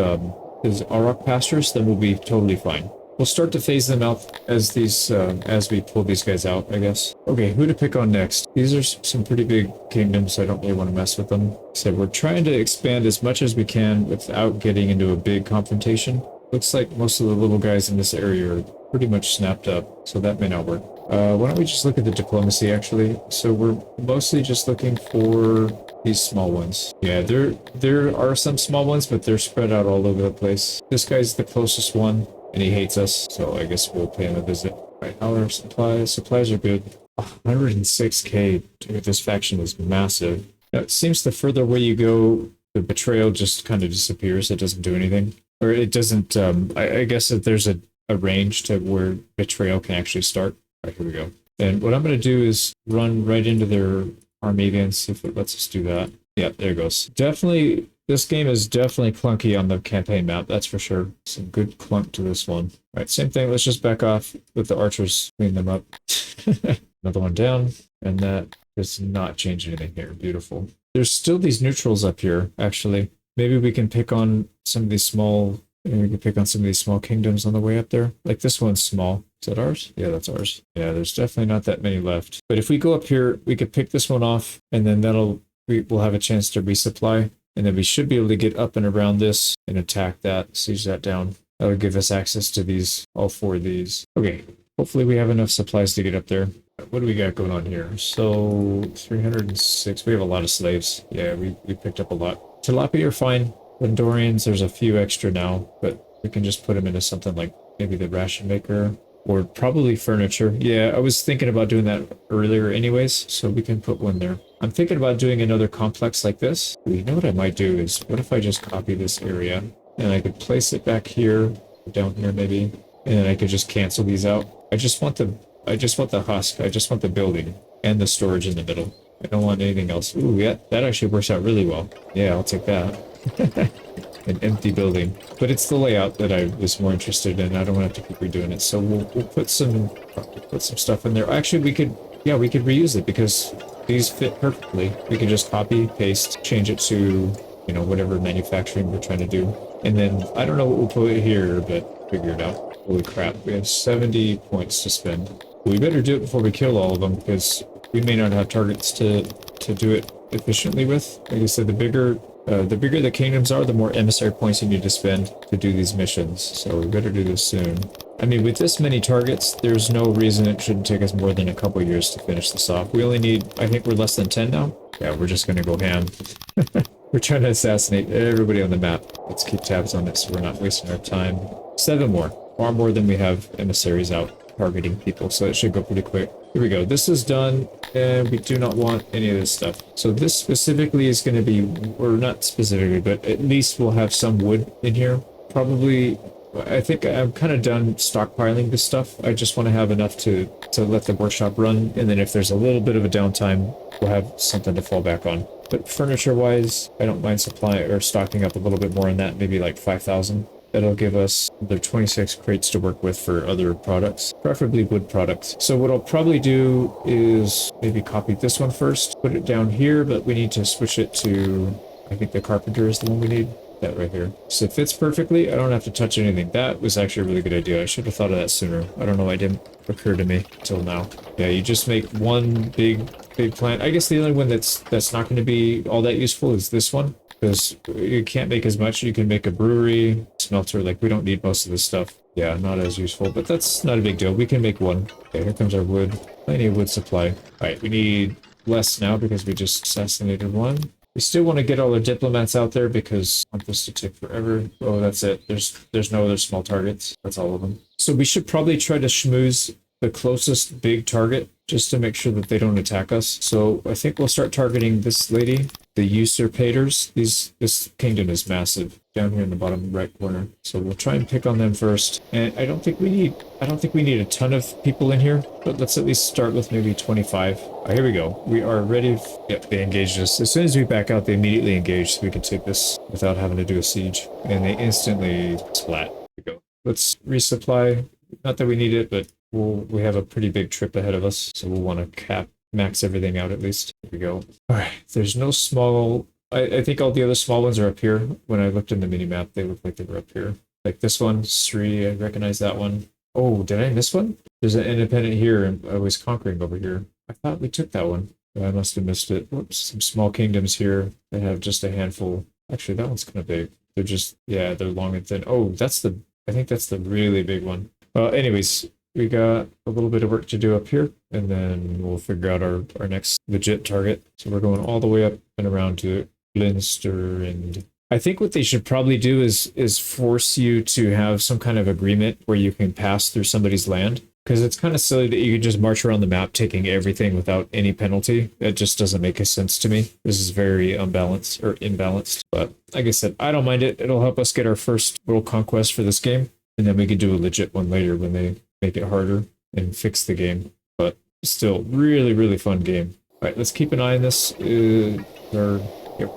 is Auroch pastures, then we'll be totally fine. We'll start to phase them out as we pull these guys out, I guess. Okay, who to pick on next? These are some pretty big kingdoms, so I don't really want to mess with them. So we're trying to expand as much as we can without getting into a big confrontation. Looks like most of the little guys in this area are pretty much snapped up, so that may not work. Why don't we just look at the diplomacy, actually? So we're mostly just looking for these small ones. Yeah, there are some small ones, but they're spread out all over the place. This guy's the closest one, and he hates us, so I guess we'll pay him a visit. Right, how are supplies? Supplies are good. 106k. Dude, this faction is massive. Now, it seems the further away you go, the betrayal just kind of disappears. It doesn't do anything. Or it doesn't, I guess that there's a range to where betrayal can actually start. Alright, here we go. And what I'm going to do is run right into their army again, see if it lets us do that. Yeah, there it goes. Definitely, this game is definitely clunky on the campaign map, that's for sure. Some good clunk to this one. Alright, same thing, let's just back off with the archers, clean them up. Another one down, and that does not change anything here. Beautiful. There's still these neutrals up here, actually. Maybe we can pick on some of these small... Maybe we can pick on some of these small kingdoms on the way up there. Like this one's small. Is that ours? Yeah, that's ours. Yeah, there's definitely not that many left. But if we go up here, we could pick this one off, and then we'll have a chance to resupply. And then we should be able to get up and around this and attack that, siege that down. That'll give us access to these, all four of these. Okay, hopefully we have enough supplies to get up there. What do we got going on here? So, 306. We have a lot of slaves. Yeah, we picked up a lot. Tilapia are fine. Lindorians, there's a few extra now, but we can just put them into something like maybe the ration maker, or probably furniture. Yeah, I was thinking about doing that earlier anyways, so we can put one there. I'm thinking about doing another complex like this. You know what I might do is, what if I just copy this area, and I could place it back here, down here maybe, and then I could just cancel these out. I just want the husk, I just want the building, and the storage in the middle. I don't want anything else. Ooh, yeah, that actually works out really well. Yeah, I'll take that. An empty building, but it's the layout that I was more interested in. I don't want to have to keep redoing it, so we'll put some stuff in there. Actually, we could reuse it because these fit perfectly. We could just copy, paste, change it to, you know, whatever manufacturing we're trying to do, and then I don't know what we'll put here, but figure it out. Holy crap, we have 70 points to spend. We better do it before we kill all of them because we may not have targets to do it efficiently with. Like I said, the bigger The bigger the kingdoms are, the more emissary points you need to spend to do these missions. So we better do this soon. I mean, with this many targets, there's no reason it shouldn't take us more than a couple years to finish this off. We only need, I think we're less than 10 now. Yeah, we're just gonna go ham. We're trying to assassinate everybody on the map. Let's keep tabs on it so we're not wasting our time. 7 more. Far more than we have emissaries out targeting people, so it should go pretty quick. Here we go. This is done, and we do not want any of this stuff. So this specifically is going to be, or not specifically, but at least we'll have some wood in here. Probably, I think I'm kind of done stockpiling this stuff. I just want to have enough to let the workshop run, and then if there's a little bit of a downtime, we'll have something to fall back on. But furniture-wise, I don't mind supplying or stocking up a little bit more on that, maybe like 5,000. That'll give us the 26 crates to work with for other products, preferably wood products. So what I'll probably do is maybe copy this one first, put it down here, but we need to switch it to, I think the carpenter is the one we need. That right here. So it fits perfectly. I don't have to touch anything. That was actually a really good idea. I should have thought of that sooner. I don't know why it didn't occur to me until now. Yeah, you just make one big plant. I guess the only one that's not going to be all that useful is this one, because you can't make as much. You can make a brewery, smelter. Like, we don't need most of this stuff. Yeah, not as useful, but that's not a big deal. We can make one. Okay, here comes our wood. Plenty of wood supply. All right, we need less now because we just assassinated one. We still want to get all our diplomats out there because I want this to take forever. Oh, that's it. There's no other small targets. That's all of them. So we should probably try to schmooze the closest big target just to make sure that they don't attack us. So I think we'll start targeting this lady, the usurpators. This kingdom is massive down here in the bottom right corner. So we'll try and pick on them first. And I don't think we need a ton of people in here, but let's at least start with maybe 25. Here we go. We are ready. Yep, they engaged us. As soon as we back out, they immediately engage, so we can take this without having to do a siege. And they instantly splat. Here we go. Let's resupply. Not that we need it, but we have a pretty big trip ahead of us, so we'll want to max everything out at least. Here we go. All right, there's no small. I think all the other small ones are up here. When I looked in the mini map, they looked like they were up here. Like this one, Sri. I recognize that one. Oh, did I miss one? There's an independent here, and I was conquering over here. I thought we took that one. I must have missed it. Whoops. Some small kingdoms here that have just a handful. Actually, that one's kind of big. They're just, yeah, they're long and thin. Oh, I think that's the really big one. Anyways, we got a little bit of work to do up here, and then we'll figure out our next legit target. So we're going all the way up and around to Leinster, and I think what they should probably do is force you to have some kind of agreement where you can pass through somebody's land. Because it's kind of silly that you can just march around the map taking everything without any penalty. It just doesn't make a sense to me. This is very unbalanced or imbalanced. But like I said, I don't mind it. It'll help us get our first world conquest for this game. And then we can do a legit one later when they make it harder and fix the game. But still, really, really fun game. All right, let's keep an eye on this. We're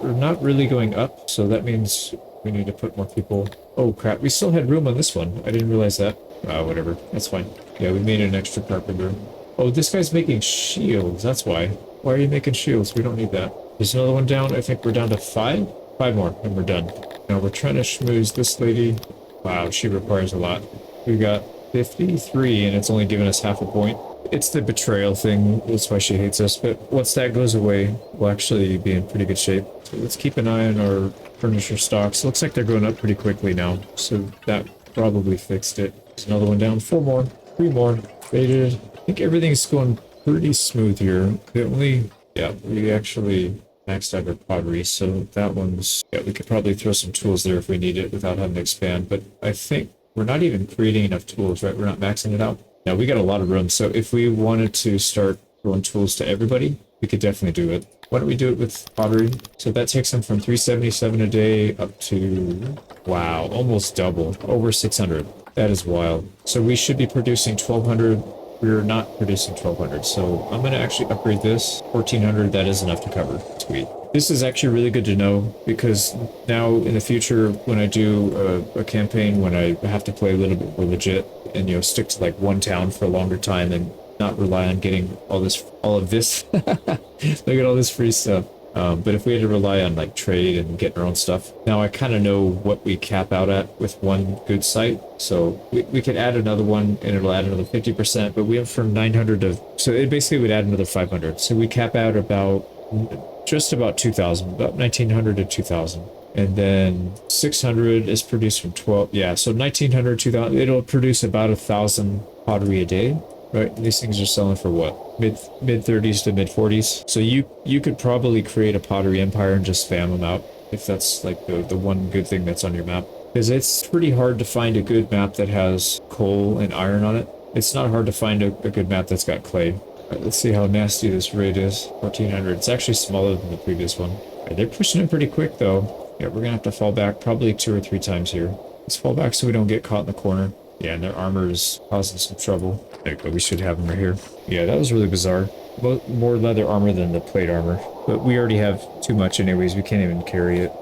not really going up, so that means we need to put more people. Oh crap, we still had room on this one. I didn't realize that. Whatever, that's fine. Yeah, we made an extra carpenter. Oh, this guy's making shields, that's why. Why are you making shields? We don't need that. There's another one down. I think we're down to 5? 5 more, and we're done. Now we're trying to schmooze this lady. Wow, she requires a lot. We got 53, and it's only giving us half a point. It's the betrayal thing, that's why she hates us, but once that goes away, we'll actually be in pretty good shape. So let's keep an eye on our furniture stocks. Looks like they're going up pretty quickly now, so that probably fixed it. There's another one down. 4 more. 3 more. Rated. I think everything's going pretty smooth here. The only... Yeah, we actually maxed out our pottery, so that one's... Yeah, we could probably throw some tools there if we need it without having to expand, but I think we're not even creating enough tools, right? We're not maxing it out. Now, we got a lot of room, so if we wanted to start throwing tools to everybody, we could definitely do it. Why don't we do it with pottery? So that takes them from 377 a day up to... Wow, almost double. Over 600. That is wild. So we should be producing 1,200. We're not producing 1,200. So I'm going to actually upgrade this. 1,400, that is enough to cover. Sweet. This is actually really good to know because now in the future, when I do a campaign, when I have to play a little bit more legit and, you know, stick to like one town for a longer time and not rely on getting all of this. Look at all this free stuff. But if we had to rely on like trade and getting our own stuff, now I kind of know what we cap out at with one good site. So we could add another one and it'll add another 50%, but we have from 900 to, so it basically would add another 500. So we cap out about just about 2,000, about 1,900 to 2,000. And then 600 is produced from 12. Yeah, so 1,900, 2,000. It'll produce about 1,000 pottery a day, right? And these things are selling for what? Mid 30s to mid 40s. So you could probably create a pottery empire and just spam them out if that's like the one good thing that's on your map. Because it's pretty hard to find a good map that has coal and iron on it. It's not hard to find a good map that's got clay. All right, let's see how nasty this raid is. 1,400. It's actually smaller than the previous one. All right, they're pushing in pretty quick though. Yeah, we're gonna have to fall back probably 2 or 3 times here. Let's fall back so we don't get caught in the corner. Yeah, and their armor is causing some trouble. There you go, we should have them right here. Yeah, that was really bizarre. More leather armor than the plate armor. But we already have too much anyways, we can't even carry it.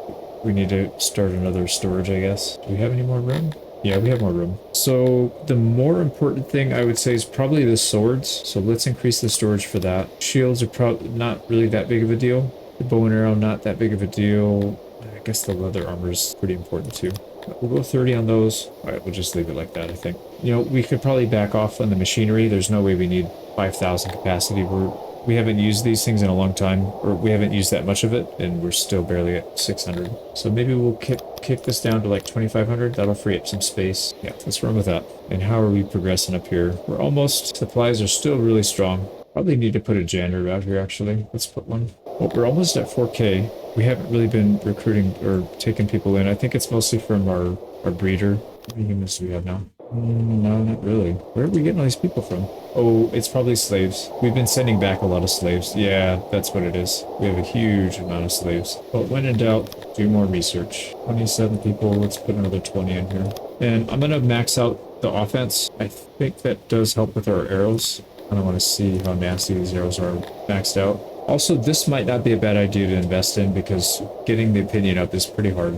We need to start another storage, I guess. Do we have any more room? Yeah, we have more room. So the more important thing I would say is probably the swords. So let's increase the storage for that. Shields are probably not really that big of a deal. The bow and arrow, not that big of a deal. I guess the leather armor is pretty important too. We'll go 30 on those. Alright, we'll just leave it like that, I think. You know, we could probably back off on the machinery. There's no way we need 5,000 capacity. We haven't used these things in a long time, or we haven't used that much of it, and we're still barely at 600. So maybe we'll kick this down to like 2,500. That'll free up some space. Yeah, let's run with that. And how are we progressing up here? We're almost... Supplies are still really strong. Probably need to put a janitor out here, actually. Let's put one. Well, we're almost at 4K. We haven't really been recruiting or taking people in. I think it's mostly from our breeder. How many humans do we have now? No, not really. Where are we getting all these people from? Oh, it's probably slaves. We've been sending back a lot of slaves. Yeah, that's what it is. We have a huge amount of slaves. But when in doubt, do more research. 27 people. Let's put another 20 in here. And I'm going to max out the offense. I think that does help with our arrows. I don't want to see how nasty these arrows are maxed out. Also, this might not be a bad idea to invest in because getting the opinion up is pretty hard.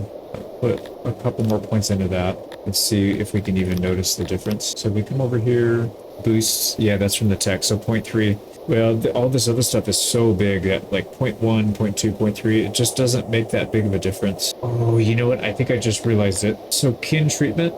Put a couple more points into that and see if we can even notice the difference. So we come over here, boosts. Yeah, that's from the tech. So 0.3. Well, all this other stuff is so big that like 0.1, 0.2, 0.3, it just doesn't make that big of a difference. Oh, you know what? I think I just realized it. So kin treatment,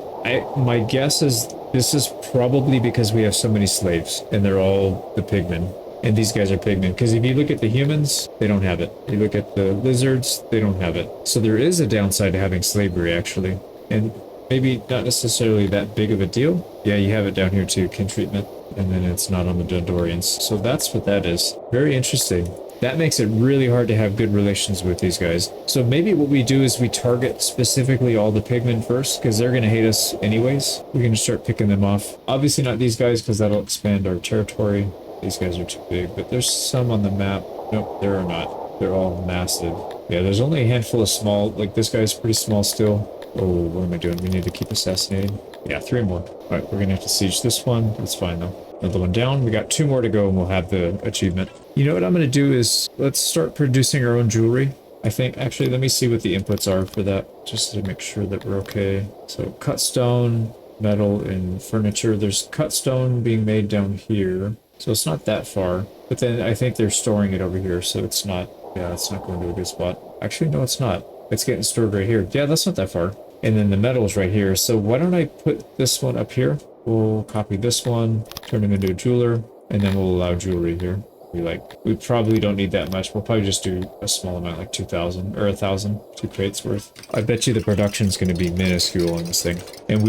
my guess is this is probably because we have so many slaves and they're all the pigmen. And these guys are pigmen, because if you look at the humans, they don't have it. You look at the lizards, they don't have it. So there is a downside to having slavery, actually. And maybe not necessarily that big of a deal. Yeah, you have it down here too, kin treatment. And then it's not on the Dondorians. So that's what that is. Very interesting. That makes it really hard to have good relations with these guys. So maybe what we do is we target specifically all the pigmen first, because they're going to hate us anyways. We're going to start picking them off. Obviously not these guys, because that'll expand our territory. These guys are too big, but there's some on the map. Nope, there are not. They're all massive. Yeah, there's only a handful of small. Like, this guy's pretty small still. Oh, what am I doing? We need to keep assassinating. Yeah, 3 more. All right, we're going to have to siege this one. That's fine, though. Another one down. We got 2 more to go, and we'll have the achievement. You know what I'm going to do is, let's start producing our own jewelry. I think, actually, let me see what the inputs are for that, just to make sure that we're okay. So, cut stone, metal, and furniture. There's cut stone being made down here. So it's not that far, but then I think they're storing it over here, so it's not, yeah, it's not going to a good spot. Actually, no, it's not. It's getting stored right here. Yeah, that's not that far. And then the metal is right here. So why don't I put this one up here? We'll copy this one, turn him into a jeweler, and then we'll allow jewelry here. We probably don't need that much. We'll probably just do a small amount, like 2,000 or 1,000, 2 crates worth. I bet you the production's going to be minuscule on this thing. And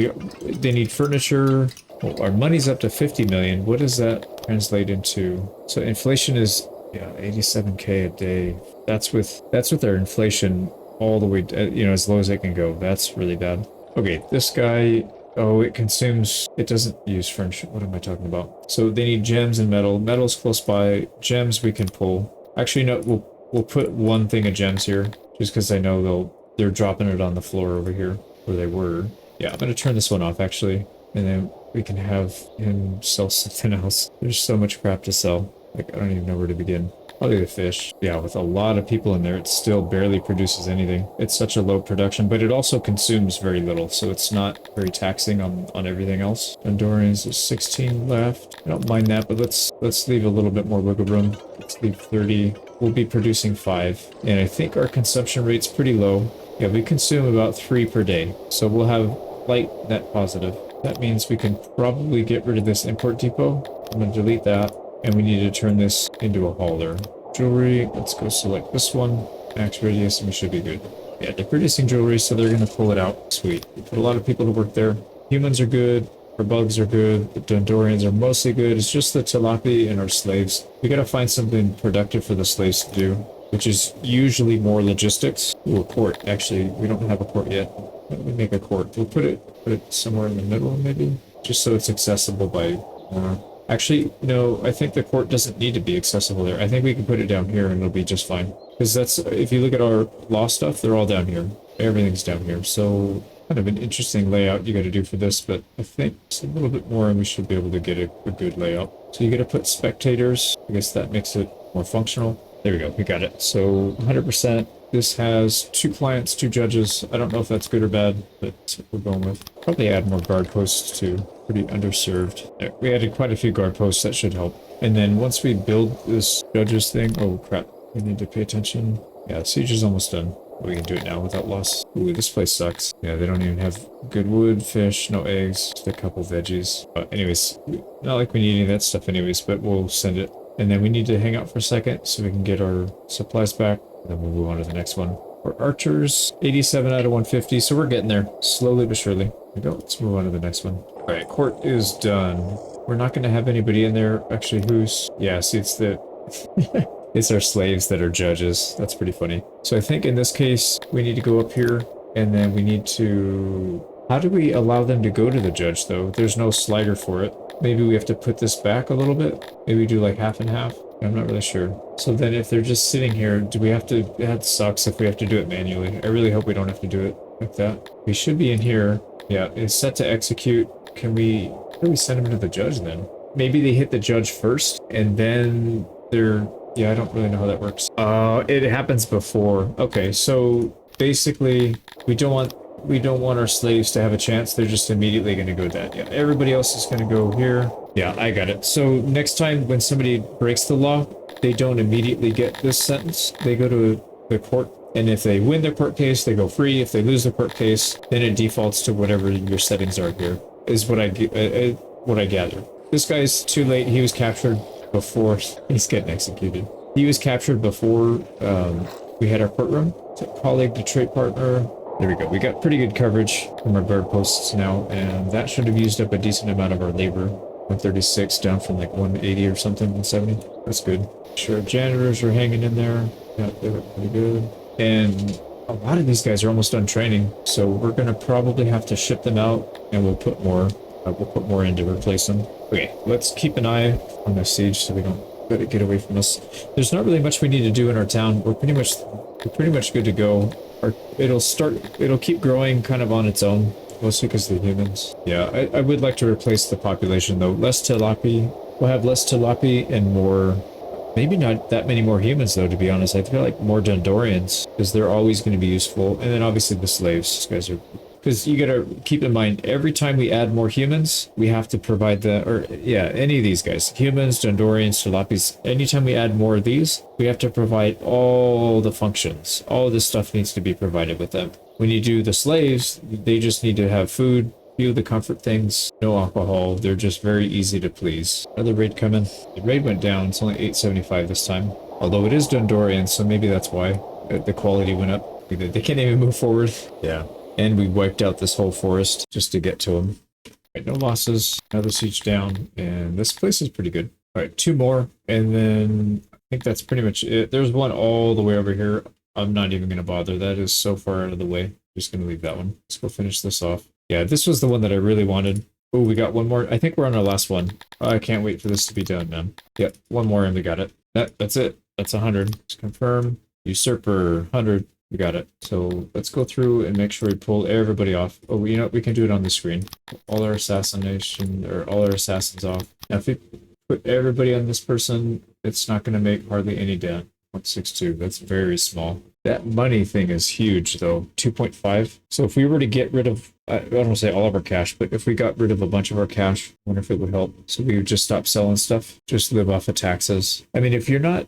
they need furniture. Well, our money's up to 50 million. What does that translate into? So inflation is, yeah, 87k a day. That's with our inflation all the way, as low as it can go. That's really bad. Okay, this guy, oh, it doesn't use furniture. What am I talking about? So they need gems and metal. Metal's close by. Gems we can pull. Actually, no, we'll put 1 thing of gems here, just because I know they're dropping it on the floor over here, where they were. Yeah, I'm going to turn this one off, actually. And then we can have him sell something else. There's so much crap to sell. Like, I don't even know where to begin. Probably the fish. Yeah, with a lot of people in there, it still barely produces anything. It's such a low production, but it also consumes very little, so it's not very taxing on everything else. Andorians, there's 16 left. I don't mind that, but let's leave a little bit more wiggle room. Let's leave 30. We'll be producing 5. And I think our consumption rate's pretty low. Yeah, we consume about 3 per day. So we'll have light net positive. That means we can probably get rid of this import depot. I'm going to delete that. And we need to turn this into a hauler. Jewelry, let's go select this one. Max radius, and we should be good. Yeah, they're producing jewelry, so they're gonna pull it out. Sweet. We put a lot of people to work there. Humans are good. Our bugs are good. The Dondorians are mostly good. It's just the Tilapia and our slaves. We gotta find something productive for the slaves to do, which is usually more logistics. Ooh, a port. Actually, we don't have a port yet. Let me make a port. We'll put it somewhere in the middle, maybe, just so it's accessible by. Actually, no. I think the port doesn't need to be accessible there. I think we can put it down here, and it'll be just fine. Because that's, if you look at our law stuff, they're all down here. Everything's down here. So kind of an interesting layout you got to do for this, but I think it's a little bit more, and we should be able to get a good layout. So you got to put spectators. I guess that makes it more functional. There we go. We got it. So 100%. This has 2 clients, 2 judges. I don't know if that's good or bad, but we're going with. Probably add more guard posts too. Pretty underserved. There, we added quite a few guard posts. That should help. And then once we build this judges thing, oh crap, we need to pay attention. Yeah, the siege is almost done. We can do it now without loss. Ooh, this place sucks. Yeah, they don't even have good wood, fish, no eggs, just a couple veggies. But anyways, not like we need any of that stuff anyways, but we'll send it. And then we need to hang out for a second so we can get our supplies back. Then we'll move on to the next one. Our archers, 87 out of 150, so we're getting there. Slowly but surely. There we go. Let's move on to the next one. Alright, court is done. We're not going to have anybody in there. Actually, who's... Yeah, see, it's the... It's our slaves that are judges. That's pretty funny. So I think in this case, we need to go up here, and then we need to... How do we allow them to go to the judge, though? There's no slider for it. Maybe we have to put this back a little bit. Maybe do like half and half. I'm not really sure. So then if they're just sitting here, do we have to... That sucks if we have to do it manually. I really hope we don't have to do it like that. We should be in here. Yeah, it's set to execute. Can we... How do we send them to the judge then? Maybe they hit the judge first, and then they're... Yeah, I don't really know how that works. It happens before. Okay, so basically, we don't want our slaves to have a chance. They're just immediately going to go that. Yeah, everybody else is going to go here. Yeah, I got it. So next time when somebody breaks the law, they don't immediately get this sentence. They go to the court, and if they win their court case, they go free. If they lose their court case, then it defaults to whatever your settings are here. Is what I gather. This guy's too late. He was captured before he's getting executed. He was captured before we had our courtroom. So colleague to trade partner. There we go. We got pretty good coverage from our guard posts now, and that should have used up a decent amount of our labor. 136 down from like 180 or something, 170. That's good. Sure, janitors are hanging in there. Yeah, they look pretty good. And a lot of these guys are almost done training, so we're gonna probably have to ship them out, and we'll put more in to replace them. Okay, let's keep an eye on the siege so we don't let it get away from us. There's not really much we need to do in our town. We're pretty much good to go. It'll keep growing kind of on its own, mostly because of the humans. Yeah, I would like to replace the population though. Less Tilapia. We'll have less Tilapia and more, maybe not that many more humans though, to be honest. I feel like more Dondorians, because they're always going to be useful. And then obviously the slaves. These guys are... Because you gotta keep in mind, every time we add more humans, we have to provide any of these guys. Humans, Dondorians, Tilapias, anytime we add more of these, we have to provide all the functions. All this stuff needs to be provided with them. When you do the slaves, they just need to have food, few of the comfort things, no alcohol. They're just very easy to please. Another raid coming. The raid went down. It's only 875 this time. Although it is Dondorian, so maybe that's why the quality went up. They can't even move forward. Yeah. And we wiped out this whole forest just to get to them. Right, no losses. Another siege down. And this place is pretty good. All right, 2 more. And then I think that's pretty much it. There's one all the way over here. I'm not even going to bother. That is so far out of the way. Just going to leave that one. Let's go finish this off. Yeah, this was the one that I really wanted. Oh, we got one more. I think we're on our last one. I can't wait for this to be done, man. Yep, one more and we got it. That's it. That's 100. Let's confirm. Usurper, 100. We got it. So let's go through and make sure we pull everybody off. Oh, you know what? We can do it on the screen. All our assassins off. Now, if we put everybody on this person, it's not going to make hardly any dent. 0.62. That's very small. That money thing is huge, though. 2.5. So if we were to get rid of, I don't want to say all of our cash, but if we got rid of a bunch of our cash, I wonder if it would help. So we would just stop selling stuff, just live off of taxes. I mean, if you're not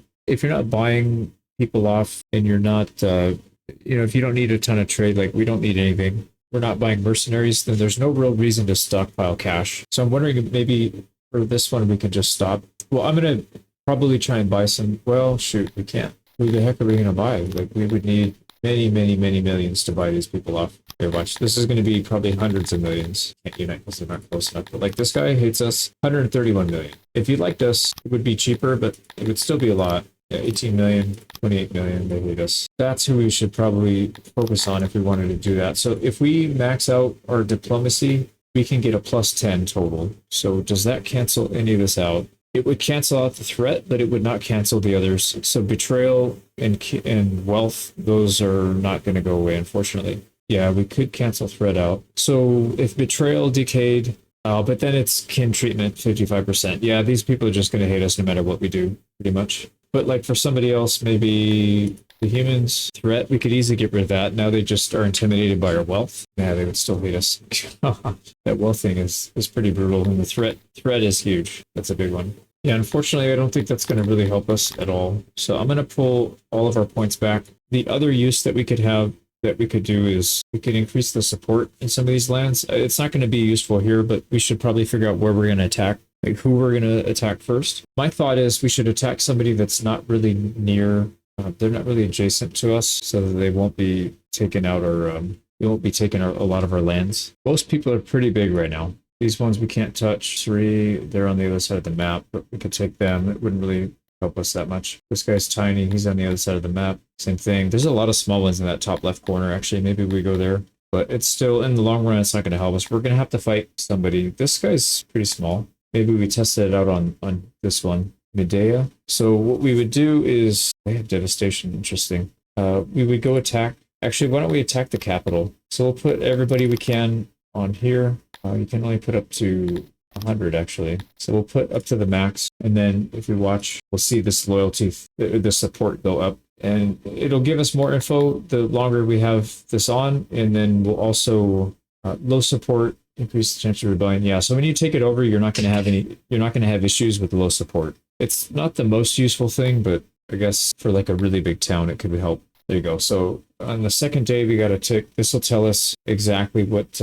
buying people off and you're not, if you don't need a ton of trade, like we don't need anything, we're not buying mercenaries, then there's no real reason to stockpile cash. So I'm wondering if maybe for this one we can just stop. Well, I'm going to probably try and buy some. Well, shoot, we can't. Who the heck are we going to buy? Like, we would need many, many, many millions to buy these people off. Here, watch. This is going to be probably hundreds of millions. Can't unite because they're not close enough. But like, this guy hates us. 131 million. If he liked us, it would be cheaper, but it would still be a lot. Yeah, 18 million, 28 million, they hate us. That's who we should probably focus on if we wanted to do that. So if we max out our diplomacy, we can get a plus 10 total. So does that cancel any of this out? It would cancel out the threat, but it would not cancel the others. So betrayal and wealth, those are not going to go away, unfortunately. Yeah, we could cancel threat out. So if betrayal decayed, but then it's kin treatment, 55%. Yeah, these people are just going to hate us no matter what we do, pretty much. But like for somebody else, maybe the humans threat, we could easily get rid of that. Now they just are intimidated by our wealth. Yeah, they would still hate us. That wealth thing is pretty brutal, and the threat is huge. That's a big one. Yeah, unfortunately, I don't think that's going to really help us at all. So I'm going to pull all of our points back. The other use that we could have, that we could do, is we could increase the support in some of these lands. It's not going to be useful here, but we should probably figure out where we're going to attack. Like who we're going to attack first. My thought is we should attack somebody that's not really near, they're not really adjacent to us, so that they won't be taking out our, they won't be taking a lot of our lands. Most people are pretty big right now. These ones we can't touch. 3, they're on the other side of the map, but we could take them. It wouldn't really help us that much. This guy's tiny. He's on the other side of the map. Same thing. There's a lot of small ones in that top left corner. Actually, maybe we go there. But it's still, in the long run, it's not going to help us. We're going to have to fight somebody. This guy's pretty small. Maybe we tested it out on this one, Medea. So what we would do is, they have devastation, interesting. We would go attack. Actually, why don't we attack the capital? So we'll put everybody we can on here. You can only put up to 100 actually. So we'll put up to the max. And then if we watch, we'll see this loyalty, the support go up. And it'll give us more info the longer we have this on. And then we'll also, low support, increase the chance of rebellion. Yeah, so when you take it over, you're not going to have issues with low support. It's not the most useful thing, but I guess for like a really big town, it could help. There you go. So on the second day, we got a tick. This will tell us exactly what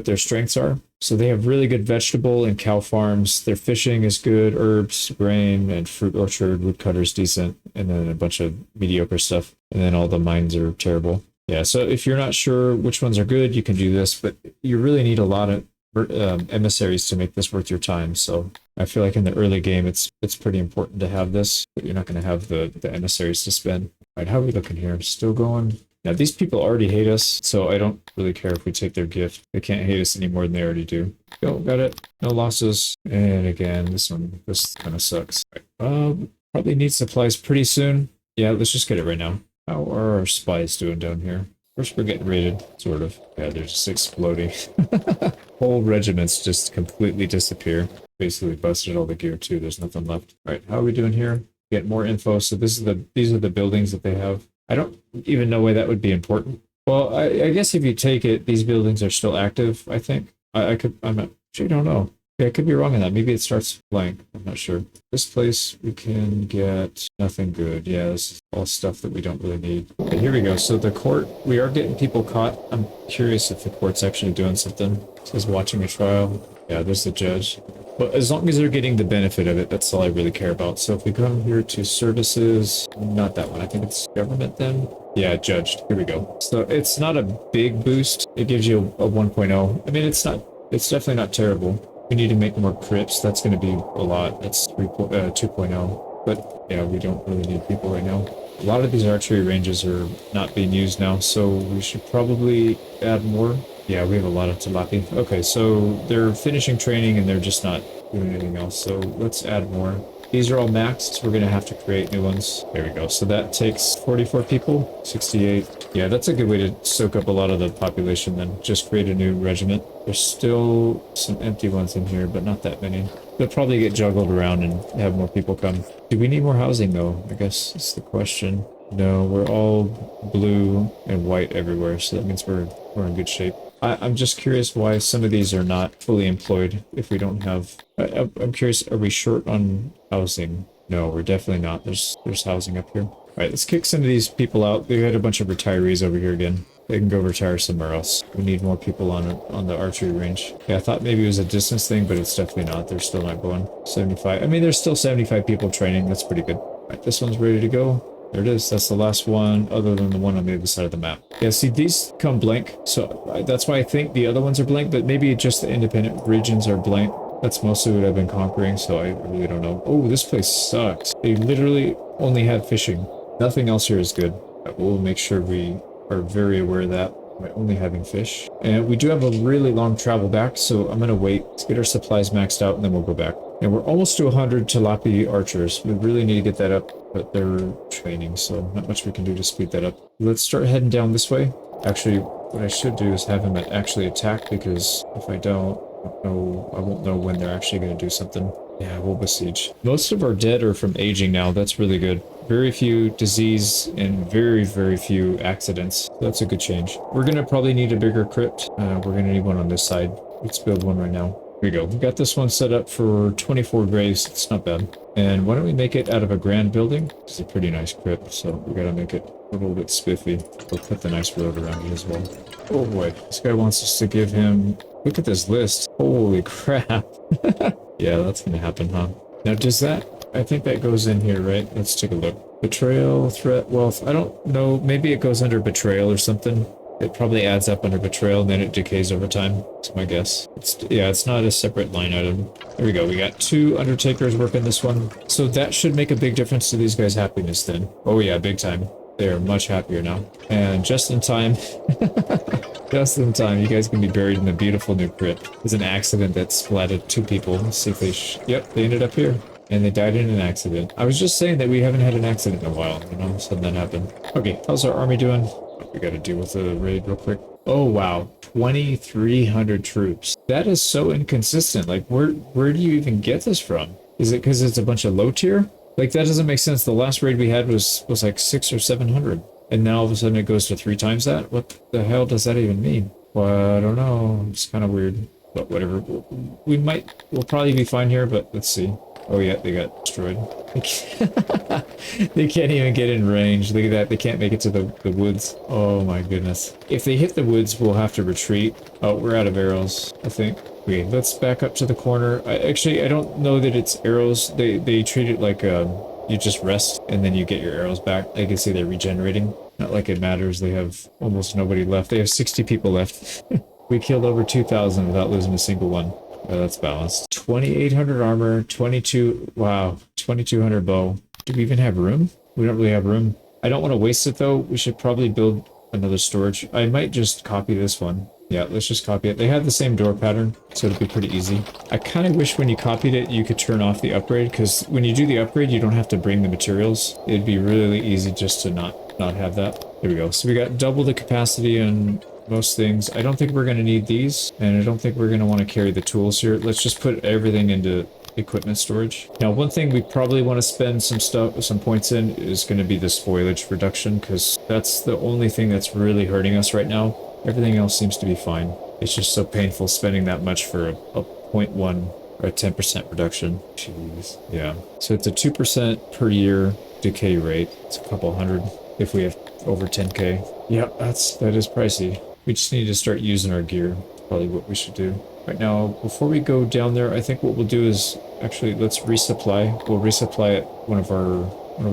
their strengths are. So they have really good vegetable and cow farms. Their fishing is good, herbs, grain, and fruit orchard, woodcutter's decent, and then a bunch of mediocre stuff. And then all the mines are terrible. Yeah, so if you're not sure which ones are good, you can do this, but you really need a lot of emissaries to make this worth your time. So I feel like in the early game, it's pretty important to have this, but you're not going to have the emissaries to spend. All right, how are we looking here? Still going? Now, these people already hate us, so I don't really care if we take their gift. They can't hate us any more than they already do. Go, got it. No losses. And again, this kind of sucks. Right. Probably need supplies pretty soon. Yeah, let's just get it right now. How are our spies doing down here? First, we're getting raided, sort of. Yeah, they're just exploding. Whole regiments just completely disappear. Basically busted all the gear too. There's nothing left. All right, how are we doing here? Get more info. So these are the buildings that they have. I don't even know why that would be important. Well, I guess if you take it, these buildings are still active, I think. I'm not sure, I don't know. Yeah, I could be wrong on that. Maybe it starts blank. I'm not sure. This place, we can get nothing good. Yeah, this is all stuff that we don't really need. Okay, here we go. So the court, we are getting people caught. I'm curious if the court's actually doing something. It says watching a trial. Yeah, there's the judge. But as long as they're getting the benefit of it, that's all I really care about. So if we come here to services, not that one. I think it's government then. Yeah, judged. Here we go. So it's not a big boost. It gives you a 1.0. I mean, it's definitely not terrible. We need to make more crypts. That's going to be a lot. That's 2.0. But yeah, we don't really need people right now. A lot of these archery ranges are not being used now, so we should probably add more. Yeah, we have a lot of tilapia. Okay, so they're finishing training and they're just not doing anything else. So let's add more. These are all maxed, so we're going to have to create new ones. There we go. So that takes 44 people, 68. Yeah, that's a good way to soak up a lot of the population then. Just create a new regiment. There's still some empty ones in here, but not that many. They'll probably get juggled around and have more people come. Do we need more housing though? I guess that's the question. No, we're all blue and white everywhere, so that means we're in good shape. I'm just curious why some of these are not fully employed if we don't have... I'm curious, are we short on housing? No, we're definitely not. There's housing up here. Alright, let's kick some of these people out. We had a bunch of retirees over here again. They can go retire somewhere else. We need more people on the archery range. Yeah, I thought maybe it was a distance thing, but it's definitely not. They're still not going. 75. I mean, there's still 75 people training. That's pretty good. All right, this one's ready to go. There it is. That's the last one, other than the one on the other side of the map. Yeah, see, these come blank, so that's why I think the other ones are blank, but maybe just the independent regions are blank. That's mostly what I've been conquering, so I really don't know. Oh, this place sucks. They literally only have fishing. Nothing else here is good. We'll make sure we are very aware of that by only having fish. And we do have a really long travel back, so I'm going to wait. Let's get our supplies maxed out, and then we'll go back. And we're almost to 100 tilapia archers. We really need to get that up, but they're training, so not much we can do to speed that up. Let's start heading down this way. Actually, what I should do is have him actually attack, because if I don't, I won't know when they're actually going to do something. Yeah, we'll besiege. Most of our dead are from aging now. That's really good. Very few disease and very, very few accidents. That's a good change. We're going to probably need a bigger crypt. We're going to need one on this side. Let's build one right now. Here we go. We got this one set up for 24 graves. It's not bad. And why don't we make it out of a grand building? It's a pretty nice crypt, so we got to make it a little bit spiffy. We'll put the nice road around it as well. Oh boy, this guy wants us to give him... Look at this list. Holy crap. Yeah, that's gonna happen, huh? Now, does that... I think that goes in here, right? Let's take a look. Betrayal, threat, wealth. I don't know. Maybe it goes under betrayal or something. It probably adds up under betrayal, and then it decays over time. That's my guess. Yeah, it's not a separate line item. There we go. We got 2 undertakers working this one. So that should make a big difference to these guys' happiness then. Oh yeah, big time. They are much happier now. And just in time... Just in time, you guys can be buried in the beautiful new crypt. There's an accident that splatted 2 people. Let's see if they... Yep, they ended up here. And they died in an accident. I was just saying that we haven't had an accident in a while, you know, so that happened. Okay, how's our army doing? We gotta deal with the raid real quick. Oh wow, 2,300 troops. That is so inconsistent. Like, where do you even get this from? Is it because it's a bunch of low tier? Like, that doesn't make sense. The last raid we had was like 600 or 700. And now all of a sudden it goes to 3 times that? What the hell does that even mean? Well, I don't know. It's kind of weird. But whatever. We'll probably be fine here, but let's see. Oh yeah, they got destroyed. They can't even get in range. Look at that. They can't make it to the woods. Oh my goodness. If they hit the woods, we'll have to retreat. Oh, we're out of arrows, I think. Okay, let's back up to the corner. Actually, I don't know that it's arrows. They treat it like you just rest and then you get your arrows back. I can see they're regenerating. Not like it matters. They have almost nobody left. They have 60 people left. We killed over 2,000 without losing a single one. That's balanced. 2,800 armor, 22... Wow, 2,200 bow. Do we even have room? We don't really have room. I don't want to waste it, though. We should probably build another storage. I might just copy this one. Yeah, let's just copy it. They have the same door pattern, so it'll be pretty easy. I kind of wish when you copied it, you could turn off the upgrade, because when you do the upgrade, you don't have to bring the materials. It'd be really easy just to not have that. There we go. So we got double the capacity and most things. I don't think we're going to need these, and I don't think we're going to want to carry the tools here. Let's just put everything into equipment storage. Now, one thing we probably want to spend some points in is going to be this foliage reduction, because that's the only thing that's really hurting us right now. Everything else seems to be fine. It's just so painful spending that much for a 0.1 or a 10% reduction. Jeez. Yeah. So it's a 2% per year decay rate. It's a couple hundred if we have over 10k. Yep, that is pricey. We just need to start using our gear. Probably what we should do. Right now, before we go down there, I think what we'll do is actually let's resupply. We'll resupply at one of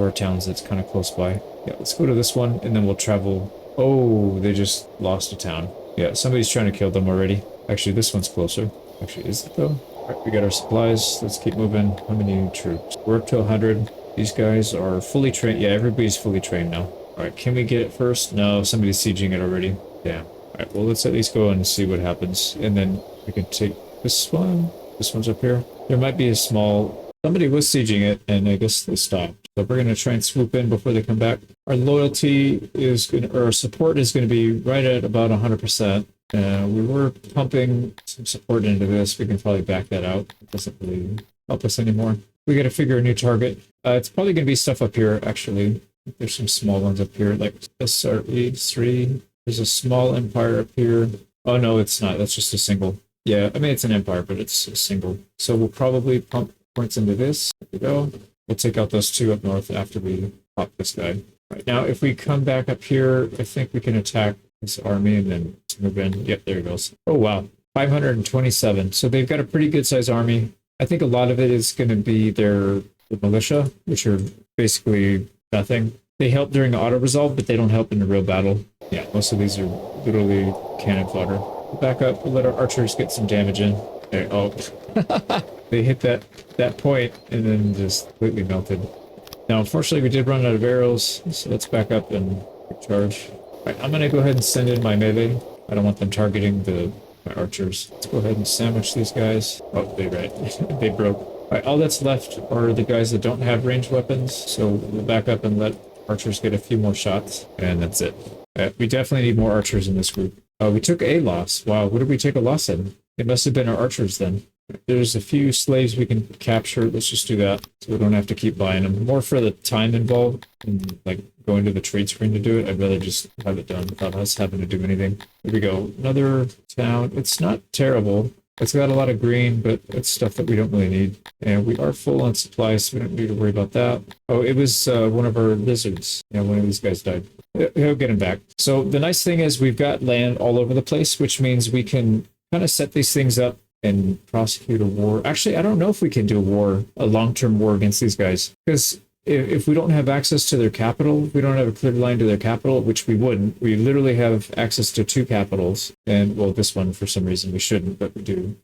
our towns that's kind of close by. Yeah, let's go to this one and then we'll travel. Oh, they just lost a town. Yeah, somebody's trying to kill them already. Actually, this one's closer. Actually, is it though? All right, we got our supplies. Let's keep moving. How many troops? We're up to 100. These guys are fully trained. Yeah, everybody's fully trained now. All right, can we get it first? No, somebody's sieging it already. Damn. All right, well, let's at least go and see what happens. And then we can take this one. This one's up here. There might be a small... Somebody was sieging it, and I guess they stopped. So we're going to try and swoop in before they come back. Our loyalty is going to... Or our support is going to be right at about 100%. We were pumping some support into this. We can probably back that out. It doesn't really help us anymore. We got to figure a new target. It's probably going to be stuff up here, actually. There's some small ones up here, like SRE3. There's a small empire up here. Oh, no, it's not. That's just a single. Yeah, I mean, it's an empire, but it's a single. So we'll probably pump points into this. There we go. We'll take out those 2 up north after we pop this guy. Right now, if we come back up here, I think we can attack this army and then move in. Yep, there it goes. Oh, wow. 527. So they've got a pretty good sized army. I think a lot of it is going to be the militia, which are basically nothing. They help during auto resolve, but they don't help in the real battle. Yeah, most of these are literally cannon fodder. Back up, we'll let our archers get some damage in. There, oh, they hit that point and then just completely melted. Now, unfortunately, we did run out of arrows, so let's back up and charge. All right, I'm gonna go ahead and send in my melee. I don't want them targeting my archers. Let's go ahead and sandwich these guys. Oh, they they broke. All right, all that's left are the guys that don't have ranged weapons, so we'll back up and let archers get a few more shots, and that's it. We definitely need more archers in this group. We took a loss. Wow, what did we take a loss in? It must have been our archers then. There's a few slaves we can capture. Let's just do that, so we don't have to keep buying them. More for the time involved and like going to the trade screen to do it. I'd rather just have it done without us having to do anything. Here we go. Another town. It's not terrible. It's got a lot of green, but it's stuff that we don't really need. And we are full on supplies, so we don't need to worry about that. Oh, it was one of our lizards. Yeah, one of these guys died. He'll get him back. So the nice thing is we've got land all over the place, which means we can kind of set these things up and prosecute a war. Actually, I don't know if we can do a long-term war against these guys. Because if we don't have access to their capital, we don't have a clear line to their capital, which we wouldn't. We literally have access to 2 capitals. And, well, this one, for some reason, we shouldn't, but we do.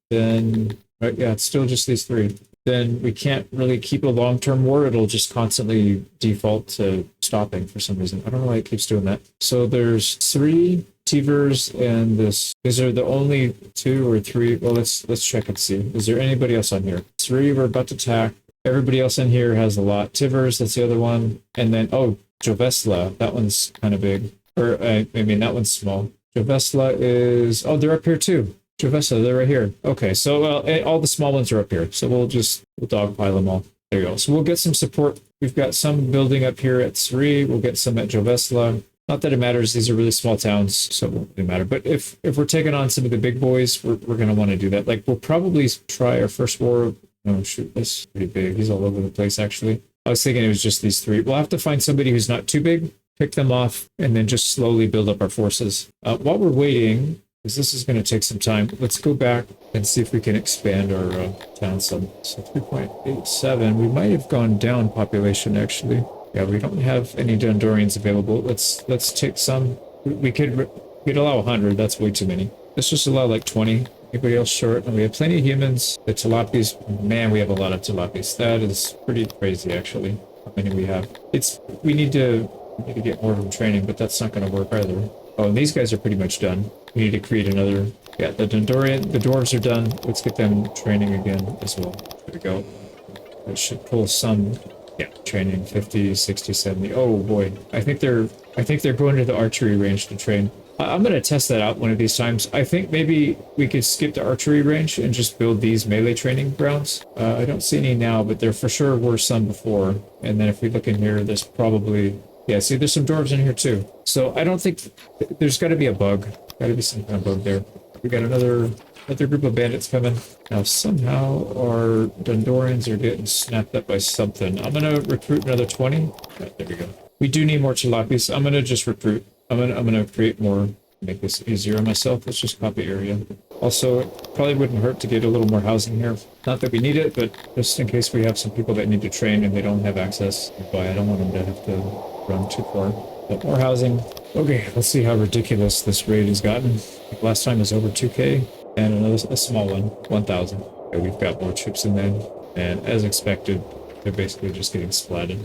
Then, right, yeah, it's still just these 3. Then we can't really keep a long-term war. It'll just constantly default to stopping for some reason. I don't know why it keeps doing that. So there's 3 Tivers and this. These are the only 2 or 3. Well, let's check and see. Is there anybody else on here? 3 we're about to attack. Everybody else in here has a lot. Tivers, that's the other one. And then, oh, Jovesla, that one's kind of big. Or, I mean, that one's small. Jovesla is, oh, they're up here too. Jovesla, they're right here. Okay, so all the small ones are up here. So we'll dogpile them all. There you go. So we'll get some support. We've got some building up here at 3. We'll get some at Jovesla. Not that it matters. These are really small towns, so it won't really matter. But if we're taking on some of the big boys, we're going to want to do that. Like, we'll probably try our first war. Oh, shoot, that's pretty big. He's all over the place, actually. I was thinking it was just these 3. We'll have to find somebody who's not too big, pick them off, and then just slowly build up our forces. While we're waiting, because this is going to take some time, let's go back and see if we can expand our town some. So 3.87. We might have gone down population, actually. Yeah, we don't have any Dondorians available. Let's take some. We'd allow 100. That's way too many. Let's just allow like 20. Anybody else short? And we have plenty of humans. The tilapies, man, we have a lot of tilapies. That is pretty crazy, actually. How many we have? We need to get more of them training, but that's not going to work either. Oh, and these guys are pretty much done. We need to create another. Yeah, the dwarves are done. Let's get them training again as well. There we go. That should pull some. Yeah, training 50, 60, 70. Oh boy, I think they're going to the archery range to train. I'm going to test that out one of these times. I think maybe we could skip the archery range and just build these melee training grounds. I don't see any now, but there for sure were some before. And then if we look in here, there's probably... Yeah, see, there's some dwarves in here too. So I don't think... There's got to be a bug. Got to be some kind of bug there. We got another group of bandits coming. Now somehow our Dondorians are getting snapped up by something. I'm going to recruit another 20. Yeah, there we go. We do need more tilapis. I'm going to just recruit. I'm gonna create more, make this easier on myself. Let's just copy area. Also, it probably wouldn't hurt to get a little more housing here. Not that we need it, but just in case we have some people that need to train and they don't have access. But I don't want them to have to run too far. But more housing. Okay, let's see how ridiculous this raid has gotten. Like last time was over 2k, and a small one, 1,000. Okay, we've got more troops in there, and as expected, they're basically just getting splatted.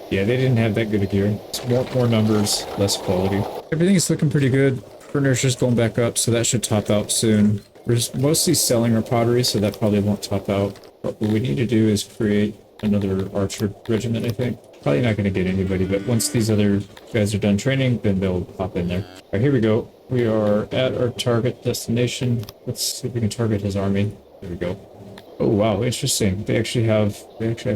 Yeah, they didn't have that good a gear. It's more numbers, less quality. Everything is looking pretty good. Furniture's going back up, so that should top out soon. We're mostly selling our pottery, so that probably won't top out. But what we need to do is create another archer regiment, I think. Probably not going to get anybody, but once these other guys are done training, then they'll pop in there. All right, here we go. We are at our target destination. Let's see if we can target his army. There we go. Oh wow, interesting. They actually have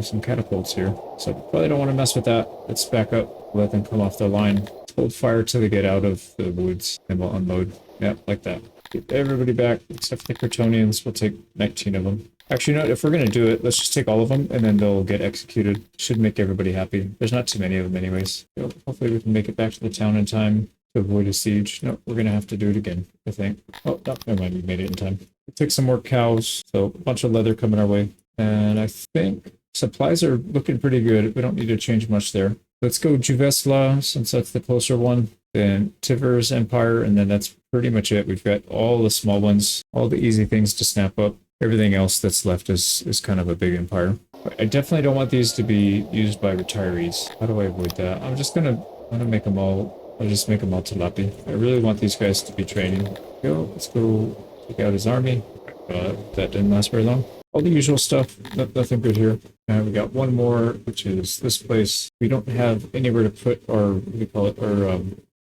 some catapults here. So probably don't want to mess with that. Let's back up, let them come off the line. Let's hold fire till they get out of the woods, and we'll unload. Yeah, like that. Get everybody back, except for the Crotonians. We'll take 19 of them. Actually, no, if we're gonna do it, let's just take all of them, and then they'll get executed. Should make everybody happy. There's not too many of them anyways. So hopefully we can make it back to the town in time. to avoid a siege. No, we're gonna have to do it again, I think. Oh, no, never mind, we made it in time. We took some more cows, so a bunch of leather coming our way. And I think supplies are looking pretty good. We don't need to change much there. Let's go Juvesla, since that's the closer one. Then Tiver's Empire, and then that's pretty much it. We've got all the small ones, all the easy things to snap up. Everything else that's left is kind of a big empire. But I definitely don't want these to be used by retirees. How do I avoid that? I'm gonna make them all, I'll just make them all Talapi. I really want these guys to be training. Let's go take out his army. That didn't last very long. All the usual stuff, nothing good here. And we got one more, which is this place. We don't have anywhere to put our, what do you call it,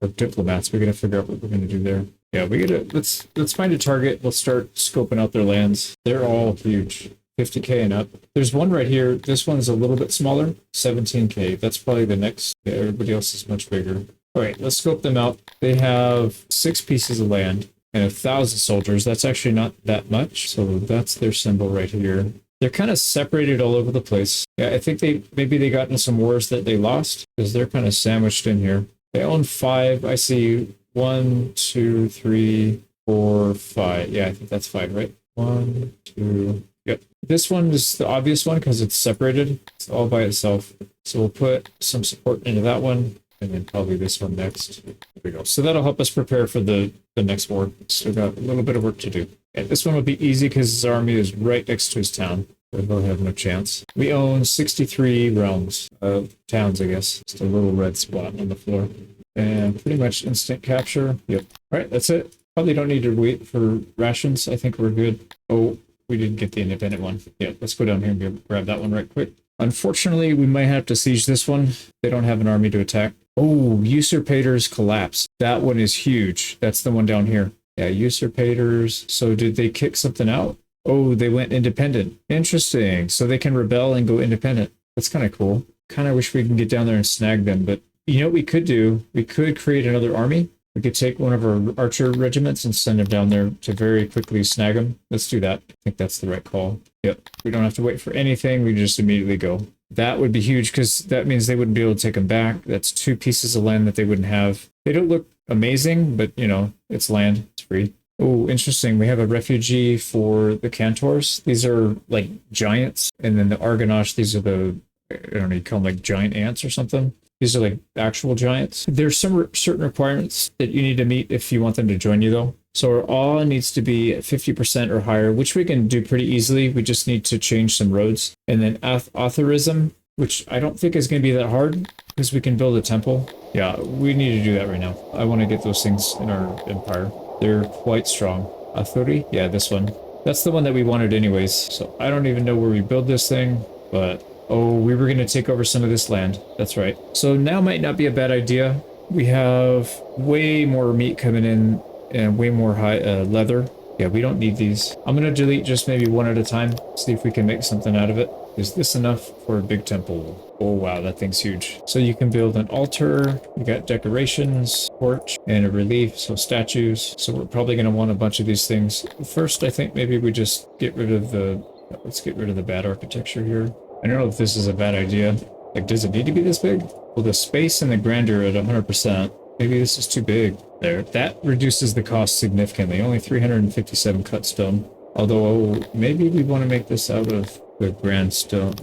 our diplomats. We're gonna figure out what we're gonna do there. Yeah, let's find a target. We'll start scoping out their lands. They're all huge, 50k and up. There's one right here. This one's a little bit smaller, 17k. That's probably the next. Yeah, everybody else is much bigger. All right, let's scope them out. They have 6 pieces of land and 1,000 soldiers. That's actually not that much. So that's their symbol right here. They're kind of separated all over the place. Yeah, I think maybe they got into some wars that they lost because they're kind of sandwiched in here. They own 5. I see 1, 2, 3, 4, 5. Yeah, I think that's 5, right? 1, 2. Yep. This one is the obvious one because it's separated. It's all by itself. So we'll put some support into that one. And then probably this one next. There we go. So that'll help us prepare for the next war. Still got a little bit of work to do. And this one will be easy because his army is right next to his town. So they'll have no chance. We own 63 realms of towns, I guess. Just a little red spot on the floor. And pretty much instant capture. Yep. All right, that's it. Probably don't need to wait for rations. I think we're good. Oh, we didn't get the independent one. Yeah, let's go down here and grab that one right quick. Unfortunately, we might have to siege this one. They don't have an army to attack. Oh, usurpators collapse. That one is huge. That's the one down here. Yeah, usurpators. So did they kick something out? Oh, they went independent. Interesting. So they can rebel and go independent. That's kind of cool. Kind of wish we can get down there and snag them. But you know what we could do? We could create another army. We could take one of our archer regiments and send them down there to very quickly snag them. Let's do that. I think that's the right call. Yep. We don't have to wait for anything. We just immediately go. That would be huge because that means they wouldn't be able to take them back. That's 2 pieces of land that they wouldn't have. They don't look amazing, but you know, it's land. It's free. Oh, interesting. We have a refugee for the Cantors. These are like giants. And then the Argonash, these are the, I don't know, you call them like giant ants or something. These are like actual giants. There's some certain requirements that you need to meet if you want them to join you though. So our awe needs to be at 50% or higher, which we can do pretty easily. We just need to change some roads. And then authorism, which I don't think is going to be that hard because we can build a temple. Yeah, we need to do that right now. I want to get those things in our empire. They're quite strong. Authority? Yeah, this one. That's the one that we wanted anyways. So I don't even know where we build this thing, but oh, we were going to take over some of this land. That's right. So now might not be a bad idea. We have way more meat coming in and way more high leather. Yeah, we don't need these. I'm going to delete just maybe one at a time. See if we can make something out of it. Is this enough for a big temple? Oh, wow, that thing's huge. So you can build an altar. You got decorations, porch, and a relief, so statues. So we're probably going to want a bunch of these things. First, I think maybe we just get rid of the... Let's get rid of the bad architecture here. I don't know if this is a bad idea. Like, does it need to be this big? Well, the space and the grandeur at 100%. Maybe this is too big. There. That reduces the cost significantly. Only 357 cut stone. Although, maybe we want to make this out of the grand stone.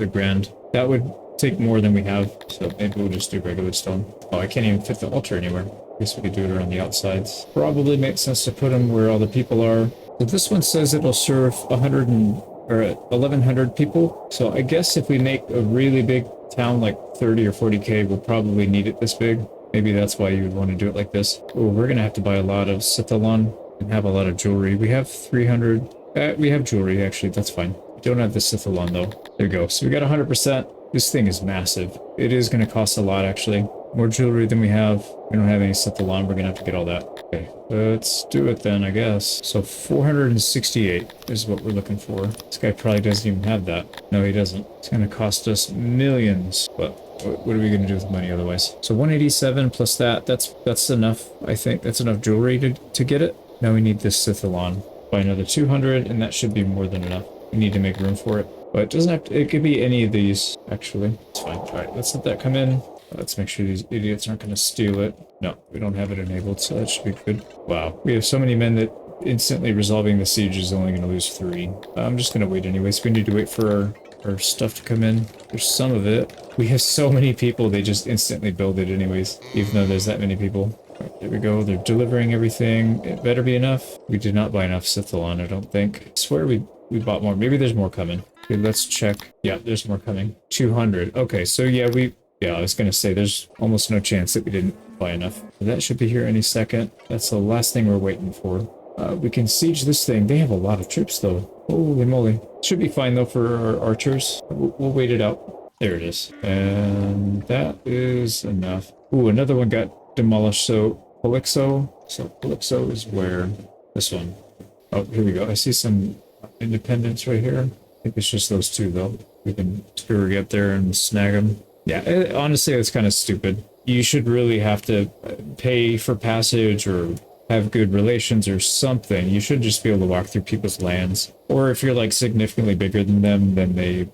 That would take more than we have. So maybe we'll just do regular stone. Oh, I can't even fit the altar anywhere. I guess we could do it around the outsides. Probably makes sense to put them where all the people are. So this one says it'll serve 1,100 people. So I guess if we make a really big town like 30 or 40k, we'll probably need it this big. Maybe that's why you would want to do it like this. Oh, we're going to have to buy a lot of Cithalon and have a lot of jewelry. We have 300. We have jewelry, actually. That's fine. We don't have the Cithalon, though. There we go. So we got 100%. This thing is massive. It is going to cost a lot, actually. More jewelry than we have. We don't have any Cithalon. We're going to have to get all that. Okay, let's do it then, I guess. So 468 is what we're looking for. This guy probably doesn't even have that. No, he doesn't. It's going to cost us millions, but what are we going to do with money otherwise? So 187 plus that's enough, I think. That's enough jewelry to get it. Now we need this Cithalon. Buy another 200, and that should be more than enough. We need to make room for it. But it doesn't have to, it could be any of these, actually. It's fine. All right, let's let that come in. Let's make sure these idiots aren't going to steal it. No, we don't have it enabled, so that should be good. Wow, we have so many men that instantly resolving the siege is only going to lose 3. I'm just going to wait anyways. We need to wait for our stuff to come in. There's some of it. We have so many people, they just instantly build it anyways, even though there's that many people. Right, there we go. They're delivering everything. It better be enough. We did not buy enough Sithalon, I don't think. I swear we bought more. Maybe there's more coming. Okay, let's check. Yeah, there's more coming. 200. Okay, so yeah, I was going to say there's almost no chance that we didn't buy enough. That should be here any second. That's the last thing we're waiting for. We can siege this thing. They have a lot of troops, though. Holy moly. Should be fine, though, for our archers. We'll wait it out. There it is. And that is enough. Ooh, another one got demolished. So, Polixo. So, Polixo is where? This one. Oh, here we go. I see some independents right here. I think it's just those 2, though. We can scurry up there and snag them. Yeah, honestly, it's kind of stupid. You should really have to pay for passage or have good relations or something. You should just be able to walk through people's lands. Or if you're like significantly bigger than them, then they,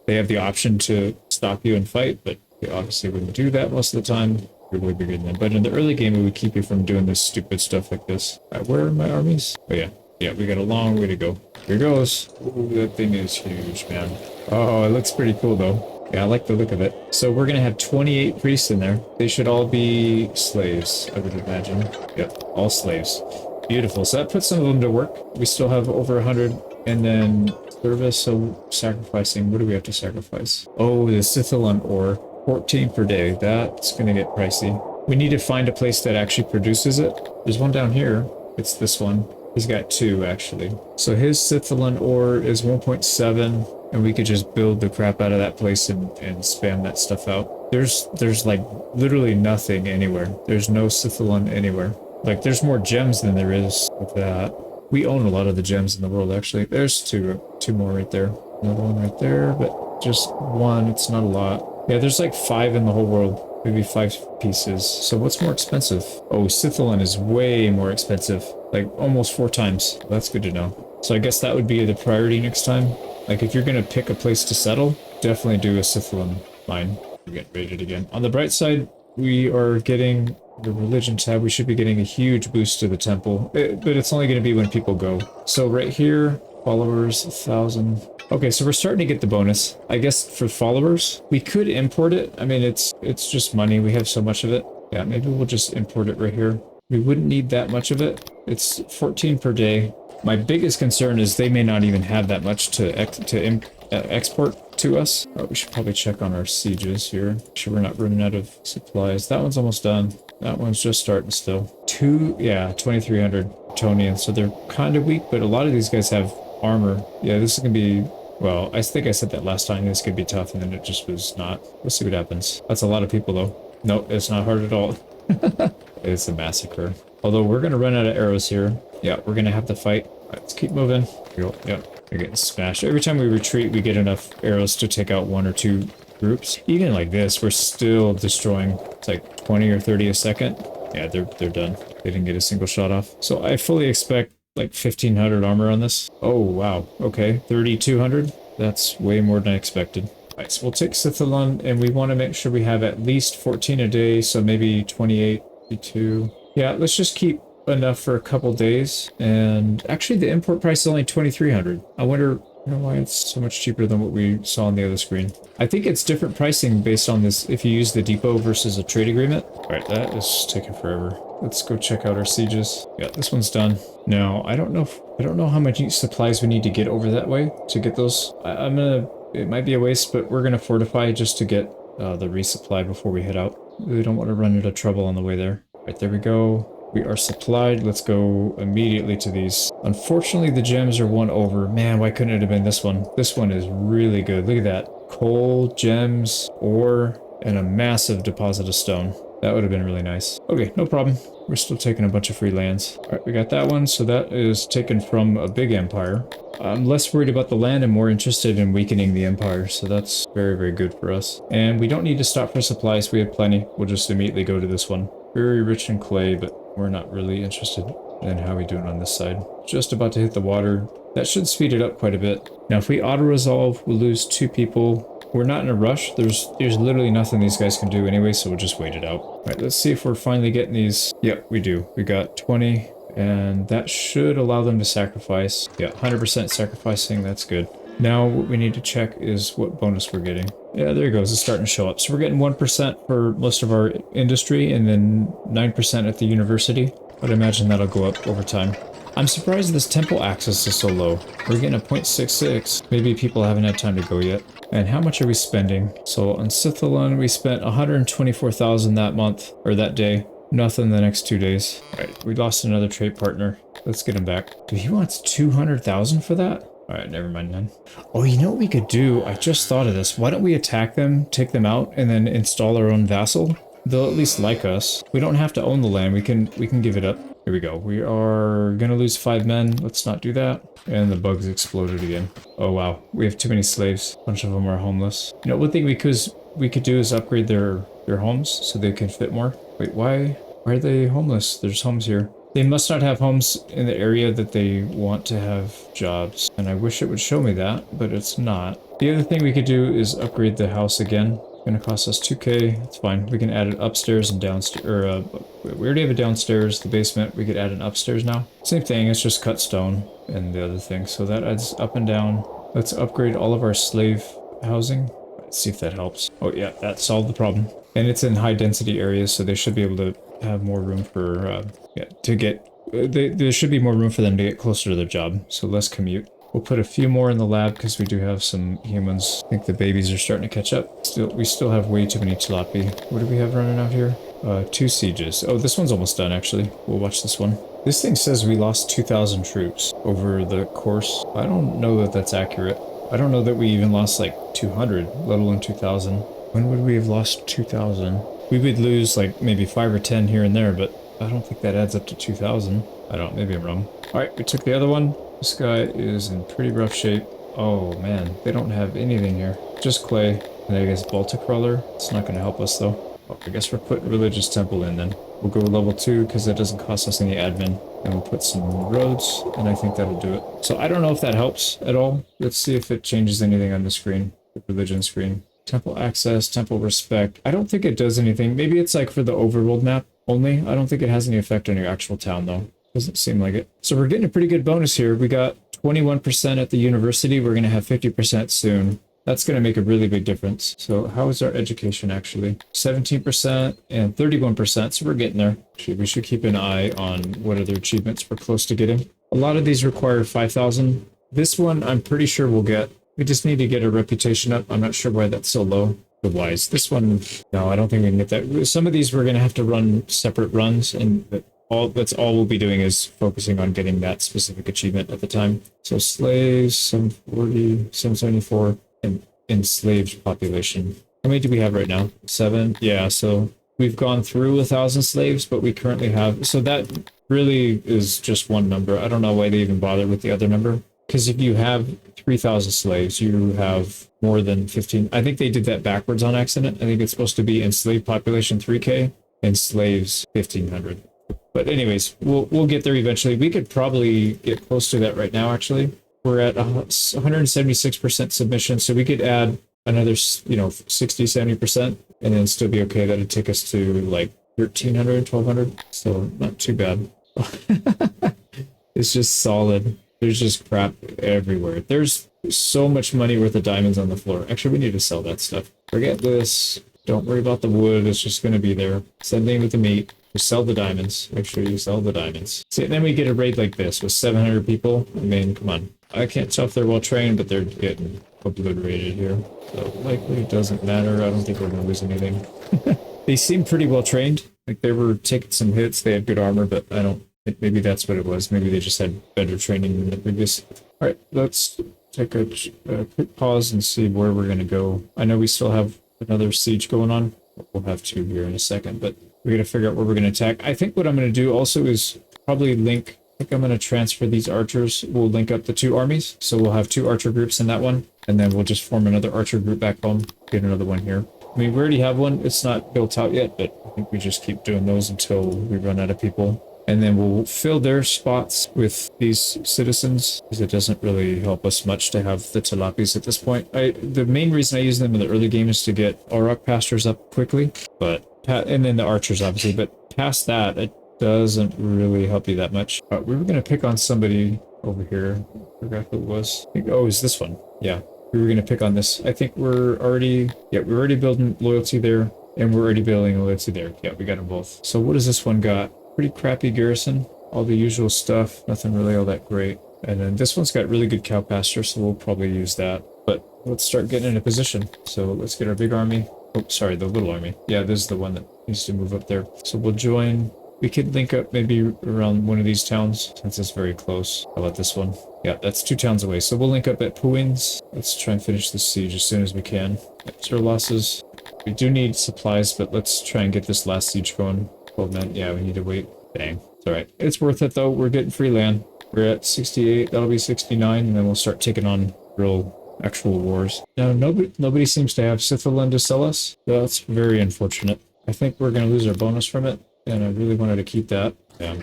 they have the option to stop you and fight, but they obviously wouldn't do that most of the time. You're way bigger than them. But in the early game, it would keep you from doing this stupid stuff like this. Where are my armies? Oh yeah. Yeah, we got a long way to go. Here goes. Ooh, that thing is huge, man. Oh, it looks pretty cool though. Yeah, I like the look of it. So we're going to have 28 priests in there. They should all be slaves, I would imagine. Yep, all slaves. Beautiful. So that puts some of them to work. We still have over 100. And then service, so sacrificing. What do we have to sacrifice? Oh, the Sithalon ore. 14 per day. That's going to get pricey. We need to find a place that actually produces it. There's one down here. It's this one. He's got 2, actually. So his Sithalon ore is 1.7. And we could just build the crap out of that place and spam that stuff out. There's like literally nothing anywhere. There's no Sithalon anywhere. Like there's more gems than there is with that. We own a lot of the gems in the world actually. There's two more right there. Another one right there, but just 1. It's not a lot. Yeah, there's like 5 in the whole world. Maybe 5 pieces. So what's more expensive? Oh, Sithalon is way more expensive. Like almost 4 times. That's good to know. So I guess that would be the priority next time. Like, if you're going to pick a place to settle, definitely do a Sithalon mine. We're getting raided again. On the bright side, we are getting the religion tab. We should be getting a huge boost to the temple. But it's only going to be when people go. So right here, followers, 1,000. Okay, so we're starting to get the bonus. I guess for followers, we could import it. I mean, it's just money. We have so much of it. Yeah, maybe we'll just import it right here. We wouldn't need that much of it. It's 14 per day. My biggest concern is they may not even have that much to export to us. Oh, we should probably check on our sieges here. Make sure we're not running out of supplies. That one's almost done. That one's just starting still. 2,300 Tonian. So they're kind of weak, but a lot of these guys have armor. Yeah, this is going to be... Well, I think I said that last time. This could be tough, and then it just was not. Let's see what happens. That's a lot of people, though. Nope, it's not hard at all. It's a massacre. Although we're going to run out of arrows here. Yeah, we're going to have to fight. All right, let's keep moving. Yep, we're getting smashed. Every time we retreat, we get enough arrows to take out 1 or 2 groups. Even like this, we're still destroying. It's like 20 or 30 a second. Yeah, they're done. They didn't get a single shot off. So I fully expect like 1,500 armor on this. Oh, wow. Okay, 3,200. That's way more than I expected. All right, so we'll take Sithalon, and we want to make sure we have at least 14 a day, so maybe 28, 22. Yeah, let's just keep enough for a couple days. And actually the import price is only 2,300. I wonder why it's so much cheaper than what we saw on the other screen. I think it's different pricing based on this if you use the depot versus a trade agreement. All right, that is taking forever. Let's go check out our sieges. Yeah, this one's done. Now, I don't know how much supplies we need to get over that way to get those. It might be a waste, but we're gonna fortify just to get the resupply before we head out. We don't want to run into trouble on the way there. All right, there we go. We are supplied. Let's go immediately to these. Unfortunately, the gems are 1 over. Man, why couldn't it have been this one? This one is really good. Look at that. Coal, gems, ore, and a massive deposit of stone. That would have been really nice. Okay, no problem. We're still taking a bunch of free lands. All right, we got that one. So that is taken from a big empire. I'm less worried about the land and more interested in weakening the empire. So that's very, very good for us. And we don't need to stop for supplies. We have plenty. We'll just immediately go to this one. Very rich in clay, but we're not really interested in how we doing on this side. Just about to hit the water. That should speed it up quite a bit. Now, if we auto-resolve, we'll lose 2 people. We're not in a rush. There's literally nothing these guys can do anyway, so we'll just wait it out. All right, let's see if we're finally getting these. Yep, we do. We got 20, and that should allow them to sacrifice. Yeah, 100% sacrificing. That's good. Now what we need to check is what bonus we're getting. Yeah, there it goes. It's starting to show up. So we're getting 1% for most of our industry, and then 9% at the university. But I imagine that'll go up over time. I'm surprised this temple access is so low. We're getting a 0.66. Maybe people haven't had time to go yet. And how much are we spending? So on Sithalon, we spent 124,000 that month, or that day. Nothing the next 2 days. Alright, we lost another trade partner. Let's get him back. Dude, he wants 200,000 for that? Alright, never mind then. Oh, you know what we could do? I just thought of this. Why don't we attack them, take them out, and then install our own vassal? They'll at least like us. We don't have to own the land. We can give it up. Here we go. We are gonna lose 5 men. Let's not do that. And the bugs exploded again. Oh wow, we have too many slaves. A bunch of them are homeless. You know, one thing we could do is upgrade their homes so they can fit more. Wait, why are they homeless? There's homes here. They must not have homes in the area that they want to have jobs. And I wish it would show me that, but it's not. The other thing we could do is upgrade the house again. It's gonna cost us 2k. It's fine. We can add it upstairs and downstairs. Or we already have a downstairs, the basement. We could add an upstairs now. Same thing. It's just cut stone and the other thing. So that adds up and down. Let's upgrade all of our slave housing. Let's see if that helps. Oh yeah, that solved the problem. And it's in high density areas, so they should be able to have more room for there should be more room for them to get closer to their job, so less commute. We'll put a few more in the lab because we do have some humans. I think the babies are starting to catch up. We still have way too many tilapia. What do we have running out here? 2 sieges. Oh, this one's almost done actually. We'll watch this one. This thing says we lost 2,000 troops over the course. I don't know that that's accurate. I don't know that we even lost like 200, let alone 2,000. When would we have lost 2,000? We would lose like maybe 5 or 10 here and there, but I don't think that adds up to 2,000. I don't, maybe I'm wrong. Alright, we took the other one. This guy is in pretty rough shape. Oh man, they don't have anything here. Just clay. And I guess Baltic Crawler. It's not going to help us though. Oh, I guess we're putting Religious Temple in then. We'll go level 2 because it doesn't cost us any admin. And we'll put some roads, and I think that'll do it. So I don't know if that helps at all. Let's see if it changes anything on the screen. The religion screen. Temple access, temple respect. I don't think it does anything. Maybe it's like for the overworld map only. I don't think it has any effect on your actual town though. Doesn't seem like it. So we're getting a pretty good bonus here. We got 21% at the university. We're going to have 50% soon. That's going to make a really big difference. So how is our education actually? 17% and 31%. So we're getting there. We should keep an eye on what other achievements we're close to getting. A lot of these require 5,000. This one I'm pretty sure we'll get. We just need to get a reputation up. I'm not sure why that's so low. Otherwise, this one, no, I don't think we can get that. Some of these we're going to have to run separate runs, and that's all we'll be doing is focusing on getting that specific achievement at the time. So slaves, 740, 774, and enslaved population. How many do we have right now? 7? Yeah, so we've gone through 1,000 slaves, but we currently have, so that really is just one number. I don't know why they even bother with the other number. Because if you have 3,000 slaves, you have more than 15. I think they did that backwards on accident. I think it's supposed to be enslaved population 3K and slaves 1,500. But anyways, we'll get there eventually. We could probably get close to that right now, actually. We're at 176% submission, so we could add another, 60, 70%, and then still be okay. That'd take us to like 1,300, 1,200. So not too bad. It's just solid. There's just crap everywhere. There's so much money worth of diamonds on the floor. Actually, we need to sell that stuff. Forget this. Don't worry about the wood. It's just going to be there. Same thing with the meat. Just sell the diamonds. Make sure you sell the diamonds. See, then we get a raid like this with 700 people. I mean, come on. I can't tell if they're well trained, but they're getting obliterated here. So likely it doesn't matter. I don't think we're going to lose anything. They seem pretty well trained. Like they were taking some hits. They had good armor, but I don't. Maybe that's what it was. Maybe they just had better training than the previous. All right, let's take a quick pause and see where we're going to go. I know we still have another siege going on. We'll have 2 here in a second, but we got to figure out where we're going to attack. I think what I'm going to do also is probably link. I think I'm going to transfer these archers. We'll link up the 2 armies. So we'll have 2 archer groups in that one. And then we'll just form another archer group back home. Get another one here. I mean, we already have one. It's not built out yet, but I think we just keep doing those until we run out of people. And then we'll fill their spots with these citizens, because it doesn't really help us much to have the tilapis at this point. The main reason I use them in the early game is to get Auroch pastors up quickly, and then the archers obviously, but past that, it doesn't really help you that much. We were going to pick on somebody over here. I forgot who it was. Oh, it's this one. Yeah, we were going to pick on this. I think we're already building loyalty there, and we're already building loyalty there. Yeah, we got them both. So what does this one got? Pretty crappy garrison. All the usual stuff. Nothing really all that great. And then this one's got really good cow pasture, so we'll probably use that. But let's start getting in a position. So let's get our big army. Oh, sorry, the little army. Yeah, this is the one that needs to move up there. So we'll join. We could link up maybe around one of these towns, since it's very close. How about this one? Yeah, that's 2 towns away. So we'll link up at Puins. Let's try and finish this siege as soon as we can. That's our losses. We do need supplies, but let's try and get this last siege going. 12 men. Yeah, we need to wait. Dang. It's alright. It's worth it, though. We're getting free land. We're at 68. That'll be 69, and then we'll start taking on real actual wars. Now, nobody seems to have Scythaland to sell us. That's very unfortunate. I think we're going to lose our bonus from it, and I really wanted to keep that. Yeah.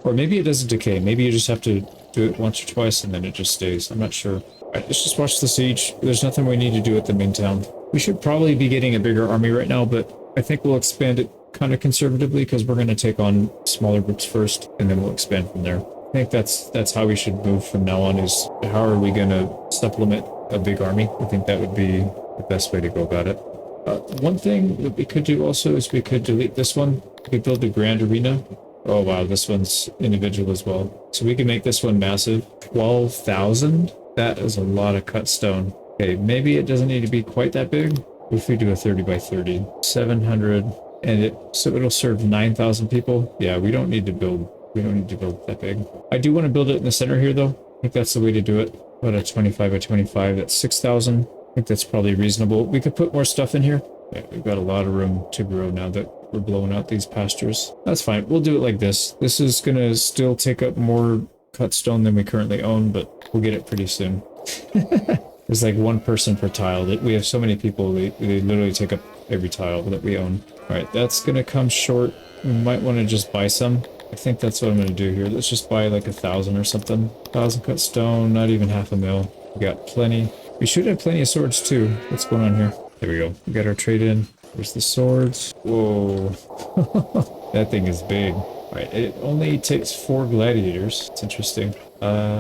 Or maybe it doesn't decay. Maybe you just have to do it once or twice, and then it just stays. I'm not sure. Alright, let's just watch the siege. There's nothing we need to do at the main town. We should probably be getting a bigger army right now, but I think we'll expand it kind of conservatively, because we're going to take on smaller groups first, and then we'll expand from there. I think that's how we should move from now on, is how are we going to supplement a big army? I think that would be the best way to go about it. One thing that we could do also is we could delete this one. We could build a grand arena. Oh wow, this one's individual as well. So we can make this one massive. 12,000? That is a lot of cut stone. Okay, maybe it doesn't need to be quite that big. If we do a 30 by 30, 700, and so it'll serve 9,000 people. Yeah, we don't need to build that big. I do want to build it in the center here, though. I think that's the way to do it. About a 25 by 25, that's 6,000. I think that's probably reasonable. We could put more stuff in here. Yeah, we've got a lot of room to grow now that we're blowing out these pastures. That's fine. We'll do it like this. This is going to still take up more cut stone than we currently own, but we'll get it pretty soon. There's like 1 person per tile. We have so many people, they literally take up every tile that we own. Alright, that's going to come short. We might want to just buy some. I think that's what I'm going to do here. Let's just buy like 1,000 or something. 1,000 cut stone, not even half a mil. We got plenty. We should have plenty of swords too. What's going on here? There we go. We got our trade in. There's the swords. Whoa. That thing is big. Alright, it only takes 4 gladiators. It's interesting.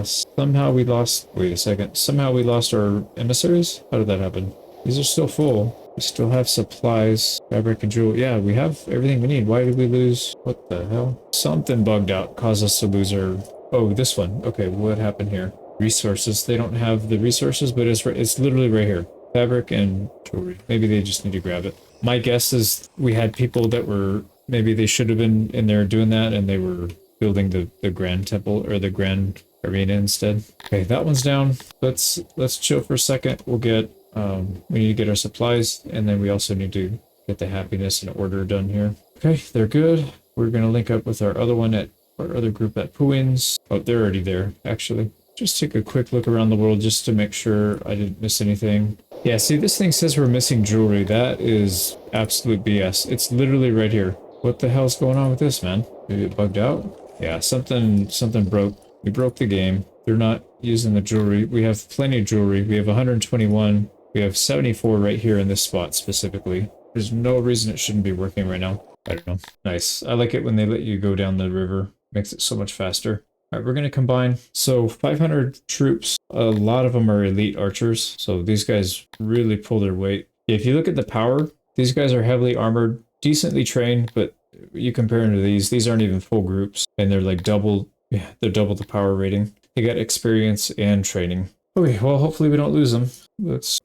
Somehow we lost... Wait a second. Somehow we lost our emissaries? How did that happen? These are still full. We still have supplies, fabric and jewel. Yeah, we have everything we need. Why did we lose? What the hell? Something bugged out, caused us to lose our... Oh, this one. Okay, what happened here? Resources. They don't have the resources, but it's literally right here. Fabric and jewelry. Maybe they just need to grab it. My guess is we had people that were... Maybe they should have been in there doing that, and they were building the grand temple, or the grand arena instead. Okay, that one's down. Let's chill for a second. We'll get... we need to get our supplies, and then we also need to get the happiness and order done here. Okay, they're good. We're going to link up with our other one at our other group at Puins. Oh, they're already there, actually. Just take a quick look around the world just to make sure I didn't miss anything. Yeah, see, this thing says we're missing jewelry. That is absolute BS. It's literally right here. What the hell's going on with this, man? Maybe it bugged out? Yeah, something broke. We broke the game. They're not using the jewelry. We have plenty of jewelry. We have 121. We have 74 right here in this spot specifically. There's no reason it shouldn't be working right now. I don't know. Nice. I like it when they let you go down the river. Makes it so much faster. All right, we're going to combine. So 500 troops. A lot of them are elite archers. So these guys really pull their weight. If you look at the power, these guys are heavily armored, decently trained, but you compare them to these aren't even full groups. And they're like double, yeah, they're double the power rating. They got experience and training. Okay, well, hopefully we don't lose them. Let's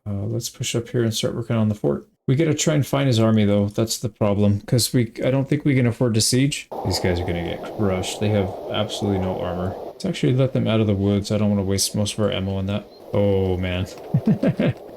push up here and start working on the fort. We gotta try and find his army, though. That's the problem, because I don't think we can afford to siege. These guys are gonna get crushed. They have absolutely no armor. Let's actually let them out of the woods. I don't want to waste most of our ammo on that. Oh, man.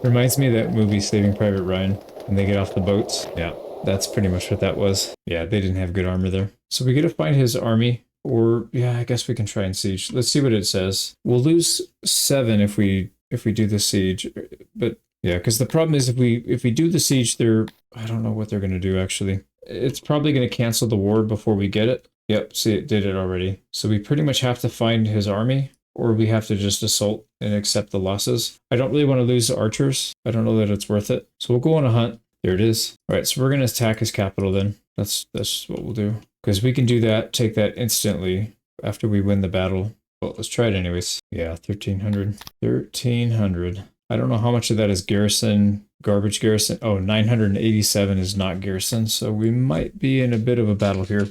Reminds me of that movie, Saving Private Ryan, when they get off the boats. Yeah, that's pretty much what that was. Yeah, they didn't have good armor there. So we gotta find his army. Or, yeah, I guess we can try and siege. Let's see what it says. We'll lose 7 if we do the siege. But, yeah, because the problem is if we do the siege, I don't know what they're going to do, actually. It's probably going to cancel the war before we get it. Yep, see, it did it already. So we pretty much have to find his army, or we have to just assault and accept the losses. I don't really want to lose the archers. I don't know that it's worth it. So we'll go on a hunt. There it is. All right, so we're going to attack his capital then. That's what we'll do. Because we can do that, take that instantly after we win the battle. Well, let's try it anyways. Yeah, 1,300. 1,300. I don't know how much of that is garrison, garbage garrison. Oh, 987 is not garrison, so we might be in a bit of a battle here.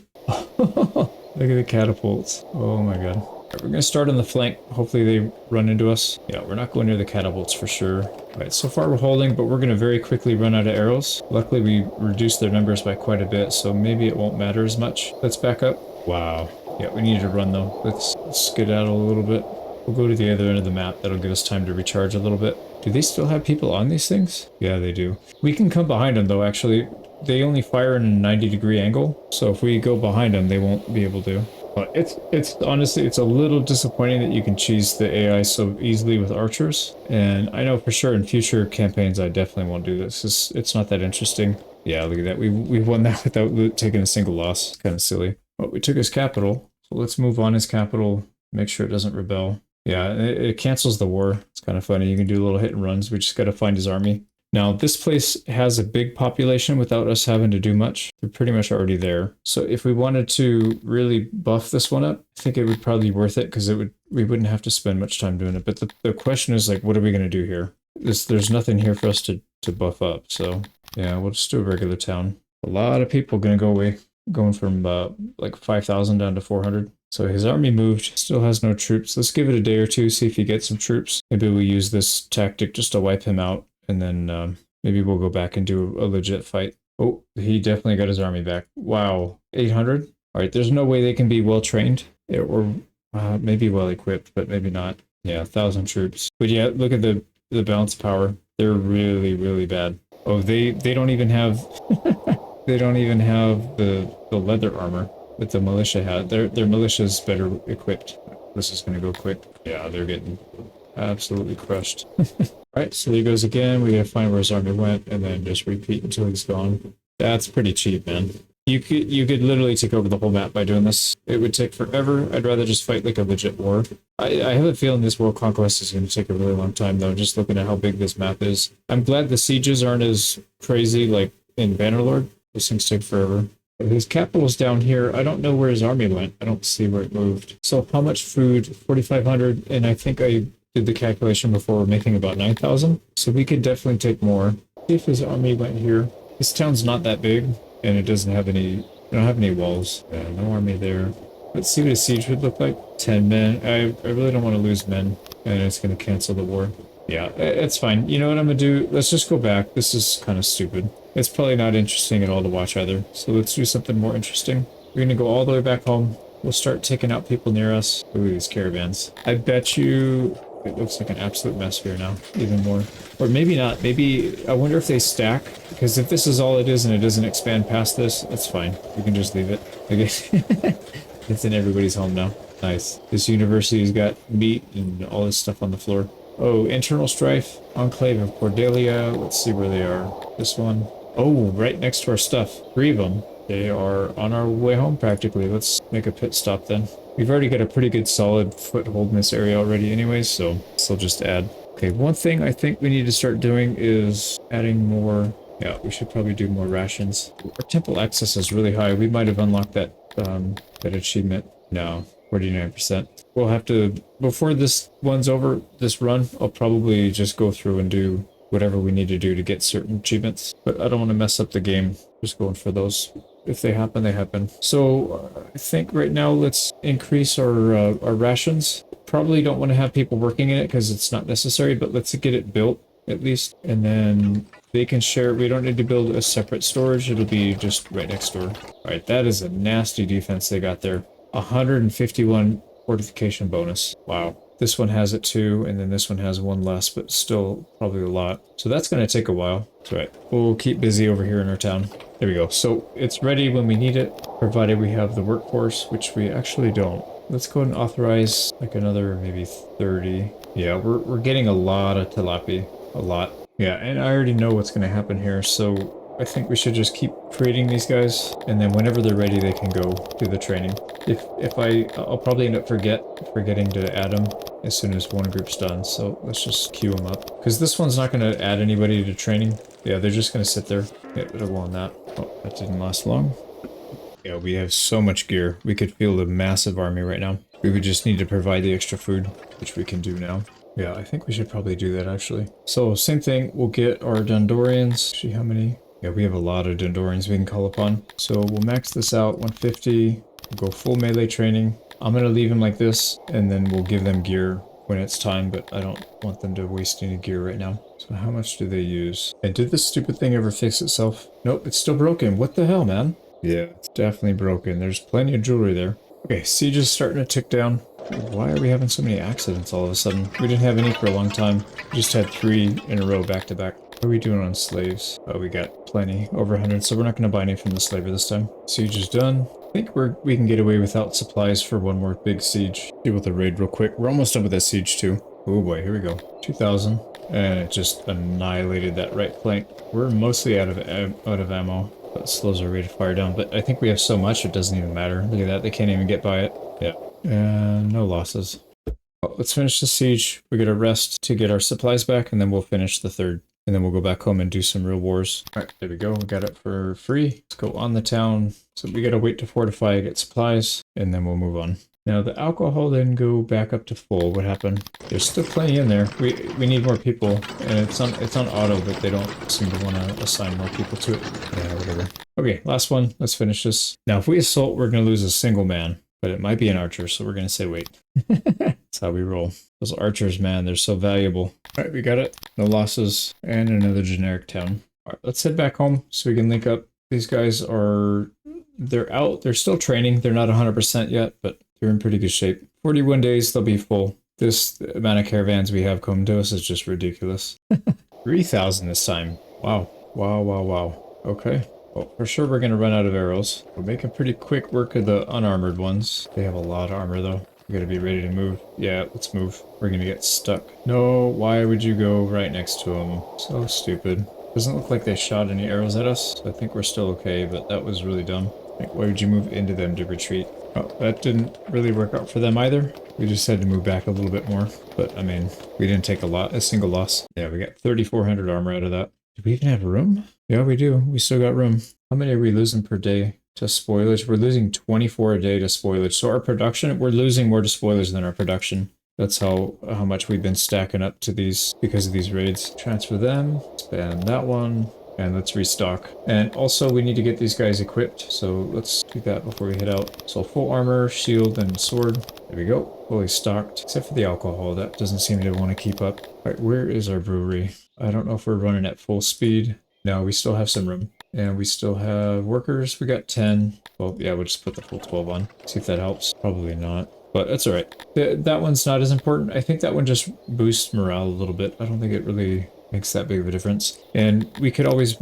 Look at the catapults. Oh my god. Right, we're going to start on the flank. Hopefully they run into us. Yeah, we're not going near the catapults for sure. All right, so far we're holding, but we're going to very quickly run out of arrows. Luckily we reduced their numbers by quite a bit, so maybe it won't matter as much. Let's back up. Wow. Yeah, we need to run though. Let's skedaddle a little bit. We'll go to the other end of the map. That'll give us time to recharge a little bit. Do they still have people on these things? Yeah, they do. We can come behind them though, actually. They only fire in a 90-degree angle, so if we go behind them, they won't be able to. But it's honestly, it's a little disappointing that you can cheese the AI so easily with archers. And I know for sure in future campaigns, I definitely won't do this. It's not that interesting. Yeah, look at that. We won that without taking a single loss. It's kind of silly. But we took his capital, so let's move on his capital, make sure it doesn't rebel. Yeah, it cancels the war. It's kind of funny. You can do little hit and runs. We just got to find his army. Now, this place has a big population without us having to do much. They're pretty much already there. So if we wanted to really buff this one up, I think it would probably be worth it because we wouldn't have to spend much time doing it. But the question is, like, what are we going to do here? There's nothing here for us to buff up. So yeah, we'll just do a regular town. A lot of people going to go away, going from like 5,000 down to 400. So his army moved, still has no troops. Let's give it a day or two, see if he gets some troops. Maybe we use this tactic just to wipe him out. And then maybe we'll go back and do a legit fight. Oh, he definitely got his army back. Wow, 800? All right, there's no way they can be well-trained or maybe well-equipped, but maybe not. Yeah, 1,000 troops. But yeah, look at the balance power. They're really, really bad. Oh, they don't even have they don't even have the leather armor that the militia had. Their militia's better equipped. This is going to go quick. Yeah, they're getting absolutely crushed. Alright, so there he goes again. We gotta find where his army went and then just repeat until he's gone. That's pretty cheap, man. You could literally take over the whole map by doing this. It would take forever. I'd rather just fight like a legit war. I have a feeling this world conquest is going to take a really long time though, just looking at how big this map is. I'm glad the sieges aren't as crazy like in Bannerlord. Those things take forever. But his capital's down here. I don't know where his army went. I don't see where it moved. So how much food? 4,500, and I think I did the calculation before, we're making about 9,000. So we could definitely take more. See if his army went here. This town's not that big, and it doesn't have any, we don't have any walls. Yeah, no army there. Let's see what a siege would look like. 10 men. I really don't want to lose men, and it's going to cancel the war. Yeah, it's fine. You know what I'm going to do? Let's just go back. This is kind of stupid. It's probably not interesting at all to watch either. So let's do something more interesting. We're going to go all the way back home. We'll start taking out people near us. Ooh, these caravans. I bet you it looks like an absolute mess here now. Even more. Or maybe not. Maybe, I wonder if they stack. Because if this is all it is and it doesn't expand past this, that's fine. We can just leave it. Okay. It's in everybody's home now. Nice. This university's got meat and all this stuff on the floor. Oh, internal strife. Enclave of Cordelia. Let's see where they are. This one. Oh, right next to our stuff. 3 of them. They are on our way home practically. Let's make a pit stop then. We've already got a pretty good solid foothold in this area already anyways, so I'll just add. Okay, one thing I think we need to start doing is adding more. Yeah, we should probably do more rations. Our temple access is really high. We might have unlocked that that achievement. No, 49%. We'll have to, before this one's over, this run, I'll probably just go through and do whatever we need to do to get certain achievements. But I don't want to mess up the game. Just going for those. If they happen, they happen. So I think right now let's increase our rations. Probably don't want to have people working in it because it's not necessary, but let's get it built at least. And then they can share. We don't need to build a separate storage. It'll be just right next door. All right, that is a nasty defense they got there. 151 fortification bonus. Wow. This one has it too, and then this one has one less, but still probably a lot. So that's going to take a while. That's right. We'll keep busy over here in our town. There we go. So it's ready when we need it, provided we have the workforce, which we actually don't. Let's go and authorize like another maybe 30. Yeah, we're getting a lot of tilapia. A lot. Yeah, and I already know what's going to happen here. So I think we should just keep creating these guys, and then whenever they're ready, they can go do the training. I'll probably end up forgetting to add them as soon as one group's done, so let's just queue them up. Because this one's not going to add anybody to training. Yeah, they're just going to sit there. Yeah, it'll go on that. Oh, that didn't last long. Yeah, we have so much gear. We could field a massive army right now. We would just need to provide the extra food, which we can do now. Yeah, I think we should probably do that, actually. So, same thing. We'll get our Dondorians. See how many? Yeah, we have a lot of Dondorians we can call upon. So, we'll max this out, 150. We'll go full melee training. I'm going to leave them like this, and then we'll give them gear when it's time, but I don't want them to waste any gear right now. So how much do they use? And did this stupid thing ever fix itself? Nope, it's still broken. What the hell, man? Yeah, it's definitely broken. There's plenty of jewelry there. Okay, siege is starting to tick down. Why are we having so many accidents all of a sudden? We didn't have any for a long time. We just had 3 in a row back to back. What are we doing on slaves? Oh, we got plenty. Over 100, so we're not going to buy any from the slaver this time. Siege is done. I think we can get away without supplies for one more big siege. Deal with the raid real quick. We're almost done with that siege too. Oh boy, here we go. 2,000. And it just annihilated that right flank. We're mostly out of ammo. That slows our rate of fire down, but I think we have so much it doesn't even matter. Look at that, they can't even get by it. Yeah. And no losses. Oh, let's finish the siege. We gotta rest to get our supplies back, and then we'll finish the third. And then we'll go back home and do some real wars. Alright, there we go. We got it for free. Let's go on the town. So we gotta wait to fortify, get supplies, and then we'll move on. Now the alcohol didn't go back up to full. What happened? There's still plenty in there. We need more people, and it's on auto, but they don't seem to want to assign more people to it. Yeah, whatever. Okay, last one. Let's finish this. Now if we assault, we're gonna lose a single man, but it might be an archer, so we're gonna say wait. That's how we roll. Those archers, man, they're so valuable. Alright, we got it. No losses, and another generic town. Alright, let's head back home so we can link up. These guys they're out. They're still training. They're not 100% yet, but they're in pretty good shape. 41 days, they'll be full. This amount of caravans we have come to us is just ridiculous. 3,000 this time. Wow. Wow, wow, wow. Okay. Well, for sure we're going to run out of arrows. We're making pretty quick work of the unarmored ones. They have a lot of armor, though. We gotta be ready to move. Yeah, let's move. We're gonna get stuck. No, why would you go right next to them? So stupid. Doesn't look like they shot any arrows at us, so I think we're still okay, but that was really dumb. Like, why would you move into them to retreat? Oh, that didn't really work out for them either. We just had to move back a little bit more. But, I mean, we didn't take a single loss. Yeah, we got 3,400 armor out of that. Do we even have room? Yeah, we do. We still got room. How many are we losing per day to spoilage? We're losing 24 a day to spoilage. So our production, we're losing more to spoilage than our production. That's how much we've been stacking up to these because of these raids. Transfer them, spam that one, and let's restock. And also we need to get these guys equipped, so let's do that before we head out. So full armor, shield, and sword. There we go. Fully stocked, except for the alcohol. That doesn't seem to want to keep up. All right, where is our brewery? I don't know if we're running at full speed. No, we still have some room. And we still have workers. We got 10. Well, yeah, we'll just put the full 12 on. See if that helps. Probably not. But that's alright. That one's not as important. I think that one just boosts morale a little bit. I don't think it really makes that big of a difference. And we could always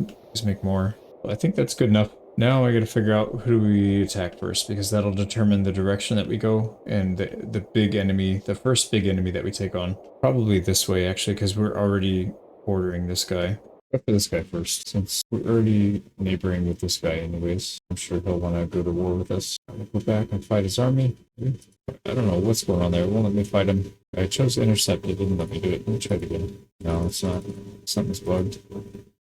make more. But I think that's good enough. Now I gotta figure out who do we attack first, because that'll determine the direction that we go and the big enemy, the first big enemy that we take on. Probably this way, actually, because we're already ordering this guy. Go for this guy first, since we're already neighboring with this guy anyways. I'm sure he'll want to go to war with us. I'll go back and fight his army. I don't know what's going on there. It won't let me fight him. I chose to intercept. It didn't let me do it. Let me try it again. No, it's not. Something's bugged.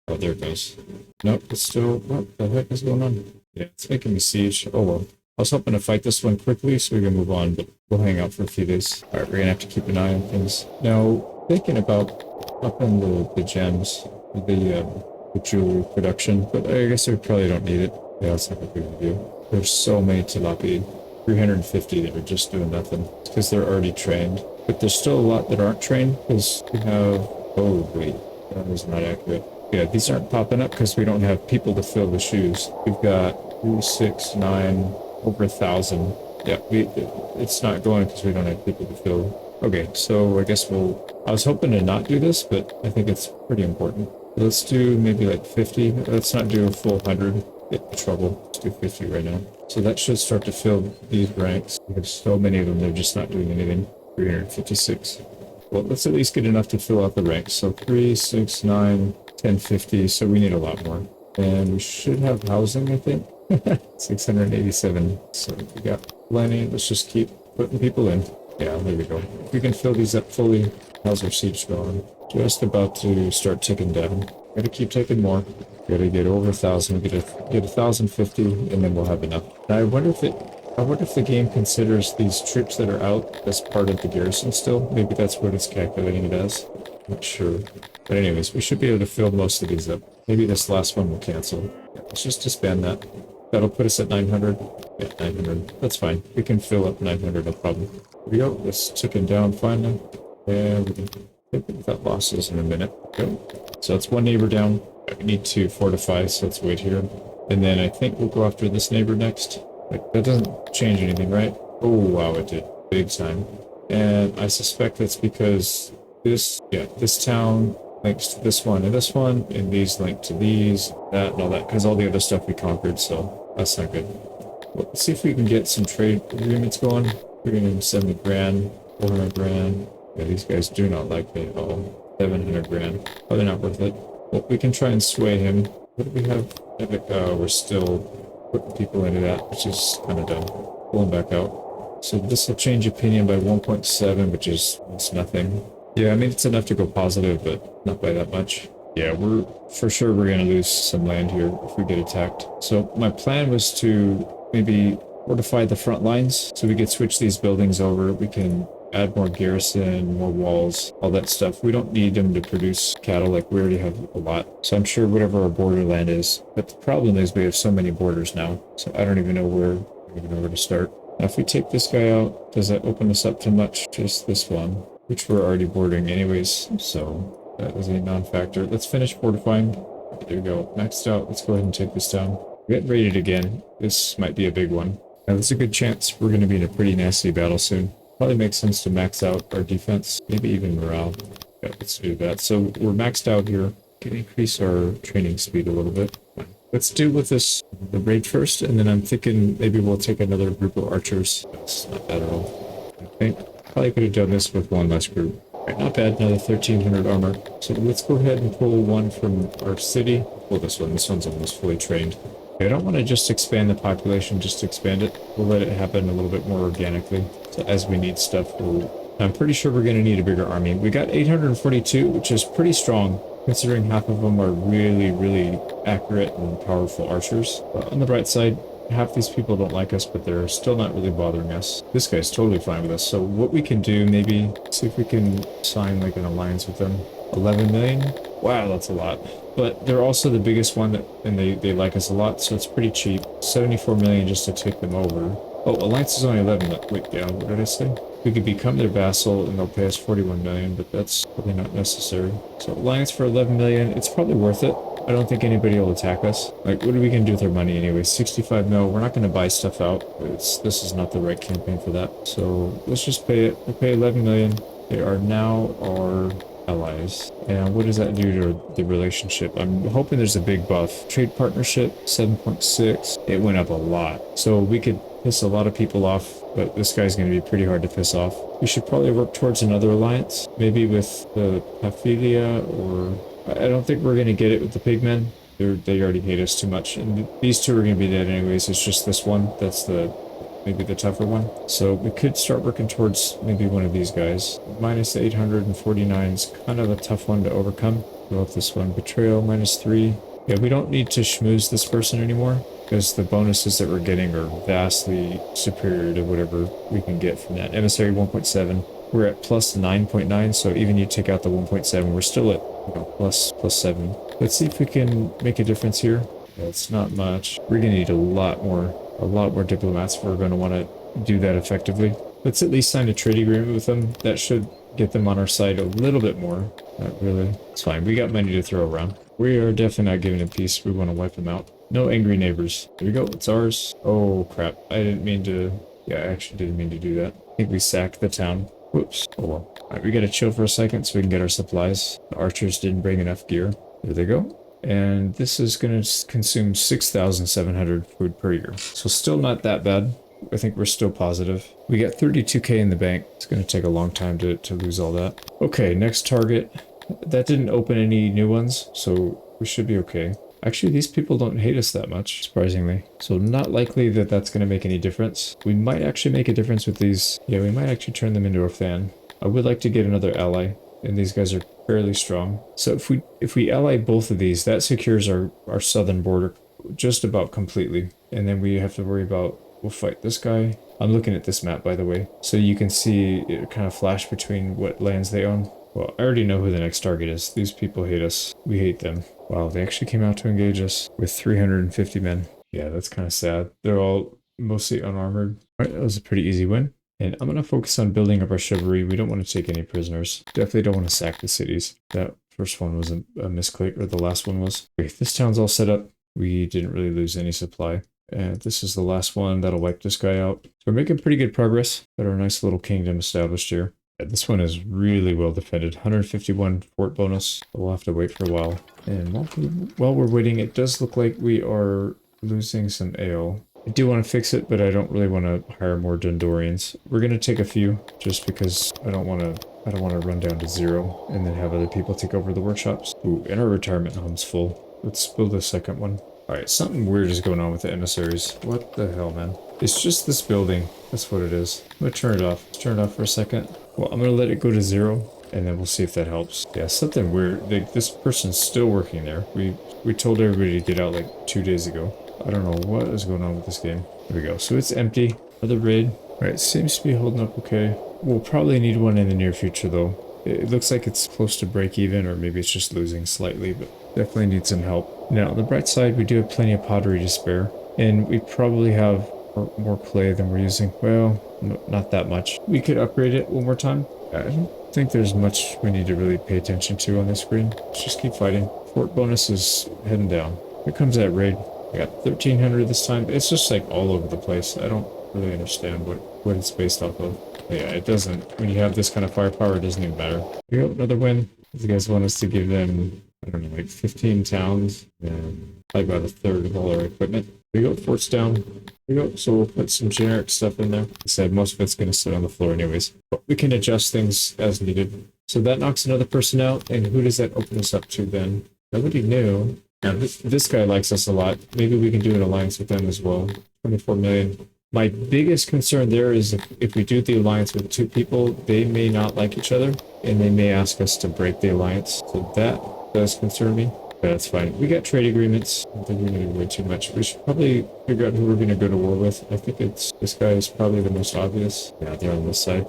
Oh, there it goes. Nope, it's still... What the heck is going on? Yeah, it's making me siege. Oh well. I was hoping to fight this one quickly so we can move on, but we'll hang out for a few days. Alright, we're gonna have to keep an eye on things. Now, thinking about upping the gems, the jewelry production, but I guess we probably don't need it. Yeah, that's not a big deal. There's so many tilapia. 350 that are just doing nothing. It's because they're already trained. But there's still a lot that aren't trained, because we have... Oh, wait. That was not accurate. Yeah, these aren't popping up because we don't have people to fill the shoes. We've got 3, 6, 9, over 1,000. Yeah, it's not going because we don't have people to fill. Okay, so I guess I was hoping to not do this, but I think it's pretty important. Let's do maybe like 50. Let's not do a full 100. Get in trouble. Let's do 50 right now. So that should start to fill these ranks. We have so many of them, they're just not doing anything. 356. Well, let's at least get enough to fill out the ranks. So 3, 6, 9, 10, 50. So we need a lot more. And we should have housing, I think. 687. So we got plenty. Let's just keep putting people in. Yeah, there we go. If we can fill these up fully, how's our siege going? Just about to start ticking down. Gotta keep taking more. Gotta get over 1,000. We get 1,050, and then we'll have enough. Now, I wonder if the game considers these troops that are out as part of the garrison still. Maybe that's what it's calculating it as. Not sure. But anyways, we should be able to fill most of these up. Maybe this last one will cancel. Yeah, let's just disband that. That'll put us at 900. Yeah, 900. That's fine. We can fill up 900, no problem. Here we go. It's ticking down finally. And we can take it without losses in a minute. Go. So that's one neighbor down. We need to fortify, so let's wait here. And then I think we'll go after this neighbor next. Like, that doesn't change anything, right? Oh, wow, it did. Big time. And I suspect that's because this town links to this one, and these link to these, that, and all that, because all the other stuff we conquered, so that's not good. Well, let's see if we can get some trade agreements going. 370 grand, 400 grand. Yeah, these guys do not like me at all. 700 grand. Probably not worth it. Well, we can try and sway him. What do we have? We're still putting people into that, which is kind of dumb. Pulling back out. So this will change opinion by 1.7, which is it's nothing. Yeah, I mean, it's enough to go positive, but not by that much. Yeah, we're going to lose some land here if we get attacked. So my plan was to maybe fortify the front lines so we could switch these buildings over. We can add more garrison, more walls, all that stuff. We don't need them to produce cattle, like we already have a lot. So I'm sure whatever our borderland is. But the problem is we have so many borders now. So I don't even know where to start. Now if we take this guy out, does that open us up to much? Just this one, which we're already bordering anyways. So that was a non-factor. Let's finish fortifying. There we go. Maxed out. Let's go ahead and take this down. Get raided again. This might be a big one. Now there's a good chance we're going to be in a pretty nasty battle soon. Probably makes sense to max out our defense, maybe even morale. Yeah, let's do that. So we're maxed out here. Can increase our training speed a little bit. Let's deal with the raid first, and then I'm thinking maybe we'll take another group of archers. That's not bad at all. I think probably could have done this with one less group. Right, not bad, another 1,300 armor. So let's go ahead and pull one from our city. Pull this one. This one's almost fully trained. I don't want to just expand the population just to expand it. We'll let it happen a little bit more organically. So as we need stuff, I'm pretty sure we're going to need a bigger army. We got 842, which is pretty strong, considering half of them are really, really accurate and powerful archers. But on the bright side, half these people don't like us, but they're still not really bothering us. This guy's totally fine with us. So what we can do, maybe, see if we can sign like an alliance with them. 11 million? Wow, that's a lot. But they're also the biggest one, and they like us a lot, so it's pretty cheap. 74 million just to take them over. Oh, alliance is only 11. Wait, yeah, what did I say? We could become their vassal, and they'll pay us 41 million, but that's probably not necessary. So alliance for 11 million, it's probably worth it. I don't think anybody will attack us. Like, what are we going to do with our money anyway? 65 mil, we're not going to buy stuff out. This is not the right campaign for that. So let's just pay it. We pay 11 million. They are now our allies. And what does that do to the relationship? I'm hoping there's a big buff. Trade partnership, 7.6. It went up a lot. So we could piss a lot of people off, but this guy's going to be pretty hard to piss off. We should probably work towards another alliance, maybe with the Paphilia, or I don't think we're going to get it with the pigmen. They already hate us too much, and these two are going to be dead anyways. It's just this one that's maybe the tougher one. So we could start working towards maybe one of these guys. Minus 849 is kind of a tough one to overcome. Go with this one. Betrayal, -3. Yeah, we don't need to schmooze this person anymore, because the bonuses that we're getting are vastly superior to whatever we can get from that. Emissary 1.7. We're at plus 9.9, so even you take out the 1.7, we're still at plus 7. Let's see if we can make a difference here. That's not much. We're gonna need a lot more diplomats if we're gonna want to do that effectively. Let's at least sign a trade agreement with them. That should get them on our side a little bit more. Not really. It's fine. We got money to throw around. We are definitely not giving them peace. We want to wipe them out. No angry neighbors. There we go. It's ours. Oh, crap. I didn't mean to... Yeah, I actually didn't mean to do that. I think we sacked the town. Whoops. Oh well. Alright, we gotta chill for a second so we can get our supplies. The archers didn't bring enough gear. There they go. And this is gonna consume 6,700 food per year. So still not that bad. I think we're still positive. We got 32k in the bank. It's gonna take a long time to lose all that. Okay, next target. That didn't open any new ones, so we should be okay. Actually, these people don't hate us that much, surprisingly. So not likely that that's going to make any difference. We might actually make a difference with these. Yeah, we might actually turn them into a fan. I would like to get another ally, and these guys are fairly strong. So if we ally both of these, that secures our southern border just about completely. And then we have to worry about, we'll fight this guy. I'm looking at this map, by the way, so you can see it kind of flash between what lands they own. Well, I already know who the next target is. These people hate us. We hate them. Wow, they actually came out to engage us with 350 men. Yeah, that's kind of sad. They're all mostly unarmored. All right, that was a pretty easy win. And I'm going to focus on building up our chivalry. We don't want to take any prisoners. Definitely don't want to sack the cities. That first one was a misclick, or the last one was. Okay, this town's all set up. We didn't really lose any supply. And this is the last one. That'll wipe this guy out. So we're making pretty good progress. Got our nice little kingdom established here. This one is really well defended. 151 fort bonus. We'll have to wait for a while. And while we're waiting, it does look like we are losing some ale. I do want to fix it, but I don't really want to hire more Dundorians. We're going to take a few just because I don't want to run down to 0 and then have other people take over the workshops. Ooh, and our retirement home's full. Let's build a second one. Alright, something weird is going on with the emissaries. What the hell, man? It's just this building. That's what it is. I'm going to turn it off. Let's turn it off for a second. Well, I'm going to let it go to 0, and then we'll see if that helps. Yeah, something weird. This person's still working there. We told everybody to get out like 2 days ago. I don't know what is going on with this game. There we go. So it's empty. Another raid. Alright, seems to be holding up okay. We'll probably need one in the near future, though. It looks like it's close to break even, or maybe it's just losing slightly, but definitely need some help. Now, on the bright side, we do have plenty of pottery to spare, and we probably have more clay than we're using. Well, not that much. We could upgrade it one more time. I don't think there's much we need to really pay attention to on this screen. Let's just keep fighting. Fort bonus is heading down. Here comes that raid. I got 1300 this time. It's just like all over the place. I don't really understand what it's based off of. Yeah, it doesn't. When you have this kind of firepower, it doesn't even matter. Here we go, another win. These guys want us to give them, I don't know, like 15 towns and probably about a third of all our equipment. Here we go, forts down. Here we go. So we'll put some generic stuff in there. Like I said, most of it's going to sit on the floor anyways. But we can adjust things as needed. So that knocks another person out. And who does that open us up to then? Nobody knew. Now, this guy likes us a lot. Maybe we can do an alliance with them as well. 24 million. My biggest concern there is if we do the alliance with 2 people, they may not like each other, and they may ask us to break the alliance. So that does concern me, but that's fine. We got trade agreements. I don't think we're going to do way too much. We should probably figure out who we're going to go to war with. I think this guy is probably the most obvious. Yeah, they're on this side.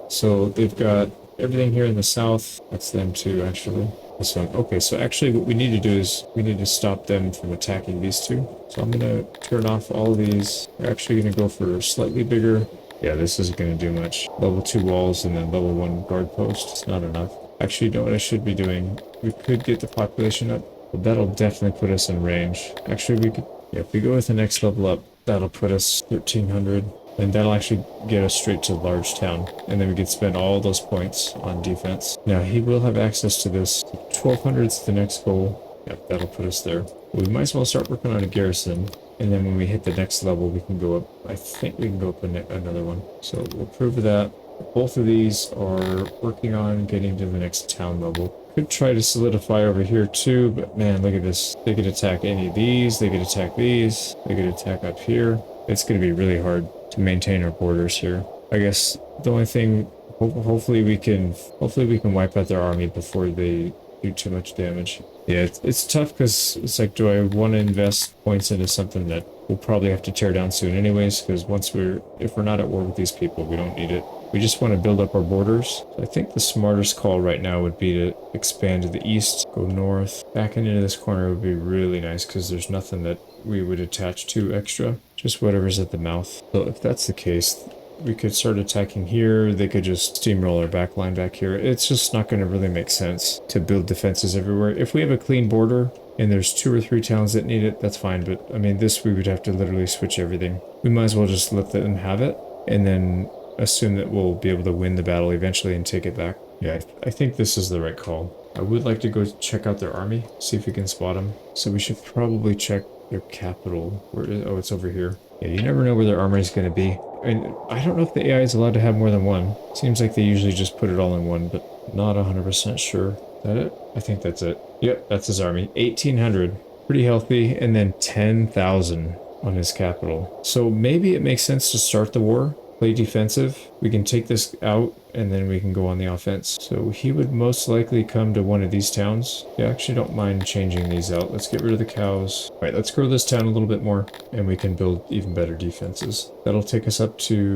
So they've got everything here in the south. That's them too, actually. This one. Okay, so actually what we need to do is we need to stop them from attacking these 2. So I'm going to turn off all of these. We're actually going to go for slightly bigger. Yeah, this isn't going to do much. Level 2 walls and then level 1 guard post. It's not enough. Actually, you know what I should be doing? We could get the population up, but that'll definitely put us in range. Actually, we could, yeah, if we go with the next level up, that'll put us 1300. And that'll actually get us straight to large town. And then we could spend all those points on defense. Now, he will have access to this. 1200 is the next goal. Yep, that'll put us there. We might as well start working on a garrison. And then when we hit the next level, we can go up. I think we can go up another one. So we'll prove that. Both of these are working on getting to the next town level. Could try to solidify over here too, but man, look at this. They could attack any of these. They could attack these. They could attack up here. It's going to be really hard to maintain our borders here. I guess the only thing, hopefully we can wipe out their army before they do too much damage. Yeah, it's tough because it's like, do I want to invest points into something that we'll probably have to tear down soon anyways? Because if we're not at war with these people, we don't need it. We just want to build up our borders. So I think the smartest call right now would be to expand to the east, go north. Back into this corner would be really nice because there's nothing that we would attach to extra. Just whatever's at the mouth. So if that's the case, we could start attacking here. They could just steamroll our back line back here. It's just not going to really make sense to build defenses everywhere. If we have a clean border and there's 2 or 3 towns that need it, that's fine. But I mean, this we would have to literally switch everything. We might as well just let them have it and then assume that we'll be able to win the battle eventually and take it back. Yeah, I think this is the right call. I would like to go check out their army, see if we can spot them. So we should probably check their capital. Oh, it's over here. Yeah, you never know where their army is going to be. And I don't know if the AI is allowed to have more than one. Seems like they usually just put it all in one, but not 100% sure. Is that it? I think that's it. Yep, that's his army. 1800. pretty healthy, and then 10,000 on his capital. So maybe it makes sense to start the war, play defensive. We can take this out, and then we can go on the offense. So he would most likely come to one of these towns. Yeah, I actually don't mind changing these out. Let's get rid of the cows. All right, let's grow this town a little bit more, and we can build even better defenses. That'll take us up to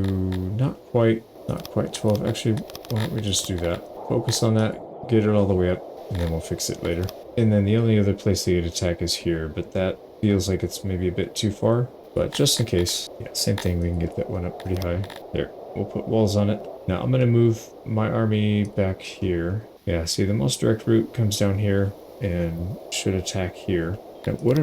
not quite 12. Actually, why don't we just do that? Focus on that, get it all the way up, and then we'll fix it later. And then the only other place they could attack is here, but that feels like it's maybe a bit too far. But just in case, yeah, same thing, we can get that one up pretty high. There, we'll put walls on it. Now I'm gonna move my army back here. Yeah, see, the most direct route comes down here and should attack here. Now, what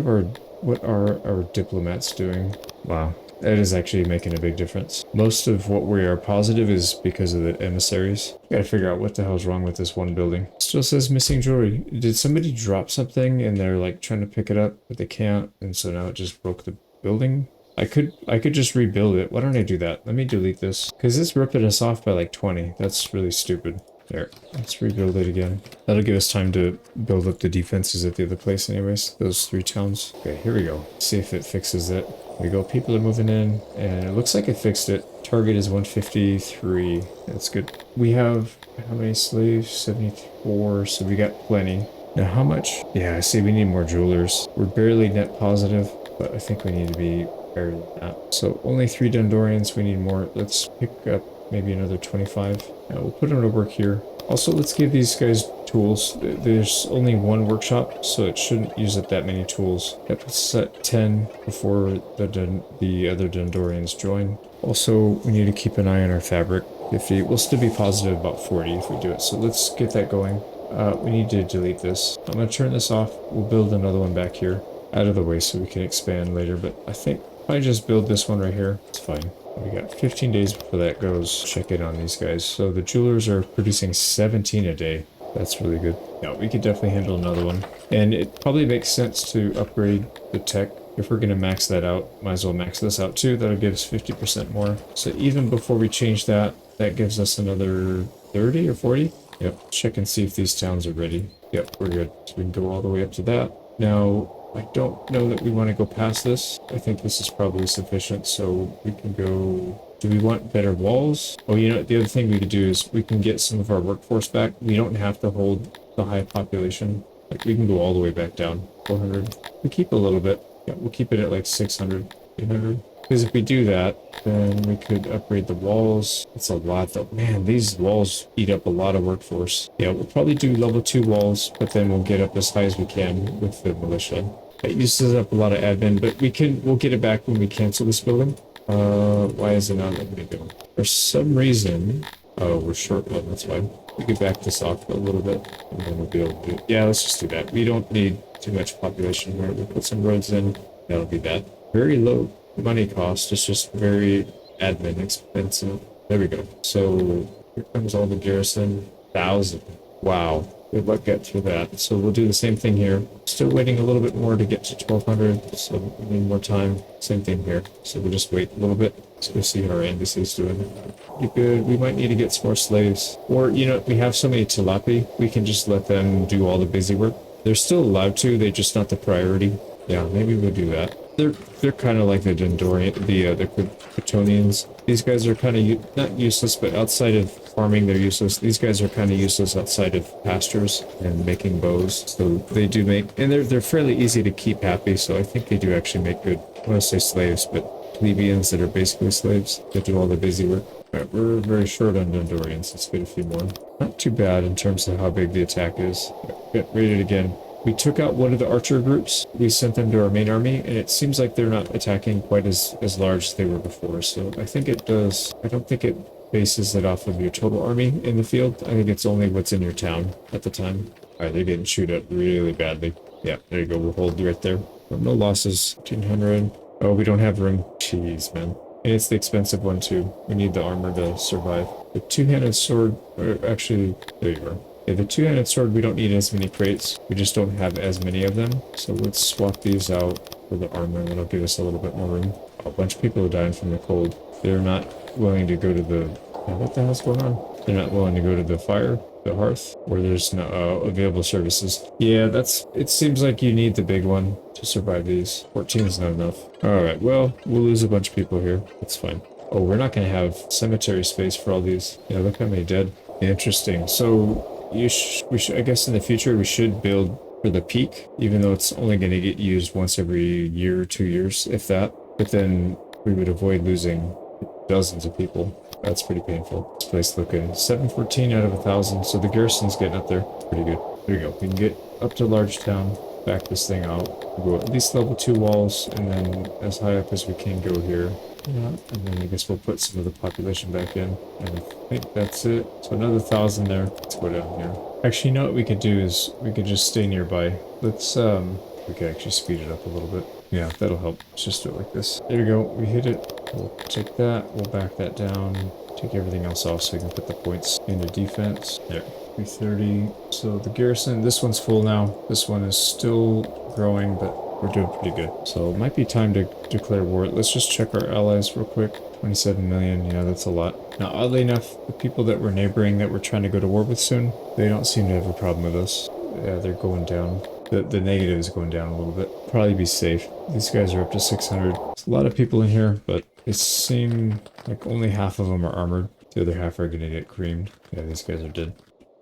are our diplomats doing? Wow, that is actually making a big difference. Most of what we are positive is because of the emissaries. Gotta figure out what the hell's wrong with this one building. Still says missing jewelry. Did somebody drop something and they're like trying to pick it up, but they can't, and so now it just broke the building? I could just rebuild it. Why don't I do that? Let me delete this, because it's ripping us off by like 20. That's really stupid. There, let's rebuild it again. That'll give us time to build up the defenses at the other place anyways, those 3 towns. Okay, here we go. See if it fixes it. There we go, people are moving in, and it looks like it fixed it. Target is 153. That's good. We have, how many slaves? 74, so we got plenty. Now how much? Yeah, I see we need more jewelers. We're barely net positive, but I think we need to be better than that. So only 3 Dondorians, we need more. Let's pick up maybe another 25. Now we'll put them to work here. Also, let's give these guys tools. There's only 1 workshop, so it shouldn't use up that many tools. Have to set 10 before the other Dondorians join. Also, we need to keep an eye on our fabric. We'll still be positive about 40 if we do it. So let's get that going. We need to delete this. I'm going to turn this off. We'll build another one back here out of the way so we can expand later, but I think if I just build this one right here, it's fine. We got 15 days before that goes. Check in on these guys. So the jewelers are producing 17 a day. That's really good. Yeah, we could definitely handle another one. And it probably makes sense to upgrade the tech. If we're going to max that out, might as well max this out too. That'll give us 50% more. So even before we change that, that gives us another 30 or 40. Yep, check and see if these towns are ready. Yep, we're good. So we can go all the way up to that. Now, I don't know that we want to go past this. I think this is probably sufficient, so we can go... Do we want better walls? Oh, you know, the other thing we could do is we can get some of our workforce back. We don't have to hold the high population. Like, we can go all the way back down. 400. We keep a little bit. Yeah, we'll keep it at like 600, 800. Because if we do that, then we could upgrade the walls. It's a lot though. Man, these walls eat up a lot of workforce. Yeah, we'll probably do level 2 walls, but then we'll get up as high as we can with the militia. It uses up a lot of admin, but we'll get it back when we cancel this building. Why is it not letting me go? For some reason, oh, we're short one, that's why. We could back this off a little bit, and then we'll be able to do it. Yeah, let's just do that. We don't need too much population here. We'll put some roads in. That'll be that. Very low money cost. It's just very admin expensive. There we go. So here comes all the garrison. 1,000. Wow. Good luck get through that. So we'll do the same thing here. Still waiting a little bit more to get to 1,200, so we need more time. Same thing here. So we'll just wait a little bit. So we'll see how our embassy's doing. Pretty good. We might need to get some more slaves. Or, you know, we have so many Talapi, we can just let them do all the busy work. They're still allowed to, they're just not the priority. Yeah, maybe we'll do that. They're kind of like the Dendorian, the Quitonians. These guys are kind of not useless, but outside of farming, they're useless. These guys are kind of useless outside of pastures and making bows. So they do make, and they're fairly easy to keep happy. So I think they do actually make good. I want to say slaves, but plebeians that are basically slaves that do all the busy work. All right, we're very short on Dendorians. Let's get a few more. Not too bad in terms of how big the attack is. Get rated again. We took out one of the archer groups. We sent them to our main army, and it seems like they're not attacking quite as large as they were before. So I think it does. I don't think it bases it off of your total army in the field. I think it's only what's in your town at the time. All right, they're getting chewed up really badly. Yeah, there you go. We'll hold right there. No losses. 1,500. Oh, we don't have room. Jeez, man. And it's the expensive one too. We need the armor to survive. The two-handed sword, or actually, there you go. Yeah, the two-handed sword, we don't need as many crates. We just don't have as many of them. So let's swap these out for the armor, and that'll give us a little bit more room. A bunch of people are dying from the cold. They're not willing to go to the... Yeah, what the hell's going on? They're not willing to go to the fire, the hearth, where there's no available services. Yeah, it seems like you need the big one to survive these. 14 is not enough. Alright, well, we'll lose a bunch of people here. That's fine. Oh, we're not going to have cemetery space for all these. Yeah, look how many dead. Interesting. So, we should, I guess in the future, we should build for the peak, even though it's only going to get used once every year or 2 years, if that. But then we would avoid losing dozens of people. That's pretty painful. This place looking 714 out of 1,000, so the garrison's getting up there. Pretty good. There you go. We can get up to large town, back this thing out. We'll go at least level 2 walls, and then as high up as we can go here. Yeah, and then I guess we'll put some of the population back in. And I think that's it. So another 1,000 there. Let's go down here. Actually, you know what we could do is we could just stay nearby. Let's, we could actually speed it up a little bit. Yeah, that'll help. Let's just do it like this. There we go. We hit it. We'll take that. We'll back that down. Take everything else off so we can put the points into defense. There. 330. So the garrison, this one's full now. This one is still growing, but we're doing pretty good. So it might be time to declare war. Let's just check our allies real quick. 27 million. Yeah, that's a lot. Now, oddly enough, the people that we're neighboring that we're trying to go to war with soon, they don't seem to have a problem with us. Yeah, they're going down. The negative is going down a little bit. Probably be safe. These guys are up to 600. There's a lot of people in here, but it seems like only half of them are armored. The other half are gonna get creamed. Yeah, these guys are dead.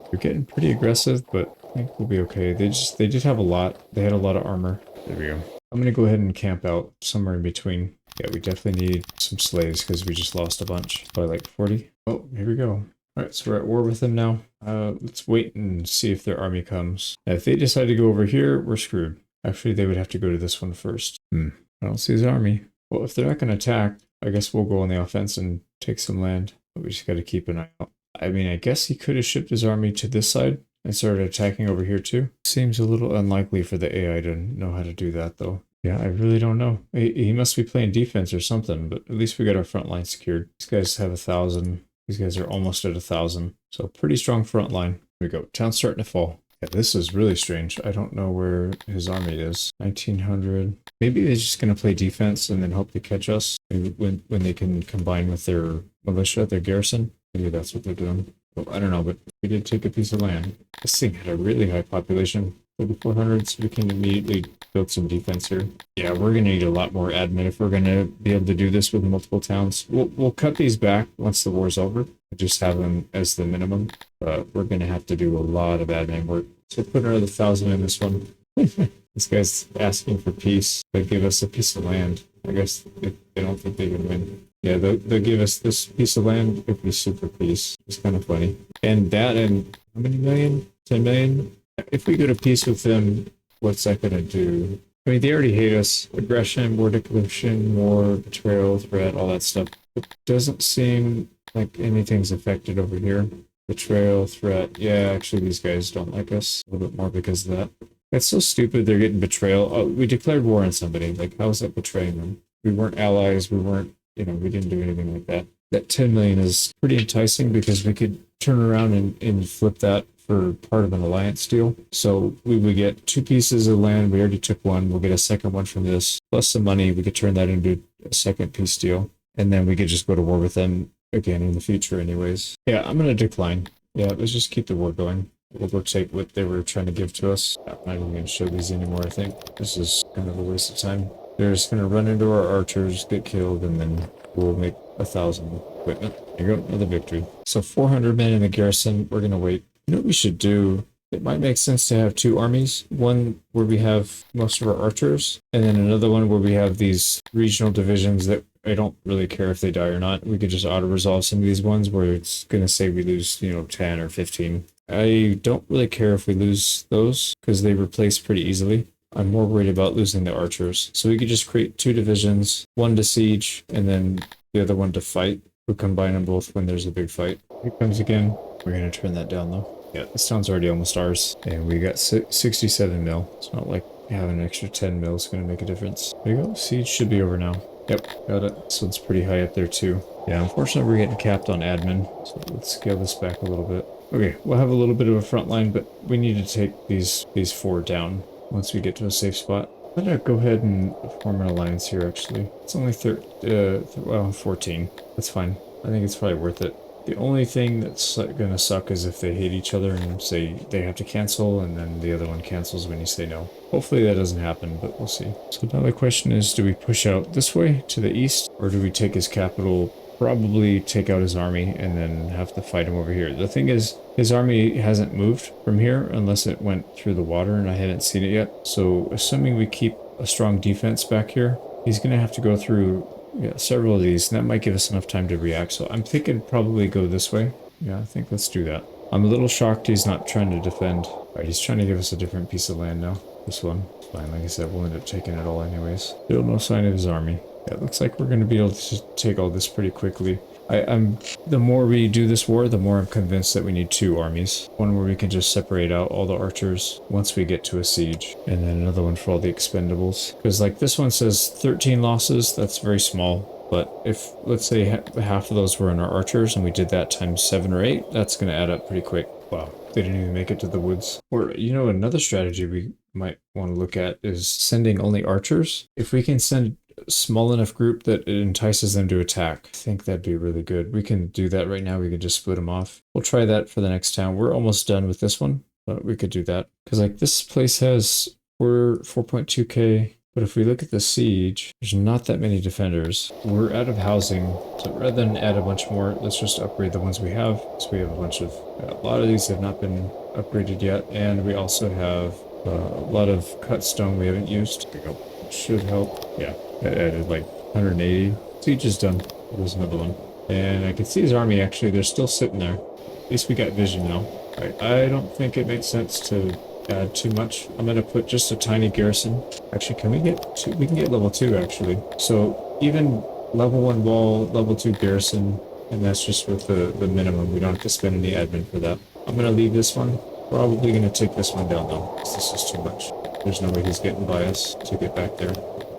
They're getting pretty aggressive, but I think we'll be okay. They did have a lot. They had a lot of armor. There we go. I'm gonna go ahead and camp out somewhere in between. Yeah, we definitely need some slaves because we just lost a bunch. Probably like 40. Oh, here we go. Alright, so we're at war with them now. Let's wait and see if their army comes. Now, if they decide to go over here, we're screwed. Actually, they would have to go to this one first. I don't see his army. Well, if they're not going to attack, I guess we'll go on the offense and take some land. But we just got to keep an eye out. I mean, I guess he could have shipped his army to this side and started attacking over here too. Seems a little unlikely for the AI to know how to do that, though. Yeah, I really don't know. He must be playing defense or something, but at least we got our front line secured. These guys have 1,000. These guys are almost at 1,000. So pretty strong front line. Here we go. Town's starting to fall. Yeah, this is really strange. I don't know where his army is. 1,900. Maybe they're just going to play defense and then hope to catch us. Maybe when they can combine with their militia, their garrison. Maybe that's what they're doing. Well, I don't know, but we did take a piece of land. This thing had a really high population. 3,400, so we can immediately build some defense here. Yeah, we're going to need a lot more admin if we're going to be able to do this with multiple towns. We'll cut these back once the war's over. Just have them as the minimum. But we're going to have to do a lot of admin work. So put another 1,000 in this one. This guy's asking for peace. They give us a piece of land. I guess they don't think they can win. Yeah, they'll give us this piece of land if we super peace. It's kind of funny. And that and how many million? 10 million? If we go to peace with them, what's that going to do? I mean, they already hate us. Aggression, war declaration, war, betrayal, threat, all that stuff. It doesn't seem like anything's affected over here. Betrayal, threat. Yeah, actually, these guys don't like us a little bit more because of that. It's so stupid they're getting betrayal. Oh, we declared war on somebody. Like, how is that betraying them? We weren't allies. We weren't, we didn't do anything like that. That 10 million is pretty enticing because we could turn around and flip that for part of an alliance deal. So we would get 2 pieces of land. We already took one. We'll get a second one from this. Plus some money. We could turn that into a second peace deal. And then we could just go to war with them again in the future anyways. Yeah, I'm going to decline. Yeah, let's just keep the war going. We'll go take what they were trying to give to us. I'm not even going to show these anymore, I think. This is kind of a waste of time. They're just going to run into our archers, get killed, and then we'll make 1,000 equipment. There you go, another victory. So 400 men in the garrison. We're going to wait. You know what we should do? It might make sense to have 2 armies. One where we have most of our archers, and then another one where we have these regional divisions that I don't really care if they die or not. We could just auto-resolve some of these ones where it's going to say we lose, 10 or 15. I don't really care if we lose those because they replace pretty easily. I'm more worried about losing the archers. So we could just create 2 divisions, one to siege, and then the other one to fight. We'll combine them both when there's a big fight. Here it comes again. We're going to turn that down though. Yeah, this town's already almost ours. And we got 67 mil. It's not like having an extra 10 mil is going to make a difference. There you go. Siege should be over now. Yep, got it. This one's pretty high up there too. Yeah, unfortunately we're getting capped on admin. So let's scale this back a little bit. Okay, we'll have a little bit of a front line, but we need to take these 4 down once we get to a safe spot. I'm gonna go ahead and form an alliance here actually. It's only 14. That's fine. I think it's probably worth it. The only thing that's gonna suck is if they hate each other and say they have to cancel, and then the other one cancels when you say no. Hopefully that doesn't happen, but we'll see. So now the question is, do we push out this way to the east, or do we take his capital, probably take out his army, and then have to fight him over here? The thing is, his army hasn't moved from here unless it went through the water, and I haven't seen it yet. So assuming we keep a strong defense back here, he's gonna have to go through several of these, and that might give us enough time to react. So I'm thinking probably go this way. Yeah, I think let's do that. I'm a little shocked he's not trying to defend. Alright, he's trying to give us a different piece of land now. This one. Fine, like I said, we'll end up taking it all anyways. Still no sign of his army. Yeah, it looks like we're going to be able to take all this pretty quickly. The more we do this war, the more I'm convinced that we need two armies. One where we can just separate out all the archers once we get to a siege, and then another one for all the expendables. Because like this one says 13 losses, that's very small. But if, let's say, half of those were in our archers, and we did that times 7 or 8, that's going to add up pretty quick. Wow, they didn't even make it to the woods. Or, you know, another strategy we might want to look at is sending only archers. If we can send small enough group that it entices them to attack, I think that'd be really good. We can do that right now. We can just split them off. We'll try that for the next town. We're almost done with this one, but we could do that. Because like this place has, we're 4.2k, but if we look at the siege, there's not that many defenders. We're out of housing, so rather than add a bunch more, let's just upgrade the ones we have. So we have a lot of these have not been upgraded yet, and we also have a lot of cut stone we haven't used. There we go. Should help. Yeah, that added like 180. Siege is done. There's another one. And I can see his army actually, they're still sitting there. At least we got vision now. Alright, I don't think it makes sense to add too much. I'm gonna put just a tiny garrison. Actually, can we get two? We can get level 2 actually. So even level 1 wall, level 2 garrison, and that's just with the minimum. We don't have to spend any admin for that. I'm gonna leave this one. Probably gonna take this one down though, because this is too much. There's no way he's getting by us to get back there.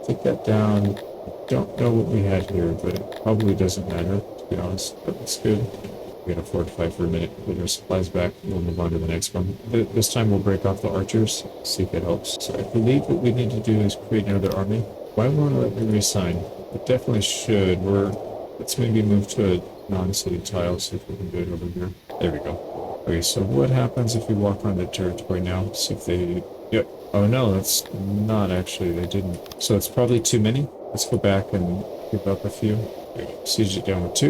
Take that down. Don't know what we had here, but it probably doesn't matter, to be honest. But it's good. We gotta fortify for a minute, put our supplies back, we'll move on to the next one. This time we'll break off the archers, see if it helps. So I believe what we need to do is create another army. Why won't it let me reassign? It definitely should. Let's maybe move to a non-city tile, see if we can do it over here. There we go. Okay, so what happens if we walk on the territory now? See if they... Yep. Oh no, that's not actually, they didn't. So it's probably too many. Let's go back and give up a few. Siege it down with 2.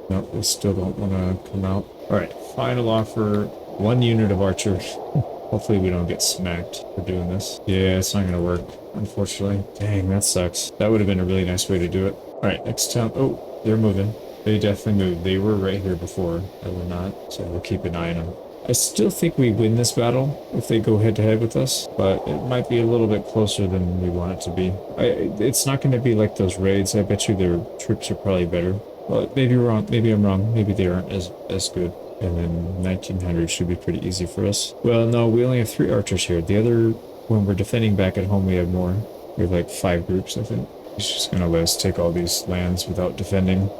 No, they still don't want to come out. Alright, final offer. 1 unit of archers. Hopefully we don't get smacked for doing this. Yeah, it's not going to work, unfortunately. Dang, that sucks. That would have been a really nice way to do it. Alright, next town. Oh, they're moving. They definitely moved. They were right here before. They were not, so we'll keep an eye on them. I still think we win this battle if they go head-to-head with us, but it might be a little bit closer than we want it to be. It's not going to be like those raids. I bet you their troops are probably better. Well, maybe we're wrong. Maybe I'm wrong. Maybe they aren't as good. And then 1900 should be pretty easy for us. Well, no, we only have 3 archers here. The other, when we're defending back at home, we have more. We have like 5 groups, I think. He's just going to let us take all these lands without defending.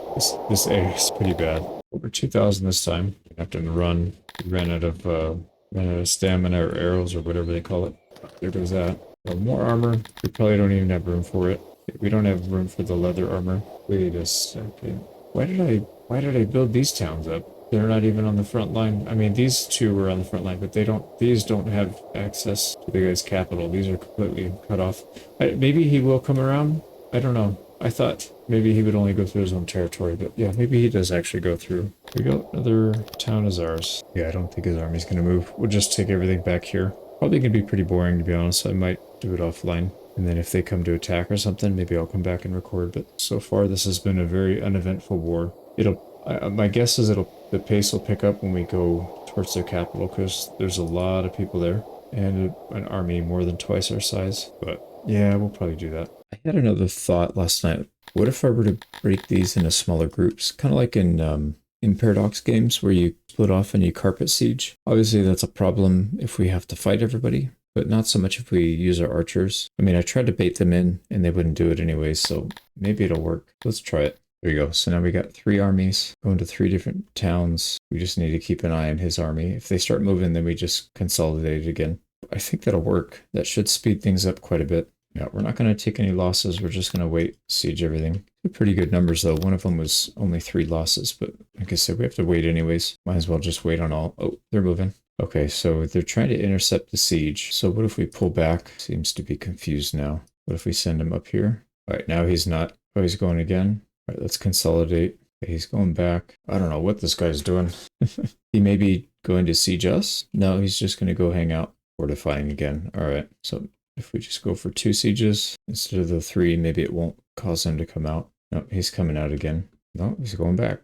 This area is pretty bad. Over 2,000 this time. We have to run. We ran out of stamina or arrows or whatever they call it. There goes that. Well, more armor. We probably don't even have room for it. We don't have room for the leather armor. Wait a second. Why did I build these towns up? They're not even on the front line. I mean, these 2 were on the front line, but these don't have access to the guy's capital. These are completely cut off. Maybe he will come around. I don't know. I thought maybe he would only go through his own territory, but yeah, maybe he does actually go through. Here we go. Another town is ours. Yeah, I don't think his army's gonna move. We'll just take everything back here. Probably gonna be pretty boring, to be honest. I might do it offline. And then if they come to attack or something, maybe I'll come back and record. But so far, this has been a very uneventful war. My guess is the pace will pick up when we go towards their capital, because there's a lot of people there. And an army more than twice our size. But yeah, we'll probably do that. I had another thought last night. What if I were to break these into smaller groups? Kind of like in Paradox games where you split off and you carpet siege. Obviously, that's a problem if we have to fight everybody, but not so much if we use our archers. I mean, I tried to bait them in and they wouldn't do it anyway, so maybe it'll work. Let's try it. There you go. So now we got 3 armies going to 3 different towns. We just need to keep an eye on his army. If they start moving, then we just consolidate it again. I think that'll work. That should speed things up quite a bit. Yeah, we're not going to take any losses. We're just going to wait, siege everything. They're pretty good numbers, though. One of them was only 3 losses, but like I said, we have to wait anyways. Might as well just wait on all. Oh, they're moving. Okay, so they're trying to intercept the siege. So what if we pull back? Seems to be confused now. What if we send him up here? All right, now he's not. Oh, he's going again. All right, let's consolidate. Okay, he's going back. I don't know what this guy's doing. He may be going to siege us. No, he's just going to go hang out, fortifying again. All right, so if we just go for 2 sieges instead of the 3, maybe it won't cause him to come out. No, he's coming out again. No, he's going back.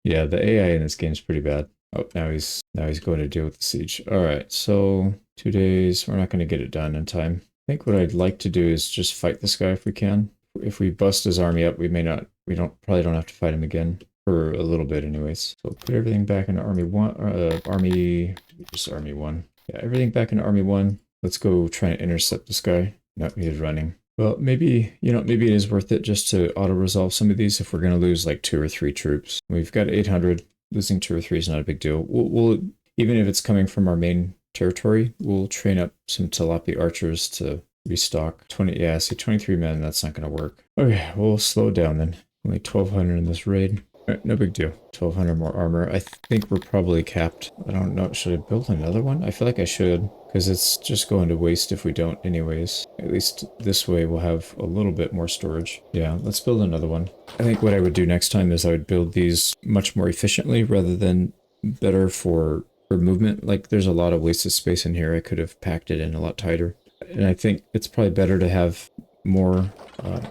Yeah, the AI in this game is pretty bad. Oh, now he's going to deal with the siege. All right, so 2 days. We're not going to get it done in time. I think what I'd like to do is just fight this guy if we can. If we bust his army up, we probably don't have to fight him again for a little bit anyways. So put everything back into army 1, just army 1. Yeah, everything back into army 1. Let's go try and intercept this guy. No, he's running. Well, maybe it is worth it just to auto-resolve some of these if we're going to lose like 2 or 3 troops. We've got 800. Losing 2 or 3 is not a big deal. We'll even if it's coming from our main territory, we'll train up some Tilapia archers to restock. 20, yeah, see 23 men, that's not going to work. Okay, we'll slow it down then. Only 1,200 in this raid. All right, no big deal. 1,200 more armor. I think we're probably capped. I don't know. Should I build another one? I feel like I should, because it's just going to waste if we don't anyways. At least this way we'll have a little bit more storage. Yeah, let's build another one. I think what I would do next time is I would build these much more efficiently rather than better for movement. Like there's a lot of wasted space in here. I could have packed it in a lot tighter. And I think it's probably better to have more.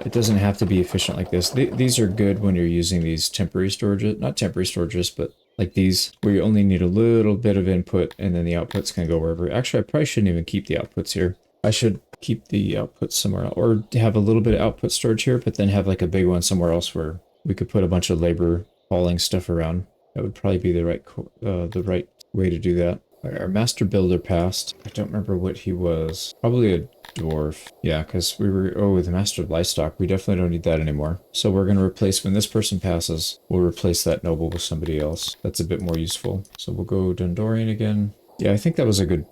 It doesn't have to be efficient like this. These are good when you're using these temporary storages, not temporary storages, but like these, where you only need a little bit of input and then the outputs can go wherever. Actually, I probably shouldn't even keep the outputs here. I should keep the outputs somewhere else, or have a little bit of output storage here, but then have like a big one somewhere else where we could put a bunch of labor hauling stuff around. That would probably be the right way to do that. Our master builder passed. I don't remember what he was. Probably a dwarf. Yeah, because we were... Oh, the master of livestock. We definitely don't need that anymore. So we're going to replace... When this person passes, we'll replace that noble with somebody else. That's a bit more useful. So we'll go Dondorian again. Yeah, I think that was a good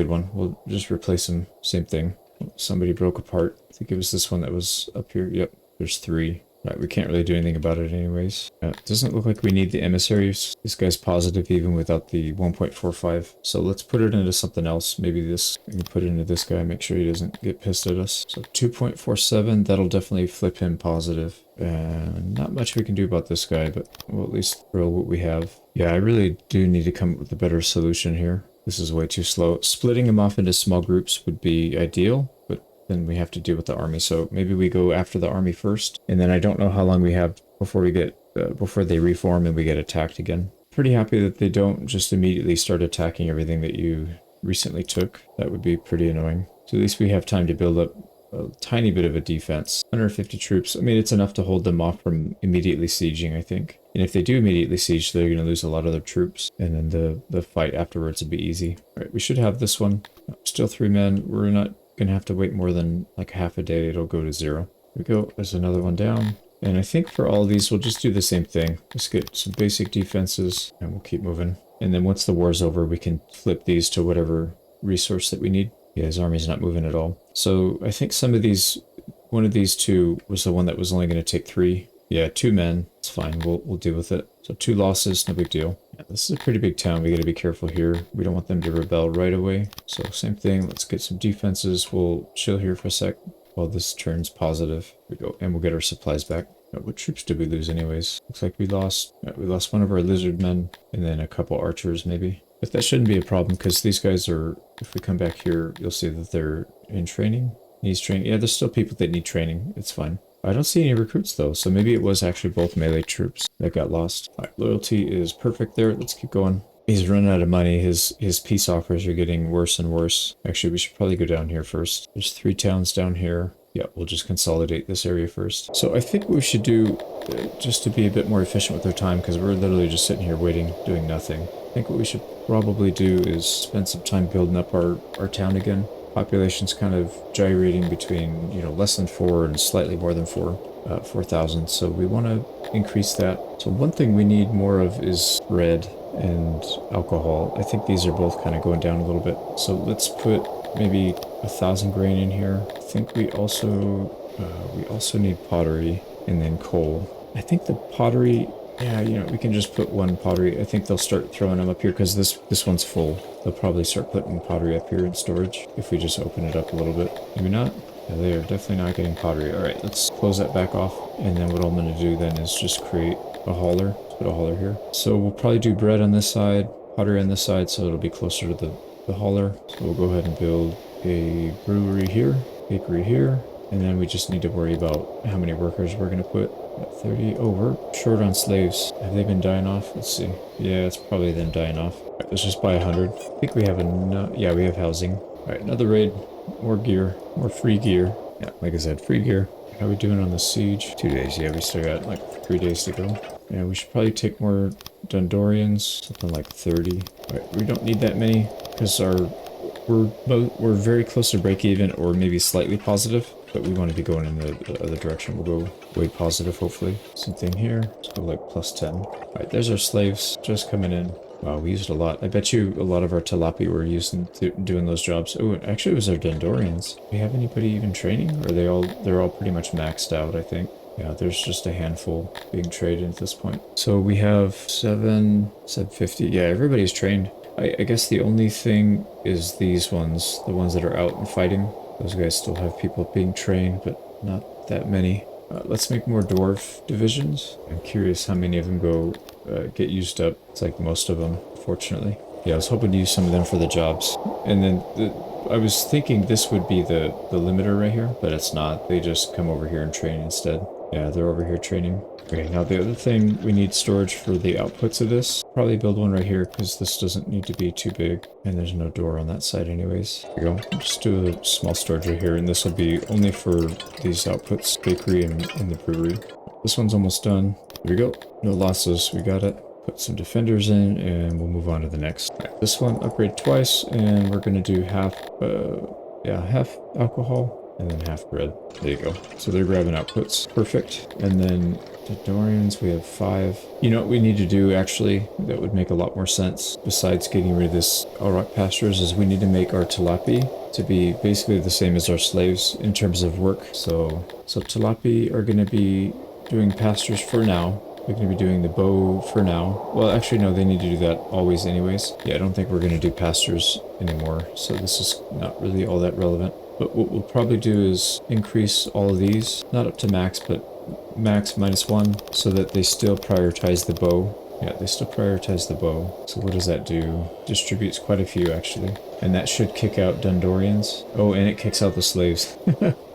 one. We'll just replace him. Same thing. Somebody broke apart. I think it was this one that was up here. Yep, there's 3. Right, we can't really do anything about it anyways. It doesn't look like we need the emissaries. This guy's positive even without the 1.45. So let's put it into something else. Maybe this, we can put it into this guy, make sure he doesn't get pissed at us. So 2.47, that'll definitely flip him positive. And not much we can do about this guy, but we'll at least throw what we have. Yeah, I really do need to come up with a better solution here. This is way too slow. Splitting them off into small groups would be ideal, but then we have to deal with the army. So maybe we go after the army first, and then I don't know how long we have before we get before they reform and we get attacked again. Pretty happy that they don't just immediately start attacking everything that you recently took. That would be pretty annoying. So at least we have time to build up a tiny bit of a defense. 150 troops. I mean, it's enough to hold them off from immediately sieging, I think. And if they do immediately siege, they're going to lose a lot of their troops. And then the fight afterwards will be easy. All right, we should have this one. Still 3 men. We're not going to have to wait more than like half a day. It'll go to 0. Here we go. There's another one down. And I think for all of these, we'll just do the same thing. Let's get some basic defenses and we'll keep moving. And then once the war's over, we can flip these to whatever resource that we need. Yeah, his army's not moving at all. So I think some of these, one of these 2 was the one that was only going to take 3. Yeah, 2 men. It's fine. We'll deal with it. So 2 losses, no big deal. Yeah, this is a pretty big town. We got to be careful here. We don't want them to rebel right away. So same thing. Let's get some defenses. We'll chill here for a sec while this turns positive. Here we go, and we'll get our supplies back. What troops did we lose anyways? Looks like we lost one of our lizard men and then a couple archers maybe. But that shouldn't be a problem because these guys are, if we come back here, you'll see that they're in training. Needs training. Yeah, there's still people that need training. It's fine. I don't see any recruits though, so maybe it was actually both melee troops that got lost. All right, loyalty is perfect there. Let's keep going. He's running out of money. His peace offers are getting worse and worse. Actually, we should probably go down here first. There's 3 towns down here. Yeah, we'll just consolidate this area first. So I think what we should do, just to be a bit more efficient with our time, because we're literally just sitting here waiting, doing nothing. I think what we should probably do is spend some time building up our town again. Population's kind of gyrating between, less than 4 and slightly more than 4,000. So we want to increase that. So one thing we need more of is bread and alcohol. I think these are both kind of going down a little bit. So let's put maybe 1,000 grain in here. I think we also need pottery and then coal. I think the pottery, yeah, you know, we can just put one pottery. I think they'll start throwing them up here because this one's full. They'll probably start putting pottery up here in storage if we just open it up a little bit. Maybe not. Yeah, they are definitely not getting pottery. All right, let's close that back off. And then what I'm going to do then is just create a hauler. Put a hauler here. So we'll probably do bread on this side, pottery on this side, so it'll be closer to the hauler. So we'll go ahead and build a brewery here, bakery here, and then we just need to worry about how many workers we're going to put. 30. Oh, we're short on slaves. Have they been dying off? Let's see. Yeah, it's probably them dying off. All right, let's just buy 100. I think we have enough. Yeah, we have housing. All right, another raid. More gear. More free gear. Yeah, like I said, free gear. How are we doing on the siege? 2 days. Yeah, we still got like 3 days to go. Yeah, we should probably take more Dundorians. Something like 30. All right, we don't need that many because we're very close to break even or maybe slightly positive. But we want to be going in the other direction. We'll go way positive, hopefully. Something here. Let's go like +10. All right, there's our slaves just coming in. Wow, we used a lot. I bet you a lot of our Talapi were using doing those jobs. Oh, actually, it was our Dendorians. Do we have anybody even training? Or they're all pretty much maxed out, I think. Yeah, there's just a handful being traded at this point. So we have 750. Yeah, everybody's trained. I guess the only thing is these ones, the ones that are out and fighting. Those guys still have people being trained, but not that many. Let's make more dwarf divisions. I'm curious how many of them get used up. It's like most of them, fortunately. Yeah, I was hoping to use some of them for the jobs. And then I was thinking this would be the limiter right here, but it's not. They just come over here and train instead. Yeah, they're over here training. Okay, now the other thing, we need storage for the outputs of this. Probably build one right here because this doesn't need to be too big. And there's no door on that side anyways. There we go. Just do a small storage right here. And this will be only for these outputs, bakery and the brewery. This one's almost done. There we go. No losses. We got it. Put some defenders in and we'll move on to the next. Right, this one upgrade twice and we're going to do half alcohol. And then half bread. There you go. So they're grabbing outputs. Perfect. And then the Dorians, we have 5. You know what we need to do, actually, that would make a lot more sense, besides getting rid of this all rock pastures, is we need to make our Talapi to be basically the same as our slaves in terms of work. So Talapi are going to be doing pastures for now. They're going to be doing the bow for now. Well, actually, no, they need to do that always anyways. Yeah, I don't think we're going to do pastures anymore. So this is not really all that relevant. But what we'll probably do is increase all of these, not up to max, but max -1, so that they still prioritize the bow. Yeah, they still prioritize the bow. So what does that do? Distributes quite a few, actually. And that should kick out Dundorians. Oh, and it kicks out the slaves.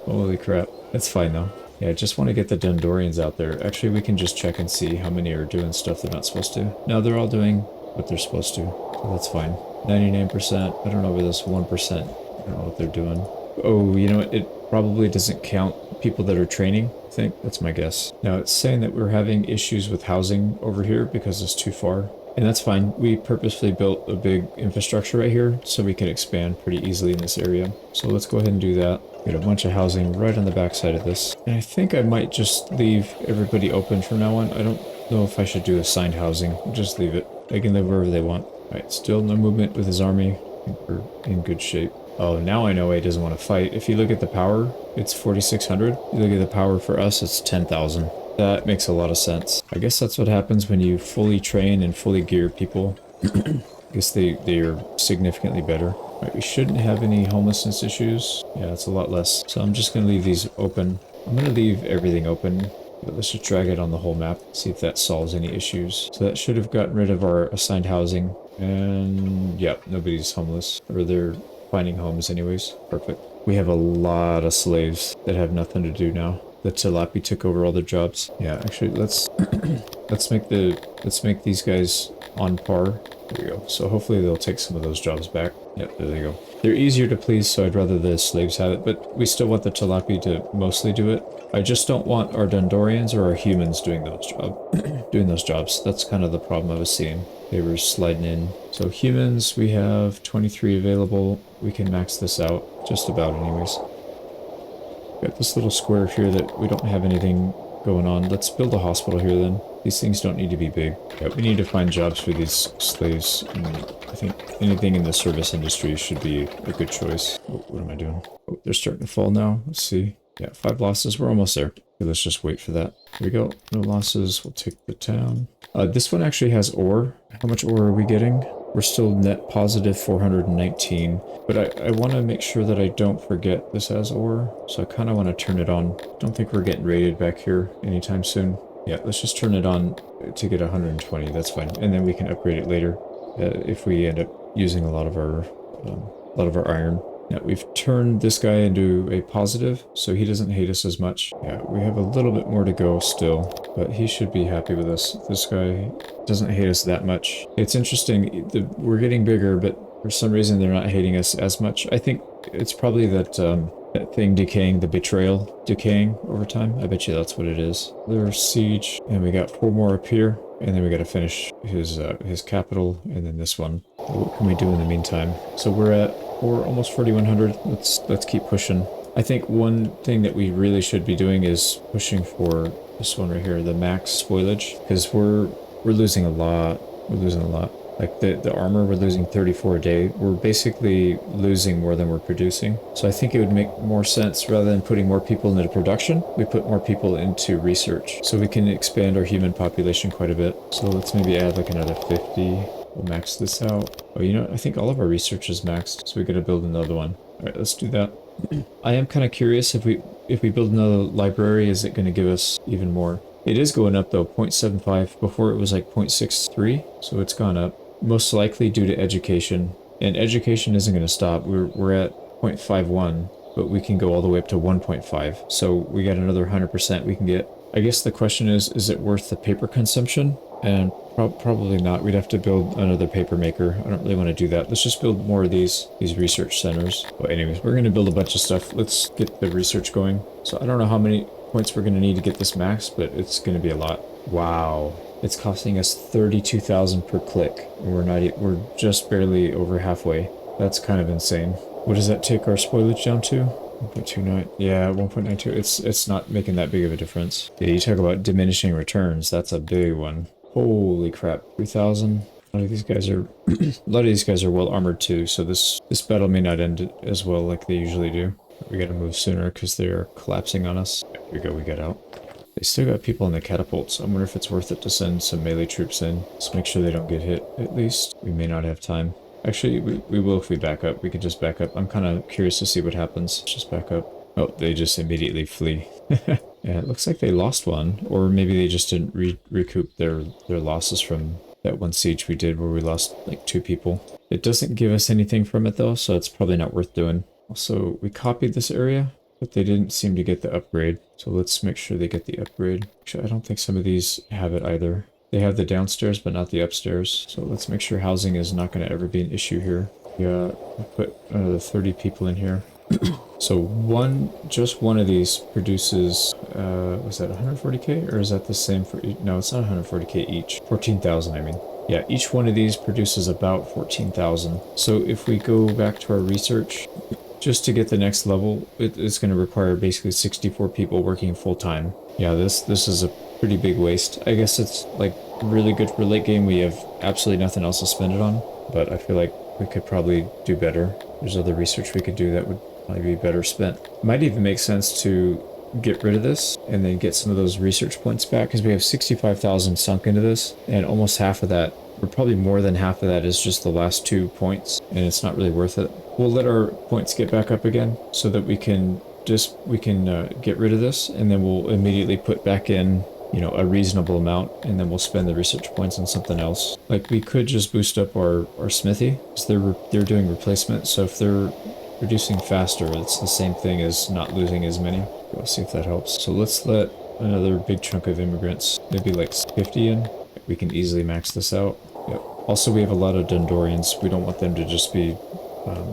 Holy crap. That's fine, though. Yeah, I just want to get the Dundorians out there. Actually, we can just check and see how many are doing stuff they're not supposed to. No, they're all doing what they're supposed to. So that's fine. 99%. I don't know where this 1%. I don't know what they're doing. Oh, you know what? It probably doesn't count people that are training, I think. That's my guess. Now, it's saying that we're having issues with housing over here because it's too far. And that's fine. We purposefully built a big infrastructure right here so we can expand pretty easily in this area. So let's go ahead and do that. We got a bunch of housing right on the back side of this. And I think I might just leave everybody open from now on. I don't know if I should do assigned housing. Just leave it. They can live wherever they want. All right, still no movement with his army. I think we're in good shape. Oh, now I know why he doesn't want to fight. If you look at the power, it's 4,600. You look at the power for us, it's 10,000. That makes a lot of sense. I guess that's what happens when you fully train and fully gear people. I guess they are significantly better. Right, we shouldn't have any homelessness issues. Yeah, it's a lot less. So I'm just going to leave these open. I'm going to leave everything open. But let's just drag it on the whole map, see if that solves any issues. So that should have gotten rid of our assigned housing. And yeah, nobody's homeless. Or they're finding homes anyways. Perfect. We have a lot of slaves that have nothing to do now. The Talapi took over all their jobs. Yeah, actually, let's make these guys on par. There we go. So hopefully they'll take some of those jobs back. Yep, there they go. They're easier to please, so I'd rather the slaves have it, but we still want the Talapi to mostly do it. I just don't want our Dundorians or our humans doing those jobs. That's kind of the problem I was seeing. They were sliding in. So humans, we have 23 available. We can max this out, just about anyways. Got this little square here that we don't have anything going on. Let's build a hospital here then. These things don't need to be big. Yeah, we need to find jobs for these slaves. And I think anything in the service industry should be a good choice. Oh, what am I doing? Oh, they're starting to fall now. Let's see. Yeah, 5 losses. We're almost there. Okay, let's just wait for that. Here we go. No losses. We'll take the town. This one actually has ore. How much ore are we getting? We're still net positive 419. But I want to make sure that I don't forget this has ore. So I kind of want to turn it on. Don't think we're getting raided back here anytime soon. Yeah, let's just turn it on to get 120. That's fine. And then we can upgrade it later if we end up using a lot of our iron. Yeah, we've turned this guy into a positive, so he doesn't hate us as much. Yeah, we have a little bit more to go still, but he should be happy with us. This guy doesn't hate us that much. It's interesting, we're getting bigger, but for some reason they're not hating us as much. I think it's probably that that thing decaying, the betrayal decaying over time. I bet you that's what it is. There's siege, and we got 4 more up here, and then we got to finish his capital, and then this one. What can we do in the meantime? So we're almost 4,100. Let's keep pushing. I think one thing that we really should be doing is pushing for this one right here, the max spoilage, because we're losing a lot. We're losing a lot. Like the armor, we're losing 34 a day. We're basically losing more than we're producing. So I think it would make more sense, rather than putting more people into production, we put more people into research. So we can expand our human population quite a bit. So let's maybe add like another 50. We'll max this out. Oh, you know, I think all of our research is maxed, so we gotta build another one. All right, let's do that. I am kind of curious if we build another library, is it going to give us even more? It is going up though, 0.75. Before it was like 0.63, so it's gone up. Most likely due to education, and education isn't going to stop. We're at 0.51, but we can go all the way up to 1.5. So we got another 100% we can get. I guess the question is it worth the paper consumption? And probably not. We'd have to build another paper maker. I don't really want to do that. Let's just build more of these research centers. But anyways, we're going to build a bunch of stuff. Let's get the research going. So I don't know how many points we're going to need to get this max, but it's going to be a lot. Wow. It's costing us 32,000 per click. And we're just barely over halfway. That's kind of insane. What does that take our spoilage down to? 1.29. Yeah, 1.92. It's not making that big of a difference. Yeah, you talk about diminishing returns. That's a big one. Holy crap, 3,000. A lot of these guys are well armored too, so this battle may not end as well like they usually do. We gotta move sooner because they are collapsing on us. Here we go, we get out. They still got people in the catapults. I wonder if it's worth it to send some melee troops in. Let's make sure they don't get hit, at least. We may not have time. Actually, we will if we back up. We can just back up. I'm kind of curious to see what happens. Just back up. Oh, they just immediately flee. Yeah, it looks like they lost one, or maybe they just didn't recoup their losses from that one siege we did where we lost like 2 people. It doesn't give us anything from it though, so it's probably not worth doing. Also, we copied this area, but they didn't seem to get the upgrade. So let's make sure they get the upgrade. Actually, I don't think some of these have it either. They have the downstairs, but not the upstairs. So let's make sure housing is not going to ever be an issue here. Yeah, I'll put another 30 people in here. So just one of these produces, was that 140k, or is that the same for each? No, it's not 140k each. 14,000, I mean. Yeah, each one of these produces about 14,000. So if we go back to our research, just to get the next level, it's going to require basically 64 people working full-time. Yeah, this is a pretty big waste. I guess it's like really good for late game. We have absolutely nothing else to spend it on, but I feel like we could probably do better. There's other research we could do that would probably be better spent. Might even make sense to get rid of this and then get some of those research points back, because we have 65,000 sunk into this, and almost half of that, or probably more than half of that, is just the last 2 points, and it's not really worth it. We'll let our points get back up again so that we can get rid of this, and then we'll immediately put back in, you know, a reasonable amount, and then we'll spend the research points on something else. Like, we could just boost up our smithy, because they're doing replacement, so if they're reducing faster, it's the same thing as not losing as many. Let's see if that helps. So let's let another big chunk of immigrants, maybe like 50 in. We can easily max this out. Yep. Also, we have a lot of Dondorians. We don't want them to just be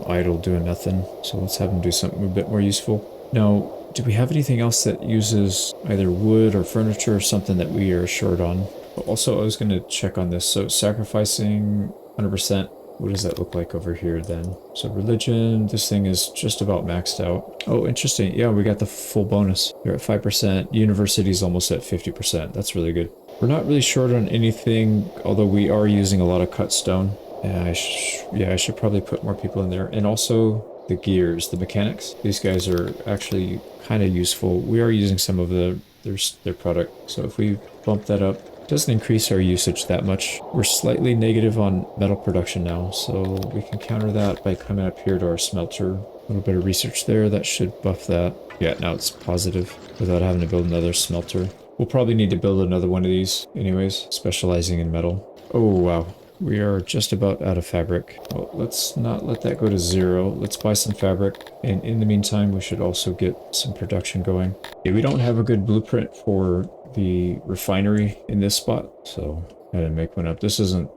idle doing nothing. So let's have them do something a bit more useful. Now, do we have anything else that uses either wood or furniture or something that we are short on? But also, I was going to check on this. So sacrificing 100%. What does that look like over here then? So religion, this thing is just about maxed out. Oh, interesting. Yeah, we got the full bonus. You're at 5%. University's almost at 50%. That's really good. We're not really short on anything, although we are using a lot of cut stone. Yeah, I should probably put more people in there. And also the gears, the mechanics. These guys are actually kind of useful. We are using some of their product. So if we bump that up, it doesn't increase our usage that much. We're slightly negative on metal production now, so we can counter that by coming up here to our smelter. A little bit of research there, that should buff that. Yeah, now it's positive without having to build another smelter. We'll probably need to build another one of these anyways, specializing in metal. Oh, wow. We are just about out of fabric. Well, let's not let that go to 0. Let's buy some fabric. And in the meantime, we should also get some production going. Okay, we don't have a good blueprint for the refinery in this spot, so I had to make one up. This isn't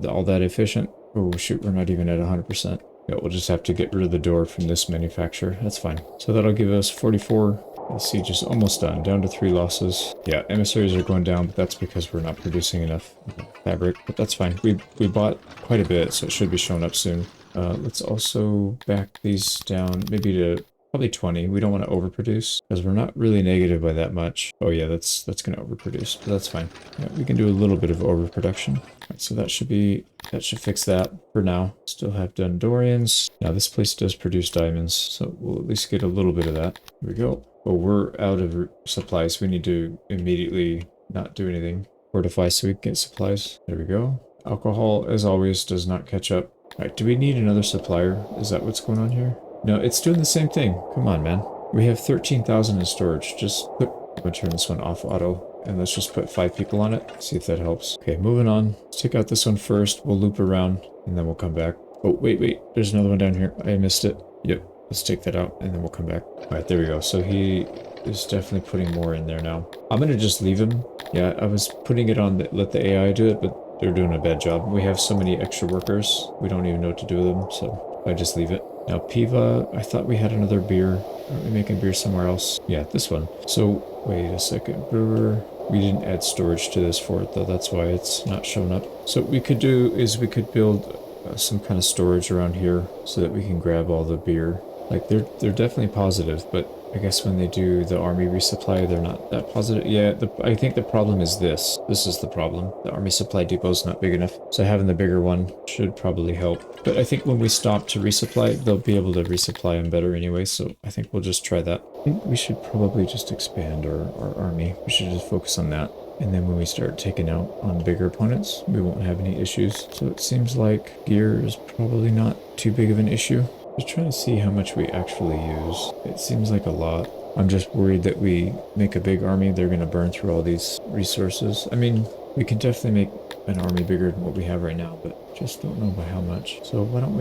all that efficient. Oh, shoot, we're not even at 100%. Yeah, we'll just have to get rid of the door from this manufacturer. That's fine. So that'll give us 44. The siege is almost done, down to 3 losses. Yeah, emissaries are going down, but that's because we're not producing enough fabric, but that's fine. We bought quite a bit, so it should be showing up soon. Let's also back these down, maybe to probably 20. We don't want to overproduce, because we're not really negative by that much. Oh yeah, that's going to overproduce, but that's fine. Yeah, we can do a little bit of overproduction. Right, so that should fix that for now. Still have Dundorians. Now this place does produce diamonds, so we'll at least get a little bit of that. Here we go. Oh, we're out of supplies. We need to immediately not do anything. Fortify so we can get supplies. There we go. Alcohol, as always, does not catch up. Alright, do we need another supplier? Is that what's going on here? No, it's doing the same thing. Come on, man. We have 13,000 in storage. I'm gonna turn this one off auto. And let's just put 5 people on it. See if that helps. Okay, moving on. Let's take out this one first. We'll loop around and then we'll come back. Oh, wait. There's another one down here. I missed it. Yep. Let's take that out and then we'll come back. Alright, there we go. So he is definitely putting more in there now. I'm gonna just leave him. Yeah, I was putting it on let the AI do it, but they're doing a bad job. We have so many extra workers. We don't even know what to do with them, so I just leave it. Now Piva, I thought we had another beer. Are we making beer somewhere else? Yeah, this one. So, wait a second. Brewer. We didn't add storage to this for it though, that's why it's not showing up. So what we could do is we could build some kind of storage around here so that we can grab all the beer. Like, they're definitely positive, but I guess when they do the army resupply, they're not that positive. Yeah, I think the problem is this. This is the problem. The army supply depot's not big enough, so having the bigger one should probably help. But I think when we stop to resupply, they'll be able to resupply them better anyway, so I think we'll just try that. I think we should probably just expand our army. We should just focus on that. And then when we start taking out on bigger opponents, we won't have any issues. So it seems like gear is probably not too big of an issue. Just trying to see how much we actually use. It seems like a lot. I'm just worried that we make a big army, they're going to burn through all these resources. I mean, we can definitely make an army bigger than what we have right now, but just don't know by how much. So why don't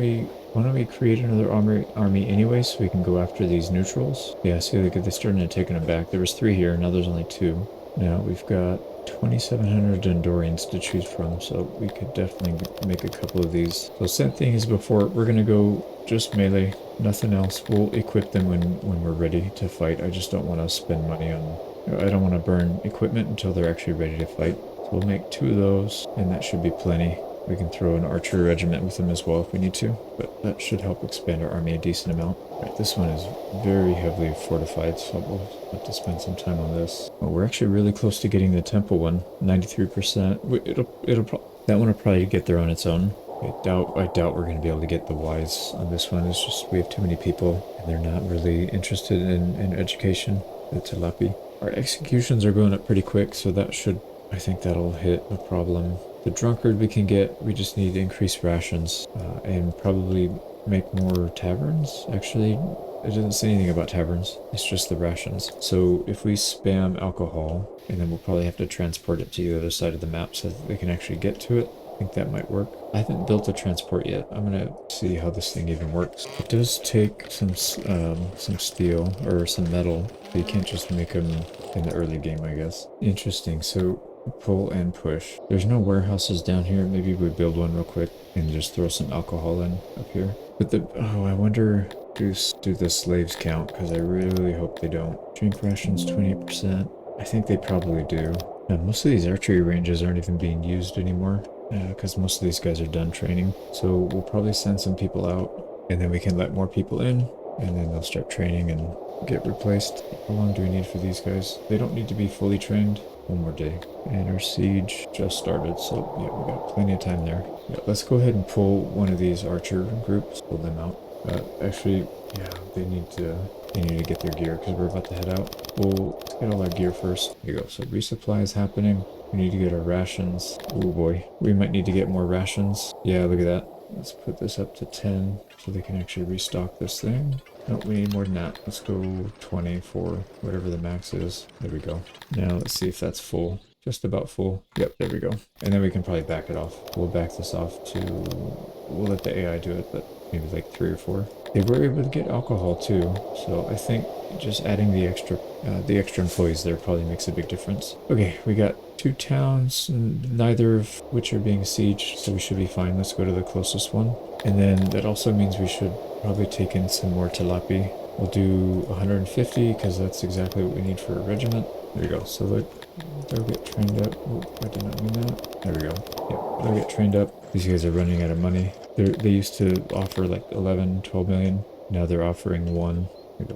we create another army anyway, so we can go after these neutrals? Yeah, see, look, they're starting to take them back. There was 3 here, now there's only 2. Now we've got 2,700 Dundorians to choose from, so we could definitely make a couple of these. So same thing as before, we're gonna go just melee, nothing else. We'll equip them when we're ready to fight. I just don't want to spend money on, I don't want to burn equipment until they're actually ready to fight. So we'll make 2 of those, and that should be plenty. We can throw an archery regiment with them as well if we need to, but that should help expand our army a decent amount. Right, this one is very heavily fortified, so we'll have to spend some time on this. Oh, we're actually really close to getting the temple one, 93%. That one will probably get there on its own. I doubt we're going to be able to get the wise on this one. It's just we have too many people, and they're not really interested in education. The Talapi. Our executions are going up pretty quick, so that should, I think that'll hit a problem. The drunkard we can get, we just need increased rations, and probably make more taverns. Actually, it doesn't say anything about taverns, it's just the rations. So if we spam alcohol, and then we'll probably have to transport it to the other side of the map so that they can actually get to it. I think that might work. I haven't built a transport yet. I'm gonna see how this thing even works. It does take some steel or some metal, but you can't just make them in the early game, I guess. Interesting. So pull and push. There's no warehouses down here. Maybe we build one real quick and just throw some alcohol in up here. But I wonder, do the slaves count? Because I really hope they don't. Drink rations 20%. I think they probably do. Now, most of these archery ranges aren't even being used anymore. because most of these guys are done training. So we'll probably send some people out, and then we can let more people in, and then they'll start training and get replaced. How long do we need for these guys? They don't need to be fully trained. One more day. And our siege just started, so yeah, we got plenty of time there. Yeah, let's go ahead and pull one of these archer groups, pull them out. Actually, yeah, they need to get their gear because we're about to head out. Well, let's get all our gear first. There you go. So resupply is happening. We need to get our rations. Oh boy, we might need to get more rations. Yeah, look at that. Let's put this up to 10 so they can actually restock this thing. No, we need more than that. Let's go 20 for whatever the max is. There we go. Now let's see if that's full. Just about full. Yep, there we go. And then we can probably back it off. We'll back this off to... We'll let the AI do it, but maybe like 3 or 4. They were able to get alcohol too, so I think just adding the extra employees there probably makes a big difference. Okay, we got 2 towns, neither of which are being sieged, so we should be fine. Let's go to the closest one. And then that also means we should probably take in some more tilapia. We'll do 150 because that's exactly what we need for a regiment. There we go. So they'll get trained up. Oh, I did not mean that. There we go. Yep, they'll get trained up. These guys are running out of money. They used to offer like 11, 12 million. Now they're offering 1.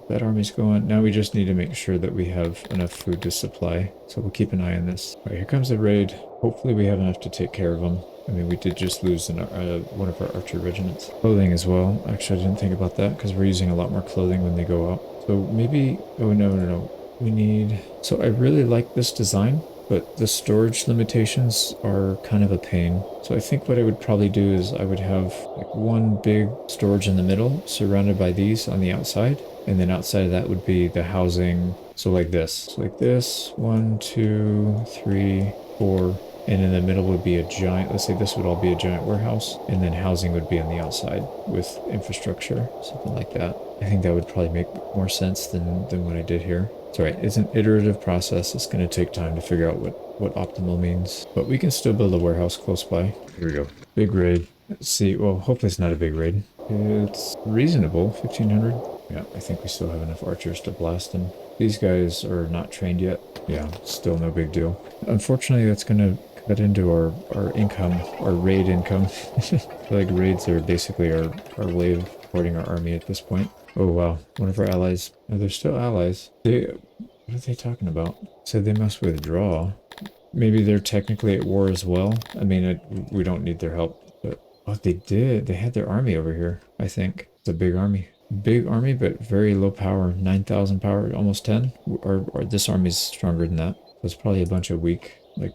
That army's going. Now we just need to make sure that we have enough food to supply. So we'll keep an eye on this. All right, here comes the raid. Hopefully we have enough to take care of them. I mean, we did just lose one of our archer regiments. Clothing as well. Actually, I didn't think about that because we're using a lot more clothing when they go out. So maybe... Oh, no. We need... So I really like this design, but the storage limitations are kind of a pain. So I think what I would probably do is I would have like one big storage in the middle surrounded by these on the outside. And then outside of that would be the housing. So like this. So like this. 1, 2, 3, 4... And in the middle would be a giant, let's say this would all be a giant warehouse, and then housing would be on the outside with infrastructure, something like that. I think that would probably make more sense than what I did here. It's alright, it's an iterative process. It's going to take time to figure out what optimal means. But we can still build a warehouse close by. Here we go. Big raid. Let's see, well, hopefully it's not a big raid. It's reasonable, 1,500. Yeah, I think we still have enough archers to blast them. These guys are not trained yet. Yeah, still no big deal. Unfortunately, that's going to cut into our income, our raid income. I feel like raids are basically our way of supporting our army at this point. Oh wow, one of our allies. Oh, they're still allies. What are they talking about? Said they must withdraw. Maybe they're technically at war as well. I mean, we don't need their help. But oh, they did. They had their army over here, I think. It's a big army. Big army, but very low power. 9,000 power, almost 10. Or this army's stronger than that. So it's probably a bunch of weak, like,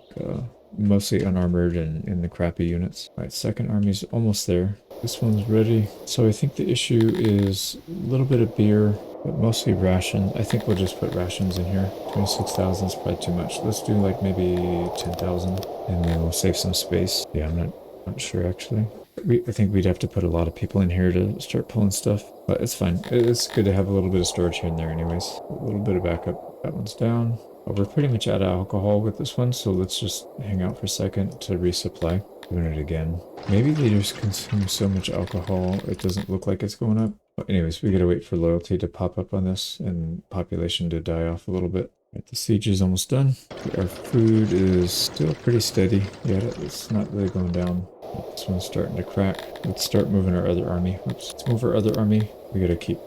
mostly unarmored and in the crappy units. Alright, second army's almost there. This one's ready. So I think the issue is a little bit of beer, but mostly rations. I think we'll just put rations in here. 26,000 is probably too much. Let's do like maybe 10,000 and then we'll save some space. Yeah, I'm not sure actually. I think we'd have to put a lot of people in here to start pulling stuff, but it's fine. It's good to have a little bit of storage here and there anyways. A little bit of backup. That one's down. We're pretty much out of alcohol with this one, so let's just hang out for a second to resupply. Doing it again. Maybe they just consume so much alcohol, it doesn't look like it's going up. But anyways, we gotta wait for loyalty to pop up on this and population to die off a little bit. Right, the siege is almost done. Our food is still pretty steady. Yeah, it's not really going down. This one's starting to crack. Let's start moving our other army. Oops, let's move our other army. We gotta keep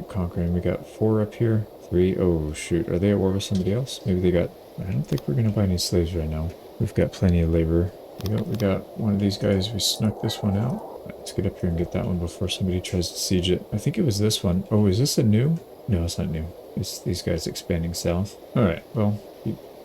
conquering. We got 4 up here. 3. Oh shoot, are they at war with somebody else? Maybe they got... I don't think we're gonna buy any slaves right now. We've got plenty of labor. We got one of these guys. We snuck this one out. Let's get up here and get that one before somebody tries to siege it. I think it was this one. Oh, is this a new? No, it's not new. It's these guys expanding south. Alright, well,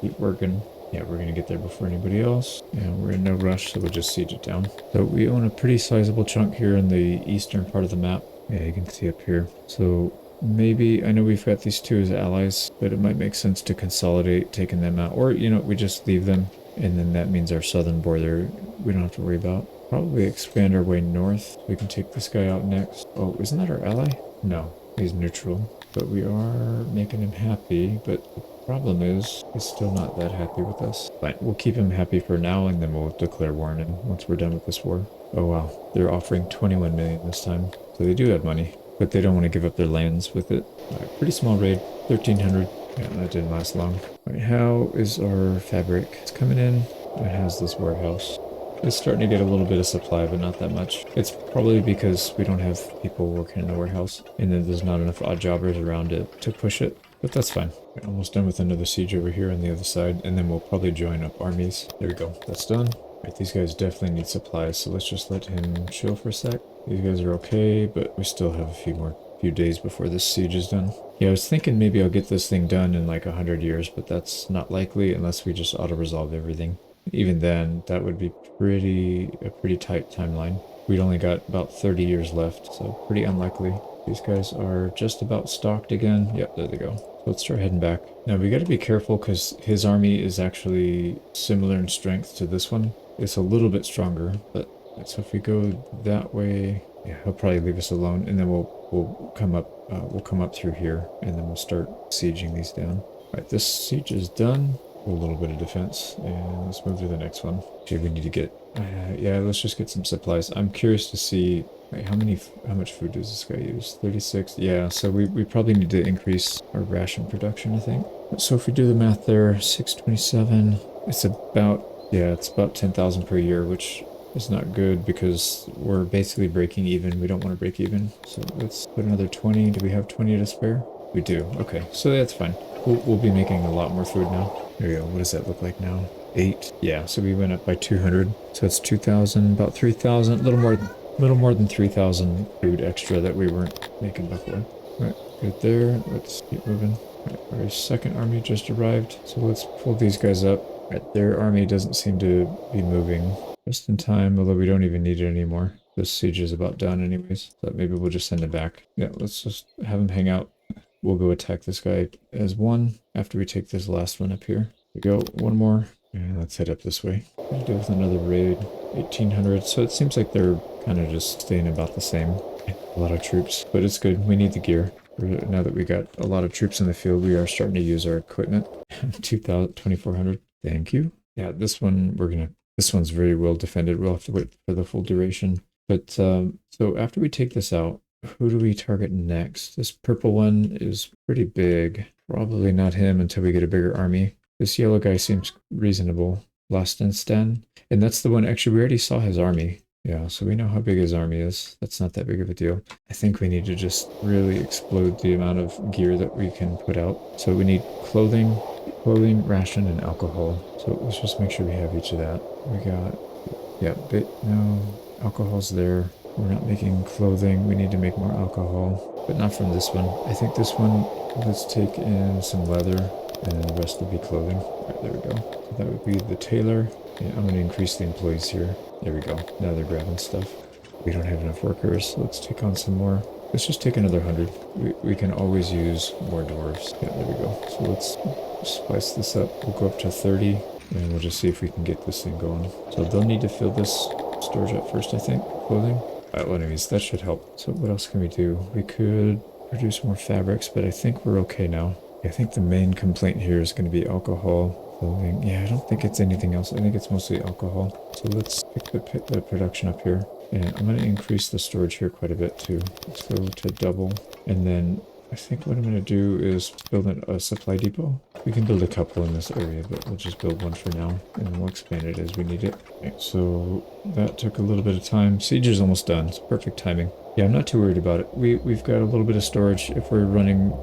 keep working. Yeah, we're gonna get there before anybody else. And we're in no rush, so we'll just siege it down. So we own a pretty sizable chunk here in the eastern part of the map. Yeah, you can see up here. So maybe, I know we've got these 2 as allies, but it might make sense to consolidate taking them out. Or, you know, we just leave them, and then that means our southern border we don't have to worry about. Probably expand our way north. We can take this guy out next. Oh, isn't that our ally? No, he's neutral. But we are making him happy, but the problem is, he's still not that happy with us. But we'll keep him happy for now, and then we'll declare war on him once we're done with this war. Oh wow, they're offering 21 million this time. So they do have money, but they don't want to give up their lands with it. Right, pretty small raid, 1,300. Yeah, that didn't last long. Right, how is our fabric? It's coming in. It has this warehouse. It's starting to get a little bit of supply, but not that much. It's probably because we don't have people working in the warehouse, and then there's not enough odd jobbers around it to push it. But that's fine. We're almost done with another siege over here on the other side, and then we'll probably join up armies. There we go. That's done. Right, these guys definitely need supplies, so let's just let him chill for a sec. These guys are okay, but we still have a few days before this siege is done. Yeah, I was thinking maybe I'll get this thing done in like 100 years, but that's not likely unless we just auto-resolve everything. Even then, that would be a pretty tight timeline. We'd only got about 30 years left, so pretty unlikely. These guys are just about stocked again. Yep, there they go. So let's start heading back. Now we got to be careful because his army is actually similar in strength to this one. It's a little bit stronger, but so if we go that way, yeah, he'll probably leave us alone, and then we'll come up through here, and then we'll start sieging these down. All right, this siege is done. A little bit of defense, and let's move to the next one. Okay, we need to get yeah, let's just get some supplies. I'm curious to see, wait, how much food does this guy use? 36. Yeah, so we probably need to increase our ration production, I think. So if we do the math there, 627, it's about, yeah, it's about 10,000 per year, which is not good because we're basically breaking even. We don't want to break even, so let's put another 20. Do we have 20 to spare? We do. Okay, so that's fine. We'll be making a lot more food now. There we go. What does that look like now? 8. Yeah, so we went up by 200. So it's 2,000, about 3,000, a little more than 3,000 food extra that we weren't making before. All right, good there. Let's keep moving. All right, our second army just arrived, so let's pull these guys up. All right, their army doesn't seem to be moving just in time, although we don't even need it anymore. This siege is about done anyways, so maybe we'll just send it back. Yeah, let's just have them hang out. We'll go attack this guy as one after we take this last one up here. We go, one more, and let's head up this way. We'll do with another raid, 1,800. So it seems like they're kind of just staying about the same. A lot of troops, but it's good. We need the gear. Now that we got a lot of troops in the field, we are starting to use our equipment. 2,400. Thank you. Yeah, this one this one's very well defended. We'll have to wait for the full duration. But so after we take this out, who do we target next? This purple one is pretty big. Probably not him until we get a bigger army. This yellow guy seems reasonable. Lostenstan. And that's the one, actually, we already saw his army. Yeah, so we know how big his army is. That's not that big of a deal. I think we need to just really explode the amount of gear that we can put out. So we need clothing, ration, and alcohol. So let's just make sure we have each of that. We got, yeah, no, alcohol's there. We're not making clothing. We need to make more alcohol, but not from this one. I think this one, let's take in some leather, and then the rest will be clothing. All right, there we go. So that would be the tailor. Yeah, I'm going to increase the employees here. There we go. Now they're grabbing stuff. We don't have enough workers. Let's take on some more. Let's just take another 100. We can always use more dwarves. Yeah, there we go. So let's spice this up. We'll go up to 30, and we'll just see if we can get this thing going. So they'll need to fill this storage up first, I think. Clothing. Well, anyways, that should help. So what else can we do? We could produce more fabrics, but I think we're okay now. I think the main complaint here is going to be alcohol, clothing. Yeah, I don't think it's anything else. I think it's mostly alcohol. So let's pick the production up here. And I'm going to increase the storage here quite a bit too. Let's go to double. And then I think what I'm going to do is build a supply depot. We can build a couple in this area, but we'll just build one for now, and then we'll expand it as we need it. Okay, so that took a little bit of time. Siege is almost done. It's perfect timing. Yeah, I'm not too worried about it. We've got a little bit of storage. If we're running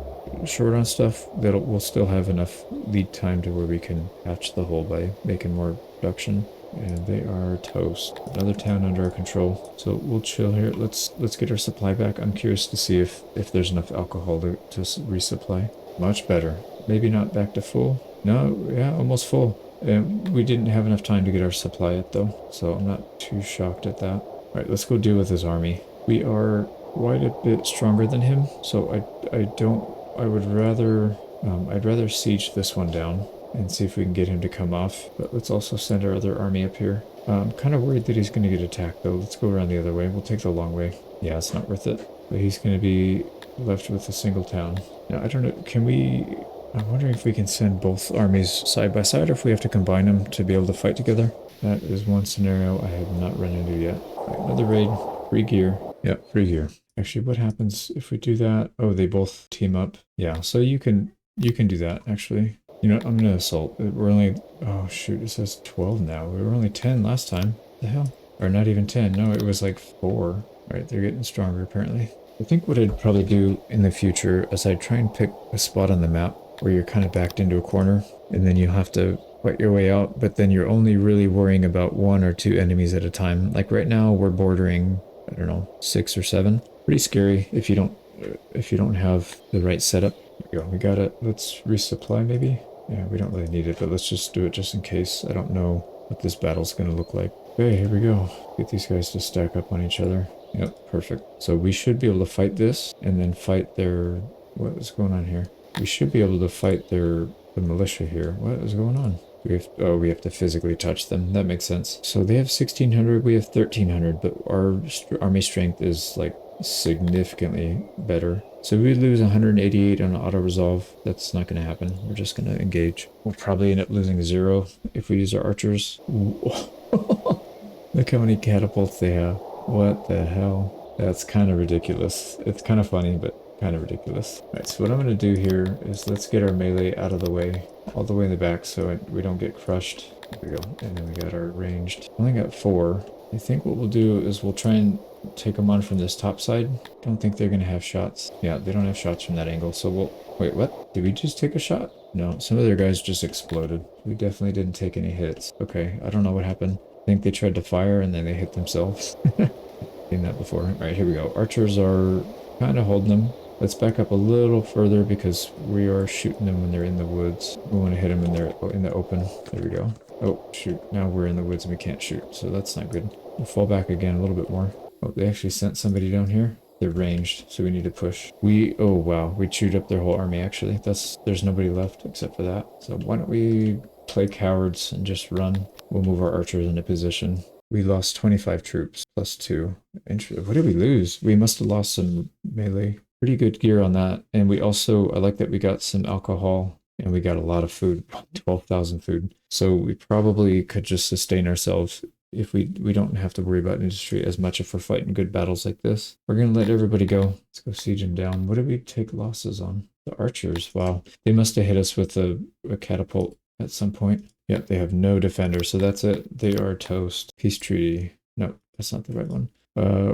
short on stuff, we'll still have enough lead time to where we can patch the hole by making more production. And they are toast. Another town under our control. So we'll chill here. Let's get our supply back. I'm curious to see if there's enough alcohol to resupply. Much better. Maybe not back to full. No, yeah, almost full. We didn't have enough time to get our supply yet though, so I'm not too shocked at that. All right, let's go deal with his army. We are quite a bit stronger than him, so I'd rather siege this one down and see if we can get him to come off. But let's also send our other army up here. I'm kind of worried that he's going to get attacked though. Let's go around the other way. We'll take the long way. Yeah, it's not worth it. But he's going to be left with a single town. Now, I don't know, I'm wondering if we can send both armies side by side or if we have to combine them to be able to fight together. That is one scenario I have not run into yet. All right, another raid, free gear. Yep, free gear. Actually, what happens if we do that? Oh, they both team up. Yeah, so you can do that actually. You know, I'm gonna assault. We're only, oh shoot, it says 12 now. We were only 10 last time. The hell? Or not even 10. No, it was like 4. Alright, they're getting stronger apparently. I think what I'd probably do in the future is I'd try and pick a spot on the map where you're kind of backed into a corner, and then you'll have to fight your way out, but then you're only really worrying about 1 or 2 enemies at a time. Like right now, we're bordering, I don't know, 6 or 7. Pretty scary if you don't have the right setup. Here we go. We got it. Let's resupply maybe. Yeah, we don't really need it, but let's just do it just in case. I don't know what this battle's going to look like. Okay, here we go. Get these guys to stack up on each other. Yep, perfect. So we should be able to fight this and then fight their... What is going on here? We should be able to fight the militia here. What is going on? We have to physically touch them. That makes sense. So they have 1600, we have 1300, but our army strength is like significantly better. So we lose 188 on auto resolve. That's not going to happen. We're just going to engage. We'll probably end up losing 0 if we use our archers. Look how many catapults they have. What the hell? That's kind of ridiculous. It's kind of funny, but kind of ridiculous. Alright, so what I'm going to do here is let's get our melee out of the way, all the way in the back so we don't get crushed. There we go. And then we got our ranged. Only got 4. I think what we'll do is we'll try and take them on from this top side. Don't think they're going to have shots. Yeah, they don't have shots from that angle, so we'll... Wait, what? Did we just take a shot? No, some of their guys just exploded. We definitely didn't take any hits. Okay, I don't know what happened. I think they tried to fire and then they hit themselves. Seen that before. Alright, here we go. Archers are kind of holding them. Let's back up a little further because we are shooting them when they're in the woods. We want to hit them when they're in the open. There we go. Oh, shoot. Now we're in the woods and we can't shoot, so that's not good. We'll fall back again a little bit more. Oh, they actually sent somebody down here. They're ranged, so we need to push. Oh wow, we chewed up their whole army actually. There's nobody left except for that. So why don't we play cowards and just run? We'll move our archers into position. We lost 25 troops, plus 2. What did we lose? We must have lost some melee. Pretty good gear on that. And we also, I like that we got some alcohol and we got a lot of food, 12,000 food. So we probably could just sustain ourselves if we don't have to worry about industry as much if we're fighting good battles like this. We're going to let everybody go. Let's go siege them down. What did we take losses on? The archers. Wow. They must have hit us with a catapult at some point. Yep, they have no defender, so that's it. They are toast. Peace treaty. No, that's not the right one.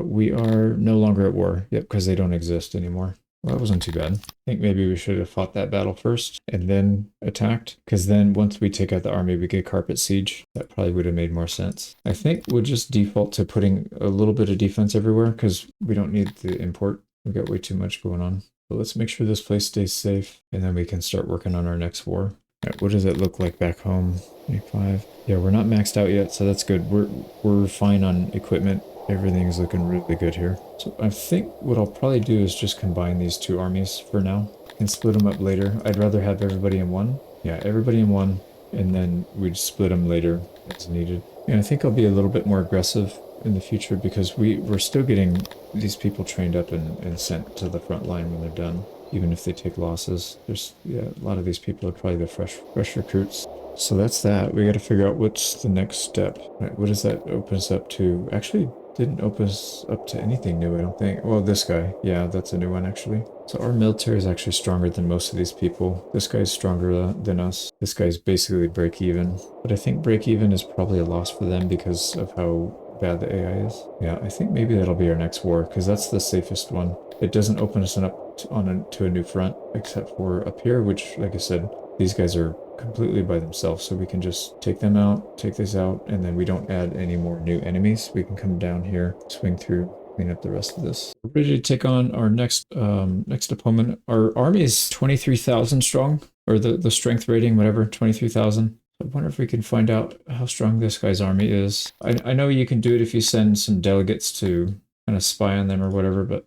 We are no longer at war. Yep, because they don't exist anymore. Well, that wasn't too bad. I think maybe we should have fought that battle first and then attacked, because then once we take out the army, we get carpet siege. That probably would have made more sense. I think we'll just default to putting a little bit of defense everywhere, because we don't need the import. We've got way too much going on. But let's make sure this place stays safe, and then we can start working on our next war. Right, what does it look like back home? 25. Yeah, we're not maxed out yet, so that's good. We're fine on equipment. Everything's looking really good here. So I think what I'll probably do is just combine these 2 armies for now and split them up later. I'd rather have everybody in one. Yeah, everybody in one, and then we'd split them later as needed. And I think I'll be a little bit more aggressive in the future because we're still getting these people trained up and sent to the front line when they're done. Even if they take losses, a lot of these people are probably the fresh recruits. So that's that. We got to figure out what's the next step. Right, what does that open us up to? Actually, didn't open us up to anything new, I don't think. Well, this guy. Yeah, that's a new one, actually. So our military is actually stronger than most of these people. This guy's stronger than us. This guy's basically break even. But I think break even is probably a loss for them because of how bad the AI is. Yeah, I think maybe that'll be our next war because that's the safest one. It doesn't open us up to a new front except for up here, which, like I said, these guys are completely by themselves, so we can just take them out, take this out, and then we don't add any more new enemies. We can come down here, swing through, clean up the rest of this. We're ready to take on our next opponent. Our army is 23,000 strong, or the strength rating, whatever, 23,000. I wonder if we can find out how strong this guy's army is. I know you can do it if you send some delegates to kind of spy on them or whatever, but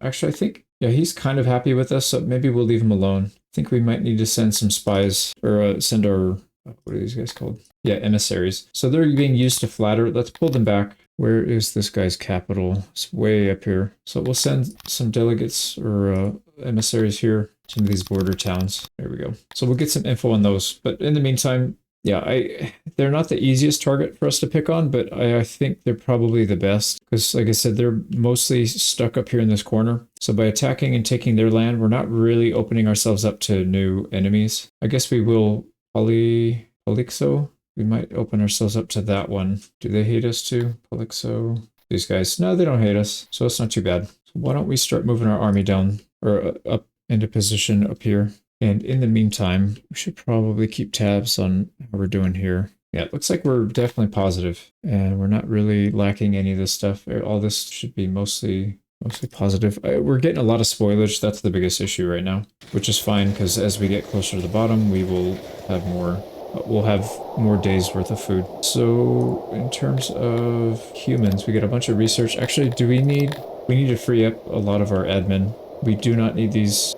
actually I think, yeah, he's kind of happy with us, so maybe we'll leave him alone. I think we might need to send some spies, or send our, what are these guys called? Yeah, emissaries. So they're being used to flatter. Let's pull them back. Where is this guy's capital? It's way up here. So we'll send some delegates or emissaries here, some of these border towns. There we go. So we'll get some info on those. But in the meantime, yeah, they're not the easiest target for us to pick on, but I think they're probably the best. Because, like I said, they're mostly stuck up here in this corner. So by attacking and taking their land, we're not really opening ourselves up to new enemies. I guess we will Polyxo. We might open ourselves up to that one. Do they hate us too? Polixo. These guys. No, they don't hate us. So it's not too bad. So why don't we start moving our army down or up into position up here? And in the meantime, we should probably keep tabs on how we're doing here. Yeah, it looks like we're definitely positive, and we're not really lacking any of this stuff. All this should be mostly positive. We're getting a lot of spoilage. That's the biggest issue right now, which is fine because as we get closer to the bottom, we will have more. We'll have more days worth of food. So in terms of humans, we get a bunch of research. Actually, we need to free up a lot of our admin. We do not need these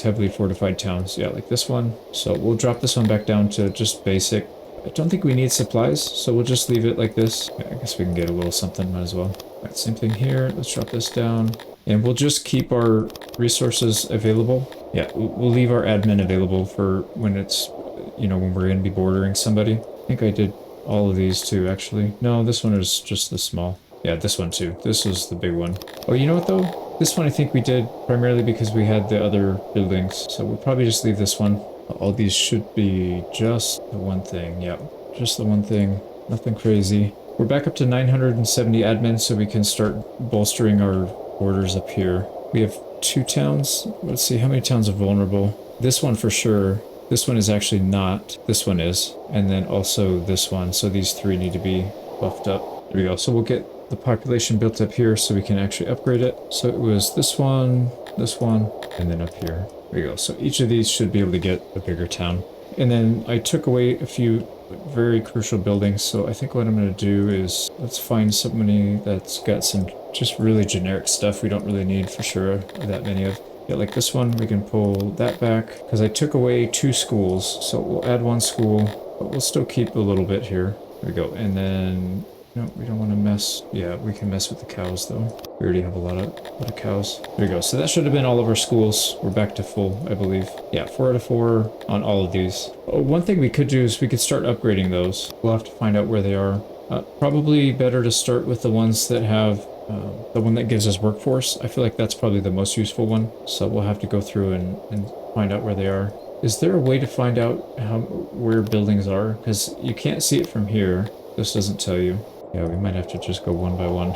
heavily fortified towns. Yeah, like this one. So we'll drop this one back down to just basic. I don't think we need supplies, so we'll just leave it like this. I guess we can get a little something, might as well. All right, same thing here. Let's drop this down. And we'll just keep our resources available. Yeah, we'll leave our admin available for when it's, when we're going to be bordering somebody. I think I did all of these too, actually. No, this one is just the small. Yeah, this one too. This was the big one. Oh, you know what though? This one I think we did primarily because we had the other buildings. So we'll probably just leave this one. All these should be just the one thing. Yep, just the one thing. Nothing crazy. We're back up to 970 admin, so we can start bolstering our borders up here. We have 2 towns. Let's see, how many towns are vulnerable? This one for sure. This one is actually not. This one is. And then also this one. So these 3 need to be buffed up. There we go. So we'll get the population built up here so we can actually upgrade it. So it was this one, and then up here. There we go. So each of these should be able to get a bigger town. And then I took away a few very crucial buildings. So I think what I'm going to do is let's find somebody that's got some just really generic stuff we don't really need for sure that many of. Yeah, like this one, we can pull that back because I took away 2 schools. So we'll add 1 school, but we'll still keep a little bit here. There we go. And then no, we don't want to mess. Yeah, we can mess with the cows though. We already have a lot of cows. There we go. So that should have been all of our schools. We're back to full, I believe. Yeah, 4 out of 4 on all of these. Oh, one thing we could do is we could start upgrading those. We'll have to find out where they are. Probably better to start with the ones that have the one that gives us workforce. I feel like that's probably the most useful one. So we'll have to go through and find out where they are. Is there a way to find out where buildings are? Because you can't see it from here. This doesn't tell you. Yeah, we might have to just go one by one.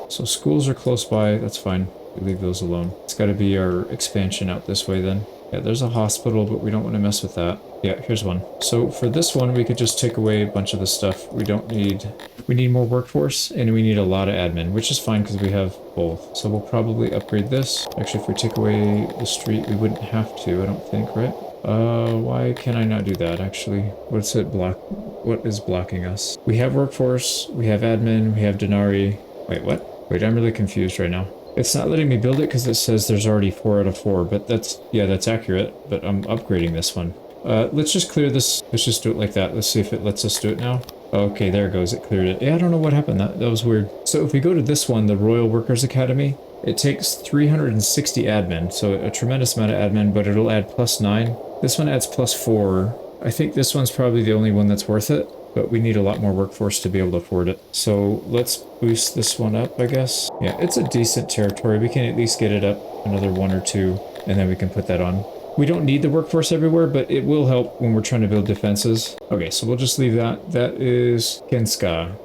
So schools are close by, that's fine. We leave those alone. It's got to be our expansion out this way then. Yeah, there's a hospital, but we don't want to mess with that. Yeah, here's one. So for this one, we could just take away a bunch of the stuff we don't need. We need more workforce, and we need a lot of admin, which is fine because we have both. So we'll probably upgrade this. Actually, if we take away the street, we wouldn't have to, I don't think, right? Why can I not do that, actually? What's it block? What is blocking us? We have workforce, we have admin, we have denarii. Wait, what? Wait, I'm really confused right now. It's not letting me build it because it says there's already 4 out of 4, but that's accurate, but I'm upgrading this one. Let's just clear this. Let's just do it like that. Let's see if it lets us do it now. Okay, there it goes. It cleared it. Yeah, I don't know what happened. That was weird. So if we go to this one, the Royal Workers Academy, it takes 360 admin, so a tremendous amount of admin, but it'll add +9. This one adds +4. I think this one's probably the only one that's worth it, but we need a lot more workforce to be able to afford it. So let's boost this one up, I guess. Yeah, it's a decent territory. We can at least get it up another 1 or 2, and then we can put that on. We don't need the workforce everywhere, but it will help when we're trying to build defenses. Okay, so we'll just leave that. That is Kenska.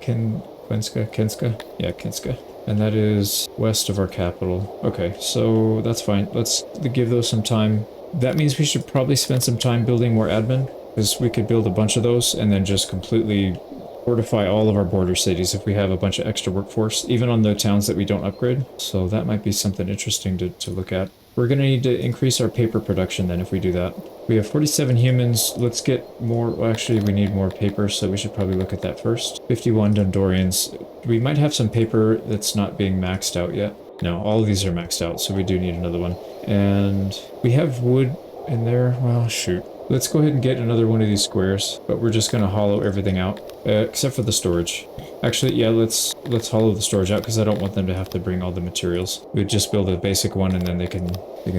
Kenska? Yeah, Kenska. And that is west of our capital. Okay, so that's fine. Let's give those some time. That means we should probably spend some time building more admin, because we could build a bunch of those and then just completely fortify all of our border cities if we have a bunch of extra workforce, even on the towns that we don't upgrade. So that might be something interesting to look at. We're going to need to increase our paper production then if we do that. We have 47 humans. Let's get more. Well, actually, we need more paper, so we should probably look at that first. 51 Dondorians. We might have some paper that's not being maxed out yet. No, all of these are maxed out, so we do need another one. And we have wood in there. Well, shoot. Let's go ahead and get another one of these squares, but we're just going to hollow everything out, except for the storage. Actually, yeah, let's hollow the storage out because I don't want them to have to bring all the materials. We'd just build a basic one and then they can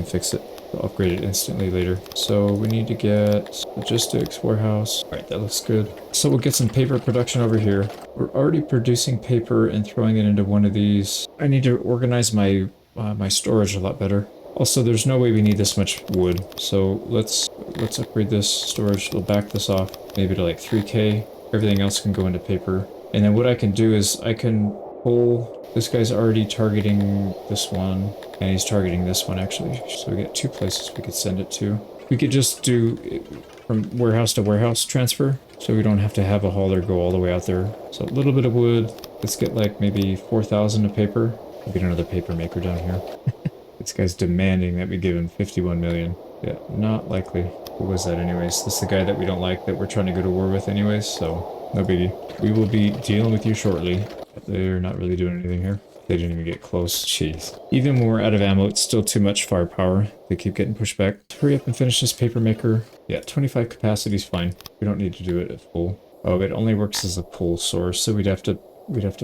fix it. They'll upgrade it instantly later. So we need to get logistics, warehouse. All right, that looks good. So we'll get some paper production over here. We're already producing paper and throwing it into one of these. I need to organize my my storage a lot better. Also, there's no way we need this much wood, so let's upgrade this storage. We'll back this off. maybe to like 3K. Everything else can go into paper. And then what I can do is I can pull, this guy's already targeting this one, and he's targeting this one actually. So we get two places we could send it to. We could just do from warehouse to warehouse transfer, so we don't have to have a hauler go all the way out there. So a little bit of wood. Let's get like maybe 4,000 of paper. We'll get another paper maker down here. This guy's demanding that we give him 51 million. Yeah, not likely. Who was that anyways? This is the guy that we don't like, that we're trying to go to war with anyways, so no biggie. We will be dealing with you shortly. They're not really doing anything here. They didn't even get close. Jeez. Even when we're out of ammo, it's still too much firepower. They keep getting pushed back. Hurry up and finish this paper maker. Yeah, 25 capacity is fine. We don't need to do it at full. Oh, it only works as a pull source, so we'd have to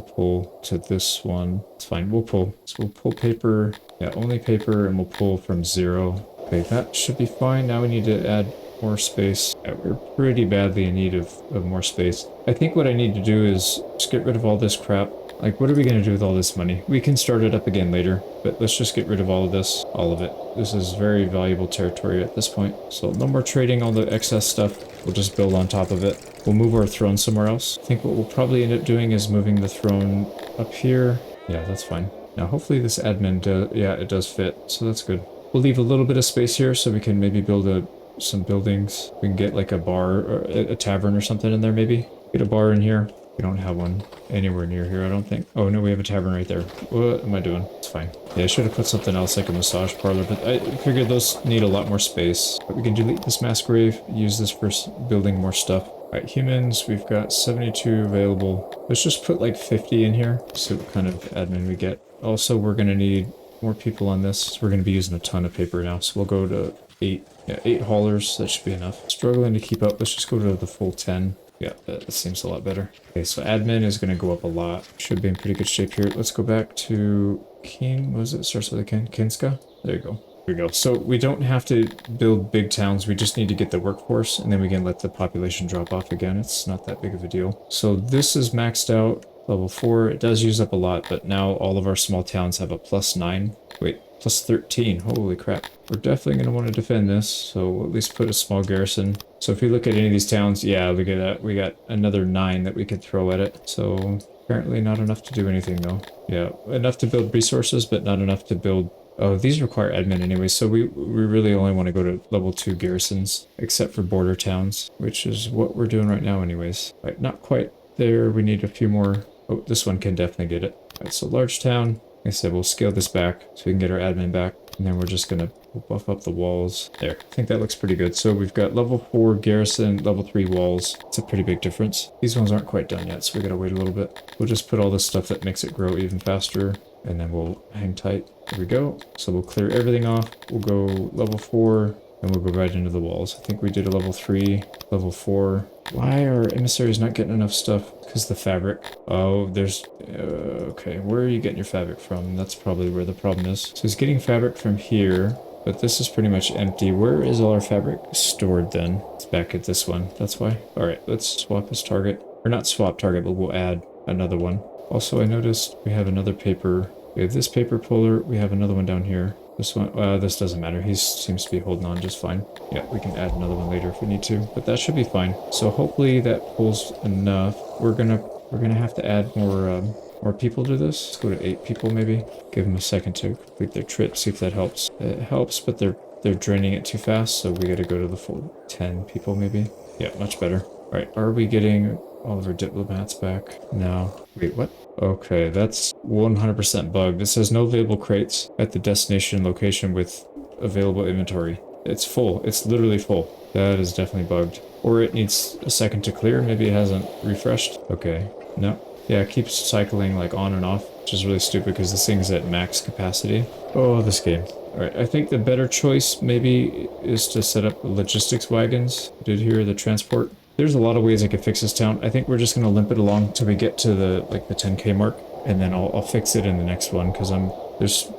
pull to this one. It's fine. We'll pull. So we'll pull paper. Yeah, only paper, and we'll pull from 0. Okay, that should be fine. Now we need to add more space. Yeah, we're pretty badly in need of more space. I think what I need to do is just get rid of all this crap. Like, what are we going to do with all this money? We can start it up again later, but let's just get rid of all of this. All of it. This is very valuable territory at this point. So no more trading all the excess stuff. We'll just build on top of it. We'll move our throne somewhere else. I think what we'll probably end up doing is moving the throne up here. Yeah, that's fine. Now, hopefully this admin does, yeah, it does fit, so that's good. We'll leave a little bit of space here so we can maybe build some buildings. We can get like a bar or a tavern or something in there maybe. Get a bar in here. We don't have one anywhere near here, I don't think. Oh no, we have a tavern right there. What am I doing? It's fine. Yeah, I should have put something else like a massage parlor, but I figured those need a lot more space. But we can delete this mass grave, use this for building more stuff. Alright, humans, we've got 72 available. Let's just put like 50 in here, see what kind of admin we get. Also, we're going to need more people on this. We're going to be using a ton of paper now, so we'll go to 8. Yeah, 8 haulers, that should be enough. Struggling to keep up, let's just go to the full 10. Yeah, that seems a lot better. Okay, so admin is going to go up a lot. Should be in pretty good shape here. Let's go back to King. What was it? Starts with a King. Kinska? There you go. Here we go. So we don't have to build big towns. We just need to get the workforce, and then we can let the population drop off again. It's not that big of a deal. So this is maxed out. Level 4. It does use up a lot, but now all of our small towns have a +9. Wait, +13. Holy crap. We're definitely going to want to defend this, so we'll at least put a small garrison. So if we look at any of these towns, yeah, look at that. We got another 9 that we could throw at it. So apparently not enough to do anything, though. Yeah, enough to build resources, but not enough to build... Oh, these require admin anyway, so we really only want to go to level 2 garrisons, except for border towns, which is what we're doing right now anyways. Right, not quite there. We need a few more... Oh, this one can definitely get it. Alright, so large town. Like I said, we'll scale this back so we can get our admin back. And then we're just going to buff up the walls. There. I think that looks pretty good. So we've got level 4 garrison, level 3 walls. It's a pretty big difference. These ones aren't quite done yet, so we got to wait a little bit. We'll just put all this stuff that makes it grow even faster. And then we'll hang tight. There we go. So we'll clear everything off. We'll go level 4. And we'll go right into the walls. I think we did a level 3, level 4. Why are emissaries not getting enough stuff? Because the fabric. Oh, there's... okay, where are you getting your fabric from? That's probably where the problem is. So he's getting fabric from here, but this is pretty much empty. Where is all our fabric stored then? It's back at this one. That's why. Alright, let's swap his target. Or not swap target, but we'll add another one. Also, I noticed we have another paper. We have this paper puller. We have another one down here. This one, this doesn't matter. He seems to be holding on just fine. Yeah, we can add another one later if we need to, but that should be fine. So hopefully that pulls enough. We're gonna have to add more people to this. Let's go to 8 people maybe. Give them a second to complete their trip. See if that helps. It helps, but they're draining it too fast, so we got to go to the full 10 people maybe. Yeah, much better. All right, are we getting all of our diplomats back? No. Wait, what? Okay, that's 100% bugged. It says no available crates at the destination location with available inventory. It's full. It's literally full. That is definitely bugged. Or it needs a second to clear. Maybe it hasn't refreshed. Okay. No. Yeah, it keeps cycling like on and off, which is really stupid because this thing's at max capacity. Oh, this game. Alright, I think the better choice maybe is to set up logistics wagons. I did hear the transport. There's a lot of ways I could fix this town. I think we're just going to limp it along till we get to the 10K mark, and then I'll fix it in the next one because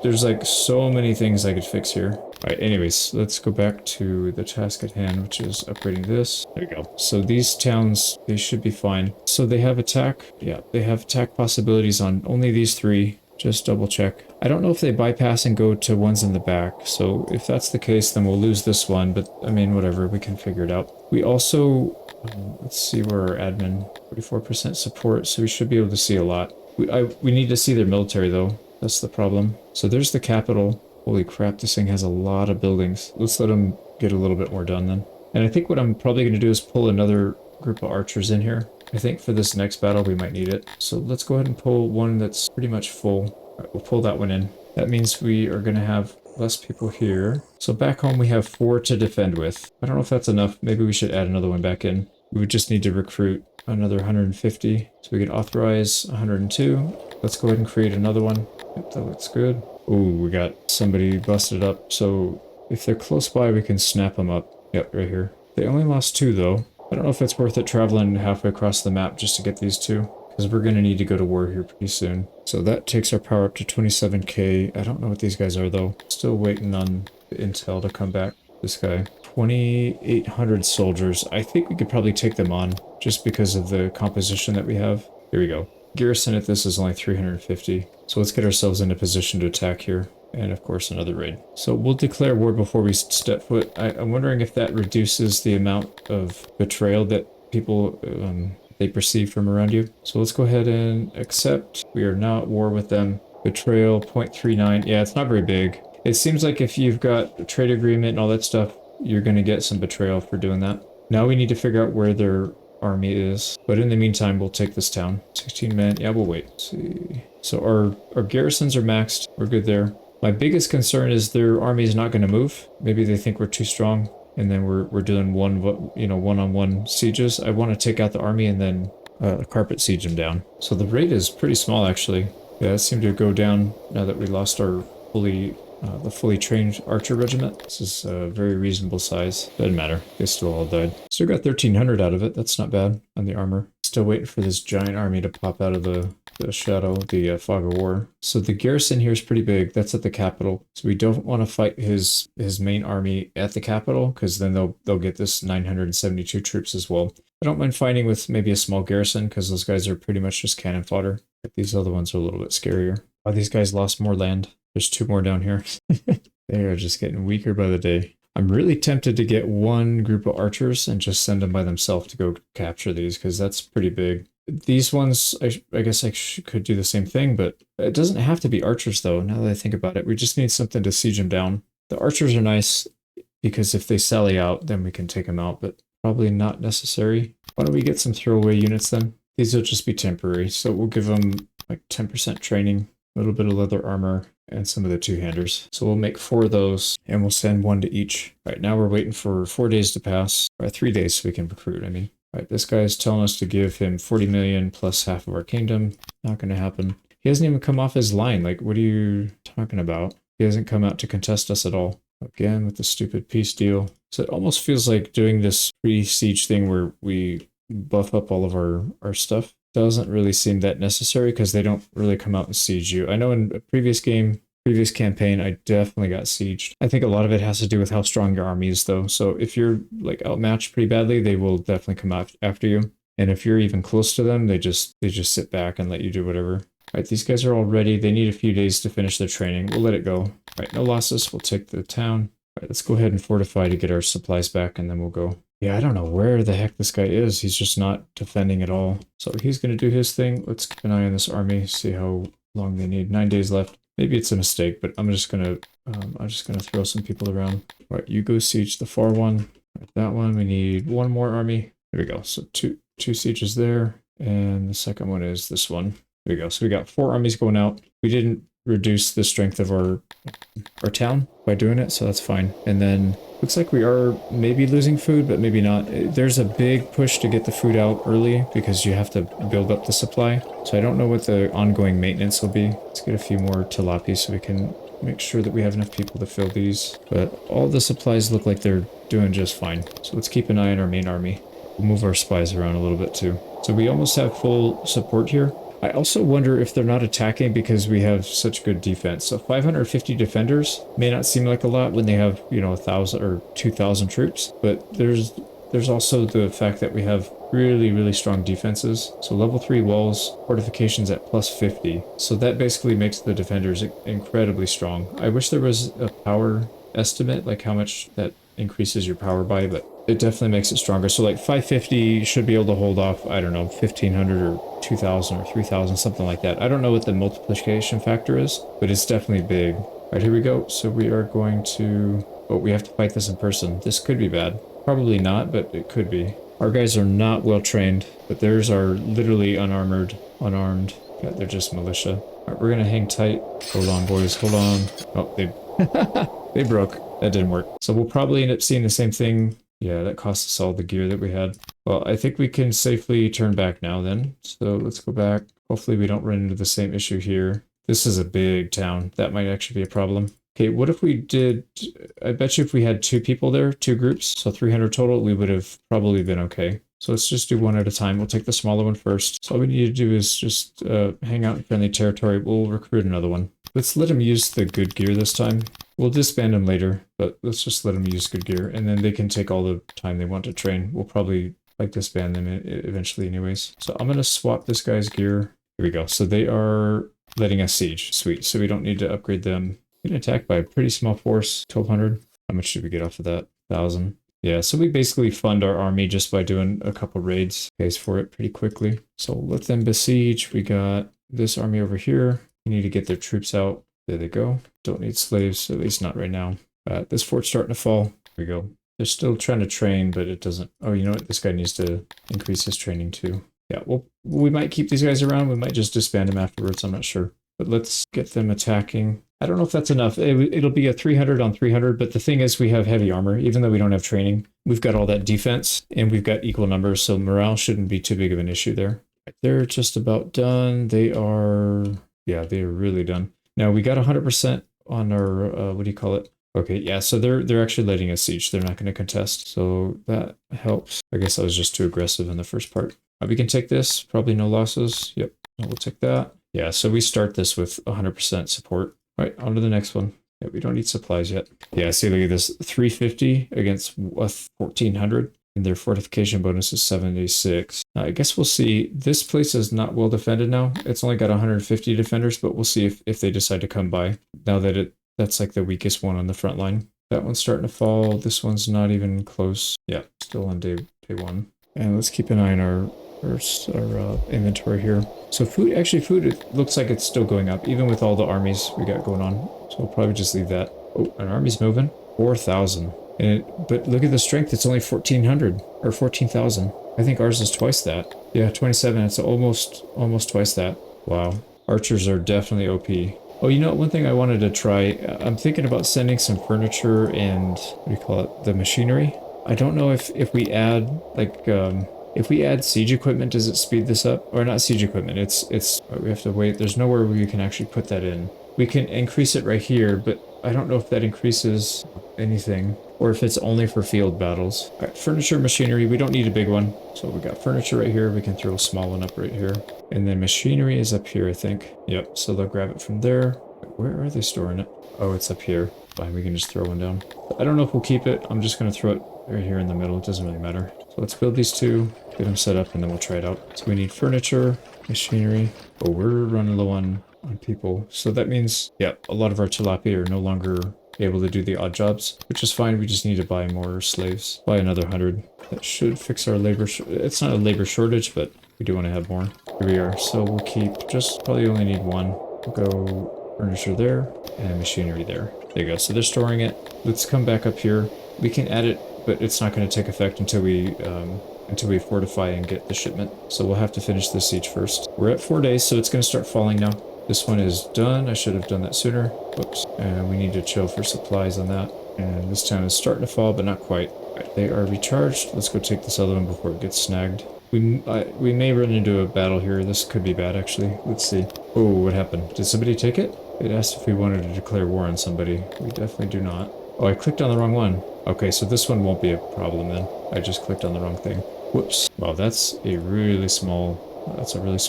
there's like so many things I could fix here. All right, anyways, let's go back to the task at hand, which is upgrading this. There we go. So these towns, they should be fine. So they have attack. Yeah, they have attack possibilities on only these 3. Just double check. I don't know if they bypass and go to ones in the back, so if that's the case, then we'll lose this one, but I mean, whatever, we can figure it out. We also Let's see where our admin, 44% support, so we should be able to see a lot. We need to see their military though. That's the problem. So there's the capital. Holy crap, this thing has a lot of buildings. Let's let them get a little bit more done then. And I think what I'm probably going to do is pull another group of archers in here. I think for this next battle we might need it. So let's go ahead and pull one that's pretty much full. All right, we'll pull that one in. That means we are going to have less people here. So back home we have 4 to defend with. I don't know if that's enough. Maybe we should add another one back in. We would just need to recruit another 150. So we could authorize 102. Let's go ahead and create another one. Yep, that looks good. Ooh, we got somebody busted up. So if they're close by, we can snap them up. Yep, right here. They only lost 2 though. I don't know if it's worth it traveling halfway across the map just to get these 2. Because we're going to need to go to war here pretty soon. So that takes our power up to 27k. I don't know what these guys are though. Still waiting on the intel to come back. This guy. 2,800 soldiers. I think we could probably take them on just because of the composition that we have. Here we go. Garrison at this is only 350. So let's get ourselves in a position to attack here. And of course another raid. So we'll declare war before we step foot. I'm wondering if that reduces the amount of betrayal that people they perceive from around you. So let's go ahead and accept. We are now at war with them. Betrayal 0.39. Yeah, it's not very big. It seems like if you've got a trade agreement and all that stuff, you're going to get some betrayal for doing that. Now we need to figure out where their army is. But in the meantime, we'll take this town. 16 men. Yeah, we'll wait. Let's see. So our garrisons are maxed. We're good there. My biggest concern is their army is not going to move. Maybe they think we're too strong. And then we're doing one-on-one sieges. I want to take out the army and then carpet siege them down. So the rate is pretty small, actually. Yeah, it seemed to go down now that we lost our the fully trained archer regiment. This is a very reasonable size. Doesn't matter. They still all died. Still got 1,300 out of it. That's not bad on the armor. Still waiting for this giant army to pop out of the shadow, the fog of war. So the garrison here is pretty big. That's at the capital. So we don't want to fight his main army at the capital because then they'll get this 972 troops as well. I don't mind fighting with maybe a small garrison because those guys are pretty much just cannon fodder. But these other ones are a little bit scarier. Oh, these guys lost more land. There's 2 more down here. They are just getting weaker by the day. I'm really tempted to get one group of archers and just send them by themselves to go capture these because that's pretty big. These ones, I guess I could do the same thing, but it doesn't have to be archers though, now that I think about it. We just need something to siege them down. The archers are nice because if they sally out, then we can take them out, but probably not necessary. Why don't we get some throwaway units then? These will just be temporary, so we'll give them like 10% training, a little bit of leather armor, and some of the 2-handers. So we'll make 4 of those, and we'll send 1 to each. All right, now we're waiting for 4 days to pass, or 3 days so we can recruit, I mean. All right, this guy is telling us to give him 40 million plus half of our kingdom. Not going to happen. He hasn't even come off his line. Like, what are you talking about? He hasn't come out to contest us at all. Again, with the stupid peace deal. So it almost feels like doing this pre-siege thing where we buff up all of our stuff doesn't really seem that necessary because they don't really come out and siege you. I know in a previous campaign, I definitely got sieged. I think a lot of it has to do with how strong your army is though. So if you're like outmatched pretty badly, they will definitely come out after you. And if you're even close to them, they just sit back and let you do whatever. All right, these guys are all ready. They need a few days to finish their training. We'll let it go. All right, no losses. We'll take the town. All right, let's go ahead and fortify to get our supplies back and then we'll go. Yeah, I don't know where the heck this guy is. He's just not defending at all. So he's going to do his thing. Let's keep an eye on this army, see how long they need. 9 days left. Maybe it's a mistake, but I'm just gonna throw some people around. All right, you go siege the far one. All right, that one, we need 1 more army. There we go. So two sieges there, and the second one is this one. There we go. So we got 4 armies going out. We didn't reduce the strength of our town by doing it, so that's fine. And then looks like we are maybe losing food, but maybe not. There's a big push to get the food out early because you have to build up the supply. So I don't know what the ongoing maintenance will be. Let's get a few more tilapia so we can make sure that we have enough people to fill these. But all the supplies look like they're doing just fine. So let's keep an eye on our main army. We'll move our spies around a little bit too. So we almost have full support here. I also wonder if they're not attacking because we have such good defense. So 550 defenders may not seem like a lot when they have, 1,000 or 2,000 troops, but there's also the fact that we have really, really strong defenses. So level 3 walls, fortifications at plus 50. So that basically makes the defenders incredibly strong. I wish there was a power estimate, like how much that increases your power by, but it definitely makes it stronger. So like 550 should be able to hold off, I don't know, 1500 or 2000 or 3000, something like that. I don't know what the multiplication factor is, but it's definitely big. All right, here we go. So we are going to, oh, we have to fight this in person. This could be bad. Probably not, but it could be. Our guys are not well trained, but theirs are literally unarmed. Yeah, they're just militia. All right, we're gonna hang tight. Hold on, boys, hold on. Oh, they broke. That didn't work. So we'll probably end up seeing the same thing. Yeah, that cost us all the gear that we had. Well, I think we can safely turn back now then. So let's go back. Hopefully we don't run into the same issue here. This is a big town. That might actually be a problem. Okay, what if we did, I bet you if we had 2 people there, 2 groups, so 300 total, we would have probably been okay. So let's just do one at a time. We'll take the smaller one first. So all we need to do is just hang out in friendly territory. We'll recruit another one. Let's let them use the good gear this time. We'll disband them later, but let's just let them use good gear, and then they can take all the time they want to train. We'll probably like disband them eventually anyways. So I'm going to swap this guy's gear. Here we go. So they are letting us siege. Sweet. So we don't need to upgrade them. Getting attacked by a pretty small force, 1200. How much did we get off of that? 1000. Yeah, so we basically fund our army just by doing a couple raids. Pays for it pretty quickly. So let them besiege. We got this army over here. We need to get their troops out. There they go. Don't need slaves, at least not right now. This fort's starting to fall. Here we go. They're still trying to train, but it doesn't. Oh, you know what? This guy needs to increase his training too. Yeah, well, we might keep these guys around. We might just disband them afterwards. I'm not sure. But let's get them attacking. I don't know if that's enough. It'll be a 300 on 300, but the thing is we have heavy armor. Even though we don't have training, we've got all that defense, and we've got equal numbers, so morale shouldn't be too big of an issue there. They're just about done. They are, yeah, they are really done. Now we got 100% on our, what do you call it? Okay, yeah, so they're actually letting us siege. They're not going to contest, so that helps. I guess I was just too aggressive in the first part. We can take this, probably no losses. Yep, we'll take that. Yeah, so we start this with 100% support. All right, on to the next one. Yeah, we don't need supplies yet. Yeah, see, look at this. 350 against 1400, and their fortification bonus is 76. I guess we'll see. This place is not well defended now. It's only got 150 defenders, but we'll see if they decide to come by now that that's like the weakest one on the front line. That one's starting to fall. This one's not even close. Yeah, still on day 1. And let's keep an eye on our inventory here. So food, it looks like it's still going up, even with all the armies we got going on. So we'll probably just leave that. Oh, an army's moving. 4,000. But look at the strength, it's only 1,400 or 14,000. I think ours is twice that. Yeah, 27, it's almost twice that. Wow. Archers are definitely OP. Oh, you know, one thing I wanted to try, I'm thinking about sending some furniture and, what do you call it, the machinery. I don't know if we add, like, if we add siege equipment, does it speed this up? Or not siege equipment, it's we have to wait. There's nowhere where we can actually put that in. We can increase it right here, but I don't know if that increases anything or if it's only for field battles. All right, furniture, machinery, we don't need a big one. So we got furniture right here. We can throw a small one up right here. And then machinery is up here, I think. Yep, so they'll grab it from there. Where are they storing it? Oh, it's up here. Fine, we can just throw one down. I don't know if we'll keep it. I'm just going to throw it right here in the middle. It doesn't really matter. So let's build these 2, get them set up, and then we'll try it out. So we need furniture, machinery. Oh, we're running low on people. So that means, yeah, a lot of our tilapia are no longer able to do the odd jobs, which is fine. We just need to buy more slaves. Buy another 100. That should fix our labor. It's not a labor shortage, but we do want to have more. Here we are. So we'll keep, just probably only need 1. We'll go furniture there and machinery there. There you go. So they're storing it. Let's come back up here. We can add it, but it's not going to take effect until we fortify and get the shipment. So we'll have to finish this siege first. We're at 4 days, so it's going to start falling now. This one is done. I should have done that sooner. Whoops. And we need to chill for supplies on that. And this town is starting to fall, but not quite. Right, they are recharged. Let's go take this other one before it gets snagged. We may run into a battle here. This could be bad, actually. Let's see. Oh, what happened? Did somebody take it? It asked if we wanted to declare war on somebody. We definitely do not. Oh, I clicked on the wrong one. Okay, so this one won't be a problem then. I just clicked on the wrong thing. Whoops. Wow, that's a really small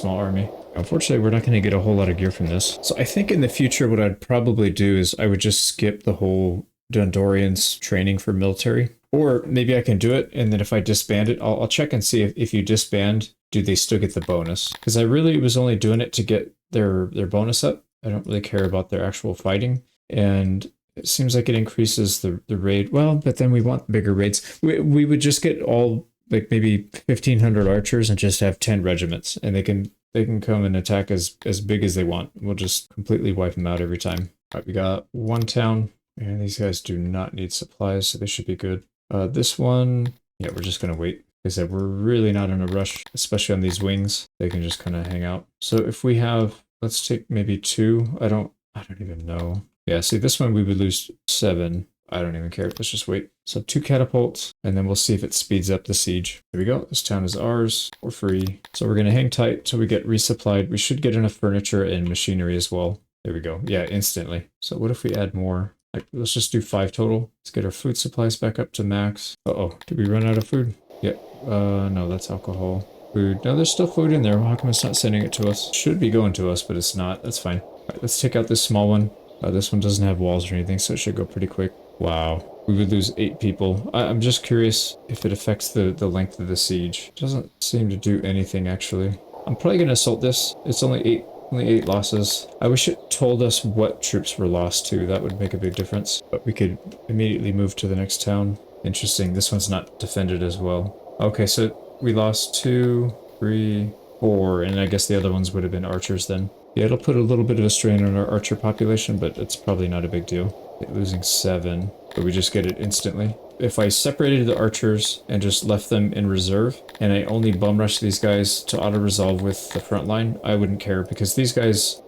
army. Unfortunately, we're not going to get a whole lot of gear from this. So I think in the future, what I'd probably do is I would just skip the whole Dondorian's training for military. Or maybe I can do it, and then if I disband it, I'll check and see if you disband, do they still get the bonus? Because I really was only doing it to get their bonus up. I don't really care about their actual fighting. And It seems like it increases the raid. Well, but then we want bigger raids. We would just get all like maybe 1,500 archers and just have 10 regiments, and they can come and attack as big as they want. We'll just completely wipe them out every time. All right, we got one town, and these guys do not need supplies, so they should be good. This one, yeah, we're just gonna wait. Like I said, we're really not in a rush, especially on these wings. They can just kind of hang out. So if we have, let's take maybe 2. I don't even know. Yeah, see, this one we would lose 7. I don't even care. Let's just wait. So 2 catapults, and then we'll see if it speeds up the siege. There we go. This town is ours for free. So we're going to hang tight till we get resupplied. We should get enough furniture and machinery as well. There we go. Yeah, instantly. So what if we add more? Like, let's just do 5 total. Let's get our food supplies back up to max. Uh-oh, did we run out of food? Yep. No, that's alcohol. Food. No, there's still food in there. How come it's not sending it to us? Should be going to us, but it's not. That's fine. All right, let's take out this small one. This one doesn't have walls or anything, so it should go pretty quick. Wow. We would lose 8 people. I'm just curious if it affects the length of the siege. It doesn't seem to do anything, actually. I'm probably going to assault this. It's only 8 losses. I wish it told us what troops were lost too. That would make a big difference. But we could immediately move to the next town. Interesting. This one's not defended as well. Okay, so we lost 2, 3, 4, and I guess the other ones would have been archers then. Yeah, it'll put a little bit of a strain on our archer population, but it's probably not a big deal. Losing 7, but we just get it instantly. If I separated the archers and just left them in reserve, and I only bum rush these guys to auto-resolve with the front line, I wouldn't care, because these guys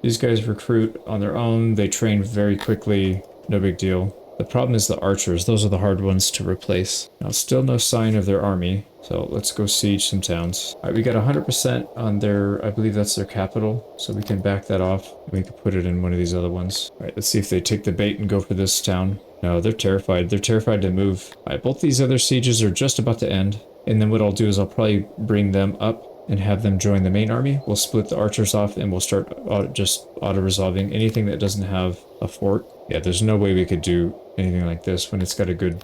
recruit on their own, they train very quickly, no big deal. The problem is the archers. Those are the hard ones to replace. Now, still no sign of their army, so let's go siege some towns. All right, we got 100% on their, I believe that's their capital, so we can back that off. We can put it in one of these other ones. All right, let's see if they take the bait and go for this town. No, they're terrified. They're terrified to move. All right, both these other sieges are just about to end, and then what I'll do is I'll probably bring them up and have them join the main army. We'll split the archers off and we'll start just auto-resolving anything that doesn't have a fort. Yeah, there's no way we could do anything like this when it's got a good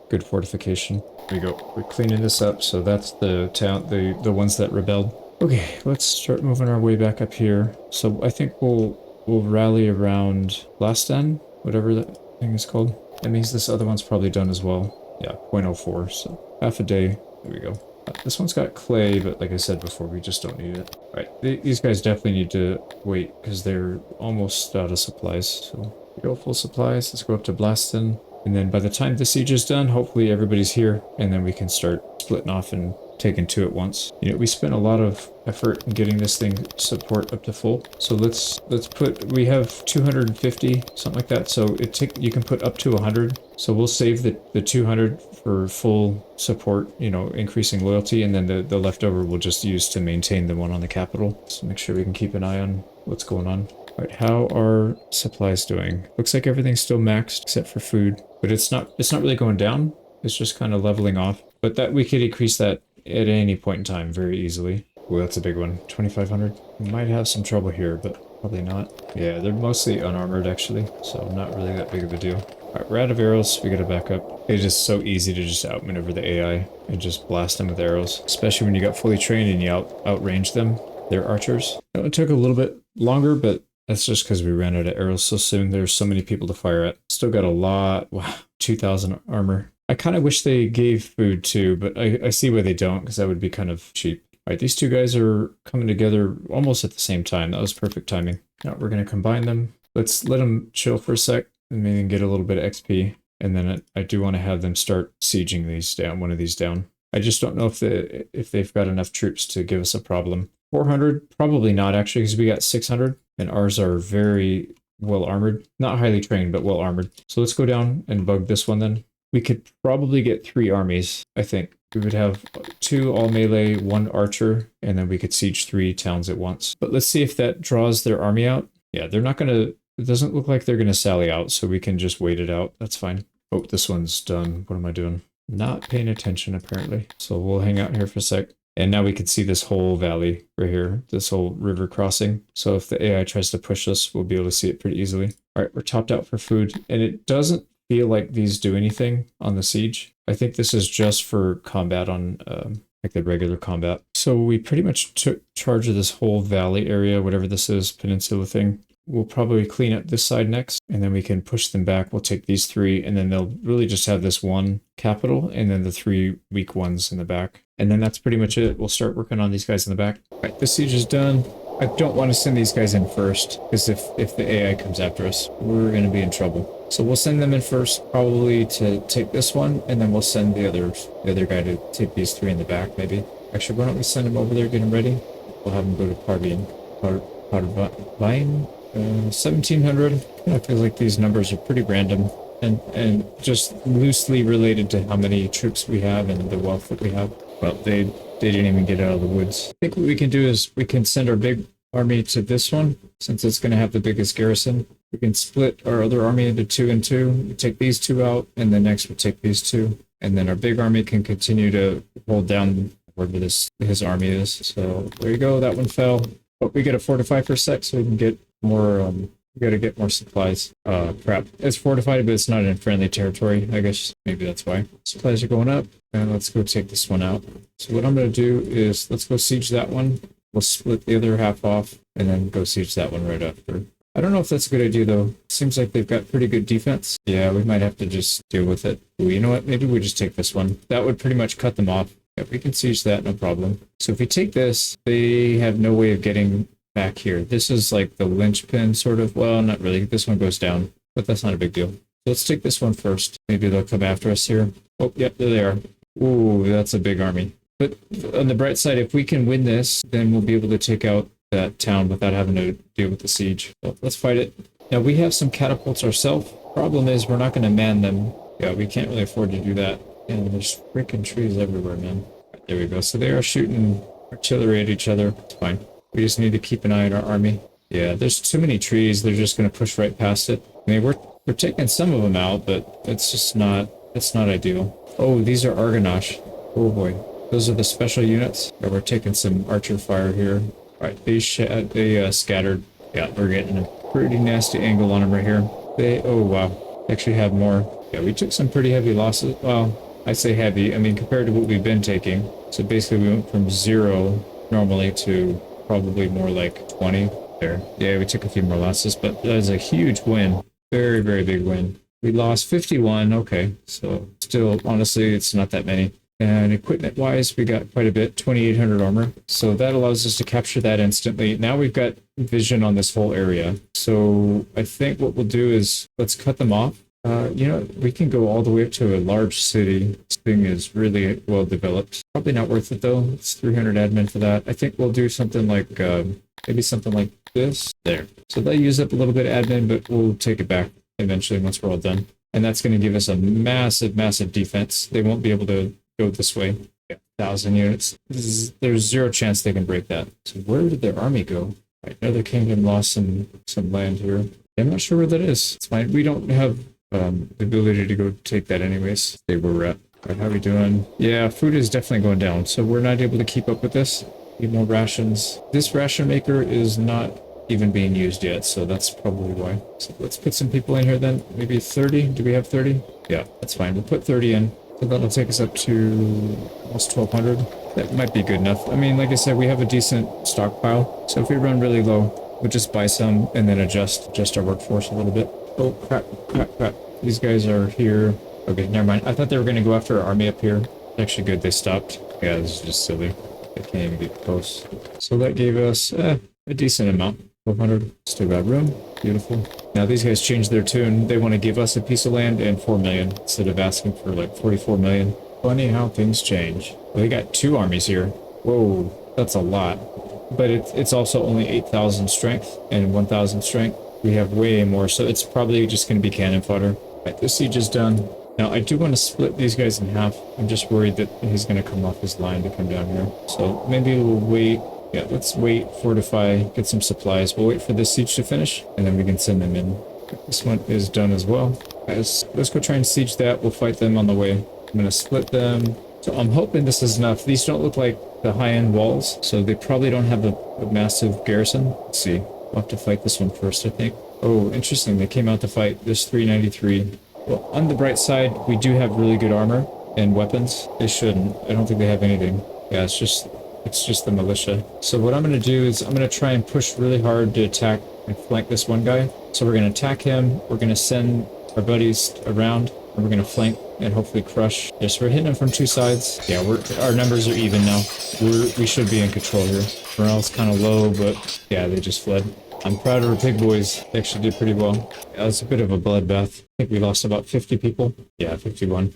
good fortification. There we go. We're cleaning this up, so that's the town, the ones that rebelled. Okay, let's start moving our way back up here. So I think we'll rally around Lastan, whatever that thing is called. That means this other one's probably done as well. Yeah, 0.04, so half a day. There we go. This one's got clay, but like I said before, we just don't need it. Alright, these guys definitely need to wait, because they're almost out of supplies. So, we go full supplies, let's go up to Blaston. And then by the time the siege is done, hopefully everybody's here, and then we can start splitting off and taking 2 at once. You know, we spent a lot of effort in getting this thing support up to full. So let's put, we have 250, something like that. So you can put up to 100. So we'll save the 200 for full support, you know, increasing loyalty, and then the leftover we'll just use to maintain the one on the capital. So make sure we can keep an eye on what's going on. All right, how are supplies doing? Looks like everything's still maxed except for food, but it's not really going down. It's just kind of leveling off. But that we could increase that at any point in time very easily. Well, that's a big one. 2,500. We might have some trouble here, but probably not. Yeah, they're mostly unarmored actually, so not really that big of a deal. Alright, we're out of arrows. We gotta back up. It is so easy to just outmaneuver the AI and just blast them with arrows, especially when you got fully trained and you outrange them. They're archers. It took a little bit longer, but that's just because we ran out of arrows so soon. There's so many people to fire at. Still got a lot. Wow, 2,000 armor. I kind of wish they gave food too, but I see why they don't, because that would be kind of cheap. All right, these 2 guys are coming together almost at the same time. That was perfect timing. Now we're going to combine them. Let's let them chill for a sec and maybe get a little bit of XP. And then I do want to have them start sieging these down, one of these down. I just don't know if they've got enough troops to give us a problem. 400, probably not actually, because we got 600, and ours are very well armored. Not highly trained, but well armored. So let's go down and bug this one then. We could probably get 3 armies, I think. We would have 2 all melee, 1 archer, and then we could siege 3 towns at once. But let's see if that draws their army out. Yeah, they're not going to... It doesn't look like they're going to sally out, so we can just wait it out. That's fine. Oh, this one's done. What am I doing? Not paying attention, apparently. So we'll hang out here for a sec. And now we can see this whole valley right here, this whole river crossing. So if the AI tries to push us, we'll be able to see it pretty easily. All right, we're topped out for food, and it doesn't feel like these do anything on the siege. I think this is just for combat on like the regular combat. So we pretty much took charge of this whole valley area, whatever this is, peninsula thing. we'll probably clean up this side next, and then we can push them back. We'll take these three, and then they'll really just have this one capital, and then the three weak ones in the back. And then that's pretty much it. We'll start working on these guys in the back. All right, this siege is done. I don't want to send these guys in first, because if the AI comes after us, we're going to be in trouble. So we'll send them in first, probably to take this one, and then we'll send the other guy to take these three in the back, maybe. Actually, why don't we send him over there, get him ready? We'll have him go to Parvine. 1700. I feel like these numbers are pretty random and just loosely related to how many troops we have and the wealth that we have. Well, they didn't even get out of the woods. I think what we can do is we can send our big army to this one, since it's going to have the biggest garrison. We can split our other army into 2 and 2. We take these two out, and then next we'll take these two. And then our big army can continue to hold down wherever his army is. So there you go, that one fell. But we gotta fortify for a sec so we can get more, we gotta get more supplies. Crap. It's fortified, but it's not in friendly territory. I guess maybe that's why. Supplies are going up, and let's go take this one out. So what I'm gonna do is, let's go siege that one. We'll split the other half off, and then go siege that one right after. I don't know if that's a good idea, though. Seems like they've got pretty good defense. Yeah, we might have to just deal with it. Ooh, you know what? Maybe we just take this one. That would pretty much cut them off. Yeah, we can siege that, no problem. So if we take this, they have no way of getting back here. This is like the linchpin, sort of. Well, not really. This one goes down, but that's not a big deal. So let's take this one first. Maybe they'll come after us here. Oh, yep, there they are. Ooh, that's a big army. But on the bright side, if we can win this, then we'll be able to take out that town without having to deal with the siege. So let's fight it. Now, we have some catapults ourselves. Problem is, we're not going to man them. Yeah, we can't really afford to do that. And there's freaking trees everywhere, man. Right, there we go. So they are shooting artillery at each other. It's fine. We just need to keep an eye on our army. Yeah, there's too many trees. They're just going to push right past it. I mean, we're taking some of them out, but it's just not, it's not ideal. Oh, these are Argonash. Oh boy. Those are the special units. Yeah, we're taking some archer fire here. All right, they scattered. Yeah, we're getting a pretty nasty angle on them right here. Oh wow, actually have more. Yeah, we took some pretty heavy losses. Well, I say heavy, I mean compared to what we've been taking. So basically we went from 0 normally to probably more like 20 there. Yeah, we took a few more losses, but that is a huge win. Very, very big win. We lost 51, okay. So still, honestly, it's not that many. And equipment-wise, we got quite a bit, 2,800 armor. So that allows us to capture that instantly. Now we've got vision on this whole area. So I think what we'll do is, let's cut them off. You know, we can go all the way up to a large city. This thing is really well developed. Probably not worth it though. It's 300 admin for that. I think we'll do something like, maybe something like this. There. So they'll use up a little bit of admin, but we'll take it back eventually once we're all done. And that's going to give us a massive, massive defense. They won't be able to go this way. Yeah, 1,000 units. There's zero chance they can break that. So where did their army go? Right, another kingdom lost some land here. I'm not sure where that is. It's fine. We don't have the ability to go take that anyways. Stay where we're at. Right, how are we doing? Yeah, food is definitely going down. So we're not able to keep up with this. Need more rations. This ration maker is not even being used yet, so that's probably why. So let's put some people in here then. Maybe 30. Do we have 30? Yeah, that's fine. We'll put 30 in. So that'll take us up to almost 1,200. That might be good enough. I mean, like I said, we have a decent stockpile. So if we run really low, we'll just buy some and then adjust our workforce a little bit. Oh, crap, crap, crap. These guys are here. Okay, never mind. I thought they were going to go after our army up here. Actually good, they stopped. Yeah, this is just silly. They can't even get close. So that gave us a decent amount. 1,200. Still got room. Beautiful. Now these guys changed their tune. They want to give us a piece of land and 4 million instead of asking for like 44 million. Funny how things change. Well, they got 2 armies here. Whoa, that's a lot. But it's also only 8,000 strength and 1,000 strength. We have way more, so it's probably just going to be cannon fodder. Right, this siege is done. Now I do want to split these guys in half. I'm just worried that he's going to come off his line to come down here. So maybe we'll wait. Yeah, let's wait, fortify, get some supplies. We'll wait for this siege to finish, and then we can send them in. This one is done as well. Guys, let's go try and siege that. We'll fight them on the way. I'm going to split them. So I'm hoping this is enough. These don't look like the high-end walls, so they probably don't have a massive garrison. Let's see. We'll have to fight this one first, I think. Oh, interesting. They came out to fight this 393. Well, on the bright side, we do have really good armor and weapons. They shouldn't. I don't think they have anything. Yeah, it's just the militia. So what I'm going to do is I'm going to try and push really hard to attack and flank this one guy. So we're going to attack him. We're going to send our buddies around, and we're going to flank and hopefully crush. Yes, we're hitting him from two sides. Yeah, our numbers are even now. We should be in control here. Morale's kind of low, but yeah, they just fled. I'm proud of our pig boys. They actually did pretty well. Yeah, it was a bit of a bloodbath. I think we lost about 50 people. Yeah, 51.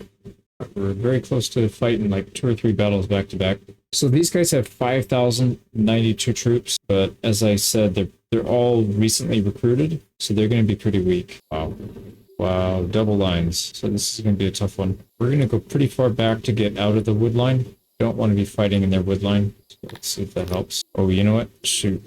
We're very close to fighting like 2 or 3 battles back to back. So these guys have 5,092 troops, but as I said, they're all recently recruited, so they're going to be pretty weak. Wow. Wow, double lines. So this is going to be a tough one. We're going to go pretty far back to get out of the wood line. Don't want to be fighting in their wood line. So let's see if that helps. Oh, you know what? Shoot.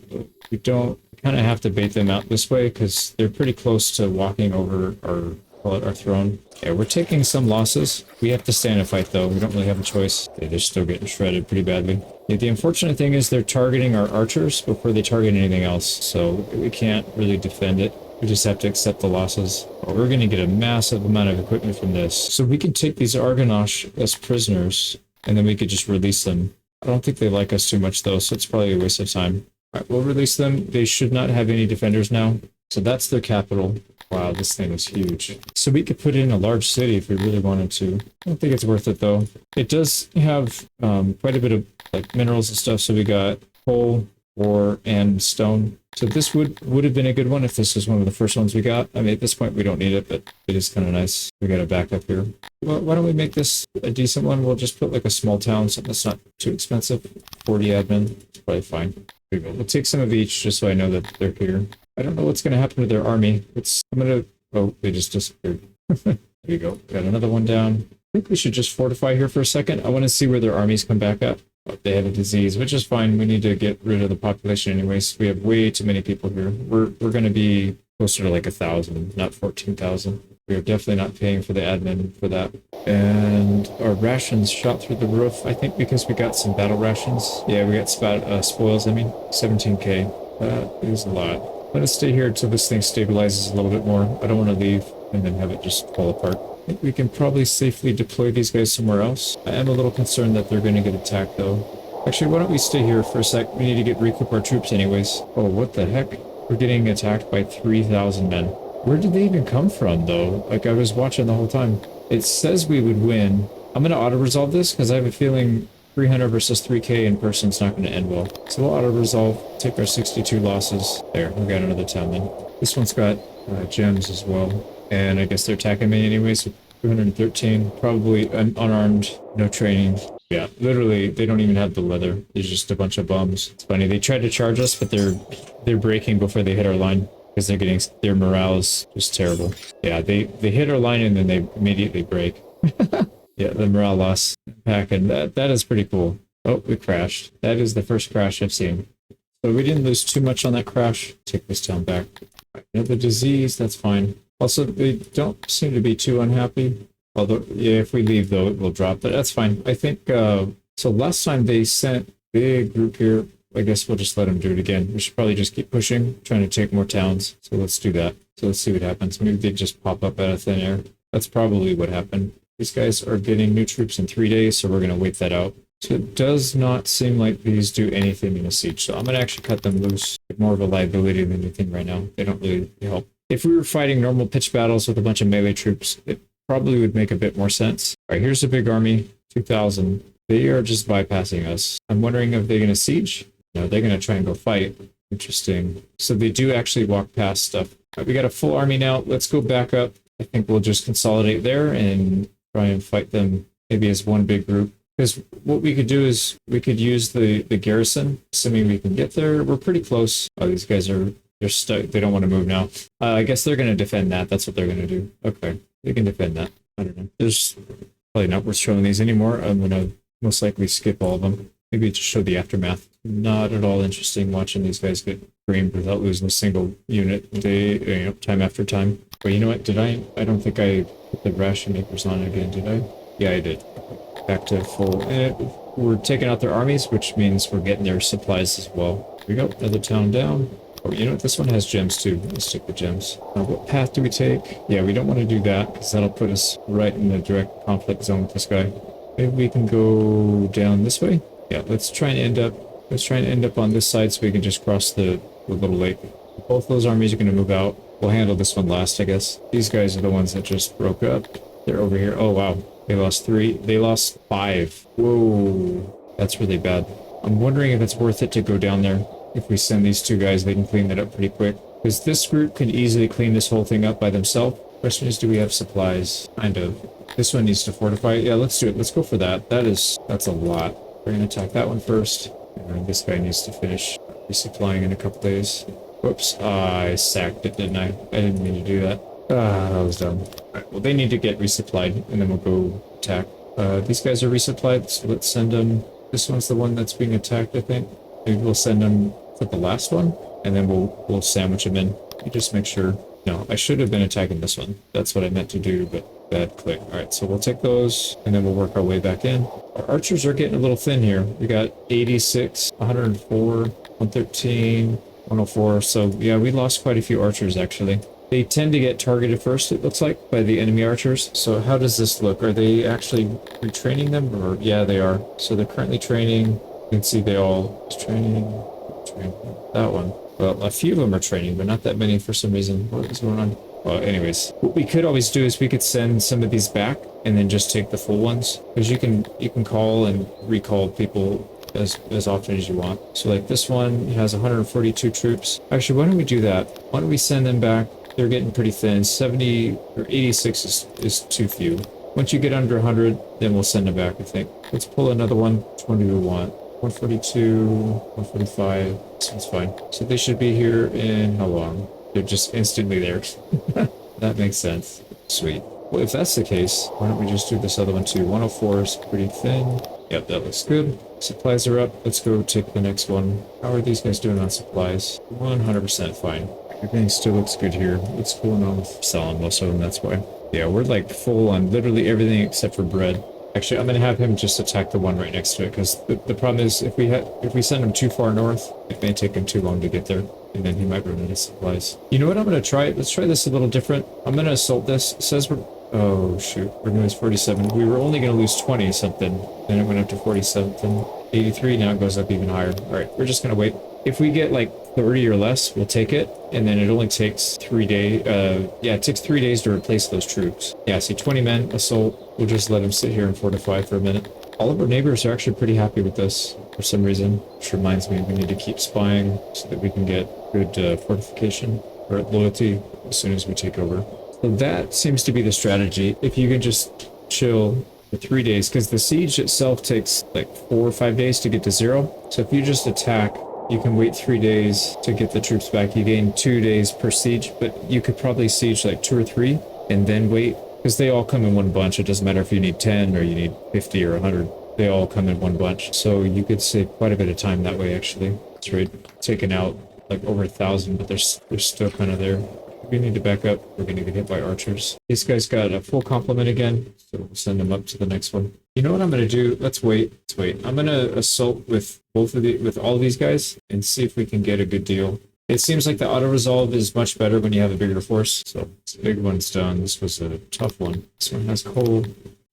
We don't kind of have to bait them out this way because they're pretty close to walking over our throne. Yeah, we're taking some losses. We have to stay in a fight though. We don't really have a choice. Yeah, they're still getting shredded pretty badly. Yeah, the unfortunate thing is they're targeting our archers before they target anything else, so we can't really defend it. We just have to accept the losses. Well, we're going to get a massive amount of equipment from this. So we can take these Argonash as prisoners, and then we could just release them. I don't think they like us too much though, so it's probably a waste of time. Alright, we'll release them. They should not have any defenders now. So that's their capital. Wow, this thing is huge. So we could put in a large city if we really wanted to. I don't think it's worth it though. It does have quite a bit of like minerals and stuff. So we got coal, ore, and stone. So this would have been a good one if this was one of the first ones we got. I mean, at this point we don't need it, but it is kind of nice. We got a backup here. Well, why don't we make this a decent one? We'll just put like a small town, something that's not too expensive. 40 admin, it's probably fine. Here we go. We'll take some of each just so I know that they're here. I don't know what's going to happen to their army. I'm going to... Oh, they just disappeared. There you go. Got another one down. I think we should just fortify here for a second. I want to see where their armies come back up. Oh, they have a disease, which is fine. We need to get rid of the population anyways. We have way too many people here. We're going to be closer to like 1,000, not 14,000. We are definitely not paying for the admin for that. And our rations shot through the roof, I think because we got some battle rations. Yeah, we got spoils, 17k. That is a lot. I'm going to stay here until this thing stabilizes a little bit more. I don't want to leave and then have it just fall apart. I think we can probably safely deploy these guys somewhere else. I am a little concerned that they're going to get attacked though. Actually, why don't we stay here for a sec? We need to recoup our troops anyways. Oh, what the heck? We're getting attacked by 3,000 men. Where did they even come from though? Like I was watching the whole time. It says we would win. I'm going to auto-resolve this because I have a feeling 300 versus 3k in person is not going to end well. So we'll auto-resolve, take our 62 losses. There, we got another town then. This one's got gems as well. And I guess they're attacking me anyway, so 213. Probably unarmed, no training. Yeah, literally, they don't even have the leather. There's just a bunch of bums. It's funny, they tried to charge us, but they're breaking before they hit our line. Because they're getting, their morale is just terrible. Yeah, they hit our line and then they immediately break. Yeah, the morale loss pack, and that is pretty cool. Oh, we crashed. That is the first crash I've seen. So we didn't lose too much on that crash. Take this town back. Another disease, that's fine. Also, they don't seem to be too unhappy. Although, yeah, if we leave though, it will drop, but that's fine. I think, so last time they sent a big group here. I guess we'll just let them do it again. We should probably just keep pushing, trying to take more towns. So let's do that. So let's see what happens. Maybe they just pop up out of thin air. That's probably what happened. These guys are getting new troops in 3 days, so we're going to wait that out. So it does not seem like these do anything in a siege. So I'm going to actually cut them loose. More of a liability than anything right now. They don't really help. If we were fighting normal pitch battles with a bunch of melee troops, it probably would make a bit more sense. All right, here's a big army, 2,000. They are just bypassing us. I'm wondering if they're going to siege. No, they're going to try and go fight. Interesting. So they do actually walk past stuff. All right, we got a full army now. Let's go back up. I think we'll just consolidate there and try and fight them maybe as one big group. Because what we could do is we could use the garrison, assuming we can get there. We're pretty close. Oh, these guys they're stuck. They don't want to move now. I guess they're going to defend that. That's what they're going to do. Okay, they can defend that. I don't know. There's probably not worth showing these anymore. I'm going to most likely skip all of them. Maybe just show the aftermath. Not at all interesting watching these guys get creamed without losing a single unit time after time. But you know what? I don't think I put the ration makers on again, did I? Yeah, I did. Back to full. We're taking out their armies, which means we're getting their supplies as well. Here we go. Another town down. Oh, you know what? This one has gems too. Let's take the gems. What path do we take? Yeah, we don't want to do that because that'll put us right in the direct conflict zone with this guy. Maybe we can go down this way. Yeah, let's try and end up on this side so we can just cross the little lake. Both those armies are going to move out. We'll handle this one last, I guess. These guys are the ones that just broke up. They're over here. Oh, wow. They lost 3. They lost 5. Whoa. That's really bad. I'm wondering if it's worth it to go down there. If we send these 2 guys, they can clean that up pretty quick. Because this group can easily clean this whole thing up by themselves. Question is, do we have supplies? Kind of. This one needs to fortify. Yeah, let's do it. Let's go for that. That's a lot. We're going to attack that one first. And this guy needs to finish resupplying in a couple days. Whoops. I sacked it, didn't I? I didn't mean to do that. That was dumb. Alright, well, they need to get resupplied, and then we'll go attack. These guys are resupplied, so let's send them. This one's the one that's being attacked, I think. Maybe we'll send them for the last one, and then we'll sandwich them in. You just make sure. No, I should have been attacking this one. That's what I meant to do, but bad click. Alright, so we'll take those, and then we'll work our way back in. Our archers are getting a little thin here. We got 86, 104, 113, 104. So, yeah, we lost quite a few archers, actually. They tend to get targeted first, it looks like, by the enemy archers. So how does this look? Are they actually retraining them? Or yeah, they are. So they're currently training. You can see they all training. That one. Well, a few of them are training, but not that many for some reason. What is going on? Well, anyways, what we could always do is we could send some of these back and then just take the full ones. Because you can call and recall people as often as you want. So like this one has 142 troops. Actually, why don't we do that? Why don't we send them back? They're getting pretty thin. 70 or 86 is too few. Once you get under 100, then we'll send them back, I think. Let's pull another one. Which one do we want? 142, 145. This one's fine. So they should be here in how long? They're just instantly there. That makes sense. Sweet. Well, if that's the case, why don't we just do this other one too? 104 is pretty thin. Yep, that looks good. Supplies are up. Let's go take the next one. How are these guys doing on supplies? 100% fine. Everything still looks good here. What's going on with selling most of them? That's why. Yeah, we're like full on literally everything except for bread. Actually, I'm gonna have him just attack the one right next to it because the problem is if we send him too far north, it may take him too long to get there, and then he might run out of supplies. You know what? I'm gonna try. Let's try this a little different. I'm gonna assault this. It says we're. Oh shoot, we're gonna lose 47. We were only gonna lose 20 something. Then it went up to 40 something. 83. Now it goes up even higher. All right, we're just gonna wait. If we get like 30 or less, we'll take it, and then it only takes 3 days. Yeah, it takes 3 days to replace those troops. Yeah, see, 20 men, assault. We'll just let them sit here and fortify for a minute. All of our neighbors are actually pretty happy with this for some reason, which reminds me we need to keep spying so that we can get good fortification or loyalty as soon as we take over. So that seems to be the strategy. If you can just chill for 3 days, because the siege itself takes like 4 or 5 days to get to 0. So if you just attack, you can wait 3 days to get the troops back. You gain 2 days per siege, but you could probably siege like 2 or 3 and then wait, because they all come in one bunch. It doesn't matter if you need 10 or you need 50 or 100. They all come in one bunch. So you could save quite a bit of time that way, actually. That's right. Taking out like over 1,000, but they're still kind of there. If we need to back up, we're going to get hit by archers. This guy's got a full complement again, so we'll send him up to the next one. You know what I'm going to do? Let's wait. I'm going to assault with with all of these guys and see if we can get a good deal. It seems like the auto-resolve is much better when you have a bigger force. So this big one's done. This was a tough one. This one has coal.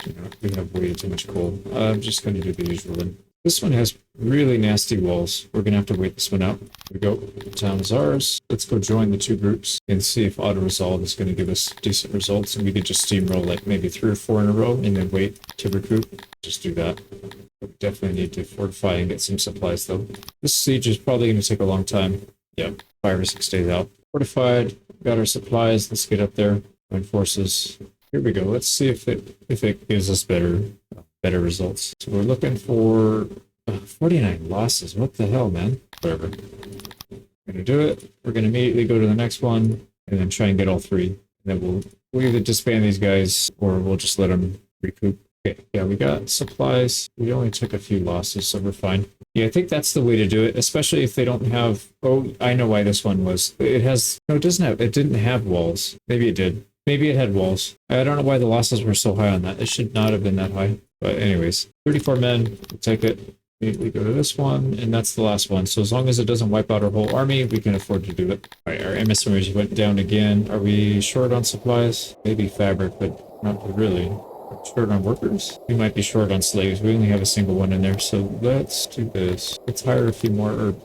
You know, we have way too much coal. I'm just going to do the usual then. This one has really nasty walls. We're going to have to wait this one out. Here we go. The town is ours. Let's go join the 2 groups and see if auto-resolve is going to give us decent results. And we could just steamroll like maybe 3 or 4 in a row and then wait to recoup. Just do that. We definitely need to fortify and get some supplies though. This siege is probably going to take a long time. Yeah, 5 or 6 days out. Fortified. Got our supplies. Let's get up there. Join forces. Here we go. Let's see if it gives us better results. So we're looking for 49 losses. What the hell, man? Whatever. We're gonna do it. We're gonna immediately go to the next one and then try and get all 3. And then we'll either disband these guys or we'll just let them recoup. Okay, yeah, we got supplies. We only took a few losses, so we're fine. Yeah, I think that's the way to do it, especially if they don't have. Oh, I know why this one was. It has. No, it doesn't have. It didn't have walls. Maybe it did. Maybe it had walls. I don't know why the losses were so high on that. It should not have been that high. But anyways, 34 men, we'll take it. We go to this one, and that's the last one. So as long as it doesn't wipe out our whole army, we can afford to do it. All right, our emissaries went down again. Are we short on supplies? Maybe fabric, but not really. Short on workers? We might be short on slaves. We only have a single one in there, so let's do this. Let's hire a few more, or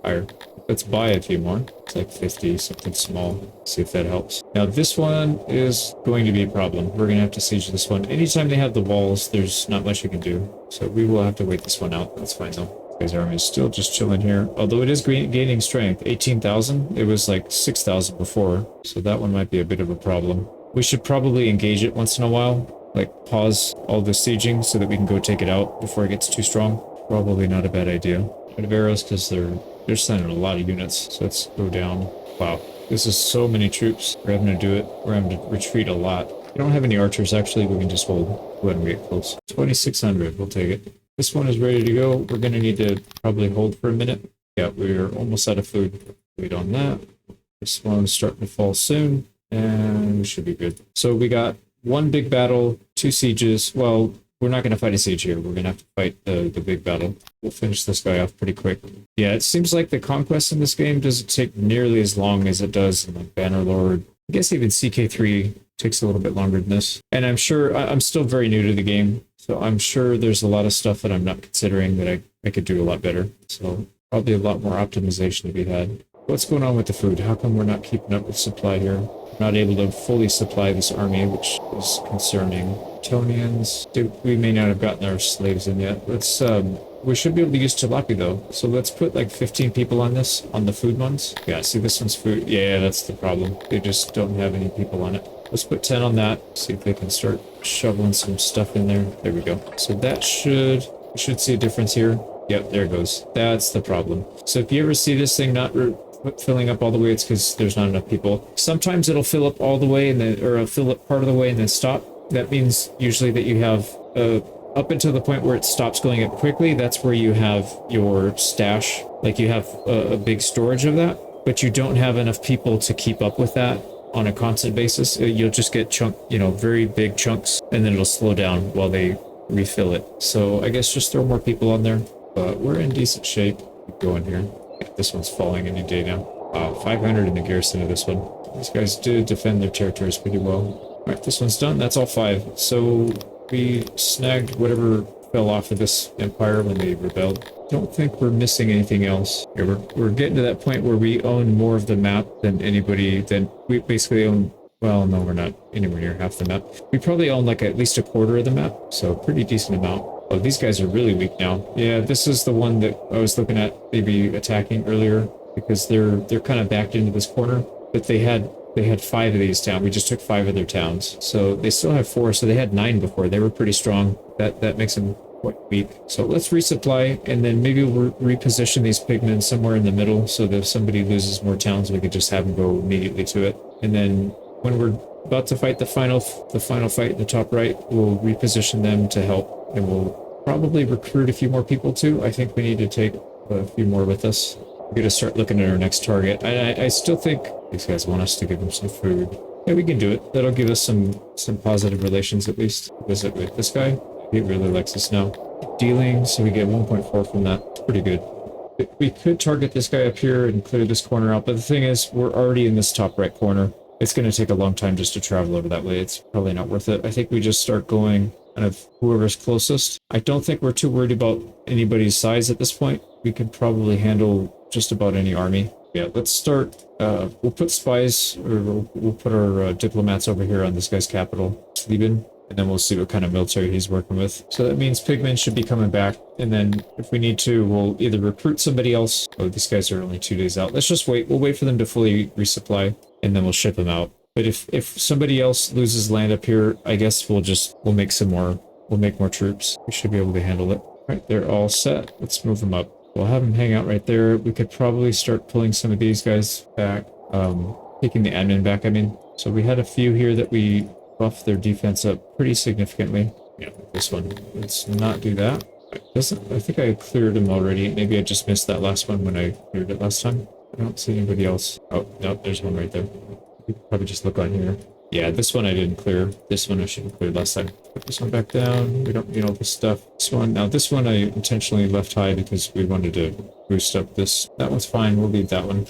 higher. Let's buy a few more. It's like 50, something small. See if that helps. Now this one is going to be a problem. We're going to have to siege this one. Anytime they have the walls, there's not much you can do. So we will have to wait this one out. That's fine though. His army is still just chilling here. Although it is gaining strength. 18,000. It was like 6,000 before. So that one might be a bit of a problem. We should probably engage it once in a while. Like pause all the sieging so that we can go take it out before it gets too strong. Probably not a bad idea. Out of arrows because they're sending a lot of units. So let's go down. Wow. This is so many troops. We're having to do it. We're having to retreat a lot. We don't have any archers actually. We can just hold. Go ahead and get close. 2,600. We'll take it. This one is ready to go. We're going to need to probably hold for a minute. Yeah, we're almost out of food. Wait on that. This one's starting to fall soon. And we should be good. So we got one big battle, 2 sieges. Well, we're not going to fight a siege here. We're going to have to fight the big battle. We'll finish this guy off pretty quick. Yeah, it seems like the conquest in this game doesn't take nearly as long as it does in like Bannerlord. I guess even CK3 takes a little bit longer than this. And I'm sure, I'm still very new to the game, so I'm sure there's a lot of stuff that I'm not considering that I could do a lot better. So probably a lot more optimization to be had. What's going on with the food? How come we're not keeping up with supply here? We're not able to fully supply this army, which is concerning. Tonians, we may not have gotten our slaves in yet. Let's, we should be able to use Tilapia though. So let's put like 15 people on this, on the food ones. Yeah, see this one's food. Yeah, that's the problem. They just don't have any people on it. Let's put 10 on that. See if they can start shoveling some stuff in there. There we go. So that we should see a difference here. Yep, there it goes. That's the problem. So if you ever see this thing not filling up all the way, it's because there's not enough people. Sometimes it'll fill up all the way and then, or it'll fill up part of the way and then stop. That means usually that you have up until the point where it stops going up quickly. That's where you have your stash. Like you have a big storage of that, but you don't have enough people to keep up with that on a constant basis. You'll just get very big chunks, and then it'll slow down while they refill it. So I guess just throw more people on there. But we're in decent shape. Keep going here. Yeah, this one's falling any day now. Wow, 500 in the garrison of this one. These guys did defend their territories pretty well. Alright, this one's done. That's all 5. So we snagged whatever fell off of this empire when they rebelled. Don't think we're missing anything else. Yeah, we're getting to that point where we own more of the map than anybody. Then we basically own, well, no, we're not anywhere near half the map. We probably own like at least a quarter of the map, so pretty decent amount. Oh, these guys are really weak now. Yeah, this is the one that I was looking at maybe attacking earlier because they're kind of backed into this corner, but they had 5 of these towns. We just took 5 of their towns. So they still have 4, so they had 9 before. They were pretty strong. That makes them quite weak. So let's resupply, and then maybe we'll reposition these pigmen somewhere in the middle so that if somebody loses more towns, we could just have them go immediately to it. And then when we're about to fight the final fight in the top right, we'll reposition them to help, and we'll probably recruit a few more people too. I think we need to take a few more with us. We're going to start looking at our next target. I still think these guys want us to give them some food. Yeah, we can do it. That'll give us some positive relations at least. Visit with this guy. He really likes us now. Dealing, so we get 1.4 from that. It's pretty good. We could target this guy up here and clear this corner out, but the thing is, we're already in this top right corner. It's going to take a long time just to travel over that way. It's probably not worth it. I think we just start going kind of whoever's closest. I don't think we're too worried about anybody's size at this point. We could probably handle just about any army. Yeah, let's start. We'll put spies, or we'll put our diplomats over here on this guy's capital, Sleben, and then we'll see what kind of military he's working with. So that means pigmen should be coming back, and then if we need to, we'll either recruit somebody else. Oh, these guys are only 2 days out. Let's just wait. We'll wait for them to fully resupply, and then we'll ship them out. But if somebody else loses land up here, I guess we'll make some more. We'll make more troops. We should be able to handle it. All right, they're all set. Let's move them up. We'll have them hang out right there. We could probably start pulling some of these guys back, taking the admin back, I mean. So we had a few here that we buffed their defense up pretty significantly. Yeah, this one. Let's not do that. I think I cleared them already. Maybe I just missed that last one when I cleared it last time. I don't see anybody else. Oh, no, there's one right there. You could probably just look on here. Yeah, this one I didn't clear. This one I should have cleared last time. Put this one back down. We don't need all this stuff. This one I intentionally left high because we wanted to boost up this. That one's fine. We'll leave that one.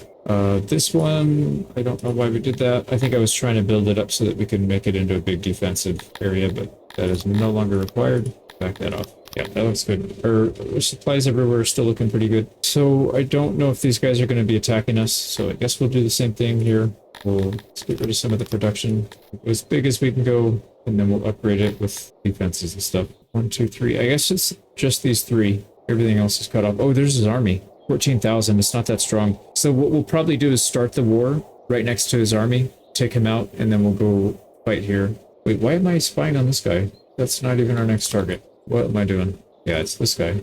This one, I don't know why we did that. I think I was trying to build it up so that we could make it into a big defensive area, but that is no longer required. Back that off. Yeah, that looks good. Our supplies everywhere are still looking pretty good. So I don't know if these guys are going to be attacking us. So I guess we'll do the same thing here. Let's get rid of some of the production as big as we can go, and then we'll upgrade it with defenses and stuff. 1, 2, 3. I guess it's just these three. Everything else is cut off. Oh, there's his army. 14,000. It's not that strong. So what we'll probably do is start the war right next to his army, take him out, and then we'll go fight here. Wait, why am I spying on this guy? That's not even our next target. What am I doing? Yeah, it's this guy.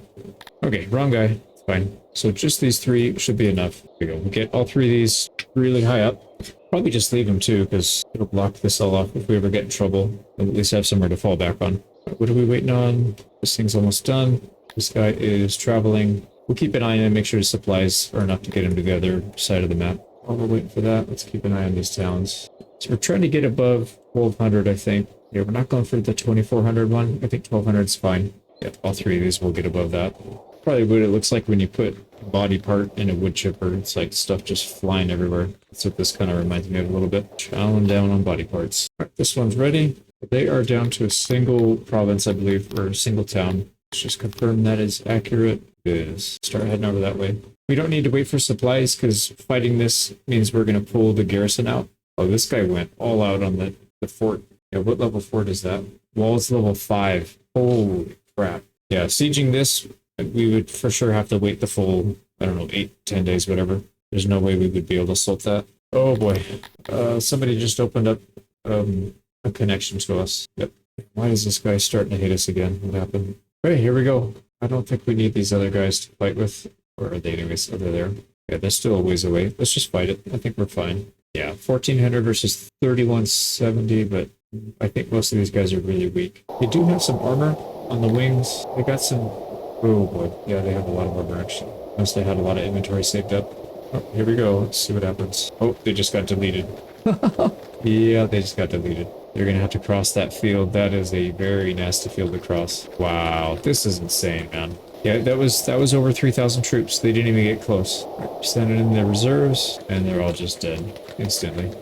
Okay, wrong guy. It's fine. So just these three should be enough. There we go. We get all three of these really high up. Probably just leave them too, because it'll block this all off if we ever get in trouble. We'll at least have somewhere to fall back on. What are we waiting on? This thing's almost done. This guy is traveling. We'll keep an eye on him, make sure his supplies are enough to get him to the other side of the map. While we're waiting for that, let's keep an eye on these towns. So we're trying to get above 1,200, I think. Yeah, we're not going for the 2,400 one. I think 1,200 is fine. Yep, all three of these will get above that. Probably what it looks like when you put a body part in a wood chipper. It's like stuff just flying everywhere. That's what this kind of reminds me of a little bit. Chowing down on body parts. All right, this one's ready. They are down to a single province, I believe, or a single town. Let's just confirm that is accurate. It is. Start heading over that way. We don't need to wait for supplies because fighting this means we're going to pull the garrison out. Oh, this guy went all out on the fort. Yeah, what level fort is that? Walls level 5. Holy crap. Yeah, sieging this, we would for sure have to wait the full, I don't know, 8, 10 days, whatever. There's no way we would be able to assault that. Oh boy. Somebody just opened up a connection to us. Yep. Why is this guy starting to hate us again? What happened? Okay, here we go. I don't think we need these other guys to fight with. Or are they anyways? Oh, they're there. Yeah, they're still a ways away. Let's just fight it. I think we're fine. Yeah, 1,400 versus 3,170, but I think most of these guys are really weak. They do have some armor on the wings. They got some... Oh boy. Yeah, they have a lot of armor actually. Must have had a lot of inventory saved up. Oh, here we go. Let's see what happens. Oh, they just got deleted. Yeah, they just got deleted. You're gonna have to cross that field. That is a very nasty field to cross. Wow, this is insane, man. Yeah, that was over 3,000 troops. They didn't even get close. Sending in their reserves, and they're all just dead instantly.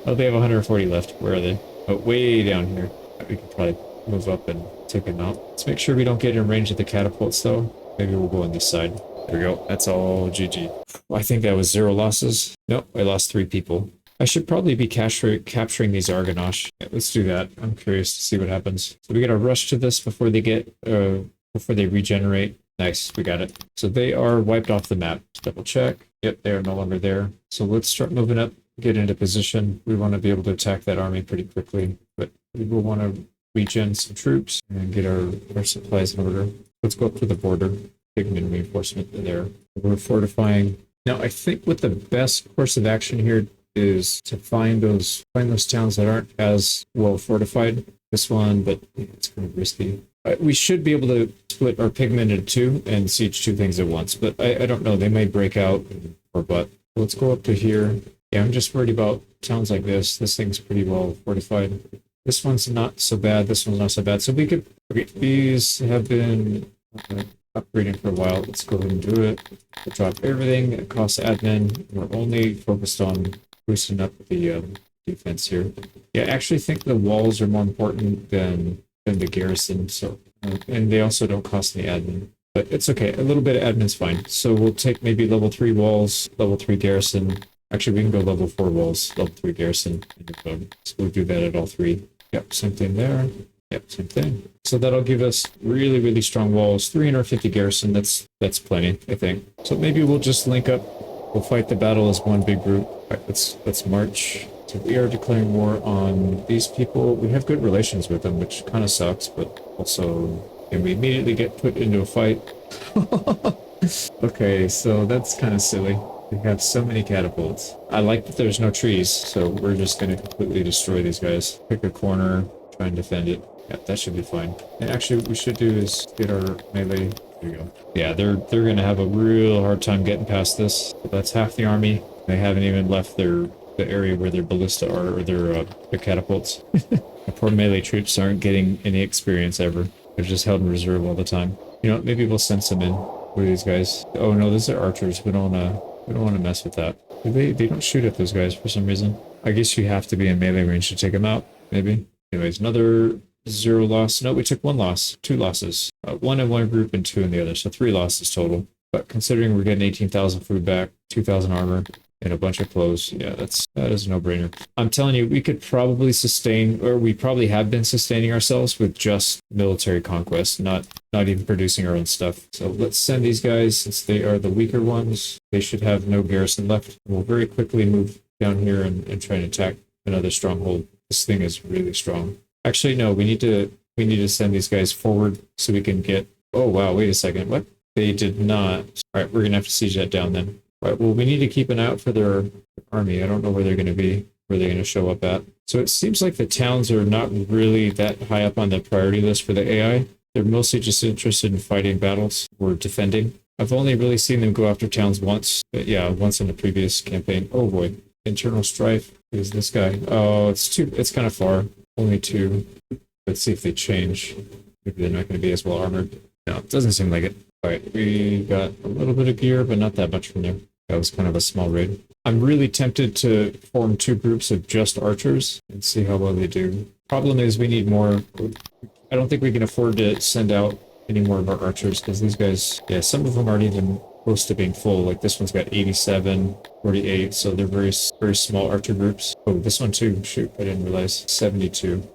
Oh, they have 140 left. Where are they? Oh, way down here. We could probably move up and take them out. Let's make sure we don't get in range of the catapults, though. Maybe we'll go on this side. There we go. That's all GG. I think that was 0 losses. Nope, I lost 3 people. I should probably be capturing these Argonash. Yeah, let's do that. I'm curious to see what happens. So we gotta rush to this before they get, before they regenerate. Nice, we got it. So they are wiped off the map. Double check. Yep, they are no longer there. So let's start moving up, get into position. We want to be able to attack that army pretty quickly, but we will want to regen some troops and get our supplies in order. Let's go up to the border. Pigman reinforcement there. We're fortifying. Now, I think what the best course of action here is to find those towns that aren't as well fortified. This one, but it's kind of risky. We should be able to split our pigmen into 2 and siege 2 things at once, but I don't know. They may break out or what. Let's go up to here. Yeah, I'm just worried about towns like this. This thing's pretty well fortified. This one's not so bad. This one's not so bad. So we could... Okay, these have been upgrading for a while. Let's go ahead and do it. We'll drop everything. It costs admin. We're only focused on boosting up the defense here. Yeah, I actually think the walls are more important than the garrison. So, and they also don't cost any admin. But it's okay. A little bit of admin's fine. So we'll take maybe level 3 walls, level 3 garrison. Actually, we can go level 4 walls, level 3 garrison. So we'll do that at all 3. Yep, same thing there. Yep, same thing. So that'll give us really, really strong walls. 350 garrison, that's plenty, I think. So maybe we'll just link up. We'll fight the battle as one big group. All right, let's march. So we are declaring war on these people. We have good relations with them, which kind of sucks, but also... And we immediately get put into a fight. Okay, so that's kind of silly. We have so many catapults. I like that there's no trees, so we're just going to completely destroy these guys. Pick a corner, try and defend it. Yeah, that should be fine. And actually, what we should do is get our melee. There we go. Yeah, they're going to have a real hard time getting past this. That's half the army. They haven't even left the area where their ballista are, or their catapults. The poor melee troops aren't getting any experience ever. They're just held in reserve all the time. You know what, maybe we'll send some in. What are these guys? Oh no, those are archers. We don't want to mess with that. They don't shoot at those guys for some reason. I guess you have to be in melee range to take them out, maybe. Anyways, another 0 loss. No, we took 1 loss, 2 losses. 1 in one group and 2 in the other, so 3 losses total. But considering we're getting 18,000 food back, 2,000 armor, and a bunch of clothes, yeah, that is a no-brainer. I'm telling you, we could probably sustain, or we probably have been sustaining ourselves with just military conquest, not even producing our own stuff. So let's send these guys, since they are the weaker ones. They should have no garrison left. We'll very quickly move down here and try and attack another stronghold. This thing is really strong. Actually, no, we need to send these guys forward so we can get. Oh wow, wait a second. What? They did not. All right, we're gonna have to siege that down then. All right, well, we need to keep an eye out for their army. I don't know where they're gonna be, where they're gonna show up at. So it seems like the towns are not really that high up on the priority list for the AI. They're mostly just interested in fighting battles or defending. I've only really seen them go after towns once, but yeah, once in the previous campaign. Oh boy, internal strife. Who's this guy? Oh, it's kind of far. Only 2. Let's see if they change. Maybe they're not going to be as well armored. No, it doesn't seem like it. All right, we got a little bit of gear, but not that much from there. That was kind of a small raid. I'm really tempted to form 2 groups of just archers and see how well they do. Problem is we need more. I don't think we can afford to send out any more of our archers because these guys, yeah, some of them aren't even close to being full. Like this one's got 87, 48, so they're very, very small archer groups. Oh, this one too. Shoot, I didn't realize. 72.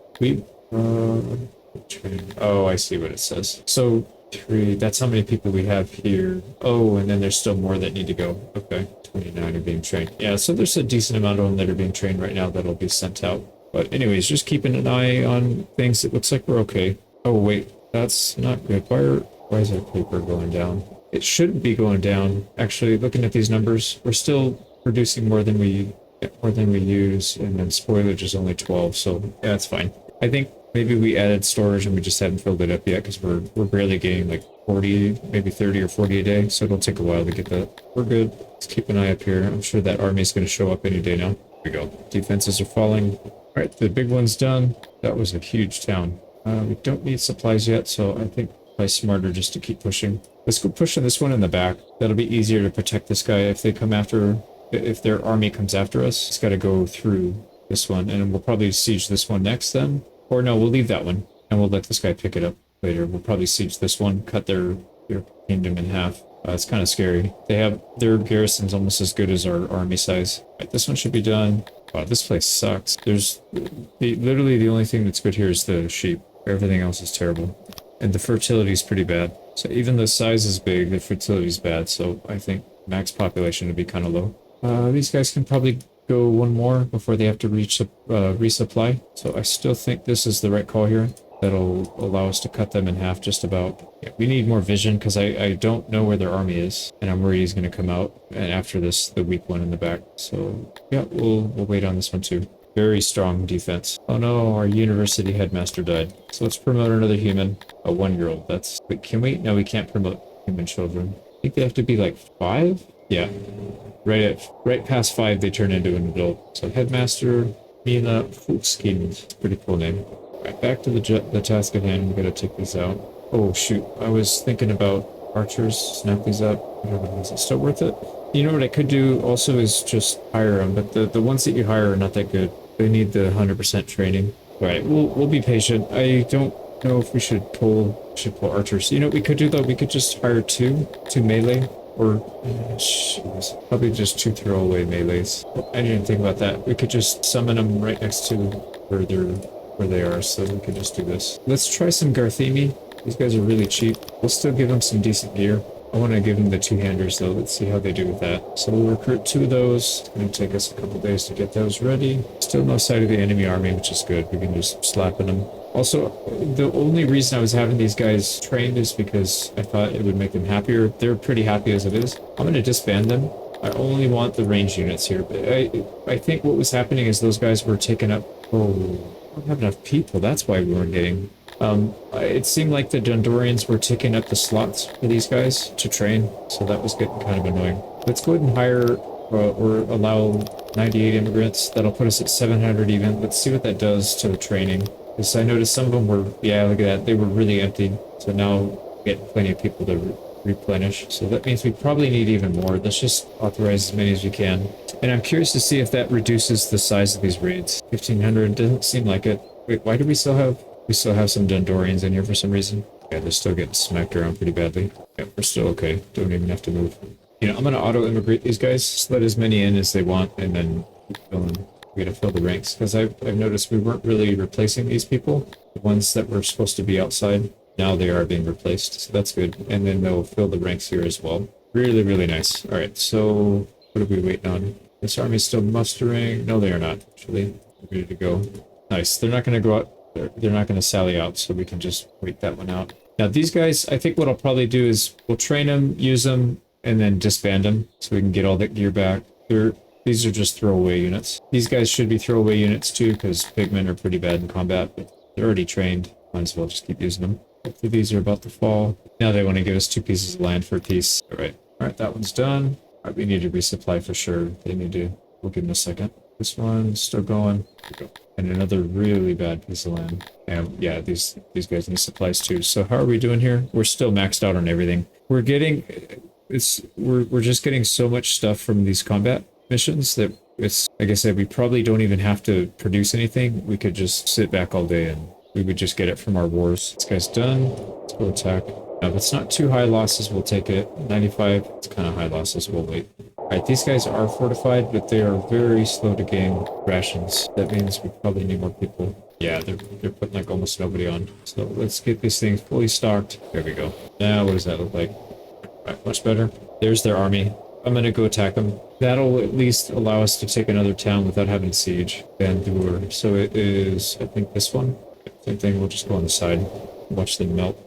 Oh, I see what it says. So 3, that's how many people we have here. Oh, and then there's still more that need to go. Okay, 29 are being trained. Yeah, so there's a decent amount of them that are being trained right now that'll be sent out. But anyways, just keeping an eye on things. It looks like we're okay. Oh, wait, that's not good. Why is our paper going down? It shouldn't be going down. Actually, looking at these numbers, we're still producing more than we use, and then spoilage is only 12, so yeah, that's fine. I think maybe we added storage and we just haven't filled it up yet because we're barely getting like 40, maybe 30 or 40 a day, so it'll take a while to get that. We're good. Let's keep an eye up here. I'm sure that army is going to show up any day now. Here we go. Defenses are falling. All right, the big one's done. That was a huge town. We don't need supplies yet, so I think probably smarter just to keep pushing. Let's go pushing this one in the back. That'll be easier to protect this guy if they come after, if their army comes after us. It's got to go through this one, and we'll probably siege this one next then. Or no, we'll leave that one, and we'll let this guy pick it up later. We'll probably siege this one, cut their kingdom in half. It's kind of scary. They have their garrison's almost as good as our army size. Right, this one should be done. Wow, this place sucks. There's literally the only thing that's good here is the sheep. Everything else is terrible. And the fertility is pretty bad. So even the size is big, the fertility is bad. So I think max population would be kind of low. These guys can probably go one more before they have to resupply. So I still think this is the right call here. That'll allow us to cut them in half just about. Yeah, we need more vision because I don't know where their army is. And I'm worried he's going to come out. And after this, the weak one in the back. So yeah, we'll wait on this one too. Very strong defense. Oh no, our university headmaster died. So let's promote another human. A 1-year-old. That's... Wait, can we? No, we can't promote human children. I think they have to be like 5? Yeah. Right past 5, they turn into an adult. So headmaster Mina Fuchskind. Pretty cool name. Right, back to the task at hand. We gotta take these out. Oh shoot, I was thinking about archers. Snap these up. I don't know, is it still worth it? You know what I could do also is just hire them, but the ones that you hire are not that good. They need the 100% training. All right, we'll be patient. I don't know if we should pull archers. You know what we could do though? We could just hire two melee, or probably just 2 throwaway melees. I didn't think about that. We could just summon them right next to where they are, so we could just do this. Let's try some Garthemi. These guys are really cheap. We'll still give them some decent gear. I want to give them the 2-handers though. Let's see how they do with that. So we'll recruit 2 of those. It's going to take us a couple days to get those ready. Still no sight of the enemy army, which is good. We can just slap in them. Also, the only reason I was having these guys trained is because I thought it would make them happier. They're pretty happy as it is. I'm going to disband them. I only want the range units here. But I think what was happening is those guys were taking up... Oh, we don't have enough people. That's why we weren't getting... it seemed like the Dondorians were taking up the slots for these guys to train, so that was getting kind of annoying. Let's go ahead and hire or allow 98 immigrants. That'll put us at 700 even. Let's see what that does to the training. Because I noticed some of them were, yeah, look at that, they were really empty. So now we get plenty of people to replenish. So that means we probably need even more. Let's just authorize as many as we can. And I'm curious to see if that reduces the size of these raids. 1,500 doesn't seem like it. Wait, why do we still have... We still have some Dundorians in here for some reason. Yeah, they're still getting smacked around pretty badly. Yeah, we're still okay. Don't even have to move. You know, I'm gonna auto-immigrate these guys, so let as many in as they want, and then keep filling. We gotta fill the ranks, because I've noticed we weren't really replacing these people. The ones that were supposed to be outside, now they are being replaced, so that's good. And then they'll fill the ranks here as well. Really, really nice. Alright, so what are we waiting on? This army's still mustering. No, they are not, actually. We're ready to go. Nice. They're not gonna go out. They're not gonna sally out, so we can just wait that one out. Now, these guys, I think what I'll probably do is we'll train them, use them, and then disband them so we can get all that gear back. These are just throwaway units. These guys should be throwaway units too, because pigmen are pretty bad in combat, but they're already trained. Might as well just keep using them. Hopefully these are about to fall. Now they want to give us 2 pieces of land for a piece. Alright, that one's done. Alright, we need to resupply for sure. They need to... We'll give them a second. This one's still going. There we go. And another really bad piece of land. And yeah, these guys need supplies too. So how are we doing here? We're still maxed out on everything. We're getting... We're just getting so much stuff from these combat missions that it's, like I said, we probably don't even have to produce anything. We could just sit back all day and we would just get it from our wars. This guy's done. Let's go attack. Now, if it's not too high losses, we'll take it. 95, it's kind of high losses, we'll wait. Alright, these guys are fortified, but they are very slow to gain rations. That means we probably need more people. Yeah, they're putting like almost nobody on. So let's get these things fully stocked. There we go. Now, what does that look like? Right, much better. There's their army. I'm gonna go attack them. That'll at least allow us to take another town without having siege. Bandur. So it is, I think, this one. Same thing, we'll just go on the side. Watch them melt.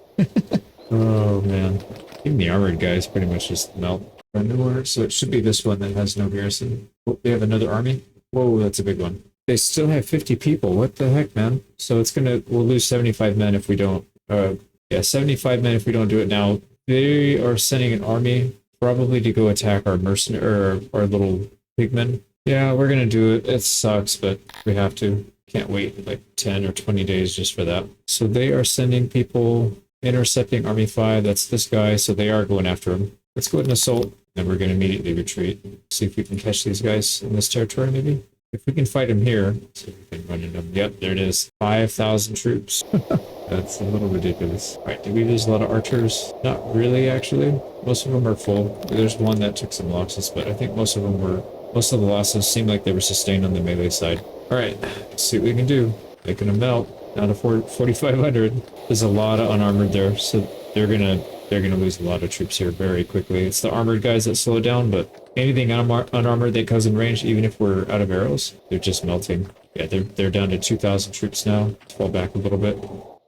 Oh, man. Even the armored guys pretty much just melt. Bandur, so it should be this one that has no garrison. Oh, they have another army? Whoa, that's a big one. They still have 50 people. What the heck, man? So it's gonna, we'll lose 75 men if we don't, yeah, 75 men if we don't do it now. They are sending an army probably to go attack our mercenary, or our little pigmen. Yeah, we're gonna do it. It sucks, but we have to. Can't wait like 10 or 20 days just for that. So they are sending people, intercepting Army 5. That's this guy, so they are going after him. Let's go ahead and assault, and we're gonna immediately retreat. See if we can catch these guys in this territory, maybe. If we can fight them here, see if we can run into them. Yep, there it is. 5,000 troops. That's a little ridiculous. Alright, did we lose a lot of archers? Not really, actually. Most of them are full. There's one that took some losses, but I think most of the losses seemed like they were sustained on the melee side. Alright, let's see what we can do. Making them melt. Down to 4,500. There's a lot of unarmored there, so they're gonna lose a lot of troops here very quickly. It's the armored guys that slow down, but anything unarmored that comes in range, even if we're out of arrows, they're just melting. Yeah, they're down to 2,000 troops now. Let's fall back a little bit.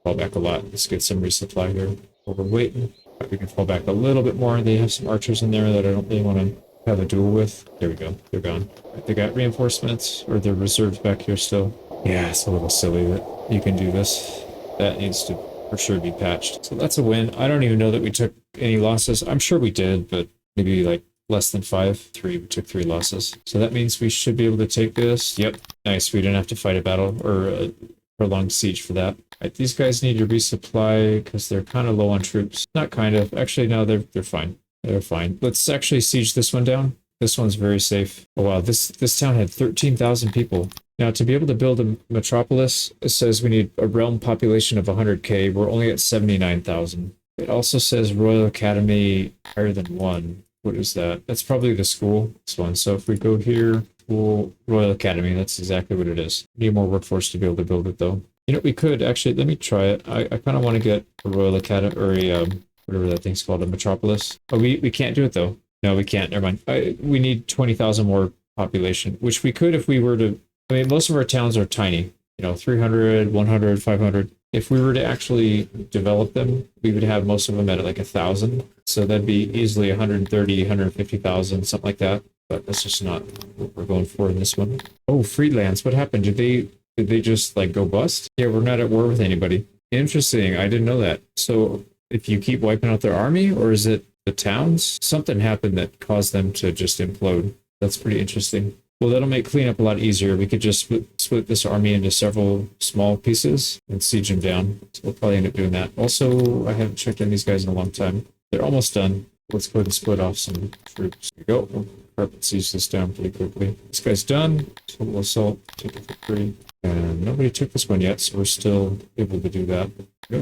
Fall back a lot. Let's get some resupply here. While we're waiting. We can fall back a little bit more. They have some archers in there that I don't really want to have a duel with. There we go. They're gone. They got reinforcements, or they're reserves back here still. Yeah, it's a little silly that you can do this. That needs to for sure be patched. So that's a win. I don't even know that we took any losses. I'm sure we did, but maybe like less than 5. 3. We took 3 losses. So that means we should be able to take this. Yep. Nice. We didn't have to fight a battle or a prolonged siege for that. Right, these guys need to resupply because they're kind of low on troops. Not kind of. Actually, no, they're fine. They're fine. Let's actually siege this one down. This one's very safe. Oh wow, this town had 13,000 people. Now, to be able to build a metropolis, it says we need a realm population of 100k. We're only at 79,000. It also says Royal Academy higher than 1. What is that? That's probably the school. This one. So if we go here, school, Royal Academy, that's exactly what it is. Need more workforce to be able to build it, though. You know, we could actually, let me try it. I kind of want to get a Royal Academy, or a, whatever that thing's called, a metropolis. Oh, we can't do it, though. No, we can't. Never mind. We need 20,000 more population, which we could if we were to, I mean, most of our towns are tiny, you know, 300, 100, 500. If we were to actually develop them, we would have most of them at like 1,000. So that'd be easily 130, 150,000, something like that. But that's just not what we're going for in this one. Oh, freelance. What happened? Did they just like go bust? Yeah, we're not at war with anybody. Interesting. I didn't know that. So if you keep wiping out their army, or is it the towns? Something happened that caused them to just implode. That's pretty interesting. Well, that'll make cleanup a lot easier. We could just split this army into several small pieces and siege them down. So we'll probably end up doing that. Also, I haven't checked on these guys in a long time. They're almost done. let's go ahead and split off some troops. There we go. We'll carpet siege this down pretty quickly. This guy's done. Total assault. Take it for free. And nobody took this one yet, so we're still able to do that.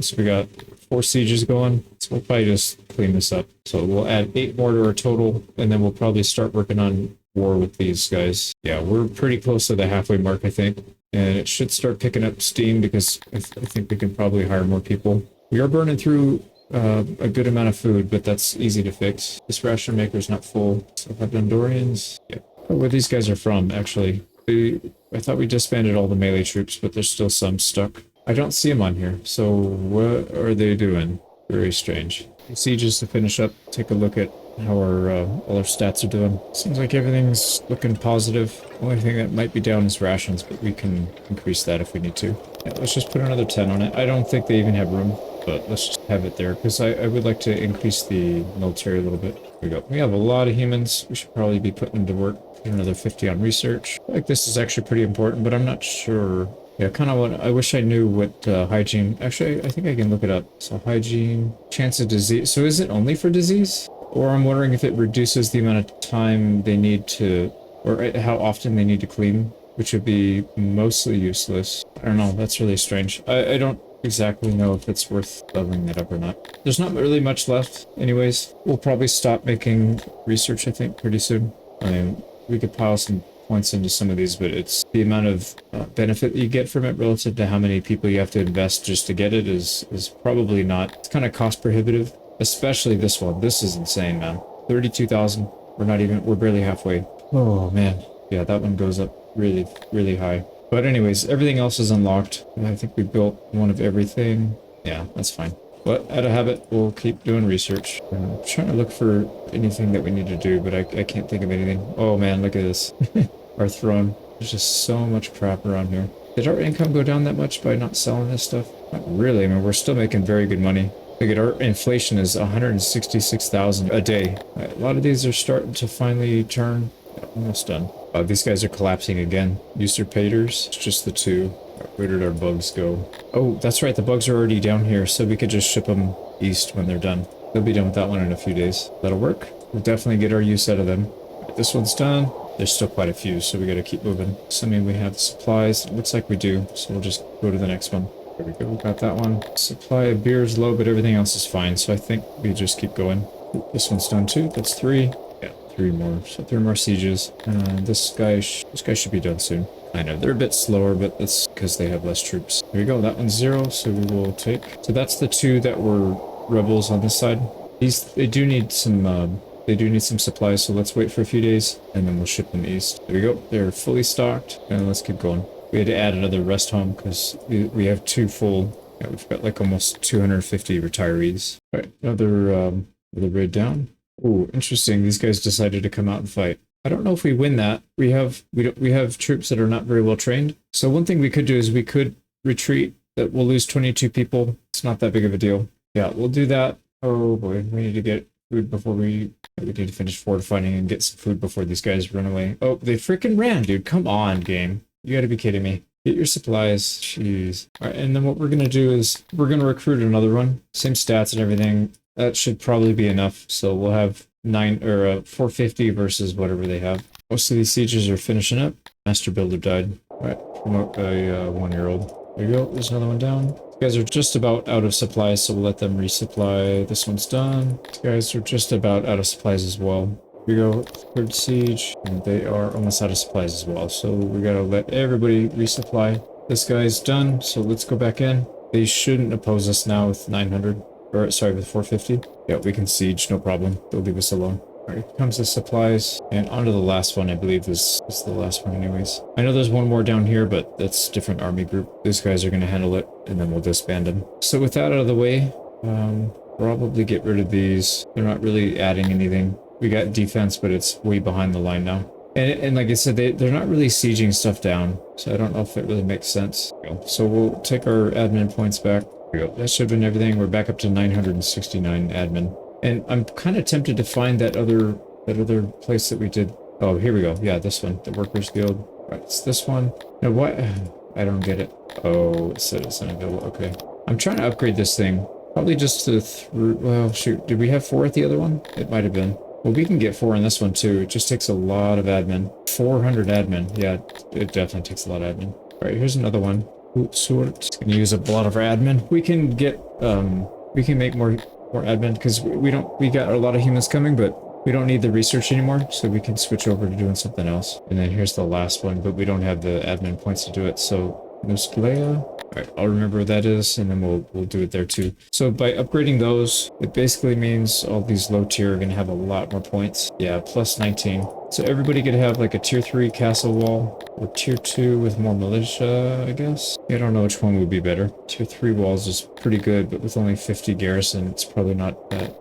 So we got 4 sieges going, so we'll probably just clean this up. So we'll add 8 more to our total, and then we'll probably start working on war with these guys. Yeah, we're pretty close to the halfway mark, I think. And it should start picking up steam because I think we can probably hire more people. We are burning through a good amount of food, but that's easy to fix. This ration maker's not full. So have Dondorians. Yeah. Oh, where these guys are from, actually. I thought we disbanded all the melee troops, but there's still some stuck. I don't see them on here, so what are they doing? Very strange. Sieges to finish up. Take a look at how all our stats are doing. Seems like everything's looking positive. Only thing that might be down is rations, but we can increase that if we need to. Yeah, let's just put another 10 on it. I don't think they even have room, but let's just have it there because I would like to increase the military a little bit. Here we go. We have a lot of humans. We should probably be putting them to work. Put another 50 on research. I feel like this is actually pretty important, but I'm not sure. Yeah, kind of what I wish I knew what hygiene. Actually, I think I can look it up. So hygiene, chance of disease. So is it only for disease? Or I'm wondering if it reduces the amount of time they need to, or how often they need to clean, which would be mostly useless. I don't know. That's really strange. I don't exactly know if it's worth leveling it up or not. There's not really much left. Anyways, we'll probably stop making research, I think, pretty soon. I mean, we could pile some points into some of these, but it's the amount of benefit that you get from it relative to how many people you have to invest just to get it is probably not. It's kind of cost prohibitive, especially this one. This is insane, man. 32,000. We're barely halfway. Oh man. Yeah, that one goes up really, really high. But anyways, everything else is unlocked. I think we built one of everything. Yeah, that's fine. But out of habit, we'll keep doing research. I'm trying to look for anything that we need to do, but I can't think of anything. Oh man, look at this. Our throne. There's just so much crap around here. Did our income go down that much by not selling this stuff? Not really. I mean, we're still making very good money. Look at our inflation is 166,000 a day. A lot of these are starting to finally turn. Yeah, almost done. These guys are collapsing again. Usurpators. It's just the 2. Where did our bugs go? Oh, that's right. The bugs are already down here, so we could just ship them east when they're done. They'll be done with that one in a few days. That'll work. We'll definitely get our use out of them. Right, this one's done. There's still quite a few, so we gotta keep moving. Assuming we have the supplies. It looks like we do, so we'll just go to the next one. There we go. We got that one. Supply of beer is low, but everything else is fine, so I think we just keep going. This one's done too. That's 3. Yeah, 3 more. So 3 more sieges. This guy should be done soon. I know they're a bit slower, but that's because they have less troops. There we go. That one's 0, so we will take. So that's the 2 that were rebels on this side. They do need some supplies, so let's wait for a few days and then we'll ship them east. There we go. They're fully stocked, and let's keep going. We had to add another rest home because we have 2 full. Yeah, we've got like almost 250 retirees. All right, another raid down. Oh, interesting. These guys decided to come out and fight. I don't know if we win that. We have troops that are not very well trained. So one thing we could do is we could retreat. That we'll lose 22 people. It's not that big of a deal. Yeah, we'll do that. Oh boy, we need to get food before we need to finish fortifying and get some food before these guys run away. Oh, they freaking ran, dude. Come on, game. You gotta be kidding me. Get your supplies. Jeez. All right, and then what we're gonna do is we're gonna recruit another one. Same stats and everything. That should probably be enough. So we'll have 450 versus whatever they have. Most of these sieges are finishing up. Master Builder died. All right, promote a 1-year-old. There you go. There's another one down. You guys are just about out of supplies, so we'll let them resupply. This one's done. These guys are just about out of supplies as well. Here we go. 3rd siege, and they are almost out of supplies as well. So we gotta let everybody resupply. This guy's done, so let's go back in. They shouldn't oppose us now with 900. Or, sorry, with 450. Yeah, we can siege, no problem. They'll leave us alone. Alright, here comes the supplies. And onto the last one, I believe this is the last one anyways. I know there's one more down here, but that's a different army group. These guys are going to handle it, and then we'll disband them. So with that out of the way, probably get rid of these. They're not really adding anything. We got defense, but it's way behind the line now. And like I said, they're not really sieging stuff down, so I don't know if it really makes sense. So we'll take our admin points back. There we go. That should have been everything. We're back up to 969 admin. And I'm kind of tempted to find that other place that we did. Oh, here we go. Yeah, this one. The Workers Guild. Right, it's this one. Now what? I don't get it. Oh, it said it's unavailable. Okay. I'm trying to upgrade this thing. Probably just to through. Well, shoot. Did we have 4 at the other one? It might have been. Well, we can get 4 in this one too. It just takes a lot of admin. 400 admin. Yeah, it definitely takes a lot of admin. All right, here's another one. Oops, sort. It's gonna use up a lot of our admin. We can get we can make more admin because we got a lot of humans coming, but we don't need the research anymore, so we can switch over to doing something else. And then here's the last one, but we don't have the admin points to do it, so Nusklea. Alright, I'll remember what that is, and then we'll do it there too. So by upgrading those, it basically means all these low tier are going to have a lot more points. Yeah, plus 19. So everybody could have like a tier 3 castle wall, or tier 2 with more militia, I guess. I don't know which one would be better. Tier 3 walls is pretty good, but with only 50 garrison, it's probably not that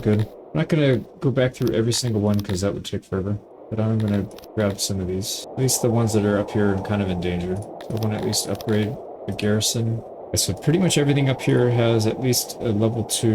good. I'm not going to go back through every single one because that would take forever. But I'm going to grab some of these. At least the ones that are up here and kind of in danger. So I want to at least upgrade the garrison. So pretty much everything up here has at least a level 2.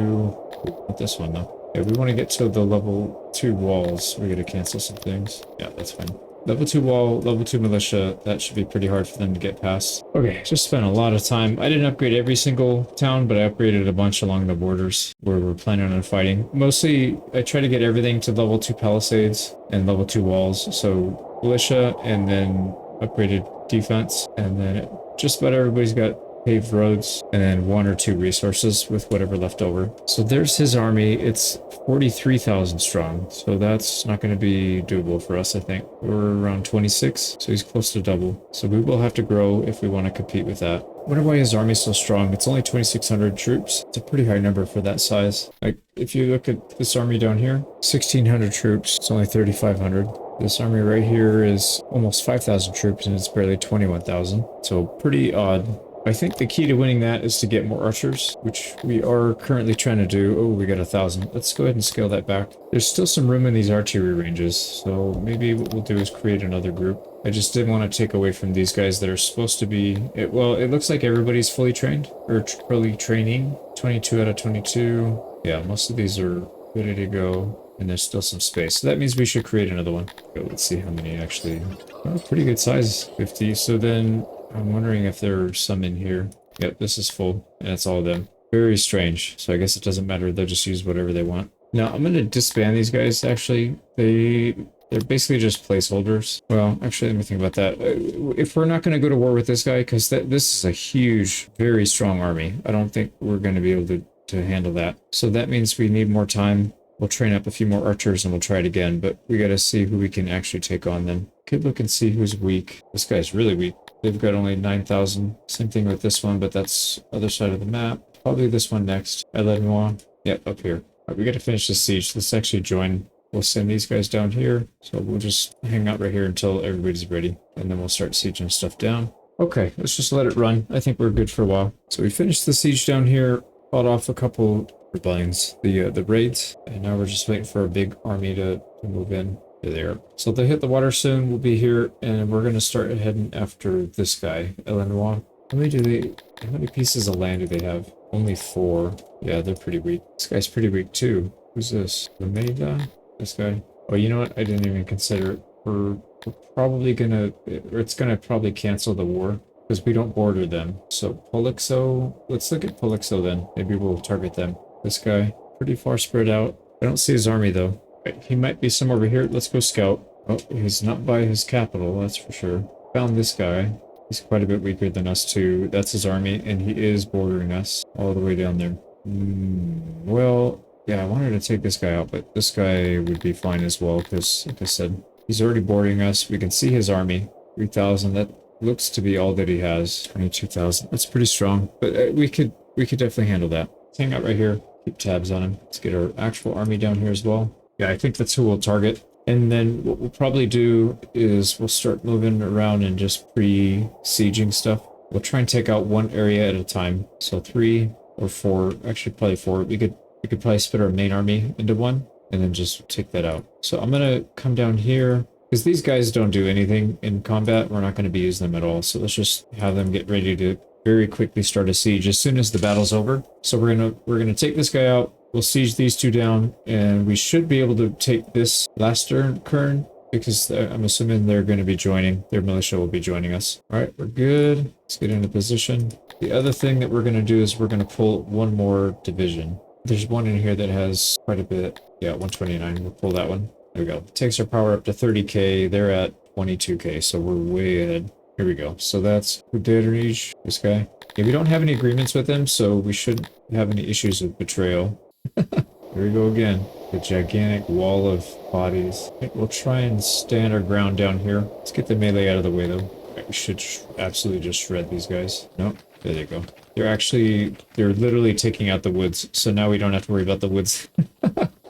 Not this one though. Yeah, we want to get to the level 2 walls. We're going to cancel some things. Yeah, that's fine. Level 2 wall, level 2 militia, that should be pretty hard for them to get past. Okay, just spent a lot of time. I didn't upgrade every single town, but I upgraded a bunch along the borders where we're planning on fighting. Mostly, I try to get everything to level 2 palisades and level 2 walls. So militia and then upgraded defense. And then just about everybody's got paved roads and then 1 or 2 resources with whatever left over. So there's his army. It's 43,000 strong, so that's not going to be doable for us. I think we're around 26, so he's close to double, so we will have to grow if we want to compete with that. I wonder why his army's so strong. It's only 2,600 troops. It's a pretty high number for that size. Like if you look at this army down here, 1,600 troops, it's only 3,500. This army right here is almost 5,000 troops and it's barely 21,000, so pretty odd. I think the key to winning that is to get more archers, which we are currently trying to do. Oh, we got 1,000. Let's go ahead and scale that back. There's still some room in these artillery ranges, so maybe what we'll do is create another group. I just didn't want to take away from these guys that are supposed to be... well, it looks like everybody's fully trained, or fully training. 22 out of 22. Yeah, most of these are ready to go, and there's still some space. So that means we should create another one. So let's see how many actually... Oh, pretty good size, 50. So then... I'm wondering if there are some in here. Yep, this is full, and it's all of them. Very strange, so I guess it doesn't matter. They'll just use whatever they want. Now, I'm going to disband these guys, actually. They're basically just placeholders. Well, actually, let me think about that. If we're not going to go to war with this guy, because this is a huge, very strong army, I don't think we're going to be able to handle that. So that means we need more time. We'll train up a few more archers, and we'll try it again, but we got to see who we can actually take on then. Could look and see who's weak. This guy's really weak. They've got only 9,000. Same thing with this one, but that's other side of the map. Probably this one next. Elenoir. Yep, up here. All right, we got to finish this siege. Let's actually join. We'll send these guys down here. So we'll just hang out right here until everybody's ready. And then we'll start sieging stuff down. Okay, let's just let it run. I think we're good for a while. So we finished the siege down here. Fought off a couple rebellions. The raids. And now we're just waiting for a big army to move in. There. So they hit the water soon. We'll be here, and we're going to start heading after this guy, Elenoir. How many pieces of land do they have? Only 4. Yeah, they're pretty weak. This guy's pretty weak too. Who's this? The Meda? This guy? Oh, you know what? I didn't even consider it. We're probably gonna, or it's gonna probably cancel the war because we don't border them. So Polixo, let's look at Polixo then. Maybe we'll target them. This guy, pretty far spread out. I don't see his army though. He might be somewhere over here. Let's go scout. Oh, he's not by his capital, that's for sure. Found this guy. He's quite a bit weaker than us too. That's his army, and he is bordering us all the way down there. Well, yeah, I wanted to take this guy out, but this guy would be fine as well, because, like I said, he's already bordering us. We can see his army. 3,000. That looks to be all that he has. 22,000. That's pretty strong, but we could definitely handle that. Let's hang out right here. Keep tabs on him. Let's get our actual army down here as well. Yeah, I think that's who we'll target. And then what we'll probably do is we'll start moving around and just pre-sieging stuff. We'll try and take out one area at a time. So 3 or 4, actually probably 4. We could probably split our main army into one and then just take that out. So I'm going to come down here because these guys don't do anything in combat. We're not going to be using them at all. So let's just have them get ready to very quickly start a siege as soon as the battle's over. So we're gonna take this guy out. We'll siege these 2 down, and we should be able to take this last Kern, because I'm assuming they're going to be joining. Their militia will be joining us. All right, we're good. Let's get into position. The other thing that we're going to do is we're going to pull one more division. There's one in here that has quite a bit. Yeah, 129. We'll pull that one. There we go. Takes our power up to 30k. They're at 22k, so we're way ahead. Here we go. So that's Uderij, this guy. Yeah, we don't have any agreements with him, so we shouldn't have any issues with betrayal. Here we go again. The gigantic wall of bodies. I think we'll try and stand our ground down here. Let's get the melee out of the way, though. Right, we should absolutely just shred these guys. Nope. There they go. They're literally taking out the woods, so now we don't have to worry about the woods.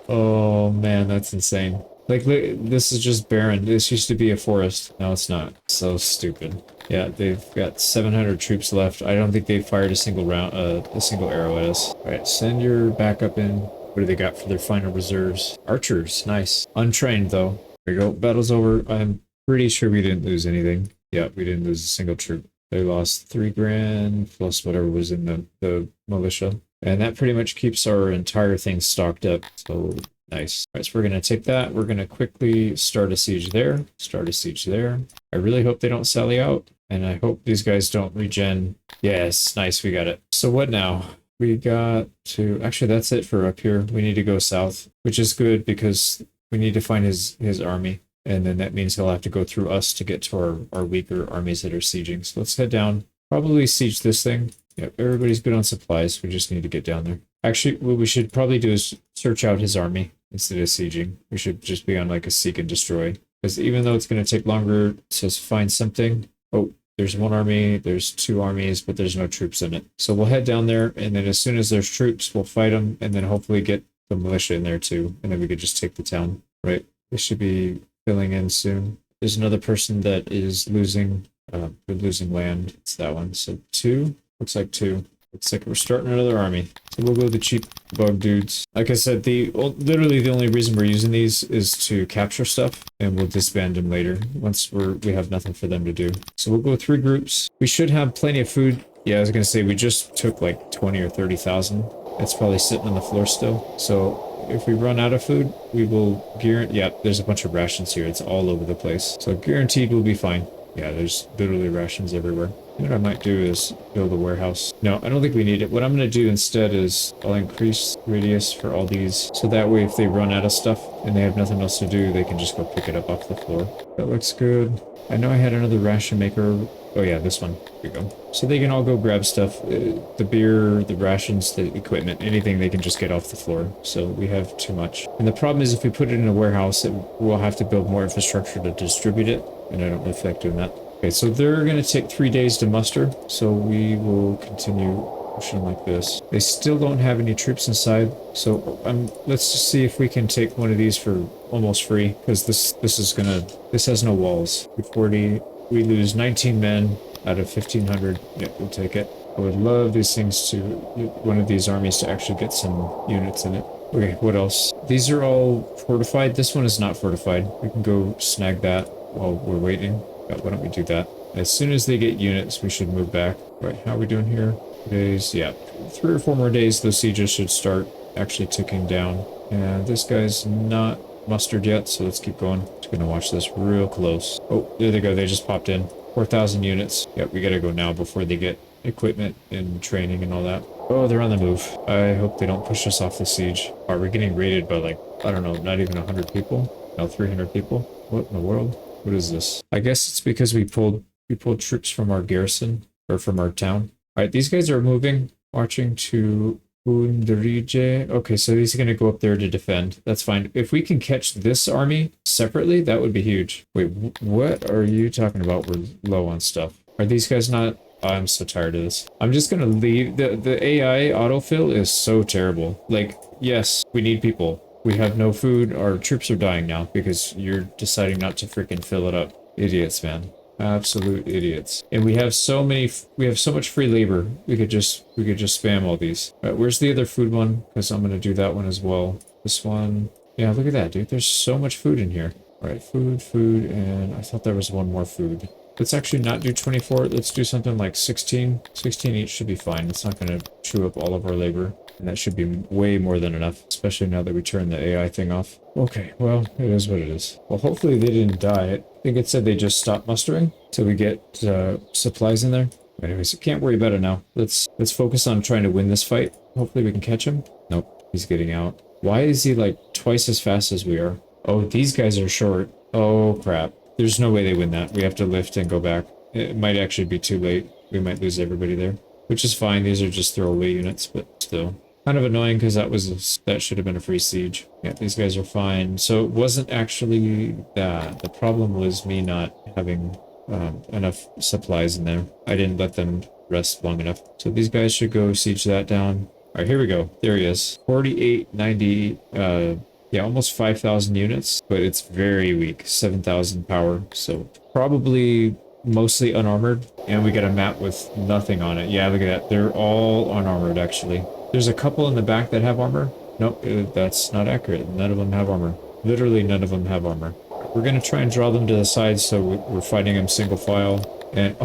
Oh man, that's insane. Like, this is just barren. This used to be a forest. No, it's not. So stupid. Yeah, they've got 700 troops left. I don't think they fired a single round, a single arrow at us. All right, send your backup in. What do they got for their final reserves? Archers, nice. Untrained though. There we go. Battle's over. I'm pretty sure we didn't lose anything. Yeah, we didn't lose a single troop. They lost 3 grand plus whatever was in the militia. And that pretty much keeps our entire thing stocked up. So nice. All right, so we're going to take that. We're going to quickly start a siege there. Start a siege there. I really hope they don't sally out. And I hope these guys don't regen. Yes, nice. We got it. So what now? We got to... Actually, that's it for up here. We need to go south, which is good because we need to find his army. And then that means he'll have to go through us to get to our weaker armies that are sieging. So let's head down. Probably siege this thing. Yep, everybody's good on supplies. We just need to get down there. Actually, what we should probably do is search out his army instead of sieging. We should just be on like a seek and destroy. Because even though it's going to take longer to find something... Oh, there's one army, there's 2 armies, but there's no troops in it. So we'll head down there, and then as soon as there's troops, we'll fight them, and then hopefully get the militia in there too. And then we could just take the town, right? They should be filling in soon. There's another person that is losing... they're losing land. It's that one. So 2... Looks like 2. Looks like we're starting another army. So we'll go the cheap bug dudes. Like I said, literally the only reason we're using these is to capture stuff, and we'll disband them later once we have nothing for them to do. So we'll go 3 groups. We should have plenty of food. Yeah, I was gonna say we just took like 20 or 30,000. It's probably sitting on the floor still. So if we run out of food, we will guarantee... Yeah, there's a bunch of rations here. It's all over the place. So guaranteed we'll be fine. Yeah, there's literally rations everywhere. What I might do is build a warehouse. No, I don't think we need it. What I'm going to do instead is I'll increase radius for all these. So that way if they run out of stuff and they have nothing else to do, they can just go pick it up off the floor. That looks good. I know I had another ration maker. Oh yeah, this one. Here we go. So they can all go grab stuff. The beer, the rations, the equipment, anything they can just get off the floor. So we have too much. And the problem is if we put it in a warehouse, we'll have to build more infrastructure to distribute it. And I don't really feel like doing that. Okay, so they're going to take 3 days to muster. So we will continue pushing like this. They still don't have any troops inside. So let's just see if we can take one of these for almost free. Because this has no walls. 40. We lose 19 men out of 1,500. Yeah, we'll take it. I would love these things to, one of these armies to actually get some units in it. Okay, what else? These are all fortified. This one is not fortified. We can go snag that while we're waiting. Why don't we do that? As soon as they get units, we should move back. Right, how are we doing here? Days, yeah. 3 or 4 more days, those sieges should start actually ticking down. And this guy's not mustered yet, so let's keep going. Just gonna watch this real close. Oh, there they go. They just popped in. 4,000 units. Yep, we gotta go now before they get equipment and training and all that. Oh, they're on the move. I hope they don't push us off the siege. Are we getting raided by like, I don't know, not even 100 people? No, 300 people? What in the world? What is this? I guess it's because we pulled troops from our garrison, or from our town. Alright, these guys are moving, marching to Underige. Okay, so he's going to go up there to defend. That's fine. If we can catch this army separately, that would be huge. Wait, what are you talking about? We're low on stuff. Are these guys not... Oh, I'm so tired of this. I'm just going to leave. The AI autofill is so terrible. Like, yes, we need people. We have no food. Our troops are dying now because you're deciding not to freaking fill it up. Idiots, man. Absolute idiots. And we have so much free labor. We could just spam all these. All right, where's the other food one? Because I'm going to do that one as well. This one. Yeah, look at that, dude. There's so much food in here. All right, food, and I thought there was one more food. Let's actually not do 24. Let's do something like 16. 16 each should be fine. It's not going to chew up all of our labor. And that should be way more than enough, especially now that we turned the AI thing off. Okay, well, it is what it is. Well, hopefully they didn't die. I think it said they just stopped mustering till we get supplies in there. Anyways, can't worry about it now. Let's focus on trying to win this fight. Hopefully we can catch him. Nope, he's getting out. Why is he like twice as fast as we are? Oh, these guys are short. Oh crap. There's no way they win that. We have to lift and go back. It might actually be too late. We might lose everybody there. Which is fine. These are just throwaway units, but still. Kind of annoying because that should have been a free siege. Yeah, these guys are fine. So it wasn't actually that. The problem was me not having enough supplies in there. I didn't let them rest long enough. So these guys should go siege that down. All right, here we go. There he is. 4890, yeah, almost 5,000 units, but it's very weak. 7,000 power. So probably mostly unarmored. And we got a map with nothing on it. Yeah, look at that. They're all unarmored, actually. There's a couple in the back that have armor. Nope, that's not accurate. None of them have armor. Literally none of them have armor. We're going to try and draw them to the side so we're fighting them single file. And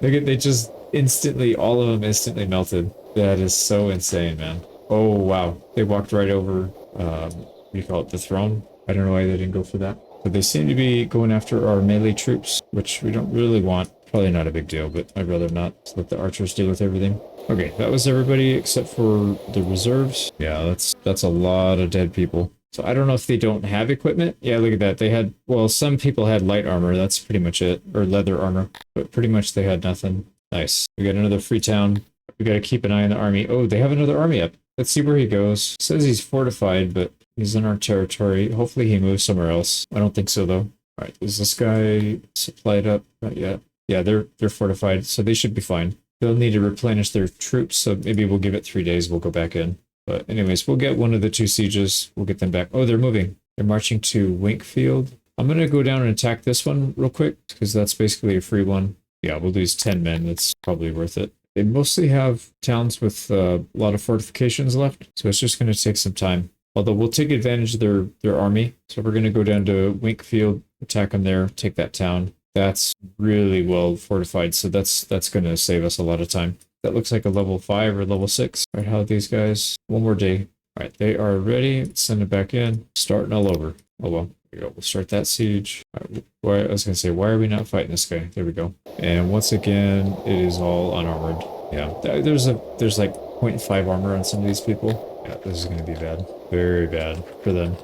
look at, they just instantly, all of them instantly melted. That is so insane, man. Oh, wow. They walked right over, what do you call it, the throne? I don't know why they didn't go for that. But they seem to be going after our melee troops, which we don't really want. Probably not a big deal, but I'd rather not. Let the archers deal with everything. Okay, that was everybody except for the reserves. Yeah, that's a lot of dead people. So I don't know if they don't have equipment. Yeah, look at that. They had, well, some people had light armor. That's pretty much it. Or leather armor. But pretty much they had nothing. Nice. We got another free town. We got to keep an eye on the army. Oh, they have another army up. Let's see where he goes. It says he's fortified, but he's in our territory. Hopefully he moves somewhere else. I don't think so, though. All right, is this guy supplied up? Not yet. Yeah, they're fortified, so they should be fine. They'll need to replenish their troops, so maybe we'll give it 3 days. We'll go back in. But anyways, we'll get one of the two sieges. We'll get them back. Oh, they're moving. They're marching to Winkfield. I'm going to go down and attack this one real quick, because that's basically a free one. Yeah, we'll lose 10 men. That's probably worth it. They mostly have towns with a lot of fortifications left, so it's just going to take some time. Although we'll take advantage of their army. So we're going to go down to Winkfield, attack them there, take that town. That's really well fortified, so that's going to save us a lot of time. That looks like a level 5 or level 6. All right, how are these guys? One more day. All right, they are ready. Let's send it back in. Starting all over. Oh, well. There we go. We'll start that siege. Right, I was going to say, why are we not fighting this guy? There we go. And once again, it is all unarmored. Yeah, there's like 0.5 armor on some of these people. Yeah, this is going to be bad. Very bad for them.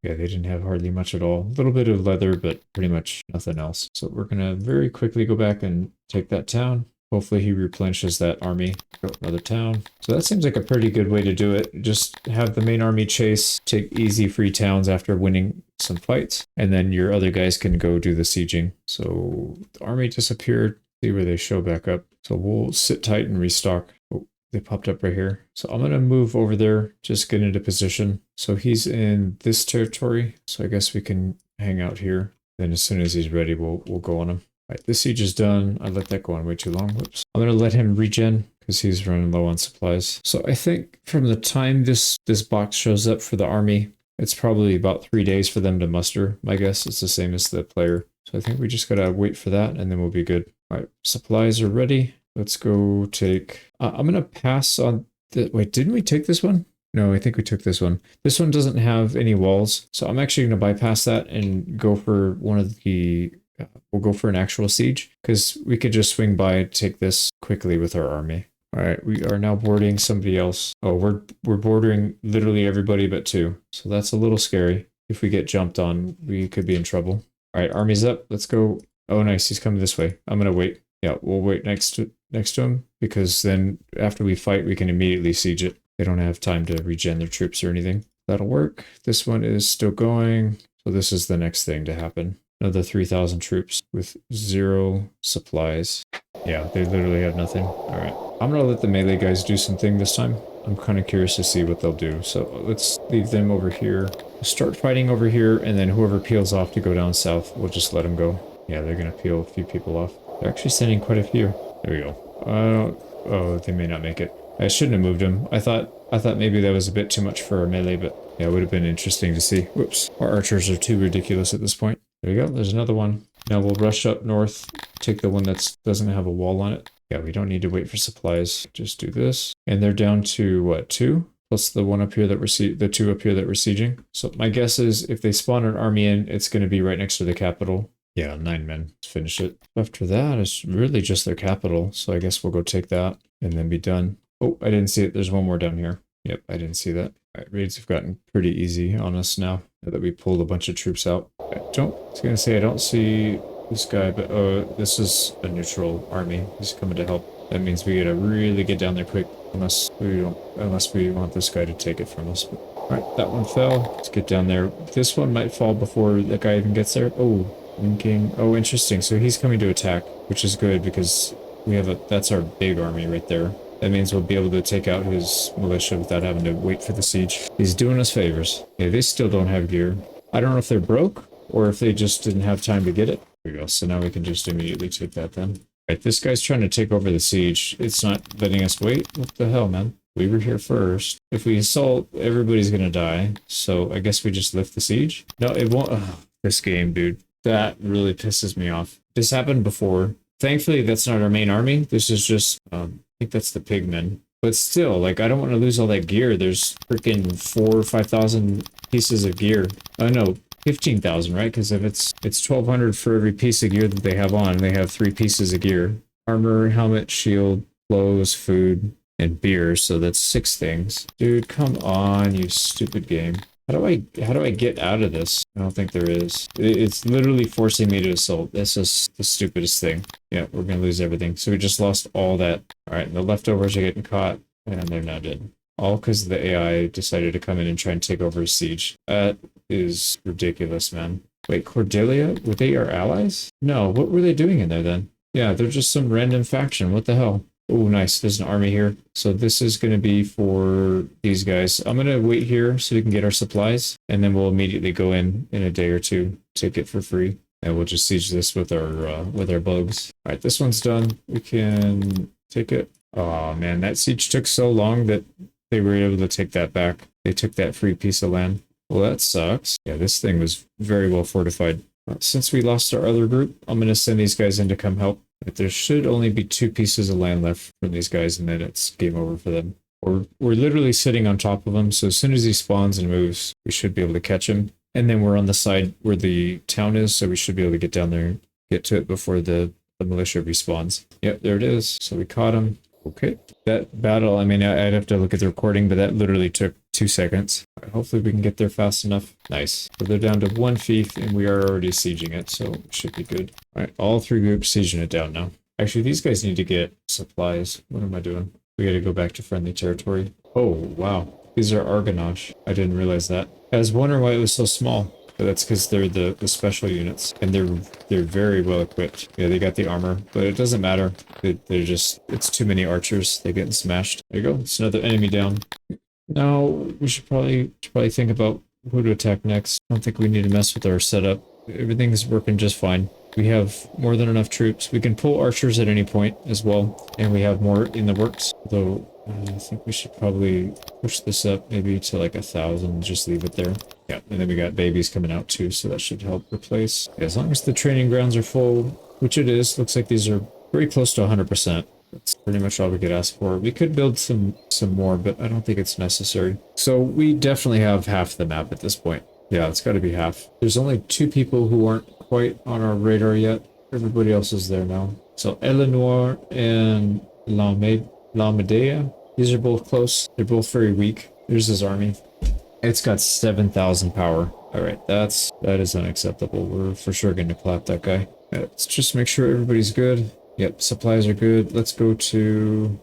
Yeah, they didn't have hardly much at all. A little bit of leather, but pretty much nothing else. So we're going to very quickly go back and take that town. Hopefully he replenishes that army. Go another town. So that seems like a pretty good way to do it. Just have the main army chase, take easy free towns after winning some fights, and then your other guys can go do the sieging. So the army disappeared. See where they show back up. So we'll sit tight and restock. Oh, they popped up right here. So I'm going to move over there, just get into position. So he's in this territory. So I guess we can hang out here. Then as soon as he's ready, we'll go on him. All right, this siege is done. I let that go on way too long. Whoops. I'm going to let him regen because he's running low on supplies. So I think from the time this box shows up for the army, it's probably about 3 days for them to muster. My guess it's the same as the player. So I think we just got to wait for that and then we'll be good. All right, supplies are ready. Let's go take... I'm going to pass on... Wait, didn't we take this one? No, I think we took this one. This one doesn't have any walls. So I'm actually going to bypass that and go for one of the... we'll go for an actual siege because we could just swing by and take this quickly with our army. All right, we are now boarding somebody else. Oh, we're bordering literally everybody but 2. So that's a little scary. If we get jumped on, we could be in trouble. All right, army's up. Let's go. Oh, nice. He's coming this way. I'm going to wait. Yeah, we'll wait next to him because then after we fight, we can immediately siege it. They don't have time to regen their troops or anything. That'll work. This one is still going. So this is the next thing to happen. Another 3,000 troops with 0 supplies. Yeah, they literally have nothing. All right. I'm going to let the melee guys do something this time. I'm kind of curious to see what they'll do. So let's leave them over here. Start fighting over here, and then whoever peels off to go down south, we'll just let them go. Yeah, they're going to peel a few people off. They're actually sending quite a few. There we go. Oh, they may not make it. I shouldn't have moved them. I thought maybe that was a bit too much for our melee, but yeah, it would have been interesting to see. Whoops. Our archers are too ridiculous at this point. There we go. There's another one. Now we'll rush up north, take the one that doesn't have a wall on it. Yeah, we don't need to wait for supplies. Just do this. And they're down to, what, 2? Plus the one up here that the 2 up here that we're sieging. So my guess is if they spawn an army in, it's going to be right next to the capital. Yeah, 9 men. Let's finish it. After that, it's really just their capital. So I guess we'll go take that and then be done. Oh, I didn't see it. There's one more down here. Yep, I didn't see that. All right, raids have gotten pretty easy on us now that we pulled a bunch of troops out. I was gonna say I don't see this guy, but this is a neutral army. He's coming to help. That means we gotta really get down there quick, unless we want this guy to take it from us. But, all right, that one fell. Let's get down there. This one might fall before that guy even gets there. Oh, Winking. Oh, interesting. So he's coming to attack, which is good because that's our big army right there. That means we'll be able to take out his militia without having to wait for the siege. He's doing us favors. Yeah, they still don't have gear. I don't know if they're broke or if they just didn't have time to get it. There we go. So now we can just immediately take that then. Right, this guy's trying to take over the siege. It's not letting us wait. What the hell, man? We were here first. If we assault, everybody's gonna die. So I guess we just lift the siege? No, it won't. Ugh, this game, dude. That really pisses me off. This happened before. Thankfully, that's not our main army. This is just, I think that's the pigmen. But still, like, I don't want to lose all that gear. There's freaking 4,000 or 5,000 pieces of gear. Oh no, 15,000, right? Because if it's 1,200 for every piece of gear that they have on, they have 3 pieces of gear: armor, helmet, shield, clothes, food, and beer. So that's 6 things. Dude, come on, you stupid game. How do I get out of this? I don't think there is. It's literally forcing me to assault. This is the stupidest thing. Yeah, we're gonna lose everything. So we just lost all that. All right, the leftovers are getting caught, and they're now dead. All because the AI decided to come in and try and take over a siege. That is ridiculous, man. Wait, Cordelia? Were they our allies? No, what were they doing in there then? Yeah, they're just some random faction. What the hell? Oh, nice. There's an army here. So this is going to be for these guys. I'm going to wait here so we can get our supplies, and then we'll immediately go in a day or two, take it for free, and we'll just siege this with our bugs. All right, this one's done. We can take it. Oh man, that siege took so long that they were able to take that back. They took that free piece of land. Well, that sucks. Yeah, this thing was very well fortified. Since we lost our other group, I'm going to send these guys in to come help. But there should only be 2 pieces of land left from these guys, and then it's game over for them. We're literally sitting on top of him, so as soon as he spawns and moves, we should be able to catch him. And then we're on the side where the town is, so we should be able to get down there and get to it before the militia respawns. Yep, there it is. So we caught him. Okay. That battle, I mean, I'd have to look at the recording, but that literally took 2 seconds. Right, hopefully we can get there fast enough. Nice. So they're down to 1 fief, and we are already sieging it, so it should be good. All right, all 3 groups sieging it down now. Actually, these guys need to get supplies. What am I doing? We got to go back to friendly territory. Oh, wow. These are Argonash. I didn't realize that. I was wondering why it was so small. But that's because they're the special units, and they're very well equipped. Yeah, they got the armor, but it doesn't matter. It's too many archers. They're getting smashed. There you go. It's another enemy down. Now we should probably think about who to attack next. I don't think we need to mess with our setup. Everything's working just fine. We have more than enough troops. We can pull archers at any point as well, and we have more in the works. Though I think we should probably push this up maybe to like 1,000. Just leave it there. Yeah, and then we got babies coming out too, so that should help replace. Yeah, as long as the training grounds are full, which it is. Looks like these are very close to 100%. That's pretty much all we could ask for. We could build some more, but I don't think it's necessary. So we definitely have half the map at this point. Yeah, it's got to be half. There's only 2 people who aren't quite on our radar yet. Everybody else is there now. So Eleanor and Lamedea, these are both close. They're both very weak. There's his army. It's got 7,000 power. All right, that is unacceptable. We're for sure going to clap that guy. Let's just make sure everybody's good. Yep, supplies are good. Let's go to...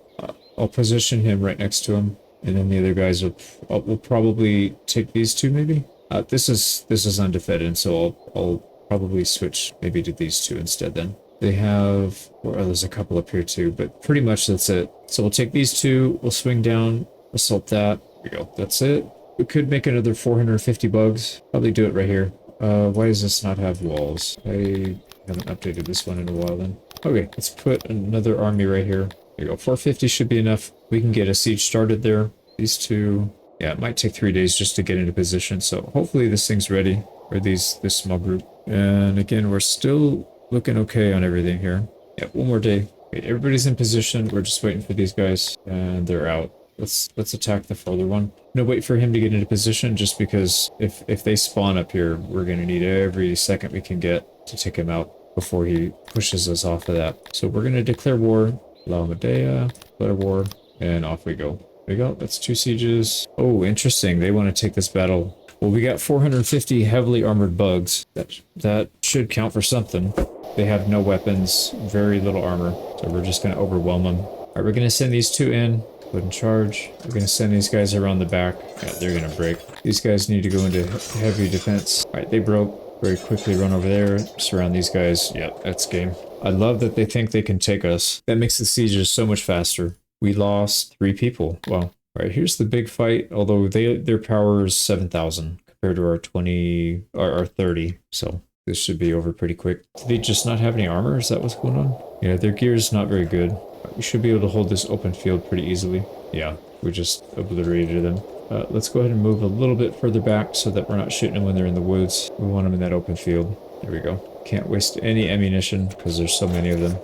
I'll position him right next to him. And then the other guys will probably take these 2 maybe. This is undefended, so I'll probably switch maybe to these 2 instead then. They have... Well, there's a couple up here too, but pretty much that's it. So we'll take these 2, we'll swing down, assault that. There we go, that's it. We could make another 450 bugs. Probably do it right here. Why does this not have walls? I haven't updated this one in a while then. Okay, let's put another army right here. There you go, 450 should be enough. We can get a siege started there. These 2... Yeah, it might take 3 days just to get into position, so hopefully this thing's ready. Or this small group. And again, we're still looking okay on everything here. Yeah, 1 more day. Okay, everybody's in position. We're just waiting for these guys, and they're out. let's attack the further one. No, wait for him to get into position, just because if they spawn up here, we're gonna need every second we can get to take him out before he pushes us off of that. So we're gonna declare war, allow Medea, declare war, and off we go. There we go. That's 2 sieges. Oh, interesting. They want to take this battle. Well, we got 450 heavily armored bugs. That should count for something. They have no weapons, very little armor, so we're just gonna overwhelm them. All right, we're gonna send these 2 in. Go ahead and charge. We're gonna send these guys around the back. Yeah, they're gonna break. These guys need to go into heavy defense. All right, they broke. Very quickly run over there, surround these guys. Yep, that's game. I love that they think they can take us. That makes the sieges so much faster. We lost 3 people. Wow. All right, here's the big fight. Although their power is 7,000 compared to our 20 or our 30. So this should be over pretty quick. Do they just not have any armor? Is that what's going on? Yeah, their gear is not very good. We should be able to hold this open field pretty easily. Yeah, we just obliterated them. Let's go ahead and move a little bit further back so that we're not shooting them when they're in the woods. We want them in that open field. There we go. Can't waste any ammunition because there's so many of them.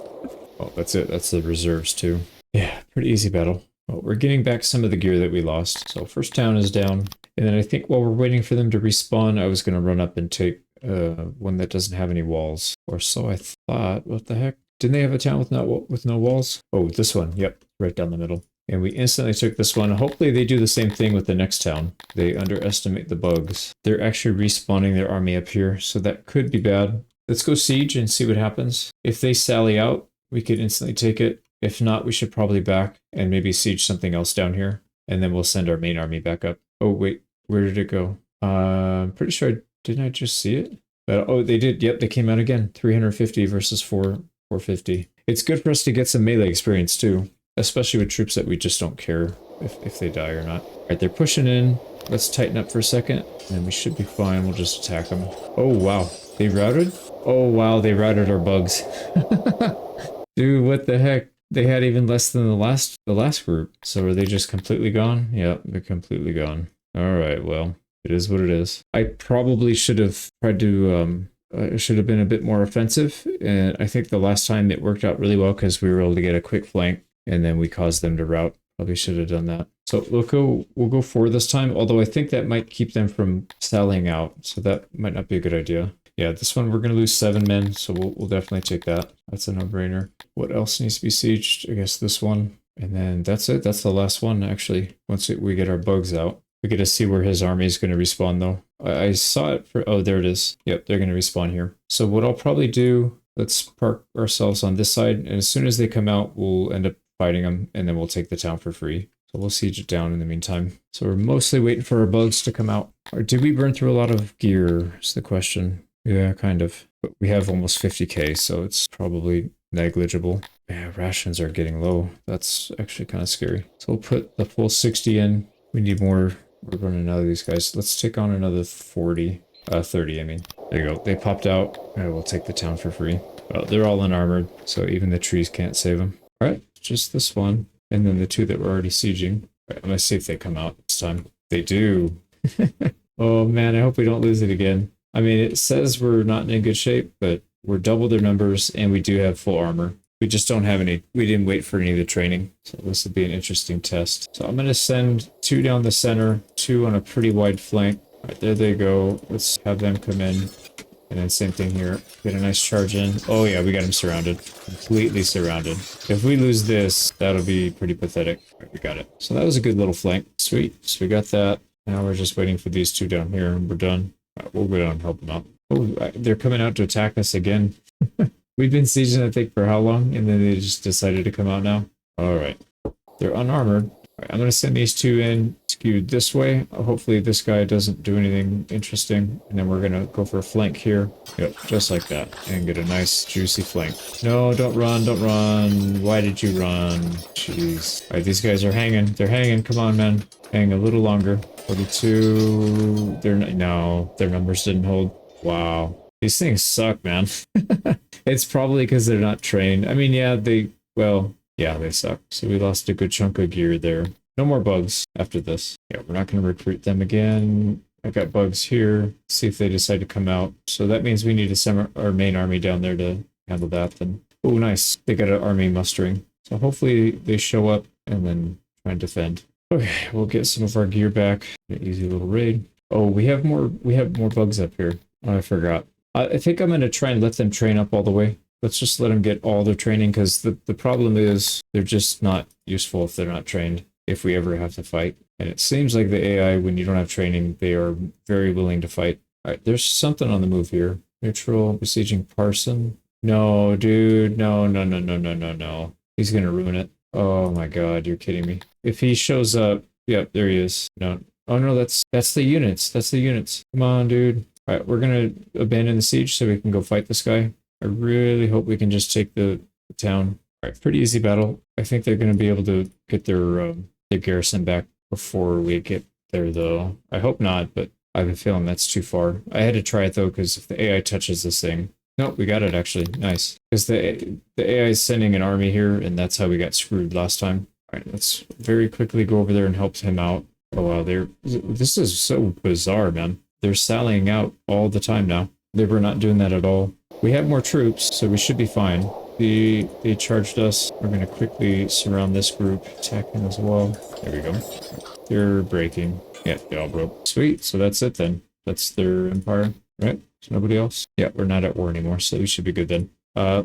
Oh, that's it. That's the reserves too. Yeah, pretty easy battle. Well, we're getting back some of the gear that we lost. So first town is down. And then I think while we're waiting for them to respawn, I was going to run up and take one that doesn't have any walls. Or so I thought. What the heck? Didn't they have a town with no walls? Oh, this one. Yep, right down the middle. And we instantly took this one. Hopefully they do the same thing with the next town. They underestimate the bugs. They're actually respawning their army up here, so that could be bad. Let's go siege and see what happens. If they sally out, we could instantly take it. If not, we should probably back and maybe siege something else down here. And then we'll send our main army back up. Oh, wait. Where did it go? I'm pretty sure didn't I just see it? But, oh, they did. Yep, they came out again. 350 versus 450. It's good for us to get some melee experience too. Especially with troops that we just don't care if they die or not. All right, they're pushing in. Let's tighten up for a second. And then we should be fine. We'll just attack them. Oh, wow. They routed? Oh, wow. They routed our bugs. Dude, what the heck? They had even less than the last group. So are they just completely gone? Yep, they're completely gone. All right, well, it is what it is. I probably should have tried to, should have been a bit more offensive. And I think the last time it worked out really well because we were able to get a quick flank and then we caused them to rout. Probably should have done that. So we'll go forward this time, although I think that might keep them from sallying out. So that might not be a good idea. Yeah, this one we're going to lose 7 men, so we'll definitely take that. That's a no-brainer. What else needs to be sieged? I guess this one. And then that's it. That's the last one, actually. Once we get our bugs out. We get to see where his army is going to respawn, though. I saw it for... Oh, there it is. Yep, they're going to respawn here. So what I'll probably do... Let's park ourselves on this side, and as soon as they come out, we'll end up fighting them, and then we'll take the town for free. So we'll siege it down in the meantime. So we're mostly waiting for our bugs to come out. Or did we burn through a lot of gear, is the question. Yeah, kind of. But we have almost 50k, so it's probably negligible. Yeah, rations are getting low. That's actually kind of scary. So we'll put the full 60 in. We need more. We're running out of these guys. Let's take on another 30, I mean. There you go. They popped out. And we'll take the town for free. Well, they're all unarmored, so even the trees can't save them. All right, just this one. And then the 2 that we're already sieging. All right, I'm going to see if they come out this time. They do. Oh, man, I hope we don't lose it again. I mean, it says we're not in good shape, but we're double their numbers, and we do have full armor. We just don't have any. We didn't wait for any of the training, so this will be an interesting test. So I'm going to send 2 down the center, 2 on a pretty wide flank. All right, there they go. Let's have them come in. And then same thing here. Get a nice charge in. Oh yeah, we got them surrounded. Completely surrounded. If we lose this, that'll be pretty pathetic. All right, we got it. So that was a good little flank. Sweet. So we got that. Now we're just waiting for these 2 down here, and we're done. All right, we'll go down and help them out. Oh, they're coming out to attack us again. We've been sieging, I think, for how long? And then they just decided to come out now. All right. They're unarmored. All right, I'm going to send these 2 in, skewed this way. Hopefully this guy doesn't do anything interesting. And then we're going to go for a flank here. Yep, just like that. And get a nice, juicy flank. No, don't run, don't run. Why did you run? Jeez. All right, these guys are hanging. They're hanging. Come on, man. Hang a little longer. 42. No, their numbers didn't hold. Wow. These things suck, man. It's probably because they're not trained. I mean, yeah, they suck. So we lost a good chunk of gear there. No more bugs after this. Yeah, we're not going to recruit them again. I got bugs here. See if they decide to come out. So that means we need to send our main army down there to handle that then. Oh, nice. They got an army mustering. So hopefully they show up and then try and defend. Okay, we'll get some of our gear back. An easy little raid. Oh, we have more bugs up here. Oh, I forgot. I think I'm gonna try and let them train up all the way. Let's just let them get all their training because the problem is they're just not useful if they're not trained, if we ever have to fight. And it seems like the AI, when you don't have training, they are very willing to fight. All right, there's something on the move here. Neutral, besieging Parson. No, dude, no, no, no, no, no, no, no. He's gonna ruin it. Oh my god, you're kidding me. If he shows up, yep, there he is. No, oh no, that's the units. That's the units. Come on, dude. All right, we're gonna abandon the siege so we can go fight this guy. I really hope we can just take the town. All right, pretty easy battle. I think they're gonna be able to get their garrison back before we get there, though. I hope not, but I have a feeling that's too far. I had to try it though, because if the AI touches this thing, nope, we got it actually. Nice, because the AI is sending an army here, and that's how we got screwed last time. All right, let's very quickly go over there and help him out. Oh wow, this is so bizarre, man. They're sallying out all the time now. They were not doing that at all. We have more troops, so we should be fine. They charged us. We're gonna quickly surround this group, attack them as well. There we go. They're breaking. Yeah, they all broke. Sweet. So that's it then. That's their empire, right? So nobody else. Yeah, we're not at war anymore, so we should be good then. I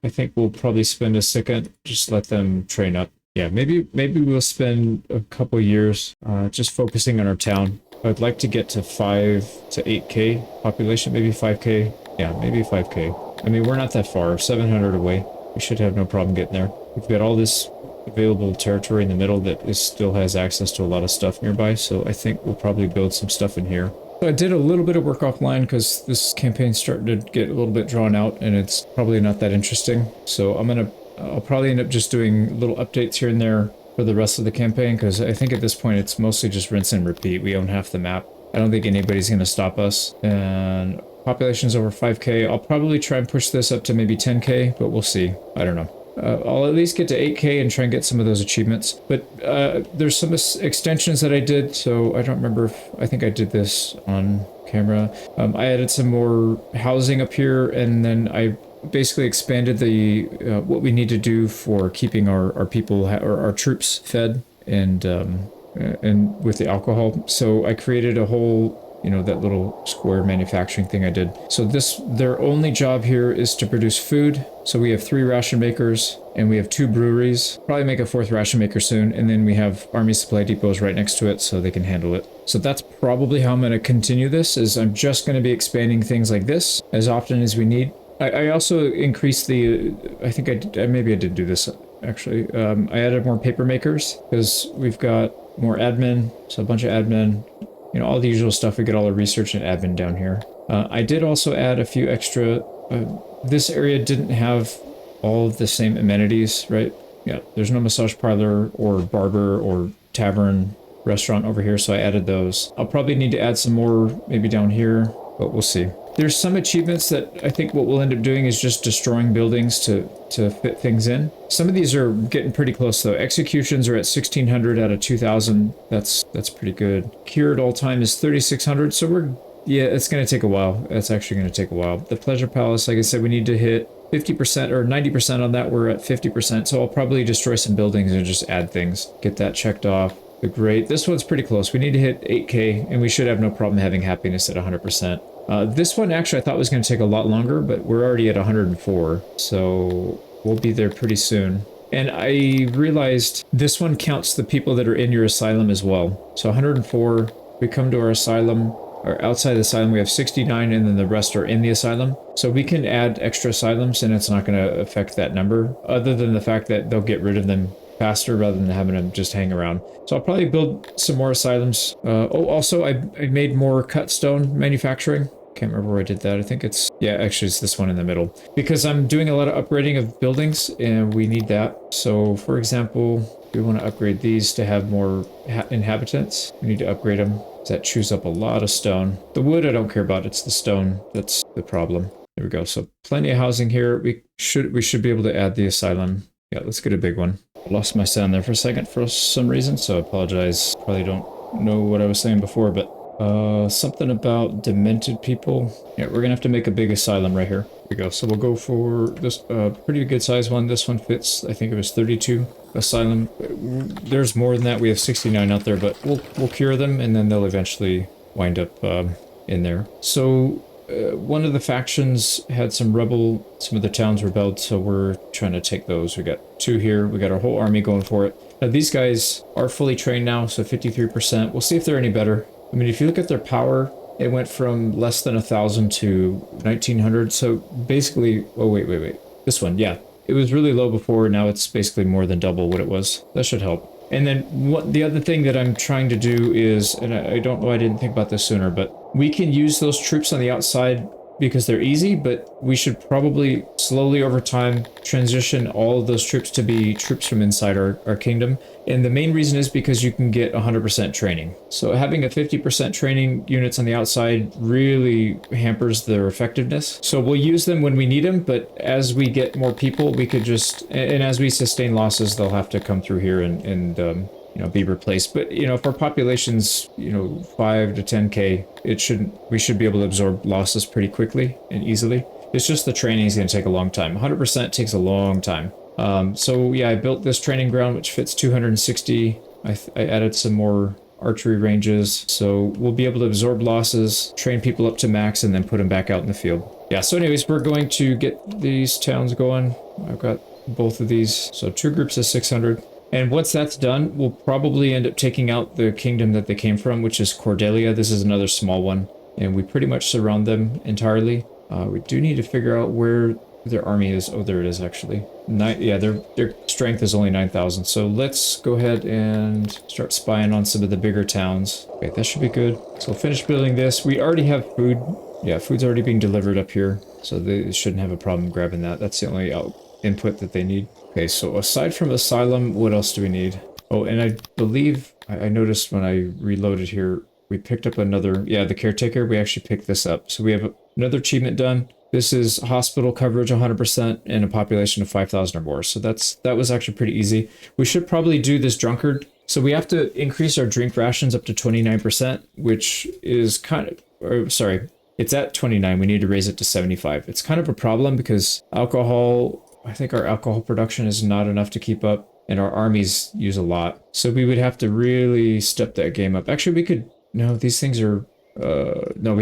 think we'll probably spend a second, just let them train up. Yeah, maybe we'll spend a couple years just focusing on our town. I'd like to get to 5 to 8k population, maybe 5k. Yeah, maybe 5k. I mean, we're not that far, 700 away. We should have no problem getting there. We've got all this available territory in the middle that still has access to a lot of stuff nearby, so I think we'll probably build some stuff in here. I did a little bit of work offline because this campaign's starting to get a little bit drawn out and it's probably not that interesting. So I'll probably end up just doing little updates here and there for the rest of the campaign, because I think at this point it's mostly just rinse and repeat. We own half the map. I don't think anybody's going to stop us. And population's over 5k. I'll probably try and push this up to maybe 10k, but we'll see. I don't know. I'll at least get to 8k and try and get some of those achievements. But there's some extensions that I did, so I don't remember if I think I did this on camera. I added some more housing up here, and then I basically expanded the what we need to do for keeping our people or our troops fed and with the alcohol. So I created a whole, you know, that little square manufacturing thing I did. So their only job here is to produce food. So we have 3 ration makers and we have 2 breweries. Probably make a 4th ration maker soon. And then we have army supply depots right next to it so they can handle it. So that's probably how I'm going to continue this, is I'm just going to be expanding things like this as often as we need. I also increased the, I think maybe I did do this actually. I added more paper makers because we've got more admin. So a bunch of admin. You know, all the usual stuff. We get all the research and admin down here. I did also add a few extra. This area didn't have all of the same amenities, right? Yeah, there's no massage parlor or barber or tavern restaurant over here, so I added those. I'll probably need to add some more maybe down here, but we'll see. There's some achievements that I think what we'll end up doing is just destroying buildings to fit things in. Some of these are getting pretty close though. Executions are at 1600 out of 2000. That's pretty good. Cure at all time is 3600. So yeah, it's going to take a while. It's actually going to take a while. The Pleasure Palace, like I said, we need to hit 50% or 90% on that. We're at 50%. So I'll probably destroy some buildings and just add things. Get that checked off. The Great. This one's pretty close. We need to hit 8k and we should have no problem having happiness at 100%. This one actually I thought was going to take a lot longer, but we're already at 104, so we'll be there pretty soon. And I realized this one counts the people that are in your asylum as well. So 104, we come to our asylum, or outside the asylum we have 69, and then the rest are in the asylum. So we can add extra asylums and it's not going to affect that number, other than the fact that they'll get rid of them faster rather than having them just hang around. So I'll probably build some more asylums. Also I made more cut stone manufacturing. Can't remember where I did that. I think it's, yeah, actually it's this one in the middle. Because I'm doing a lot of upgrading of buildings and we need that. So for example, we want to upgrade these to have more inhabitants. We need to upgrade them. That chews up a lot of stone. The wood I don't care about, it's the stone that's the problem. There we go. So plenty of housing here. We should be able to add the asylum. Yeah, let's get a big one. I lost my sound there for a second for some reason, so I apologize. Probably don't know what I was saying before, but something about demented people. Yeah, we're gonna have to make a big asylum right here. Here we go. So we'll go for this pretty good size one. This one fits, I think it was 32. asylum. There's more than that. We have 69 out there, but we'll cure them, and then they'll eventually wind up in there. So one of the factions had some of the towns rebelled, so we're trying to take those. We got 2 here. We got our whole army going for it. Now these guys are fully trained now, so 53%. We'll see if they're any better. I mean, if you look at their power, it went from less than 1,000 to 1,900. So basically, oh wait. This one, yeah. It was really low before, now it's basically more than double what it was. That should help. And then the other thing that I'm trying to do is, and I don't know, I didn't think about this sooner, but we can use those troops on the outside because they're easy, but we should probably slowly over time transition all of those troops to be troops from inside our kingdom. And the main reason is because you can get 100% training. So having a 50% training units on the outside really hampers their effectiveness. So we'll use them when we need them, but as we get more people, we could just, and as we sustain losses, they'll have to come through here and you know, be replaced. But you know, if our population's, you know, 5 to 10k, we should be able to absorb losses pretty quickly and easily. It's just the training is going to take a long time. 100% takes a long time. So yeah, I built this training ground which fits 260. I added some more archery ranges, so we'll be able to absorb losses, train people up to max, and then put them back out in the field. Yeah, so anyways, we're going to get these towns going. I've got both of these, so 2 groups of 600. And once that's done, we'll probably end up taking out the kingdom that they came from, which is Cordelia. This is another small one, and we pretty much surround them entirely. We do need to figure out where their army is. Oh, there it is, actually. Yeah, their strength is only 9,000. So let's go ahead and start spying on some of the bigger towns. Okay, that should be good. So we'll finish building this. We already have food. Yeah, food's already being delivered up here, so they shouldn't have a problem grabbing that. That's the only input that they need. Okay, so aside from asylum, what else do we need? Oh, and I believe I noticed when I reloaded here, we picked up another, yeah, the caretaker. We actually picked this up. So we have another achievement done. This is hospital coverage 100% and a population of 5,000 or more. So that was actually pretty easy. We should probably do this drunkard. So we have to increase our drink rations up to 29%, which is kind of, or sorry, it's at 29. We need to raise it to 75. It's kind of a problem because I think our alcohol production is not enough to keep up, and our armies use a lot. So we would have to really step that game up. Actually, we could, no, these things are, no,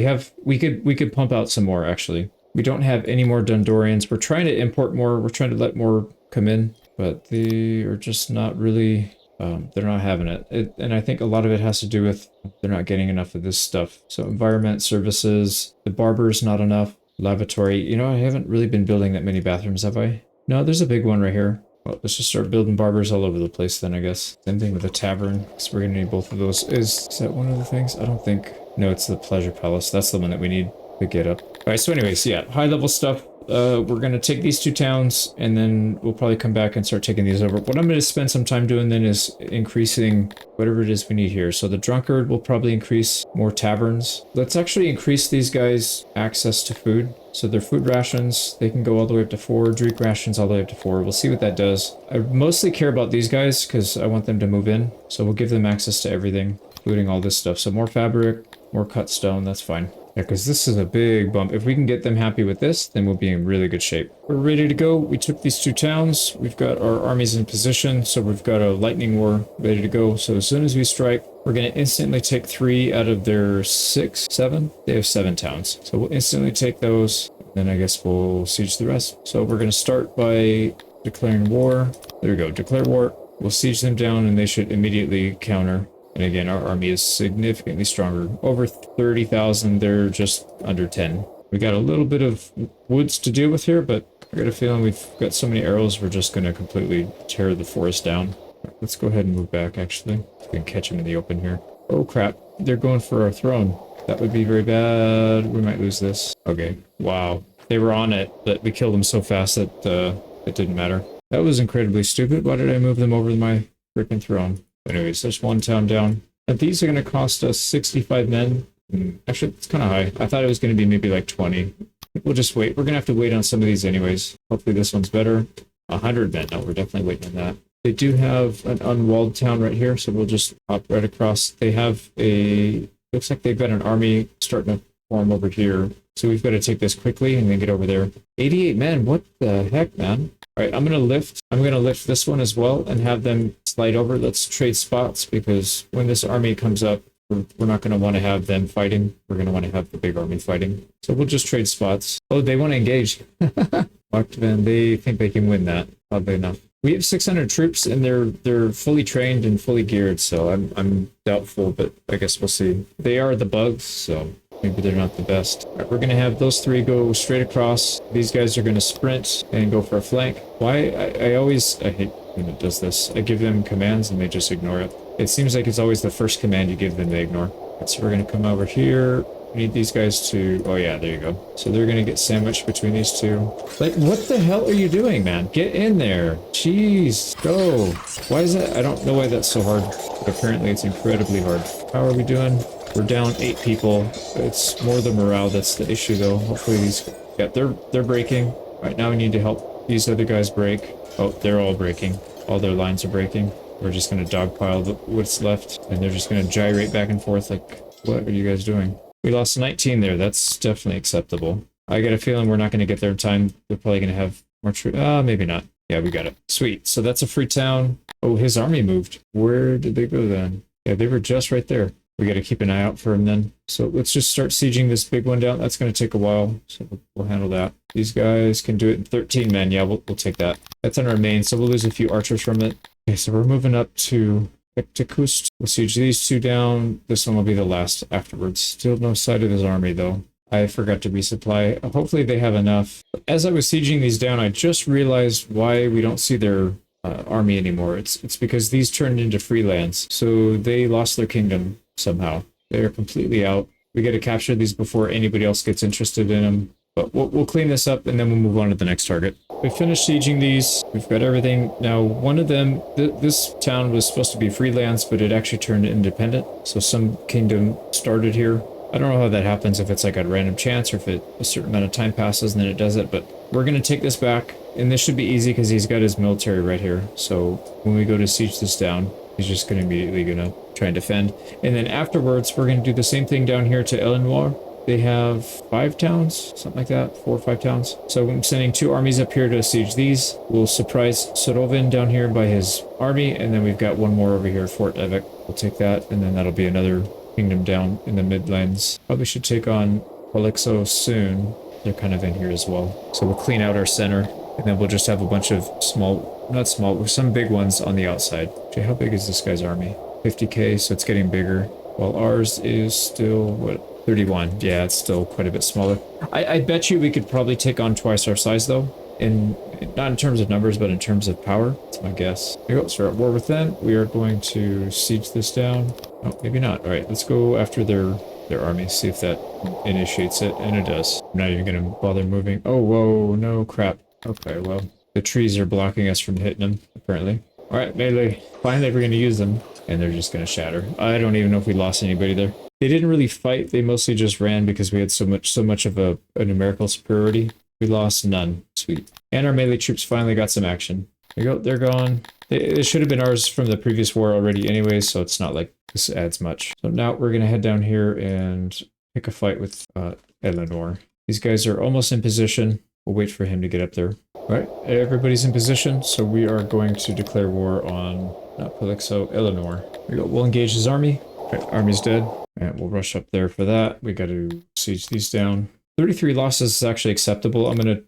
we could pump out some more, actually. We don't have any more Dundorians. We're trying to import more. We're trying to let more come in, but they are just not really, they're not having it. And I think a lot of it has to do with they're not getting enough of this stuff. So environment, services, the barber's not enough, lavatory. You know, I haven't really been building that many bathrooms, have I? No, there's a big one right here. Well, let's just start building barbers all over the place then, I guess. Same thing with the tavern, because we're going to need both of those. Is that one of the things? I don't think. No, it's the pleasure palace. That's the one that we need to get up. All right, so anyways, yeah, high level stuff. We're going to take these 2 towns, and then we'll probably come back and start taking these over. What I'm going to spend some time doing then is increasing whatever it is we need here. So the drunkard will probably increase more taverns. Let's actually increase these guys' access to food. So their food rations, they can go all the way up to 4, drink rations all the way up to 4. We'll see what that does. I mostly care about these guys because I want them to move in. So we'll give them access to everything, including all this stuff. So more fabric, more cut stone, that's fine. Yeah, because this is a big bump. If we can get them happy with this, then we'll be in really good shape. We're ready to go. We took these 2 towns. We've got our armies in position, so we've got a lightning war ready to go. So as soon as we strike, we're going to instantly take 3 out of their 6, 7. They have 7 towns. So we'll instantly take those. Then I guess we'll siege the rest. So we're going to start by declaring war. There we go. Declare war. We'll siege them down, and they should immediately counter. And again, our army is significantly stronger. Over 30,000, they're just under 10. We got a little bit of woods to deal with here, but I got a feeling we've got so many arrows, we're just going to completely tear the forest down. Let's go ahead and move back, actually. We can catch them in the open here. Oh, crap. They're going for our throne. That would be very bad. We might lose this. Okay. Wow. They were on it, but we killed them so fast that it didn't matter. That was incredibly stupid. Why did I move them over my freaking throne? Anyways, there's 1 town down. And these are going to cost us 65 men. Actually, it's kind of high. I thought it was going to be maybe like 20. We'll just wait. We're going to have to wait on some of these anyways. Hopefully this one's better. 100 men. No, we're definitely waiting on that. They do have an unwalled town right here, so we'll just hop right across. They have a... Looks like they've got an army starting to form over here. So we've got to take this quickly and then get over there. 88 men. What the heck, man? All right, I'm gonna lift this one as well and have them slide over. Let's trade spots because when this army comes up, we're not gonna want to have them fighting. We're gonna want to have the big army fighting. So we'll just trade spots. Oh, they want to engage. Fuck them. They think they can win that. Oddly enough, we have 600 troops and they're fully trained and fully geared. So I'm doubtful, but I guess we'll see. They are the bugs, so. Maybe they're not the best. All right, we're going to have those three go straight across. These guys are going to sprint and go for a flank. Why? I hate when it does this. I give them commands and they just ignore it. It seems like it's always the first command you give them they ignore. Right, so we're going to come over here. We need these guys to... Oh yeah, there you go. So they're going to get sandwiched between these two. Like, what the hell are you doing, man? Get in there. Jeez, go. Why is that? I don't know why that's so hard. But apparently it's incredibly hard. How are we doing? We're down 8 people. It's more the morale that's the issue, though. Hopefully these... Yeah, they're breaking. Right now we need to help these other guys break. Oh, they're all breaking. All their lines are breaking. We're just going to dogpile what's left, and they're just going to gyrate back and forth like, what are you guys doing? We lost 19 there. That's definitely acceptable. I get a feeling we're not going to get there in time. They're probably going to have more troops. Maybe not. Yeah, we got it. Sweet. So that's a free town. Oh, his army moved. Where did they go then? Yeah, they were just right there. We got to keep an eye out for him then. So let's just start sieging this big one down. That's going to take a while, so we'll handle that. These guys can do it in 13 men. Yeah, we'll take that. That's on our main, so we'll lose a few archers from it. Okay, so we're moving up to Ektikust. We'll siege these two down. This one will be the last afterwards. Still no sight of his army, though. I forgot to resupply. Hopefully they have enough. As I was sieging these down, I just realized why we don't see their army anymore. It's because these turned into free lands, so they lost their kingdom. Somehow they are completely out. We got to capture these before anybody else gets interested in them, but we'll clean this up and then we'll move on to the next target. We finished sieging these. We've got everything now. One of them, this town was supposed to be freelance, but it actually turned independent, so some kingdom started here. I don't know how that happens, if it's like a random chance or if a certain amount of time passes and then it does it, but we're going to take this back, and this should be easy because he's got his military right here. So when we go to siege this down, he's just going to immediately try and defend. And then afterwards, we're going to do the same thing down here to Eleanor. They have 5 towns, something like that, 4 or 5 towns. So I'm sending 2 armies up here to siege these. We'll surprise Sorovin down here by his army, and then we've got one more over here, Fort Evek. We'll take that, and then that'll be another kingdom down in the Midlands. Probably should take on Polixo soon. They're kind of in here as well. So we'll clean out our center, and then we'll just have a bunch of not small, some big ones on the outside. Okay, how big is this guy's army? 50k, so it's getting bigger. While ours is still, what, 31? Yeah, it's still quite a bit smaller. I bet you we could probably take on twice our size, though. Not in terms of numbers, but in terms of power. That's my guess. There we go, so we're at war with them. We are going to siege this down. Oh, maybe not. All right, let's go after their army, see if that initiates it, and it does. I'm not even going to bother moving. Oh, whoa, no crap. Okay, well, the trees are blocking us from hitting them, apparently. All right, melee. Finally, we're going to use them, and they're just going to shatter. I don't even know if we lost anybody there. They didn't really fight. They mostly just ran because we had so much of a numerical superiority. We lost none. Sweet. And our melee troops finally got some action. There you go. They're gone. It should have been ours from the previous war already anyway, so it's not like this adds much. So now we're going to head down here and pick a fight with Eleanor. These guys are almost in position. We'll wait for him to get up there. All right, everybody's in position, so we are going to declare war on, not Polixo, Eleanor. There we go. We'll engage his army. Okay, army's dead. And we'll rush up there for that. We got to siege these down. 33 losses is actually acceptable. I'm gonna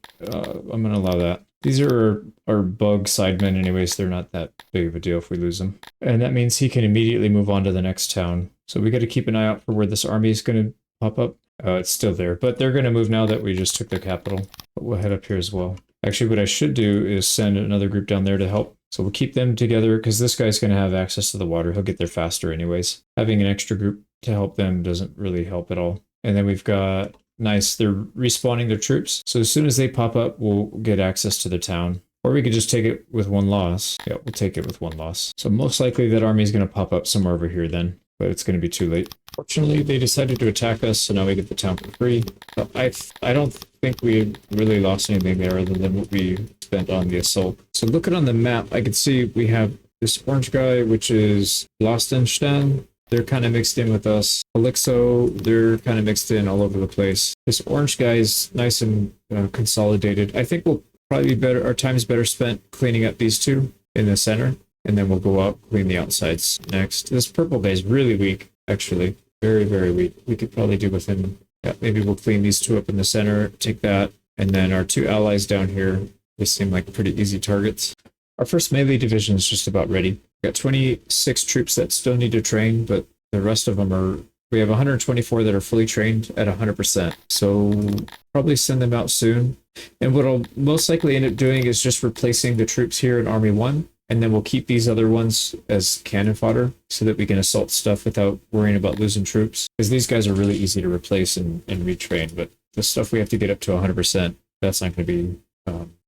allow that. These are our bug sidemen anyways. They're not that big of a deal if we lose them. And that means he can immediately move on to the next town. So we got to keep an eye out for where this army is going to pop up. It's still there, but they're going to move now that we just took their capital. But we'll head up here as well. Actually, what I should do is send another group down there to help. So we'll keep them together because this guy's going to have access to the water. He'll get there faster anyways. Having an extra group to help them doesn't really help at all. And then we've got... Nice, they're respawning their troops. So as soon as they pop up, we'll get access to the town. Or we could just take it with 1 loss. Yeah, we'll take it with 1 loss. So most likely that army is going to pop up somewhere over here then. But it's going to be too late. Fortunately, they decided to attack us, so now we get the town for free. But I don't think we really lost anything there other than what we spent on the assault. So looking on the map, I can see we have this orange guy, which is Lostenstein. They're kind of mixed in with us. Elixo, they're kind of mixed in all over the place. This orange guy is nice and consolidated. I think we'll probably be better. Our time is better spent cleaning up these two in the center, and then we'll go out, clean the outsides next. This purple guy is really weak, actually. Very, very weak. We could probably do with him. Yeah, maybe we'll clean these two up in the center, take that, and then our two allies down here, they seem like pretty easy targets. Our first melee division is just about ready. We've got 26 troops that still need to train, but the rest of them are... We have 124 that are fully trained at 100%. So probably send them out soon. And what I'll most likely end up doing is just replacing the troops here in Army 1. And then we'll keep these other ones as cannon fodder so that we can assault stuff without worrying about losing troops. Because these guys are really easy to replace and retrain. But the stuff we have to get up to 100%, that's not going to be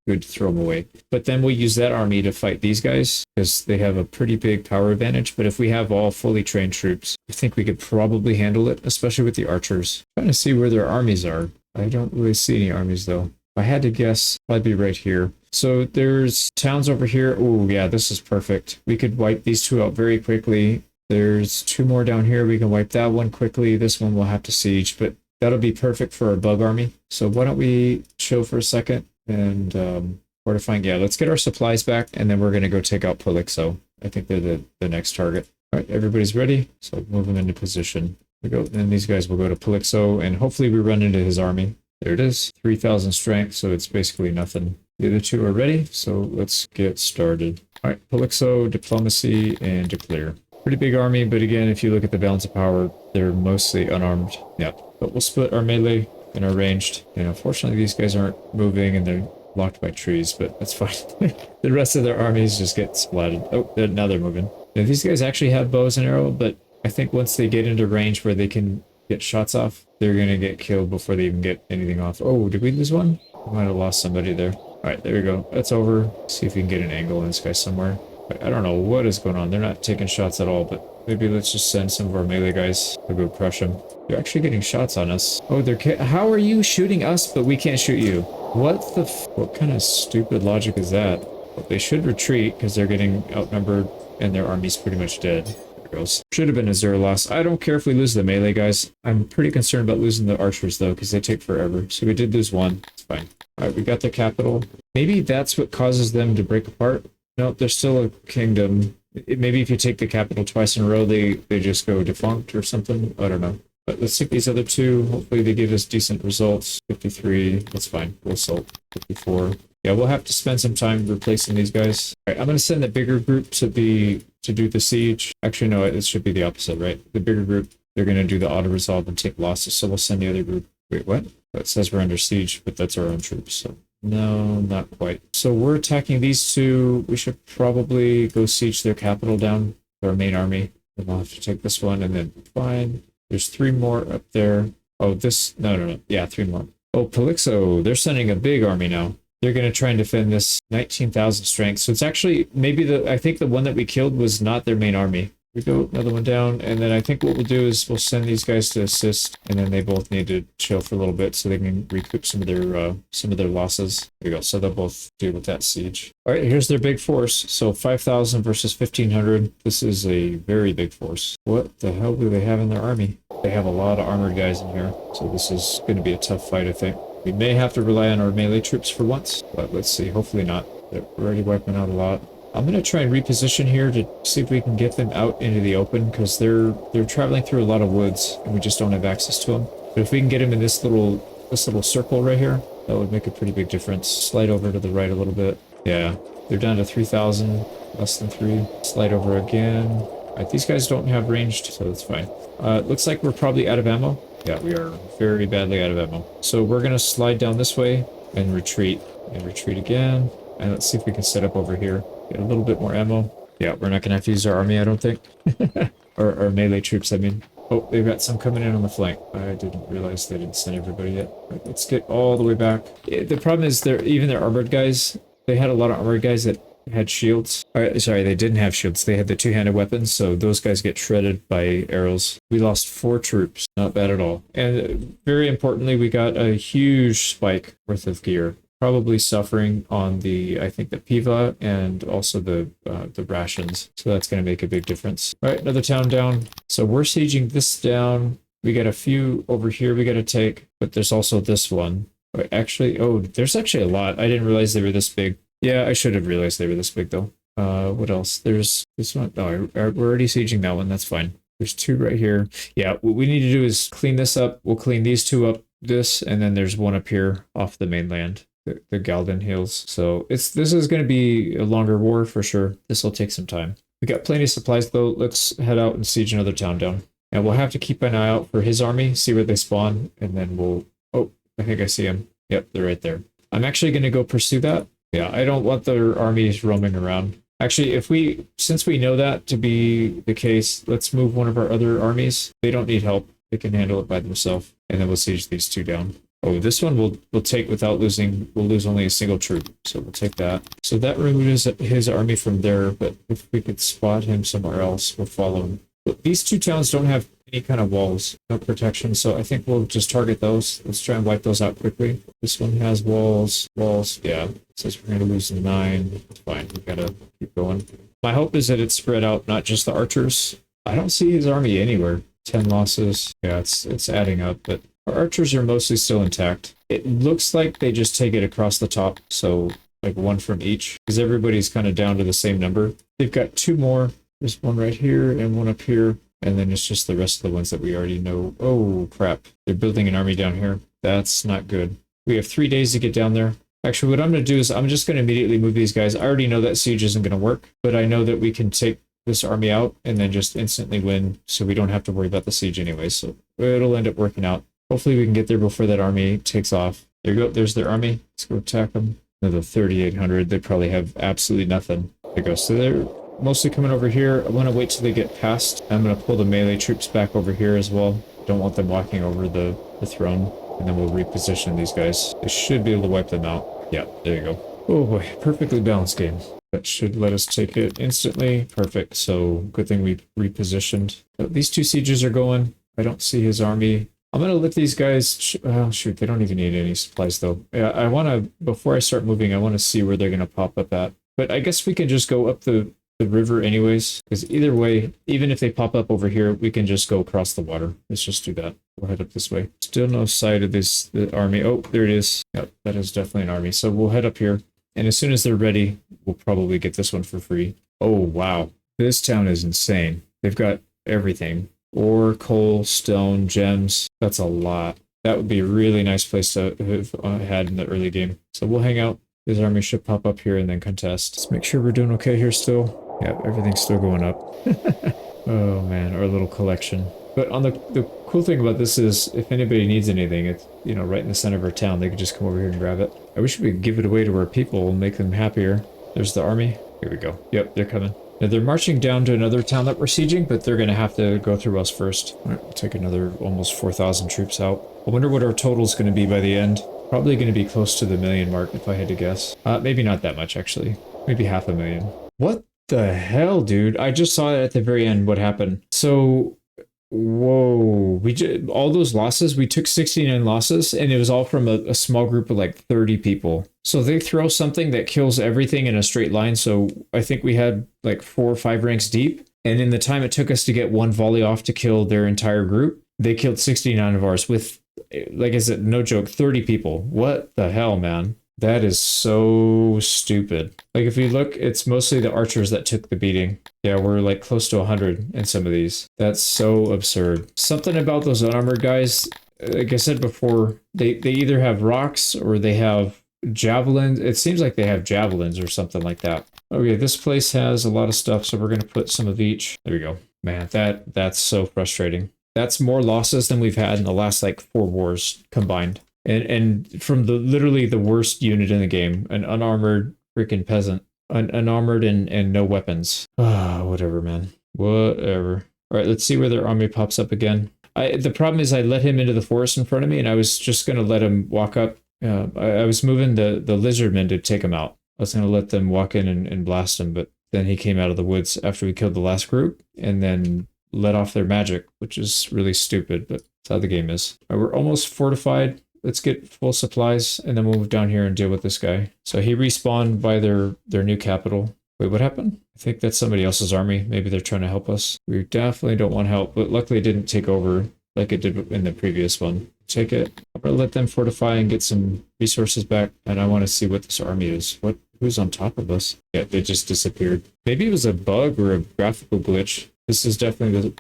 good to throw them away. But then we'll use that army to fight these guys because they have a pretty big power advantage. But if we have all fully trained troops, I think we could probably handle it, especially with the archers. I'm trying to see where their armies are. I don't really see any armies though. If I had to guess, I'd be right here. So there's towns over here. Oh yeah, this is perfect. We could wipe these two out very quickly. There's two more down here. We can wipe that one quickly. This one we'll have to siege, but that'll be perfect for our bug army. So why don't we chill for a second and fortifying. Yeah, let's get our supplies back, and then we're going to go take out Polixo. I think they're the next target. All right, everybody's ready. So move them into position. We go, and these guys will go to Polixo, and hopefully we run into his army. There it is, 3,000 strength, so it's basically nothing. The other two are ready, so let's get started. All right, Polixo, diplomacy, and declare. Pretty big army, but again, if you look at the balance of power, they're mostly unarmed. Yeah, but we'll split our melee and our ranged. And unfortunately, these guys aren't moving, and they're blocked by trees, but that's fine. The rest of their armies just get splatted. Oh, now they're moving. Now, these guys actually have bows and arrow, but I think once they get into range where they can get shots off, they're going to get killed before they even get anything off. Oh, did we lose one? We might have lost somebody there. All right, there we go. That's over. See if we can get an angle on this guy somewhere. I don't know what is going on. They're not taking shots at all, but maybe let's just send some of our melee guys to go crush them. They're actually getting shots on us. Oh, how are you shooting us, but we can't shoot you? What the what kind of stupid logic is that? Well, they should retreat because they're getting outnumbered and their army's pretty much dead. There it goes. Should have been a 0 loss. I don't care if we lose the melee guys. I'm pretty concerned about losing the archers though, because they take forever. So we did lose one. It's fine. All right, we got their capital. Maybe that's what causes them to break apart. No, they're still a kingdom. Maybe if you take the capital twice in a row, they just go defunct or something. I don't know. But let's take these other two. Hopefully they give us decent results. 53. That's fine. We'll assault. 54. Yeah, we'll have to spend some time replacing these guys. All right, I'm going to send the bigger group to do the siege. Actually, no, it should be the opposite, right? The bigger group, they're going to do the auto-resolve and take losses. So we'll send the other group. Wait, what? It says we're under siege, but that's our own troops. So no, not quite. So we're attacking these two. We should probably go siege their capital down, our main army. And we'll have to take this one and then fine. There's 3 more up there. Oh, this... No. Yeah, 3 more. Oh, Polixo. They're sending a big army now. They're going to try and defend this 19,000 strength. So it's actually... Maybe I think the one that we killed was not their main army. We go another one down, and then I think what we'll do is we'll send these guys to assist, and then they both need to chill for a little bit so they can recoup some of their losses. There we go. So they'll both deal with that siege. All right, here's their big force. So 5,000 versus 1,500. This is a very big force. What the hell do they have in their army? They have a lot of armored guys in here, so this is going to be a tough fight, I think. We may have to rely on our melee troops for once, but let's see. Hopefully not. They're already wiping out a lot. I'm going to try and reposition here to see if we can get them out into the open, because they're traveling through a lot of woods, and we just don't have access to them. But if we can get them in this little circle right here, that would make a pretty big difference. Slide over to the right a little bit. Yeah, they're down to 3,000, less than 3. Slide over again. All right, these guys don't have ranged, so that's fine. Looks like we're probably out of ammo. Yeah, we are very badly out of ammo. So we're going to slide down this way and retreat. And retreat again. And let's see if we can set up over here. Get a little bit more ammo. Yeah, we're not going to have to use our army, I don't think. or melee troops, I mean. Oh, they've got some coming in on the flank. I didn't realize they didn't send everybody yet. Right, let's get all the way back. The problem is even their armored guys, they had a lot of armored guys that had shields. Sorry, they didn't have shields. They had the two-handed weapons, so those guys get shredded by arrows. We lost 4 troops. Not bad at all. And very importantly, we got a huge spike worth of gear. Probably suffering on I think the Piva and also the rations. So that's going to make a big difference. All right, another town down. So we're sieging this down. We got a few over here we got to take, but there's also this one. Wait, actually, oh, there's actually a lot. I didn't realize they were this big. Yeah, I should have realized they were this big though. What else? There's this one. Oh, we're already sieging that one. That's fine. There's two right here. Yeah, what we need to do is clean this up. We'll clean these two up, this, and then there's one up here off the mainland, the Galden Hills. So this is going to be a longer war for sure. This will take some time. We got plenty of supplies though. Let's head out and siege another town down. And we'll have to keep an eye out for his army, see where they spawn, and then we'll... Oh, I think I see them. Yep, they're right there. I'm actually going to go pursue that. Yeah, I don't want their armies roaming around. Actually, since we know that to be the case, let's move one of our other armies. They don't need help. They can handle it by themselves. And then we'll siege these two down. Oh, this one we'll take without losing. We'll lose only a single troop. So we'll take that. So that removes his army from there. But if we could spot him somewhere else, we'll follow him. But these two towns don't have any kind of walls, no protection. So I think we'll just target those. Let's try and wipe those out quickly. This one has walls. Yeah. It says we're going to lose 9. It's fine. We got to keep going. My hope is that it's spread out, not just the archers. I don't see his army anywhere. 10 losses. Yeah, it's adding up, but our archers are mostly still intact. It looks like they just take it across the top, so like one from each, because everybody's kind of down to the same number. They've got 2 more. There's one right here and one up here, and then it's just the rest of the ones that we already know. Oh, crap. They're building an army down here. That's not good. We have 3 days to get down there. Actually, what I'm going to do is I'm just going to immediately move these guys. I already know that siege isn't going to work, but I know that we can take this army out and then just instantly win, so we don't have to worry about the siege anyway. So it'll end up working out. Hopefully we can get there before that army takes off. There you go. There's their army. Let's go attack them. Another 3,800. They probably have absolutely nothing. There you go. So they're mostly coming over here. I want to wait till they get past. I'm going to pull the melee troops back over here as well. Don't want them walking over the throne. And then we'll reposition these guys. They should be able to wipe them out. Yeah, there you go. Oh boy, perfectly balanced game. That should let us take it instantly. Perfect. So good thing we repositioned. These 2 sieges are going. I don't see his army. I'm going to let these guys... oh, shoot, they don't even need any supplies, though. Yeah, I want to... Before I start moving, I want to see where they're going to pop up at. But I guess we can just go up the river anyways. Because either way, even if they pop up over here, we can just go across the water. Let's just do that. We'll head up this way. Still no sight of the army. Oh, there it is. Yep, that is definitely an army. So we'll head up here. And as soon as they're ready, we'll probably get this one for free. Oh, wow. This town is insane. They've got everything. Ore, coal, stone, gems. That's a lot. That would be a really nice place to have had in the early game. So we'll hang out. His army should pop up here and then contest. Let's make sure we're doing okay here still. Yeah, everything's still going up. Oh, man, our little collection. But on the cool thing about this is, if anybody needs anything, it's, you know, right in the center of our town. They could just come over here and grab it. I wish we could give it away to our people and make them happier. There's the army. Here we go. Yep, they're coming. Now they're marching down to another town that we're sieging, but they're going to have to go through us first. All right, we'll take another almost 4,000 troops out. I wonder what our total is going to be by the end. Probably going to be close to the 1 million mark, if I had to guess. Maybe not that much, actually. Maybe 500,000. What the hell, dude? I just saw it at the very end, what happened. So... Whoa, all those losses, we took 69 losses, and it was all from a small group of like 30 people. So they throw something that kills everything in a straight line. So I think we had like 4 or 5 ranks deep. And in the time it took us to get one volley off to kill their entire group, they killed 69 of ours with, like I said, no joke, 30 people. What the hell, man? That is so stupid. Like, if you look, it's mostly the archers that took the beating. Yeah, we're like close to 100 in some of these. That's so absurd. Something about those unarmored guys, like I said before, they either have rocks or they have javelins. It seems like they have javelins or something like that. Okay, this place has a lot of stuff, so we're going to put some of each. There we go. Man, that's so frustrating. That's more losses than we've had in the last like 4 wars combined. And from literally the worst unit in the game, an unarmored freaking peasant, unarmored and no weapons. Ah, whatever, man. Whatever. All right, let's see where their army pops up again. The problem is I let him into the forest in front of me, and I was just going to let him walk up. I was moving the lizardmen to take him out. I was going to let them walk in and blast him, but then he came out of the woods after we killed the last group, and then let off their magic, which is really stupid, but that's how the game is. All right, we're almost fortified. Let's get full supplies, and then we'll move down here and deal with this guy. So he respawned by their new capital. Wait, what happened? I think that's somebody else's army. Maybe they're trying to help us. We definitely don't want help, but luckily it didn't take over like it did in the previous one. take it. I'm gonna let them fortify and get some resources back, and I want to see what this army is. Who's on top of us? Yeah, they just disappeared. Maybe it was a bug or a graphical glitch. This is definitely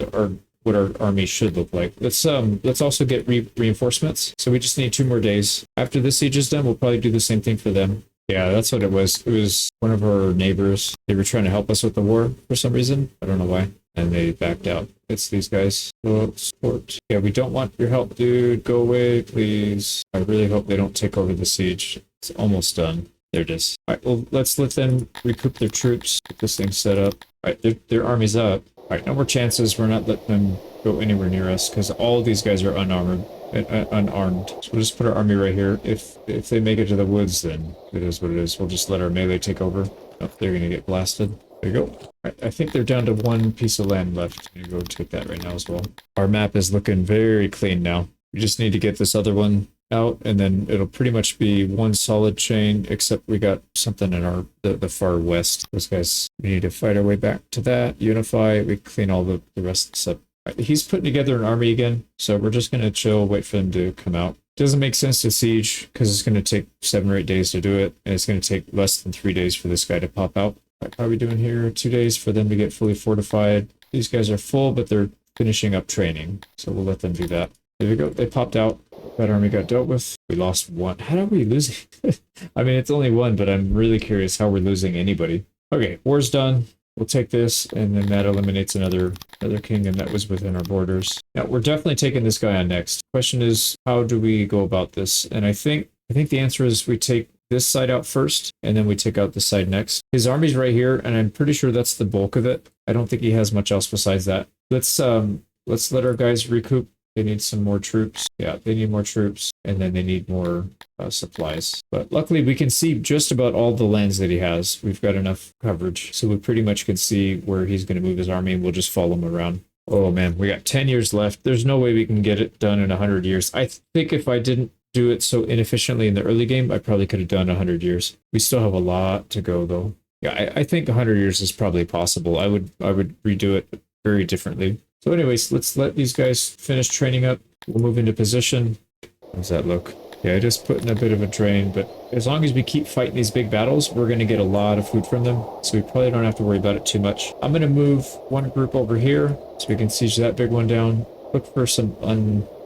what our army should look like. Let's also get reinforcements. So we just need 2 more days. After this siege is done, we'll probably do the same thing for them. Yeah, that's what it was. It was one of our neighbors. They were trying to help us with the war for some reason. I don't know why. And they backed out. It's these guys. Oh, support. Yeah, we don't want your help, dude. Go away, please. I really hope they don't take over the siege. It's almost done. There it is. All right, well, let's let them recoup their troops. Get this thing set up. All right, their army's up. All right, no more chances. We're not letting them go anywhere near us because all these guys are unarmed. So we'll just put our army right here. If they make it to the woods, then it is what it is. We'll just let our melee take over. Oh, they're gonna get blasted. There you go. I think they're down to 1 piece of land left. I'm gonna go take that right now as well. Our map is looking very clean now. We just need to get this other one out, and then it'll pretty much be one solid chain, except we got something in the far west. Those guys, we need to fight our way back to that, unify, we clean all the rest of the stuff. He's putting together an army again, so we're just going to chill, wait for him to come out. Doesn't make sense to siege, because it's going to take 7 or 8 days to do it, and it's going to take less than 3 days for this guy to pop out. How are we doing here? 2 days for them to get fully fortified. These guys are full, but they're finishing up training, so we'll let them do that. There we go, they popped out. That army got dealt with. We lost 1. How are we losing? I mean, it's only 1, but I'm really curious how we're losing anybody. Okay, war's done. We'll take this, and then that eliminates another kingdom that was within our borders. Now, we're definitely taking this guy on next. Question is, how do we go about this? And I think the answer is we take this side out first, and then we take out this side next. His army's right here, and I'm pretty sure that's the bulk of it. I don't think he has much else besides that. Let's let our guys recoup. They need some more troops. Yeah, they need more troops, and then they need more supplies. But luckily, we can see just about all the lands that he has. We've got enough coverage, so we pretty much can see where he's going to move his army, and we'll just follow him around. Oh man, we got 10 years left. There's no way we can get it done in 100 years. I think if I didn't do it so inefficiently in the early game, I probably could have done 100 years. We still have a lot to go, though. Yeah, I think 100 years is probably possible. I would redo it very differently. So anyways, let's let these guys finish training up. We'll move into position. How does that look? Yeah, I just put in a bit of a drain, but as long as we keep fighting these big battles, we're going to get a lot of food from them, so we probably don't have to worry about it too much. I'm going to move one group over here, so we can siege that big one down. Look for some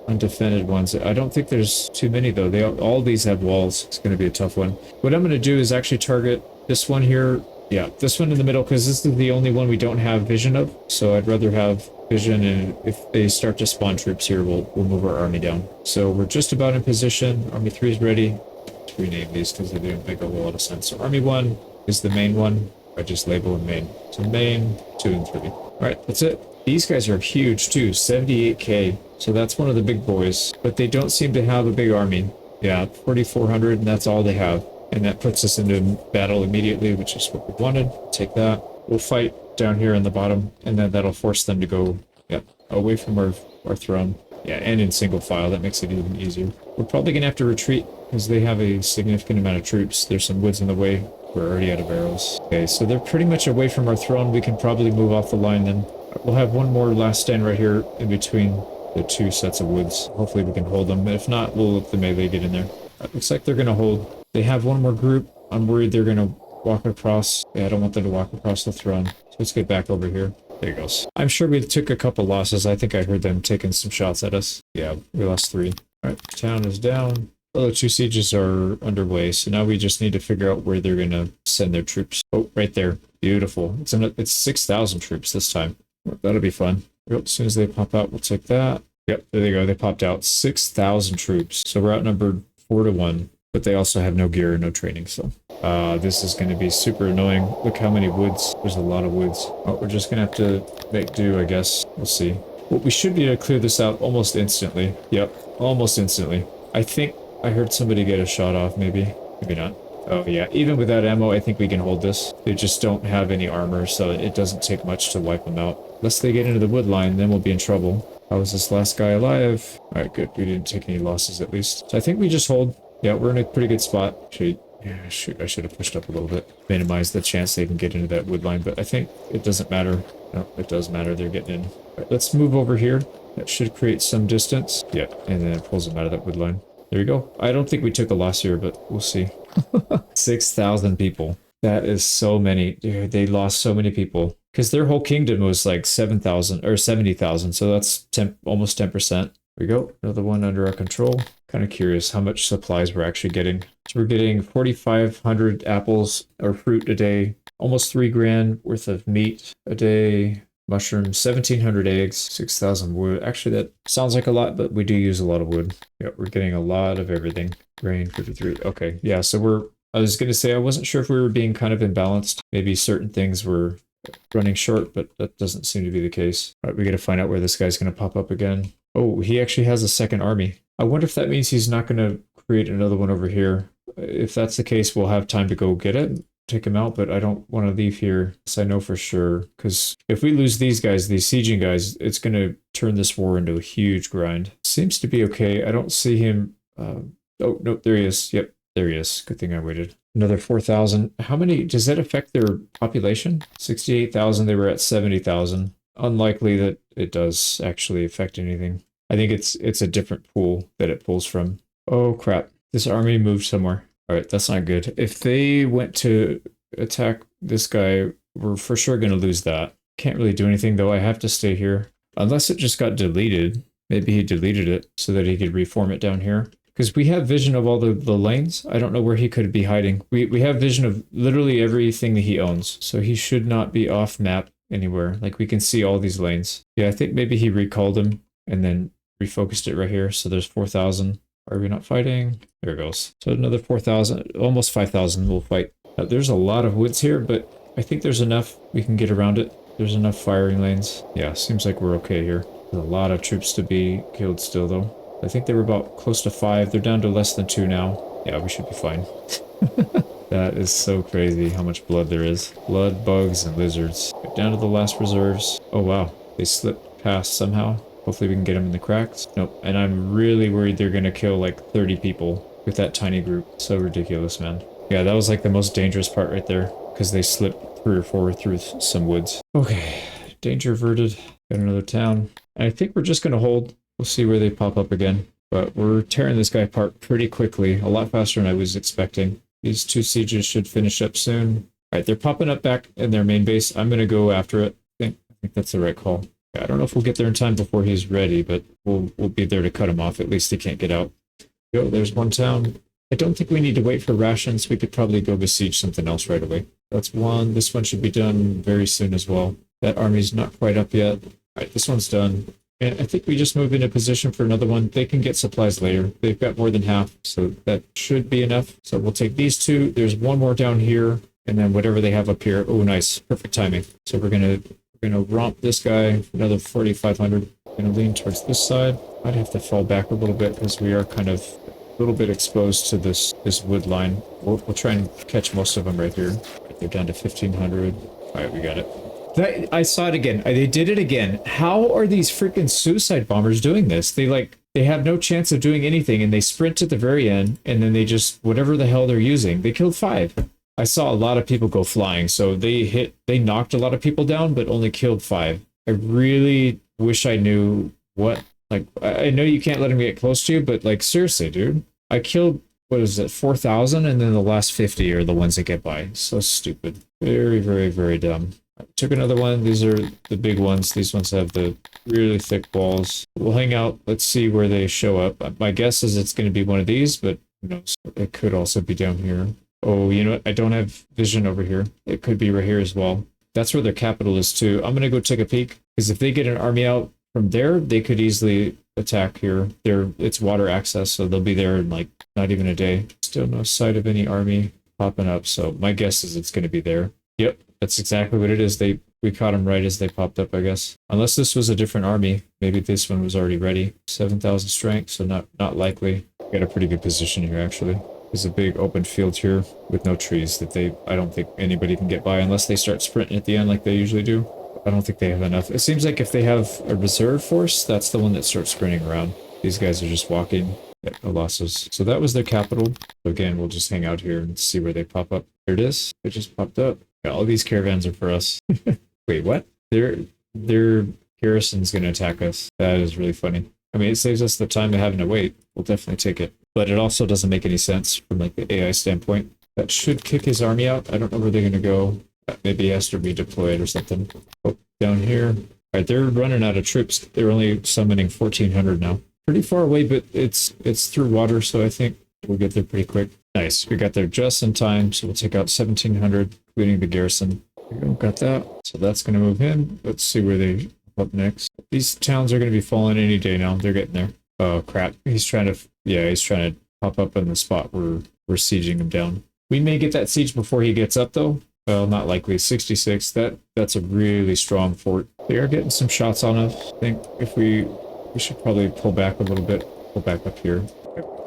undefended ones. I don't think there's too many, though. All these have walls. It's going to be a tough one. What I'm going to do is actually target this one here. Yeah, this one in the middle, because this is the only one we don't have vision of, so I'd rather have vision, and if they start to spawn troops here, we'll move our army down. So we're just about in position. Army 3 is ready. To rename these because they didn't make a whole lot of sense. So Army 1 is the main one. I just label them main. So main, 2 and 3. All right, that's it. These guys are huge too, 78k. So that's one of the big boys, but they don't seem to have a big army. Yeah, 4,400, and that's all they have. And that puts us into battle immediately, which is what we wanted. Take that. We'll fight down here in the bottom, and then that'll force them to go away from our throne. Yeah, and in single file. That makes it even easier. We're probably going to have to retreat because they have a significant amount of troops. There's some woods in the way. We're already out of arrows. Okay, so they're pretty much away from our throne. We can probably move off the line then. We'll have one more last stand right here in between the 2 sets of woods. Hopefully we can hold them. If not, we'll let the melee get in there. Looks like they're going to hold. They have one more group. I'm worried they're going to walk across. Yeah, I don't want them to walk across the throne. So let's get back over here. There he goes. I'm sure we took a couple losses. I think I heard them taking some shots at us. Yeah, we lost 3. All right, town is down. The 2 sieges are underway, so now we just need to figure out where they're going to send their troops. Oh, right there. Beautiful. It's 6,000 troops this time. That'll be fun. As soon as they pop out, we'll take that. Yep, there they go. They popped out 6,000 troops. So we're outnumbered 4-1. But they also have no gear, no training, so this is going to be super annoying. Look how many woods. There's a lot of woods. Oh, we're just going to have to make do, I guess. We'll see. Well, we should be able to clear this out almost instantly. Yep, almost instantly. I think I heard somebody get a shot off, maybe. Maybe not. Oh, yeah. Even without ammo, I think we can hold this. They just don't have any armor, so it doesn't take much to wipe them out. Unless they get into the wood line, then we'll be in trouble. How is this last guy alive? All right, good. We didn't take any losses, at least. So I think we just hold. Yeah, we're in a pretty good spot. Shoot, I should have pushed up a little bit. Minimize the chance they can get into that wood line, but I think it doesn't matter. No, it does matter. They're getting in. All right, let's move over here. That should create some distance. Yeah, and then it pulls them out of that wood line. There you go. I don't think we took a loss here, but we'll see. 6,000 people. That is so many. Dude, they lost so many people. Because their whole kingdom was like 7,000 or 70,000. So that's 10, almost 10%. There we go. Another one under our control. Kind of curious how much supplies we're actually getting. So we're getting 4,500 apples or fruit a day. Almost 3 grand worth of meat a day. Mushrooms, 1,700 eggs, 6,000 wood. Actually, that sounds like a lot, but we do use a lot of wood. Yeah, we're getting a lot of everything. Grain, 53. Okay, yeah, so I was going to say, I wasn't sure if we were being kind of imbalanced. Maybe certain things were running short, but that doesn't seem to be the case. All right, we got to find out where this guy's going to pop up again. Oh, he actually has a second army. I wonder if that means he's not going to create another one over here. If that's the case, we'll have time to go get it. Take him out, but I don't want to leave here, so I know for sure, because if we lose these guys, these sieging guys, it's going to turn this war into a huge grind. Seems to be okay. I don't see him. Oh, no, there he is. Yep, there he is. Good thing I waited. Another 4,000. How many? Does that affect their population? 68,000. They were at 70,000. Unlikely that it does actually affect anything. I think it's a different pool that it pulls from. Oh, crap. This army moved somewhere. All right, that's not good. If they went to attack this guy, we're for sure going to lose that. Can't really do anything, though. I have to stay here. Unless it just got deleted. Maybe he deleted it so that he could reform it down here. Because we have vision of all the lanes. I don't know where he could be hiding. We have vision of literally everything that he owns. So he should not be off map anywhere. Like, we can see all these lanes. Yeah, I think maybe he recalled him and then refocused it right here. So there's 4,000. Are we not fighting? There it goes. So another 4,000, almost 5,000 we'll fight. There's a lot of woods here, but I think there's enough we can get around it. There's enough firing lanes. Yeah, seems like we're okay here. There's a lot of troops to be killed still, though. I think they were about close to 5. They're down to less than 2 now. Yeah, we should be fine. That is so crazy how much blood there is. Blood, bugs, and lizards. Get down to the last reserves. Oh, wow. They slipped past somehow. Hopefully we can get them in the cracks. Nope. And I'm really worried they're going to kill like 30 people with that tiny group. So ridiculous, man. Yeah, that was like the most dangerous part right there. Because they slipped 3 or 4 through some woods. Okay. Danger averted. Got another town. And I think we're just going to hold. We'll see where they pop up again. But we're tearing this guy apart pretty quickly. A lot faster than I was expecting. These 2 sieges should finish up soon. Alright, they're popping up back in their main base. I'm going to go after it. I think that's the right call. I don't know if we'll get there in time before he's ready, but we'll be there to cut him off. At least he can't get out. Yo, there's one town. I don't think we need to wait for rations. We could probably go besiege something else right away. That's one. This one should be done very soon as well. That army's not quite up yet. All right, this one's done. And I think we just move into position for another one. They can get supplies later. They've got more than half, so that should be enough. So we'll take these 2. There's one more down here, and then whatever they have up here. Oh, nice. Perfect timing. So we're going to romp this guy, another 4,500. Going to lean towards this side. Might have to fall back a little bit because we are kind of a little bit exposed to this wood line. We'll try and catch most of them right here. They're down to 1,500. All right, we got it. I saw it again. They did it again. How are these freaking suicide bombers doing this? They have no chance of doing anything, and they sprint to the very end, and then they just, whatever the hell they're using, they killed 5. I saw a lot of people go flying, so they knocked a lot of people down, but only killed 5. I really wish I knew what, like, I know you can't let them get close to you, but like, seriously, dude, I killed, what is it, 4,000, and then the last 50 are the ones that get by. So stupid. Very, very, very dumb. I took another one. These are the big ones. These ones have the really thick walls. We'll hang out. Let's see where they show up. My guess is it's going to be one of these, but who knows? It could also be down here. Oh, you know what? I don't have vision over here. It could be right here as well. That's where their capital is too. I'm going to go take a peek, because if they get an army out from there, they could easily attack here. It's water access, so they'll be there in like not even a day. Still no sight of any army popping up, so my guess is it's going to be there. Yep, that's exactly what it is. We caught them right as they popped up, I guess. Unless this was a different army. Maybe this one was already ready. 7,000 strength, so not likely. Got a pretty good position here, actually. There's a big open field here with no trees that I don't think anybody can get by unless they start sprinting at the end like they usually do. I don't think they have enough. It seems like if they have a reserve force, that's the one that starts sprinting around. These guys are just walking. Yeah, no losses. So that was their capital. So again, we'll just hang out here and see where they pop up. There it is. It just popped up. Yeah, all these caravans are for us. Wait, what? Their garrison's going to attack us. That is really funny. I mean, it saves us the time of having to wait. We'll definitely take it. But it also doesn't make any sense from like the AI standpoint. That should kick his army out. I don't know where they're going to go. Maybe he has to redeploy it or something. Oh, down here. All right, they're running out of troops. They're only summoning 1,400 now. Pretty far away, but it's through water, so I think we'll get there pretty quick. Nice. We got there just in time, so we'll take out 1,700, including the garrison. There we go, got that. So that's going to move him. Let's see where they up next. These towns are going to be falling any day now. They're getting there. Oh, crap. He's trying to pop up in the spot where we're sieging him down. We may get that siege before he gets up, though. Well, not likely. 66. That's a really strong fort. They are getting some shots on us. I think if we should probably pull back a little bit. Pull back up here.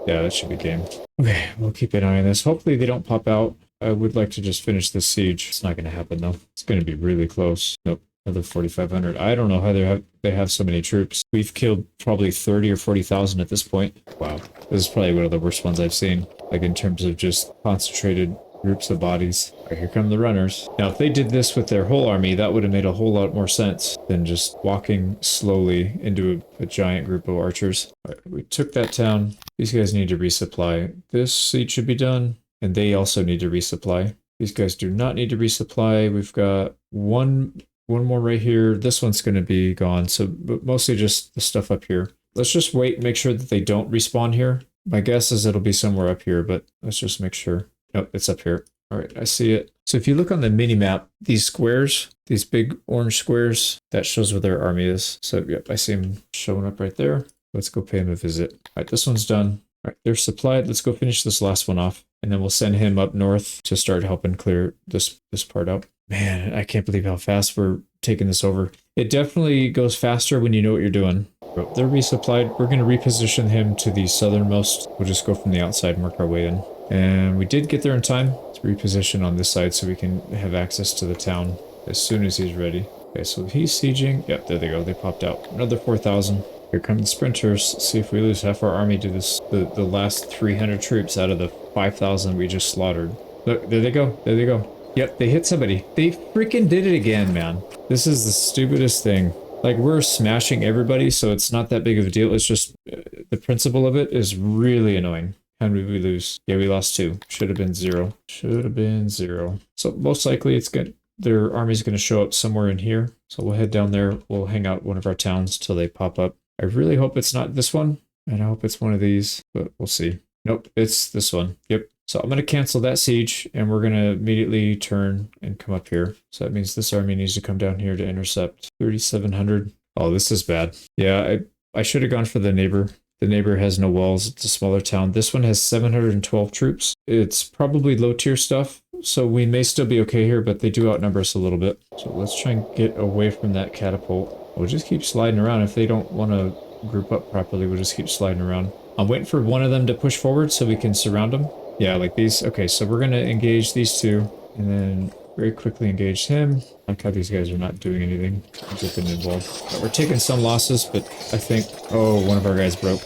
Yeah, that should be game. Okay, we'll keep an eye on this. Hopefully they don't pop out. I would like to just finish this siege. It's not going to happen, though. It's going to be really close. Nope. Another 4,500. I don't know how they have so many troops. We've killed probably 30 or 40,000 at this point. Wow. This is probably one of the worst ones I've seen. Like in terms of just concentrated groups of bodies. All right, here come the runners. Now, if they did this with their whole army, that would have made a whole lot more sense than just walking slowly into a giant group of archers. All right, we took that town. These guys need to resupply. This siege should be done, and they also need to resupply. These guys do not need to resupply. We've got one more right here. This one's going to be gone, so but mostly just the stuff up here. Let's just wait and make sure that they don't respawn here. My guess is it'll be somewhere up here, but let's just make sure. Nope, it's up here. All right, I see it. So if you look on the mini-map, these squares, these big orange squares, that shows where their army is. So yep, I see them showing up right there. Let's go pay him a visit. All right, this one's done. All right, they're supplied. Let's go finish this last one off. And then we'll send him up north to start helping clear this part out. Man, I can't believe how fast we're taking this over. It definitely goes faster when you know what you're doing. But they're resupplied. We're going to reposition him to the southernmost. We'll just go from the outside and work our way in. And we did get there in time to reposition on this side so we can have access to the town as soon as he's ready. Okay, so he's sieging. Yep, there they go. They popped out. Another 4,000. Here come the sprinters. Let's see if we lose half our army to this, the last 300 troops out of the 5,000 we just slaughtered. Look, there they go. There they go. Yep, they hit somebody. They freaking did it again, man. This is the stupidest thing. Like, we're smashing everybody, so it's not that big of a deal. It's just the principle of it is really annoying. How did we lose? Yeah, we lost 2. Should have been 0. Should have been 0. So most likely it's good. Their army's going to show up somewhere in here. So we'll head down there. We'll hang out one of our towns till they pop up. I really hope it's not this one. And I hope it's one of these, but we'll see. Nope, it's this one. Yep. So I'm going to cancel that siege, and we're going to immediately turn and come up here. So that means this army needs to come down here to intercept 3,700. Oh, this is bad. Yeah, I should have gone for the neighbor. The neighbor has no walls. It's a smaller town. This one has 712 troops. It's probably low tier stuff, so we may still be okay here, but they do outnumber us a little bit. So let's try and get away from that catapult. We'll just keep sliding around. If they don't want to group up properly, we'll just keep sliding around. I'm waiting for one of them to push forward so we can surround them. Yeah, like these. Okay, so we're going to engage these two and then very quickly engage him. I like how these guys are not doing anything. Just been involved. But we're taking some losses, but I think... Oh, one of our guys broke.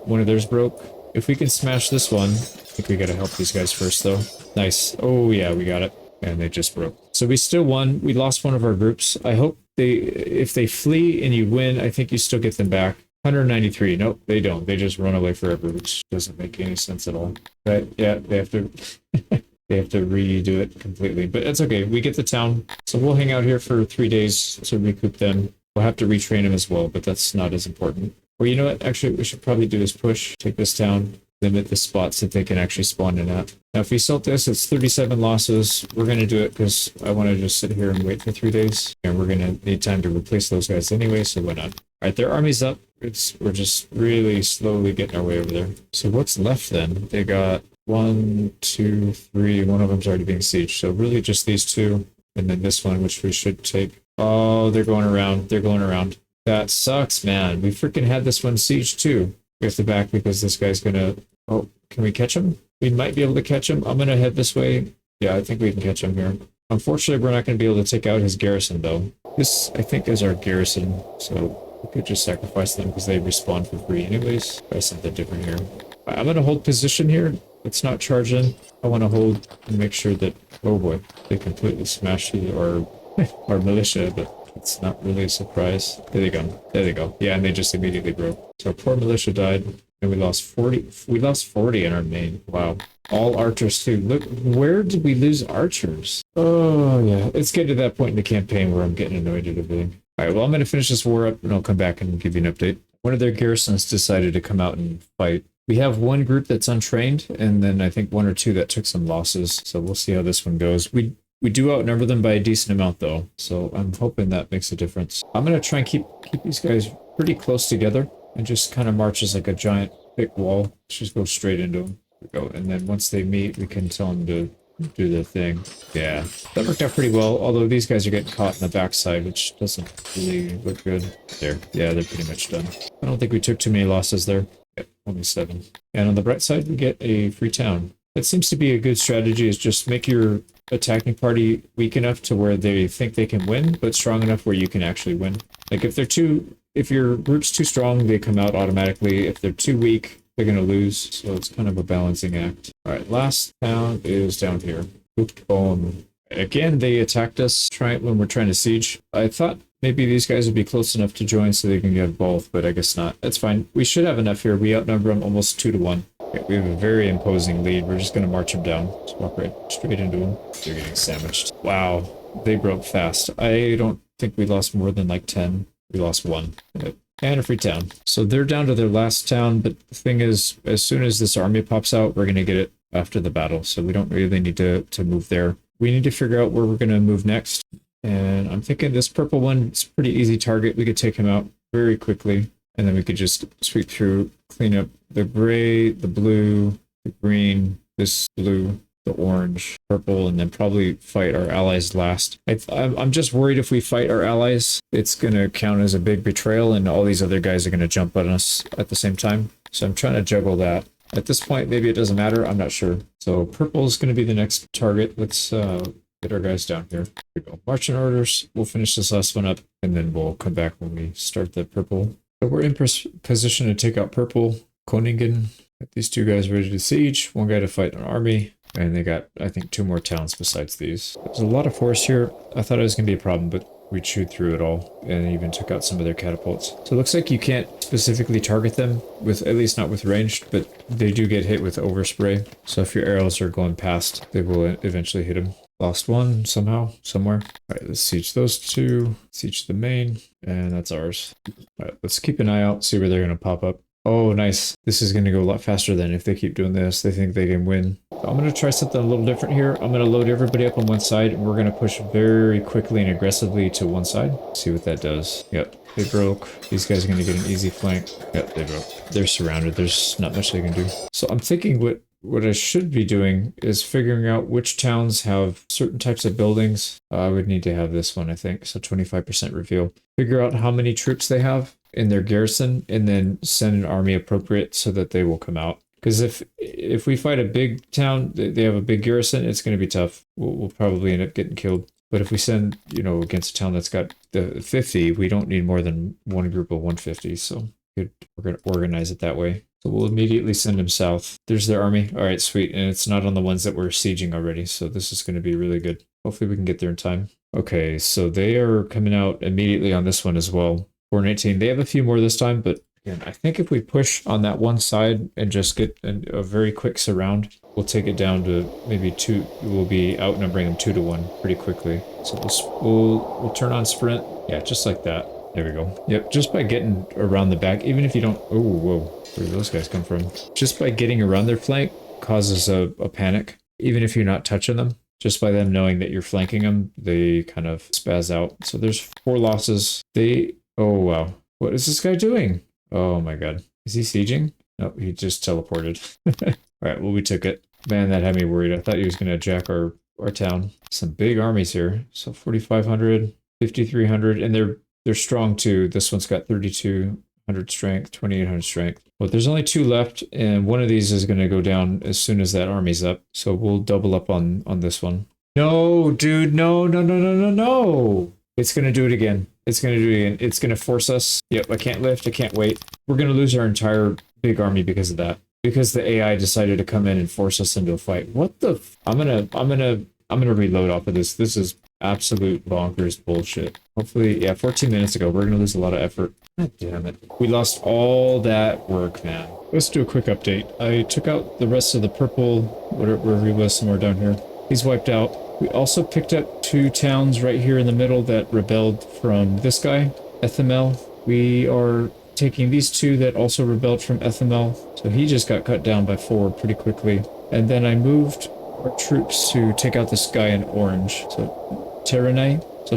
One of theirs broke. If we can smash this one, I think we got to help these guys first, though. Nice. Oh, yeah, we got it. And they just broke. So we still won. We lost one of our groups. I hope if they flee and you win, I think you still get them back. 193. Nope, they don't. They just run away forever, which doesn't make any sense at all. But yeah, they have to they have to redo it completely. But it's okay. We get the town. So we'll hang out here for 3 days to recoup them. We'll have to retrain them as well, but that's not as important. Or you know what? Actually, we should probably do this push. Take this town. Limit the spots that they can actually spawn in at. Now, if we salt this, it's 37 losses. We're going to do it because I want to just sit here and wait for 3 days. And we're going to need time to replace those guys anyway, so why not? All right, their army's up. We're just really slowly getting our way over there. So what's left then? They got 1, 2, 3. One of them's already being sieged. So really just these two. And then this one, which we should take. Oh, they're going around. They're going around. That sucks, man. We freaking had this one sieged too. We have to back because this guy's going to... Oh, can we catch him? We might be able to catch him. I'm going to head this way. Yeah, I think we can catch him here. Unfortunately, we're not going to be able to take out his garrison, though. This, I think, is our garrison. So we could just sacrifice them because they respawn for free anyways. Try something different here. I'm going to hold position here. Let's not charge in. I want to hold and make sure that... Oh boy, they completely smashed our militia, but It's not really a surprise. There they go. There they go. Yeah, and they just immediately broke. So poor militia died, and we lost 40. We lost 40 in our main. Wow. All archers too. Look, where did we lose archers? Oh yeah, it's getting to that point in the campaign where I'm getting annoyed at everything. All right, well I'm gonna finish this war up, and I'll come back and give you an update. One of their garrisons decided to come out and fight. We have one group that's untrained, and then I think one or two that took some losses. So we'll see how this one goes. We do outnumber them by a decent amount though, so I'm hoping that makes a difference. I'm gonna try and keep these guys pretty close together and just kind of march as like a giant thick wall. Let's just go straight into them. Go, and then once they meet, we can tell them to do their thing. Yeah, that worked out pretty well. Although these guys are getting caught in the backside, which doesn't really look good. There, yeah, they're pretty much done. I don't think we took too many losses there. Yep, only 7. And on the bright side, we get a free town. That seems to be a good strategy, is just make your attacking party weak enough to where they think they can win, but strong enough where you can actually win. Like if your group's too strong, they come out automatically. If they're too weak, they're going to lose. So it's kind of a balancing act. All right, last town is down here. Boom. Again, they attacked us when we're trying to siege. I thought maybe these guys would be close enough to join so they can get both, but I guess not. That's fine. We should have enough here. We outnumber them almost 2-1. Okay, we have a very imposing lead. We're just going to march them down. Just walk right straight into them. They're getting sandwiched. Wow, they broke fast. I don't think we lost more than like 10. We lost 1. And a free town. So they're down to their last town, but the thing is, as soon as this army pops out, we're going to get it after the battle. So we don't really need to move there. We need to figure out where we're going to move next. And I'm thinking this purple one, it's a pretty easy target. We could take him out very quickly. And then we could just sweep through, clean up the gray, the blue, the green, this blue, the orange, purple, and then probably fight our allies last. I'm just worried if we fight our allies, it's going to count as a big betrayal and all these other guys are going to jump on us at the same time. So I'm trying to juggle that. At this point, maybe it doesn't matter. I'm not sure. So purple is going to be the next target. Let's get our guys down here. Here we go. Marching orders. We'll finish this last one up and then we'll come back when we start the purple. So we're in position to take out purple. Koningen. Got these 2 guys ready to siege. 1 guy to fight an army. And they got, I think, 2 more towns besides these. There's a lot of force here. I thought it was going to be a problem, but we chewed through it all and even took out some of their catapults. So it looks like you can't specifically target them, with at least not with ranged, but they do get hit with overspray. So if your arrows are going past, they will eventually hit them. Lost 1 somehow, somewhere. All right, let's siege those 2. Siege the main, and that's ours. All right, let's keep an eye out, see where they're going to pop up. Oh, nice. This is going to go a lot faster than if they keep doing this. They think they can win. I'm going to try something a little different here. I'm going to load everybody up on one side, and we're going to push very quickly and aggressively to one side. See what that does. Yep, they broke. These guys are going to get an easy flank. Yep, they broke. They're surrounded. There's not much they can do. So I'm thinking what I should be doing is figuring out which towns have certain types of buildings. I would need to have this one, I think. So 25% reveal. Figure out how many troops they have in their garrison, and then send an army appropriate so that they will come out. Because if we fight a big town, they have a big garrison, it's going to be tough. We'll probably end up getting killed. But if we send, against a town that's got the 50, we don't need more than 1 group of 150. So we're going to organize it that way. So we'll immediately send them south. There's their army. All right, sweet. And it's not on the ones that we're sieging already. So this is going to be really good. Hopefully we can get there in time. Okay, so they are coming out immediately on this one as well. 419. They have a few more this time, but again, I think if we push on that one side and just get a very quick surround, we'll take it down to maybe 2. We'll be outnumbering them 2-1 pretty quickly. So we'll turn on sprint. Yeah, just like that. There we go. Yep, just by getting around the back, even if you don't... Oh, whoa. Where did those guys come from? Just by getting around their flank causes a panic, even if you're not touching them. Just by them knowing that you're flanking them, they kind of spaz out. So there's 4 losses. Oh, wow. What is this guy doing? Oh, my God. Is he sieging? No, he just teleported. All right, well, we took it. Man, that had me worried. I thought he was going to jack our town. Some big armies here. So 4,500, 5,300, and they're strong, too. This one's got 3,200 strength, 2,800 strength. But there's only 2 left, and one of these is going to go down as soon as that army's up. So we'll double up on this one. No, dude, no. It's going to do it again. It's going to do it again. It's going to force us. Yep, I can't lift. I can't wait. We're going to lose our entire big army because of that. Because the AI decided to come in and force us into a fight. What the? I'm gonna reload off of this. This is Absolute bonkers bullshit. Hopefully, yeah, 14 minutes ago. We're gonna lose a lot of effort. God damn it. We lost all that work, man. Let's do a quick update. I took out the rest of the purple, wherever he was, somewhere down here. He's wiped out. We also picked up 2 towns right here in the middle that rebelled from this guy, Ethamel. We are taking these 2 that also rebelled from Ethamel. So he just got cut down by 4 pretty quickly. And then I moved our troops to take out this guy in orange. So Terranay. So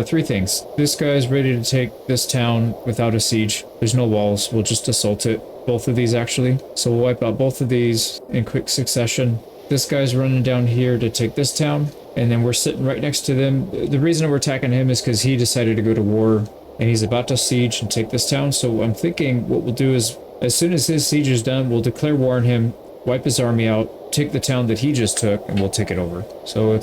3 things. This guy's ready to take this town without a siege. There's no walls. We'll just assault it. Both of these, actually. So we'll wipe out both of these in quick succession. This guy's running down here to take this town. And then we're sitting right next to them. The reason we're attacking him is because he decided to go to war. And he's about to siege and take this town. So I'm thinking what we'll do is, as soon as his siege is done, we'll declare war on him, wipe his army out, take the town that he just took, and we'll take it over. So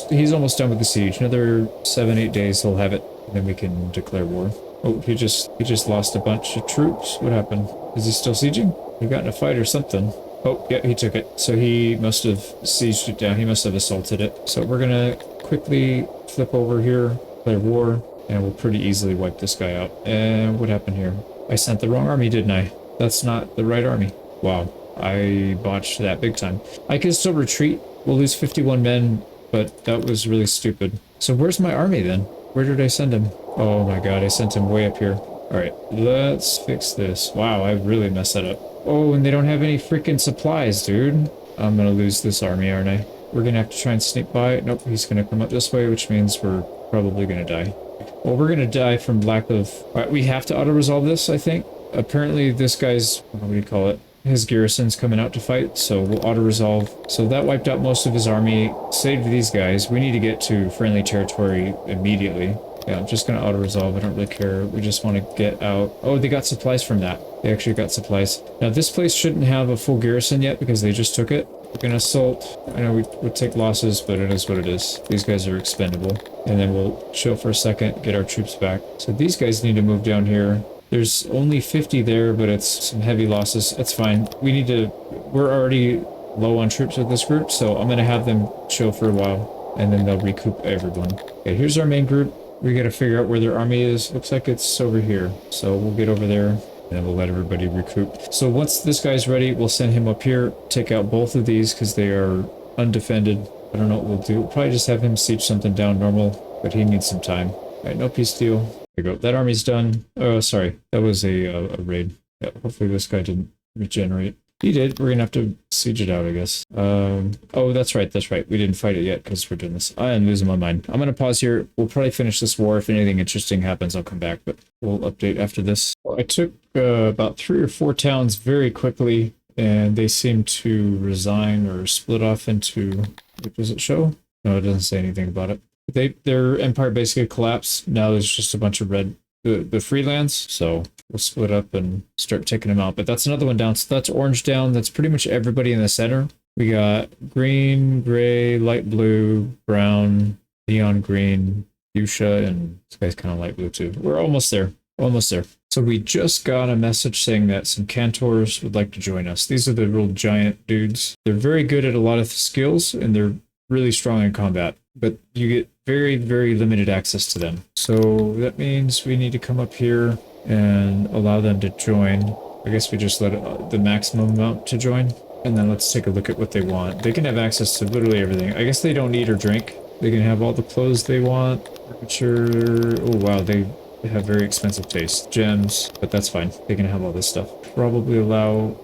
he's almost done with the siege. Another 7-8 days he'll have it, and then we can declare war. Oh, he just lost a bunch of troops. What happened? Is he still sieging? He got in a fight or something. Oh, yeah, he took it. So he must have sieged it down. He must have assaulted it. So we're gonna quickly flip over here, declare war, and we'll pretty easily wipe this guy out. And what happened here? I sent the wrong army, didn't I? That's not the right army. Wow. I botched that big time. I can still retreat. We'll lose 51 men, but that was really stupid. So where's my army then? Where did I send him? Oh my god, I sent him way up here. Alright, let's fix this. Wow, I really messed that up. Oh, and they don't have any freaking supplies, dude. I'm gonna lose this army, aren't I? We're gonna have to try and sneak by. Nope, he's gonna come up this way, which means we're probably gonna die. Well, we're gonna die from lack of... Alright, we have to auto-resolve this, I think. Apparently this guy's... What do you call it? His garrison's coming out to fight, so we'll auto-resolve. So that wiped out most of his army, saved these guys. We need to get to friendly territory immediately. Yeah, I'm just gonna auto-resolve. I don't really care. We just want to get out. Oh, they got supplies from that. They actually got supplies. Now, this place shouldn't have a full garrison yet because they just took it. We're gonna assault. I know we would take losses, but it is what it is. These guys are expendable. And then we'll chill for a second, get our troops back. So these guys need to move down here. There's only 50 there, but it's some heavy losses. It's fine. We're already low on troops with this group, so I'm gonna have them chill for a while, and then they'll recoup everyone. Okay, here's our main group. We gotta figure out where their army is. Looks like it's over here. So we'll get over there, and then we'll let everybody recoup. So once this guy's ready, we'll send him up here, take out both of these, because they are undefended. I don't know what we'll do. We'll probably just have him siege something down normal, but he needs some time. Alright, no peace deal. There we go. That army's done. Oh, sorry. That was a raid. Yeah, hopefully this guy didn't regenerate. He did. We're gonna have to siege it out, I guess. Oh, that's right. That's right. We didn't fight it yet because we're doing this. I am losing my mind. I'm gonna pause here. We'll probably finish this war. If anything interesting happens, I'll come back, but we'll update after this. I took about 3 or 4 towns very quickly, and they seem to resign or split off into... What does it show? No, it doesn't say anything about it. Their empire basically collapsed. Now there's just a bunch of the freelance, so we'll split up and start taking them out. But that's another one down. So that's orange down. That's pretty much everybody in the center. We got green, gray, light blue, brown, neon green, fuchsia, and this guy's kind of light blue too. We're almost there. Almost there. So we just got a message saying that some cantors would like to join us. These are the real giant dudes. They're very good at a lot of skills, and they're really strong in combat, but you get very, very limited access to them. So that means we need to come up here and allow them to join. I guess we just let the maximum amount to join, and then let's take a look at what they want. They can have access to literally everything. I guess they don't eat or drink. They can have all the clothes they want. Furniture. Oh wow, they have very expensive taste. Gems, but that's fine. They can have all this stuff. Probably allow...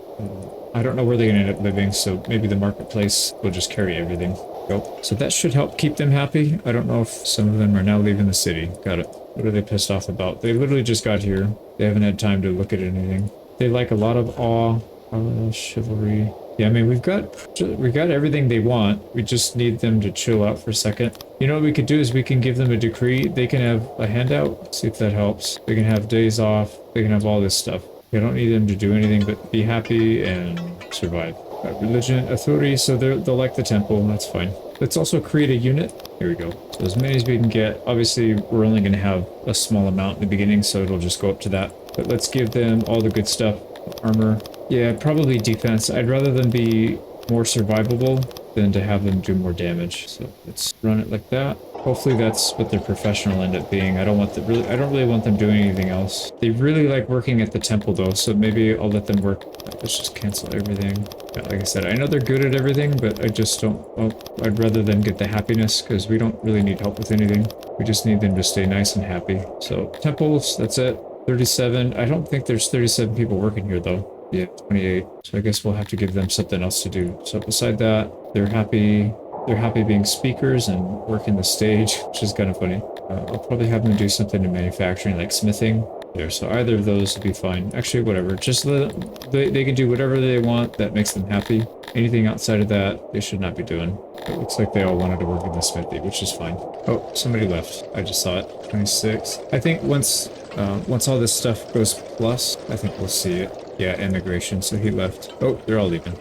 I don't know where they're going to end up living, so maybe the marketplace will just carry everything. Go. So that should help keep them happy. I don't know if some of them are now leaving the city. Got it. What are they pissed off about? They literally just got here. They haven't had time to look at anything. They like a lot of awe, chivalry. Yeah, I mean, we got everything they want. We just need them to chill out for a second. You know what we could do is we can give them a decree. They can have a handout. See if that helps. They can have days off. They can have all this stuff. We don't need them to do anything but be happy and survive. Religion, authority, so they'll like the temple, and that's fine. Let's also create a unit. Here we go. So as many as we can get. Obviously, we're only going to have a small amount in the beginning, so it'll just go up to that. But let's give them all the good stuff. Armor. Yeah, probably defense. I'd rather them be more survivable than to have them do more damage. So let's run it like that. Hopefully that's what their professional end up being. I don't want the really, I don't really want them doing anything else. They really like working at the temple though, so maybe I'll let them work. Let's just cancel everything. Yeah, like I said, I know they're good at everything, but I just don't, well, I'd rather them get the happiness because we don't really need help with anything. We just need them to stay nice and happy. So temples, that's it. 37. I don't think there's 37 people working here though. Yeah, 28. So I guess we'll have to give them something else to do. So beside that, they're happy. They're happy being speakers and working the stage, which is kind of funny. I'll probably have them do something in manufacturing, like smithing. There, so either of those would be fine. Actually, whatever. Just they can do whatever they want that makes them happy. Anything outside of that, they should not be doing. It looks like they all wanted to work in the smithy, which is fine. Oh, somebody left. I just saw it. 26. I think once all this stuff goes plus, I think we'll see it. Yeah, immigration. So he left. Oh, they're all leaving.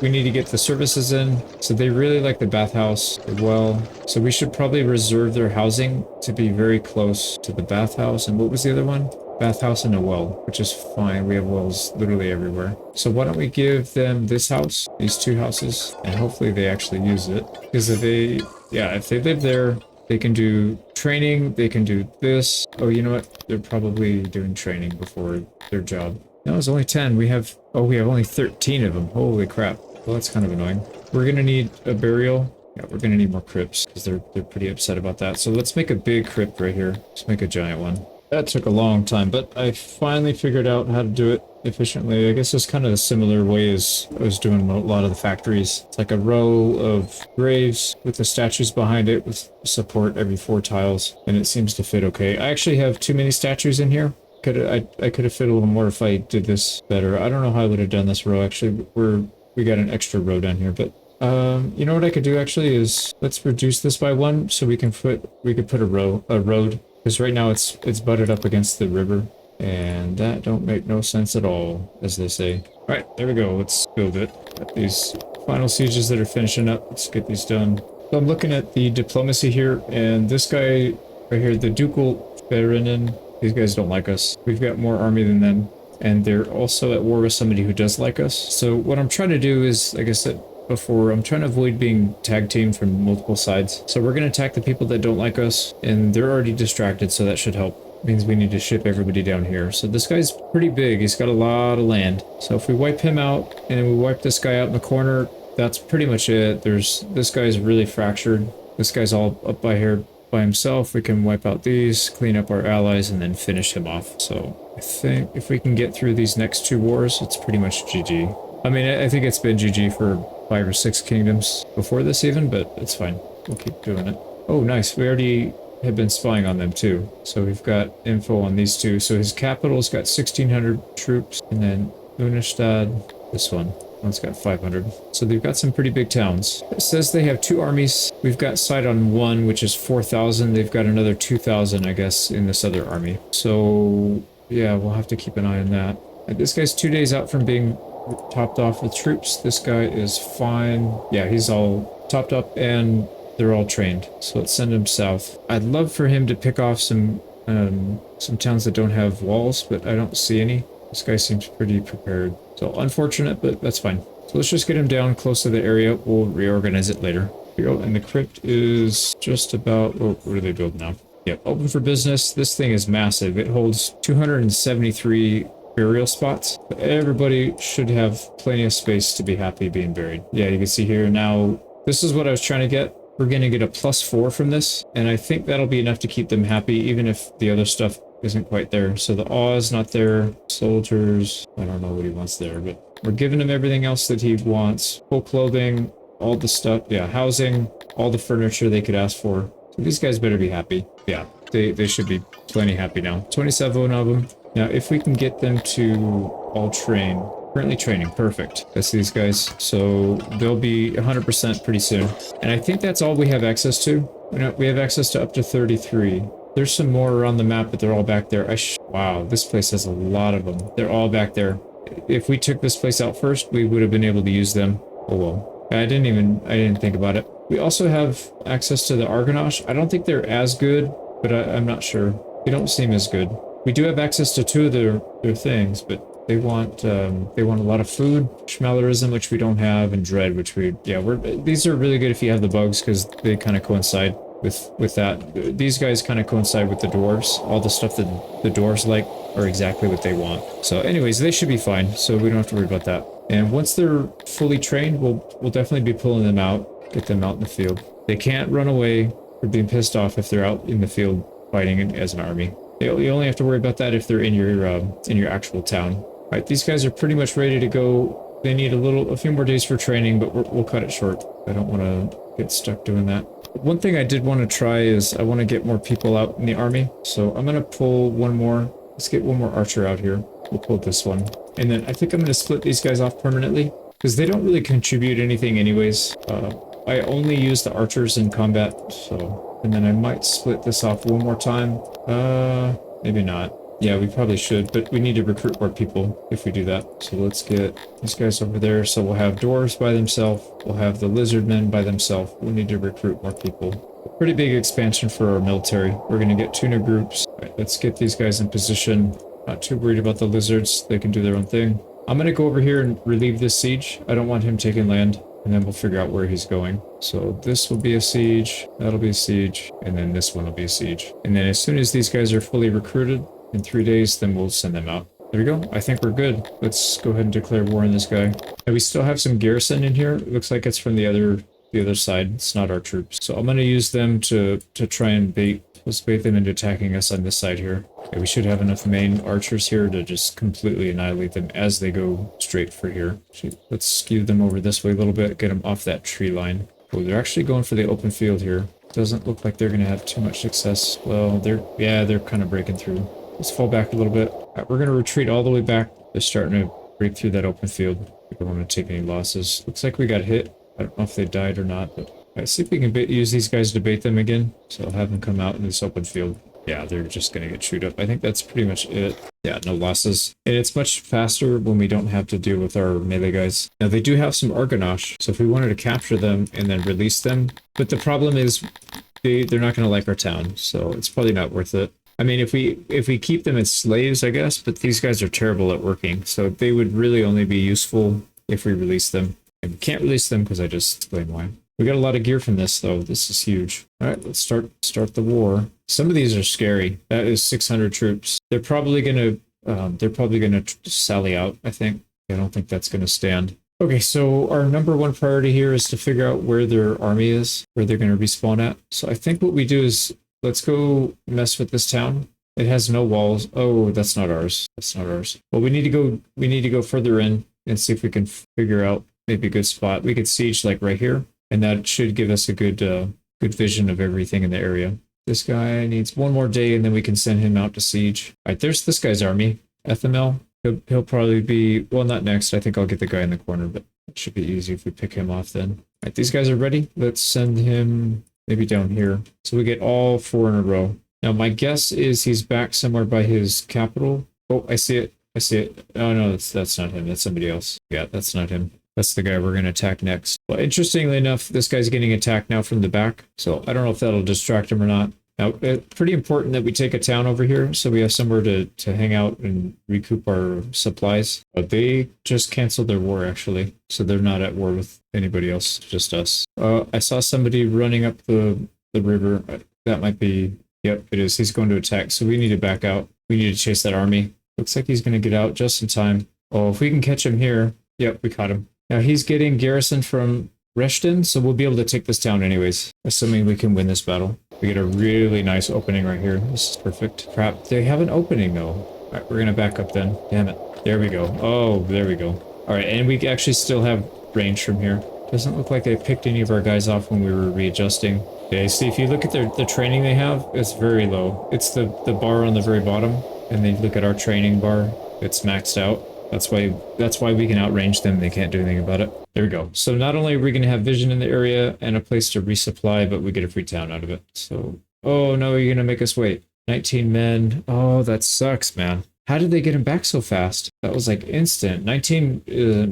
We need to get the services in. So they really like the bathhouse, the well. So we should probably reserve their housing to be very close to the bathhouse. And what was the other one? Bathhouse and a well, which is fine. We have wells literally everywhere. So why don't we give them this house, these two houses, and hopefully they actually use it. Because if they live there, they can do training, they can do this. Oh, you know what? They're probably doing training before their job. No, it's only 10. We have only 13 of them. Holy crap. Well, that's kind of annoying. We're gonna need a burial. Yeah, we're gonna need more crypts because they're pretty upset about that. So let's make a big crypt right here. Let's make a giant one. That took a long time, but I finally figured out how to do it efficiently. I guess it's kind of a similar way as I was doing a lot of the factories. It's like a row of graves with the statues behind it with support every 4 tiles, and it seems to fit okay. I actually have too many statues in here. I could have fit a little more if I did this better. I don't know how I would have done this row. Actually, we got an extra row down here, but you know what I could do actually is let's reduce this by 1 so we could put a road, because right now it's butted up against the river, and that don't make no sense at all, as they say. All right, there we go. Let's build it. Got these final sieges that are finishing up. Let's get these done. So I'm looking at the diplomacy here, and this guy right here, the ducal veteran. These guys don't like us. We've got more army than them, and they're also at war with somebody who does like us. So what I'm trying to do is, like I said before, I'm trying to avoid being tag teamed from multiple sides. So we're going to attack the people that don't like us, and they're already distracted, so that should help. Means we need to ship everybody down here. So this guy's pretty big. He's got a lot of land. So if we wipe him out, and then we wipe this guy out in the corner, that's pretty much it. This guy's really fractured. This guy's all up by here by himself. We can wipe out these, clean up our allies, and then finish him off. So I think if we can get through these next 2 wars, it's pretty much GG. I mean, I think it's been GG for 5 or 6 kingdoms before this even, but it's fine. We'll keep doing it. Oh, nice. We already have been spying on them too. So we've got info on these 2. So his capital's got 1,600 troops, and then Lunestad, this one. One's got 500. So they've got some pretty big towns. It says they have 2 armies. We've got sight on 1, which is 4,000. They've got another 2,000, I guess, in this other army. So yeah, we'll have to keep an eye on that. And this guy's 2 days out from being topped off with troops. This guy is fine. Yeah, he's all topped up and they're all trained. So let's send him south. I'd love for him to pick off some towns that don't have walls, but I don't see any. This guy seems pretty prepared. So unfortunate, but that's fine. So let's just get him down close to the area. We'll reorganize it later. Here we go. And the crypt is just about... Oh, what do they build now? Yep, open for business. This thing is massive. It holds 273 burial spots. But everybody should have plenty of space to be happy being buried. Yeah, you can see here now. This is what I was trying to get. We're going to get a +4 from this. And I think that'll be enough to keep them happy, even if the other stuff isn't quite there. So the awe is not there. Soldiers, I don't know what he wants there, but we're giving him everything else that he wants. Full clothing, all the stuff, yeah, housing, all the furniture they could ask for. So these guys better be happy. Yeah, they should be plenty happy now. 27 of them. Now, if we can get them to all train, currently training, perfect. That's these guys. So they'll be 100% pretty soon. And I think that's all we have access to. We have access to up to 33. There's some more around the map, but they're all back there. Wow, this place has a lot of them. They're all back there. If we took this place out first, we would have been able to use them. Oh well. I didn't think about it. We also have access to the Argonash. I don't think they're as good, but I'm not sure. They don't seem as good. We do have access to 2 of their things, but they want a lot of food, Schmellerism, which we don't have, and Dread, which these are really good if you have the bugs because they kind of coincide. with that. These guys kind of coincide with the dwarves. All the stuff that the dwarves like are exactly what they want. So anyways, they should be fine. So we don't have to worry about that. And once they're fully trained, we'll definitely be pulling them out, get them out in the field. They can't run away or being pissed off if they're out in the field fighting as an army. You only have to worry about that if they're in your actual town. All right, these guys are pretty much ready to go. They need a few more days for training, but we'll cut it short. I don't want to get stuck doing that. One thing I did want to try is I want to get more people out in the army. So I'm going to pull one more. Let's get one more archer out here. We'll pull this one. And then I think I'm going to split these guys off permanently because they don't really contribute anything anyways. I only use the archers in combat, so... And then I might split this off one more time. Maybe not. Yeah, we probably should, but we need to recruit more people if we do that. So let's get these guys over there. So we'll have dwarves by themselves. We'll have the lizard men by themselves. We'll need to recruit more people. Pretty big expansion for our military. We're going to get 2 new groups. All right, let's get these guys in position. Not too worried about the lizards. They can do their own thing. I'm going to go over here and relieve this siege. I don't want him taking land. And then we'll figure out where he's going. So this will be a siege. That'll be a siege. And then this one will be a siege. And then as soon as these guys are fully recruited, in 3 days, then we'll send them out. There we go. I think we're good. Let's go ahead and declare war on this guy. And we still have some garrison in here. It looks like it's from the other side. It's not our troops. So I'm going to use them to try and let's bait them into attacking us on this side here. Okay, we should have enough main archers here to just completely annihilate them as they go straight for here. Let's skew them over this way a little bit, get them off that tree line. Oh, they're actually going for the open field here. Doesn't look like they're going to have too much success. Well, they're kind of breaking through. Let's fall back a little bit. All right, we're going to retreat all the way back. They're starting to break through that open field. We don't want to take any losses. Looks like we got hit. I don't know if they died or not, but all right, see if we can use these guys to bait them again. So I'll have them come out in this open field. Yeah, they're just going to get chewed up. I think that's pretty much it. Yeah, no losses. And it's much faster when we don't have to deal with our melee guys. Now, they do have some Argonash, so if we wanted to capture them and then release them, but the problem is they're not going to like our town, so it's probably not worth it. I mean, if we keep them as slaves, I guess, but these guys are terrible at working, so they would really only be useful if we release them. And we can't release them because I just explained why. We got a lot of gear from this, though. This is huge. All right, let's start the war. Some of these are scary. That is 600 troops. They're probably gonna sally out, I think. I don't think that's gonna stand. Okay, so our number one priority here is to figure out where their army is, where they're gonna respawn at. So I think what we do is let's go mess with this town. It has no walls. Oh, that's not ours. That's not ours. Well, we need to go further in and see if we can figure out maybe a good spot. We could siege like right here, and that should give us a good vision of everything in the area. This guy needs one more day, and then we can send him out to siege. All right, there's this guy's army. FML. He'll probably be, well, not next. I think I'll get the guy in the corner, but it should be easy if we pick him off then. All right, these guys are ready. Let's send him maybe down here. So we get all 4 in a row. Now, my guess is he's back somewhere by his capital. Oh, I see it. I see it. Oh, no, that's not him. That's somebody else. Yeah, that's not him. That's the guy we're going to attack next. Well, interestingly enough, this guy's getting attacked now from the back. So I don't know if that'll distract him or not. Now, it's pretty important that we take a town over here so we have somewhere to hang out and recoup our supplies. But they just canceled their war, actually. So they're not at war with anybody else, just us. I saw somebody running up the river. That might be... Yep, it is. He's going to attack. So we need to back out. We need to chase that army. Looks like he's going to get out just in time. Oh, if we can catch him here... Yep, we caught him. Now he's getting garrison from Reshton, so we'll be able to take this town anyways, assuming we can win this battle. We get a really nice opening right here. This is perfect. Crap, they have an opening though. All right, we're going to back up then. Damn it. There we go. Oh, there we go. All right, and we actually still have range from here. Doesn't look like they picked any of our guys off when we were readjusting. Okay, see, if you look at the training they have, it's very low. It's the bar on the very bottom, and then you look at our training bar, it's maxed out. That's why we can outrange them. They can't do anything about it. There we go. So not only are we going to have vision in the area and a place to resupply, but we get a free town out of it. So, oh no, you're going to make us wait. 19 men. Oh, that sucks, man. How did they get him back so fast? That was like instant. 19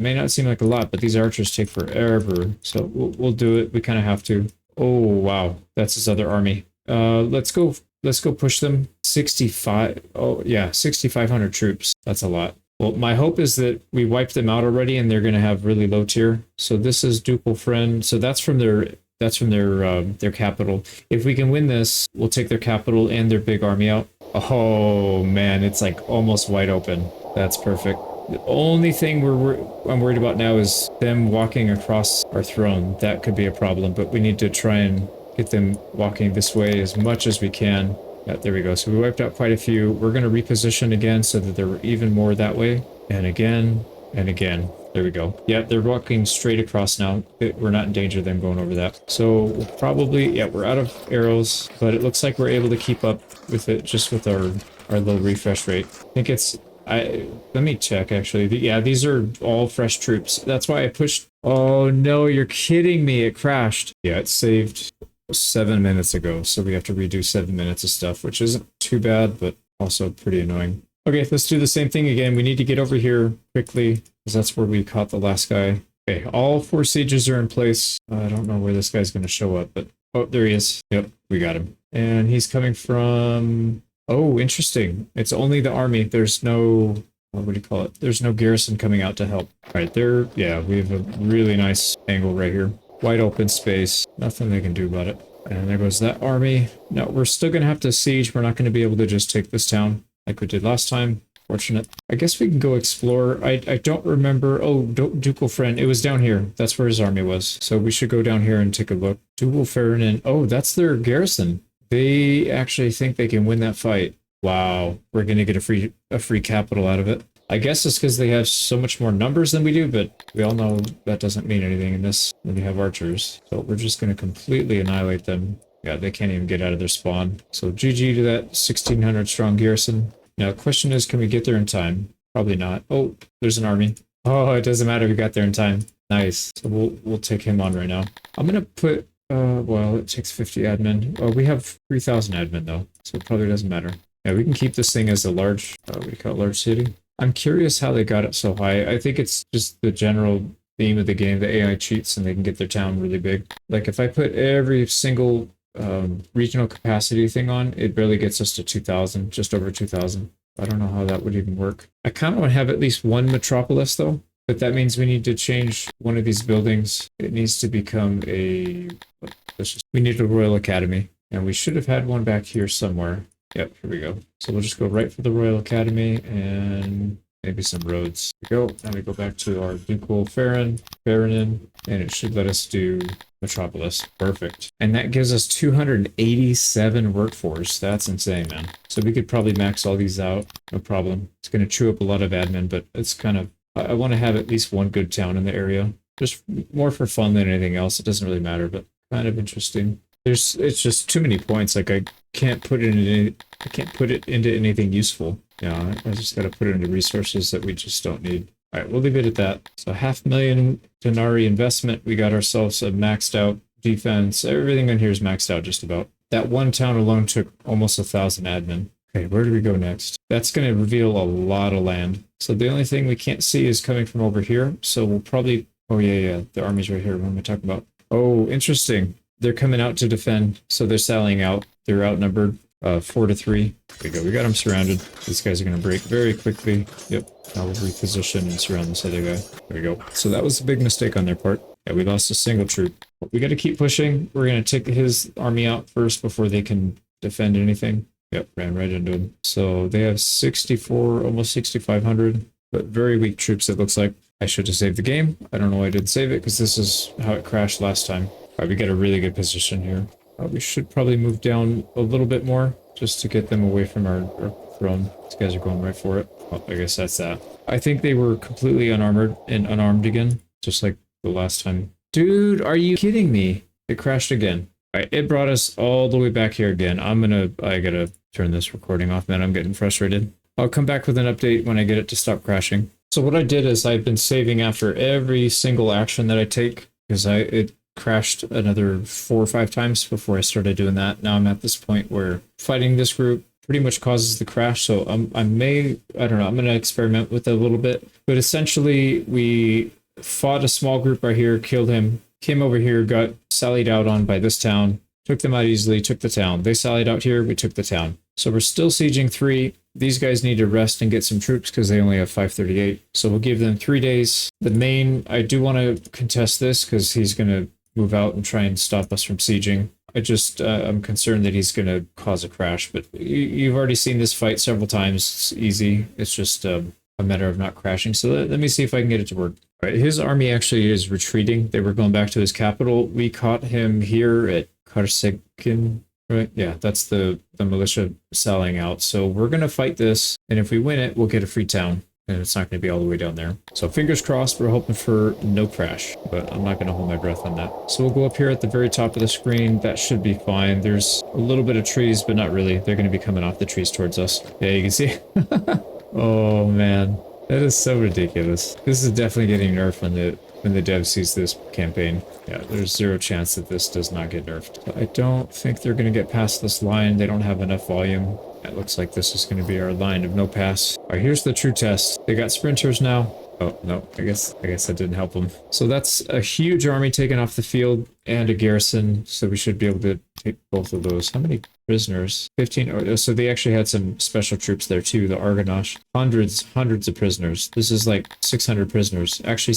may not seem like a lot, but these archers take forever. So we'll do it. We kind of have to. Oh, wow. That's his other army. Let's go push them. 65. Oh, yeah. 6,500 troops. That's a lot. Well, my hope is that we wipe them out already and they're going to have really low tier. So this is Ducal Friend. So that's from their That's from their capital. If we can win this, we'll take their capital and their big army out. Oh man, it's like almost wide open. That's perfect. The only thing I'm worried about now is them walking across our throne. That could be a problem, but we need to try and get them walking this way as much as we can. Yeah, there we go. So we wiped out quite a few. We're going to reposition again so that there were even more that way. And again, and again. There we go. Yeah, they're walking straight across now. We're not in danger of them going over that. So we'll probably, yeah, we're out of arrows, but it looks like we're able to keep up with it just with our low refresh rate. I think it's, let me check actually. Yeah, these are all fresh troops. That's why I pushed. Oh no, you're kidding me. It crashed. Yeah, it saved 7 minutes ago. So we have to redo 7 minutes of stuff, which isn't too bad, but also pretty annoying. Okay, let's do the same thing again. We need to get over here quickly, because that's where we caught the last guy. Okay, all 4 sieges are in place. I don't know where this guy's going to show up, but... Oh, there he is. Yep, we got him. And he's coming from... Oh, interesting. It's only the army. There's no... What do you call it? There's no garrison coming out to help. All right, there... Yeah, we have a really nice angle right here. Wide open space. Nothing they can do about it. And there goes that army. No, we're still going to have to siege. We're not going to be able to just take this town like we did last time. Fortunate. I guess we can go explore. I don't remember. Oh, Ducal Friend. It was down here. That's where his army was. So we should go down here and take a look. Ducal Ferinin. Oh, that's their garrison. They actually think they can win that fight. Wow. We're going to get a free capital out of it. I guess it's because they have so much more numbers than we do, but we all know that doesn't mean anything in this when you have archers. So we're just going to completely annihilate them. Yeah, they can't even get out of their spawn. So GG to that 1,600 strong garrison. Now, the question is, can we get there in time? Probably not. Oh, there's an army. Oh, it doesn't matter if we got there in time. Nice. So we'll take him on right now. I'm going to put, well, it takes 50 admin. Oh, we have 3,000 admin, though, so it probably doesn't matter. Yeah, we can keep this thing as a large, what do you call it, large city. I'm curious how they got it so high. I think it's just the general theme of the game. The AI cheats and they can get their town really big. Like, if I put every single... regional capacity thing on, it barely gets us to 2,000, just over 2,000. I don't know how that would even work. I kind of want to have at least one metropolis though, but that means we need to change one of these buildings. It needs to become a, we need a Royal Academy, and we should have had one back here somewhere. Yep, here we go. So we'll just go right for the Royal Academy and maybe some roads. Here we go. Now we go back to our Ducal Ferinin, and it should let us do Metropolis. Perfect. And that gives us 287 workforce. That's insane, man. So we could probably max all these out. No problem. It's going to chew up a lot of admin, but it's kind of... I want to have at least one good town in the area. Just more for fun than anything else. It doesn't really matter, but kind of interesting. It's just too many points. Like, I can't put it into anything useful. Yeah, I just got to put it into resources that we just don't need. All right, we'll leave it at that. So 500,000 denarii investment. We got ourselves a maxed out defense. Everything in here is maxed out just about. That one town alone took almost 1,000 admin. Okay, where do we go next? That's going to reveal a lot of land. So the only thing we can't see is coming from over here. So we'll probably... Oh, yeah. The army's right here. What am I talking about? Oh, interesting. They're coming out to defend. So they're sallying out. They're outnumbered 4-3. There we go. We got them surrounded. These guys are going to break very quickly. Yep. Now we'll reposition and surround this other guy. There we go. So that was a big mistake on their part. Yeah, we lost a single troop. But we got to keep pushing. We're going to take his army out first before they can defend anything. Yep, ran right into him. So they have 64, almost 6,500, but very weak troops, it looks like. I should have saved the game. I don't know why I didn't save it, because this is how it crashed last time. All right, we got a really good position here. We should probably move down a little bit more, just to get them away from our throne. These guys are going right for it. Oh, I guess that's that. I think they were completely unarmored and unarmed again, just like the last time. Dude, are you kidding me? It crashed again. All right, it brought us all the way back here again. I gotta turn this recording off, man. I'm getting frustrated. I'll come back with an update when I get it to stop crashing. So what I did is I've been saving after every single action that I take, because it crashed another 4 or 5 times before I started doing that. Now I'm at this point where fighting this group pretty much causes the crash. So I don't know, I'm going to experiment with it a little bit. But essentially, we fought a small group right here, killed him, came over here, got sallied out on by this town, took them out easily, took the town. They sallied out here, we took the town. So we're still sieging 3. These guys need to rest and get some troops because they only have 538. So we'll give them 3 days. The main, I do want to contest this because he's going to move out and try and stop us from sieging. I'm concerned that he's going to cause a crash, but you've already seen this fight several times. It's easy. It's just a matter of not crashing. So let me see if I can get it to work. All right, his army actually is retreating. They were going back to his capital. We caught him here at Karsekin, right? Yeah, that's the militia selling out. So we're going to fight this, and if we win it, we'll get a free town. And it's not going to be all the way down there. So fingers crossed, we're hoping for no crash, but I'm not going to hold my breath on that. So we'll go up here at the very top of the screen. That should be fine. There's a little bit of trees, but not really. They're going to be coming off the trees towards us. Yeah, you can see. Oh, man. That is so ridiculous. This is definitely getting nerfed when the dev sees this campaign. Yeah, there's zero chance that this does not get nerfed. I don't think they're going to get past this line. They don't have enough volume. It looks like this is going to be our line of no pass. All right, here's the true test. They got sprinters now. Oh, no, I guess that didn't help them. So that's a huge army taken off the field and a garrison. So we should be able to take both of those. How many prisoners? 15. Oh, so they actually had some special troops there too, the Argonash. Hundreds of prisoners. This is like 600 prisoners. Actually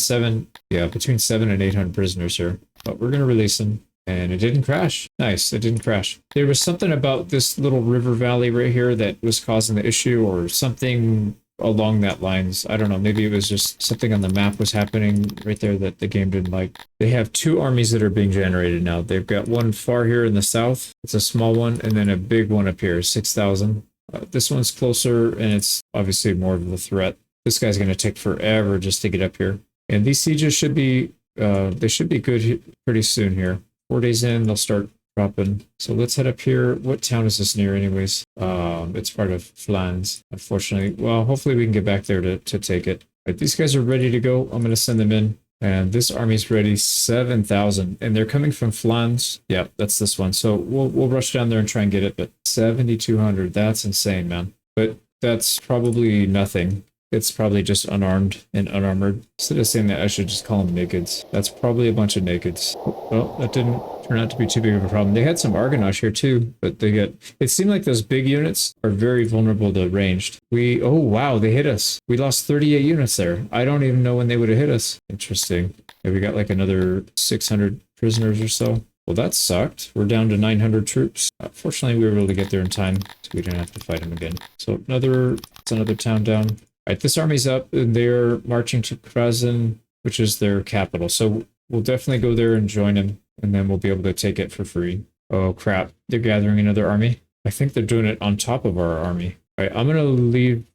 between 700 and 800 prisoners here. But we're going to release them. And it didn't crash. Nice, it didn't crash. There was something about this little river valley right here that was causing the issue, or something along that lines. I don't know, maybe it was just something on the map was happening right there that the game didn't like. They have two armies that are being generated now. They've got one far here in the south. It's a small one, and then a big one up here, 6,000. This one's closer, and it's obviously more of a threat. This guy's going to take forever just to get up here. And these sieges should be, they should be good pretty soon here. 4 days in, they'll start dropping. So let's head up here. What town is this near anyways? It's part of Flans, unfortunately. Well, hopefully we can get back there to take it. But these guys are ready to go. I'm going to send them in. And this army's ready, 7,000. And they're coming from Flans. Yeah, that's this one. So we'll rush down there and try and get it. But 7,200, that's insane, man. But that's probably nothing. It's probably just unarmed and unarmored. Instead of saying that, I should just call them nakeds. That's probably a bunch of nakeds. Well, that didn't turn out to be too big of a problem. They had some Argonash here too, but it seemed like those big units are very vulnerable to ranged. Oh wow, they hit us. We lost 38 units there. I don't even know when they would have hit us. Interesting. Yeah, we got like another 600 prisoners or so. Well, that sucked. We're down to 900 troops. Fortunately, we were able to get there in time, so we didn't have to fight them again. So it's another town down. All right, this army's up, and they're marching to Krasen, which is their capital. So we'll definitely go there and join them, and then we'll be able to take it for free. Oh, crap. They're gathering another army. I think they're doing it on top of our army. All right, I'm going to leave.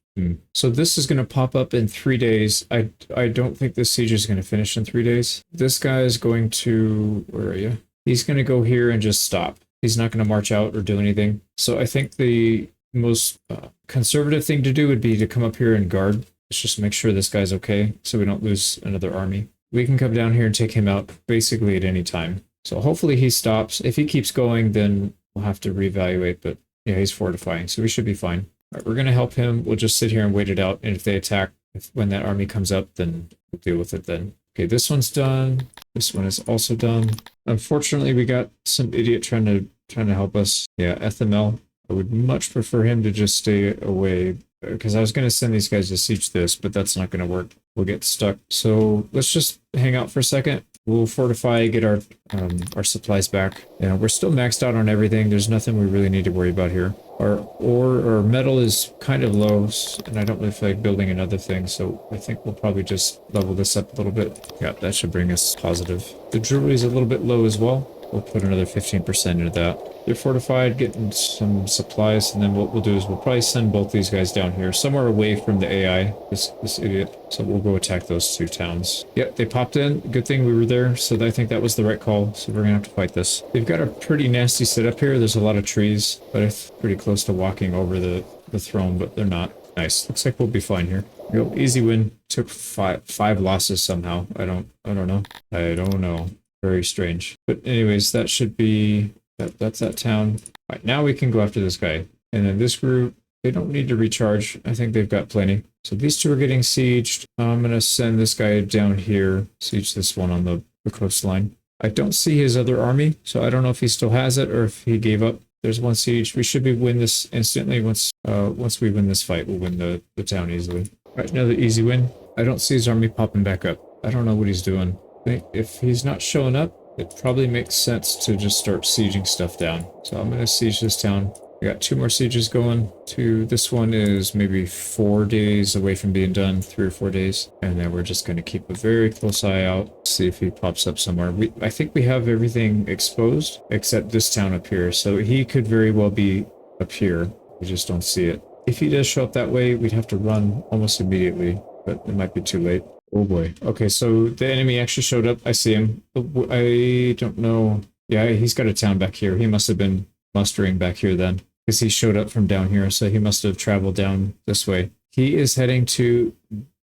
So this is going to pop up in 3 days. I don't think this siege is going to finish in 3 days. This guy is going to... Where are you? He's going to go here and just stop. He's not going to march out or do anything. So I think the most conservative thing to do would be to come up here and guard. Let's just make sure this guy's okay so we don't lose another army. We can come down here and take him out basically at any time. So hopefully he stops. If he keeps going, then we'll have to reevaluate, but yeah, he's fortifying, so we should be fine. All right, we're going to help him. We'll just sit here and wait it out, and if they attack, when that army comes up, then we'll deal with it then. Okay, this one's done. This one is also done. Unfortunately, we got some idiot trying to help us. Yeah, FML. I would much prefer him to just stay away, because I was going to send these guys to siege this, but that's not going to work. We'll get stuck. So let's just hang out for a second. We'll fortify, get our supplies back. Yeah, we're still maxed out on everything. There's nothing we really need to worry about here. Our metal is kind of low, and I don't really feel like building another thing, so I think we'll probably just level this up a little bit. Yeah, that should bring us positive. The jewelry is a little bit low as well. We'll put another 15% into that. They're fortified, getting some supplies, and then what we'll do is we'll probably send both these guys down here, somewhere away from the AI, this idiot. So we'll go attack those two towns. Yep, they popped in. Good thing we were there, so I think that was the right call. So we're gonna have to fight this. They've got a pretty nasty setup here. There's a lot of trees, but it's pretty close to walking over the throne, but they're not. Nice. Looks like we'll be fine here. Go, easy win. Took five losses somehow. I don't know. Very strange. But anyways, that should be that's that town. All right, now we can go after this guy. And then this group, they don't need to recharge. I think they've got plenty. So these two are getting sieged. I'm gonna send this guy down here, siege this one on the coastline. I don't see his other army, so I don't know if he still has it or if he gave up. There's one siege. We should win this instantly. Once we win this fight, we'll win the town easily. All right, another easy win. I don't see his army popping back up. I don't know what he's doing. If he's not showing up, it probably makes sense to just start sieging stuff down. So I'm going to siege this town. We got 2 more sieges going. This one is maybe 4 days away from being done, 3 or 4 days. And then we're just going to keep a very close eye out, see if he pops up somewhere. I think we have everything exposed except this town up here. So he could very well be up here. We just don't see it. If he does show up that way, we'd have to run almost immediately, but it might be too late. Oh boy. Okay, so the enemy actually showed up. I see him. I don't know. Yeah, he's got a town back here. He must have been mustering back here then, because he showed up from down here, so he must have traveled down this way. He is heading to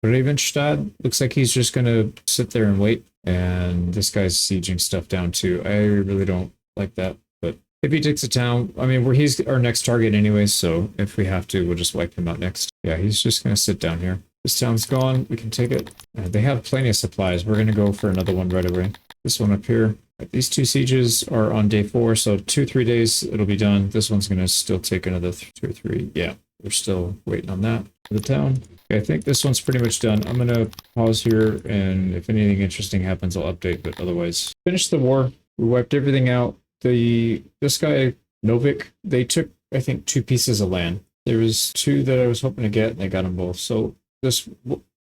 Ravenstad. Looks like he's just going to sit there and wait. And this guy's sieging stuff down too. I really don't like that. But if he takes a town, I mean, he's our next target anyways, so if we have to, we'll just wipe him out next. Yeah, he's just going to sit down here. This town's gone. We can take it. They have plenty of supplies. We're going to go for another one right away. This one up here. These 2 sieges are on day 4, so 2-3 days it'll be done. This one's going to still take another 2 or 3. Yeah, we're still waiting on that. The town. Okay, I think this one's pretty much done. I'm going to pause here, and if anything interesting happens, I'll update, but otherwise. Finished the war. We wiped everything out. This guy, Novik, they took, I think, 2 pieces of land. There was 2 that I was hoping to get, and they got them both. So this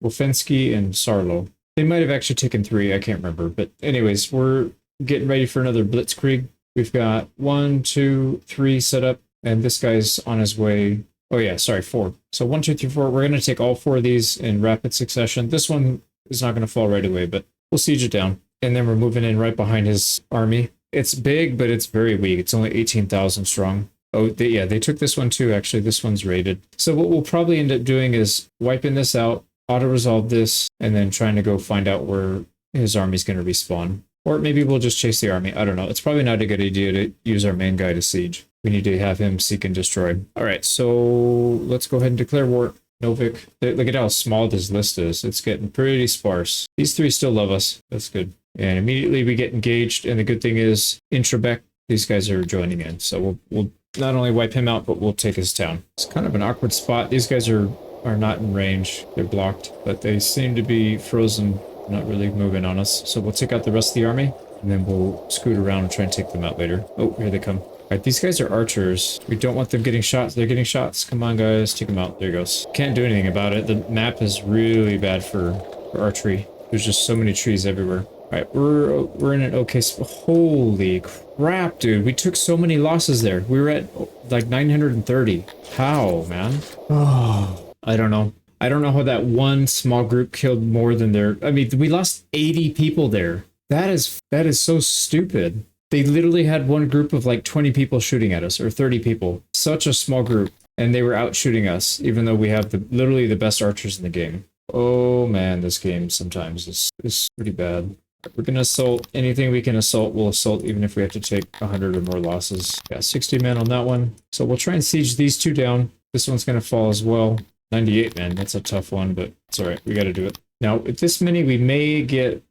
Wolfensky and Sarlo. They might have actually taken 3, I can't remember. But anyways, we're getting ready for another blitzkrieg. We've got 1, 2, 3 set up, and this guy's on his way. Oh yeah, sorry, 4. So 1, 2, 3, 4. We're going to take all 4 of these in rapid succession. This one is not going to fall right away, but we'll siege it down. And then we're moving in right behind his army. It's big, but it's very weak. It's only 18,000 strong. Oh, they took this one too, actually. This one's raided. So what we'll probably end up doing is wiping this out, auto-resolve this, and then trying to go find out where his army's going to respawn. Or maybe we'll just chase the army. I don't know. It's probably not a good idea to use our main guy to siege. We need to have him seek and destroy. All right, so let's go ahead and declare war. Novik. Look at how small this list is. It's getting pretty sparse. These 3 still love us. That's good. And immediately we get engaged. And the good thing is, in Trebek, these guys are joining in. So we'll not only wipe him out, but we'll take his town. It's kind of an awkward spot. These guys are not in range. They're blocked, but they seem to be frozen, not really moving on us. So we'll take out the rest of the army, and then we'll scoot around and try and take them out later. Oh, here they come. All right, these guys are archers. We don't want them getting shots. They're getting shots. Come on, guys. Take them out. There goes. Can't do anything about it. The map is really bad for archery. There's just so many trees everywhere. All right, we're in an okay spot. Holy crap, dude. We took so many losses there. We were at like 930. How, man? Oh, I don't know. I don't know how that one small group killed more than their... I mean, we lost 80 people there. That is so stupid. They literally had one group of like 20 people shooting at us, or 30 people. Such a small group. And they were out shooting us, even though we have literally the best archers in the game. Oh man, this game sometimes is pretty bad. We're going to assault. Anything we can assault, we'll assault, even if we have to take 100 or more losses. Got 60 men on that one. So we'll try and siege these 2 down. This one's going to fall as well. 98, man. That's a tough one, but it's all right. We got to do it. Now, with this many, we may get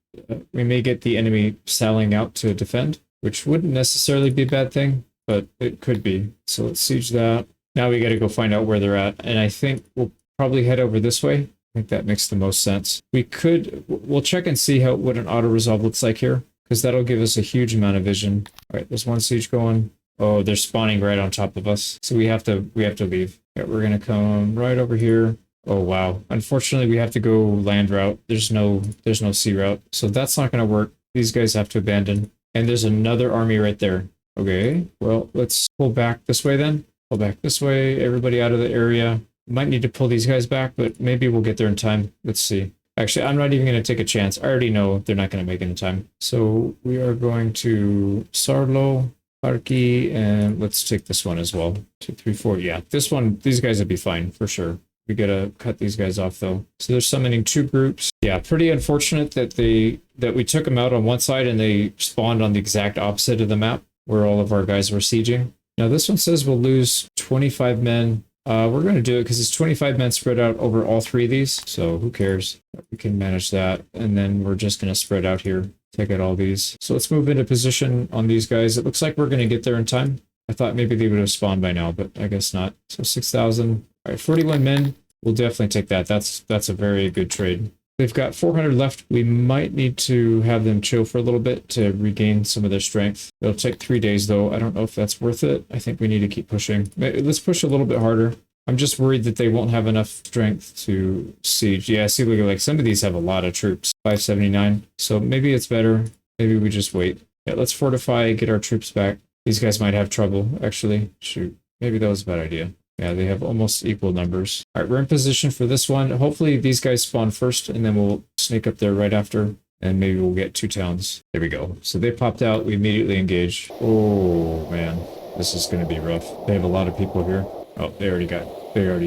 the enemy sallying out to defend, which wouldn't necessarily be a bad thing, but it could be. So let's siege that. Now we got to go find out where they're at, and I think we'll probably head over this way. I think that makes the most sense. We'll check and see what an auto-resolve looks like here, because that'll give us a huge amount of vision. All right, there's one siege going. Oh, they're spawning right on top of us. So we have to leave. Yeah, we're going to come right over here. Oh, wow. Unfortunately, we have to go land route. There's no sea route. So that's not going to work. These guys have to abandon. And there's another army right there. Okay, well, let's pull back this way then. Pull back this way. Everybody out of the area. Might need to pull these guys back, but maybe we'll get there in time. Let's see. Actually, I'm not even going to take a chance. I already know they're not going to make it in time. So we are going to Sarlo, Parki, and let's take this one as well. 2, 3, 4. Yeah, this one, these guys would be fine for sure. We got to cut these guys off though. So they're summoning 2 groups. Yeah, pretty unfortunate that we took them out on one side and they spawned on the exact opposite of the map where all of our guys were sieging. Now this one says we'll lose 25 men. We're going to do it because it's 25 men spread out over all 3 of these. So who cares? We can manage that. And then we're just going to spread out here. Take out all these. So let's move into position on these guys. It looks like we're going to get there in time. I thought maybe they would have spawned by now, but I guess not. So 6,000. All right, 41 men. We'll definitely take that. That's a very good trade. They've got 400 left. We might need to have them chill for a little bit to regain some of their strength. It'll take 3 days though. I don't know if that's worth it. I think we need to keep pushing. Let's push a little bit harder. I'm just worried that they won't have enough strength to siege. Yeah, see, look, like some of these have a lot of troops. 579. So maybe it's better. Maybe we just wait. Yeah, let's fortify, get our troops back. These guys might have trouble, actually. Shoot, maybe that was a bad idea. Yeah, they have almost equal numbers. All right, we're in position for this one. Hopefully these guys spawn first, and then we'll sneak up there right after, and maybe we'll get 2 towns. There we go. So they popped out. We immediately engage. Oh, man. This is going to be rough. They have a lot of people here. Oh, they already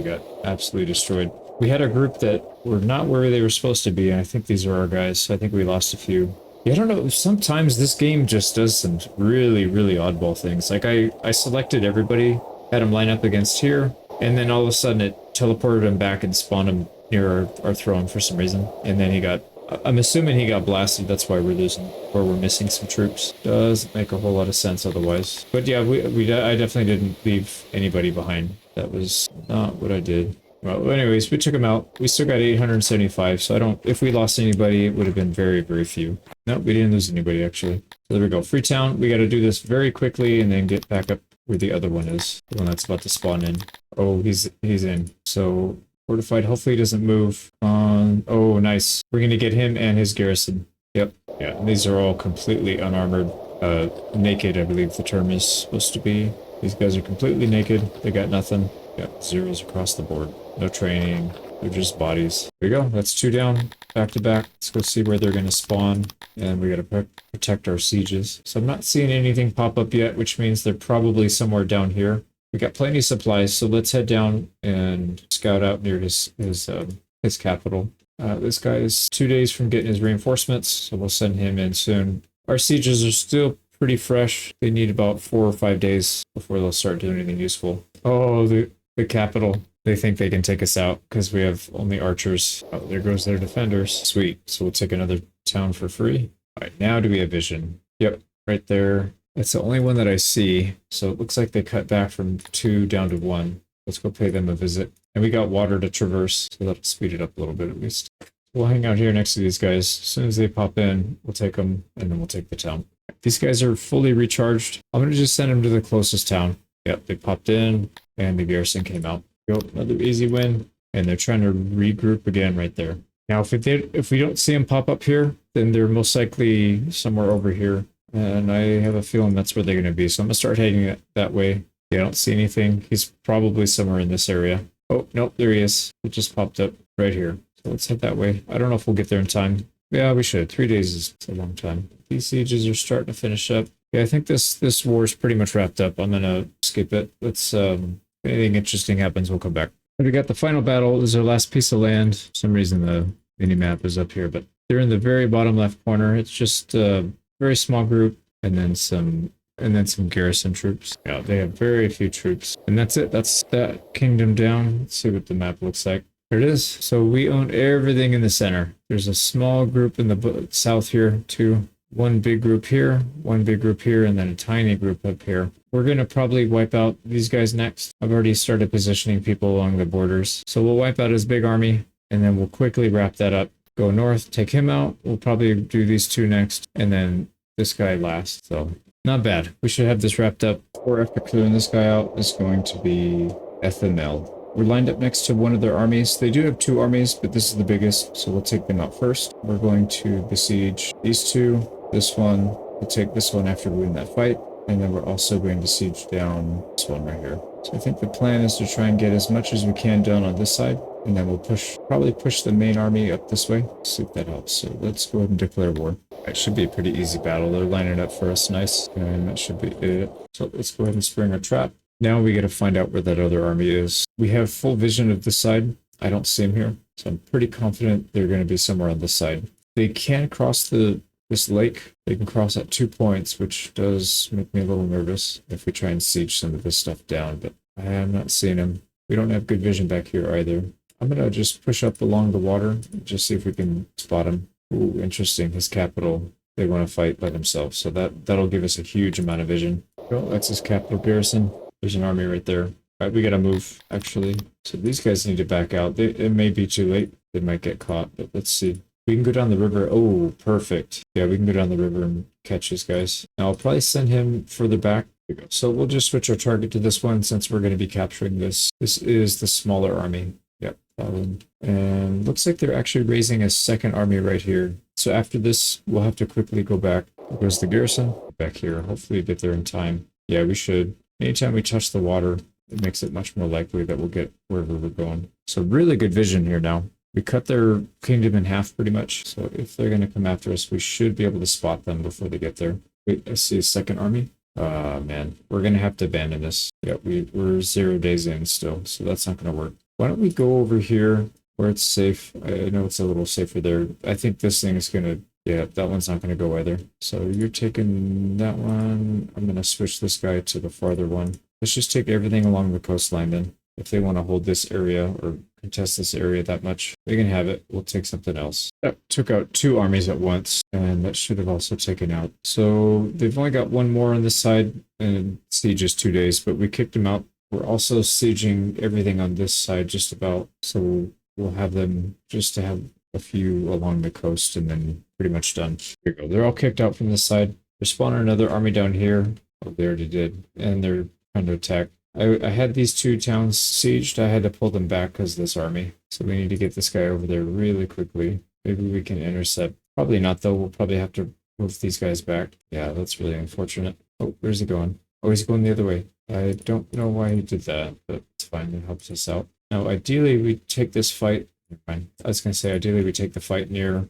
got absolutely destroyed. We had a group that were not where they were supposed to be, and I think these are our guys. So I think we lost a few. Yeah, I don't know. Sometimes this game just does some really, really oddball things. Like I selected everybody, had them line up against here, and then all of a sudden it teleported him back and spawned him near our throne for some reason. And then he got, I'm assuming he got blasted. That's why we're losing, or we're missing some troops. Doesn't make a whole lot of sense otherwise. But yeah, I definitely didn't leave anybody behind. That was not what I did. Well, anyways, we took him out. We still got 875, so I don't... If we lost anybody, it would have been very, very few. Nope, we didn't lose anybody, actually. So there we go. Freetown, we got to do this very quickly and then get back up where the other one is. The one that's about to spawn in. Oh, he's in. So, fortified. Hopefully he doesn't move on... Oh, nice. We're going to get him and his garrison. Yep. Yeah, and these are all completely unarmored. Naked, I believe the term is supposed to be. These guys are completely naked. They got nothing. Got zeros across the board. No training. They're just bodies. There we go. That's 2 down. Back to back. Let's go see where they're going to spawn. And we got to protect our sieges. So I'm not seeing anything pop up yet, which means they're probably somewhere down here. We got plenty of supplies, so let's head down and scout out near his capital. This guy is 2 days from getting his reinforcements, so we'll send him in soon. Our sieges are still pretty fresh. They need about 4 or 5 days before they'll start doing anything useful. Oh, the capital. They think they can take us out because we have only archers. Oh, there goes their defenders. Sweet. So we'll take another town for free. All right, now do we have vision? Yep, right there. That's the only one that I see. So it looks like they cut back from 2 down to 1. Let's go pay them a visit. And we got water to traverse, so that'll speed it up a little bit at least. We'll hang out here next to these guys. As soon as they pop in, we'll take them, and then we'll take the town. These guys are fully recharged. I'm going to just send them to the closest town. Yep, they popped in, and the garrison came out. Go, another easy win, and they're trying to regroup again right there. Now, if we don't see them pop up here, then they're most likely somewhere over here, and I have a feeling that's where they're going to be. So I'm going to start heading that way. They don't see anything. He's probably somewhere in this area. Oh, nope, there he is. It just popped up right here. So let's head that way. I don't know if we'll get there in time. Yeah, we should. 3 days is a long time. These sieges are starting to finish up. Yeah, I think this war is pretty much wrapped up. I'm going to skip it. Let's... If anything interesting happens, we'll come back. We got the final battle. This is our last piece of land. For some reason the mini-map is up here, but they're in the very bottom left corner. It's just a very small group, and then some garrison troops. Yeah, they have very few troops. And that's it. That's that kingdom down. Let's see what the map looks like. There it is. So we own everything in the center. There's a small group in the south here, too. One big group here, one big group here, and then a tiny group up here. We're going to probably wipe out these guys next. I've already started positioning people along the borders. So we'll wipe out his big army, and then we'll quickly wrap that up. Go north, take him out. We'll probably do these 2 next, and then this guy last. So not bad. We should have this wrapped up. Or after clearing this guy out is going to be FML. We're lined up next to one of their armies. They do have 2 armies, but this is the biggest, so we'll take them out first. We're going to besiege these 2. This one, we'll take this one after we win that fight, and then we're also going to siege down this one right here. So I think the plan is to try and get as much as we can done on this side, and then we'll probably push the main army up this way. See if that helps. So let's go ahead and declare war. It should be a pretty easy battle. They're lining up for us nice, and that should be it. So let's go ahead and spring our trap. Now we got to find out where that other army is. We have full vision of this side. I don't see them here, so I'm pretty confident they're going to be somewhere on this side. They can cross this lake. They can cross at 2 points, which does make me a little nervous if we try and siege some of this stuff down, but I am not seeing them. We don't have good vision back here either. I'm going to just push up along the water and just see if we can spot him. Ooh, interesting. His capital, they want to fight by themselves, so that'll give us a huge amount of vision. Oh, that's his capital garrison. There's an army right there. All right, we got to move, actually. So these guys need to back out. It may be too late. they might get caught, but let's see. We can go down the river. Oh, perfect. Yeah, we can go down the river and catch these guys. Now, I'll probably send him further back. So we'll just switch our target to this one since we're going to be capturing this. This is the smaller army. Yep. And looks like they're actually raising a second army right here. So after this, we'll have to quickly go back. Where's the garrison? Back here. Hopefully get there in time. Yeah, we should. Anytime we touch the water, it makes it much more likely that we'll get wherever we're going. So really good vision here now. We cut their kingdom in half pretty much. So if they're going to come after us, we should be able to spot them before they get there. Wait, I see a second army. Man, we're going to have to abandon this. Yeah, we're 0 days in still, so that's not going to work. Why don't we go over here where it's safe? I know it's a little safer there. I think this thing is going to, yeah, that one's not going to go either. So you're taking that one. I'm going to switch this guy to the farther one. Let's just take everything along the coastline then. If they want to hold this area or contest this area that much, they can have it. We'll take something else. That took out 2 armies at once, and that should have also taken out. So they've only got 1 more on this side, and siege is 2 days, but we kicked them out. We're also sieging everything on this side just about, so we'll have them just to have a few along the coast and then pretty much done. Here we go. They're all kicked out from this side. They're spawning another army down here. Oh, they already did. And they're trying to attack. I had these 2 towns sieged. I had to pull them back because of this army. So we need to get this guy over there really quickly. Maybe we can intercept. Probably not, though. We'll probably have to move these guys back. Yeah, that's really unfortunate. Oh, where's he going? Oh, he's going the other way. I don't know why he did that, but it's fine. It helps us out. Now, ideally, we take this fight. I was going to say, ideally, we take the fight near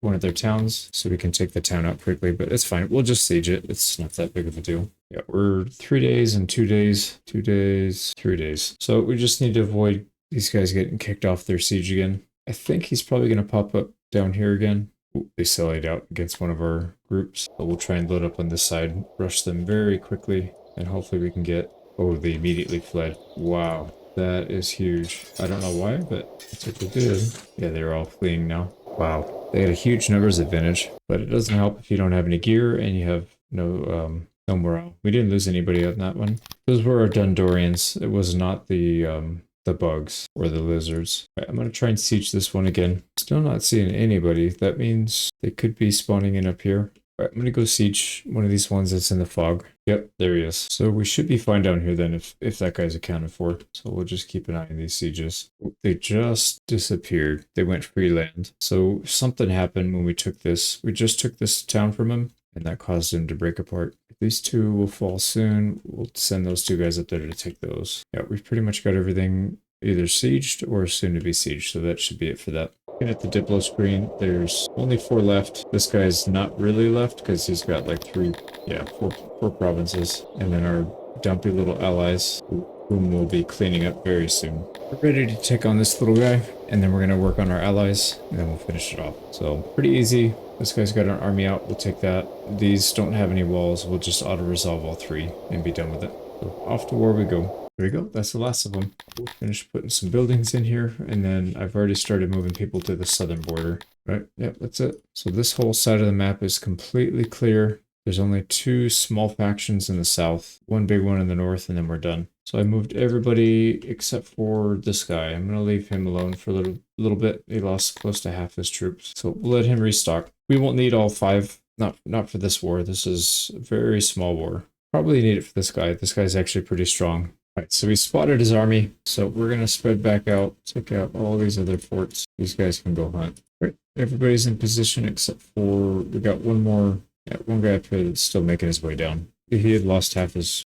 one of their towns so we can take the town out quickly, but it's fine. We'll just siege it. It's not that big of a deal. Yeah, we're 3 days and 2 days, 2 days, 3 days. So we just need to avoid these guys getting kicked off their siege again. I think he's probably going to pop up down here again. Ooh, they sallied out against one of our groups. But we'll try and load up on this side, rush them very quickly, and hopefully we can get... Oh, they immediately fled. Wow, that is huge. I don't know why, but that's what they did. Yeah, they're all fleeing now. Wow, they had a huge numbers advantage, but it doesn't help if you don't have any gear and you have no morale. We didn't lose anybody on that one. Those were our Dundorians. It was not the bugs or the lizards. Right, I'm going to try and siege this one again. Still not seeing anybody. That means they could be spawning in up here. Right, I'm going to go siege one of these ones that's in the fog. Yep, there he is. So we should be fine down here then if that guy's accounted for. So we'll just keep an eye on these sieges. They just disappeared. They went free land. So something happened when we took this. We just took this town from him, and that caused him to break apart. These 2 will fall soon. We'll send those 2 guys up there to take those. Yeah, we've pretty much got everything either sieged or soon to be sieged, so that should be it for that. Looking at the Diplo screen, there's only 4 left. This guy's not really left because he's got like 4 provinces. And then our dumpy little allies, whom we'll be cleaning up very soon. We're ready to take on this little guy, and then we're going to work on our allies, and then we'll finish it off. So pretty easy. This guy's got an army out. We'll take that. These don't have any walls. We'll just auto-resolve all 3 and be done with it. So off to war we go. There we go. That's the last of them. We'll finish putting some buildings in here, and then I've already started moving people to the southern border. Right? Yep, that's it. So this whole side of the map is completely clear. There's only 2 small factions in the south, 1 big one in the north, and then we're done. So I moved everybody except for this guy. I'm going to leave him alone for a little bit. He lost close to half his troops. So we'll let him restock. We won't need all 5. Not for this war. This is a very small war. Probably need it for this guy. This guy's actually pretty strong. Alright, so we spotted his army. So we're going to spread back out, take out all these other forts. These guys can go hunt. Alright, everybody's in position except for... We got one more... Yeah, one guy up here that's still making his way down. He had lost half his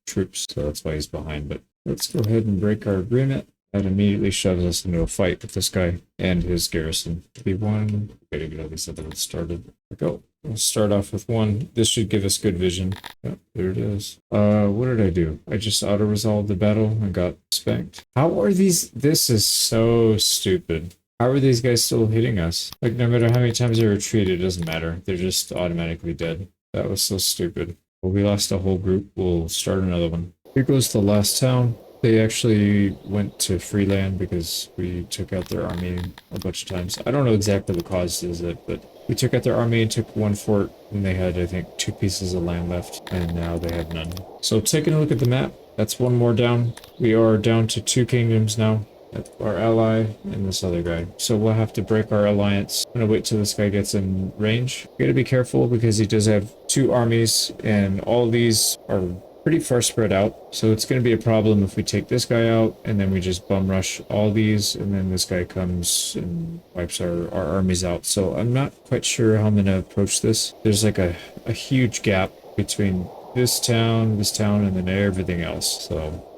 troops, so that's why he's behind. But let's go ahead and break our agreement. That immediately shoves us into a fight with this guy and his garrison. B1. Gotta get all these other ones started. Go. We'll start off with 1. This should give us good vision. Yep, there it is. What did I do? I just auto-resolved the battle and got spanked. How are these? This is so stupid. How are these guys still hitting us? Like, no matter how many times they retreat, it doesn't matter. They're just automatically dead. That was so stupid. Well, we lost a whole group. We'll start another one. Here goes the last town. They actually went to free land because we took out their army a bunch of times. I don't know exactly what caused it, but we took out their army and took 1 fort, and they had, I think, 2 pieces of land left, and now they have none. So taking a look at the map, that's 1 more down. We are down to 2 kingdoms now. That's our ally and this other guy. So we'll have to break our alliance. I'm gonna wait till this guy gets in range. We gotta be careful because he does have 2 armies and all these are pretty far spread out. So it's gonna be a problem if we take this guy out and then we just bum rush all these and then this guy comes and wipes our armies out. So I'm not quite sure how I'm gonna approach this. There's like a huge gap between this town, and then everything else. So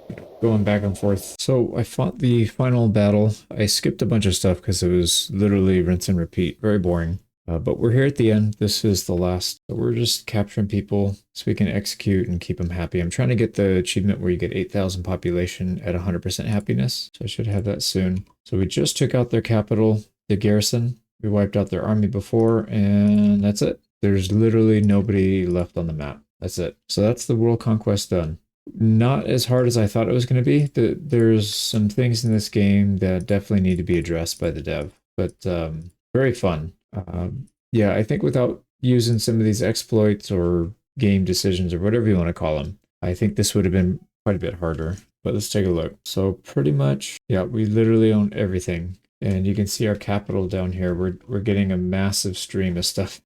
going back and forth. So I fought the final battle. I skipped a bunch of stuff because it was literally rinse and repeat. Very boring. But we're here at the end. This is the last. We're just capturing people so we can execute and keep them happy. I'm trying to get the achievement where you get 8,000 population at 100% happiness. So I should have that soon. So we just took out their capital, the garrison. We wiped out their army before, and that's it. There's literally nobody left on the map. That's it. So that's the world conquest done. Not as hard as I thought it was going to be. There's some things in this game that definitely need to be addressed by the dev, but very fun. Yeah, I think without using some of these exploits or game decisions or whatever you want to call them, I think this would have been quite a bit harder. But let's take a look. So pretty much, yeah, we literally own everything. And you can see our capital down here. We're getting a massive stream of stuff.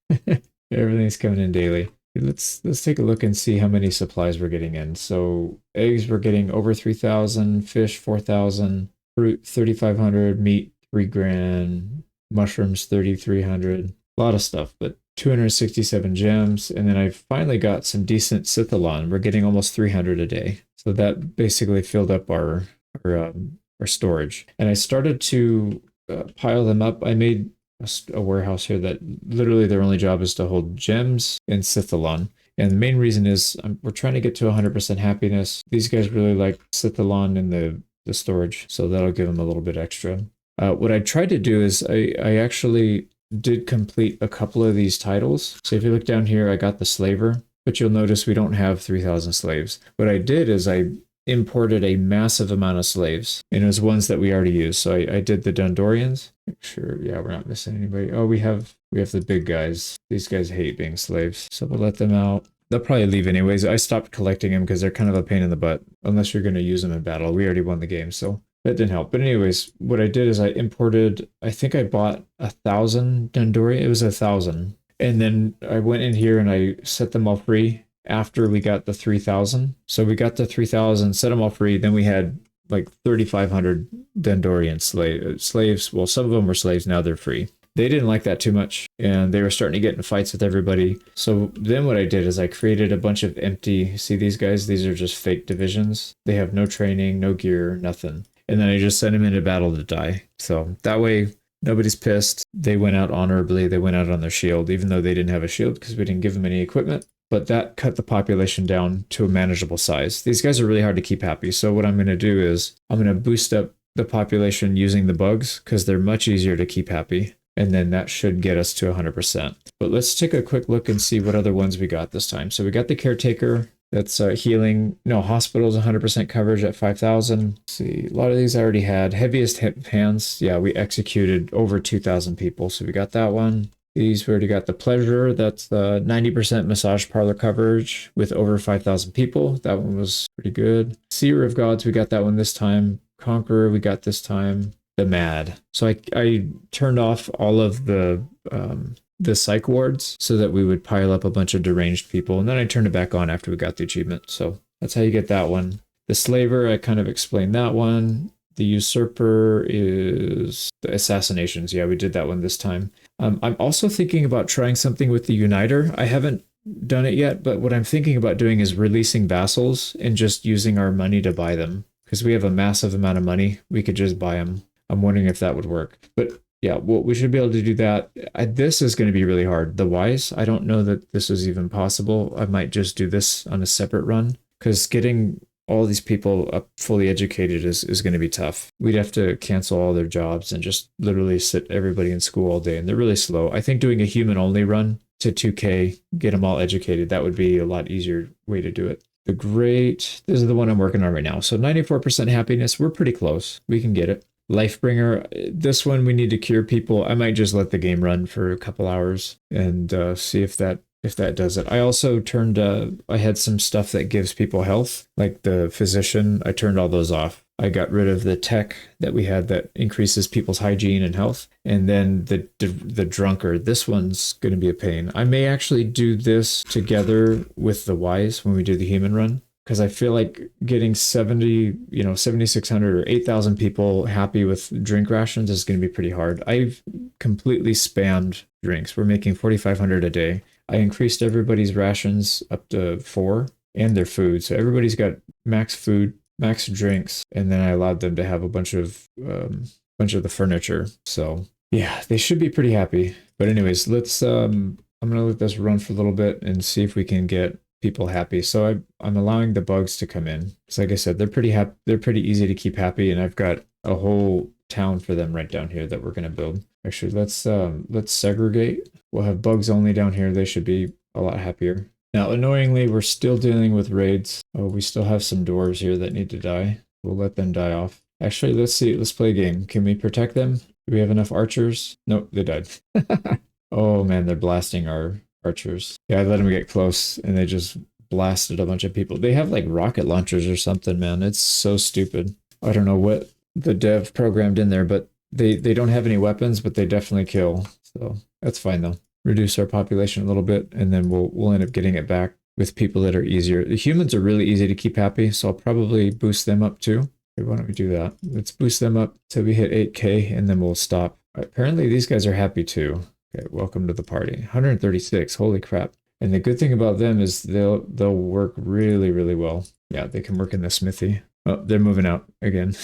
Everything's coming in daily. Let's take a look and see how many supplies we're getting in. So eggs, we're getting over 3,000, fish 4,000, fruit 3,500, meat 3 grand, mushrooms 3,300. A lot of stuff, but 267 gems, and then I finally got some decent Cithalon. We're getting almost 300 a day. So that basically filled up our storage. And I started to pile them up. I made a warehouse here that literally their only job is to hold gems and Cithalon. And the main reason is we're trying to get to 100% happiness. These guys really like Cithalon in the storage, so that'll give them a little bit extra. What I tried to do is I actually did complete a couple of these titles. So if you look down here, I got the slaver, but you'll notice we don't have 3,000 slaves. What I did is I imported a massive amount of slaves, and it was ones that we already used. So I did the Dundorians. Make sure, yeah, we're not missing anybody. Oh, we have the big guys. These guys hate being slaves, so we'll let them out. They'll probably leave anyways. I stopped collecting them because they're kind of a pain in the butt, unless you're going to use them in battle. We already won the game, so that didn't help. But anyways, what I did is I imported, I think I bought 1,000 Dundorian. It was 1,000. And then I went in here and I set them all free after we got the 3,000. So we got the 3,000, set them all free. Then we had like 3,500 Dundorian slaves. Well, some of them were slaves. Now they're free. They didn't like that too much, and they were starting to get in fights with everybody. So then what I did is I created a bunch of empty, see these guys? These are just fake divisions. They have no training, no gear, nothing. And then I just sent them into battle to die. So that way, nobody's pissed. They went out honorably. They went out on their shield, even though they didn't have a shield because we didn't give them any equipment. But that cut the population down to a manageable size. These guys are really hard to keep happy. So what I'm going to do is I'm going to boost up the population using the bugs because they're much easier to keep happy. And then that should get us to 100%. But let's take a quick look and see what other ones we got this time. So we got the caretaker. That's healing. No, hospitals 100% coverage at 5,000. Let's see, a lot of these I already had. Heaviest hands. Yeah, we executed over 2,000 people. So we got that one. These we already got the pleasure. That's the 90% massage parlor coverage with over 5,000 people. That one was pretty good. Seer of Gods, we got that one this time. Conqueror, we got this time. The Mad. So I turned off all of the psych wards so that we would pile up a bunch of deranged people. And then I turned it back on after we got the achievement. So that's how you get that one. The Slaver, I kind of explained that one. The Usurper is the assassinations. Yeah, we did that one this time. I'm also thinking about trying something with the Uniter. I haven't done it yet, but what I'm thinking about doing is releasing vassals and just using our money to buy them. Because we have a massive amount of money, we could just buy them. I'm wondering if that would work. But yeah, well, we should be able to do that. This is going to be really hard. The Wise, I don't know that this is even possible. I might just do this on a separate run because getting all these people up fully educated is going to be tough. We'd have to cancel all their jobs and just literally sit everybody in school all day. And they're really slow. I think doing a human only run to 2K, get them all educated, that would be a lot easier way to do it. The Great, this is the one I'm working on right now. So 94% happiness, we're pretty close. We can get it. Lifebringer, this one we need to cure people. I might just let the game run for a couple hours and see if that does it. I also turned, I had some stuff that gives people health, like the physician. I turned all those off I got rid of the tech that we had that increases people's hygiene and health. And then the drunkard, this one's going to be a pain. I may actually do this together with the wise when we do the human run, because I feel like getting 7,600 or 8,000 people happy with drink rations is going to be pretty hard. I've completely spammed drinks. We're making 4,500 a day. I increased everybody's rations up to 4 and their food. So everybody's got max food, max drinks, and then I allowed them to have a bunch of the furniture. So yeah, they should be pretty happy. But anyways, let's I'm gonna let this run for a little bit and see if we can get people happy. So I'm allowing the bugs to come in. So like I said, they're pretty happy. They're pretty easy to keep happy, and I've got a whole town for them right down here that we're gonna build. Actually, let's segregate. We'll have bugs only down here. They should be a lot happier. Now, annoyingly, we're still dealing with raids. Oh, we still have some dwarves here that need to die. We'll let them die off. Actually, let's see. Let's play a game. Can we protect them? Do we have enough archers? Nope, they died. Oh man, they're blasting our archers. Yeah, I let them get close and they just blasted a bunch of people. They have like rocket launchers or something, man. It's so stupid. I don't know what the dev programmed in there, but they don't have any weapons, but they definitely kill. So that's fine though. Reduce our population a little bit, and then we'll end up getting it back with people that are easier. The humans are really easy to keep happy, so I'll probably boost them up too. Okay, why don't we do that? Let's boost them up till we hit 8K, and then we'll stop. Apparently, these guys are happy too. Okay, welcome to the party. 136. Holy crap! And the good thing about them is they'll work really, really well. Yeah, they can work in the smithy. Oh, they're moving out again.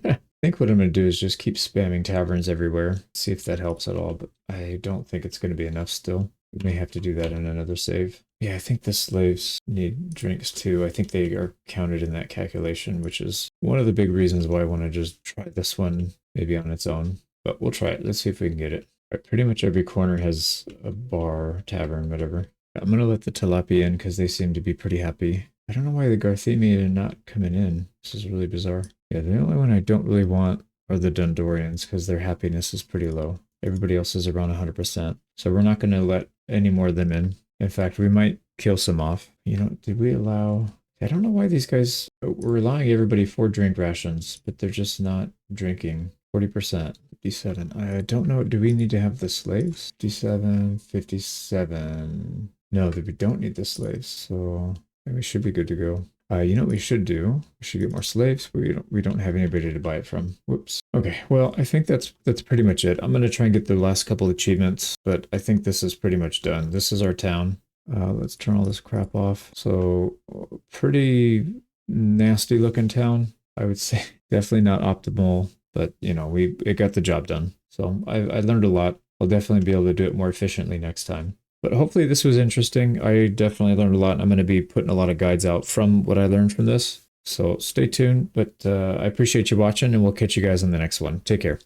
I think what I'm going to do is just keep spamming taverns everywhere, see if that helps at all, but I don't think it's going to be enough still. We may have to do that in another save. Yeah, I think the slaves need drinks too. I think they are counted in that calculation, which is one of the big reasons why I want to just try this one maybe on its own. But we'll try it. Let's see if we can get it. Right, pretty much every corner has a bar, tavern, whatever. I'm going to let the Telepi in because they seem to be pretty happy. I don't know why the Garthemi are not coming in. This is really bizarre. Yeah, the only one I don't really want are the Dundorians because their happiness is pretty low. Everybody else is around 100%. So we're not going to let any more of them in. In fact, we might kill some off. You know, did we allow... I don't know why these guys... We're allowing everybody 4 drink rations, but they're just not drinking. 40%. 57. I don't know. Do we need to have the slaves? 57, 57. No, we don't need the slaves. So we should be good to go. You know what we should do? We should get more slaves, but we don't have anybody to buy it from. Whoops. Okay, well, I think that's pretty much it. I'm going to try and get the last couple achievements, but I think this is pretty much done. This is our town. Let's turn all this crap off. So, pretty nasty looking town, I would say. Definitely not optimal, but, you know, it got the job done. So, I learned a lot. I'll definitely be able to do it more efficiently next time. But hopefully this was interesting. I definitely learned a lot. I'm going to be putting a lot of guides out from what I learned from this. So stay tuned. But I appreciate you watching, and we'll catch you guys on the next one. Take care.